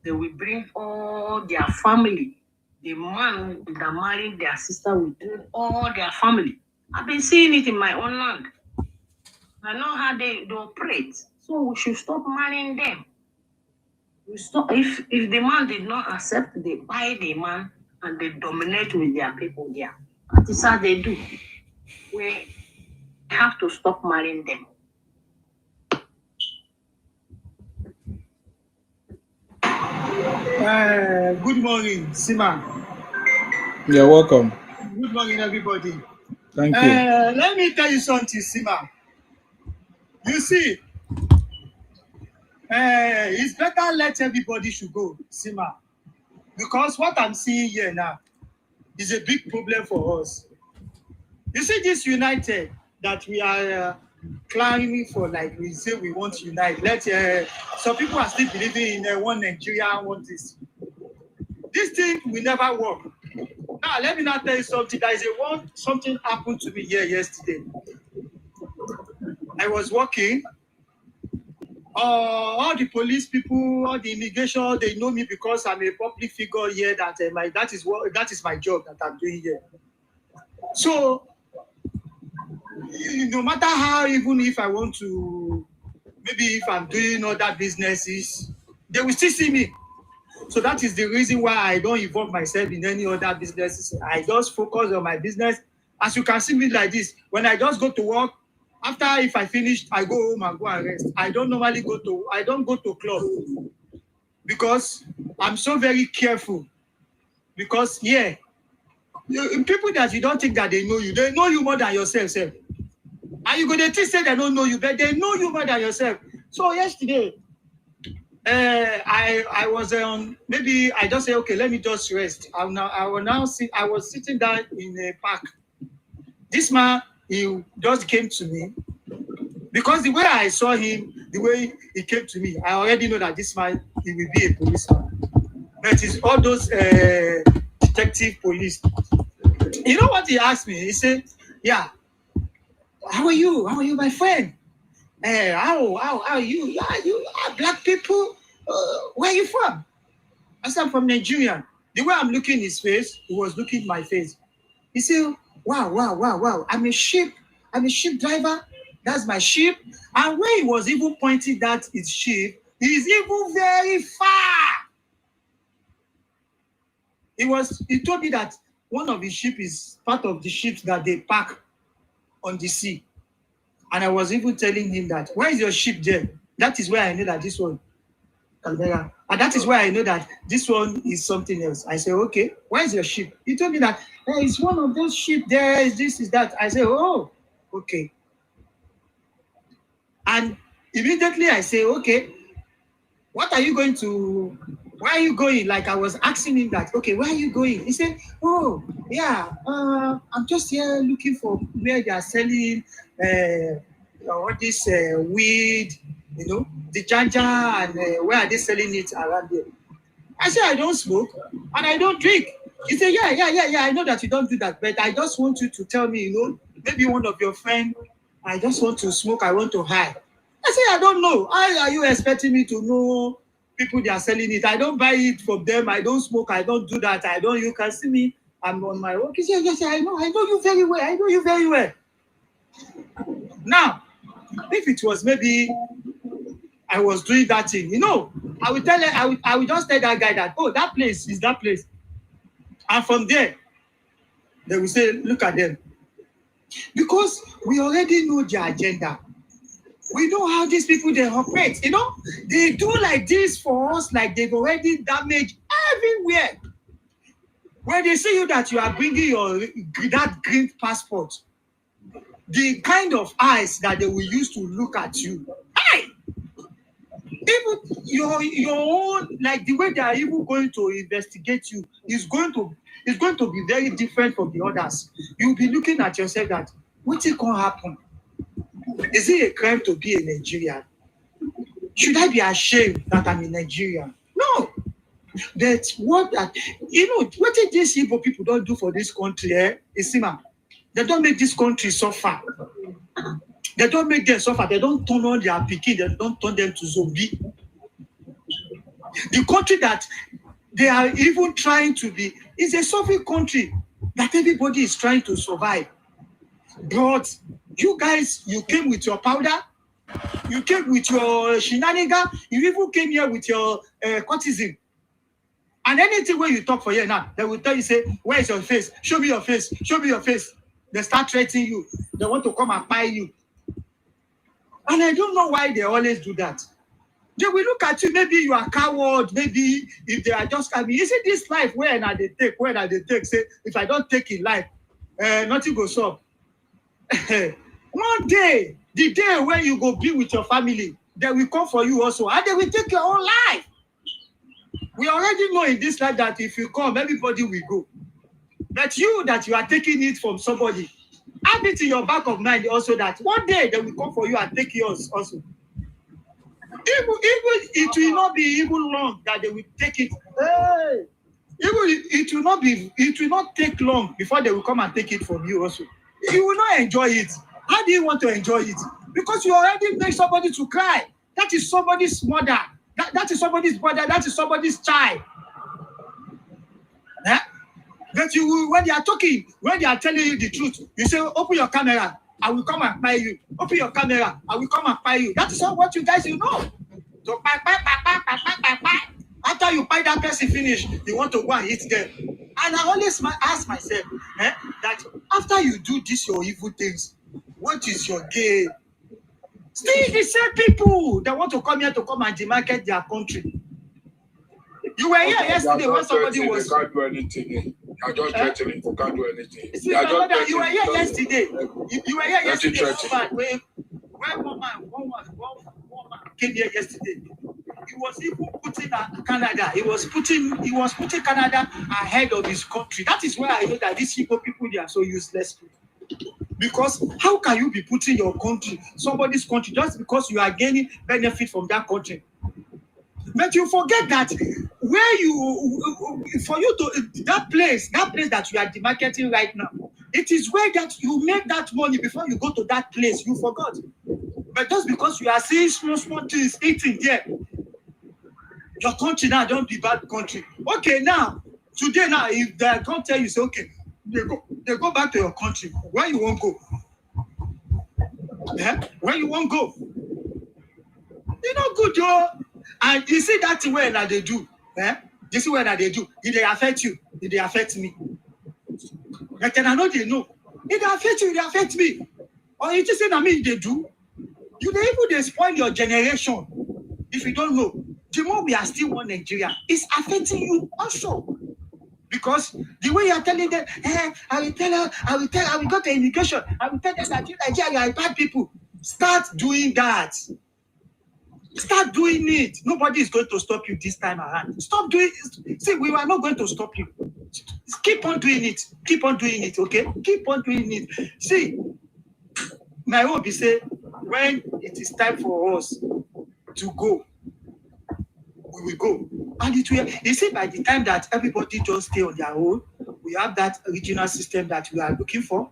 They will bring all their family. The man that married their sister will bring all their family. I've been seeing it in my own land. I know how they operate. So we should stop marrying them. We stop. If the man did not accept, they buy the man and they dominate with their people there. That is how they do. We have to stop marrying them. Good morning, Sima. You're welcome. Good morning, everybody. Thank you. Let me tell you something, Sima. You see, it's better let everybody should go, Sima. Because what I'm seeing here now is a big problem for us. You see, this united that we are climbing for, like we say we want to unite. Some people are still believing in one Nigeria, one this. This thing will never work. Now, let me not tell you something. Something happened to me here yesterday. I was working. All the police people, all the immigration, they know me because I'm a public figure here. That is my job that I'm doing here. So, no matter how, even if I want to, maybe if I'm doing other businesses, they will still see me. So that is the reason why I don't involve myself in any other businesses. I just focus on my business. As you can see me like this, when I just go to work, after if I finish, I go home and go and rest. I don't go to club because I'm so very careful. Because people that you don't think that they know you more than yourself, sir. And you go to say they don't know you, but they know you more than yourself. So yesterday, I was on, maybe I just say, okay, let me just rest. I was sitting down in a park. This man, he just came to me. Because the way I saw him, the way he came to me, I already know that this man, he will be a policeman. But it's all those detective police. You know what he asked me? He said, yeah, how are you? How are you, my friend? How are you? Yeah, you are black people. Where are you from? I said, I'm from Nigeria. The way I'm looking his face, he was looking my face. He said, wow. I'm a sheep driver. That's my sheep. And when he was even pointing that his sheep, he's even very far. He told me that one of his sheep is part of the ships that they park on the sea. And I was even telling him that, where is your sheep there? That is where I know that this one. And that is why I know that this one is something else. I say, okay, where is your sheep? He told me that it's one of those sheep there, is this, is that. I say, oh, okay. And immediately I say, okay, where are you going? Like I was asking him that, okay, where are you going? He said, oh, yeah, I'm just here looking for where they are selling all this weed, the janja, and where are they selling it around there? I said, I don't smoke and I don't drink. He said, yeah, I know that you don't do that, but I just want you to tell me, maybe one of your friends, I just want to smoke, I want to hide. I said, I don't know. How are you expecting me to know people they are selling it. I don't buy it from them. I don't smoke. I don't do that. I don't. You can see me. I'm on my own. Yes, I know you very well. I know you very well. Now, if it was maybe I was doing that thing, you know, I will tell her, I will just tell that guy that, oh, that place is that place. And from there, they will say, look at them. Because we already know their agenda. We know how these people, they operate, you know. They do like this for us, like they've already damaged everywhere. When they see you that you are bringing that green passport, the kind of eyes that they will use to look at you, hey! Even your own, like the way they are even going to investigate you is going to be very different from the others. You'll be looking at yourself that, what is going to happen? Is it a crime to be a Nigerian? Should I be ashamed that I'm a Nigerian? No. That's what that, you know, what did these Igbo people don't do for this country, Isima? They don't make this country suffer. They don't make them suffer. They don't turn on their pikin. They don't turn them to zombie. The country that they are even trying to be is a suffering country that everybody is trying to survive. But you guys, you came with your powder. You came with your shenanigan. You even came here with your courtesan. And anything where you talk for here now, they will tell you, say, where is your face? Show me your face. Show me your face. They start threatening you. They want to come and buy you. And I don't know why they always do that. They will look at you, maybe you are coward, maybe if they are just coming. You see this life, where they take, say, if I don't take in life, nothing goes up. One day, the day when you go be with your family, they will come for you also, and they will take your own life. We already know in this life that if you come, everybody will go. But you, that you are taking it from somebody, have it in your back of mind also that one day they will come for you and take yours also. Even it will not be even long that they will take it. Hey! It will not take long before they will come and take it from you also. You will not enjoy it. How do you want to enjoy it? Because you already make somebody to cry. That is somebody's mother. That is somebody's brother. That is somebody's child. Yeah? But you, when they are talking, when they are telling you the truth, you say, open your camera, I will come and buy you. Open your camera, I will come and buy you. That is all what you guys, you know. So, after you buy that person finish, you want to go and eat them. And I always ask myself, that after you do this, your evil things, what is your gain? Still the same people that want to come here to come and demarket their country. You were here yesterday when somebody was. They can't do anything. You are just threatening. You can't do anything. You were here yesterday. You were here yesterday. When one man came here yesterday, he was even putting Canada. He was putting Canada ahead of his country. That is why I know that these Igbo people, they are so useless. Because how can you be putting your country, somebody's country, just because you are gaining benefit from that country? But you forget that where for you to that place that you are demarketing right now, it is where that you make that money before you go to that place. You forgot. But just because you are seeing small things eating there, your country now don't be bad country. Okay, now today now if they can't tell you, say okay, they go back to your country. Where you won't go? Yeah? Where you won't go? You know good, Joe. And you see that way that they do. You see what they do. Did they affect you? Did they affect me? But then I know they know. If they affect you, they affect me. Or you just say that me they do. They spoil your generation. If you don't know, the more we are still one Nigeria, it's affecting you also. Because the way you are telling them, I will go to immigration, I will tell them that you Nigeria are bad people. Start doing that. Start doing it. Nobody is going to stop you this time around. Stop doing it. See, we are not going to stop you. Keep on doing it. Keep on doing it, okay? Keep on doing it. See, my hope is say, when it is time for us to go, we will go. And it will, you see, by the time that everybody just stay on their own, we have that regional system that we are looking for,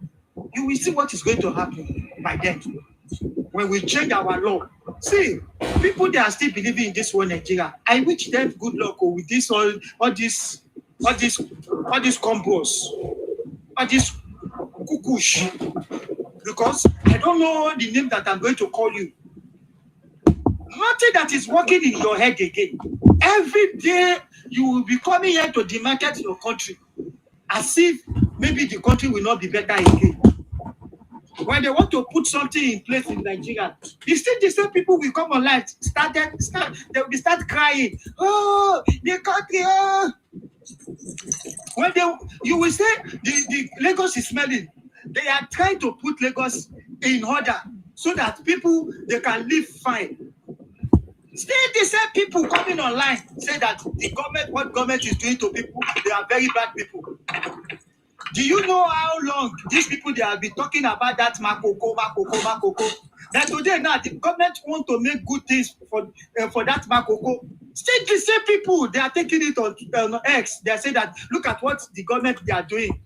you will see what is going to happen by then. When we change our law, See, people they are still believing in this one Nigeria. I wish them good luck with this all these combos, all this kukush. Because I don't know the name that I'm going to call you. Nothing that is working in your head again. Every day you will be coming here to demarket your country as if maybe the country will not be better again. When they want to put something in place in Nigeria, you still the same people will come online, they will start crying. Oh, the country, oh. When you will say the Lagos is smelling, they are trying to put Lagos in order so that people they can live fine. Still the same people coming online say that the government, what government is doing to people, they are very bad people. Do you know how long these people they have been talking about that Makoko? That today now the government want to make good things for that Makoko. Still the same people they are taking it on X. They are saying that look at what the government they are doing.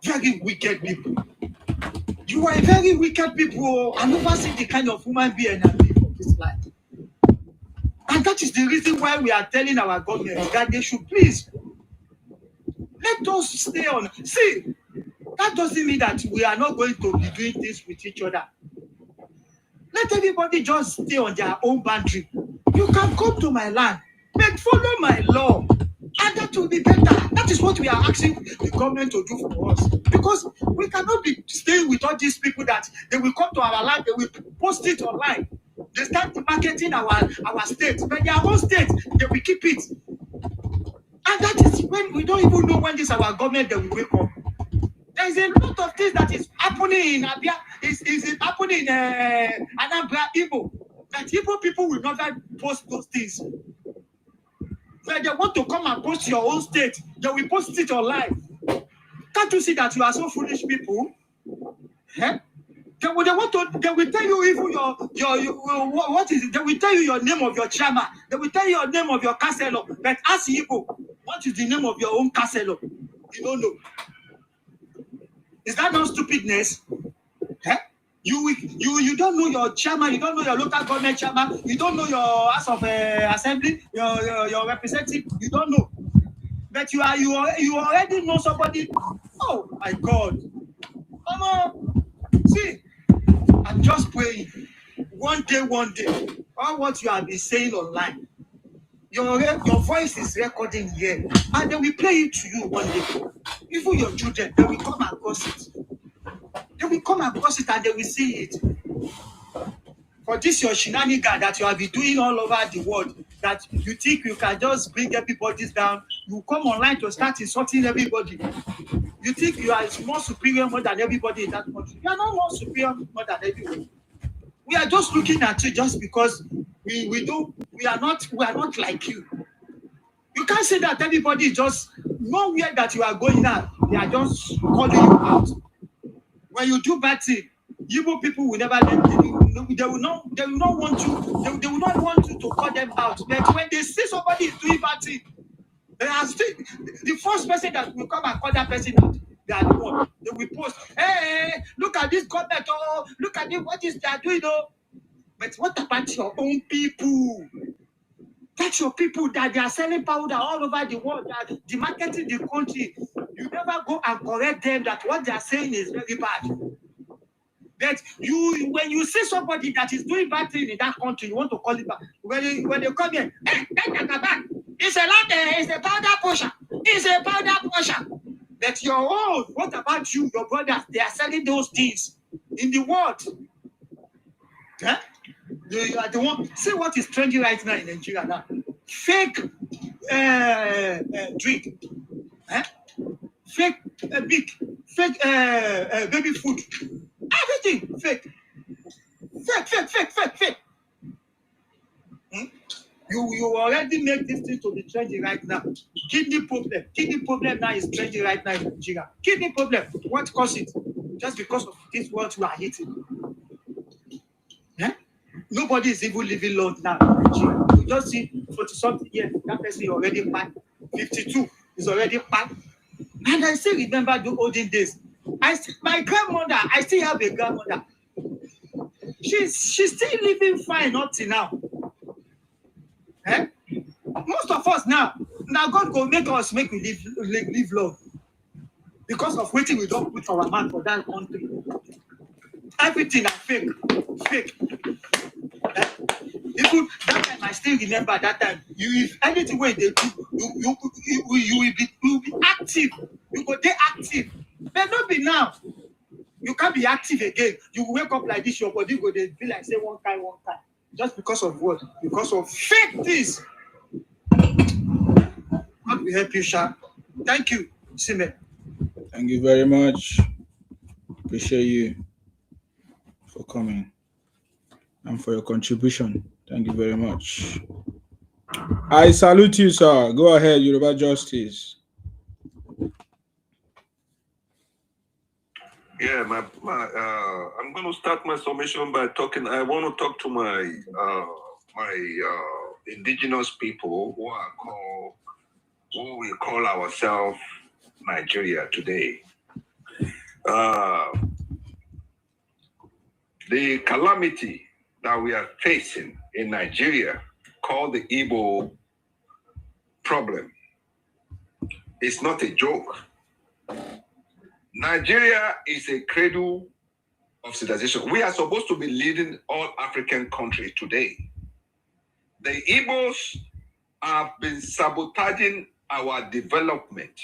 Very wicked people. You are a very wicked people. I never see the kind of human being I live in this life. And that is the reason why we are telling our government that they should please let us stay on. See, that doesn't mean that we are not going to be doing things with each other. Let everybody just stay on their own boundary. You can come to my land, but follow my law. And that will be better. That is what we are asking the government to do for us. Because we cannot be staying with all these people that they will come to our land, they will post it online. They start marketing our state. But their own state, they will keep it. And that is when we don't even know when this our government that will wake up. There is a lot of things that is happening in Abia, is happening in Anambra, Igbo. That Igbo people will never post those things. When they want to come and post your own state, they will post it online. Can't you see that you are so foolish people? Eh? They will tell you even your what is it? They will tell you your name of your chairman. They will tell you your name of your councillor. But ask Igbo, what is the name of your own councillor? You don't know. Is that not stupidness? Eh? You don't know your chairman, you don't know your local government chairman, you don't know your House of Assembly, your representative, you don't know. But you already know somebody. Oh my God. Come on. See, I'm just praying. One day, all what you have been saying online, your voice is recording here, and they will play it to you one day. Even your children, they will come across it. They will come across it and they will see it. For this your shenanigan that you have been doing all over the world, that you think you can just bring everybody down, you come online to start insulting everybody. You think you are more superior more than everybody in that country. You are not more superior more than everybody. We are just looking at you just because we are not like you. You can't say that everybody is just nowhere that you are going now. They are just calling you out. When you do bad thing, Igbo people will never let you. They will not want you. They will not want you to call them out. But when they see somebody is doing bad thing, they are still the first person that will come and call that person out. They are the one. They will post, hey, look at this government, oh, look at this, what is they are doing, oh. But what about your own people? That's your people that they are selling powder all over the world, that demarketing the country. You never go and correct them that what they are saying is very bad. That when you see somebody that is doing bad thing in that country, you want to call it back. When they come here, hey, Jagaban, it's a powder pusher. It's a powder pusher. But your own, what about you, your brothers? They are selling those things in the world. Huh? You are the one. See what is trending right now in Nigeria now. Fake drink. Huh? Fake baby food. Everything fake. Fake. Hmm? You already make this thing to be trending right now. Kidney problem now is trending right now in Nigeria. Kidney problem. What caused it? Just because of this what you are eating. Yeah? Nobody is even living long now in Nigeria. You just see 40-something years, that person already packed. 52 is already packed. And I still remember the olden days. My grandmother, I still have a grandmother. she's still living fine up till now. Eh? Most of us now God go make us make we live long because of waiting we don't put our man for that country. Everything is fake. Eh? Even that time, I still remember that time. If anything where they do, you will be active. You go there active. But not be now. You can't be active again. You wake up like this, your body go there be like say one time. Just because of what? Because of fake things. God will help you, Sha. Thank you, Sime. Thank you very much. Appreciate you for coming and for your contribution. Thank you very much. I salute you, sir. Go ahead, Yoruba Justice. Yeah, I'm going to start my summation by talking. I want to talk to my indigenous people who we call ourselves Nigeria today. The calamity that we are facing in Nigeria, called the Igbo problem, is not a joke. Nigeria is a cradle of civilization. We are supposed to be leading all African countries today. The Igbos have been sabotaging our development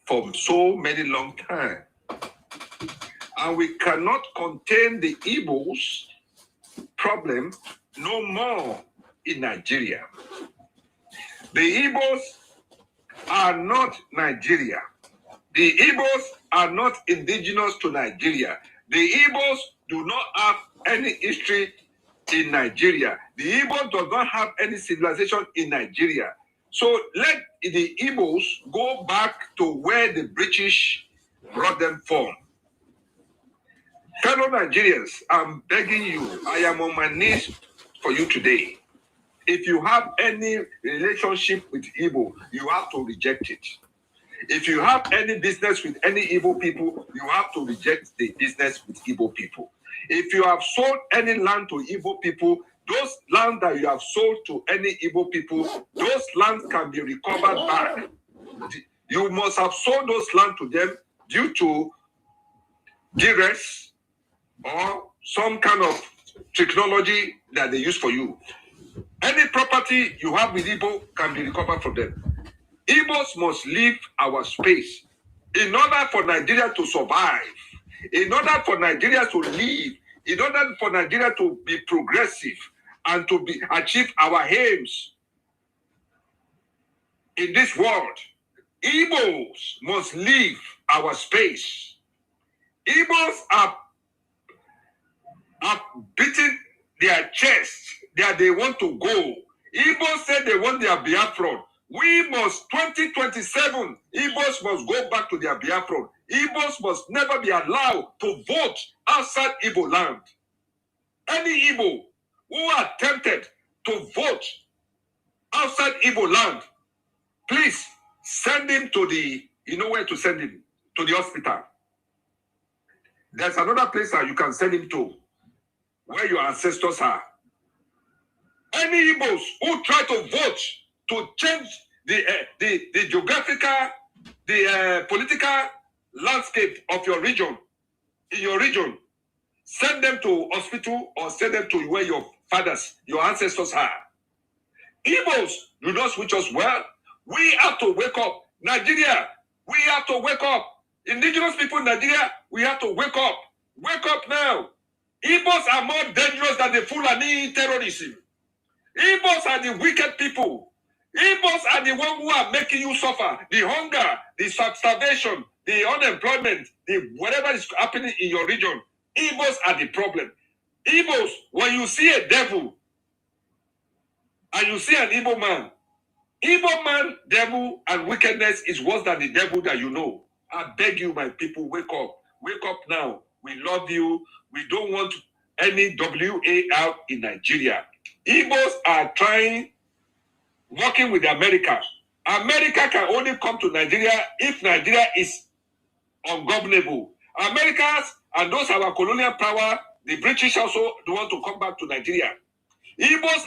for so many long time. And we cannot contain the Igbos problem no more in Nigeria. The Igbos are not Nigeria. The Igbos are not indigenous to Nigeria. The Igbos do not have any history in Nigeria. The Igbos do not have any civilization in Nigeria. So let the Igbos go back to where the British brought them from. Fellow Nigerians, I'm begging you, I am on my knees for you today. If you have any relationship with Igbo, you have to reject it. If you have any business with any Igbo people, you have to reject the business with Igbo people. If you have sold any land to Igbo people, those land that you have sold to any Igbo people, those lands can be recovered back. You must have sold those land to them due to duress or some kind of technology that they use for you. Any property you have with Igbo can be recovered from them. Igbos must leave our space in order for Nigeria to survive, in order for Nigeria to live, in order for Nigeria to be progressive and to achieve our aims in this world. Igbos must leave our space. Igbos are beating their chest that they want to go. Igbos said they want their Biafra. We must, 2027, Igbos must go back to their Biafra. Igbos must never be allowed to vote outside Igbo land. Any Igbo who are tempted to vote outside Igbo land, please send him to the, you know where to send him? To the hospital. There's another place that you can send him to, where your ancestors are. Any Igbos who try to vote to change the geographical, the political landscape of your region, in your region, send them to hospital or send them to where your fathers, your ancestors are. Igbos do not switch us well. We have to wake up. Nigeria, we have to wake up. Indigenous people in Nigeria, we have to wake up. Wake up now. Igbos are more dangerous than the Fulani terrorism. Igbos are the wicked people. Igbos are the ones who are making you suffer. The hunger, the starvation, the unemployment, the whatever is happening in your region. Igbos are the problem. Igbos, when you see a devil and you see an Igbo man, devil, and wickedness is worse than the devil that you know. I beg you, my people, wake up. Wake up now. We love you. We don't want any WAR in Nigeria. Igbos are working with America. America can only come to Nigeria if Nigeria is ungovernable. Americans and those our colonial power The British also want to come back to Nigeria. Igbos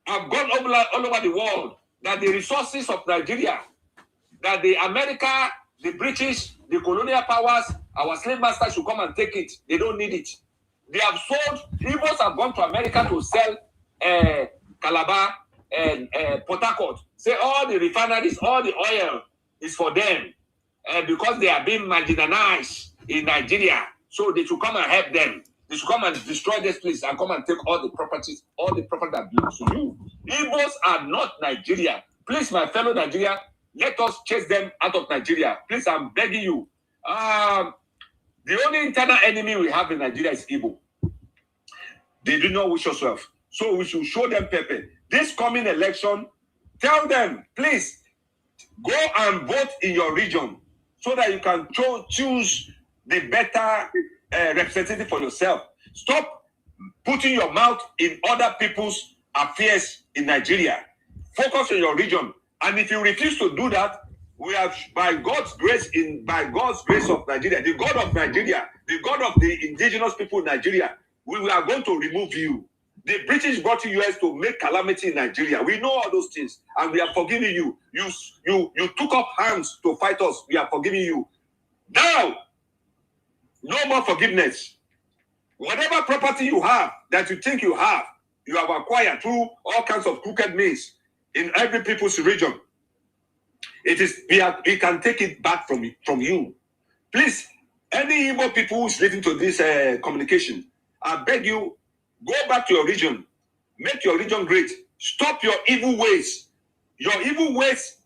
have gone all over the world, that the resources of Nigeria, that the America, the British, the colonial powers, our slave masters should come and take it. They don't need it. They have sold, Igbos have gone to America to sell Calabar and Port Harcourt. Say all the refineries, all the oil is for them. Because they are being marginalized in Nigeria. So they should come and help them. They should come and destroy this place and come and take all the properties, all the property that belongs to you. Igbos are not Nigeria. Please, my fellow Nigeria, let us chase them out of Nigeria. Please, I'm begging you. The only internal enemy we have in Nigeria is Igbo. They do not wish us well. So we should show them pepper. This coming election, tell them, please, go and vote in your region so that you can choose the better representative for yourself. Stop putting your mouth in other people's affairs in Nigeria. Focus on your region. And if you refuse to do that, we have, by God's grace of Nigeria, the God of Nigeria, the God of the indigenous people in Nigeria, we are going to remove you. The British brought you US to make calamity in Nigeria. We know all those things, and we are forgiving you. You took up arms to fight us. We are forgiving you. Now, no more forgiveness. Whatever property you have that you think you have acquired through all kinds of crooked means in every people's region. We can take it back from you. Please, any Igbo people who's listening to this communication, I beg you, go back to your region. Make your region great. Stop your evil ways. Your evil ways,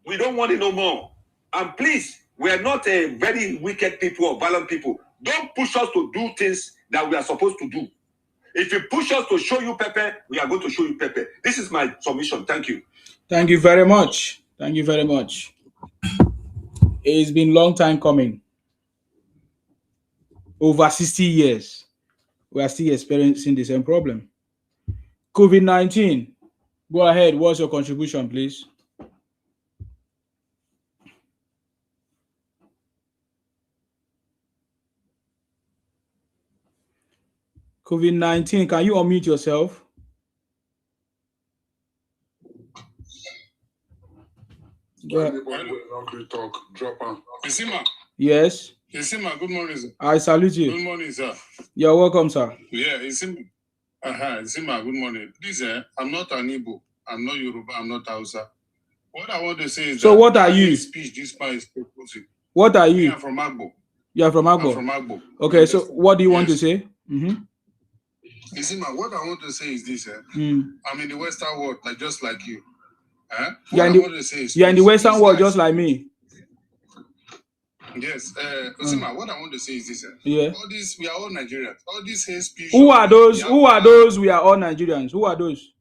we don't want it no more. And please, we are not a very wicked people or violent people. Don't push us to do things that we are supposed to do. If you push us to show you pepper, we are going to show you pepper. This is my submission. Thank you. Thank you very much. Thank you very much. It's been a long time coming. Over 60 years. We are still experiencing the same problem. COVID-19. Go ahead. What's your contribution, please? COVID-19. Can you unmute yourself? Talk. Drop on. Isima. Yes. Isima, good morning, sir. I salute you. Good morning, sir. You're welcome, sir. Yeah, Isima. Isima, good morning. Please, I'm not an Igbo. I'm not Yoruba. I'm not Hausa. What I want to say is so what are you? Speech this man is proposing. What are you? I'm from Agbo. You are from Agbo? I'm from Agbo. Okay, so what do you want to say? Isima, what I want to say is this. I'm in the Western world, just like you. You're in the Western world just like me. Yes. Isima, what I want to say is this. Yeah. All these, we are all Nigerians. All these hate speech. Who are those? Who are those? We are all Nigerians. Who are those?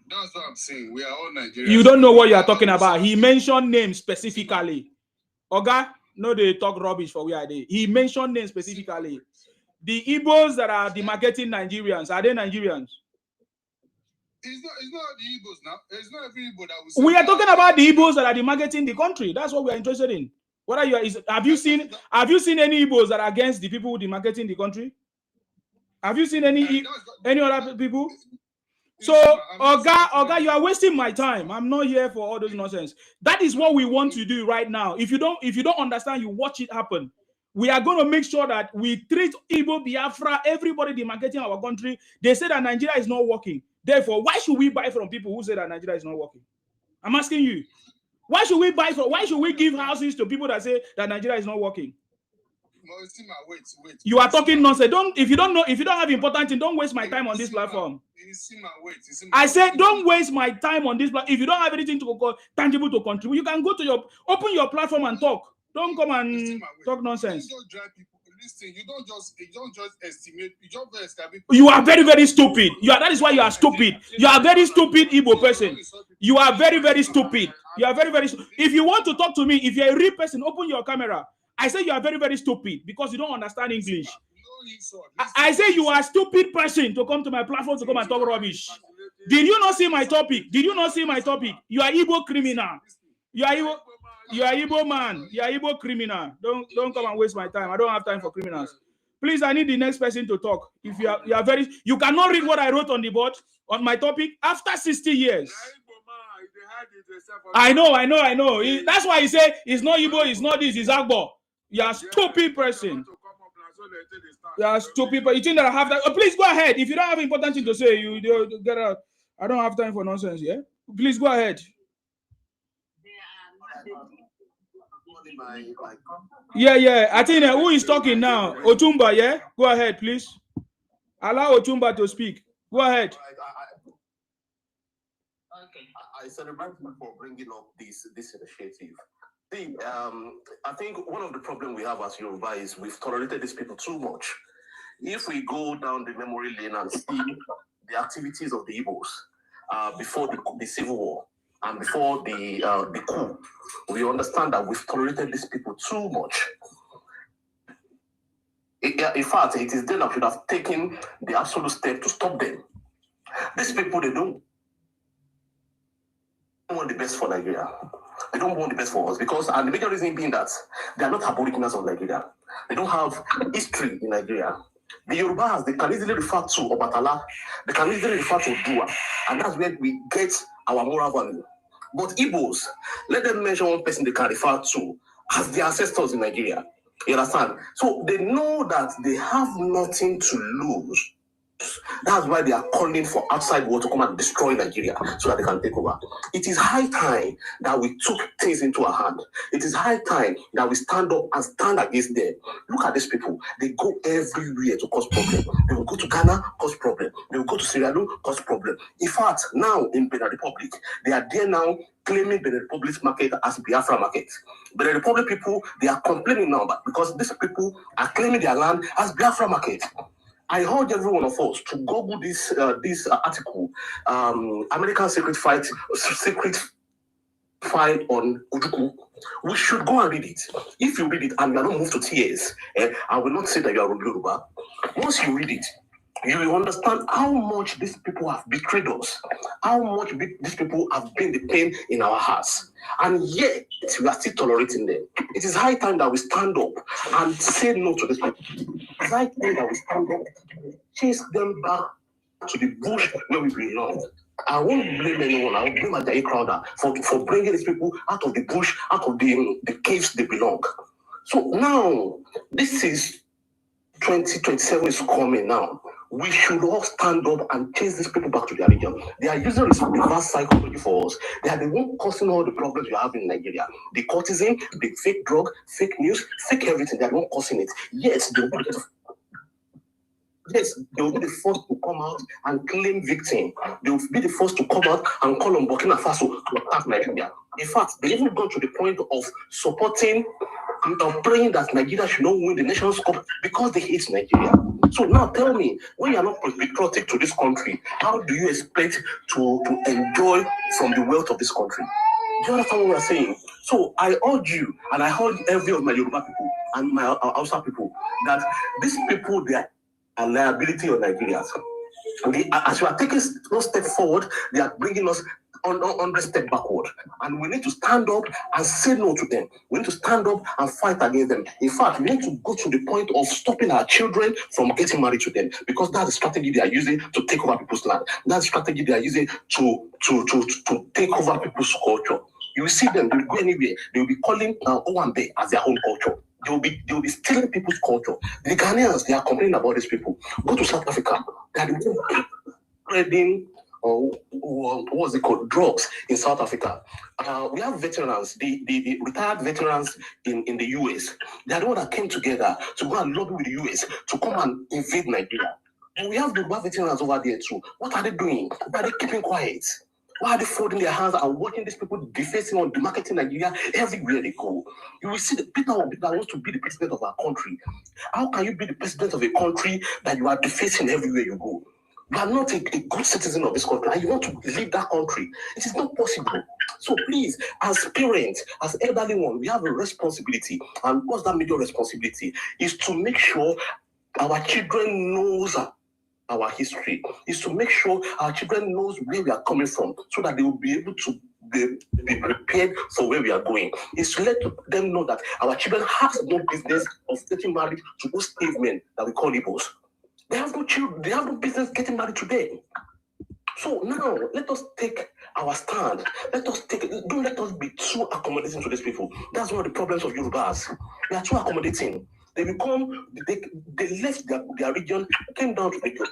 That's what I'm saying. We are all Nigerians. You don't know what you are talking about. He mentioned names specifically. Oga, no, they talk rubbish for where are they. He mentioned names specifically. The Igbos that are demarketing Nigerians, are they Nigerians? It's not the Igbos now. It's not every Igbo that we. We are talking about the Igbos that are demarketing the country. That's what we are interested in. What are you? Have you seen any Igbos that are against the people demarketing the country? Have you seen any other people? So, Oga, you are wasting my time. I'm not here for all those nonsense. That is what we want to do right now. If you don't understand, you watch it happen. We are going to make sure that we treat Igbo Biafra, everybody demarketing our country. They say that Nigeria is not working. Therefore, why should we buy from people who say that Nigeria is not working? I'm asking you. Why should we give houses to people that say that Nigeria is not working? Wait. You are talking nonsense. If you don't have important thing, don't waste my time on this platform. I said, don't waste my time on this platform. If you don't have anything tangible to contribute, you can go to open your platform and talk. Don't come and talk nonsense. You don't just estimate. You are very, very stupid. That is why you are stupid. You are a very stupid Igbo person. You are very, very stupid. You are very, very. If you want to talk to me, if you're a real person, open your camera. I say you are very, very stupid because you don't understand English. I say you are a stupid person to come to my platform to come and talk rubbish. Did you not see my topic? You are Igbo criminal. You are Igbo. You are Igbo man. You are Igbo criminal. Don't come and waste my time. I don't have time for criminals. Please, I need the next person to talk. If you are very, you cannot read what I wrote on the board on my topic after 60 years. I know. That's why he said it's not Igbo, it's not this, it's Agbo. You are stupid person. You are stupid. But you think that I have that? Please go ahead. If you don't have important thing to say, you get out. I don't have time for nonsense. Yeah. Please go ahead. Yeah. I think who is talking now? Otumba. Yeah. Go ahead, please. Allow Otumba to speak. Go ahead. I celebrate you for bringing up this initiative. See, I think one of the problems we have as Yoruba is we've tolerated these people too much. If we go down the memory lane and see the activities of the Igbos before the Civil War and before the coup, we understand that we've tolerated these people too much. In fact, it is then that we should have taken the absolute step to stop them. These people, they don't want the best for Nigeria. They don't want the best for us because, and the major reason being that they are not aborigines of Nigeria. They don't have history in Nigeria. The Yorubas, they can easily refer to Obatala, they can easily refer to Dua, and that's where we get our moral value. But Igbos, let them mention one person they can refer to as their ancestors in Nigeria. You understand? So they know that they have nothing to lose. That's why they are calling for outside world to come and destroy Nigeria so that they can take over. It is high time that we took things into our hand. It is high time that we stand up and stand against them. Look at these people. They go everywhere to cause problem. They will go to Ghana, cause problem. They will go to Sierra Leone, cause problem. In fact, now in Benin Republic, they are there now claiming Benin Republic's market as Biafra market. Benin Republic people, they are complaining now because these people are claiming their land as Biafra market. I urge every one of us to Google this article, American secret file on Ujuku. We should go and read it. If you read it and you are not moved to tears, I will not say that you are Yoruba. Once you read it, you will understand how much these people have betrayed us, how much these people have been the pain in our hearts, and yet we are still tolerating them. It is high time that we stand up and say no to these people. It's high time that we stand up, chase them back to the bush where we belong. I won't blame anyone. I will blame Ajayi Crowder for bringing these people out of the bush, out of the caves they belong. So now, this is 2027 is coming now. We should all stand up and chase these people back to their region. They are using reverse psychology for us. They are the one causing all the problems you have in Nigeria. The courtesan, the fake drug, fake news, fake everything. They are the one causing it. Yes, they will be the first to come out and claim victim. They will be the first to come out and call on Burkina Faso to attack Nigeria. In fact, they even got to the point of supporting and praying that Nigeria should not win the Nations Cup because they hate Nigeria. So now tell me, when you are not patriotic to this country, how do you expect to enjoy from the wealth of this country? Do you understand what we are saying? So I urge you, and I urge every of my Yoruba people and my Hausa people, that these people, they are a liability on Nigerians. As we are taking one step forward, they are bringing us on the step backward. And we need to stand up and say no to them. We need to stand up and fight against them. In fact, we need to go to the point of stopping our children from getting married to them, because that's the strategy they are using to take over people's land. That's the strategy they are using to take over people's culture. You will see them, they will go anywhere. They will be calling Owambe as their own culture. They will be stealing people's culture. The Ghanaians, they are complaining about these people. Go to South Africa. They are spreading what's it called? Drugs in South Africa. We have veterans, the retired veterans in the US. They are the ones that came together to go and lobby with the US to come and invade Nigeria. And we have the veterans over there too. What are they doing? Why are they keeping quiet? Why are they folding their hands and watching these people defacing or demarketing Nigeria everywhere they go? You will see the Peter Obi that wants to be the president of our country. How can you be the president of a country that you are defacing everywhere you go? You are not a good citizen of this country and you want to leave that country. It is not possible. So please, as parents, as elderly ones, we have a responsibility. And what's that major responsibility? Is to make sure our children knows our history, is to make sure our children knows where we are coming from, so that they will be able to be prepared for where we are going. Is to let them know that our children have no business of getting married to those cavemen that we call Igbos. They have no children, they have no business getting married to them. So now let us take our stand. Don't let us be too accommodating to these people. That's one of the problems of Yorubas. They are too accommodating. They left their region, came down to Lagos.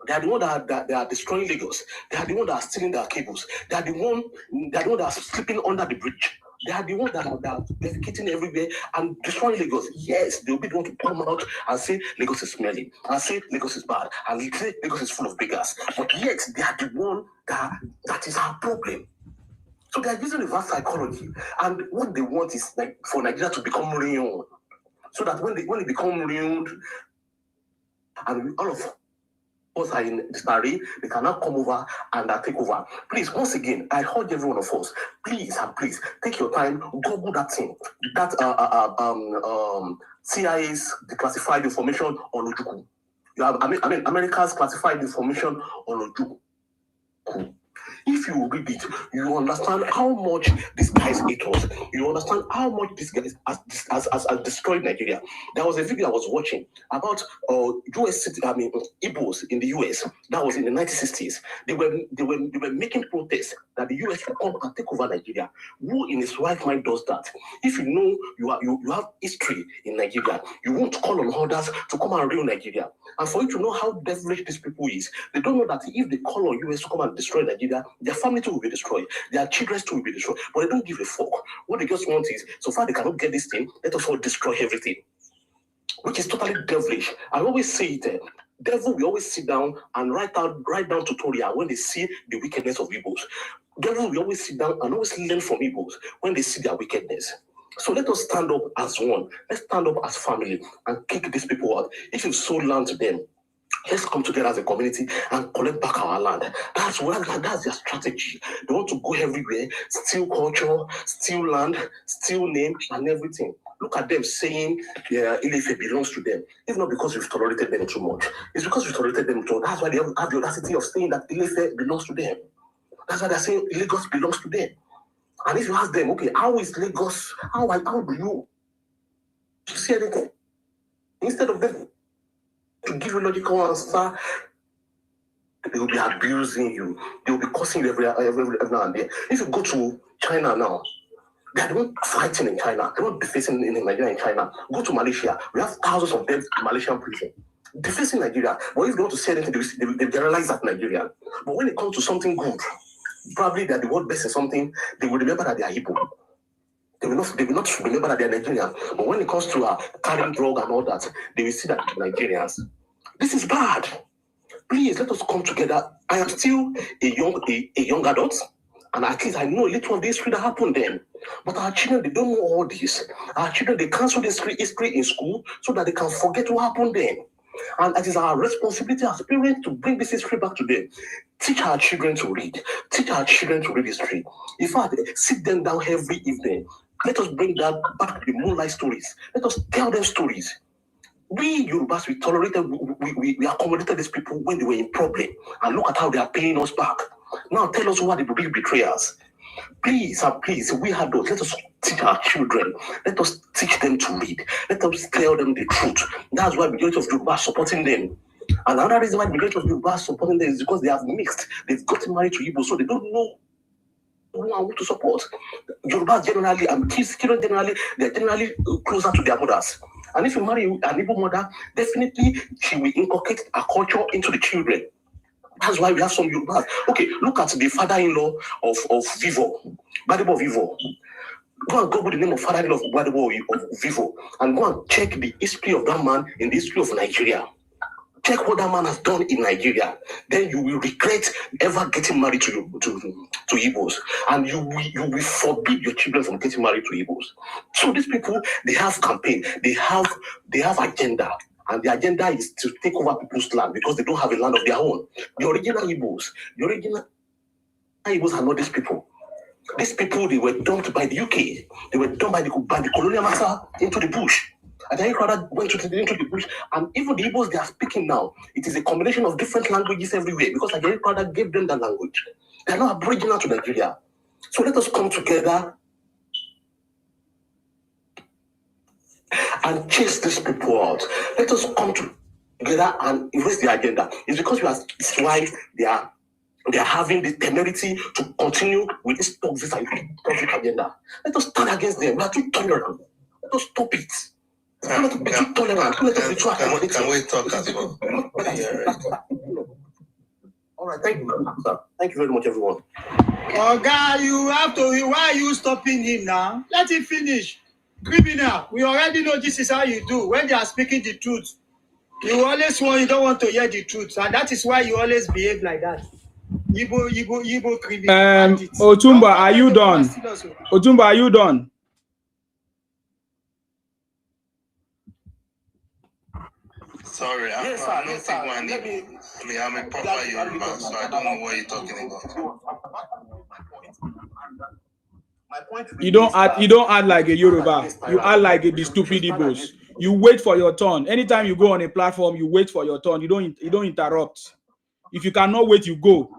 They are the one that they are destroying Lagos. They are the one that are stealing their cables. They are the one that are sleeping under the bridge. They are the ones that are defecating everywhere and destroying Lagos. Yes, they will be the one to come out and say Lagos is smelly, and say Lagos is bad, and say Lagos is full of beggars. But yet, they are the one that is our problem. So they are using reverse psychology. And what they want is like for Nigeria to become real. So that when they become real, and all of us are in disarray, they cannot come over and take over. Please, once again, I urge every one of us, please take your time, Google that thing, that CIA's declassified information on Ojukwu. You have, America's classified information on Ojukwu. If you read it, you understand how much these guys hate us. You understand how much these guys has destroyed Nigeria. There was a video I was watching about Igbos in the US. That was in the 1960s. They were making protests that the US should come and take over Nigeria. Who in his right mind does that? If you know you have history in Nigeria, you won't call on others to come and rule Nigeria. And for you to know how devilish these people is, they don't know that if they call on US to come and destroy Nigeria, their family too will be destroyed, their children too will be destroyed. But they don't give a fuck. What they just want is, so far they cannot get this thing, let us all destroy everything. Which is totally devilish. I always say it. Devil will always sit down and write down tutorial when they see the wickedness of Igbos. Devil will always sit down and always learn from Igbos when they see their wickedness. So let us stand up as one. Let's stand up as family and kick these people out. If you've sold land to them, let's come together as a community and collect back our land. That's their strategy. They want to go everywhere, steal culture, steal land, steal name, and everything. Look at them saying Ilefe belongs to them. It's not because we've tolerated them too much. It's because we've tolerated them too much. That's why they have the audacity of saying that Ilefe belongs to them. That's why they're saying Lagos belongs to them. And if you ask them, okay, how is Lagos? How do you see anything? Instead of them to give you logical answer, they will be abusing you. They will be cursing you every now and then. If you go to China now, they are not fighting in China. They're not defacing in Nigeria and China. Go to Malaysia. We have thousands of them in Malaysian prison. Defacing Nigeria. But if they want to say anything, they generalize that Nigeria. But when it comes to something good, probably they are the world best in something, they will remember that they are Igbo. They will not remember that they are Nigerian. But when it comes to carrying drug and all that, they will see that Nigerians. This is bad. Please let us come together. I am still a young adult, and at least I know a little of the history that happened then. But our children, they don't know all this. Our children, they cancel this history in school so that they can forget what happened then. And it is our responsibility as parents to bring this history back to them. Teach our children to read. Teach our children to read history. In fact, sit them down every evening. Let us bring that back to the moonlight stories. Let us tell them stories. We Yorubas, we tolerated, we accommodated these people when they were in problem. And look at how they are paying us back. Now tell us who are the big betrayers. Please, we have those. Let us teach our children. Let us teach them to read. Let us tell them the truth. That's why the majority of Yoruba are supporting them. And another reason why the majority of Yoruba are supporting them is because they have mixed. They've gotten married to Igbo, so they don't know who to support. Yoruba generally, and children generally, they're generally closer to their mothers. And if you marry an Igbo mother, definitely she will inculcate a culture into the children. That's why we have some Yorubas. Okay, look at the father-in-law of Vivo, Badebo Vivo. Go and Google the name of father-in-law of Badebo of Vivo, and go and check the history of that man in the history of Nigeria. Check what that man has done in Nigeria. Then you will regret ever getting married to Igbos, and you will forbid your children from getting married to Igbos. So these people, they have campaign, they have agenda. And the agenda is to take over people's land because they don't have a land of their own. The original Igbos are not these people. These people, they were dumped by the UK. They were dumped by the colonial master into the bush. And then Crowder went into the bush. And even the Igbos they are speaking now, it is a combination of different languages everywhere because Ajay Crowder gave them that language. They are not aboriginal to Nigeria. So let us come together and chase these people out. Let us come together and erase the agenda. It's because it's why they are having the temerity to continue with this toxic agenda. Let us stand against them. We are too tolerant. Let us stop it. Let us be too tolerant. Let us be too accommodating. Can we talk as well? All right, thank you, sir. Thank you very much, everyone. Oh, God, you have to. Why are you stopping him now? Let him finish. Criminal, we already know this is how you do when they are speaking the truth. You always you don't want to hear the truth, and that is why you always behave like that. Igbo criminal. Otumba, are you done? Otumba, are you done? Sorry, I'm not I'm a proper Yoruba, so I don't know what you're talking about. My point is You don't act like a Yoruba. You act like the stupid Igbos. You wait for your turn. Anytime you go on a platform, you wait for your turn. You don't interrupt. If you cannot wait, you go.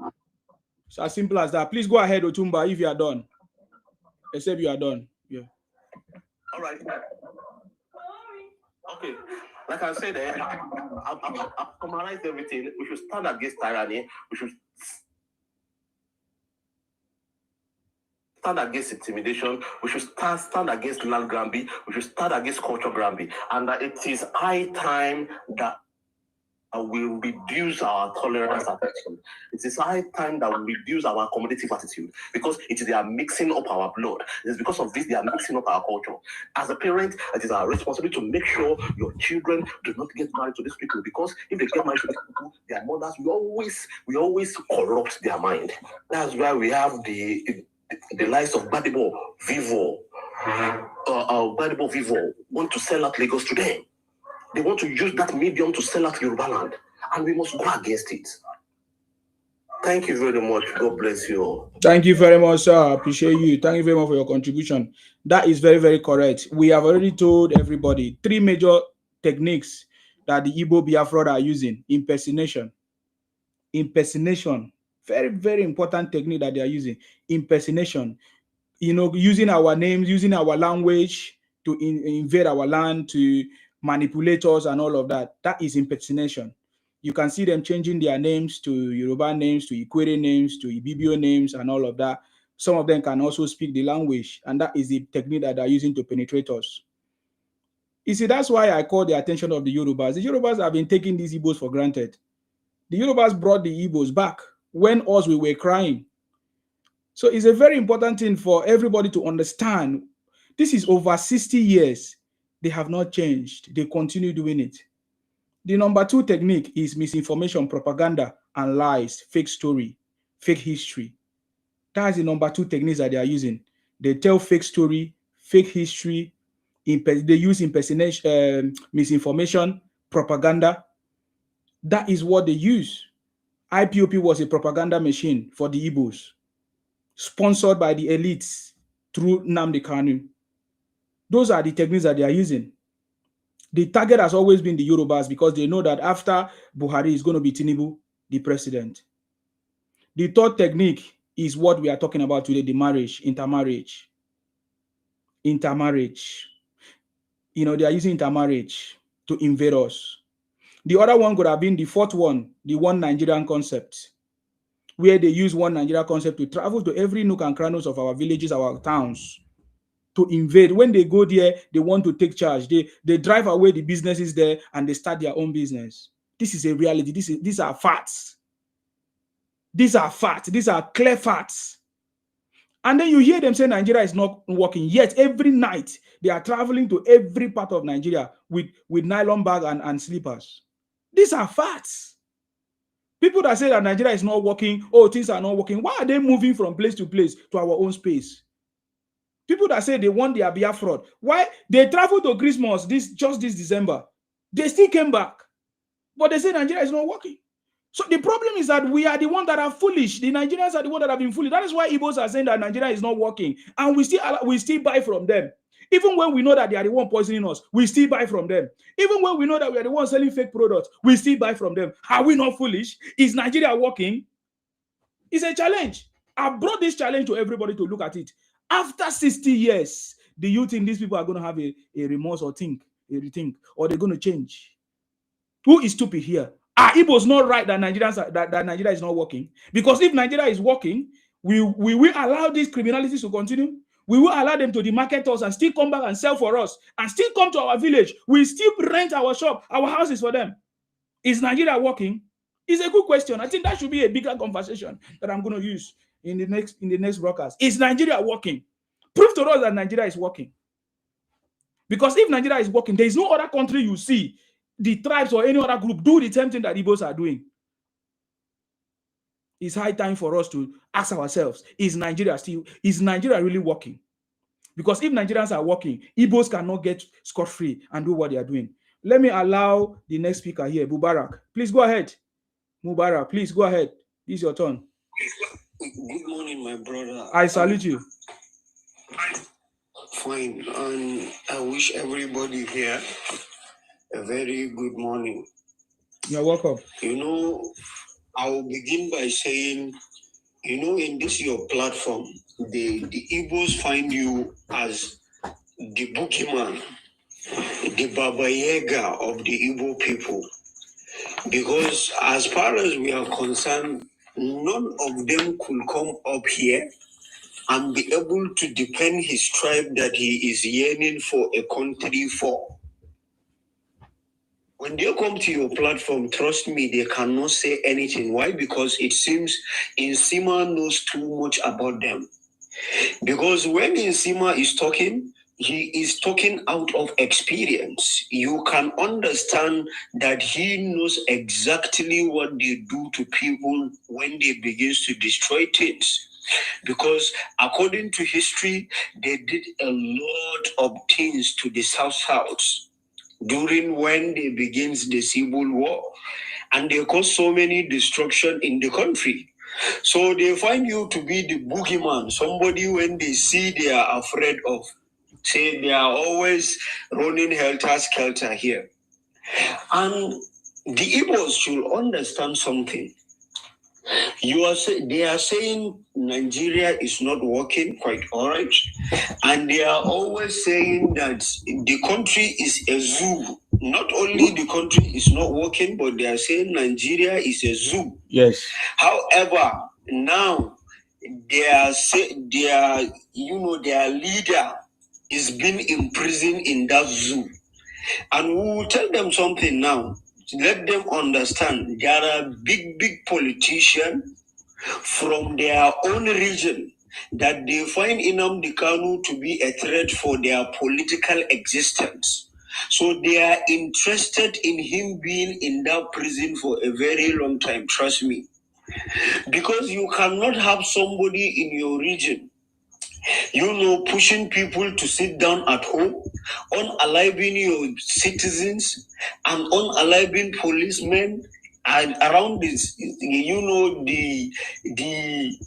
It's as simple as that. Please go ahead, Otumba, if you are done. Except you are done. Yeah. All right. Okay. Like I said, I've summarized everything. We should stand against tyranny. We should stand against intimidation. We should stand against land grabbing. We should stand against culture grabbing. And it is high time that we reduce our tolerance attitude. It is high time that we reduce our accommodative attitude, because they are mixing up our blood. It is because of this they are mixing up our culture. As a parent, it is our responsibility to make sure your children do not get married to these people, because if they get married to these people, their mothers we always corrupt their mind. That's why we have the likes of Gbadebo Vivo. Gbadebo Vivo want to sell out Lagos to them. They want to use that medium to sell out Yoruba land, and we must go against it. Thank you very much. God bless you all. Thank you very much, sir. I appreciate you. Thank you very much for your contribution. That is very, very correct. We have already told everybody 3 major techniques that the Igbo Biafra are using. Impersonation. Very, very important technique that they are using. Impersonation. Using our names, using our language to invade our land, to manipulate us and all of that. That is impersonation. You can see them changing their names to Yoruba names, to Ikwere names, to Ibibio names and all of that. Some of them can also speak the language, and that is the technique that they're using to penetrate us. You see, that's why I call the attention of the Yorubas. The Yorubas have been taking these Igbos for granted. The Yorubas brought the Igbos back when we were crying. So it's a very important thing for everybody to understand. This is over 60 years. They have not changed. They continue doing it. The number 2 technique is misinformation, propaganda, and lies, fake story, fake history. That's the number 2 techniques that they are using. They tell fake story, fake history. They use impersonation, misinformation, propaganda. That is what they use. IPOP was a propaganda machine for the Igbos, sponsored by the elites through Nnamdi Kanu. Those are the techniques that they are using. The target has always been the Yorubas, because they know that after Buhari is going to be Tinubu, the president. The 3rd technique is what we are talking about today, the intermarriage. They are using intermarriage to invade us. The other one could have been the 4th one, the one Nigerian concept, where they use one Nigeria concept to travel to every nook and crannies of our villages, our towns, to invade. When they go there, they want to take charge. They drive away the businesses there and they start their own business. This is a reality. These are facts. These are facts. These are clear facts. And then you hear them say Nigeria is not working. Yet every night they are traveling to every part of Nigeria with nylon bag and slippers. These are facts. People that say that Nigeria is not working, things are not working, why are they moving from place to place to our own space? People that say they want their Biafra, why they traveled to Christmas just this December, they still came back, but they say Nigeria is not working. So the problem is that we are the ones that are foolish. The Nigerians are the ones that have been foolish. That is why Igbos are saying that Nigeria is not working, and we still buy from them. Even when we know that they are the one poisoning us, we still buy from them. Even when we know that we are the ones selling fake products, we still buy from them. Are we not foolish? Is Nigeria working? It's a challenge. I brought this challenge to everybody to look at it. After 60 years, do you think these people are going to have a remorse or rethink, or they're going to change? Who is stupid here? Are Igbos not right that that Nigeria is not working? Because if Nigeria is working, we will allow these criminalities to continue. We will allow them to demarket us and still come back and sell for us and still come to our village. We still rent our shop, our houses for them. Is Nigeria working? It's a good question. I think that should be a bigger conversation that I'm going to use in the next broadcast. Is Nigeria working? Prove to us that Nigeria is working. Because if Nigeria is working, there is no other country you see the tribes or any other group do the same thing that Igbos are doing. It's high time for us to ask ourselves, is Nigeria really working? Because if Nigerians are working, Igbos cannot get scot-free and do what they are doing. Let me allow the next speaker here, Mubarak. Please go ahead. Mubarak, please go ahead. It's your turn. Good morning, my brother. I salute you. Fine. And I wish everybody here a very good morning. You're welcome. You know, I will begin by saying, you know, in this your platform, the Igbos find you as the boogeyman, the Baba Yaga of the Igbo people. Because as far as we are concerned, none of them could come up here and be able to defend his tribe that he is yearning for a country for. When they come to your platform, trust me, they cannot say anything. Why? Because it seems Nsima knows too much about them. Because when Nsima is talking, he is talking out of experience. You can understand that he knows exactly what they do to people when they begin to destroy things. Because according to history, they did a lot of things to the South during when they begins the civil war, and they caused so many destruction in the country. So they find you to be the boogeyman, somebody when they see they are afraid of. Say they are always running helter-skelter here. And the Igbos should understand something. They are saying Nigeria is not working quite all right, and they are always saying that the country is a zoo. Not only the country is not working, but they are saying Nigeria is a zoo. Yes. However, now their leader is being imprisoned in that zoo, and we will tell them something now. Let them understand there are big politicians from their own region that they find Nnamdi Kanu to be a threat for their political existence. So they are interested in him being in that prison for a very long time, trust me. Because you cannot have somebody in your region, pushing people to sit down at home, unaliving your citizens, and unaliving policemen and around this, the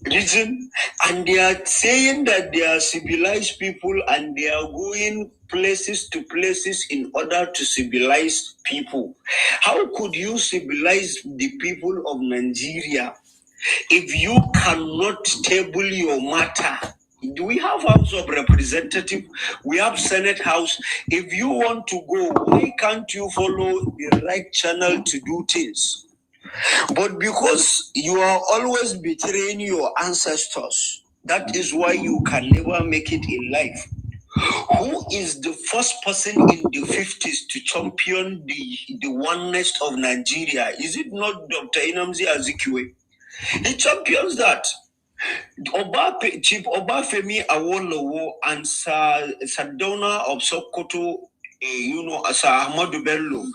region, and they are saying that they are civilized people and they are going places to places in order to civilize people. How could you civilize the people of Nigeria if you cannot table your matter? We have House of Representatives, we have Senate House. If you want to go, why can't you follow the right channel to do things? But because you are always betraying your ancestors, that is why you can never make it in life. Who is the first person in the 50s to champion the oneness of Nigeria? Is it not Dr. Nnamdi Azikiwe? He champions that. Chief Obafemi Awolowo and Sardauna of Sokoto, Sir Ahmadu Bello,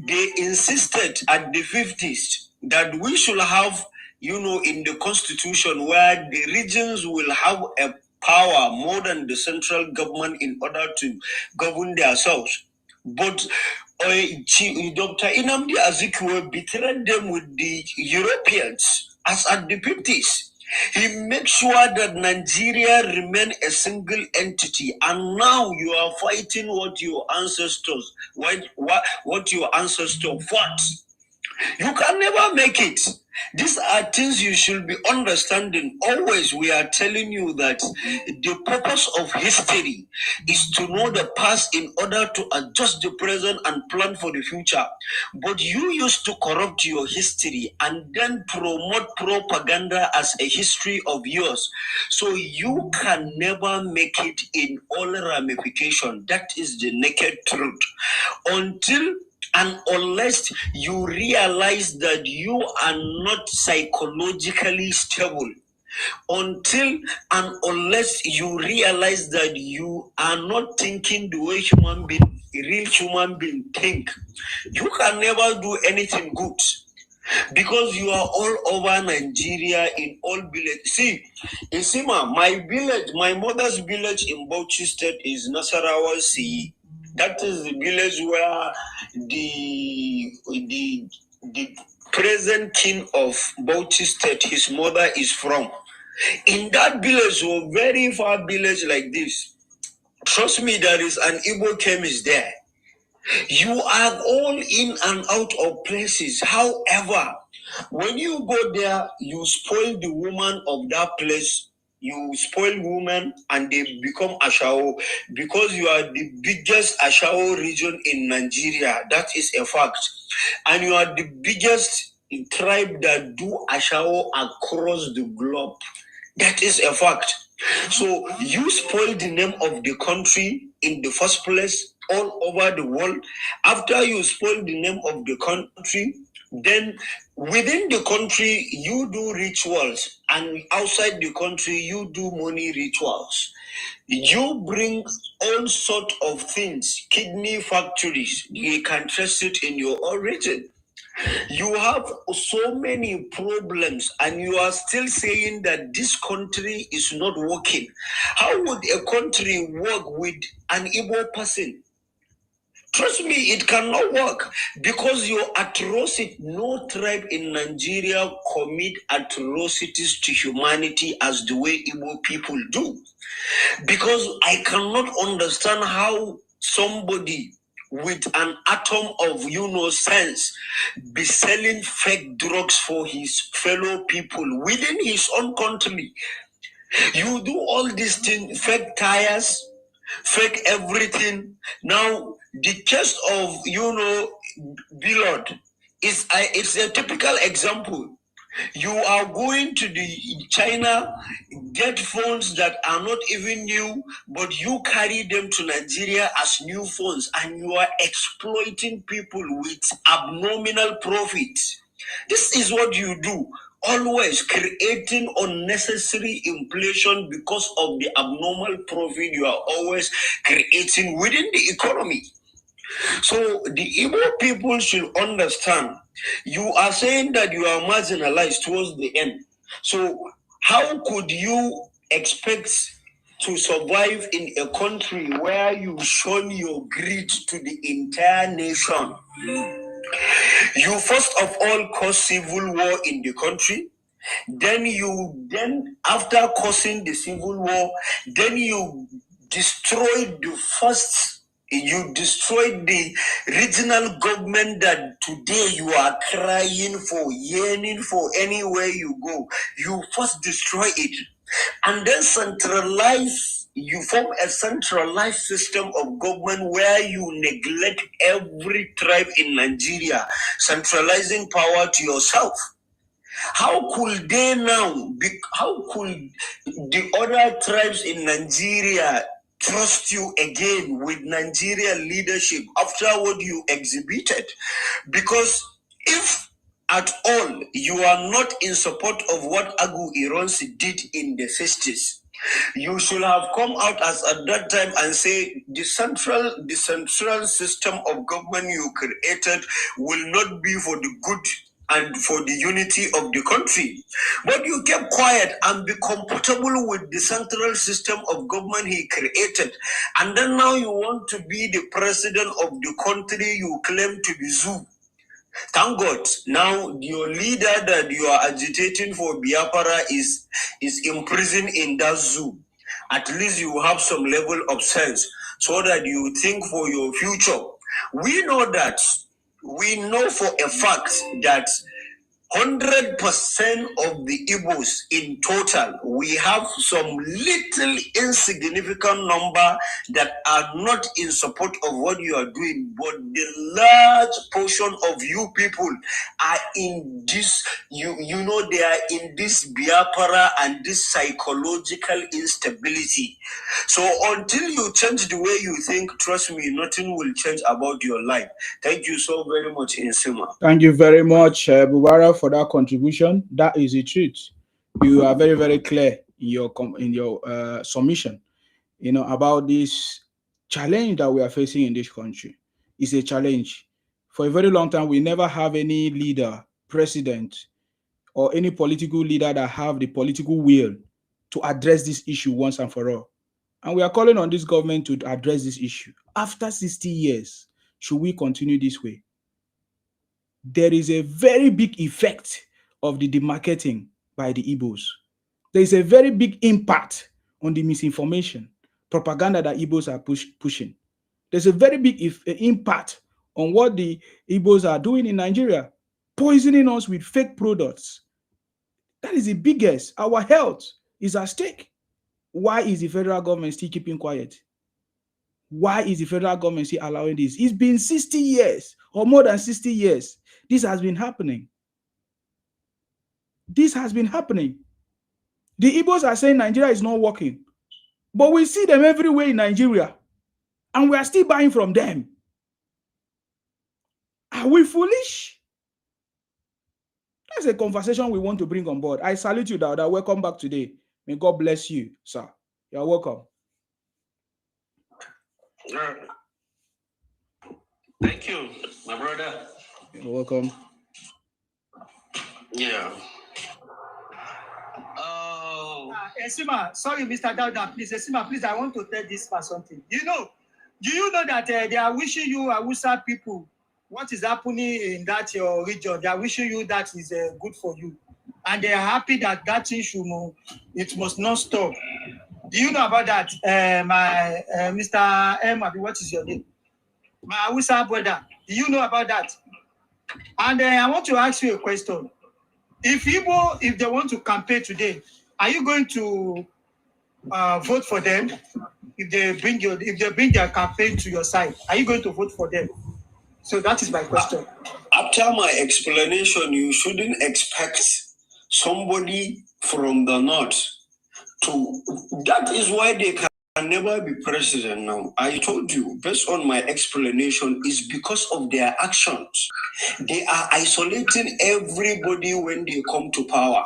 they insisted at the 50s that we should have, in the constitution where the regions will have a power more than the central government in order to govern themselves. But Dr. Nnamdi Azikiwe betrayed them with the Europeans as at the 50s. He makes sure that Nigeria remain a single entity, and now you are fighting what your ancestors fought. You can never make it. These are things you should be understanding. Always we are telling you that the purpose of history is to know the past in order to adjust the present and plan for the future. But you used to corrupt your history and then promote propaganda as a history of yours. So you can never make it in all ramifications. That is the naked truth. Until and unless you realize that you are not psychologically stable, until and unless you realize that you are not thinking the way real human being think, you can never do anything good. Because you are all over Nigeria in all villages. See, in Sima, my village, my mother's village in Bauchi State is Nasarawa Sea. That is the village where the present king of Bauchi State, his mother is from. In that village, a very far village like this, trust me, there is an Igbo chemist there. You are all in and out of places. However, when you go there, you spoil the woman of that place. You spoil women and they become Ashao because you are the biggest Ashao region in Nigeria. That is a fact. And you are the biggest tribe that do Ashao across the globe. That is a fact. So you spoil the name of the country in the first place all over the world. After you spoil the name of the country, then within the country you do rituals, and outside the country you do money rituals. You bring all sorts of things, kidney factories, you can trace it in your origin. You have so many problems and you are still saying that this country is not working. How would a country work with an Igbo person? Trust me, it cannot work because your atrocity, no tribe in Nigeria commit atrocities to humanity as the way Igbo people do. Because I cannot understand how somebody with an atom of sense be selling fake drugs for his fellow people within his own country. You do all these things, fake tires, fake everything. Now the case of Bilod it's a typical example. You are going to the China, get phones that are not even new, but you carry them to Nigeria as new phones, and you are exploiting people with abnormal profit. This is what you do, always creating unnecessary inflation because of the abnormal profit you are always creating within the economy. So the Igbo people should understand. You are saying that you are marginalized towards the end. So how could you expect to survive in a country where you shown your greed to the entire nation? You first of all cause civil war in the country. Then after causing the civil war, then you destroyed the regional government that today you are crying for, yearning for anywhere you go. You first destroy it. And then you form a centralized system of government where you neglect every tribe in Nigeria, centralizing power to yourself. How could how could the other tribes in Nigeria trust you again with Nigerian leadership after what you exhibited? Because if at all you are not in support of what Agu Ironsi did in the 50s, you should have come out as at that time and say the central system of government you created will not be for the good and for the unity of the country. But you kept quiet and be comfortable with the central system of government he created. And then now you want to be the president of the country you claim to be zoo. Thank God, now your leader that you are agitating for Biafra is in prison in that zoo. At least you have some level of sense so that you think for your future. We know that we know for a fact that 100% of the Igbos in total, we have some little insignificant number that are not in support of what you are doing, but the large portion of you people are in this, you know, they are in this Biafra and this psychological instability. So until you change the way you think, trust me, nothing will change about your life. Thank you so very much, Insima. Thank you very much, Bubara, for that contribution. That is the truth. You are very, very clear in your submission, about this challenge that we are facing in this country. It's a challenge. For a very long time, we never have any leader, president, or any political leader that have the political will to address this issue once and for all. And we are calling on this government to address this issue. After 60 years, should we continue this way? There is a very big effect of the demarketing by the Igbos. There is a very big impact on the misinformation, propaganda that Igbos are pushing. There's a very big impact on what the Igbos are doing in Nigeria, poisoning us with fake products. That is the biggest. Our health is at stake. Why is the federal government still keeping quiet? Why is the federal government still allowing this? It's been 60 years or more than 60 years. This has been happening. This has been happening. The Igbos are saying Nigeria is not working, but we see them everywhere in Nigeria, and we are still buying from them. Are we foolish? That's a conversation we want to bring on board. I salute you, Dauda. Welcome back today. May God bless you, sir. You're welcome. Thank you, my brother. You're welcome. Yeah. Esima, sorry, Mr. Dauda, please, Esima, please, I want to tell this for something. Do you know that they are wishing you, Awusa people, what is happening in that your region? They are wishing you that is good for you, and they are happy that that issue it must not stop. Do you know about that, my Mr. M? What is your name? My Awusa brother. Do you know about that? And I want to ask you a question. If they want to campaign today, are you going to vote for them? If they bring their campaign to your side, are you going to vote for them? So that is my question. After my explanation, you shouldn't expect somebody from the north to. That is why they can never be president now. I told you, based on my explanation, is because of their actions. They are isolating everybody when they come to power.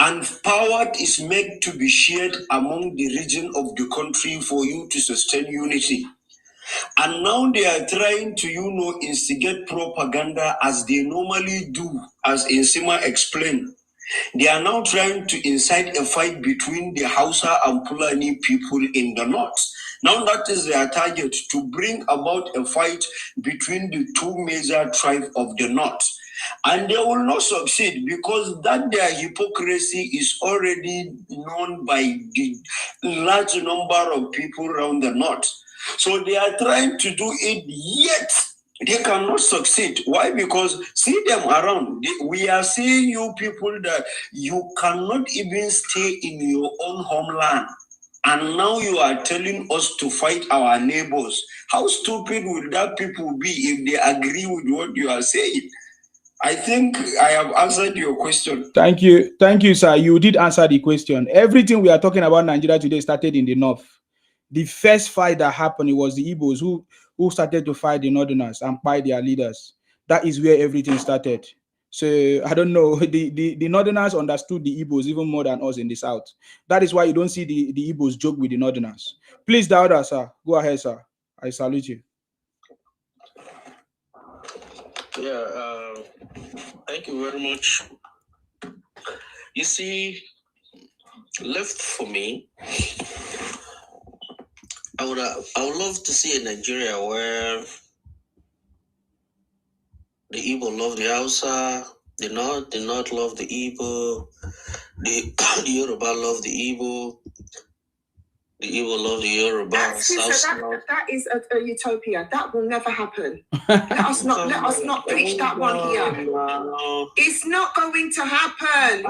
And power is meant to be shared among the region of the country for you to sustain unity. And now they are trying to, instigate propaganda as they normally do, as Insima explained. They are now trying to incite a fight between the Hausa and Fulani people in the north. Now that is their target, to bring about a fight between the two major tribes of the north. And they will not succeed because that their hypocrisy is already known by the large number of people around the north. So they are trying to do it, yet they cannot succeed. Why? Because see them around. We are seeing you people that you cannot even stay in your own homeland. And now you are telling us to fight our neighbors. How stupid would that people be if they agree with what you are saying? I think I have answered your question. Thank you, sir. You did answer the question. Everything we are talking about Nigeria today started in the north. The first fight that happened, it was the Igbos who started to fight the northerners and fight their leaders. That is where everything started. So I don't know, the northerners understood the Igbos even more than us in the south. That is why you don't see the Igbos joke with the northerners. Please, Dauda, sir, go ahead, sir. I salute you. Yeah, thank you very much. You see, left for me, I would love to see a Nigeria where the Igbo love the Hausa, the North love the Igbo, the Yoruba love the Igbo, The Igbo love the Yoruba. That is a utopia. That will never happen. Let us not preach that one here. It's not going to happen.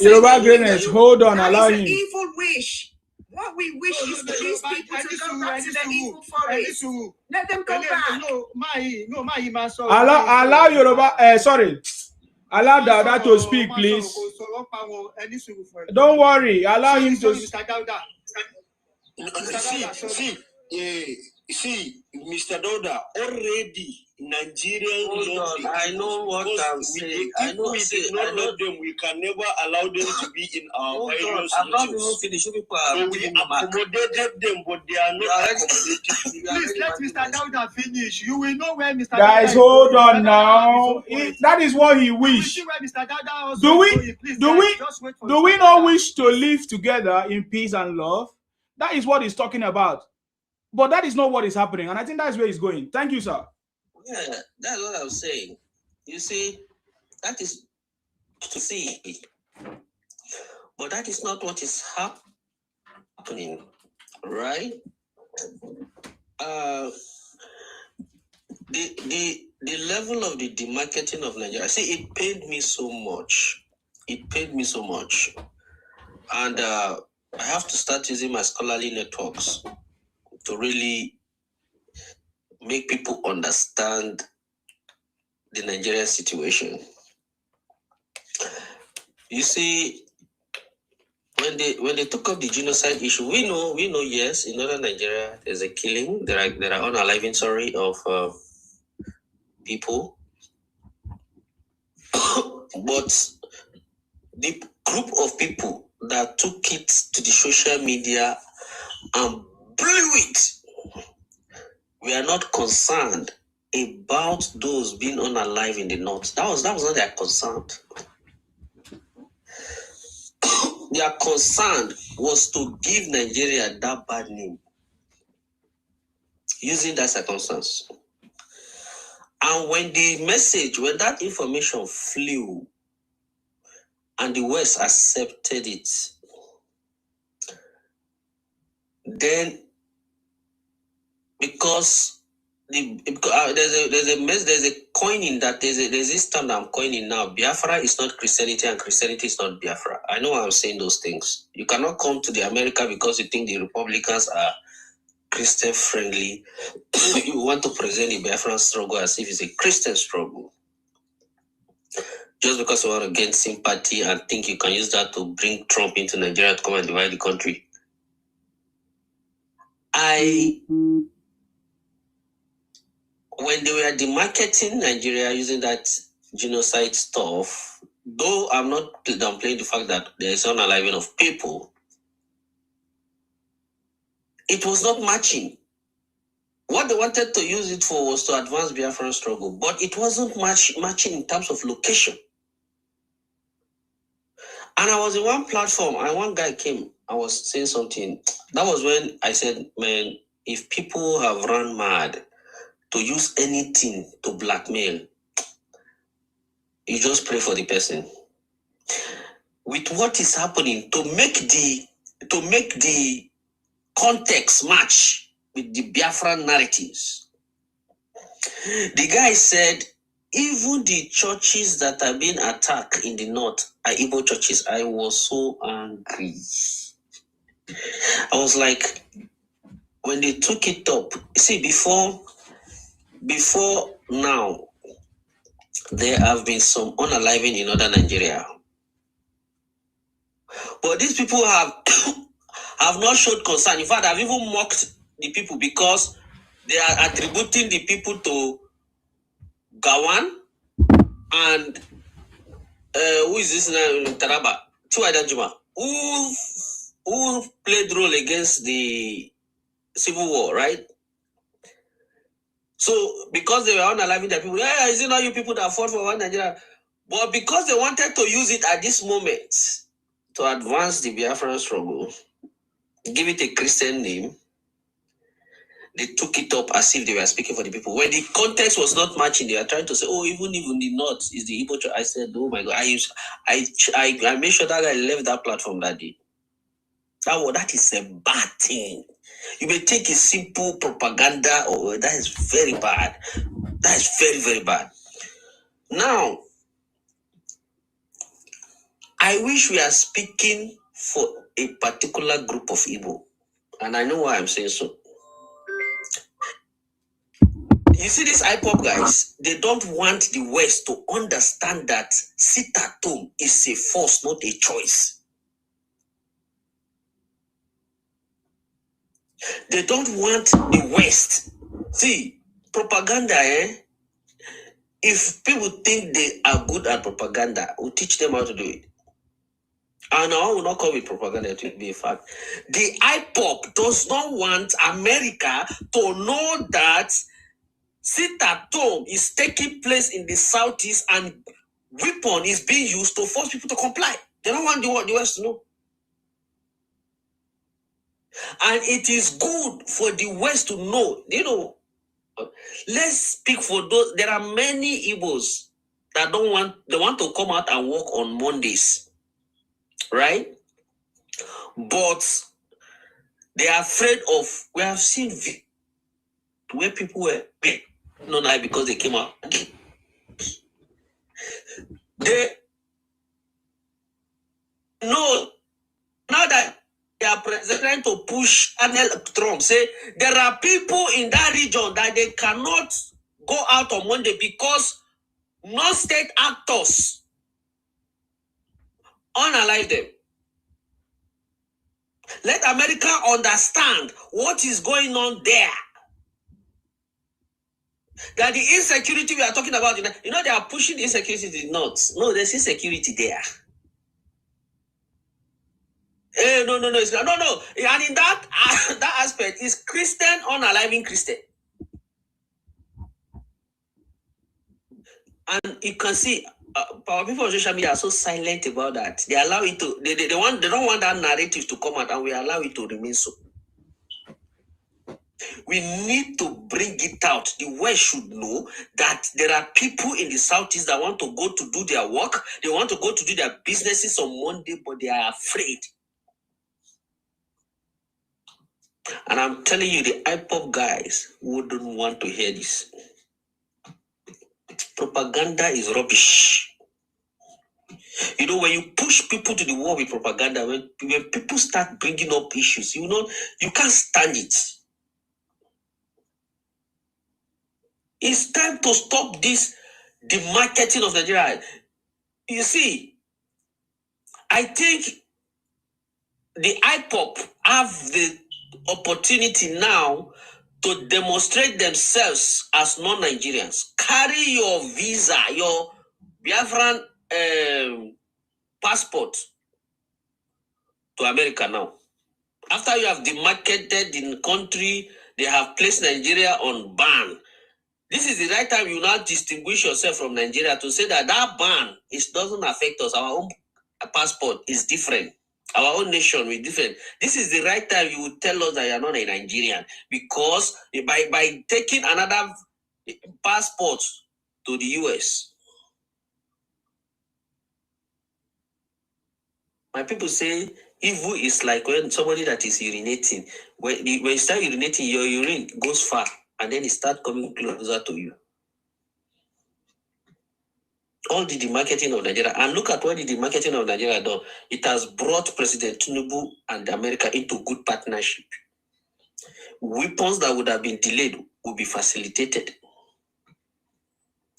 Yoruba greatness, hold on, allow him. That is an evil wish. What we wish is for these people to go back to their evil forest. Let them go back. Allow Yoruba, sorry. Allow Dauda to speak, please. Don't worry, allow him to speak. See, Mr. Dauda, already Nigerian I know what I'm saying. If we did not let them, we can never allow them to be in our various I'm not even finished. So we accommodated them, but they are not accommodated. Please let Mr. Dauda finish. You will know where Mr. Guys, hold on now. That is what he wished. Do we not wish to live together in peace and love? That is what he's talking about. But that is not what is happening. And I think that's where he's going. Thank you, sir. Yeah, that's what I'm saying. You see, that is to see. But that is not what is happening, right? The level of the demarketing of Nigeria, see, it pained me so much. It pained me so much. And I have to start using my scholarly networks to really make people understand the Nigerian situation. You see, when they took up the genocide issue, we know, yes, in northern Nigeria, there's a killing. There are unaliving, of people. But the group of people that took it to the social media and blew it, we are not concerned about those being unalive in the north. That was not their concern. Their concern was to give Nigeria that bad name, using that circumstance. And when that information flew, and the West accepted it, then because there's a coining that there's this term that I'm coining now. Biafra is not Christianity and Christianity is not Biafra. I know I'm saying those things. You cannot come to the America because you think the Republicans are Christian friendly. You want to present the Biafran struggle as if it's a Christian struggle. Just because you want to gain sympathy and think you can use that to bring Trump into Nigeria to come and divide the country. When they were demarketing Nigeria using that genocide stuff, though I'm not downplaying the fact that there is unaliving of people, it was not matching. What they wanted to use it for was to advance Biafran struggle, but it wasn't matching in terms of location. And I was in one platform, and one guy came, I was saying something. That was when I said, man, if people have run mad to use anything to blackmail, you just pray for the person. With what is happening, to make the context match with the Biafran narratives, the guy said, even the churches that are being attacked in the north are Igbo churches. I was so angry. I was like, when they took it up, see, before now, there have been some unaliving in northern Nigeria. But these people have not showed concern. In fact, I've even mocked the people because they are attributing the people to Gawan and who is this now? Taraba, Chuaida Juma, who played role against the civil war, right? So because they were unaliving the people, is it not you people that fought for one Nigeria? But because they wanted to use it at this moment to advance the Biafran struggle, give it a Christian name, they took it up as if they were speaking for the people. When the context was not matching, they were trying to say, even the north is the Igbo church. I said, oh my God, I made sure that I left that platform that day. That is a bad thing. You may take a simple propaganda, or that is very bad. That is very, very bad. Now, I wish we are speaking for a particular group of Igbo, and I know why I'm saying so. You see, these IPOP guys, they don't want the West to understand that sit at home is a force, not a choice. They don't want the West. See, propaganda, if people think they are good at propaganda, we'll teach them how to do it. And I will not call it propaganda to be a fact. The IPOP does not want America to know that sit at home is taking place in the Southeast and weapon is being used to force people to comply. They don't want the West to know. And it is good for the West to know. Let's speak for those. There are many Igbos that they want to come out and work on Mondays, right? But they are afraid of, we have seen where people were not because they came out. They know now that they are trying to push Donald Trump, say there are people in that region that they cannot go out on Monday because non-state actors unalive them. Let America understand what is going on there. That the insecurity we are talking about, they are pushing the insecurity to the north. No, there's insecurity there. No, it's not. No. And in that aspect, is Christian unaliving Christian. And you can see our people on social media are so silent about that. They allow it to. They don't want that narrative to come out, and we allow it to remain so. We need to bring it out. The West should know that there are people in the Southeast that want to go to do their work. They want to go to do their businesses on Monday, but they are afraid. And I'm telling you, the IPOP guys wouldn't want to hear this. Propaganda is rubbish. When you push people to the wall with propaganda, when people start bringing up issues, you can't stand it. It's time to stop this demarketing of Nigeria. You see, I think the IPOP have the opportunity now to demonstrate themselves as non-Nigerians. Carry your visa, your Biafran passport to America now. After you have demarketed in the country, they have placed Nigeria on ban. This is the right time you now distinguish yourself from Nigeria to say that ban doesn't affect us. Our own passport is different. Our own nation is different. This is the right time you would tell us that you're not a Nigerian, because by taking another passport to the US, my people say evil is like when somebody that is urinating. When you start urinating, your urine goes far and then it starts coming closer to you. All the demarketing of Nigeria, and look at what the demarketing of Nigeria done. It has brought President Tinubu and America into good partnership. Weapons that would have been delayed will be facilitated.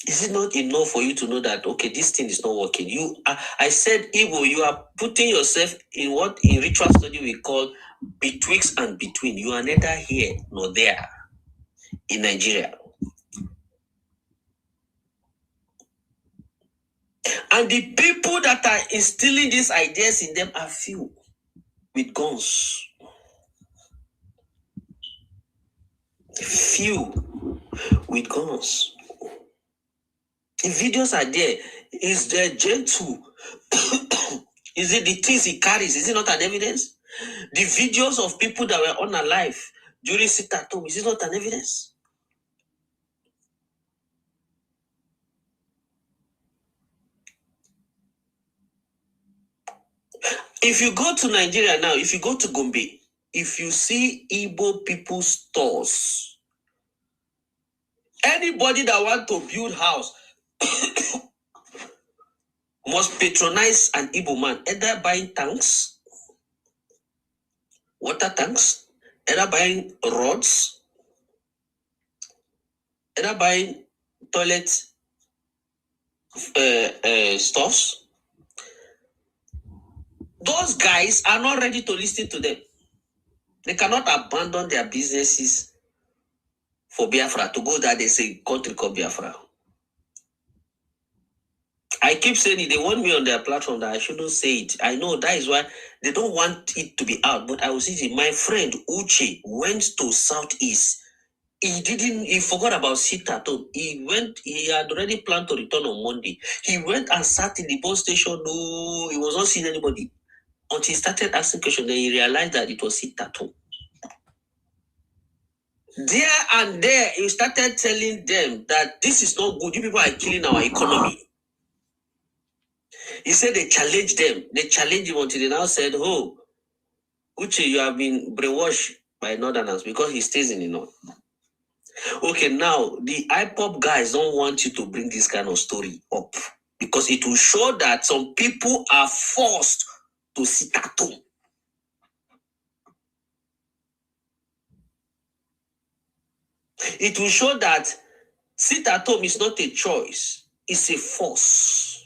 Is it not enough for you to know that, okay, this thing is not working? I said, Igbo, you are putting yourself in what in ritual study we call betwixt and between. You are neither here nor there in Nigeria. And the people that are instilling these ideas in them are few with guns. Few with guns. The videos are there. Is there gentle? Is it the things he carries? Is it not an evidence? The videos of people that were unalive during sit at home, is it not an evidence? If you go to Nigeria now, if you go to Gombe, if you see Igbo people stores, anybody that want to build house must patronize an Igbo man, either buying tanks, water tanks, either buying rods, either buying toilet stuffs. Those guys are not ready to listen to them. They cannot abandon their businesses for Biafra to go there. They say country called Biafra. I keep saying it. They want me on their platform that I shouldn't say it. I know that is why they don't want it to be out. But I will say it. My friend Uche went to Southeast. He forgot about Sitato. He had already planned to return on Monday. He went and sat in the bus station. No, he was not seeing anybody. Until he started asking questions, then he realized that it was Sitato. There and there, he started telling them that this is not good. You people are killing our economy. He said they challenged them. They challenged him until they now said, oh, Uche, you have been brainwashed by Northerners because he stays in the North. Okay, now, the IPOP guys don't want you to bring this kind of story up because it will show that some people are forced to sit at home. It will show that sit at home is not a choice, it's a force.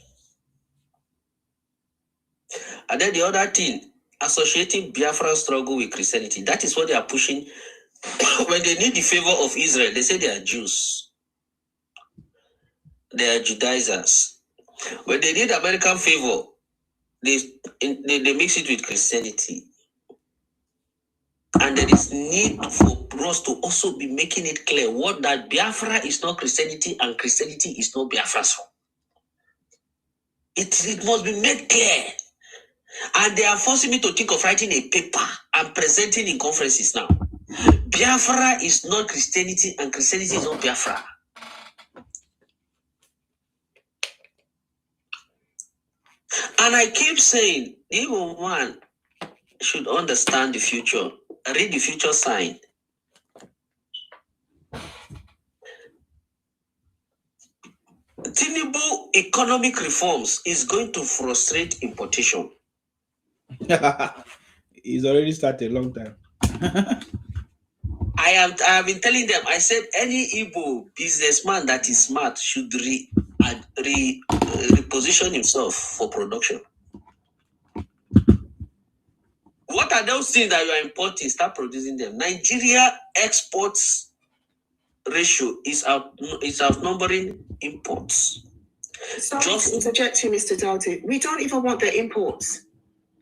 And then the other thing, associating Biafran struggle with Christianity, that is what they are pushing. When they need the favor of Israel, they say they are Jews. They are Judaizers. When they need American favor, they mix it with Christianity. And there is need for us to also be making it clear that Biafra is not Christianity and Christianity is not Biafra. It must be made clear. And they are forcing me to think of writing a paper and presenting in conferences now. Biafra is not Christianity and Christianity is not Biafra. And I keep saying, even one should understand the future, read the future sign. Tinubu economic reforms is going to frustrate importation. He's already started a long time. I have been telling them, I said any Igbo businessman that is smart should reposition himself for production. What are those things that you are importing? Start producing them. Nigeria exports ratio is outnumbering imports. Sorry to interject you, Mr. Doughty. We don't even want the imports.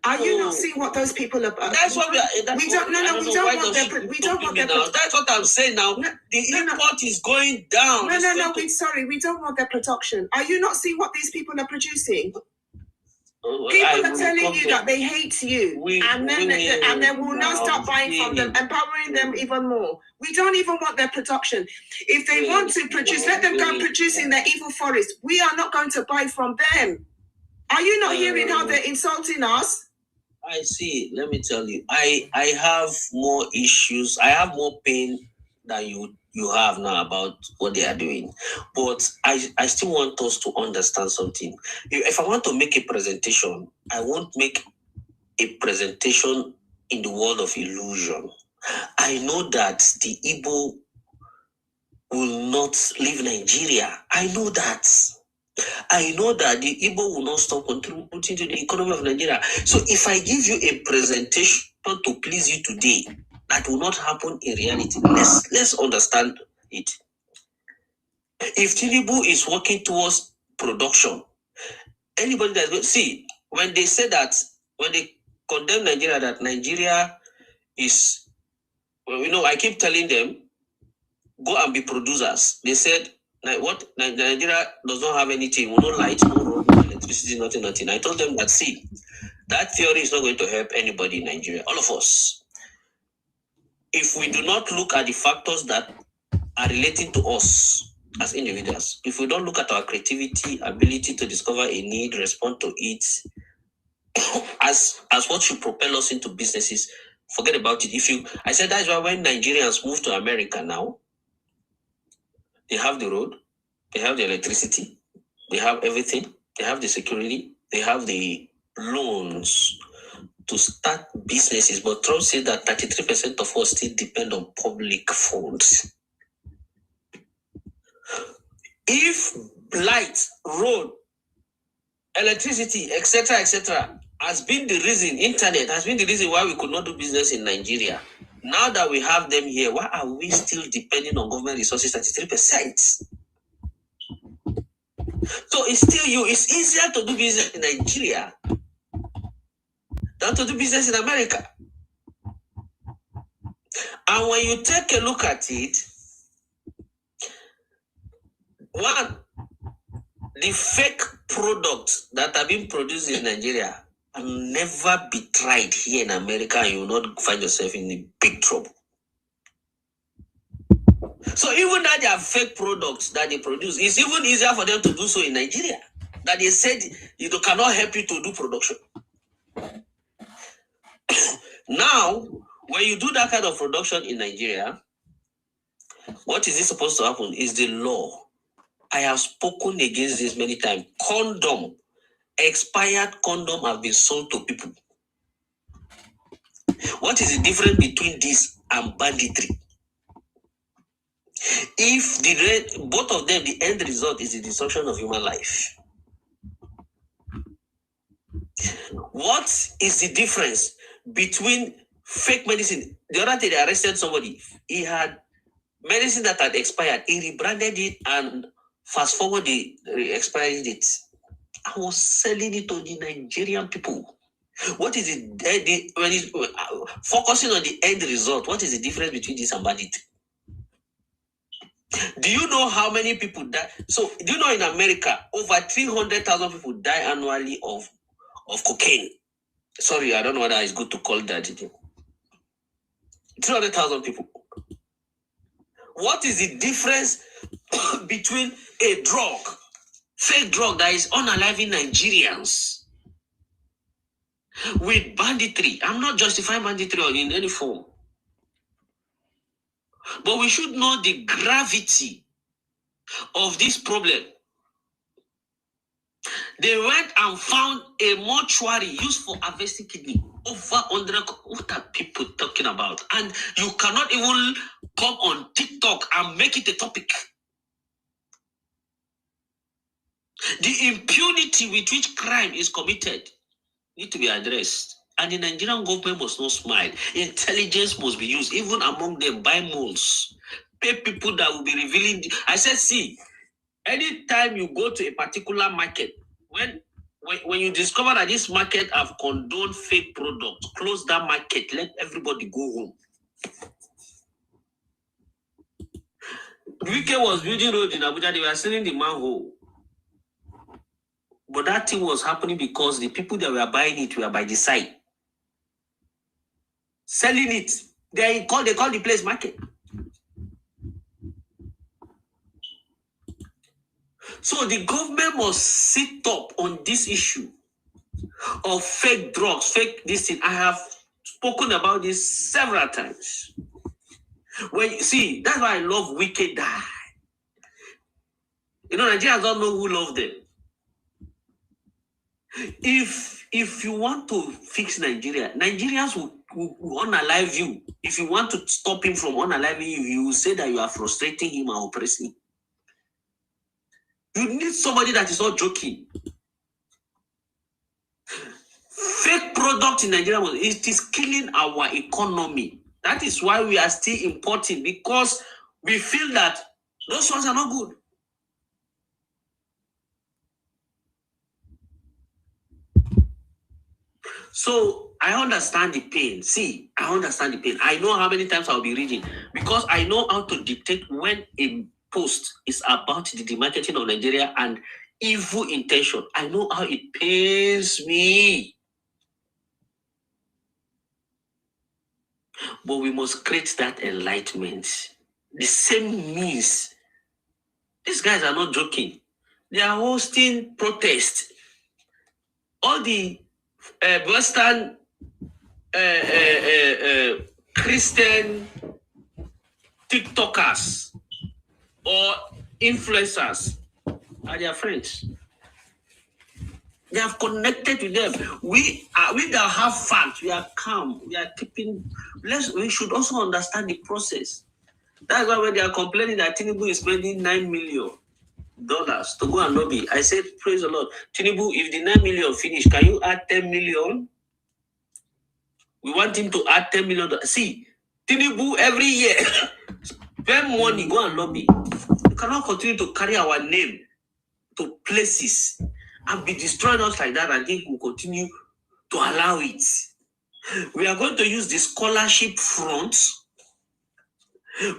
Are you not seeing what those people are? That's what we are. We don't want their. That's what I'm saying now. The import is going down. We don't want their production. Are you not seeing what these people are producing? People are telling you that they hate you, and they will now start buying from them, empowering them even more. We don't even want their production. If they want to produce, let them go and produce in their evil forest. We are not going to buy from them. Are you not hearing how they're insulting us? I see. Let me tell you, I have more issues. I have more pain than you have now about what they are doing. But I still want us to understand something. If I want to make a presentation, I won't make a presentation in the world of illusion. I know that the Igbo will not leave Nigeria. I know that. I know that the Igbo will not stop contributing to the economy of Nigeria. So if I give you a presentation to please you today, that will not happen in reality. Let's understand it. If Tinubu is working towards production, anybody that will see, when they say that, when they condemn Nigeria, that Nigeria is, I keep telling them, go and be producers. They said, what? Nigeria does not have anything, no light, no road, no electricity, nothing. I told them that, see, that theory is not going to help anybody in Nigeria, all of us. If we do not look at the factors that are relating to us as individuals, if we don't look at our creativity, ability to discover a need, respond to it, as what should propel us into businesses, forget about it. I said that's why when Nigerians move to America now, they have the road, they have the electricity, they have everything, they have the security, they have the loans to start businesses. But Trump said that 33% of us still depend on public funds. If light, road, electricity, etc., has been the reason, internet has been the reason why we could not do business in Nigeria. Now that we have them here, why are we still depending on government resources 33%? So it's easier to do business in Nigeria than to do business in America. And when you take a look at it, one, the fake products that are being produced in Nigeria will never be tried here in America, and you will not find yourself in big trouble. So even that they are fake products that they produce, it's even easier for them to do so in Nigeria. That they said it cannot help you to do production. Now, when you do that kind of production in Nigeria, what is it supposed to happen is the law. I have spoken against this many times. Expired condom have been sold to people. What is the difference between this and banditry? If both of them, the end result is the destruction of human life. What is the difference between fake medicine? The other day they arrested somebody. He had medicine that had expired. He rebranded it and fast forward the expiry date. I was selling it to the Nigerian people. What is it? When it's focusing on the end result, what is the difference between this and banditry? Do you know how many people die? So, do you know in America, over 300,000 people die annually of cocaine? Sorry, I don't know whether it's good to call that. 300,000 people. What is the difference between a drug, fake drug that is unaliving Nigerians, with banditry? I'm not justifying banditry in any form. But we should know the gravity of this problem. They went and found a mortuary used for harvesting kidney. Over 100. What are people talking about? And you cannot even come on TikTok and make it a topic. The impunity with which crime is committed need to be addressed. And the Nigerian government must not smile. Intelligence must be used, even among them, buy moles. Pay people that will be revealing. I said, see, anytime you go to a particular market, when you discover that this market have condoned fake products, close that market, let everybody go home. Wike was building road in Abuja, they were selling the manhole. But that thing was happening because the people that were buying it were by the side. Selling it. They call the place market. So the government must sit up on this issue of fake drugs, fake this thing. I have spoken about this several times. When you see, that's why I love Wicked Die. You know, Nigerians don't know who love them. If you want to fix Nigeria, Nigerians will unalive you. If you want to stop him from unaliving you, you will say that you are frustrating him and oppressing him. You need somebody that is not joking. Fake product in Nigeria, it is killing our economy. That is why we are still importing, because we feel that those ones are not good. So I understand the pain. See, I understand the pain. I know how many times I'll be reading, because I know how to dictate when a post is about the demarketing of Nigeria and evil intention. I know how it pains me. But we must create that enlightenment. The same means. These guys are not joking. They are hosting protests. All the Western Christian TikTokers or influencers are their friends. They have connected with them. We that have facts. We are calm. We are keeping. We should also understand the process. That's why when they are complaining that Tinubu is spending $9 million to go and lobby, I said, praise the Lord. Tinubu, if the 9 million finish, can you add 10 million? We want him to add $10 million. See, Tinubu every year spend money, go and lobby. You cannot continue to carry our name to places and be destroying us like that, and he will continue to allow it. We are going to use the scholarship front.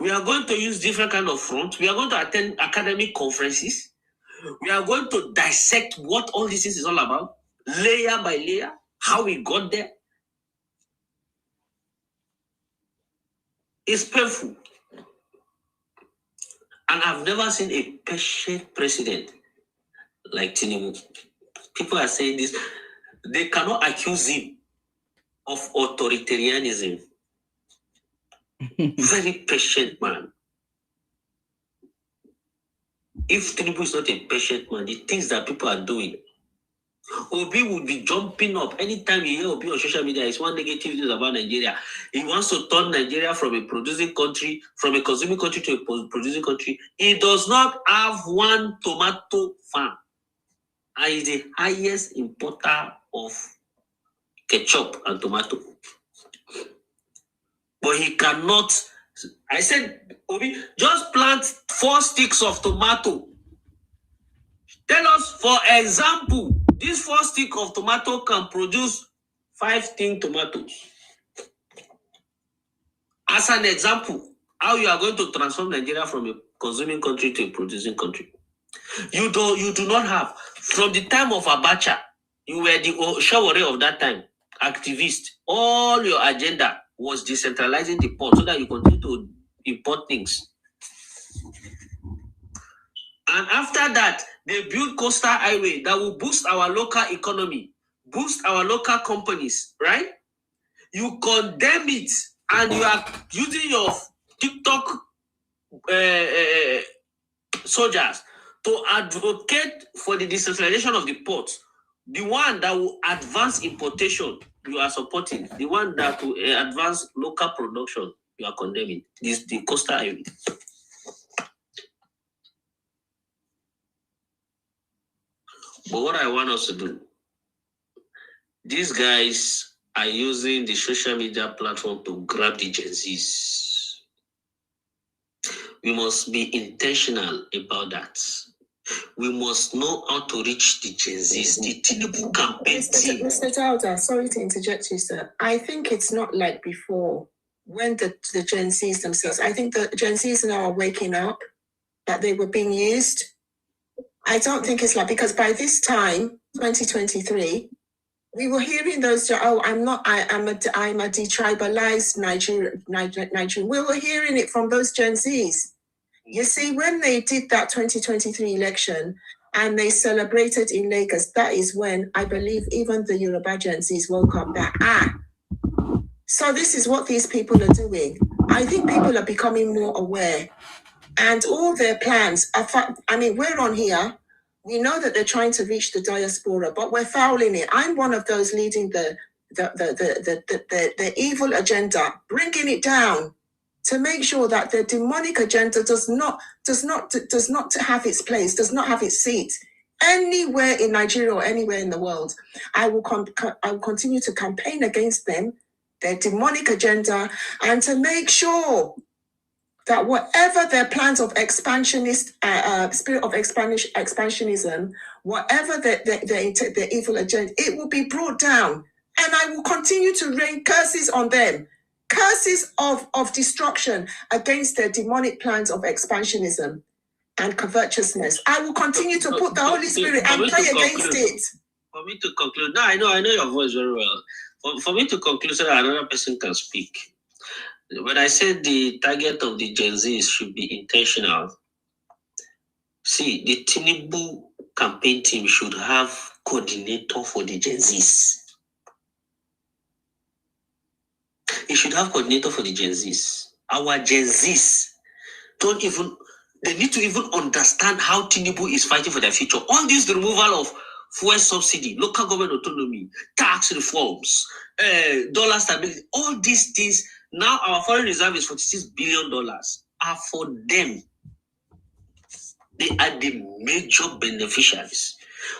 We are going to use different kind of front. We are going to attend academic conferences. We are going to dissect what all this is all about, layer by layer, how we got there. It's painful. And I've never seen a patient president like Tinubu. People are saying this. They cannot accuse him of authoritarianism. Very patient man. If Tinubu is not a patient man, the things that people are doing, Obi would be jumping up. Anytime you hear Obi on social media, it's one negative news about Nigeria. He wants to turn Nigeria from a producing country, from a consuming country to a producing country. He does not have one tomato farm. And is the highest importer of ketchup and tomato. But he cannot. I said, Obi, just plant 4 sticks of tomato. Tell us, for example, this 4 sticks of tomato can produce 5 tin tomatoes. As an example, how you are going to transform Nigeria from a consuming country to a producing country. You do not have. From the time of Abacha, you were the Shawari of that time, activist. All your agenda was decentralizing the port so that you continue to import things. And after that, they built coastal highway that will boost our local economy, boost our local companies, right? You condemn it, and you are using your TikTok soldiers to advocate for the decentralization of the ports. The one that will advance importation, you are supporting. The one that will advance local production, you are condemning. This the coastal highway. But what I want us to do, these guys are using the social media platform to grab the Gen Zs. We must be intentional about that. We must know how to reach the Gen Zs, the Tinubu campaign team. Mr. Dowda, sorry to interject you, sir. I think it's not like before when the Gen Zs themselves, I think the Gen Zs now are waking up that they were being used. I don't think it's like, because by this time, 2023, we were hearing those, I'm a detribalized Nigerian. We were hearing it from those Gen Zs. You see, when they did that 2023 election and they celebrated in Lagos, that is when I believe even the Yoruba Gen Zs woke up that, so this is what these people are doing. I think people are becoming more aware. And all their plans are, we're on here. We know that they're trying to reach the diaspora, but we're fouling it. I'm one of those leading the evil agenda, bringing it down to make sure that the demonic agenda does not have its place, does not have its seat anywhere in Nigeria or anywhere in the world. I will continue to campaign against them, their demonic agenda, and to make sure that whatever their plans of expansionist, spirit of expansionism, whatever their evil agenda, it will be brought down. And I will continue to rain curses on them, curses of destruction against their demonic plans of expansionism and covetousness. I will continue to put the Holy Spirit and pray against it. For me to conclude, now I know your voice very well. For me to conclude so that another person can speak. When I said the target of the Gen Z should be intentional, see, the Tinubu campaign team should have coordinator for the Gen Zs. He should have coordinator for the Gen Zs. Our Gen Zs don't even, they need to even understand how Tinubu is fighting for their future. All this removal of fuel subsidy, local government autonomy, tax reforms, dollar stability, all these things, now our foreign reserve is $46 billion, are for them. They are the major beneficiaries.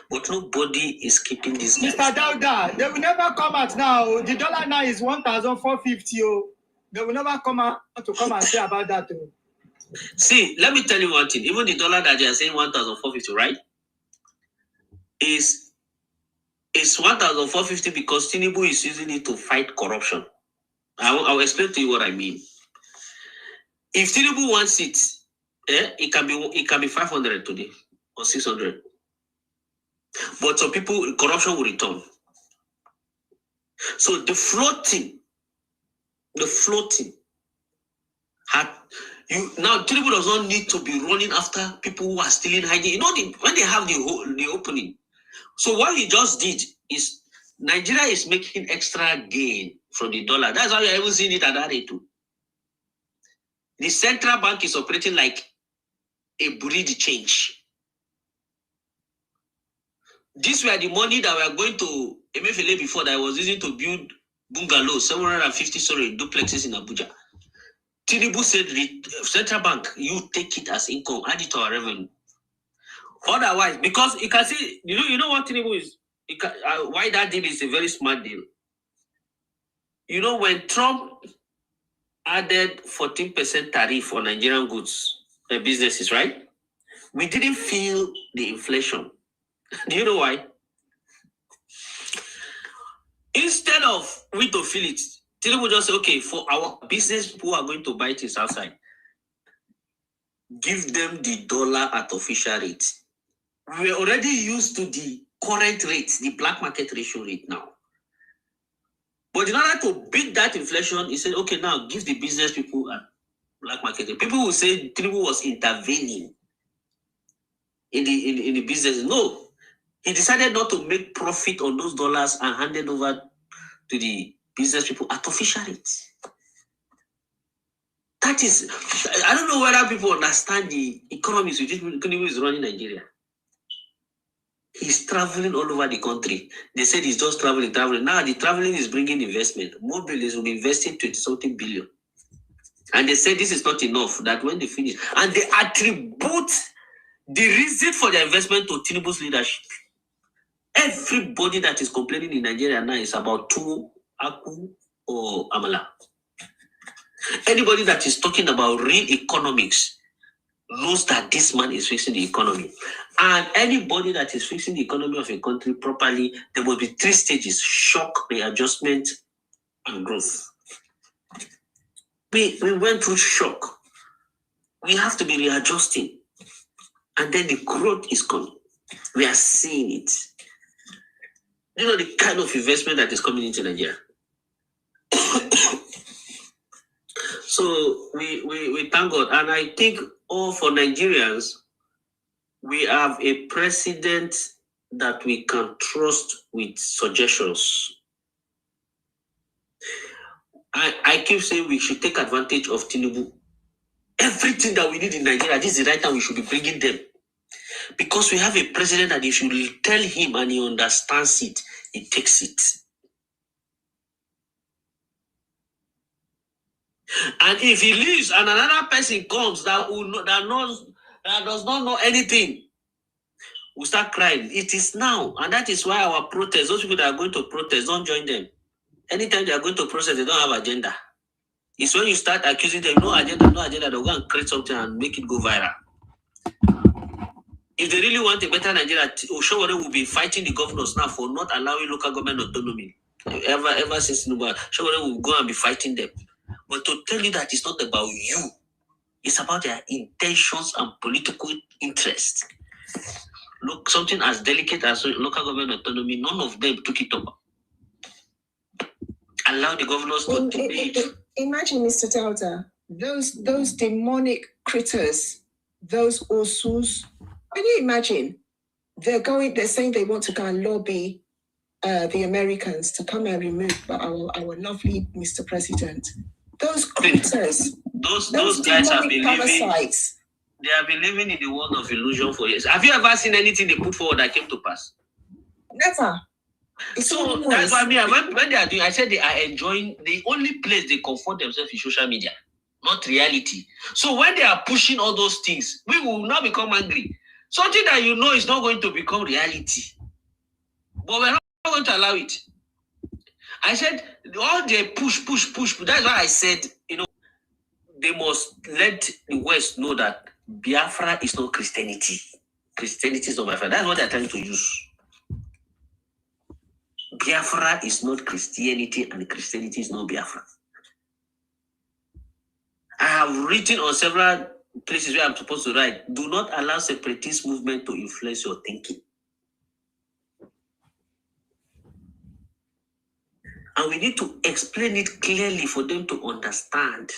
But nobody is keeping this. Mr. Dauda, they will never come out now. The dollar now is 1,450. Oh. They will never come out to come and say about that. Oh. See, let me tell you one thing. Even the dollar that they are saying 1,450, right? Is 1,450 because Tinubu is using it to fight corruption. I'll explain to you what I mean. If Tinubu wants it, it can be 500 today or 600. But some people, corruption will return. So the floating now Tinubu does not need to be running after people who are stealing, hiding. You know, when they have the opening. So what he just did is Nigeria is making extra gain from the dollar. That's how you're even seeing it at that rate too. The central bank is operating like a bureau de change. These were the money that we are going to MFLA before that I was using to build bungalows, 750 story duplexes in Abuja. Tinubu said, central bank, you take it as income, add it to our revenue. Otherwise, because you can see, you know what Tinubu is, why that deal is a very smart deal. You know, when Trump added 14% tariff on Nigerian goods, businesses, right? We didn't feel the inflation. Do you know why? Instead of we to feel it, Tinubu just say, okay, for our business who are going to buy things outside, give them the dollar at official rate. We're already used to the current rate, the black market ratio rate now. But in order to beat that inflation, he said, okay, now give the business people a black market rate. People will say Tinubu was intervening in the business. No. He decided not to make profit on those dollars and hand it over to the business people at official rates. That is, I don't know whether people understand the economics which Tinubu is running Nigeria. He's traveling all over the country. They said he's just traveling. Now the traveling is bringing investment. More billions will be investing 20-something billion. And they said this is not enough, that when they finish, and they attribute the reason for the investment to Tinubu's leadership. Everybody that is complaining in Nigeria now is about Tuwo, Aku, or Amala. Anybody that is talking about real economics knows that this man is fixing the economy. And anybody that is fixing the economy of a country properly, there will be 3 stages: shock, readjustment, and growth. We went through shock. We have to be readjusting. And then the growth is coming. We are seeing it. You know the kind of investment that is coming into Nigeria. So we thank God. And I think all for Nigerians, we have a president that we can trust with suggestions. I keep saying we should take advantage of Tinubu. Everything that we need in Nigeria, this is the right time we should be bringing them. Because we have a president that if you tell him and he understands it, he takes it. And if he leaves and another person comes that does not know anything, we start crying. It is now. And that is why our protest, those people that are going to protest, don't join them. Anytime they are going to protest, they don't have agenda. It's when you start accusing them, no agenda, they'll go and create something and make it go viral. If they really want a better Nigeria, Oshowore will be fighting the governors now for not allowing local government autonomy. Ever since Tinubu, Oshowore will go and be fighting them. But to tell you that it's not about you, it's about their intentions and political interest. Look, something as delicate as local government autonomy, none of them took it up. Allow the governors to debate. Imagine, Mr. Delta, those demonic critters, those Osus. Can you imagine? They're saying they want to go and lobby the Americans to come and remove our lovely Mr. President. Those critters, those guys have been living. parasites. They have been living in the world of illusion for years. Have you ever seen anything they put forward that came to pass? Never. So that's what I mean. When they are doing, I said they are enjoying. The only place they comfort themselves is social media, not reality. So when they are pushing all those things, we will not become angry. Something that you know is not going to become reality, but we're not going to allow it. I said all they push. That's why I said, they must let the West know that Biafra is not Christianity. Christianity is not Biafra. That's what they're trying to use. Biafra is not Christianity, and Christianity is not Biafra. I have written on several places where I'm supposed to write, do not allow separatist movement to influence your thinking. And we need to explain it clearly for them to understand.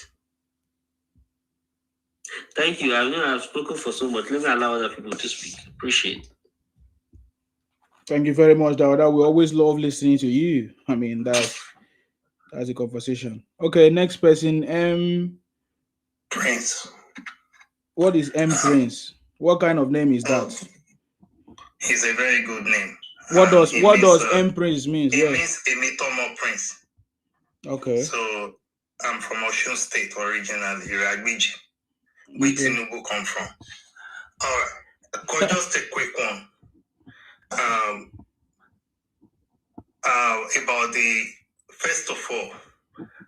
Thank you. I know I've spoken for so much. Let me allow other people to speak. Appreciate it. Thank you very much, Dawada. We always love listening to you. I mean, that's a conversation. Okay, next person, M. Prince. What is M Prince? What kind of name is that? It's a very good name. What does M Prince mean? It means Emitomo Prince. Okay. So I'm from Osun State originally, Iragbiji, where Tinubu come from. All right, just a quick one. About the, first of all,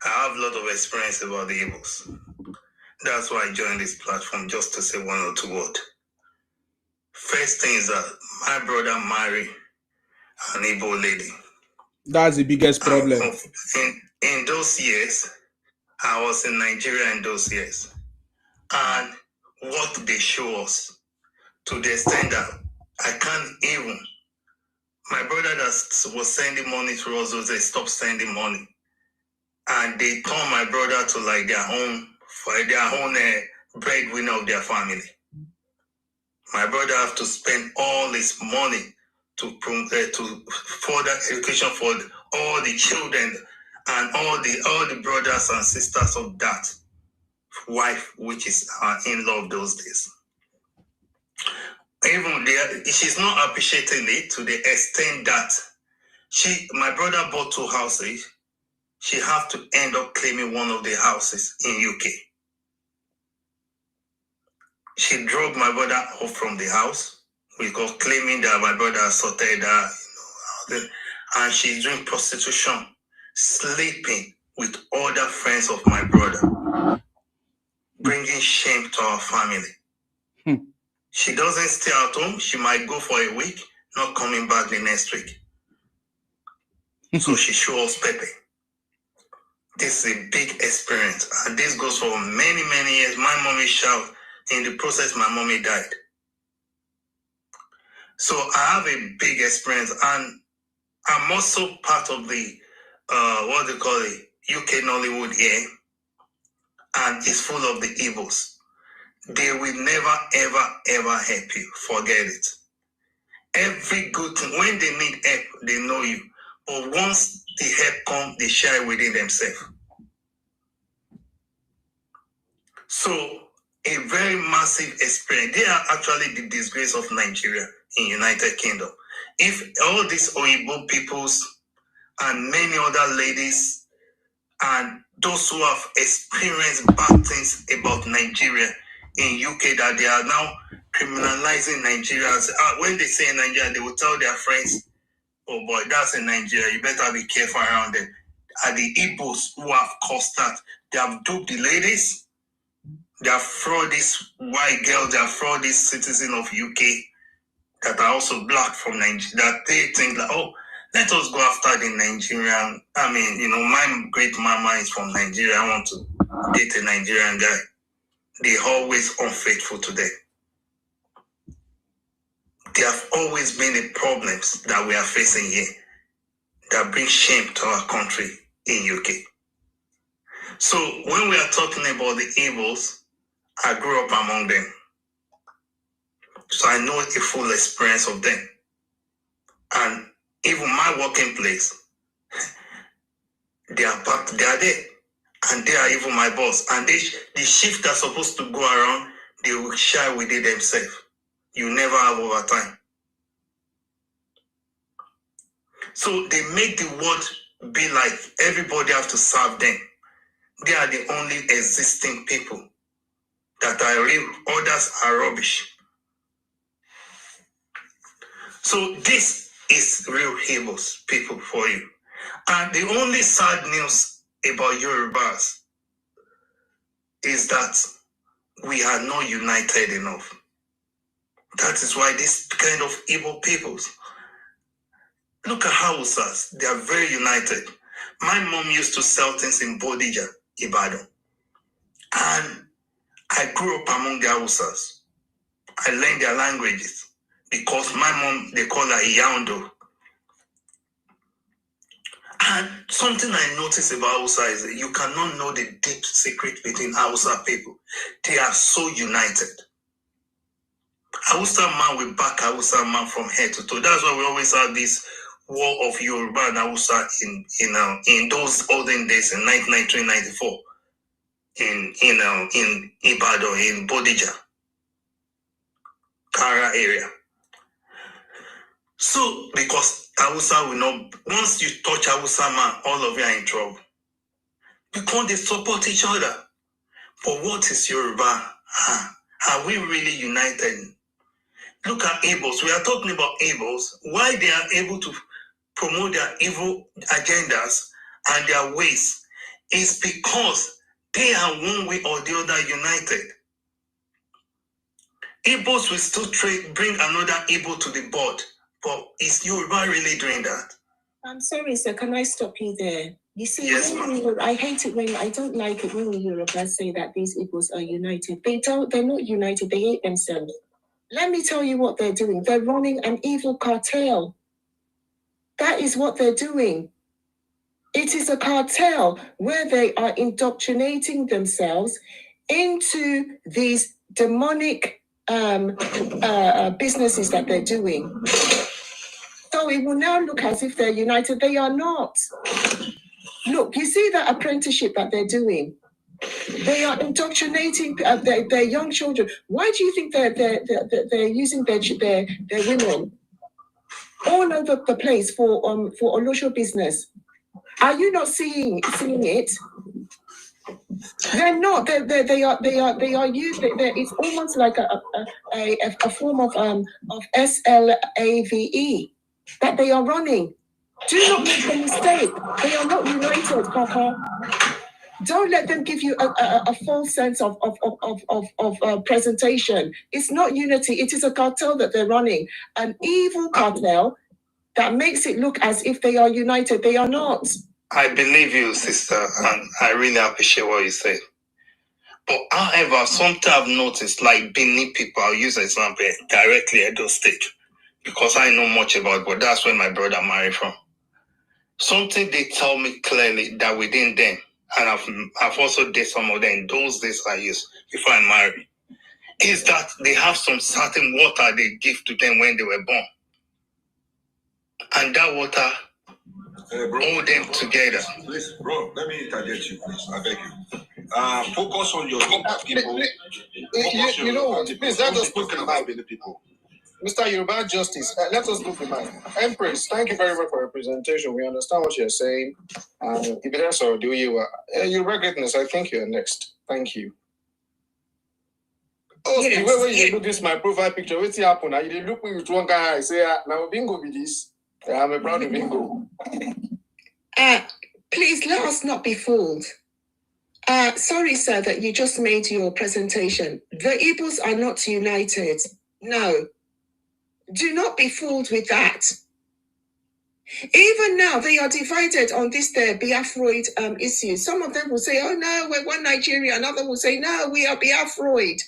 I have a lot of experience about the Igbos. That's why I joined this platform, just to say one or two words. First thing is that my brother married an Igbo lady. That's the biggest problem. In those years, I was in Nigeria in those years. And what they show us, to the extent that I can't even, my brother that was sending money to us, they stopped sending money. And they turned my brother to like their own breadwinner of their family. My brother have to spend all his money to further education for all the children and all the brothers and sisters of that wife, which is our in-law of those days. Even there, she's not appreciating it to the extent that my brother bought 2 houses. She have to end up claiming one of the houses in UK. She drove my brother off from the house because claiming that my brother assaulted her, and she's doing prostitution, sleeping with other friends of my brother, bringing shame to our family. She doesn't stay at home. She might go for a week, not coming back the next week. So she shows Pepe. This is a big experience, and this goes for many, many years. My mommy shout. In the process, my mommy died. So I have a big experience, and I'm also part of the what they call it, UK Nollywood here, and it's full of the Igbos. They will never, ever, ever help you. Forget it. Every good thing, when they need help, they know you. But once the help comes, they share within themselves. So a very massive experience. They are actually the disgrace of Nigeria in United Kingdom. If all these Oyibo peoples and many other ladies and those who have experienced bad things about Nigeria in UK, that they are now criminalizing Nigerians. When they say Nigeria, they will tell their friends, oh boy, that's in Nigeria, you better be careful around them. Are the Igbos who have caused that. They have duped the ladies. They have fraud these white girls. They have fraud these citizens of UK that are also black from Nigeria. That they think that, oh, let us go after the Nigerian. I mean, my great mama is from Nigeria. I want to date a Nigerian guy. They're always unfaithful to them. There have always been the problems that we are facing here that bring shame to our country in UK. So when we are talking about the Igbos, I grew up among them. So I know a full experience of them. And even my working place, they are there. And they are even my boss. And the shift that's supposed to go around, they will share with it themselves. You never have overtime. So they make the world be like everybody have to serve them. They are the only existing people that are real. Others are rubbish. So this is real Igbos people for you. And the only sad news about Yorubas is that we are not united enough. That is why this kind of Igbo peoples, look at Hausas, they are very united. My mom used to sell things in Bodija, Ibadan. And I grew up among the Hausas. I learned their languages because my mom, they call her Iyaundo. And something I noticed about Hausa is that you cannot know the deep secret between Hausa people. They are so united. Hausa man will back Hausa man from head to toe. That's why we always have this war of Yoruba and Hausa in those olden days in 1994 in Ibadan, in Bodija, Kara area. So because Hausa will not, once you touch Hausa man, all of you are in trouble. Because they support each other. But what is Yoruba? Are we really united? Look at Igbos. We are talking about Igbos. Why they are able to promote their evil agendas and their ways is because they are one way or the other united. Igbos will still bring another Igbo to the board. But is Yoruba really doing that? I'm sorry, sir. Can I stop you there? You see, yes, I hate it when I don't like it when the Yorubas say that these Igbos are united. They're not united. They hate themselves. Let me tell you what they're doing. They're running an evil cartel. That is what they're doing. It is a cartel where they are indoctrinating themselves into these demonic businesses that they're doing. So it will now look as if they're united. They are not. Look, you see that apprenticeship that they're doing? They are indoctrinating their young children. Why do you think they're using their women all over the place for Olosho business? Are you not seeing it? They're not. They are used. It's almost like a form of SLAVE that they are running. Do not make the mistake. They are not united, Papa. Don't let them give you a false sense of presentation. It's not unity. It is a cartel that they're running, an evil cartel that makes it look as if they are united. They are not. I believe you, sister, and I really appreciate what you say. But however, something I've noticed, like Benin people, I'll use an example directly at those stage, because I know much about it, but that's where my brother married from. Something they tell me clearly that within them, and I've also did some of them in those days I used before I married, is that they have some certain water they give to them when they were born. And that water hold them together. Please, bro, let me interject you, please. I beg you. Focus on your people. You know what? Please let us move the mic. The people. Mr. Yoruba Justice, let us move the mic. Empress, thank you very much for your presentation. We understand what you're saying. If that's all, do you? Yoruba Greatness, I think you're next. Thank you. Oh, yes, the way you look this my profile picture, what's happened? You look with one guy, I say, now bingo with this. I'm a proud of bingo. Please let us not be fooled. Sorry, sir, that you just made your presentation. The Igbos are not united. No. Do not be fooled with that. Even now, they are divided on this Biafroid issue. Some of them will say, oh no, we're one Nigeria. Another will say, no, we are Biafroid.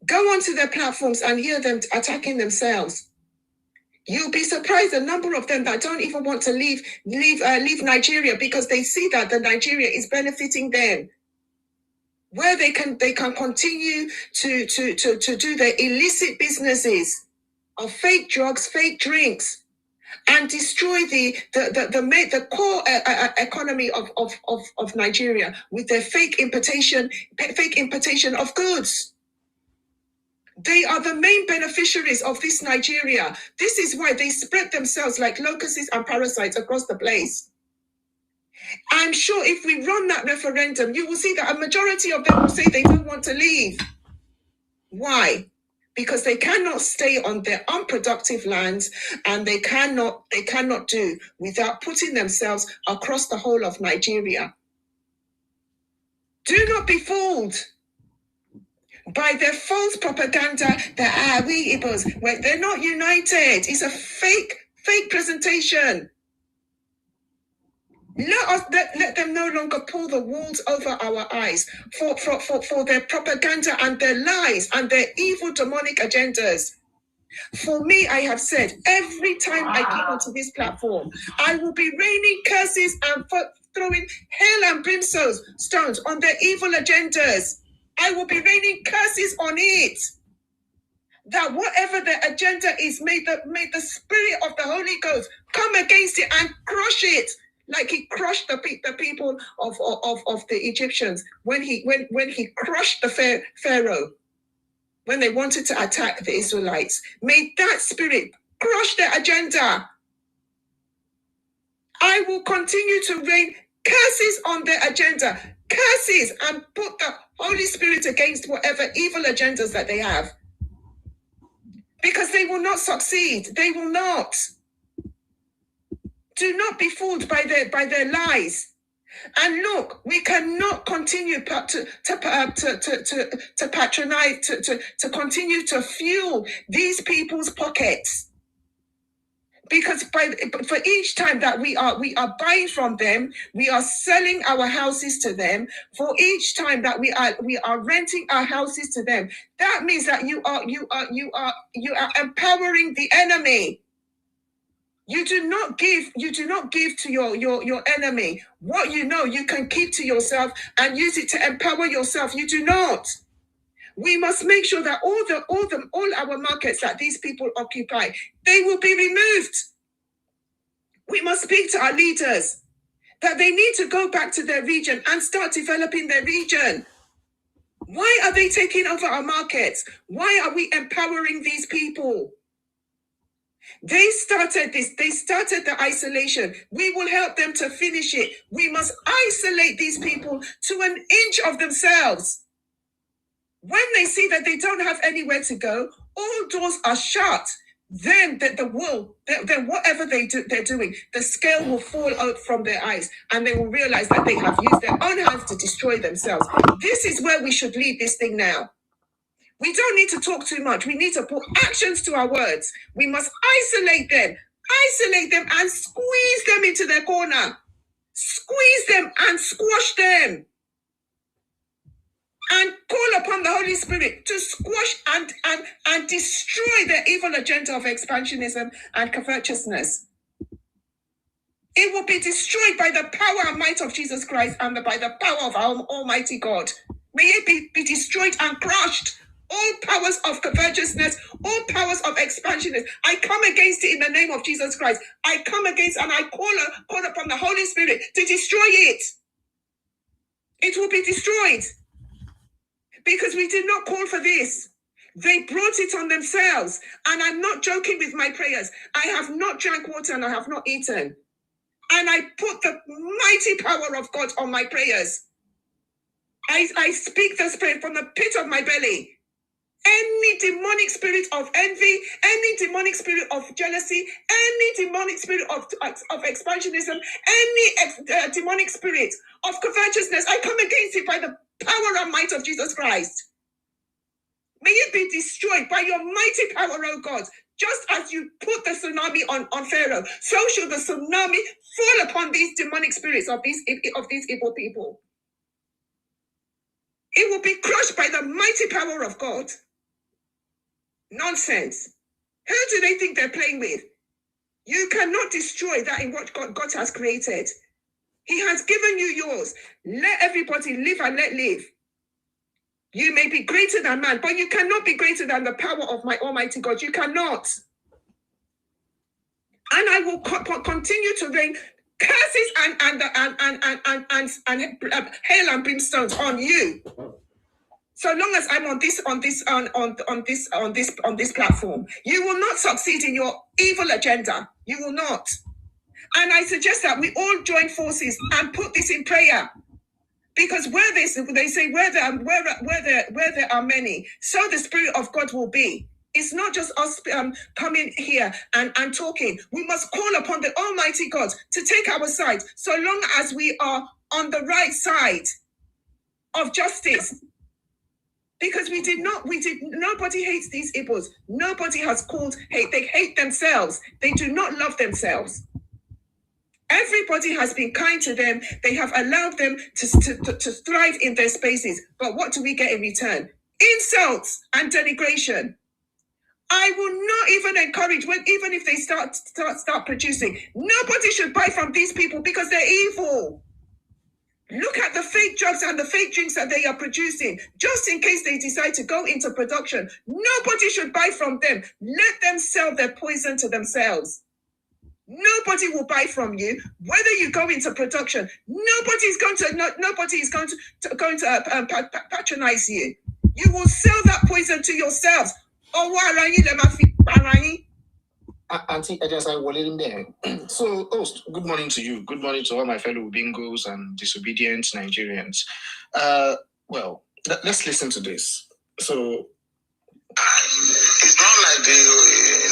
Go onto their platforms and hear them attacking themselves. You'll be surprised the number of them that don't even want to leave Nigeria because they see that the Nigeria is benefiting them, where they can continue to do their illicit businesses of fake drugs, fake drinks. and destroy the core economy of Nigeria with their fake importation of goods. They are the main beneficiaries of this Nigeria. This is why they spread themselves like locusts and parasites across the place. I'm sure if we run that referendum, you will see that a majority of them will say they don't want to leave. Why? Because they cannot stay on their unproductive lands, and they cannot do without putting themselves across the whole of Nigeria. Do not be fooled by their false propaganda that we Igbos, well, they're not united. It's a fake presentation. Let them no longer pull the walls over our eyes for their propaganda and their lies and their evil demonic agendas. For me, I have said, every time I come onto this platform, I will be raining curses and throwing hell and brimstones on their evil agendas. I will be raining curses on it. That whatever their agenda is, may the spirit of the Holy Ghost come against it and crush it, like he crushed the people of the Egyptians when he crushed the Pharaoh when they wanted to attack the Israelites. May that spirit crush their agenda. I will continue to rain curses on their agenda, curses, and put the Holy Spirit against whatever evil agendas that they have. Because they will not succeed. They will not. Do not be fooled by their lies. And look, we cannot continue to patronize, to continue to fuel these people's pockets. Because for each time that we are buying from them, we are selling our houses to them. For each time that we are renting our houses to them, that means that you are empowering the enemy. You do not give to your enemy what you know you can keep to yourself and use it to empower yourself. You do not. We must make sure that all our markets that these people occupy, they will be removed. We must speak to our leaders that they need to go back to their region and start developing their region. Why are they taking over our markets? Why are we empowering these people? They started this. They started the isolation. We will help them to finish it. We must isolate these people to an inch of themselves. When they see that they don't have anywhere to go, all doors are shut. Then then whatever they're doing, the scale will fall out from their eyes, and they will realize that they have used their own hands to destroy themselves. This is where we should leave this thing now. We don't need to talk too much. We need to put actions to our words. We must isolate them and squeeze them into their corner. Squeeze them and squash them. And call upon the Holy Spirit to squash and destroy their evil agenda of expansionism and covetousness. It will be destroyed by the power and might of Jesus Christ and by the power of our Almighty God. May it be destroyed and crushed. All powers of covetousness, all powers of expansionism, I come against it in the name of Jesus Christ. I come against and I call upon the Holy Spirit to destroy it. It will be destroyed. Because we did not call for this. They brought it on themselves. And I'm not joking with my prayers. I have not drank water and I have not eaten. And I put the mighty power of God on my prayers. I speak the spirit from the pit of my belly. Any demonic spirit of envy, any demonic spirit of jealousy, any demonic spirit of expansionism, any demonic spirit of covetousness, I come against it by the power and might of Jesus Christ. May it be destroyed by your mighty power, O God. Just as you put the tsunami on Pharaoh, so shall the tsunami fall upon these demonic spirits of these evil people. It will be crushed by the mighty power of God. Nonsense. Who do they think they're playing with? You cannot destroy that in what God has created. He has given you yours. Let everybody live and let live. You may be greater than man, but you cannot be greater than the power of my Almighty God. You cannot. And I will continue to rain curses and hail and brimstones on you. So long as I'm on this platform, you will not succeed in your evil agenda. You will not. And I suggest that we all join forces and put this in prayer. Because where they say where there are many, so the Spirit of God will be. It's not just us coming here and talking. We must call upon the Almighty God to take our side, so long as we are on the right side of justice. Because nobody hates these Igbos. Nobody has called hate. They hate themselves. They do not love themselves. Everybody has been kind to them. They have allowed them to thrive in their spaces. But what do we get in return? Insults and denigration. I will not even encourage even if they start producing. Nobody should buy from these people because they're evil. Look at the fake drugs and the fake drinks that they are producing, just in case they decide to go into production. Nobody should buy from them. Let them sell their poison to themselves. Nobody will buy from you, whether you go into production. Nobody is going to patronize you. You will sell that poison to yourselves. Auntie, I just will in there. So, host, good morning to you. Good morning to all my fellow bingos and disobedient Nigerians. Well, let's listen to this. So, it's not like the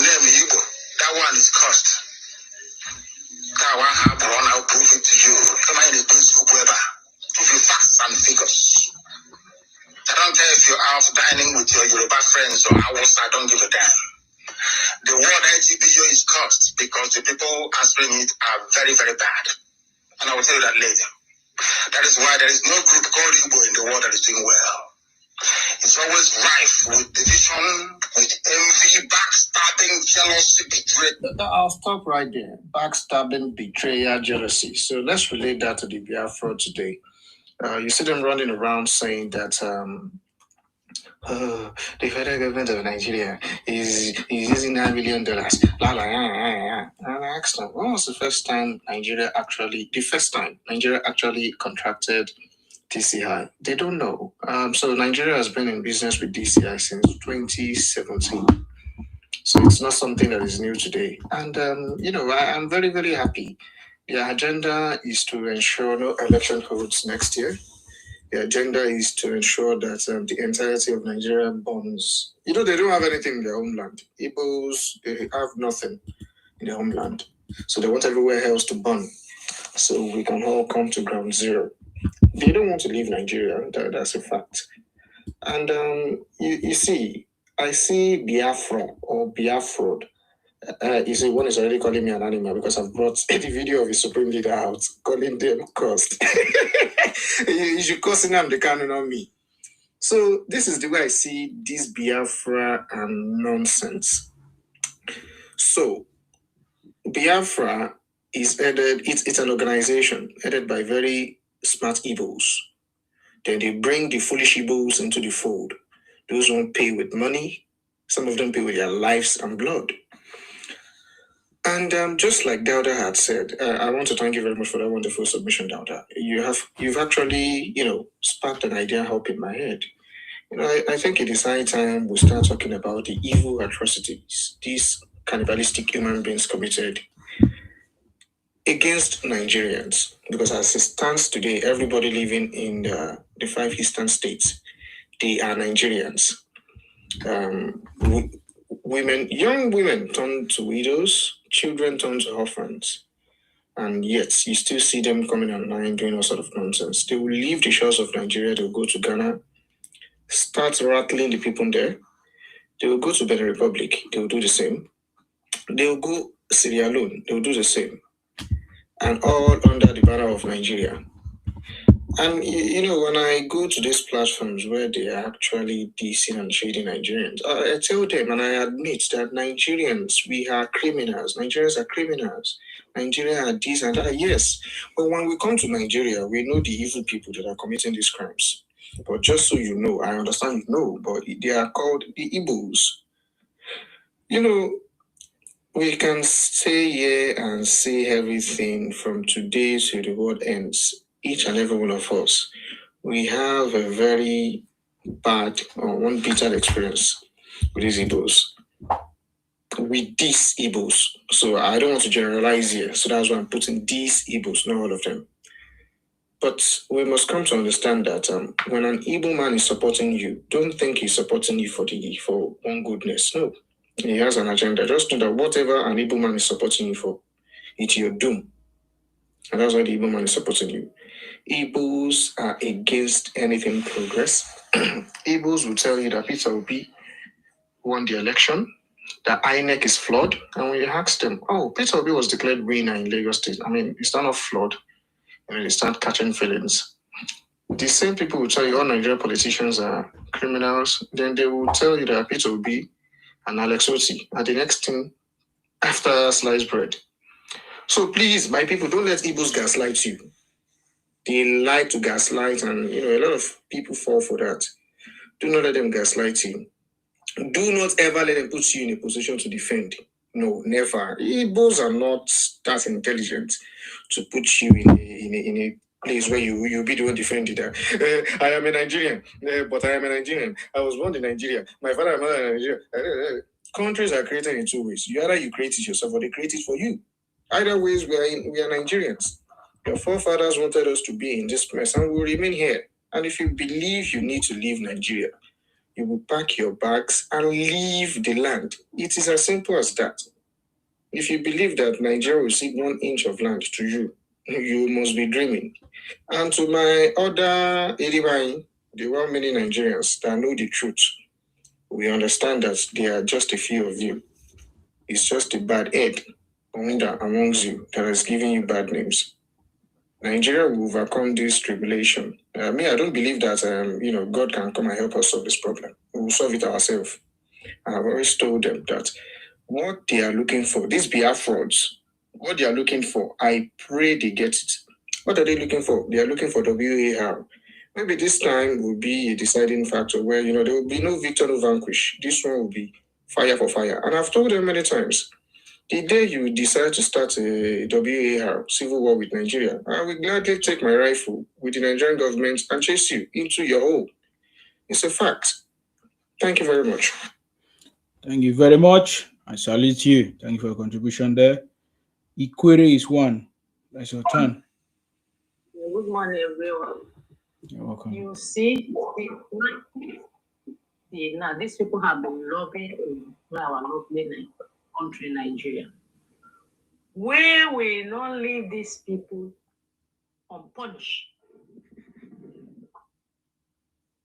name Igbo. That one is cursed. That one have run. I'll prove it to you. Come on, the principal whoever. Prove you facts and figures. I don't care if you're out dining with your Yoruba friends or ours. I don't give a damn. The word LGBTQ is cursed because the people answering it are very, very bad. And I will tell you that later. That is why there is no group called Igbo in the world that is doing well. It's always rife with division, with envy, backstabbing, jealousy, betrayal. I'll stop right there. Backstabbing, betrayal, jealousy. So let's relate that to the Biafra today. You see them running around saying that the federal government of Nigeria is using $9 million. And I asked them, when was the first time Nigeria actually contracted DCI? They don't know. So Nigeria has been in business with DCI since 2017. So it's not something that is new today. And, I'm very, very happy. The agenda is to ensure no election holds next year. The agenda is to ensure that the entirety of Nigeria bonds. They don't have anything in their homeland. Igbos, they have nothing in their homeland. So they want everywhere else to burn. So we can all come to ground zero. They don't want to leave Nigeria. That's a fact. And you see, I see Biafra or Biafra. You see, one is already calling me an animal because I've brought the video of his supreme leader out, calling them cursed. You should curse him, the canon on me. So this is the way I see this Biafra and nonsense. So Biafra is headed, it's an organization headed by very smart Igbos. Then they bring the foolish Igbos into the fold. Those won't pay with money. Some of them pay with their lives and blood. And just like Dauda had said, I want to thank you very much for that wonderful submission, Dauda. You've actually, sparked an idea up in my head. I think it is high time we start talking about the evil atrocities these cannibalistic human beings committed against Nigerians. Because as it stands today, everybody living in the 5 eastern states, they are Nigerians. Young women turn to widows, children turn to orphans, and yet you still see them coming online doing all sort of nonsense. They will leave the shores of Nigeria, they will go to Ghana, start rattling the people there. They will go to Benin Republic, they will do the same. They will go Sierra Leone, they will do the same. And all under the banner of Nigeria. And when I go to these platforms where they are actually dissing and shading Nigerians, I tell them and I admit that Nigerians, we are criminals. Nigerians are criminals. Nigeria are this and that. Yes, but when we come to Nigeria, we know the evil people that are committing these crimes. But just so you know, I understand but they are called the Igbos. We can stay here and say everything from today to the world ends. Each and every one of us. We have a very bad or one bitter experience with these Igbos. With these Igbos. So I don't want to generalize here. So that's why I'm putting these Igbos, not all of them. But we must come to understand that when an Igbo man is supporting you, don't think he's supporting you for one goodness. No. He has an agenda. Just know that whatever an Igbo man is supporting you for, it's your doom. And that's why the Igbo man is supporting you. Igbos are against anything progress. Igbos will tell you that Peter Obi won the election, that INEC is flawed. And when you ask them, oh, Peter Obi was declared winner in Lagos State. I mean, it's not flawed. And they start catching feelings. The same people will tell you all Nigerian politicians are criminals. Then they will tell you that Peter Obi and Alex Oti are the next thing after sliced bread. So please, my people, don't let Igbos gaslight you. They like to gaslight, and a lot of people fall for that. Do not let them gaslight you. Do not ever let them put you in a position to defend. No, never. Igbos are not that intelligent to put you in a place where you'll be the one defending that. I am a Nigerian, but I am a Nigerian. I was born in Nigeria. My father and mother are Nigerian. Countries are created in two ways. Either you create it yourself or they create it for you. Either ways, we are Nigerians. Your forefathers wanted us to be in this mess and we'll remain here. And if you believe you need to leave Nigeria, you will pack your bags and leave the land. It is as simple as that. If you believe that Nigeria will cede 1 inch of land to you, you must be dreaming. And to my other 89, the 1 million Nigerians that know the truth, we understand that there are just a few of you. It's just a bad egg amongst you that is giving you bad names. Nigeria will overcome this tribulation. I don't believe that God can come and help us solve this problem. We will solve it ourselves. And I've always told them that what they are looking for, these Biafrans, what they are looking for, I pray they get it. What are they looking for? They are looking for WAR. Maybe this time will be a deciding factor where there will be no victor, no vanquish. This one will be fire for fire. And I've told them many times, the day you decide to start a WAR, civil war with Nigeria, I will gladly take my rifle with the Nigerian government and chase you into your hole. It's a fact. Thank you very much. Thank you very much. I salute you. Thank you for your contribution there. Ikwere is one. That's your turn. Good morning, everyone. You're welcome. You see, now these people have been lobbying our lovely country, Nigeria, where we not leave these people unpunished.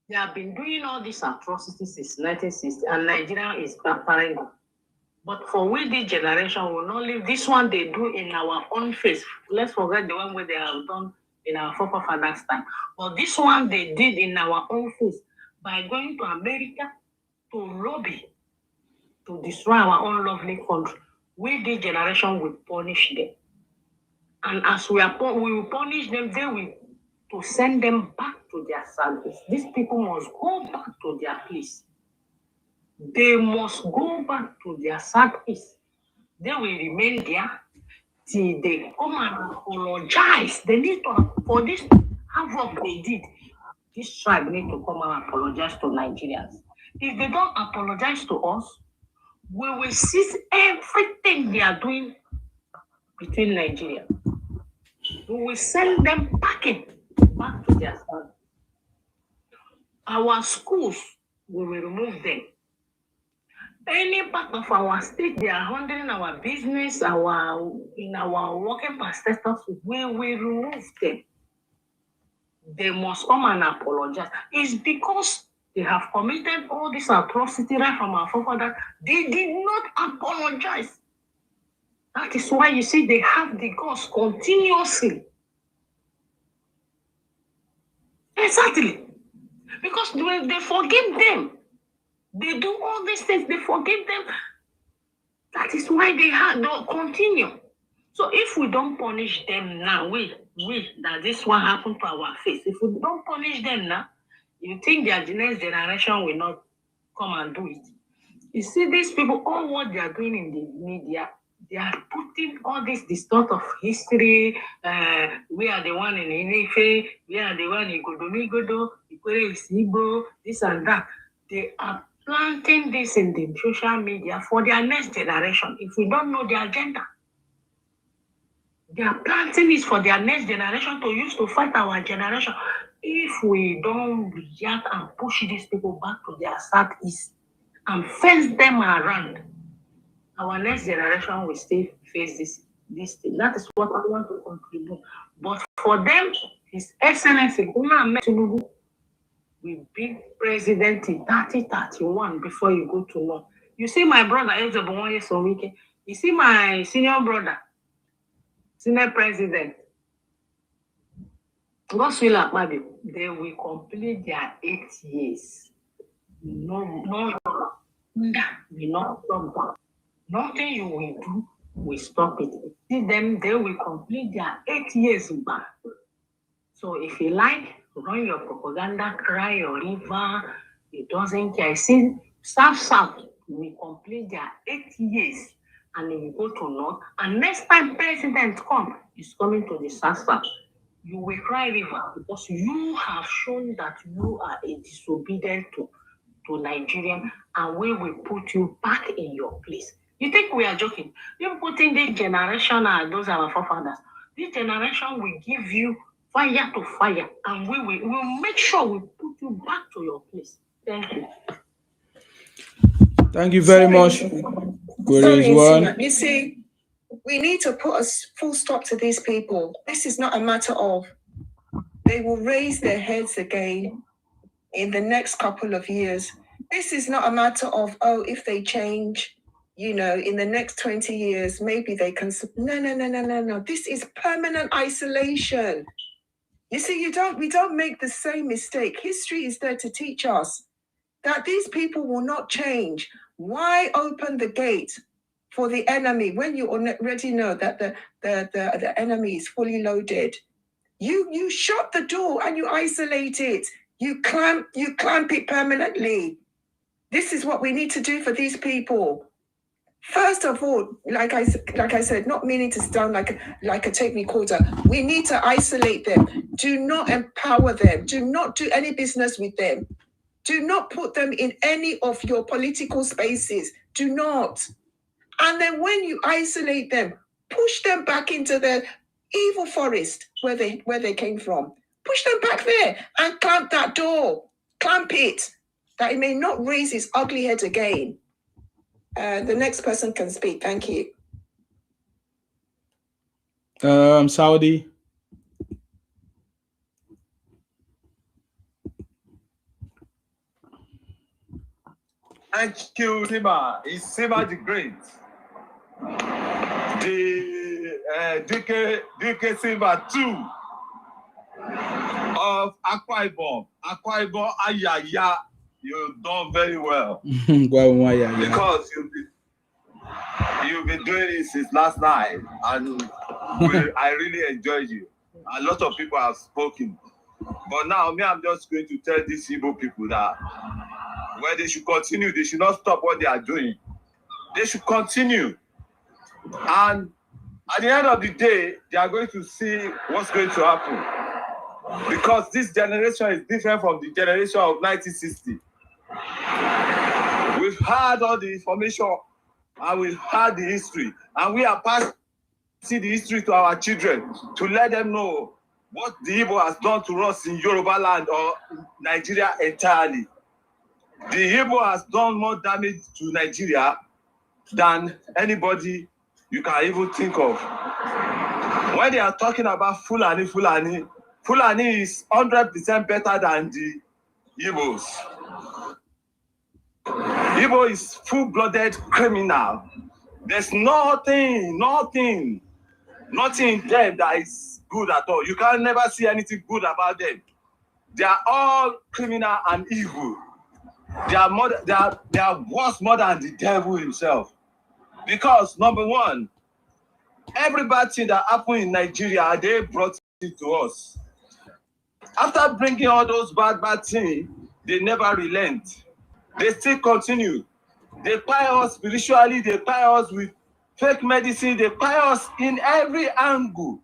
They have been doing all these atrocities since 1960, and Nigeria is preparing. But for we, this generation, will not leave this one they do in our own face. Let's forget the one where they have done in our forefathers' time. But this one they did in our own face by going to America to lobby to destroy our own lovely country. We, this generation, will punish them. And as we will punish them, they will to send them back to their service. These people must go back to their place. They must go back to their service. They will remain there till they come and apologize. They need to, for this havoc they did, this tribe need to come and apologize to Nigerians. If they don't apologize to us, we will cease everything they are doing between Nigeria. We will send them packing back to their service. Our schools, we will remove them. Any part of our state they are handling our business, in our working past status, we will remove them. They must come and apologize. It's because they have committed all this atrocity right from our forefathers. They did not apologize. That is why you see they have the guts continuously. Exactly. Because they forgive them. They do all these things, they forgive them. That is why they'll continue. So if we don't punish them now, that this one happened to our face. If we don't punish them now, you think their next generation will not come and do it. You see, these people, all what they are doing in the media, They are putting all this distort of history. We are the one in Inefe, we are the one in Godomigodo, Ikwere is Igbo, this and that. They are planting this in the social media for their next generation. If we don't know the agenda, they are planting this for their next generation to use to fight our generation. If we don't react and push these people back to their southeast and fence them around, our next generation will still face this thing. That is what I want to contribute. But for them, His Excellency Tinubu will be president in 2031 before you go to law. You see my brother, you see my senior brother, senior president, maybe they will complete their 8 years. No, we not stop. Nothing you will do will stop it. See them, they will complete their 8 years back. So if you like, run your propaganda, cry your river, it doesn't care. See, South will complete their 8 years and they will go to North. And next time president is coming to the South. You will cry river because you have shown that you are a disobedient to Nigerian, and we will put you back in your place. You think we are joking? You putting this generation, those are our forefathers. This generation will give you fire to fire, and we will make sure we put you back to your place. Thank you. Thank you very much. You see, we need to put a full stop to these people. This is not a matter of they will raise their heads again in the next couple of years. This is not a matter of, if they change, in the next 20 years, maybe they can. No. This is permanent isolation. You see, we don't make the same mistake. History is there to teach us that these people will not change. Why open the gate for the enemy when you already know that the enemy is fully loaded? You shut the door and you isolate it. You clamp it permanently. This is what we need to do for these people. First of all, like I said, not meaning to sound like a take me quarter, we need to isolate them. Do not empower them. Do not do any business with them. Do not put them in any of your political spaces. Do not. And then when you isolate them, push them back into the evil forest where they came from. Push them back there and clamp that door. Clamp it, that it may not raise its ugly head again. The next person can speak. Thank you. Saudi. Thank you, Sima. It's Sima the Great. The DK Silva 2 of Akwa Ibom. Akwa Ibom, Ayaya, you've done very well. Because you've been doing it since last night, and I really enjoyed you. A lot of people have spoken. But now, I'm just going to tell these Igbo people that where they should continue, they should not stop what they are doing. They should continue. And at the end of the day, they are going to see what's going to happen. Because this generation is different from the generation of 1960. We've had all the information and we've had the history. And we are passing the history to our children to let them know what the Igbo has done to us in Yoruba land or Nigeria entirely. The Igbo has done more damage to Nigeria than anybody you can even think of. When they are talking about Fulani is 100% better than the Igbos. Igbo is full-blooded criminal. There's nothing in them that is good at all. You can never see anything good about them. They are all criminal and evil. They are worse more than the devil himself. Because number one, every bad thing that happened in Nigeria, they brought it to us. After bringing all those bad things, they never relent. They still continue. They pie us spiritually, they pie us with fake medicine, they buy us in every angle.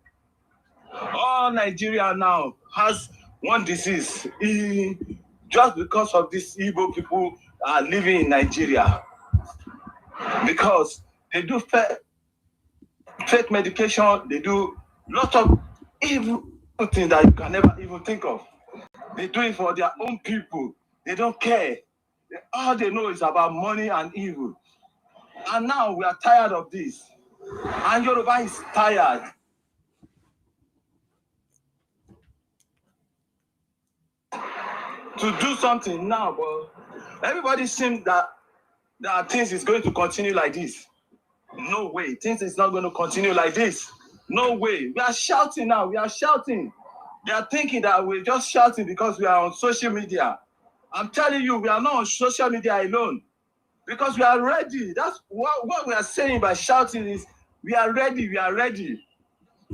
All Nigeria now has one disease. Just because of these Igbo people are living in Nigeria. Because they do fake medication, they do lots of evil things that you can never even think of. They do it for their own people. They don't care. All they know is about money and evil. And now we are tired of this. And Yoruba is tired. To do something now, but everybody seems that things is going to continue like this. No way. Things is not going to continue like this. No way. We are shouting now. We are shouting. They are thinking that we're just shouting because we are on social media. I'm telling you, we are not on social media alone. Because we are ready. That's what we are saying by shouting is we are ready. We are ready.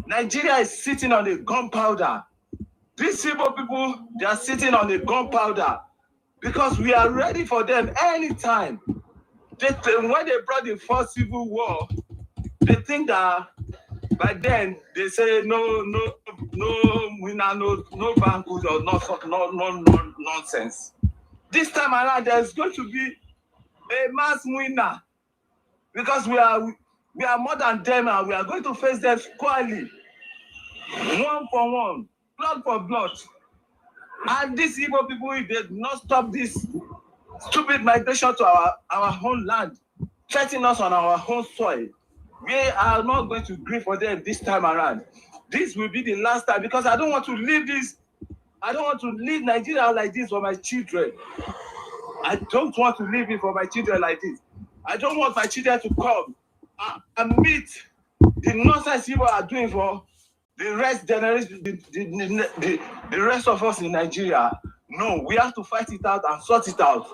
Nigeria is sitting on the gunpowder. These Igbo people, they are sitting on the gunpowder because we are ready for them anytime. When they brought the first civil war, they think that by then they say no winner, no banquet or no nonsense. This time around, there's going to be a mass winner because we are more than them and we are going to face them squarely, one for one, blood for blood. And these Igbo people, if they do not stop this stupid migration to our own land, threatening us on our own soil, we are not going to grieve for them this time around. This will be the last time because I don't want to leave this. I don't want to leave Nigeria like this for my children. I don't want to leave it for my children like this. I don't want my children to come and meet the nonsense people are doing for the rest generation, the rest of us in Nigeria. No, we have to fight it out and sort it out.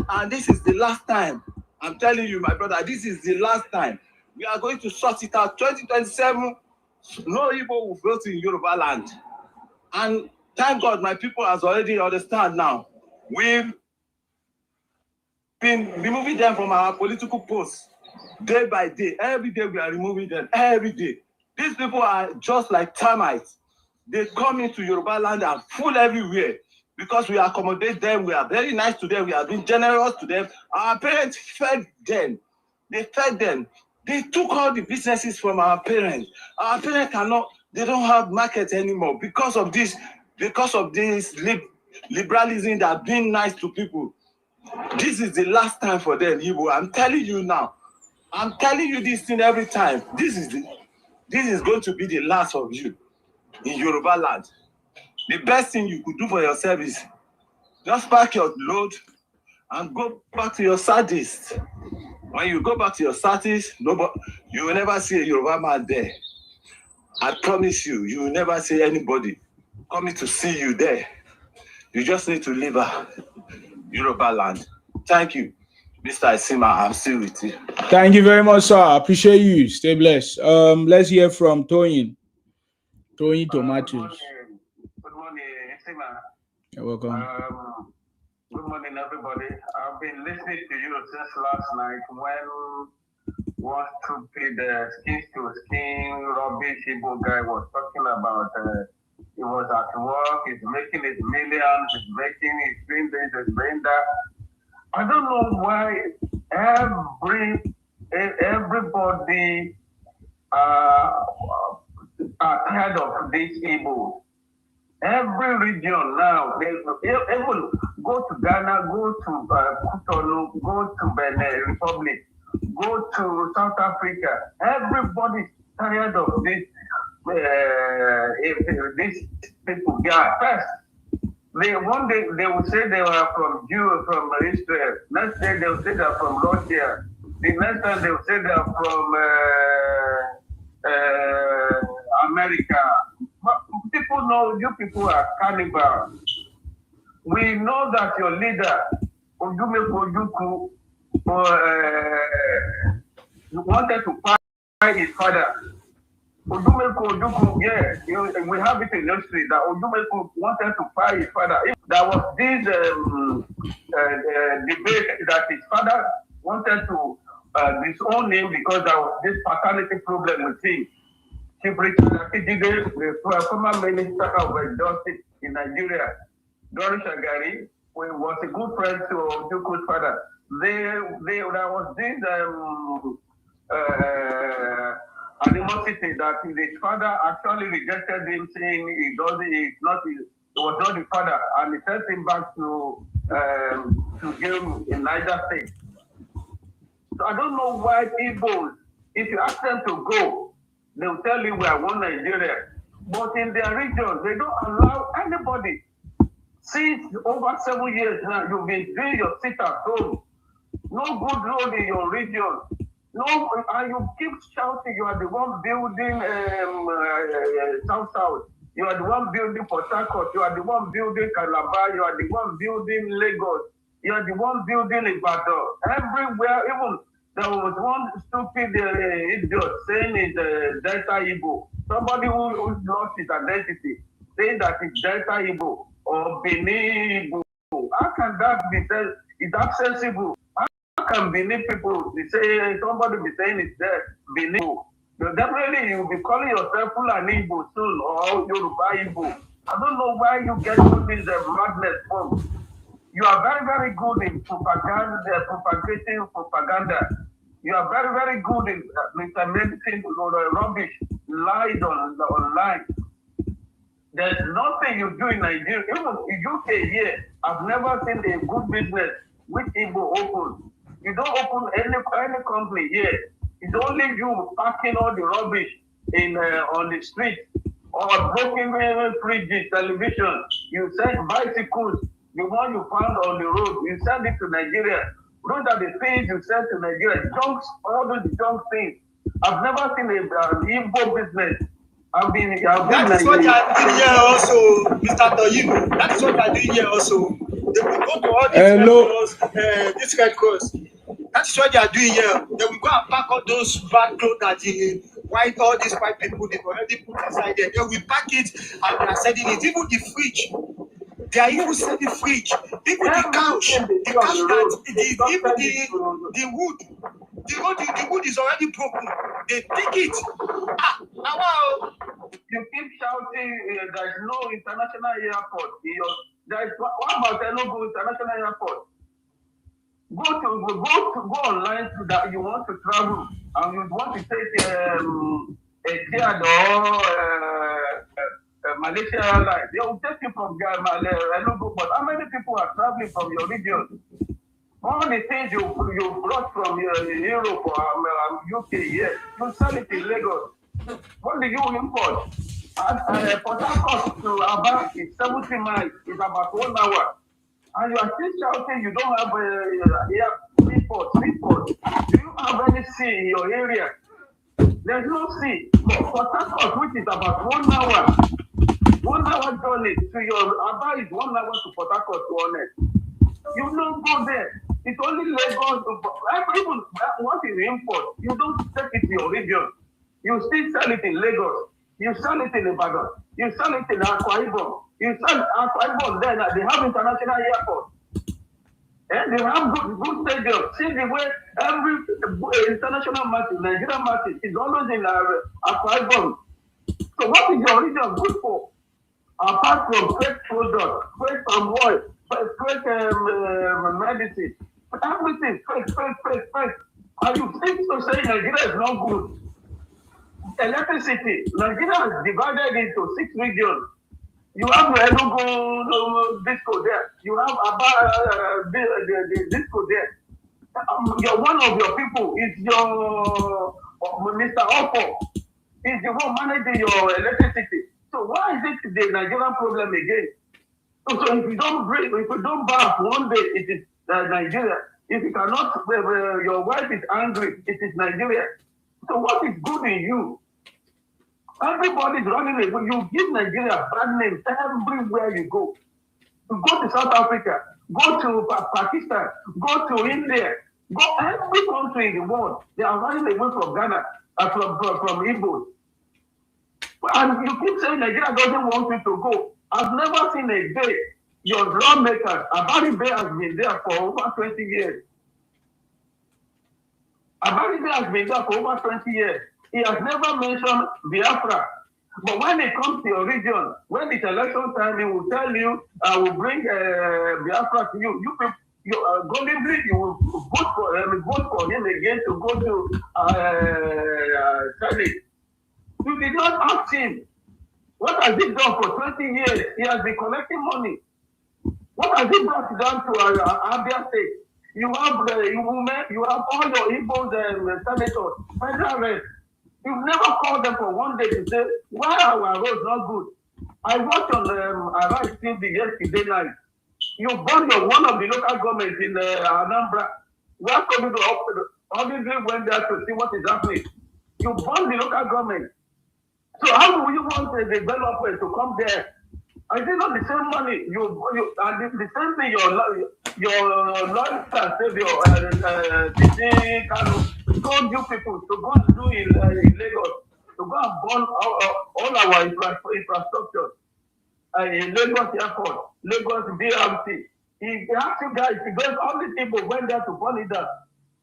And this is the last time. I'm telling you, my brother, this is the last time. We are going to sort it out. 2027, no Igbo will vote in Yoruba land. And thank God my people has already understand now. We've been removing them from our political posts day by day. Every day we are removing them, every day. These people are just like termites. They come into Yoruba land and fool everywhere because we accommodate them. We are very nice to them. We are being generous to them. Our parents fed them. They fed them. They took all the businesses from our parents. Our parents they don't have market anymore because of this liberalism that being nice to people. This is the last time for them, Igbo. I'm telling you now. I'm telling you this thing every time. This is going to be the last of you in Yoruba land. The best thing you could do for yourself is just pack your load and go back to your sadist. When you go back to your sadist, you will never see a Yoruba man there. I promise you, you will never see anybody coming to see you there. You just need to leave Yoruba land. Thank you, Mr. Isima. I'm still with you. Thank you very much, sir. I appreciate you. Stay blessed. Let's hear from Toyin. Toyin Tomatoes. Good morning, Isima. You're welcome. Good morning, everybody. I've been listening to you since last night when one stupid skin-to-skin rubbish Igbo guy was talking about he was at work, he's making his millions, he's doing this, he's doing that. I don't know why everybody are tired of this Igbo. Every region now, they even go to Ghana, go to Cotonou, go to Benin Republic, go to South Africa. Everybody's tired of this. These people, yeah, first, one day they will say they were from Israel. Next day they will say they're from Russia. The next time they will say they're from America. But people know you people are cannibals. We know that your leader, Ojumeku Ojukwu, wanted to fight his father. Ojumeku Ojukwu, yeah, we have it in history that Ojumeku wanted to fight his father. There was this debate that his father wanted to disowning because there was this paternity problem with him. Chief Richard Akijide, the former minister of justice in Nigeria, Doris Shagari, who was a good friend to Ojuku's father. There was this animosity that his father actually rejected him, saying he was not the father, and he sent him back to jail in Niger State. So I don't know why Igbos, if you ask them to go, they will tell you we are one Nigeria. But in their region, they don't allow anybody. Since over 7 years now, you've been doing your sit at home. No good road in your region. No, and you keep shouting, you are the one building South. You are the one building Port Harcourt. You are the one building Calabar. You are the one building Lagos. You are the one building Ibadan. Everywhere, even there was one stupid idiot saying it's Delta Igbo. Somebody who lost his identity, saying that it's Delta Igbo or Benin Igbo. How can that be said? It's accessible. How can Benin people be saying, somebody be saying it's there, Benin Igbo? So definitely you'll be calling yourself Fulani Igbo soon or Yoruba Igbo. I don't know where you get all this madness from. You are very, very good in propaganda, propagating propaganda. You are very, very good in implementing rubbish, lies online. There's nothing you do in Nigeria, even in UK here. I've never seen a good business which Igbo open. You don't open any company here. It's only you packing all the rubbish in on the street or broken fridges, television. You send bicycles, the one you found on the road, you send it to Nigeria. Those are the things you send to Nigeria. Junks, all those junk things. I've never seen an Igbo business. That is what I'm doing here also, Mr. Toyibo. That is what I'm doing here also. They will go to all these Red Cross. That is what they are doing here. They will go and pack all those bad clothes that all these white people they've already put inside there. They will pack it and they are sending it. Even the fridge. They are even selling the fridge. Even the couch that the wood. The wood is already broken. They take it. Wow. You keep shouting there's no international airport. What about Enugu International Airport? Go online to that you want to travel and you want to take a Etihad or Malaysia Airlines. They will take you from Enugu, but how many people are traveling from your region? All the things you brought from Europe or UK here, you sell it in Lagos. What do you import? Port Harcourt to Aba is 70 miles. It's about 1 hour. And you are still shouting you don't have report. Do you have any sea in your area? There's no sea. Port Harcourt, which is about 1 hour. 1 hour journey to your Aba is 1 hour to Port Harcourt to honest. You don't go there. It's only Lagos. Even what is import, you don't take it to your region. You still sell it in Lagos. You sell it in Ibadan. You sell it in Akwa Ibom. You sell Akwa Ibom there. They have international airport. And they have good stadium. See the way every international match, Nigerian match is always in Akwa Ibom. So what is your region good for? Apart from fake product, fake palm oil, fake medicine, everything fake. Are you think to say Nigeria is not good? Electricity, Nigeria is divided into 6 regions. You have the Enugu disco there. You have the disco there. One of your people is your Mr. Oppo. Is the one managing your electricity. So why is it the Nigerian problem again? So if you don't bath one day, it is Nigeria. If you cannot, your wife is angry, it is Nigeria. So what is good in you? Everybody is running away. You give Nigeria bad names everywhere you go. You go to South Africa, go to Pakistan, go to India, go every country in the world. They are running away from Ghana, from Igbo. And you keep saying Nigeria doesn't want you to go. I've never seen a day your lawmakers, Abari Bay has been there for over 20 years. America has been there for over 20 years. He has never mentioned Biafra. But when it comes to your region, when it's election time, he will tell you, I will bring Biafra to you. You people, Golden Bleed, you will vote for him again to go to Senate. You did not ask him. What has he done for 20 years? He has been collecting money. What has he brought down to Abia State? You have women, you have all your Igbo senators, federal reps. You've never called them for one day to say, why are our roads not good? I watched on Arise TV yesterday night. You burned one of the local governments in Anambra. We are coming to obviously went there to see what is happening. You burned the local government. So how do you want a developer to come there? I think not the same money. You and the same thing your Lord and Savior told you people to go and do in Lagos, to go and burn all our infrastructure. In Lagos Airport, Lagos BRT. He asked you guys, because all these people went there to burn it down.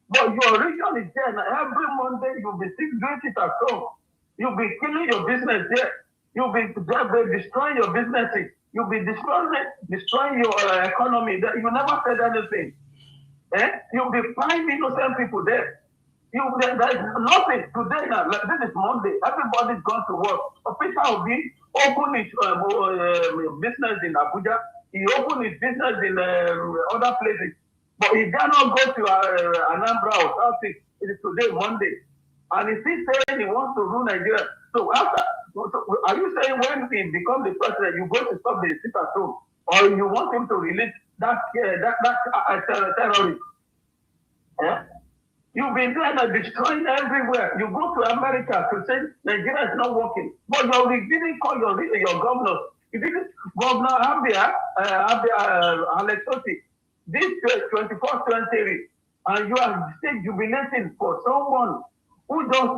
But your region is there, and every Monday you'll be still doing it at home. You'll be killing your business there. You'll be destroying your businesses. You'll be destroying your economy. You never said anything. You'll be finding innocent people there. There's nothing today now. Like, this is Monday. Everybody's gone to work. Peter Obi opened his business in Abuja. He opened his business in other places. But he cannot go to Anambra or Southeast. It is today, Monday. And he's still saying he wants to rule Nigeria. So after, are you saying when he becomes the president, you go to stop the sit at home? Or you want him to release that terrorist? You've been trying to destroy everywhere. You go to America to say Nigeria is not working. But you didn't call your governor. You didn't, Governor Abia Alexoti, this 21st century, and you are still jubilating for someone who just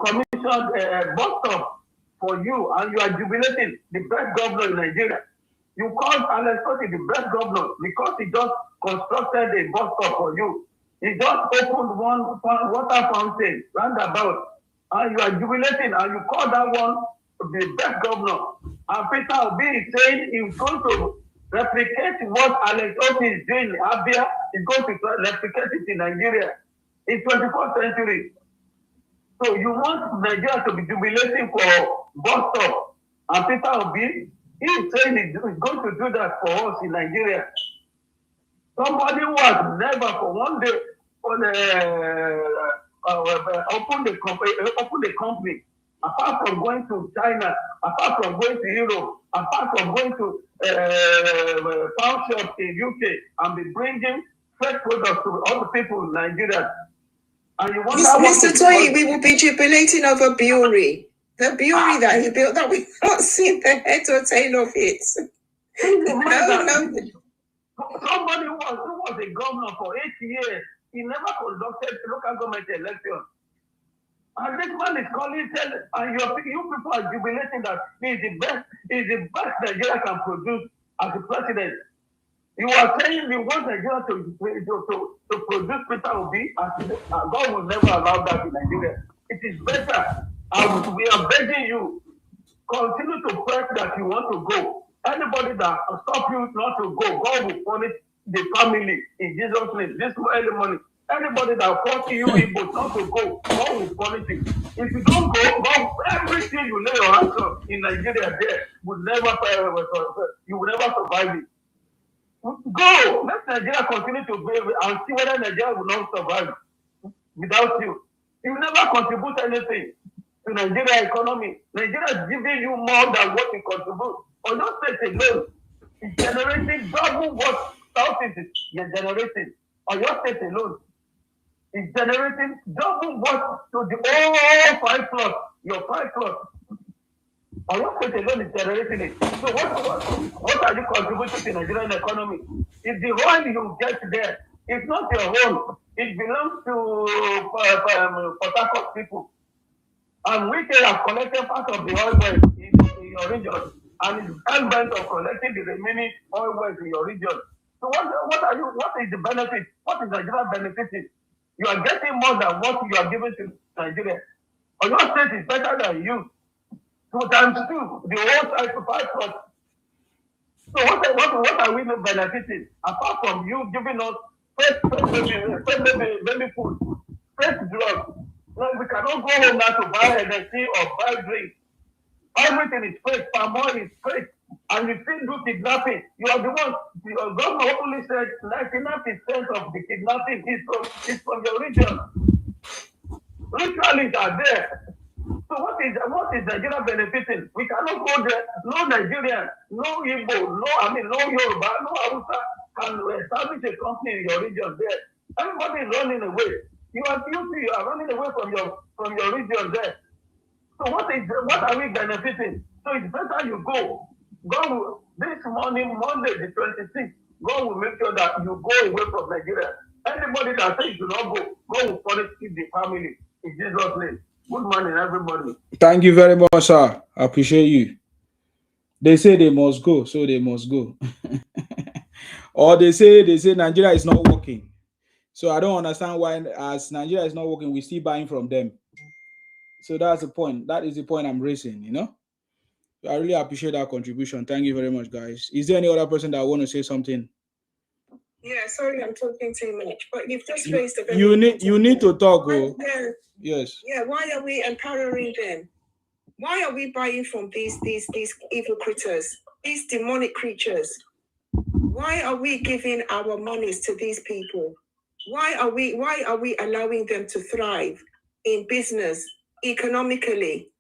commissioned a bus stop for you, and you are jubilating the best governor in Nigeria. You called Alexoti the best governor because he just constructed a bus stop for you. He just opened one water fountain roundabout, and you are jubilating, and you call that one the best governor. And Peter Obi is saying he's going to replicate what Alex Obi is doing in Abia. He's going to replicate it in Nigeria in 21st century. So you want Nigeria to be jubilating for bus stop, and Peter Obi is saying he's going to do that for us in Nigeria. Somebody who has never for one day open the company, apart from going to China, apart from going to Europe, apart from going to pound shops in UK, and be bringing fresh products to all the people in Nigeria. And you want Mr. Toyi, we will be jubilating over Bury. The Bury that he built, that we've not seen the head or tail of it. No. Somebody who was a governor for 8 years, he never conducted local government election. And this man is calling, and you people are jubilating that he's the best Nigeria can produce as a president. You are saying you want Nigeria to produce Peter Obi, and God will never allow that in Nigeria. It is better. We are begging you, continue to press that you want to go. Anybody that stop you not to go, God will punish the family in Jesus' name. This early morning, anybody that force you Igbo not to go, God will punish you. If you don't go, God, everything you lay your hands on in Nigeria there will never, you will never survive it. Go! Let Nigeria continue to build and see whether Nigeria will not survive without you. You never contribute anything to Nigeria economy. Nigeria is giving you more than what you contribute. On your state alone, it's generating double what Southeast is generating. On your state alone, it's generating double what to the all 5 plus, your 5 plus. On your state alone is generating it. So what are you contributing to Nigerian economy? If the oil you get there, it's not your own. It belongs to Port Harcourt people. And we have collected part of the oil wells in your region, and it's hell-bent of collecting the remaining oil wells in your region. So what is the benefit? What is Nigeria benefiting? You are getting more than what you are giving to Nigeria. Or your state is better than you. So times 2, the whole side to 5 plus. So what are we benefiting apart from you giving us fresh baby food, fresh drugs? No, we cannot go home now to buy energy or buy drink. Everything is fake. Palm oil is fake, and you still do kidnapping. You are the one. Your government openly said 99% of the kidnapping is from your region. Ritualists are there. So what is Nigeria benefiting? We cannot go there. No Nigerian, no Igbo, no Yoruba, no Hausa can establish a company in your region there. Everybody is running away. You are running away from your region there. So what are we benefiting? So it's better you go. God will, this morning, Monday the 26th, God will make sure that you go away from Nigeria. Anybody that says you do not go, God will punish the family in Jesus' name. Good morning, everybody. Thank you very much, sir. I appreciate you. They say they must go, so they must go. Or they say Nigeria is not working. So I don't understand why, as Nigeria is not working, we're still buying from them. So that's the point. That is the point I'm raising, you know. So I really appreciate that contribution. Thank you very much, guys. Is there any other person that want to say something? Yeah, sorry, I'm talking too much, but you've just raised a very you need to talk. Yes. Yeah, why are we empowering them? Why are we buying from these evil critters, these demonic creatures? Why are we giving our monies to these people? Why are we allowing them to thrive in business, economically?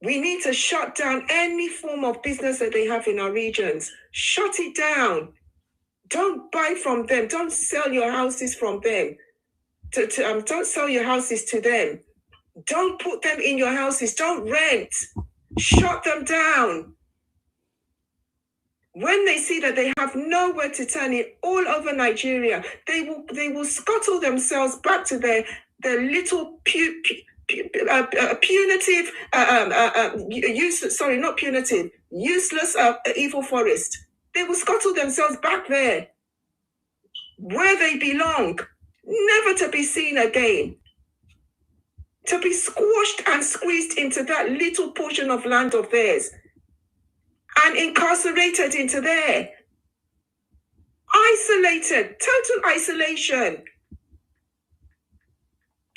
We need to shut down any form of business that they have in our regions. Shut it down. Don't buy from them. Don't sell your houses from them. Don't sell your houses to them. Don't put them in your houses. Don't rent. Shut them down. When they see that they have nowhere to turn in all over Nigeria, they will scuttle themselves back to their little punitive, useless evil forest. They will scuttle themselves back there, where they belong, never to be seen again. To be squashed and squeezed into that little portion of land of theirs and incarcerated into there. Isolated, total isolation.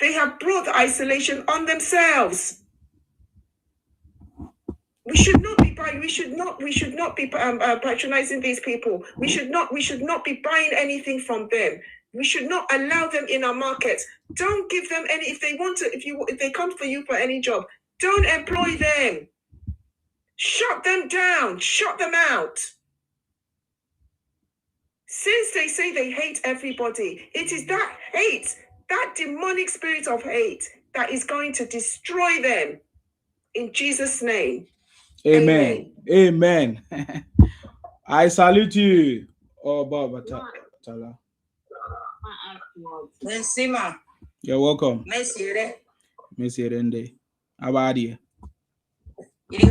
They have brought the isolation on themselves. We should not be patronizing these people. We should not be buying anything from them. We should not allow them in our markets. Don't give them any. If they want to, if they come for you for any job, don't employ them. Shut them down. Shut them out. Since they say they hate everybody, it is that hate, that demonic spirit of hate, that is going to destroy them. In Jesus' name. Amen. Amen. I salute you. Oh, Baba Tala. You're welcome. Messi Rende. How about you? Good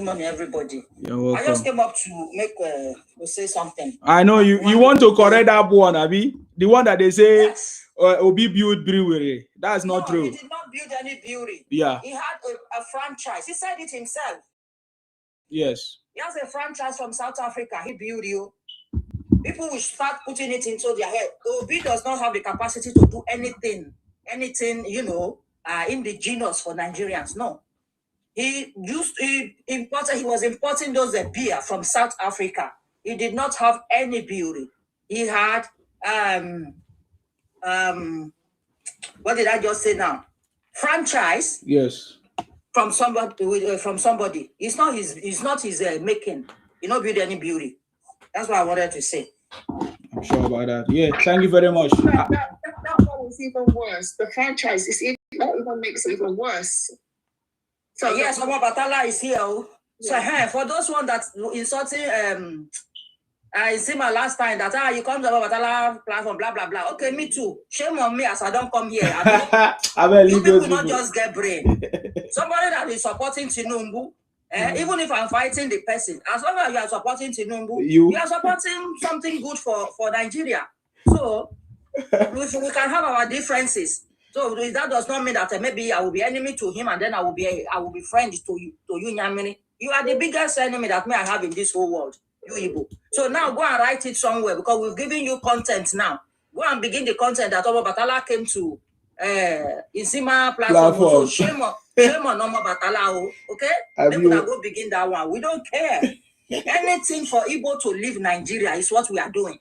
morning, everybody. You're welcome. I just came up to say something. I know you want to correct that one, Abi. The one that they say Obi built brewery. That's not true. He did not build any brewery. Yeah. He had a franchise. He said it himself. Yes. He has a franchise from South Africa. He built you. People will start putting it into their head. Obi does not have the capacity to do anything, indigenous for Nigerians. No. He was importing those beer from South Africa. He did not have any brewery. He had what did I just say now? Franchise. Yes. From somebody. It's not his making. He not build any brewery. That's what I wanted to say. I'm sure about that. Yeah, thank you very much. That one is even worse. The franchise even makes it even worse. So yes, Mama Batala is here. So for those one that insulting I see my last time that you come to Mama Batala platform, blah blah blah. Okay, me too. Shame on me as I don't come here. You people not just get brain. Somebody that is supporting Tinubu, Even if I'm fighting the person, as long as you are supporting Tinubu, you are supporting something good for Nigeria. So we can have our differences. So that does not mean that maybe I will be enemy to him and then I will be friends to you, Nyamini. You are the biggest enemy that may I have in this whole world, you Igbo. So now go and write it somewhere because we've given you content now. Go and begin the content that Omo Batala came to Insima platform. So shame on Omo Batala, okay? Then we go begin that one. We don't care. Anything for Igbo to leave Nigeria is what we are doing.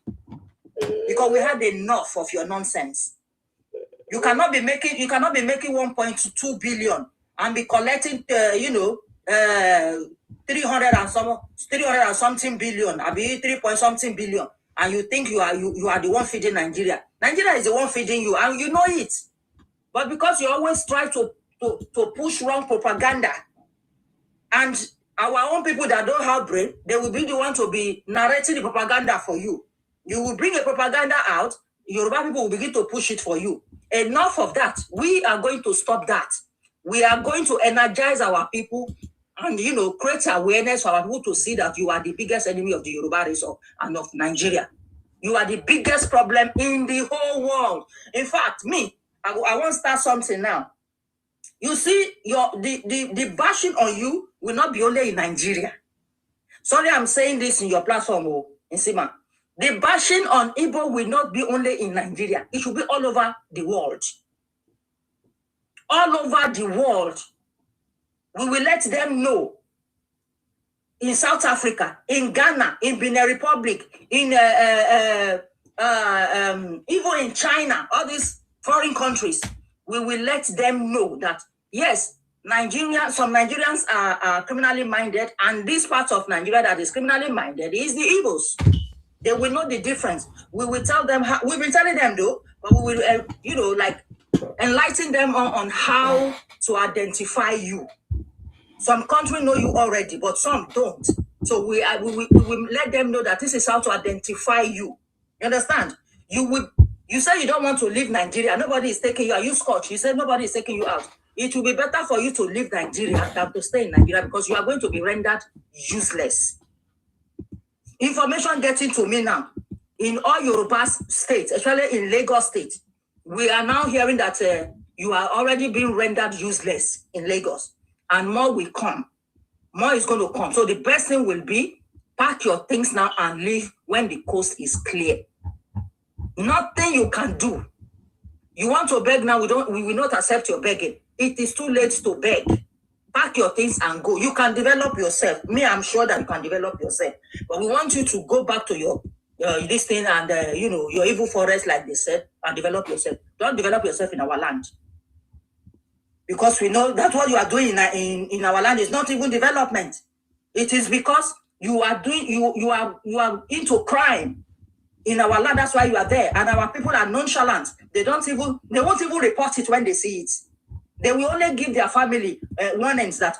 Because we had enough of your nonsense. You cannot be making 1.2 billion and be collecting 300 and something billion, I be 3-point-something billion, and you think you are the one feeding Nigeria. Nigeria is the one feeding you, and you know it. But because you always try to push wrong propaganda, and our own people that don't have brain, they will be the one to be narrating the propaganda for you. You will bring a propaganda out, Yoruba people will begin to push it for you. Enough of that. We are going to stop that. We are going to energize our people and, create awareness for our people to see that you are the biggest enemy of the Yoruba race and of Nigeria. You are the biggest problem in the whole world. In fact, I want to start something now. You see, the bashing on you will not be only in Nigeria. Sorry, I'm saying this in your platform, Insima. The bashing on Igbo will not be only in Nigeria. It should be all over the world. All over the world. We will let them know. In South Africa, in Ghana, in Benin Republic, in even in China, all these foreign countries, we will let them know that, yes, some Nigerians are criminally minded, and this part of Nigeria that is criminally minded is the Igbos. They will know the difference. We will tell them how, we've been telling them though, but we will, enlighten them on how to identify you. Some countries know you already, but some don't. So we will let them know that this is how to identify you. You understand? You say you don't want to leave Nigeria. Nobody is taking you out. You Scotch. You said nobody is taking you out. It will be better for you to leave Nigeria than to stay in Nigeria because you are going to be rendered useless. Information getting to me now. In all Yoruba states, especially in Lagos State, we are now hearing that you are already being rendered useless in Lagos. And more will come. More is going to come. So the best thing will be, pack your things now and leave when the coast is clear. Nothing you can do. You want to beg now, we will not accept your begging. It is too late to beg. Pack your things and go. You can develop yourself. Me, I'm sure that you can develop yourself. But we want you to go back to your this thing and your evil forest, like they said, and develop yourself. Don't develop yourself in our land. Because we know that what you are doing in our land is not even development. It is because you are doing you are into crime in our land. That's why you are there. And our people are nonchalant. They won't even report it when they see it. They will only give their family warnings that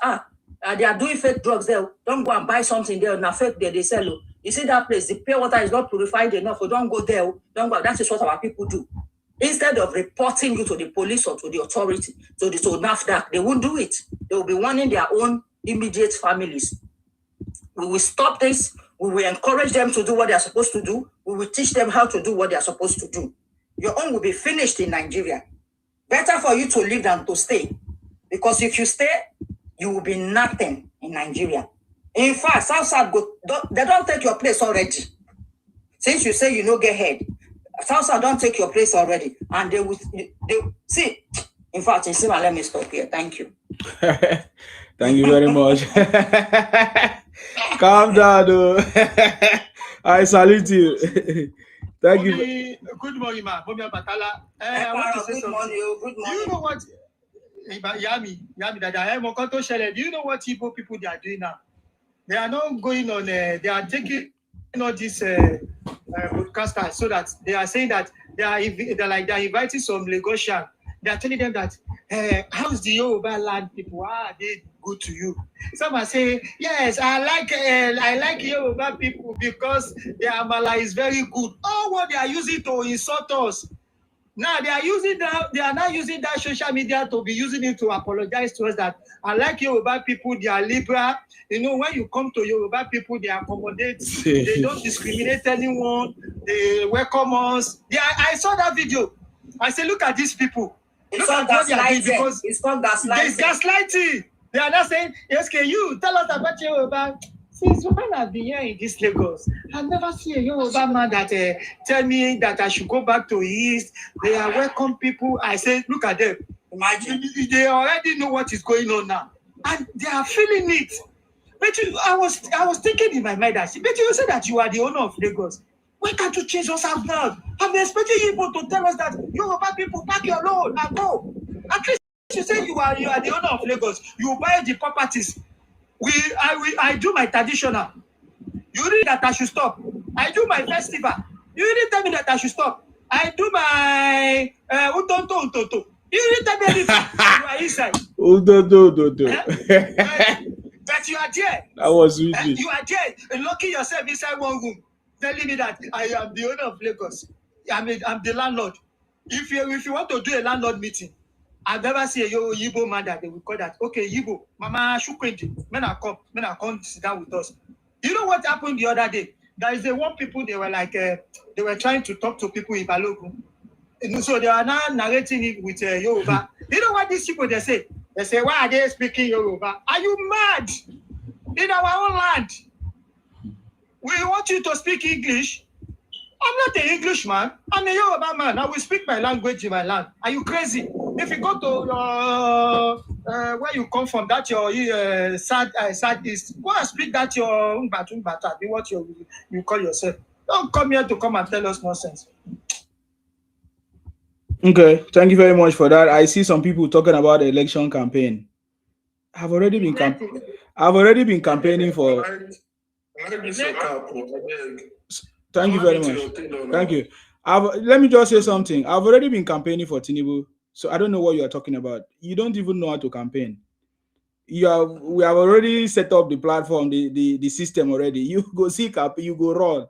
they are doing fake drugs there. Don't go and buy something there. Now fake there, they sell. You see that place, the pure water is not purified enough. So don't go there. Don't go. That is what our people do. Instead of reporting you to the police or to the authority, to NAFDAC, they won't do it. They will be warning their own immediate families. We will stop this. We will encourage them to do what they are supposed to do. We will teach them how to do what they are supposed to do. Your own will be finished in Nigeria. Better for you to leave than to stay. Because if you stay, you will be nothing in Nigeria. In fact, South, they don't take your place already. Since you say you no get head, South don't take your place already. And they see. In fact, let me stop here. Thank you. Thank you very much. Calm down, though. I salute you. Thank you. Good morning, ma. Batala. I want to say something. Good morning. Do you know what? Yami, do you know what Igbo people they are doing now? They are not going on. They are taking all these broadcasters so that they are saying that they're inviting some Lagosian. They are telling them that how's the Yoruba land people? They good to you. Some are saying, yes, I like Yoruba people because their Amala is very good. Oh, what they are using to insult us. Now they are using that. They are now using that social media to be using it to apologize to us that I like Yoruba people. They are liberal. You know, when you come to Yoruba people, they accommodate. They don't discriminate anyone. They welcome us. I saw that video. I said, look at these people. It's Look at what they are doing because it's called gaslighting. There's gaslighting. They are not saying, yes, can you tell us about Yoruba? Since when I've been here in this Lagos, I've never seen a Yoruba man that tell me that I should go back to East. They are welcome people. I say, look at them. Imagine. They already know what is going on now. And they are feeling it. But I was thinking in my mind, but you said that you are the owner of Lagos. Why can't you change us out now? I'm expecting you to tell us that Yoruba people pack your load and go. At least you say you are the owner of Lagos. You buy the properties. I do my traditional. You read that I should stop. I do my festival. You didn't tell me that I should stop. I do my utonto. You didn't tell me anything. You are inside. But you are there. That was sweet. You are there, locking yourself inside one room, telling me that I am the owner of Lagos. I'm the landlord. If you want to do a landlord meeting, I've never seen a Igbo man that they will call that. Okay, Igbo, Mama Shukwendi, men are come sit down with us. You know what happened the other day? There is one people, they were like, they were trying to talk to people in Balogun. So they are now narrating it with Yoruba. You know what these people, they say? They say, why are they speaking Yoruba? Are you mad? In our own land. We want you to speak English. I'm not an Englishman. I'm a Yoruba man. I will speak my language in my land. Are you crazy? If you go to where you come from, that's your southeast, go and speak that your Umbata, be what you call yourself. Don't come here to come and tell us nonsense. Okay, thank you very much for that. I see some people talking about the election campaign. I've already been campaigning for. Thank you very much. Thank you. Let me just say something. I've already been campaigning for Tinubu, so I don't know what you are talking about. You don't even know how to campaign. We have already set up the platform, the system already. You go see cap, you go run.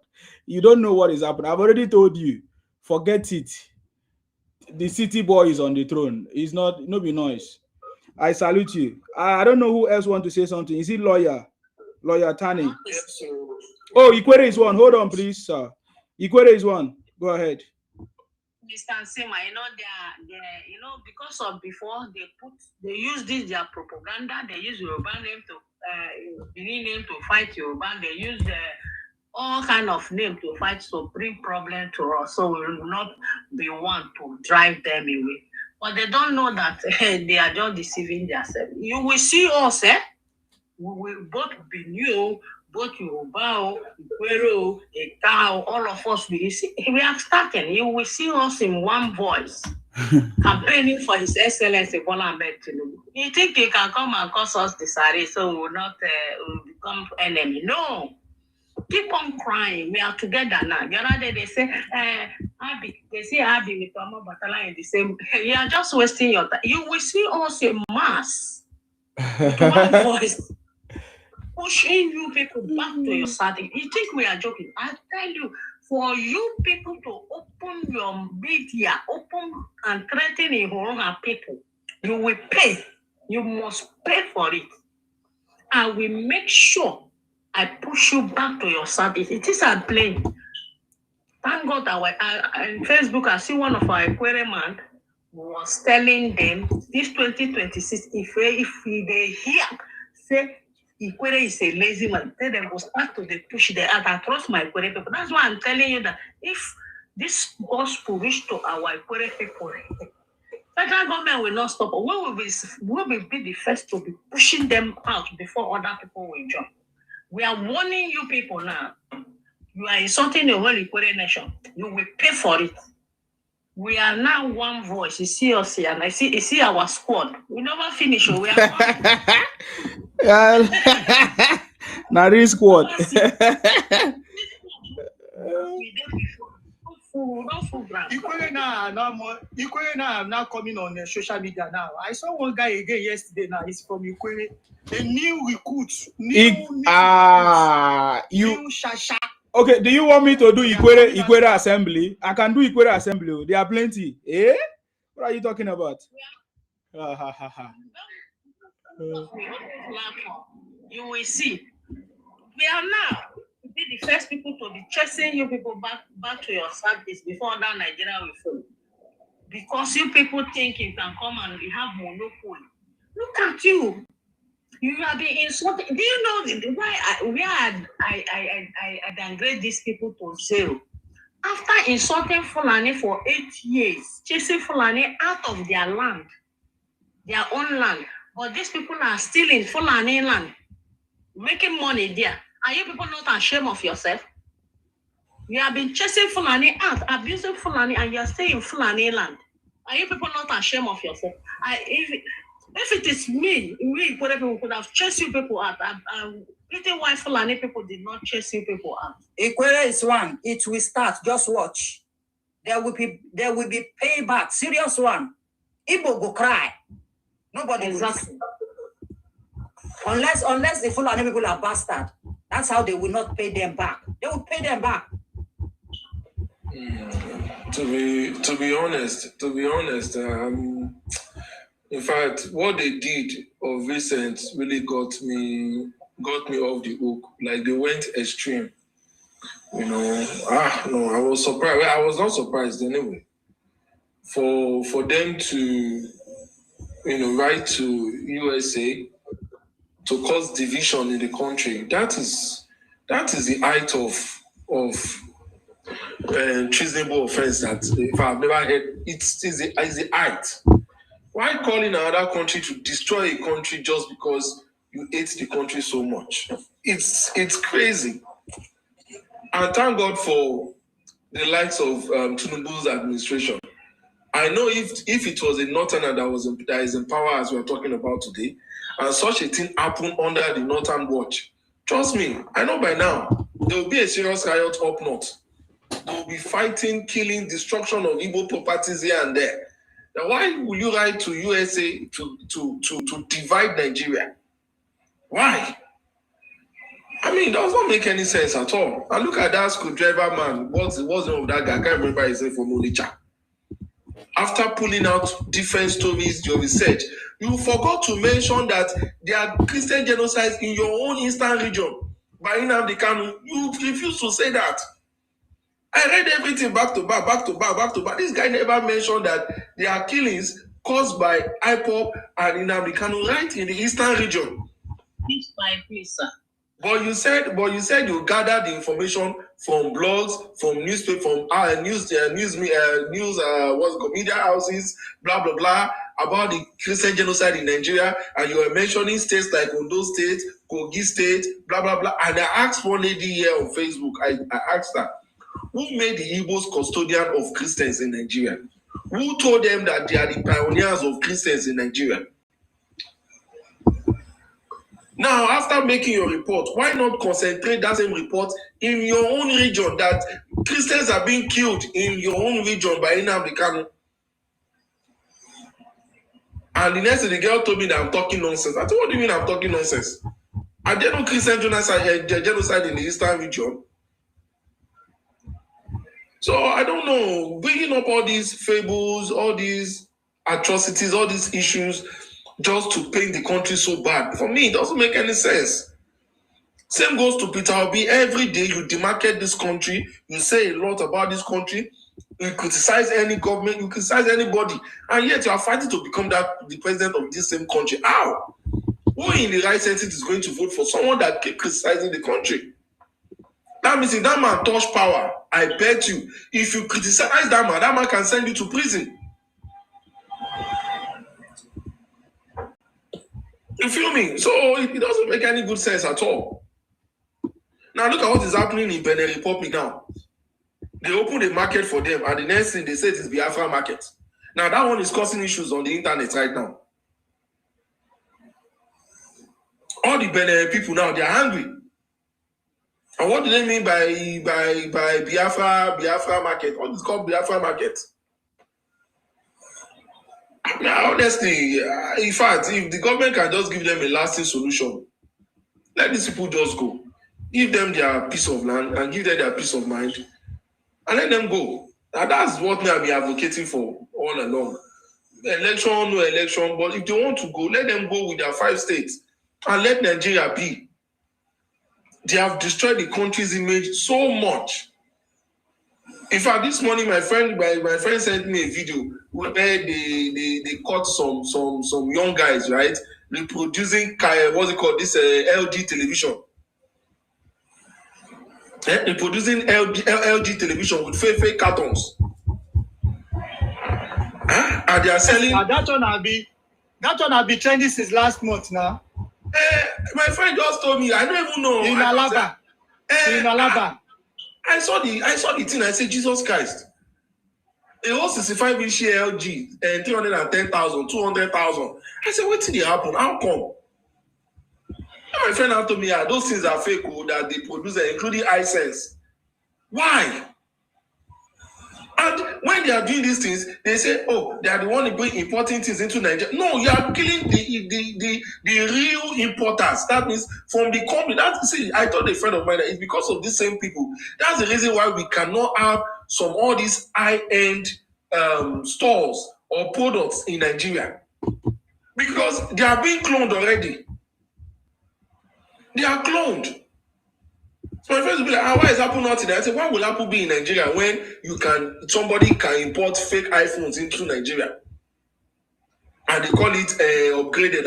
You don't know what is happening. I've already told you. Forget it. The city boy is on the throne. It's not no be noise. I salute you. I don't know who else want to say something. Is it lawyer Tani? Oh, Ikwere is one. Hold on, please, sir. Ikwere is one. Go ahead. Mr. Nsema, because of before they use this their propaganda. They use Yoruba name to Benin name to fight Yoruba. They use all kind of name to fight, so bring problem to us. So we will not be one to drive them away. But they don't know that they are just deceiving themselves. You will see us, we will both be new, both Yoruba, Ikwero, Ekao, all of us. We are starting. You will see us in one voice, campaigning for His Excellency Bola Ahmed Tinubu. You think you can come and cause us disarray, so we will not become enemy? No. Keep on crying. We are together now. The other day they say, Abi with Mama Batala in the same. You are just wasting your time. You will see us in mass. One voice. Pushing you people back to your side. You think we are joking? I tell you, for you people to open your media, open and threaten Ihorona people, you will pay. You must pay for it. I will make sure I push you back to your service. It is a blame. Thank God that on Facebook, I see one of our Ikwere man was telling them this 2026, if they hear, say Ikwere is a lazy man, then they will start to push the other. Trust my Ikwere people. That's why I'm telling you that if this gospel reach to our Ikwere people, federal government will not stop. We will be the first to be pushing them out before other people will join. We are warning you people now. You are insulting the whole Ikwere nation. You will pay for it. We are now one voice. You see us here, and you see our squad. We never finish. We are now this squad. Ikwere now now coming on social media now. I saw one guy again yesterday. Now he's from Ikwere. A new recruit. New Shasha. Okay, do you want me to do Ikwere assembly? I can do Ikwere assembly. There are plenty. Eh? What are you talking about? You will see. We are now be the first people to be chasing you people back to your service before other Nigeria will follow. Because you people think you can come and you have monopoly. Look at you. You have been insulted. Do you know why I downgrade these people to zero? After insulting Fulani for 8 years, chasing Fulani out of their land, their own land, but these people are still in Fulani land, making money there. Are you people not ashamed of yourself? You have been chasing Fulani out, abusing Fulani, and you are staying in Fulani land. Are you people not ashamed of yourself? If it is me, we could have chased you people out. Pretty why Fulani people did not chase you people out. Ikwere is one. It will start. Just watch. There will be payback. Serious one. Igbo go cry. Nobody will listen. Unless the Fulani people are bastard. That's how they will not pay them back. They will pay them back. To be honest, in fact, what they did of recent really got me off the hook. Like they went extreme. You know, no, I was surprised. Well, I was not surprised anyway. For them to, write to USA to cause division in the country, that is the height of treasonable offense that if I've never heard. It's the height. Why calling another country to destroy a country just because you hate the country so much? It's crazy. And thank God for the likes of Tinubu's administration. I know if it was a northerner that is in power as we're talking about today, and such a thing happened under the Northern Watch, trust me, I know by now there will be a serious riot up north. They will be fighting, killing, destruction of Igbo properties here and there. Now, why will you write to USA to divide Nigeria? Why? I mean, it does not make any sense at all. And look at that screwdriver man. What's the name of that guy? I can't remember his name from Onitsha. After pulling out different stories, your research, you forgot to mention that there are Christian genocides in your own eastern region. By Nnamdi Kanu, you refuse to say that. I read everything back to back. This guy never mentioned that there are killings caused by IPOP and Nnamdi Kanu right in the eastern region. Please, sir. But you said you gathered the information from blogs, from newspaper, from media houses, blah blah blah, about the Christian genocide in Nigeria, and you were mentioning states like Ondo State, Kogi State, blah blah blah. And I asked one lady here on Facebook. I asked her, who made the Igbos custodian of Christians in Nigeria? Who told them that they are the pioneers of Christians in Nigeria? Now, after making your report, why not concentrate that same report in your own region, that Christians are being killed in your own region by Nnamdi Kanu? And the next thing, the girl told me that I'm talking nonsense. I said, what do you mean I'm talking nonsense? Are there no Christian genocide in the eastern region? So I don't know, bringing up all these fables, all these atrocities, all these issues, just to paint the country so bad. For me, it doesn't make any sense. Same goes to Peter Obi. Every day you demarket this country, you say a lot about this country, you criticize any government, you criticize anybody, and yet you are fighting to become the president of this same country. How? Who in the right sense is going to vote for someone that keeps criticizing the country? That means if that man touch power, I bet you, if you criticize that man can send you to prison. You feel me? So it doesn't make any good sense at all. Now look at what is happening in Benin Republic now. They opened a market for them, and the next thing they say is Biafra market. Now that one is causing issues on the internet right now. All the Benin people now, they are angry. And what do they mean by Biafra market? What is called Biafra market? Now, honestly, in fact, if the government can just give them a lasting solution, let these people just go. give them their piece of land and give them their peace of mind, and let them go. And that's what me I've been advocating for all along. Election, no election, but if they want to go, let them go with their 5 states and let Nigeria be. They have destroyed the country's image so much. In fact, this morning my friend sent me a video where they caught some young guys, right, reproducing what's it called, this LG television. Reproducing LG television with fake cartons. And they are selling. That one have been trending since last month now. My friend just told me, I don't even know. In Alaba. In Alaba. I saw the thing. I said, Jesus Christ. A whole 65-inch LG and 310,000, 200,000. I said, what did it happen? How come? And my friend told me, those things are fake that they produce, including iSense. Why? And when they are doing these things, they say, oh, they are the one importing things into Nigeria. No, you are killing the real importers. That means from the company. I told a friend of mine that it's because of these same people. That's the reason why we cannot have all these high-end stores or products in Nigeria. Because they are being cloned already. They are cloned. So my friends will be like, why is Apple not in there? I said, why will Apple be in Nigeria when somebody can import fake iPhones into Nigeria? And they call it upgraded,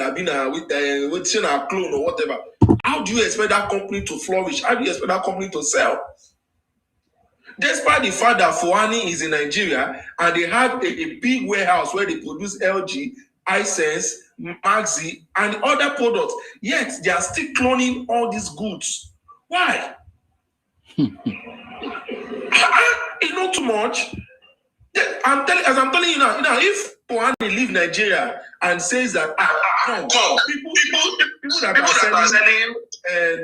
with a clone or whatever. How do you expect that company to flourish? How do you expect that company to sell? Despite the fact that Fuani is in Nigeria and they have a big warehouse where they produce LG, iSense, Maxi, and other products, yet they are still cloning all these goods. Why? It's not too much. I'm telling you now, if Fuani leave Nigeria and says that people that are selling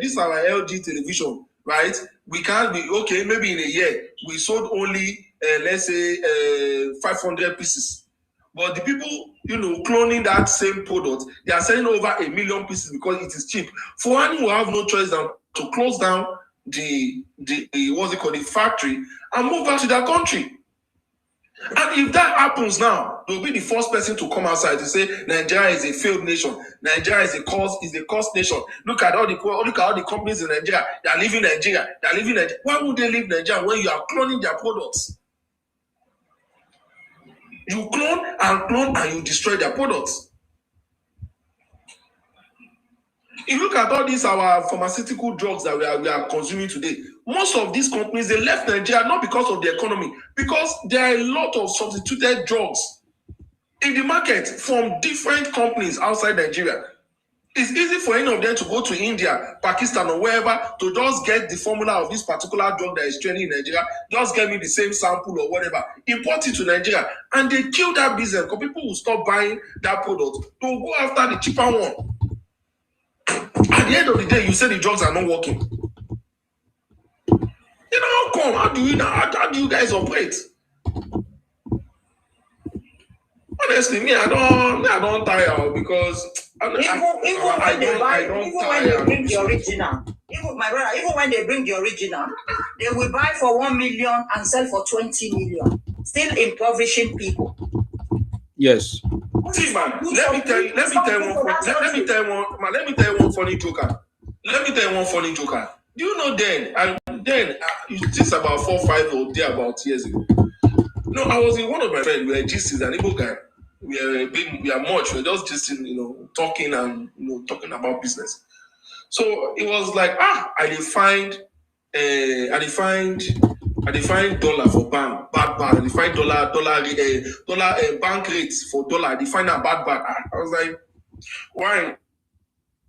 this our LG television, right? We can't be okay. Maybe in a year we sold only let's say 500 pieces, but the people cloning that same product, they are selling over 1 million pieces because it is cheap. Fuani will have no choice than to close down the what's it called, the factory, and move back to their country. And if that happens now, they'll be the first person to come outside to say Nigeria is a failed nation. Nigeria is a cost nation. Look at all the companies in Nigeria. They are leaving Nigeria. Why would they leave Nigeria when you are cloning their products? You clone and you destroy their products. If you look at all these our pharmaceutical drugs that we are consuming today, most of these companies, they left Nigeria not because of the economy, because there are a lot of substituted drugs in the market from different companies outside Nigeria. It's easy for any of them to go to India, Pakistan, or wherever to just get the formula of this particular drug that is trending in Nigeria, just get me the same sample or whatever, import it to Nigeria, and they kill that business because people will stop buying that product to go after the cheaper one. At the end of the day, you say the drugs are not working. How come? How do you guys operate? Honestly, I don't tire because even when they bring the original, even when they bring the original, they will buy for 1 million and sell for 20 million, still impoverishing people. Yes. See, man, let me tell you one funny joker. Do you know it's about 4 or 5 or there about years ago. No, I was in one of my friends. We were gisting, an Igbo guy. We are much. We're just gisting, talking and talking about business. So it was like, I find dollar for bank, bad. I find dollar bank rates for dollar. I find a bad. I was like, why?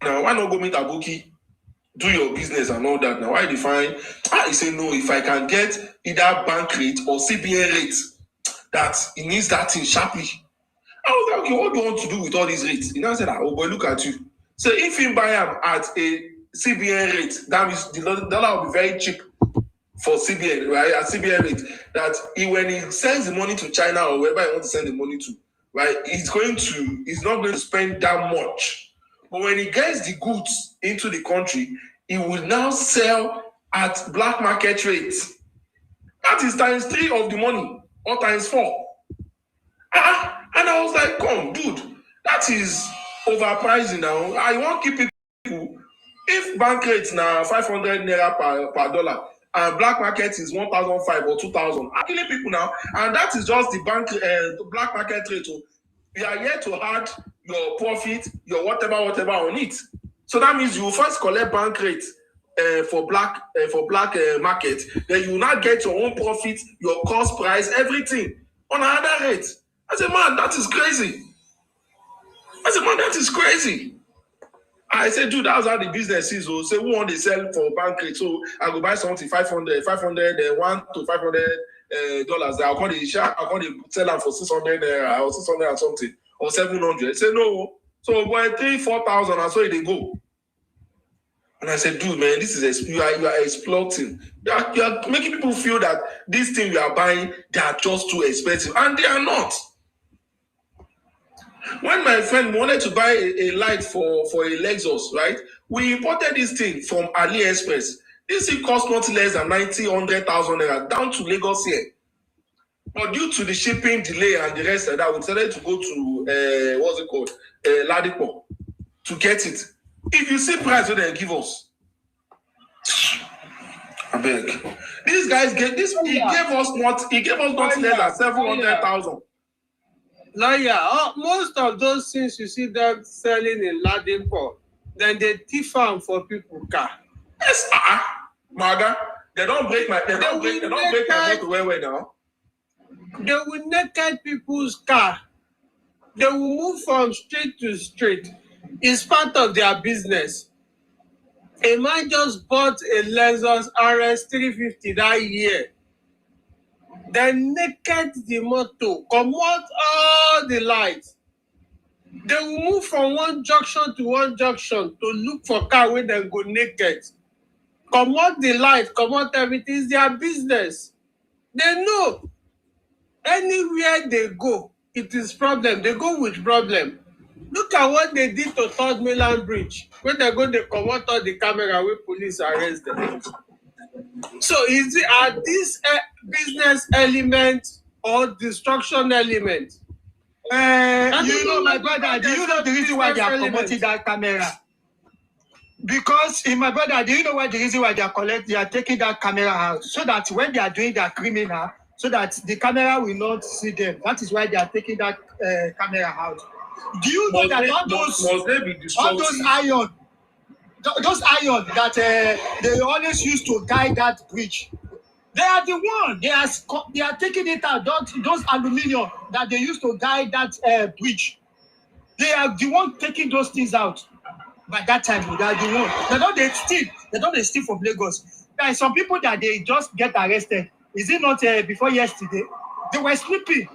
Now, why not go meet Abuki, do your business and all that? Now, why define? He said, no, if I can get either bank rate or CBN rate, that it needs that thing sharply. I was like, okay, what do you want to do with all these rates? He now said, oh boy, look at you. So if you buy them at a CBN rate, that means the dollar will be very cheap for CBN, right? At CBN rate, that when he sends the money to China or wherever he wants to send the money to, right, he's not going to spend that much. But when he gets the goods into the country, he will now sell at black market rates. That is times 3 of the money, or times 4. And I was like, come, dude, that is overpricing now. I want to keep people. If bank rates now 500 naira per dollar, and black market is 1,500 or 2,000, I'm killing people now. And that is just the black market rate. You are here to add your profit, your whatever on it. So that means you first collect bank rate for black market, then you now get your own profit, your cost price, everything on another rate. I said, man, that is crazy. I said, dude, that's how the business is. So say, who want to sell for bank rate? So I go buy something $500, $1 to $500 dollars. I'll call the sell them for 600 or 600 and something, or 700. I say no. So boy, 3,000-4,000, and so they go. And I said, dude, man, this is you are exploiting. You are making people feel that these things you are buying, they are just too expensive, and they are not. When my friend wanted to buy a light for a Lexus, right? We imported this thing from AliExpress. This thing cost not less than 90,000-100,000 naira down to Lagos here. But due to the shipping delay and the rest of that, we decided to go to what's it called, Ladipo, to get it. If you see price what they give us, I beg. These guys get this. He gave us not less than 700,000. Lawyer, most of those things you see them selling in Ladipo, then they thief them for people car. Yes, Maga, they don't break my motor where now. They will naked people's car. They will move from street to street. It's part of their business. A man just bought a Lexus RS 350 that year. Then naked the motor, come out all the lights. They will move from one junction to one junction to look for car where they go naked. Come out the light, come out everything. It's their business. They know. Anywhere they go, it is problem. They go with problem. Look at what they did to Third Mainland Bridge. When they go, they come out all the camera where police arrest them. So are these business elements or destruction elements? You know, my brother, do you know the reason why they are promoting that camera? Because my brother, do you know what the reason why they are taking that camera out? So that when they are doing their criminal, so that the camera will not see them. That is why they are taking that camera out. Do you know that all those iron that they always used to guide that bridge, they are the one. They are taking it out. Those aluminium that they used to guide that bridge, they are the one taking those things out. By that time, they are the one. They don't steal from Lagos. There are some people that they just get arrested. Is it not before yesterday? They were sleeping.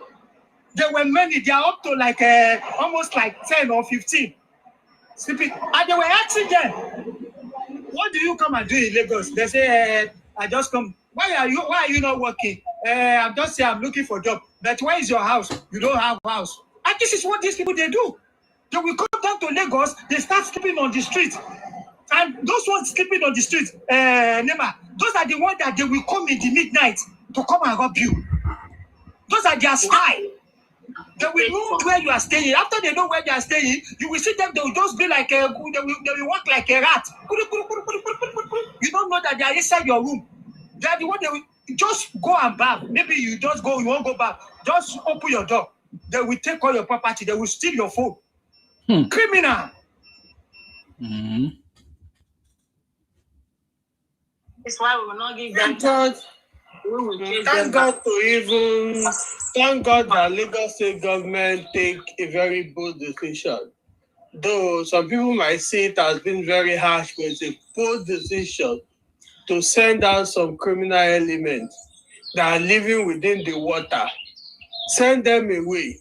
There were many. They are up to like almost like 10 or 15 sleeping. And they were asking them, what do you come and do in Lagos? They say, I just come. Why are you not working? I'm just saying I'm looking for a job. But where is your house? You don't have a house. And this is what these people they do. They will come down to Lagos, they start sleeping on the street. And those ones sleeping on the street, Nema, those are the ones that they will come in the midnight to come and rob you. Those are their style. They will know where you are staying. After they know where they are staying, you will see them, they will just be like they will walk like a rat. You don't know that they are inside your room. They are the one they will just go and bath. Maybe you just go, you won't go back. Just open your door. They will take all your property, they will steal your phone. Criminal. Mm-hmm. That's why we will not give them. Thank God that Lagos State government take a very bold decision. Though some people might see it as being very harsh, but it's a bold decision to send out some criminal elements that are living within the water. Send them away.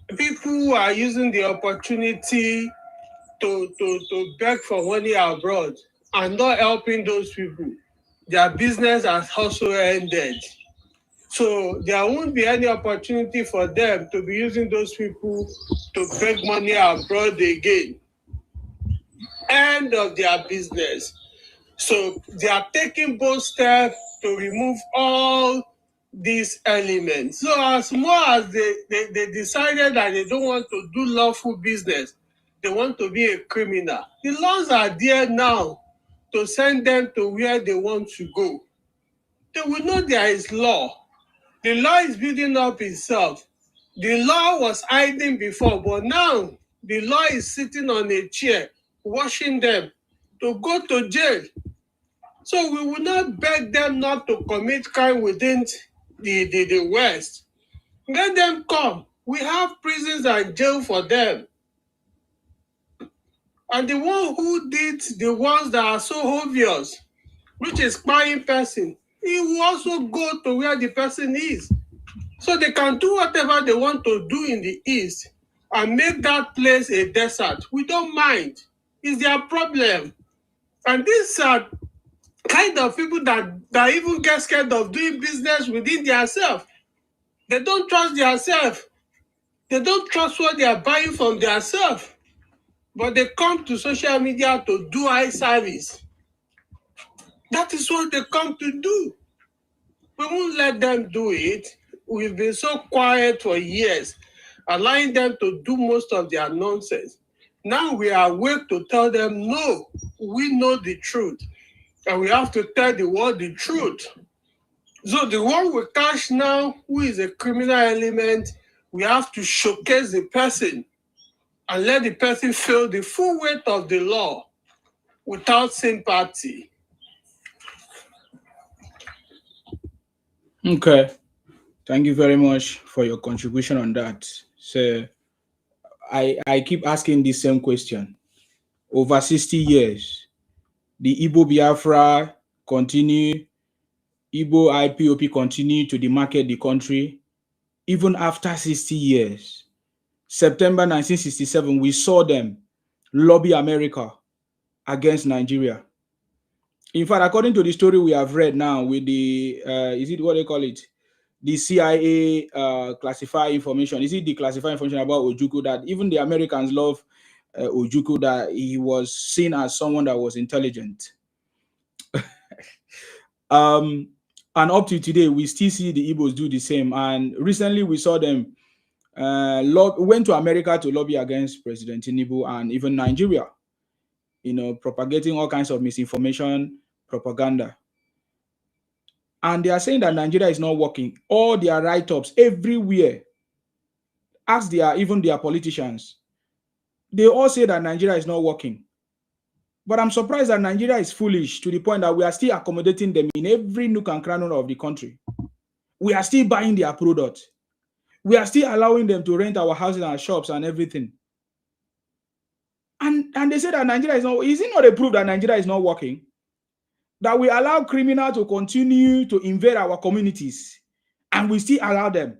People who are using the opportunity to beg for money abroad and not helping those people, their business has also ended. So there won't be any opportunity for them to be using those people to beg money abroad again. End of their business. So they are taking bold steps to remove all these elements. So as more as they decided that they don't want to do lawful business, they want to be a criminal. The laws are there now to send them to where they want to go. They will know there is law. The law is building up itself. The law was hiding before, but now the law is sitting on a chair, watching them to go to jail. So we will not beg them not to commit crime within the West. Let them come. We have prisons and jail for them. And the one who did the ones that are so obvious, which is spying person, he will also go to where the person is. So they can do whatever they want to do in the East and make that place a desert. We don't mind. It's their problem. And these are kind of people that even get scared of doing business within themselves. They don't trust themselves. They don't trust what they are buying from themselves. But they come to social media to do eye service. That is what they come to do. We won't let them do it. We've been so quiet for years, allowing them to do most of their nonsense. Now we are awake to tell them, no, we know the truth. And we have to tell the world the truth. So the one we catch now, who is a criminal element, we have to showcase the person and let the person feel the full weight of the law without sympathy. Okay. Thank you very much for your contribution on that. So I keep asking the same question. Over 60 years, the Igbo Biafra continue, Igbo IPOP continue to demarket the country, even after 60 years. September 1967, we saw them lobby America against Nigeria. In fact, according to the story we have read now with the, is it what they call it? The CIA classified information. Is it the classified information about Ojukwu that even the Americans love Ojukwu, that he was seen as someone that was intelligent? And up to today, we still see the Igbos do the same. And recently we saw them went to America to lobby against President Tinubu and even Nigeria, propagating all kinds of misinformation, propaganda. And they are saying that Nigeria is not working. All their write-ups everywhere, ask even their politicians, they all say that Nigeria is not working. But I'm surprised that Nigeria is foolish to the point that we are still accommodating them in every nook and cranny of the country. We are still buying their product. We are still allowing them to rent our houses and shops and everything. And they say that Nigeria is not. Is it not a proof that Nigeria is not working? That we allow criminals to continue to invade our communities and we still allow them.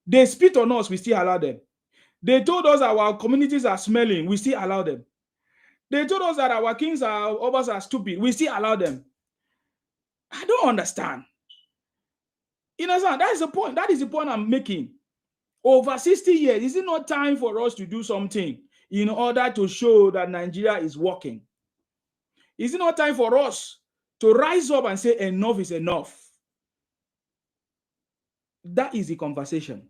They spit on us, we still allow them. They told us our communities are smelling, we still allow them. They told us that our kings of us are stupid, we still allow them. I don't understand. That is the point. That is the point I'm making. Over 60 years, is it not time for us to do something in order to show that Nigeria is working? Is it not time for us to rise up and say enough is enough? That is the conversation.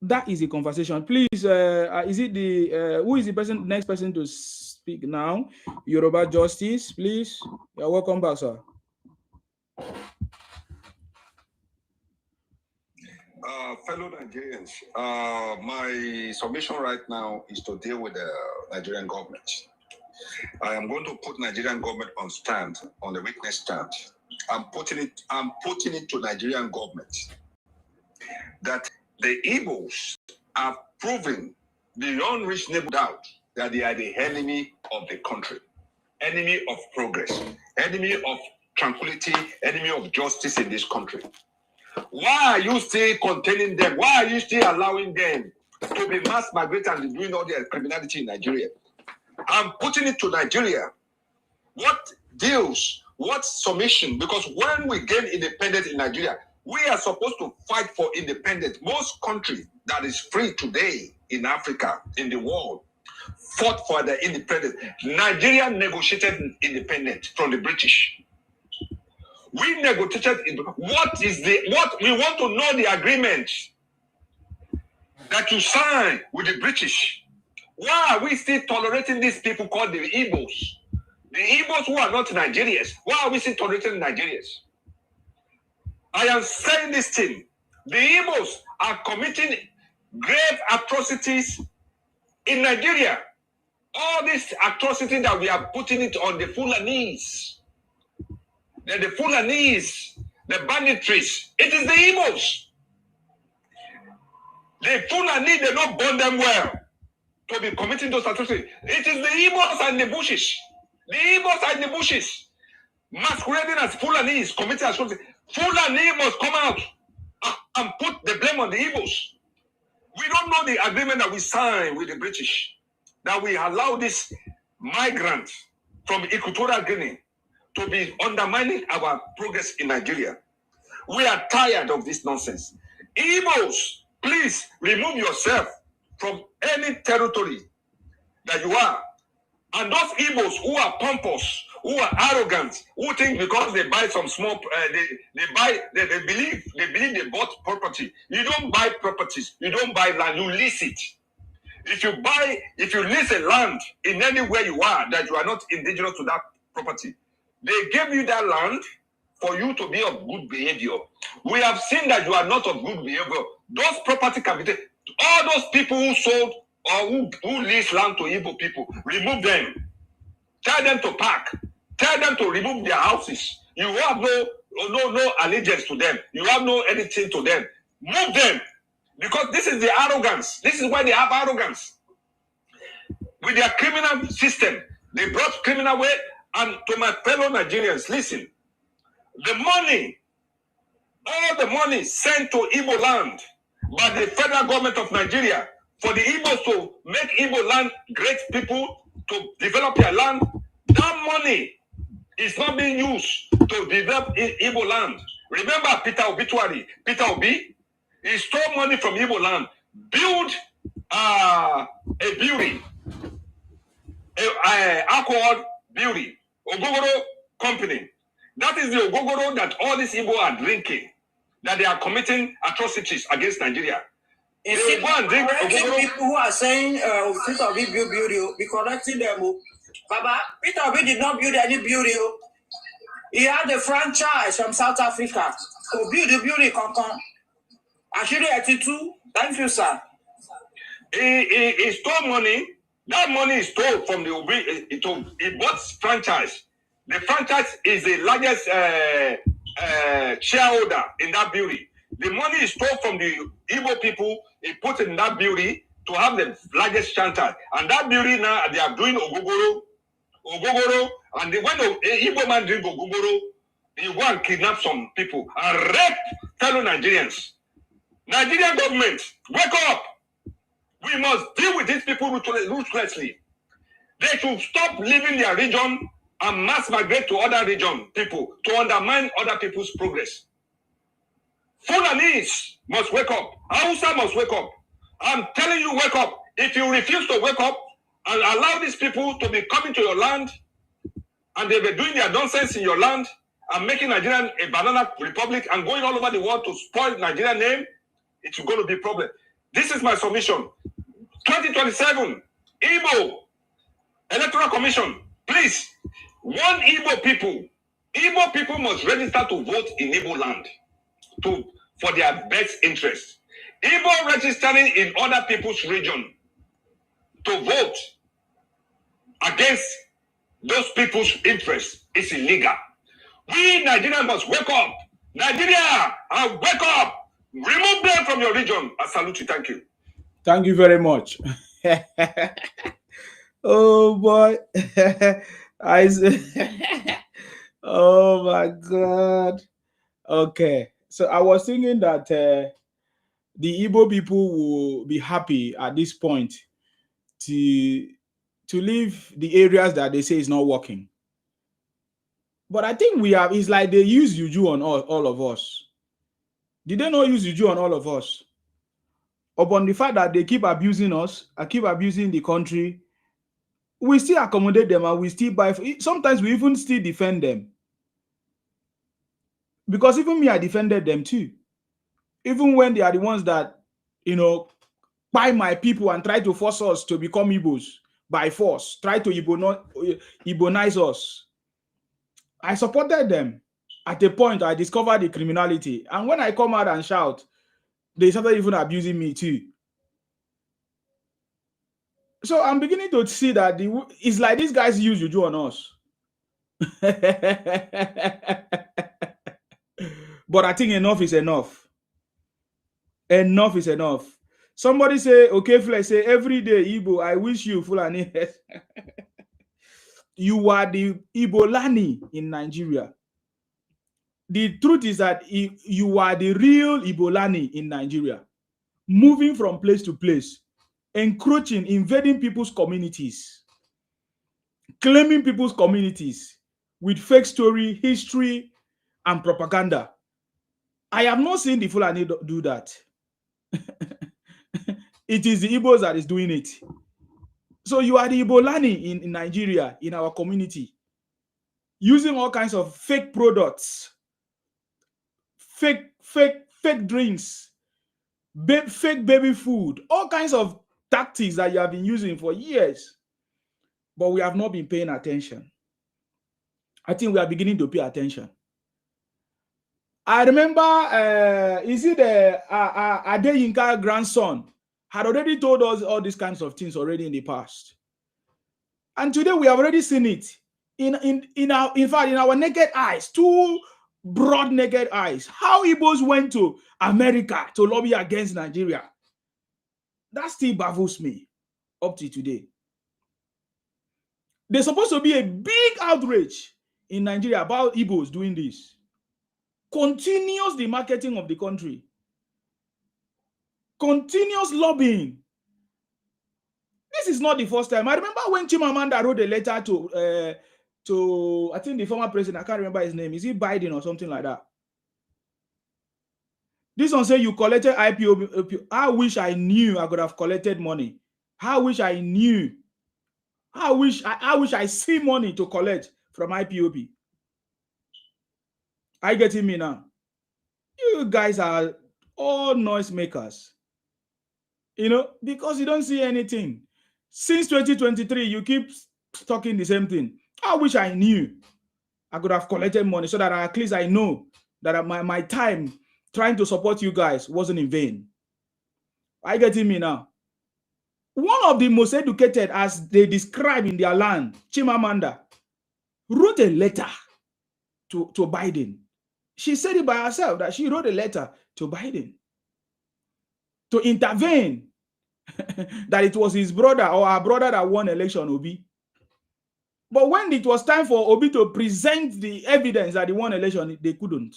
That is the conversation. Please, is it who is the next person to speak now? Yoruba Justice, please. You're welcome back, sir. Fellow Nigerians, my submission right now is to deal with the Nigerian government. I am going to put Nigerian government on the witness stand. I'm putting it to Nigerian government that the Igbos are proving beyond reasonable doubt that they are the enemy of the country, enemy of progress, enemy of tranquility, enemy of justice in this country. Why are you still containing them? Why are you still allowing them to be mass migrating and doing all their criminality in Nigeria? I'm putting it to Nigeria. What deals, what submission? Because when we gain independence in Nigeria, we are supposed to fight for independence. Most countries that is free today in Africa, in the world, fought for their independence. Nigeria negotiated independence from the British. We negotiated what we want to know the agreement that you signed with the British. Why are we still tolerating these people called the Igbos? The Igbos who are not Nigerians. Why are we still tolerating Nigerians? I am saying this thing. The Igbos are committing grave atrocities in Nigeria. All these atrocities that we are putting it on the Fulanese. The Fulanese, the banditries. It is the Igbos. The Fulani, they don't burn them well to be committing those atrocities. It is the Igbos and the bushes. The Igbos and the bushes masquerading as Fulanese committing atrocities. Fulani must come out and put the blame on the Igbos. We don't know the agreement that we signed with the British, that we allow this migrant from Equatorial Guinea to be undermining our progress in Nigeria. We are tired of this nonsense. Igbos, please remove yourself from any territory that you are. And those Igbos who are pompous, who are arrogant, who think because they buy some small, they believe they bought property. You don't buy properties. You don't buy land. You lease it. If you lease a land in anywhere you are that you are not indigenous to that property, they gave you that land for you to be of good behavior. We have seen that you are not of good behavior. Those property can be taken. All those people who sold or who lease land to Igbo people, remove them. Tell them to pack. Tell them to remove their houses. You have no allegiance to them. You have no anything to them. Move them. Because this is the arrogance. This is why they have arrogance. With their criminal system, they brought criminal way. And to my fellow Nigerians, listen. The money, all the money sent to Igbo land by the federal government of Nigeria for the Igbos to make Igbo land great people, to develop their land, that money is not being used to develop Igbo land. Remember Peter Obituary? Peter Obi? He stole money from Igbo land, built a brewery, alcohol brewery, Ogogoro company. That is the Ogogoro that all these Igbo are drinking, that they are committing atrocities against Nigeria. You see, people who are saying Peter Obi build building, be correcting them. Baba, Peter Obi did not build any building. He had a franchise from South Africa to build the building. Actually, 82. Thank you, sir. He stole money. That money is stole from the Obi. He bought franchise. The franchise is the largest shareholder in that building. The money is stole from the Igbo people. He put in that building to have the largest franchise. And that building now, they are doing Ogogoro. And when the Igbo man drink Ogogoro, he go and kidnap some people and rape fellow Nigerians. Nigerian government, wake up! We must deal with these people ruthlessly. They should stop leaving their region and mass migrate to other region people to undermine other people's progress. Fulanese must wake up. Hausa must wake up. I'm telling you, wake up. If you refuse to wake up and allow these people to be coming to your land and they be doing their nonsense in your land and making Nigeria a banana republic and going all over the world to spoil Nigerian name, it's going to be a problem. This is my submission. 2027, Igbo Electoral Commission, please, one Igbo people must register to vote in Igbo land for their best interest. Igbo registering in other people's region to vote against those people's interests is illegal. We Nigerians must wake up. Nigeria, wake up. Remove them from your region. I salute you. Thank you. Thank you very much. Oh boy. Oh my God. Okay. So I was thinking that the Igbo people will be happy at this point to leave the areas that they say is not working. But I think it's like they use juju on all of us. Did they not use juju on all of us? Upon the fact that they keep abusing us, keep abusing the country, we still accommodate them and we still buy. Sometimes we even still defend them. Because even me, I defended them too. Even when they are the ones that, buy my people and try to force us to become Igbos by force, try to Igbonize us. I supported them. At a point, I discovered the criminality. And when I come out and shout, they started even abusing me too. So I'm beginning to see that it's like these guys use juju on us. But I think enough is enough. Enough is enough. Somebody say, okay, Flex, say, every day, Igbo, I wish you Fulani. You are the Igbo Lani in Nigeria. The truth is that you are the real Igbo Lani in Nigeria. Moving from place to place, encroaching, invading people's communities, claiming people's communities with fake story, history, and propaganda. I have not seen the Fulani do that. It is the Igbos that is doing it. So you are the Ibolani in Nigeria, in our community, using all kinds of fake products, fake drinks, fake baby food, all kinds of tactics that you have been using for years. But we have not been paying attention. I think we are beginning to pay attention. I remember, is it Adeyinka grandson had already told us all these kinds of things already in the past. And today we have already seen it in fact, in our naked eyes, two broad naked eyes, how Igbos went to America to lobby against Nigeria. That still baffles me up to today. There's supposed to be a big outrage in Nigeria about Igbos doing this. Continuous demarketing of the country. Continuous lobbying. This is not the first time. I remember when Chimamanda wrote a letter to I think the former president, I can't remember his name. Is it Biden or something like that? This one say you collected IPO. I wish I knew I could have collected money. I wish I knew. I wish I see money to collect from IPOB. Are you getting me now? You guys are all noise makers. Because you don't see anything. Since 2023, you keep talking the same thing. I wish I knew I could have collected money so that at least I know that my time trying to support you guys wasn't in vain. Are you getting me now? One of the most educated, as they describe in their land, Chimamanda, wrote a letter to Biden. She said it by herself that she wrote a letter to Biden to intervene that it was his brother or her brother that won election, Obi. But when it was time for Obi to present the evidence that he won election, they couldn't.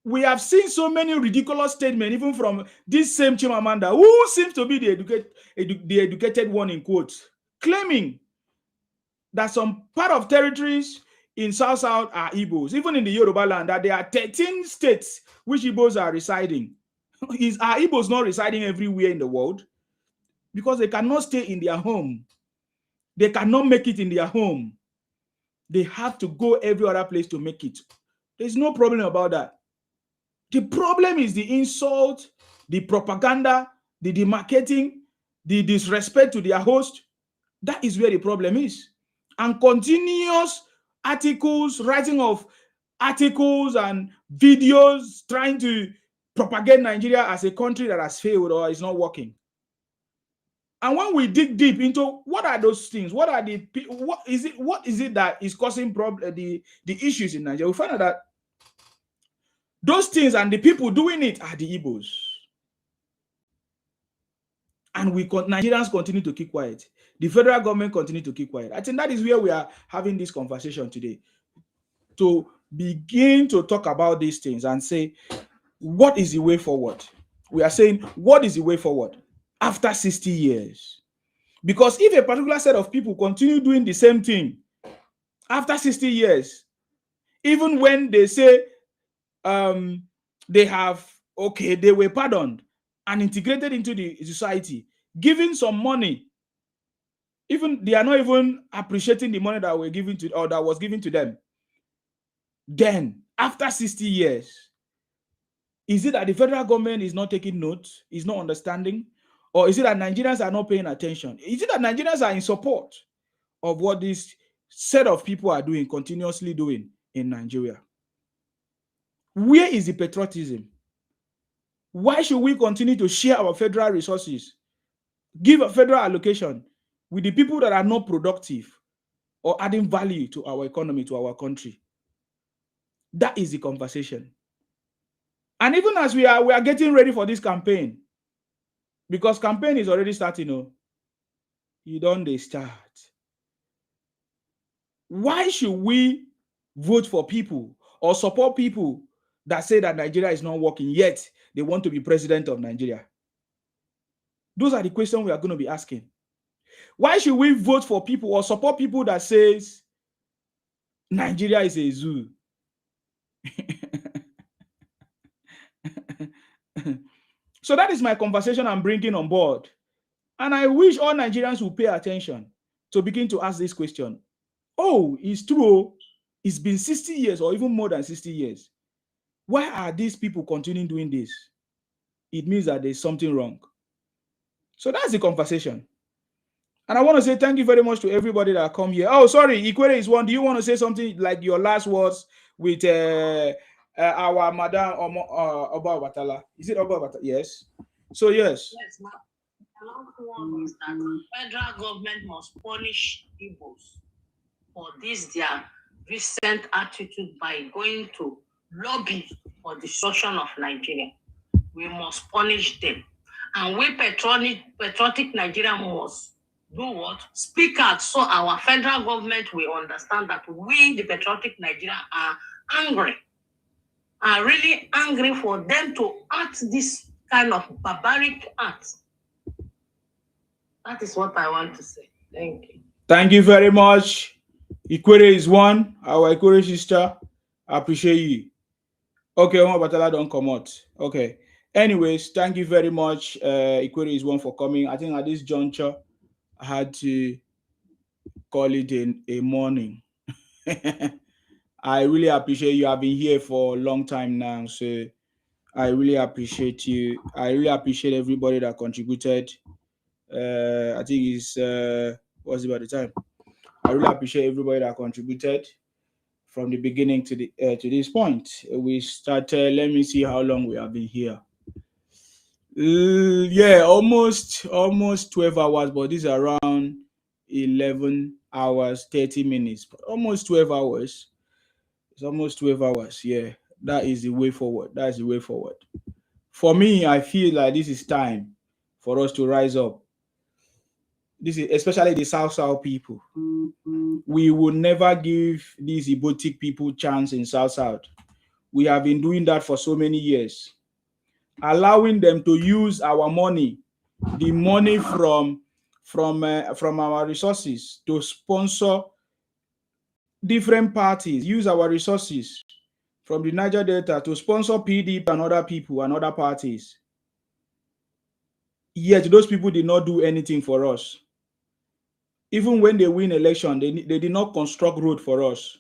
We have seen so many ridiculous statements, even from this same Chimamanda, who seems to be the educated one in quotes, claiming that some part of territories in South are Igbos, even in the Yoruba land, that there are 13 states which Igbos are residing. Are Igbos not residing everywhere in the world? Because they cannot stay in their home. They cannot make it in their home. They have to go every other place to make it. There's no problem about that. The problem is the insult, the propaganda, the demarketing, the disrespect to their host. That is where the problem is. And continuous articles, writing of articles and videos trying to propagate Nigeria as a country that has failed or is not working. And when we dig deep into what are those things, what is it that is causing the issues in Nigeria, we find out that those things and the people doing it are the Igbos. And Nigerians continue to keep quiet. The federal government continue to keep quiet. I think that is where we are having this conversation today, to begin to talk about these things and say, what is the way forward? We are saying, what is the way forward after 60 years? Because if a particular set of people continue doing the same thing after 60 years, even when they say they were pardoned and integrated into the society, giving some money Even they are not even appreciating the money that were given to, or that was given to them. Then, after 60 years, is it that the federal government is not taking note, is not understanding, or is it that Nigerians are not paying attention? Is it that Nigerians are in support of what this set of people are doing, continuously doing in Nigeria? Where is the patriotism? Why should we continue to share our federal resources, give a federal allocation with the people that are not productive or adding value to our economy, to our country? That is the conversation. And even as we are getting ready for this campaign, because campaign is already starting, you don't start. Why should we vote for people or support people that say that Nigeria is not working, yet they want to be president of Nigeria? Those are the questions we are going to be asking. Why should we vote for people or support people that says Nigeria is a zoo? So that is my conversation I'm bringing on board. And I wish all Nigerians will pay attention to begin to ask this question. Oh, it's true. It's been 60 years or even more than 60 years. Why are these people continuing doing this? It means that there's something wrong. So that's the conversation. And I want to say thank you very much to everybody that come here. Oh, sorry, Ikwere is one. Do you want to say something like your last words with our Madam Oba Batala? Is it Oba Batala? Yes. So yes. Yes, ma'am. The last one is that federal government must punish Igbos for this their recent attitude by going to lobby for the destruction of Nigeria. We must punish them. And we patriotic Nigerians must do what? Speak out so our federal government will understand that we, the patriotic Nigerians, are angry. Are really angry for them to act this kind of barbaric act. That is what I want to say. Thank you. Thank you very much. Ikwere is one. Our Ikwere sister. I appreciate you. Okay, Oma Batala don't come out. Okay. Anyways, thank you very much. Ikwere is one for coming. I think at this juncture, I had to call it a morning. I really appreciate you. I've been here for a long time now, so I really appreciate you. I really appreciate everybody that contributed. I think it's what's about the time. I really appreciate everybody that contributed from the beginning to the to this point. We started. Let me see how long we have been here. Yeah, almost 12 hours, but this is around 11 hours 30 minutes. But almost 12 hours. It's almost 12 hours. Yeah, that is the way forward. That's the way forward. For me, I feel like this is time for us to rise up. This is especially the South people. We will never give these Ibotic people chance in South. We have been doing that for so many years, allowing them to use our money, the money from our resources to sponsor different parties, use our resources from the Niger Delta to sponsor PDP and other people and other parties. Yet those people did not do anything for us. Even when they win election, they did not construct road for us.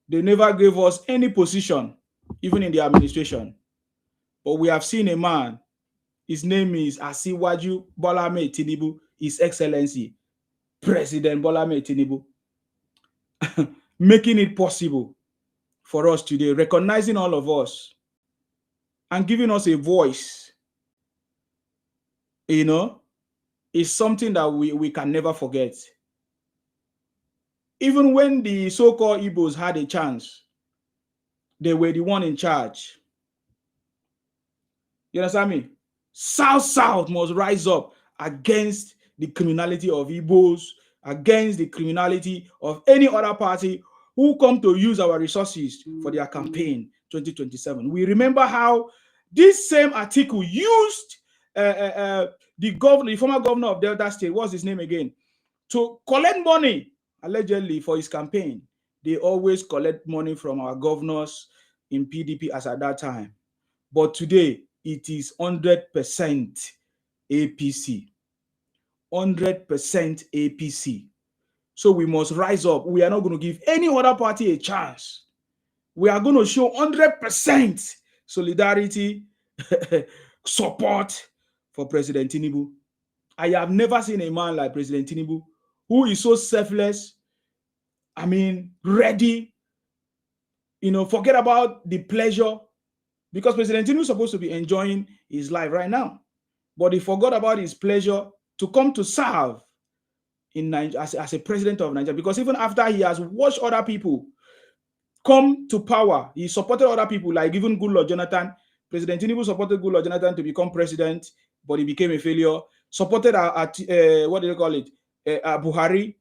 They never gave us any position, even in the administration. But we have seen a man, his name is Asiwaju Bola Ahmed Tinubu, His Excellency, President Bola Ahmed Tinubu, making it possible for us today, recognizing all of us and giving us a voice, is something that we can never forget. Even when the so-called Igbos had a chance, they were the one in charge. You understand me? South must rise up against the criminality of Igbos, against the criminality of any other party who come to use our resources for their campaign 2027. We remember how this same Atiku used the former governor of Delta State, what's his name again, to collect money allegedly for his campaign. They always collect money from our governors in PDP as at that time. But today, it is 100% APC. 100% APC. So we must rise up. We are not going to give any other party a chance. We are going to show 100% solidarity, support for President Tinubu. I have never seen a man like President Tinubu who is so selfless. I mean, ready, forget about the pleasure, because President Tinubu is supposed to be enjoying his life right now, but he forgot about his pleasure to come to serve in Nigeria as a president of Nigeria, because even after he has watched other people come to power, he supported other people, like even Goodluck Jonathan. President Tinubu supported Goodluck Jonathan to become president, but he became a failure. Supported what do they call it? Buhari.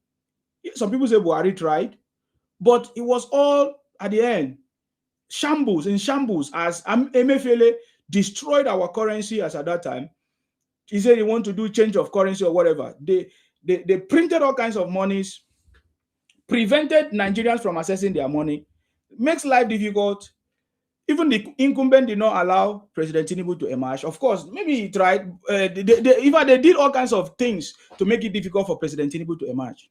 Some people say Buhari tried, but it was all at the end shambles as Emefiele destroyed our currency as at that time. He said he want to do change of currency or whatever. They printed all kinds of monies, prevented Nigerians from accessing their money, makes life difficult. Even the incumbent did not allow President Tinubu to emerge. Of course, maybe he tried. Even they did all kinds of things to make it difficult for President Tinubu to emerge.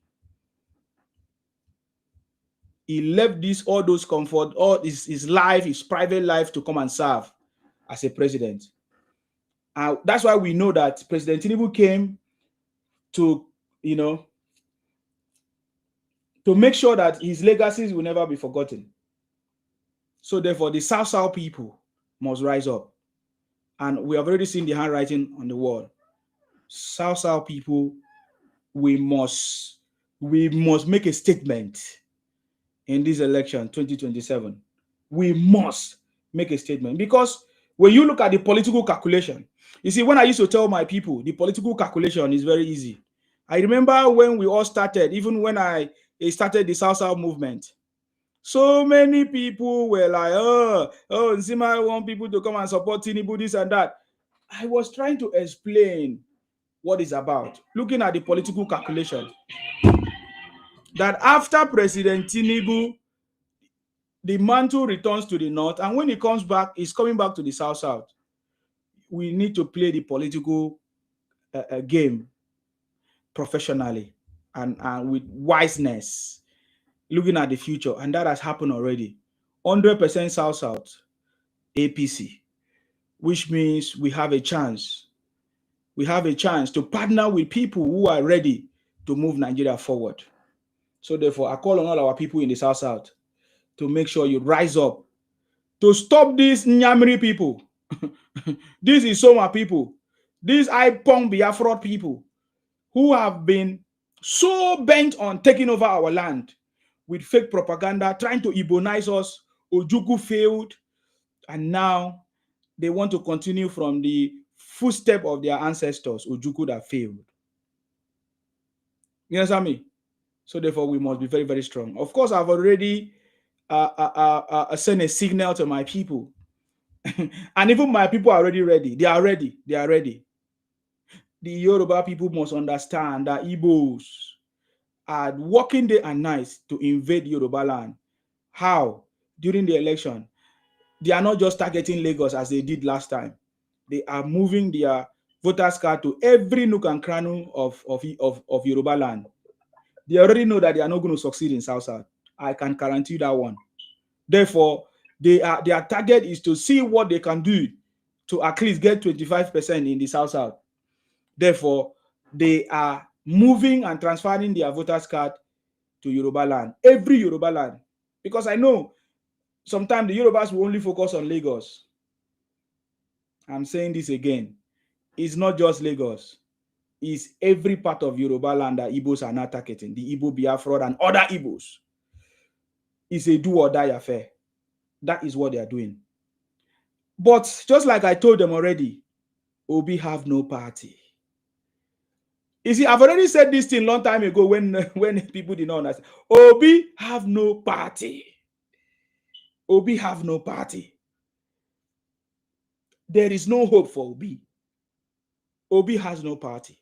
He left all those comfort, all his life, his private life, to come and serve as a president. That's why we know that President Tinubu came to, to make sure that his legacies will never be forgotten. So therefore, the South people must rise up. And we have already seen the handwriting on the wall. South people, we must make a statement in this election 2027. We must make a statement, because when you look at the political calculation, you see, when I used to tell my people, the political calculation is very easy. I remember when we all started, even when I started the South movement, so many people were like, oh, Nzima, I want people to come and support Tinubu, this and that. I was trying to explain what it's about, looking at the political calculation, that after President Tinubu, the mantle returns to the north, and when he comes back, he's coming back to the south. We need to play the political game professionally and with wiseness, looking at the future, and that has happened already. 100% South APC, which means we have a chance. We have a chance to partner with people who are ready to move Nigeria forward. So therefore, I call on all our people in the South to make sure you rise up to stop these Nyamiri people. These is Soma people. These Ipong Biafra people who have been so bent on taking over our land with fake propaganda, trying to Igbonize us. Ojukwu failed, and now they want to continue from the footstep of their ancestors, Ojukwu, that failed. You understand me? So therefore, we must be very, very strong. Of course, I've already sent a signal to my people. And even my people are already ready. They are ready. They are ready. The Yoruba people must understand that Igbos are working day and night to invade Yoruba land. How? During the election, they are not just targeting Lagos as they did last time. They are moving their voters' card to every nook and cranny of Yoruba land. They already know that they are not going to succeed in South. I can guarantee you that one. Therefore, their target is to see what they can do to at least get 25% in the South. Therefore, they are moving and transferring their voters' card to Yoruba land, every Yoruba land. Because I know sometimes the Yorubas will only focus on Lagos. I'm saying this again. It's not just Lagos. It's every part of Yoruba land that Igbos are not targeting. The Igbo Biafra and other Igbos. It's a do or die affair. That is what they are doing. But just like I told them already, Obi have no party. You see, I've already said this thing a long time ago when people did not understand. Obi have no party. Obi have no party. There is no hope for Obi. Obi has no party.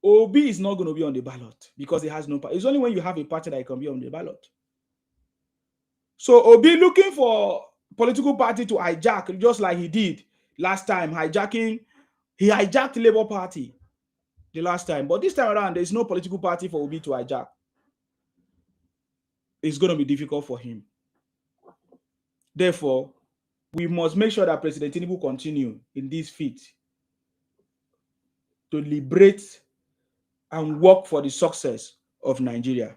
Obi is not going to be on the ballot because he has no party. It's only when you have a party that he can be on the ballot. So Obi looking for political party to hijack, just like he did last time, he hijacked Labour Party. the last time. But this time around, there's no political party for Obi to hijack. It's going to be difficult for him. Therefore, we must make sure that President Tinubu continue in this feat to liberate and work for the success of Nigeria.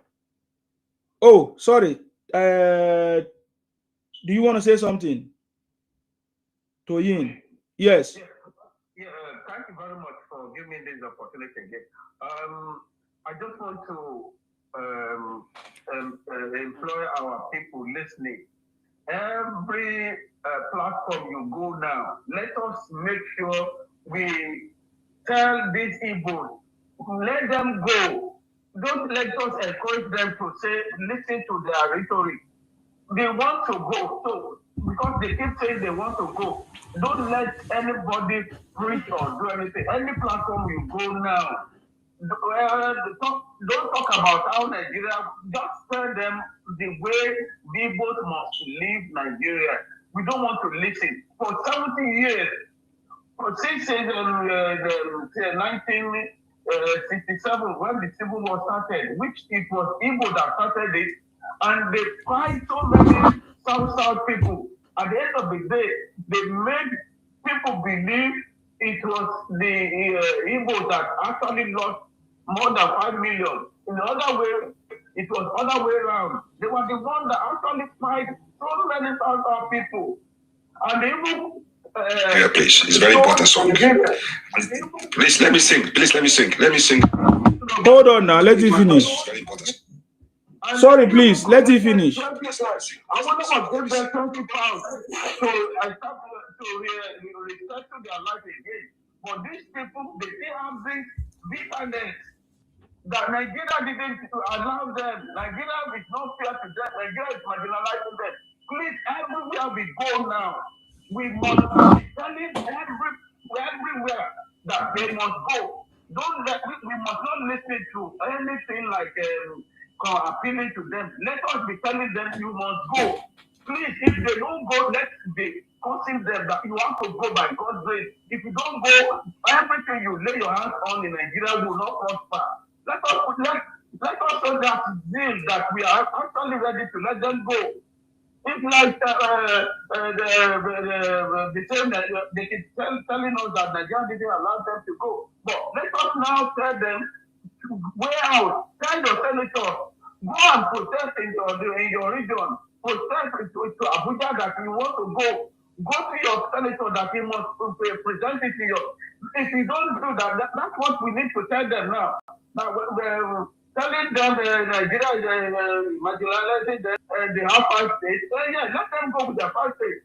Oh, sorry. Do you want to say something? Toyin? Yes. Yeah, thank you very much for giving me this opportunity again. I just want to employ our people listening. Every platform you go now, let us make sure we tell these Igbos, let them go. Don't let us encourage them to say, listen to their rhetoric. They want to go, so because they keep saying they want to go, don't let anybody preach or do anything. Any platform you go now, don't talk about how Nigeria, just tell them the way people must leave Nigeria. We don't want to listen. For 70 years, since 1967, when the Civil War started, which it was Igbo that started it, and they fight so many South people. At the end of the day, they made people believe it was the Igbo that actually lost more than 5 million. In the other way, it was other way around. They were the ones that actually fight so many South people. And the Igbo yeah, please. It's very important song. Please let me sing. Please let me sing. Let me sing. Hold on now. Let it finish. Very important. Sorry, please. Let it finish. I want to give them 20 pounds to resettle their life again. But these people, they still have this bitterness that Nigeria didn't allow them. Nigeria is not fair to them. Nigeria is marginalizing them. Please, everywhere we go now, we must be telling everywhere that they must go. We must not listen to anything like appealing to them. Let us be telling them you must go. Please, if they don't go, let's be causing them that you have to go by God's grace. If you don't go, everything you lay your hands on in Nigeria will not prosper. Let us show that zeal that we are actually ready to let them go. It's like the same that they keep telling us that Nigeria didn't allow them to go. But let us now tell them, way out, tell your senator, go and protest in your region, protest to Abuja that you want to go. Go to your senator that he must present it to you. If you don't do that, that's what we need to tell them now. Now, we're telling them Nigeria is marginalizing them, they have 5 states. Yeah, let them go with their 5 states.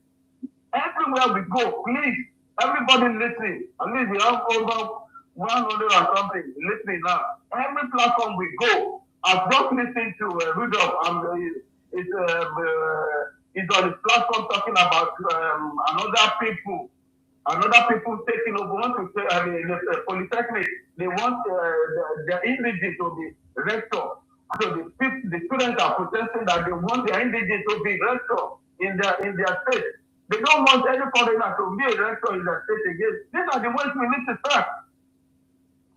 Everywhere we go, please, everybody listening. At least we have over 100 or something listening now. Every platform we go, I've just listened to Rudolph, and it's on his platform talking about another people taking over. Want to say the polytechnic, they want the indigenous to be rector. So the students are protesting that they want their indigenous to be rector in their state. They don't want any foreigner to be a rector in their state again. These are the ways we need to start.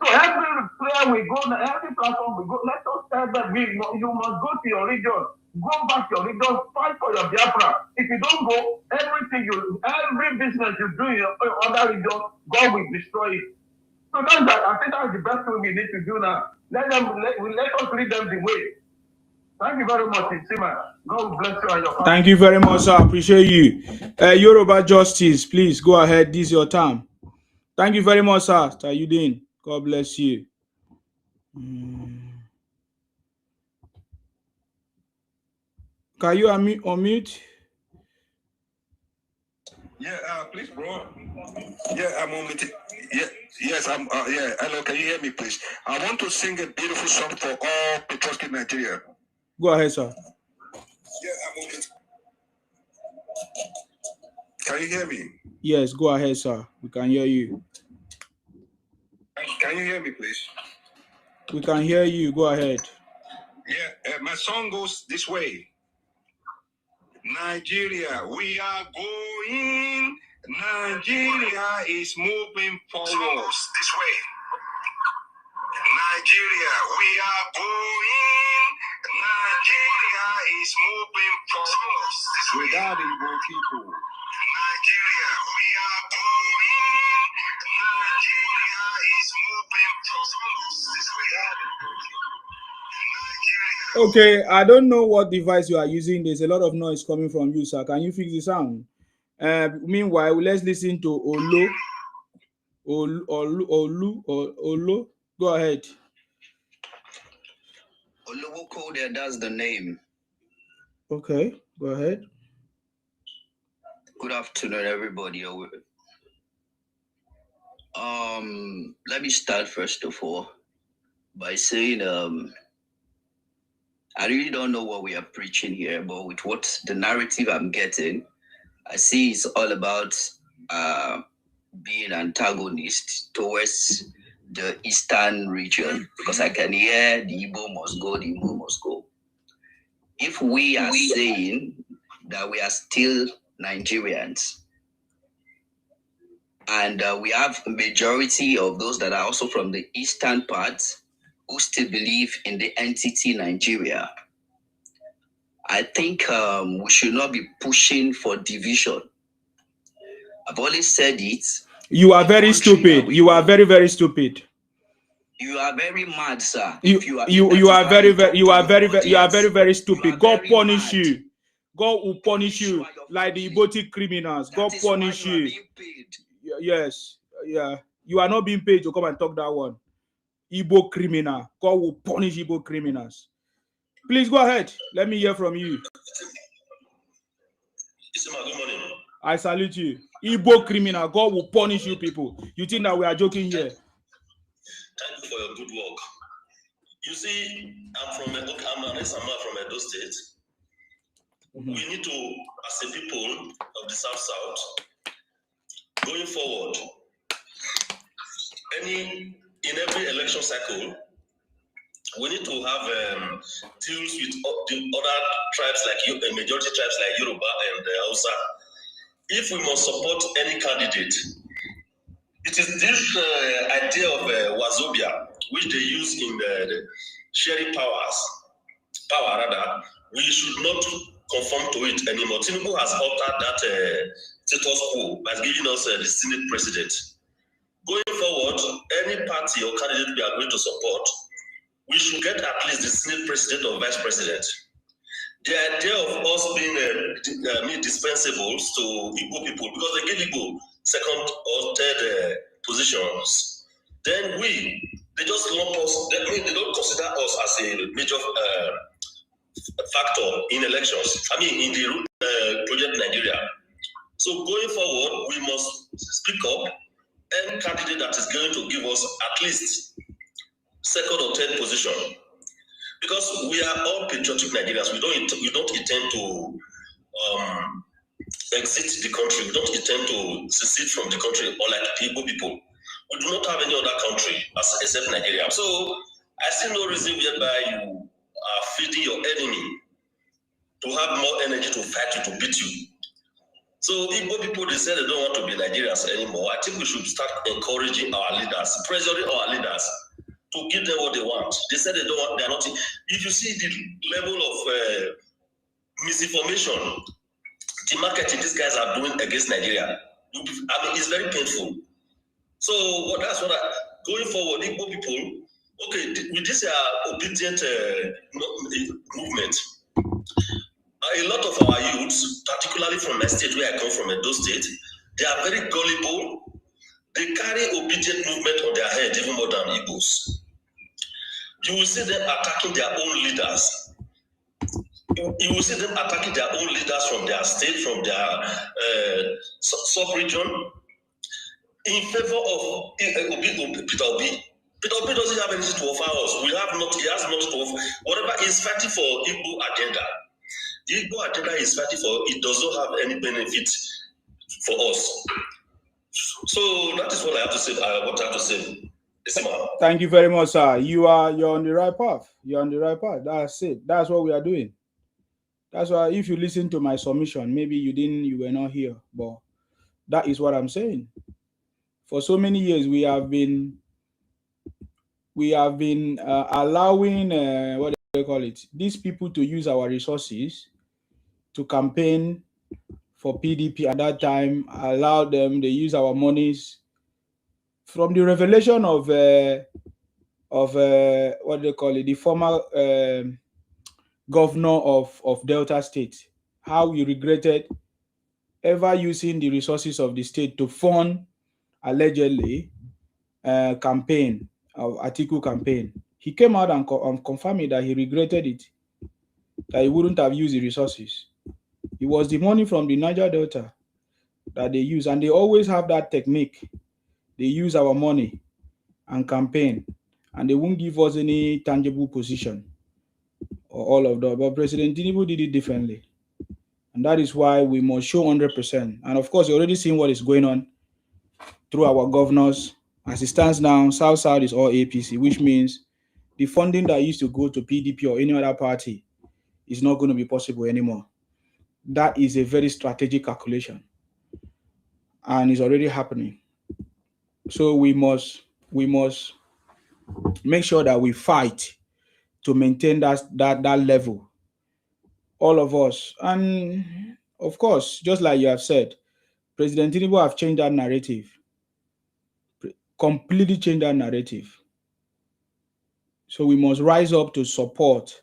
So every player we go, every platform we go, let us tell them you must go to your region. Go back to your region, fight for your Biafra. If you don't go, every business you do in your other region, God will destroy it. So I think that's the best thing we need to do now. Let us lead them the way. Thank you very much, Sima. God bless you and your family. Thank you very much, sir. Appreciate you. Yoruba Justice, please go ahead. This is your time. Thank you very much, sir. How you doing? God bless you. Can you unmute? Yeah, please, bro. Yeah, I'm on it. Yeah, yes, I'm. Yeah, hello. Can you hear me, please? I want to sing a beautiful song for all patriotic Nigeria. Go ahead, sir. Yeah, I'm on it. Can you hear me? Yes, go ahead, sir. We can hear you. Can you hear me, please? We can hear you. Go ahead. Yeah, my song goes this way. Nigeria, we are going. Nigeria is moving forward. This way. Nigeria, we are going. Nigeria is moving forward. Without Igbo people. Nigeria, we are going. Nigeria is moving forward. Okay, I don't know what device you are using. There's a lot of noise coming from you, sir. Can you fix the sound? Meanwhile, let's listen to Olu. Go ahead. Oluwoko there, that's the name. Okay, go ahead. Good afternoon, everybody. Let me start first of all by saying I really don't know what we are preaching here, but with what the narrative I'm getting, I see it's all about being antagonist towards the eastern region, because I can hear the Igbo must go, the Igbo must go. If we are saying that we are still Nigerians, and we have a majority of those that are also from the eastern part who still believe in the entity Nigeria, I think we should not be pushing for division. I've always said it. You are very stupid. You are very, very stupid. You are very mad, sir. You are very, very stupid. God punish you. God will punish you like the Igbo criminals. God punish you. Yes, yeah. You are not being paid to come and talk that one. Igbo criminal. God will punish Igbo criminals. Please go ahead. Let me hear from you. Good morning. I salute you. Igbo criminal. God will punish you people. You think that we are joking here? Thank you for your good work. You see, I'm from Edo State. We need to, as a people of the South, going forward, in every election cycle, we need to have deals with the other tribes, like majority tribes like Yoruba and Hausa. If we must support any candidate, it is this idea of Wazobia, which they use in the sharing power, we should not conform to it anymore. Tinubu has altered that status quo by giving us the Senate president. Going forward, any party or candidate we are going to support, we should get at least the Senate president or vice president. The idea of us being dispensables to Igbo people, because they give Igbo second or third positions, then they just lump us, they don't consider us as a major factor in elections. In the project Nigeria. So going forward, we must speak up. Any candidate that is going to give us at least second or third position, because we are all patriotic Nigerians. We don't intend to exit the country. We don't intend to secede from the country, or like Igbo people. We do not have any other country except Nigeria. So I see no reason whereby you are feeding your enemy to have more energy to fight you, to beat you. So Igbo people, they say they don't want to be Nigerians anymore. I think we should start encouraging our leaders, pressuring our leaders to give them what they want. They said they don't want, they're not. If you see the level of misinformation, demarketing these guys are doing against Nigeria, it's very painful. So that's what going forward, Igbo people, okay, with this obedient movement, a lot of our youths, particularly from my state where I come from, Edo State, they are very gullible. They carry obedient movement on their head, even more than Igbos. You will see them attacking their own leaders. You will see them attacking their own leaders from their state, from their sub-region, in favor of Peter Obi. Peter Obi doesn't have anything to offer us. He has nothing to offer. Whatever he's fighting for, Igbo agenda. The Igbo agenda is fighting for, it does not have any benefit for us. So that is what I have to say. What I have to say. Thank you very much, sir. You're on the right path. You're on the right path. That's it. That's what we are doing. That's why if you listen to my submission, maybe you were not here, but that is what I'm saying. For so many years, we have been we have been allowing what do they call it? These people to use our resources to campaign for PDP at that time. Allow them. They use our monies from the revelation of what do they call it? The former governor of Delta State. How he regretted ever using the resources of the state to fund allegedly campaign of Atiku campaign. He came out and confirmed that he regretted it, that he wouldn't have used the resources. It was the money from the Niger Delta that they use, and they always have that technique. They use our money and campaign, and they won't give us any tangible position or all of that. But President Tinubu did it differently. And that is why we must show 100%. And of course, you're already seeing what is going on through our governors. As it stands now, South is all APC, which means the funding that used to go to PDP or any other party is not going to be possible anymore. That is a very strategic calculation. And it's already happening. So we must make sure that we fight to maintain that level. All of us. And of course, just like you have said, President Tinubu have changed that narrative. Completely changed that narrative. So we must rise up to support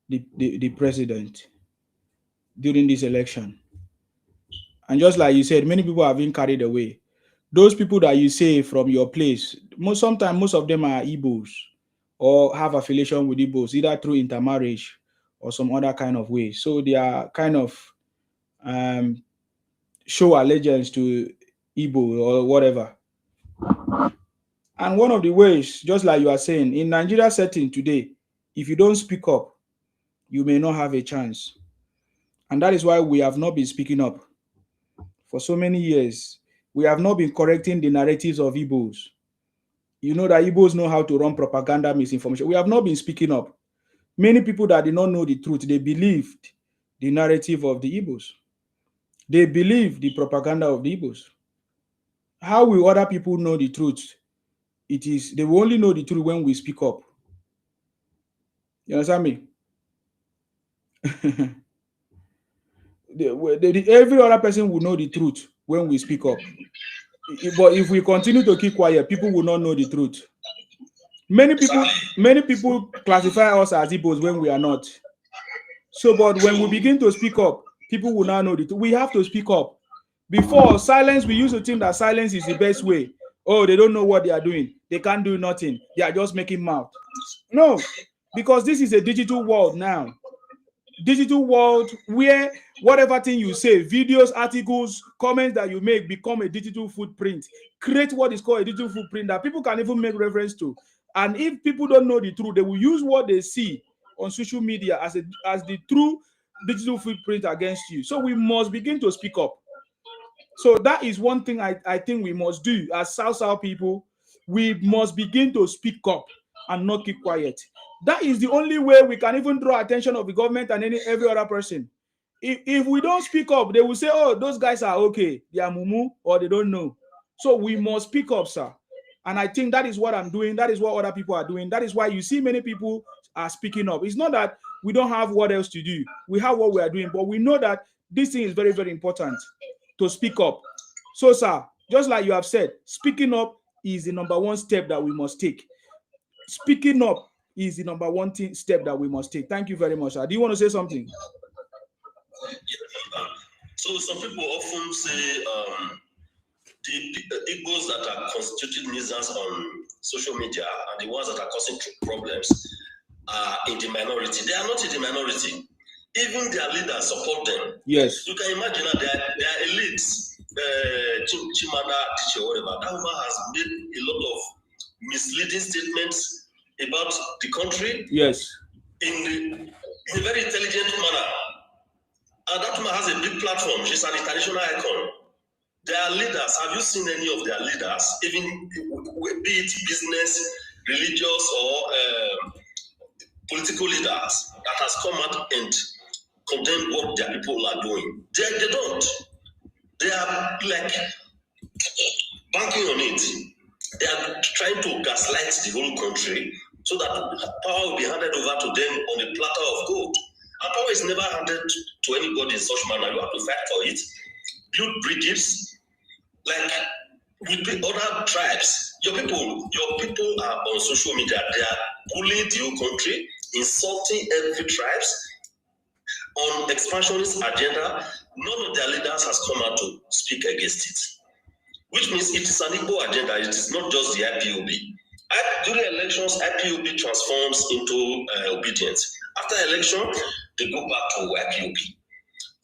the president during this election. And just like you said, many people have been carried away. Those people that you say from your place, sometimes most of them are Igbos or have affiliation with Igbos, either through intermarriage or some other kind of way. So they are kind of show allegiance to Igbo or whatever. And one of the ways, just like you are saying, in Nigeria setting today, if you don't speak up, you may not have a chance. And that is why we have not been speaking up. For so many years, we have not been correcting the narratives of Igbos. You know that Igbos know how to run propaganda, misinformation. We have not been speaking up. Many people that did not know the truth, they believed the narrative of the Igbos. They believe the propaganda of the Igbos. How will other people know the truth? They will only know the truth when we speak up. You understand me? Every other person will know the truth when we speak up. But if we continue to keep quiet, people will not know the truth. Many people classify us as Igbos when we are not. So, but when we begin to speak up, people will now know the truth. We have to speak up. Before, silence, we used to think that silence is the best way. Oh, they don't know what they are doing. They can't do nothing. They are just making mouth. No, because this is a digital world now. Digital world where whatever thing you say, videos, articles, comments that you make become a digital footprint. Create what is called a digital footprint that people can even make reference to. And if people don't know the truth, they will use what they see on social media as the true digital footprint against you. So we must begin to speak up. So that is one thing I think we must do as South people. We must begin to speak up and not keep quiet. That is the only way we can even draw attention of the government and every other person. If we don't speak up, they will say, oh, those guys are okay. They are mumu or they don't know. So we must speak up, sir. And I think that is what I'm doing. That is what other people are doing. That is why you see many people are speaking up. It's not that we don't have what else to do. We have what we are doing, but we know that this thing is very, very important to speak up. So, sir, just like you have said, speaking up is the number one step that we must take. Speaking up is the number one step that we must take. Thank you very much, sir. Do you want to say something? So some people often say the Igbos that are constituting nuisance on social media and the ones that are causing problems are in the minority. They are not in the minority. Even their leaders support them. Yes. You can imagine that they are elites. Chimada, teacher, whatever. That woman has made a lot of misleading statements about the country. Yes. In a very intelligent manner. And that woman has a big platform. She's an international icon. Their leaders, have you seen any of their leaders, even be it business, religious, or political leaders, that has come out and condemned what their people are doing? They don't. They are like banking on it. They are trying to gaslight the whole country so that power will be handed over to them on a platter of gold. And power is never handed to anybody in such manner. You have to fight for it, build bridges, like with the other tribes. Your people are on social media. They are bullying the whole country, insulting every tribes on expansionist agenda. None of their leaders has come out to speak against it, which means it is an Igbo agenda. It is not just the IPOB. During elections, IPOB transforms into obedience. After election, they go back to IPOB.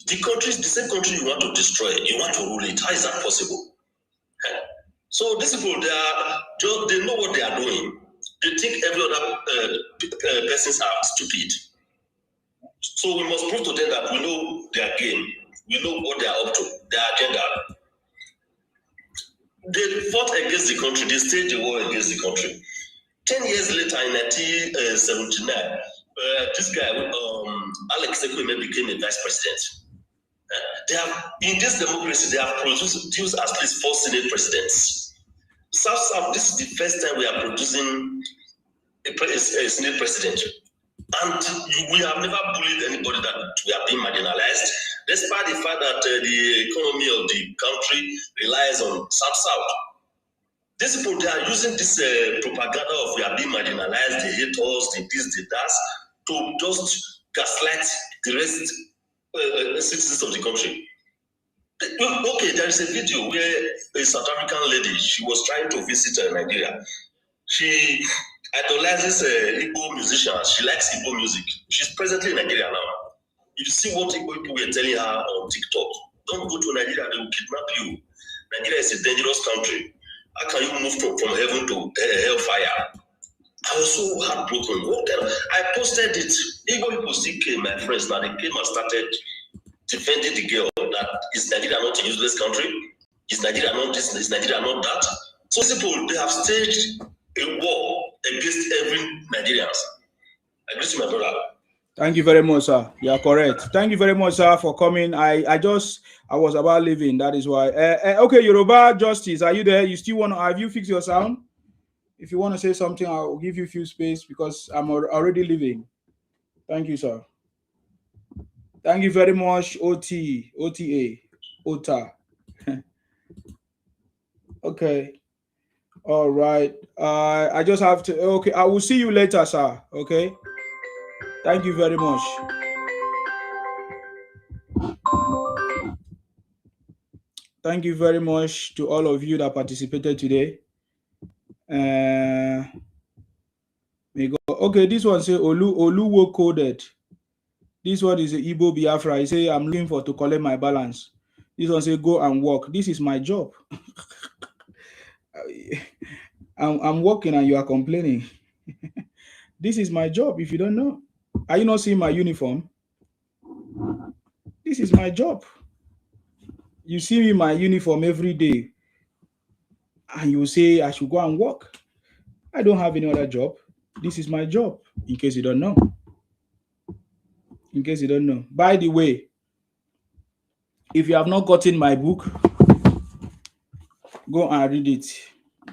The same country you want to destroy, you want to rule it. How is that possible? So these people, they know what they are doing. They think every other persons are stupid. So we must prove to them that we know their game. We know what they are up to, their agenda. They fought against the country. They staged the war against the country. 10 years later, in 1979, this guy, Alex Ekweme, became a vice president. In this democracy, they have produced at least 4 Senate presidents. South, this is the first time we are producing a Senate president. And we have never bullied anybody that we are being marginalized, despite the fact that the economy of the country relies on South. These people, they are using this propaganda of we are being marginalized, they hate us, they this, they that, to just gaslight the rest citizens of the country. Okay, there is a video where a South African lady, she was trying to visit Nigeria. She idolizes Igbo musicians. She likes Igbo music. She's presently in Nigeria now. If you see what Igbo people were telling her on TikTok, don't go to Nigeria, they will kidnap you. Nigeria is a dangerous country. How can you move from heaven to hellfire? I was so heartbroken. I posted it. Igbo people still came, my friends. Now they came and started defending the girl that is Nigeria not a useless country? Is Nigeria not this? Is Nigeria not that? So people, they have staged a war against every Nigerians. I agree to my brother. Thank you very much, sir. You are correct. Thank you very much, sir, for coming. I was about leaving. That is why. Okay, Yoruba Justice, are you there? You still want to? Have you fixed your sound? If you want to say something, I'll give you a few space because I'm already leaving. Thank you, sir. Thank you very much, OTA. Okay. All right. I just have to. Okay, I will see you later, sir. Okay. Thank you very much. Thank you very much to all of you that participated today. Okay, this one say Oluwo coded. This one is Igbo Biafra. I say I'm looking for to collect my balance. This one say go and work. This is my job. I'm working and you are complaining. This is my job. If you don't know, are you not seeing my uniform? This is my job. You see me in my uniform every day, and you say I should go and work. I don't have any other job. This is my job. In case you don't know. In case you don't know. By the way, if you have not gotten my book, go and read it.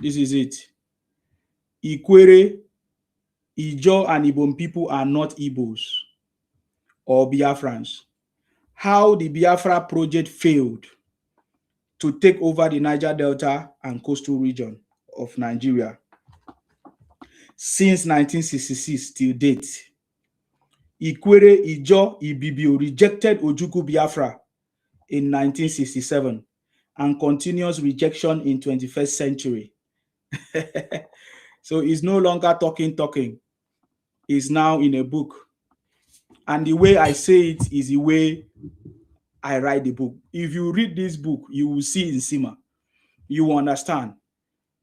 This is it. Ikwere, Ijo, and Ibom people are not Igbos or Biafrans. How the Biafra project failed to take over the Niger Delta and coastal region of Nigeria since 1966 till date. Ikwere, Ijo, Ibibio rejected Ojukwu Biafra in 1967 and continuous rejection in 21st century. So it's no longer talking. It's now in a book. And the way I say it is the way I write the book. If you read this book, you will see Nsima. You will understand.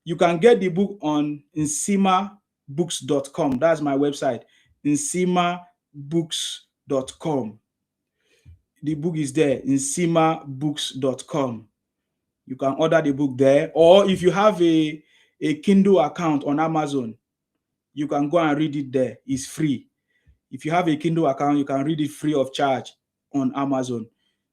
You can get the book on nsimabooks.com. That's my website, nsimabooks.com. The book is there, nsimabooks.com. You can order the book there. Or if you have a Kindle account on Amazon, you can go and read it there. It's free. If you have a Kindle account, you can read it free of charge on Amazon.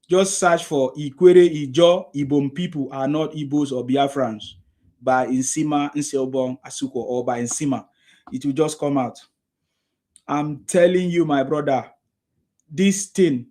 Just search for Ikwere, Ijo, Ibom people are not Igbos or Biafrans. by Nsima Nseobong Asuko or by Nsima. It will just come out. I'm telling you, my brother, this thing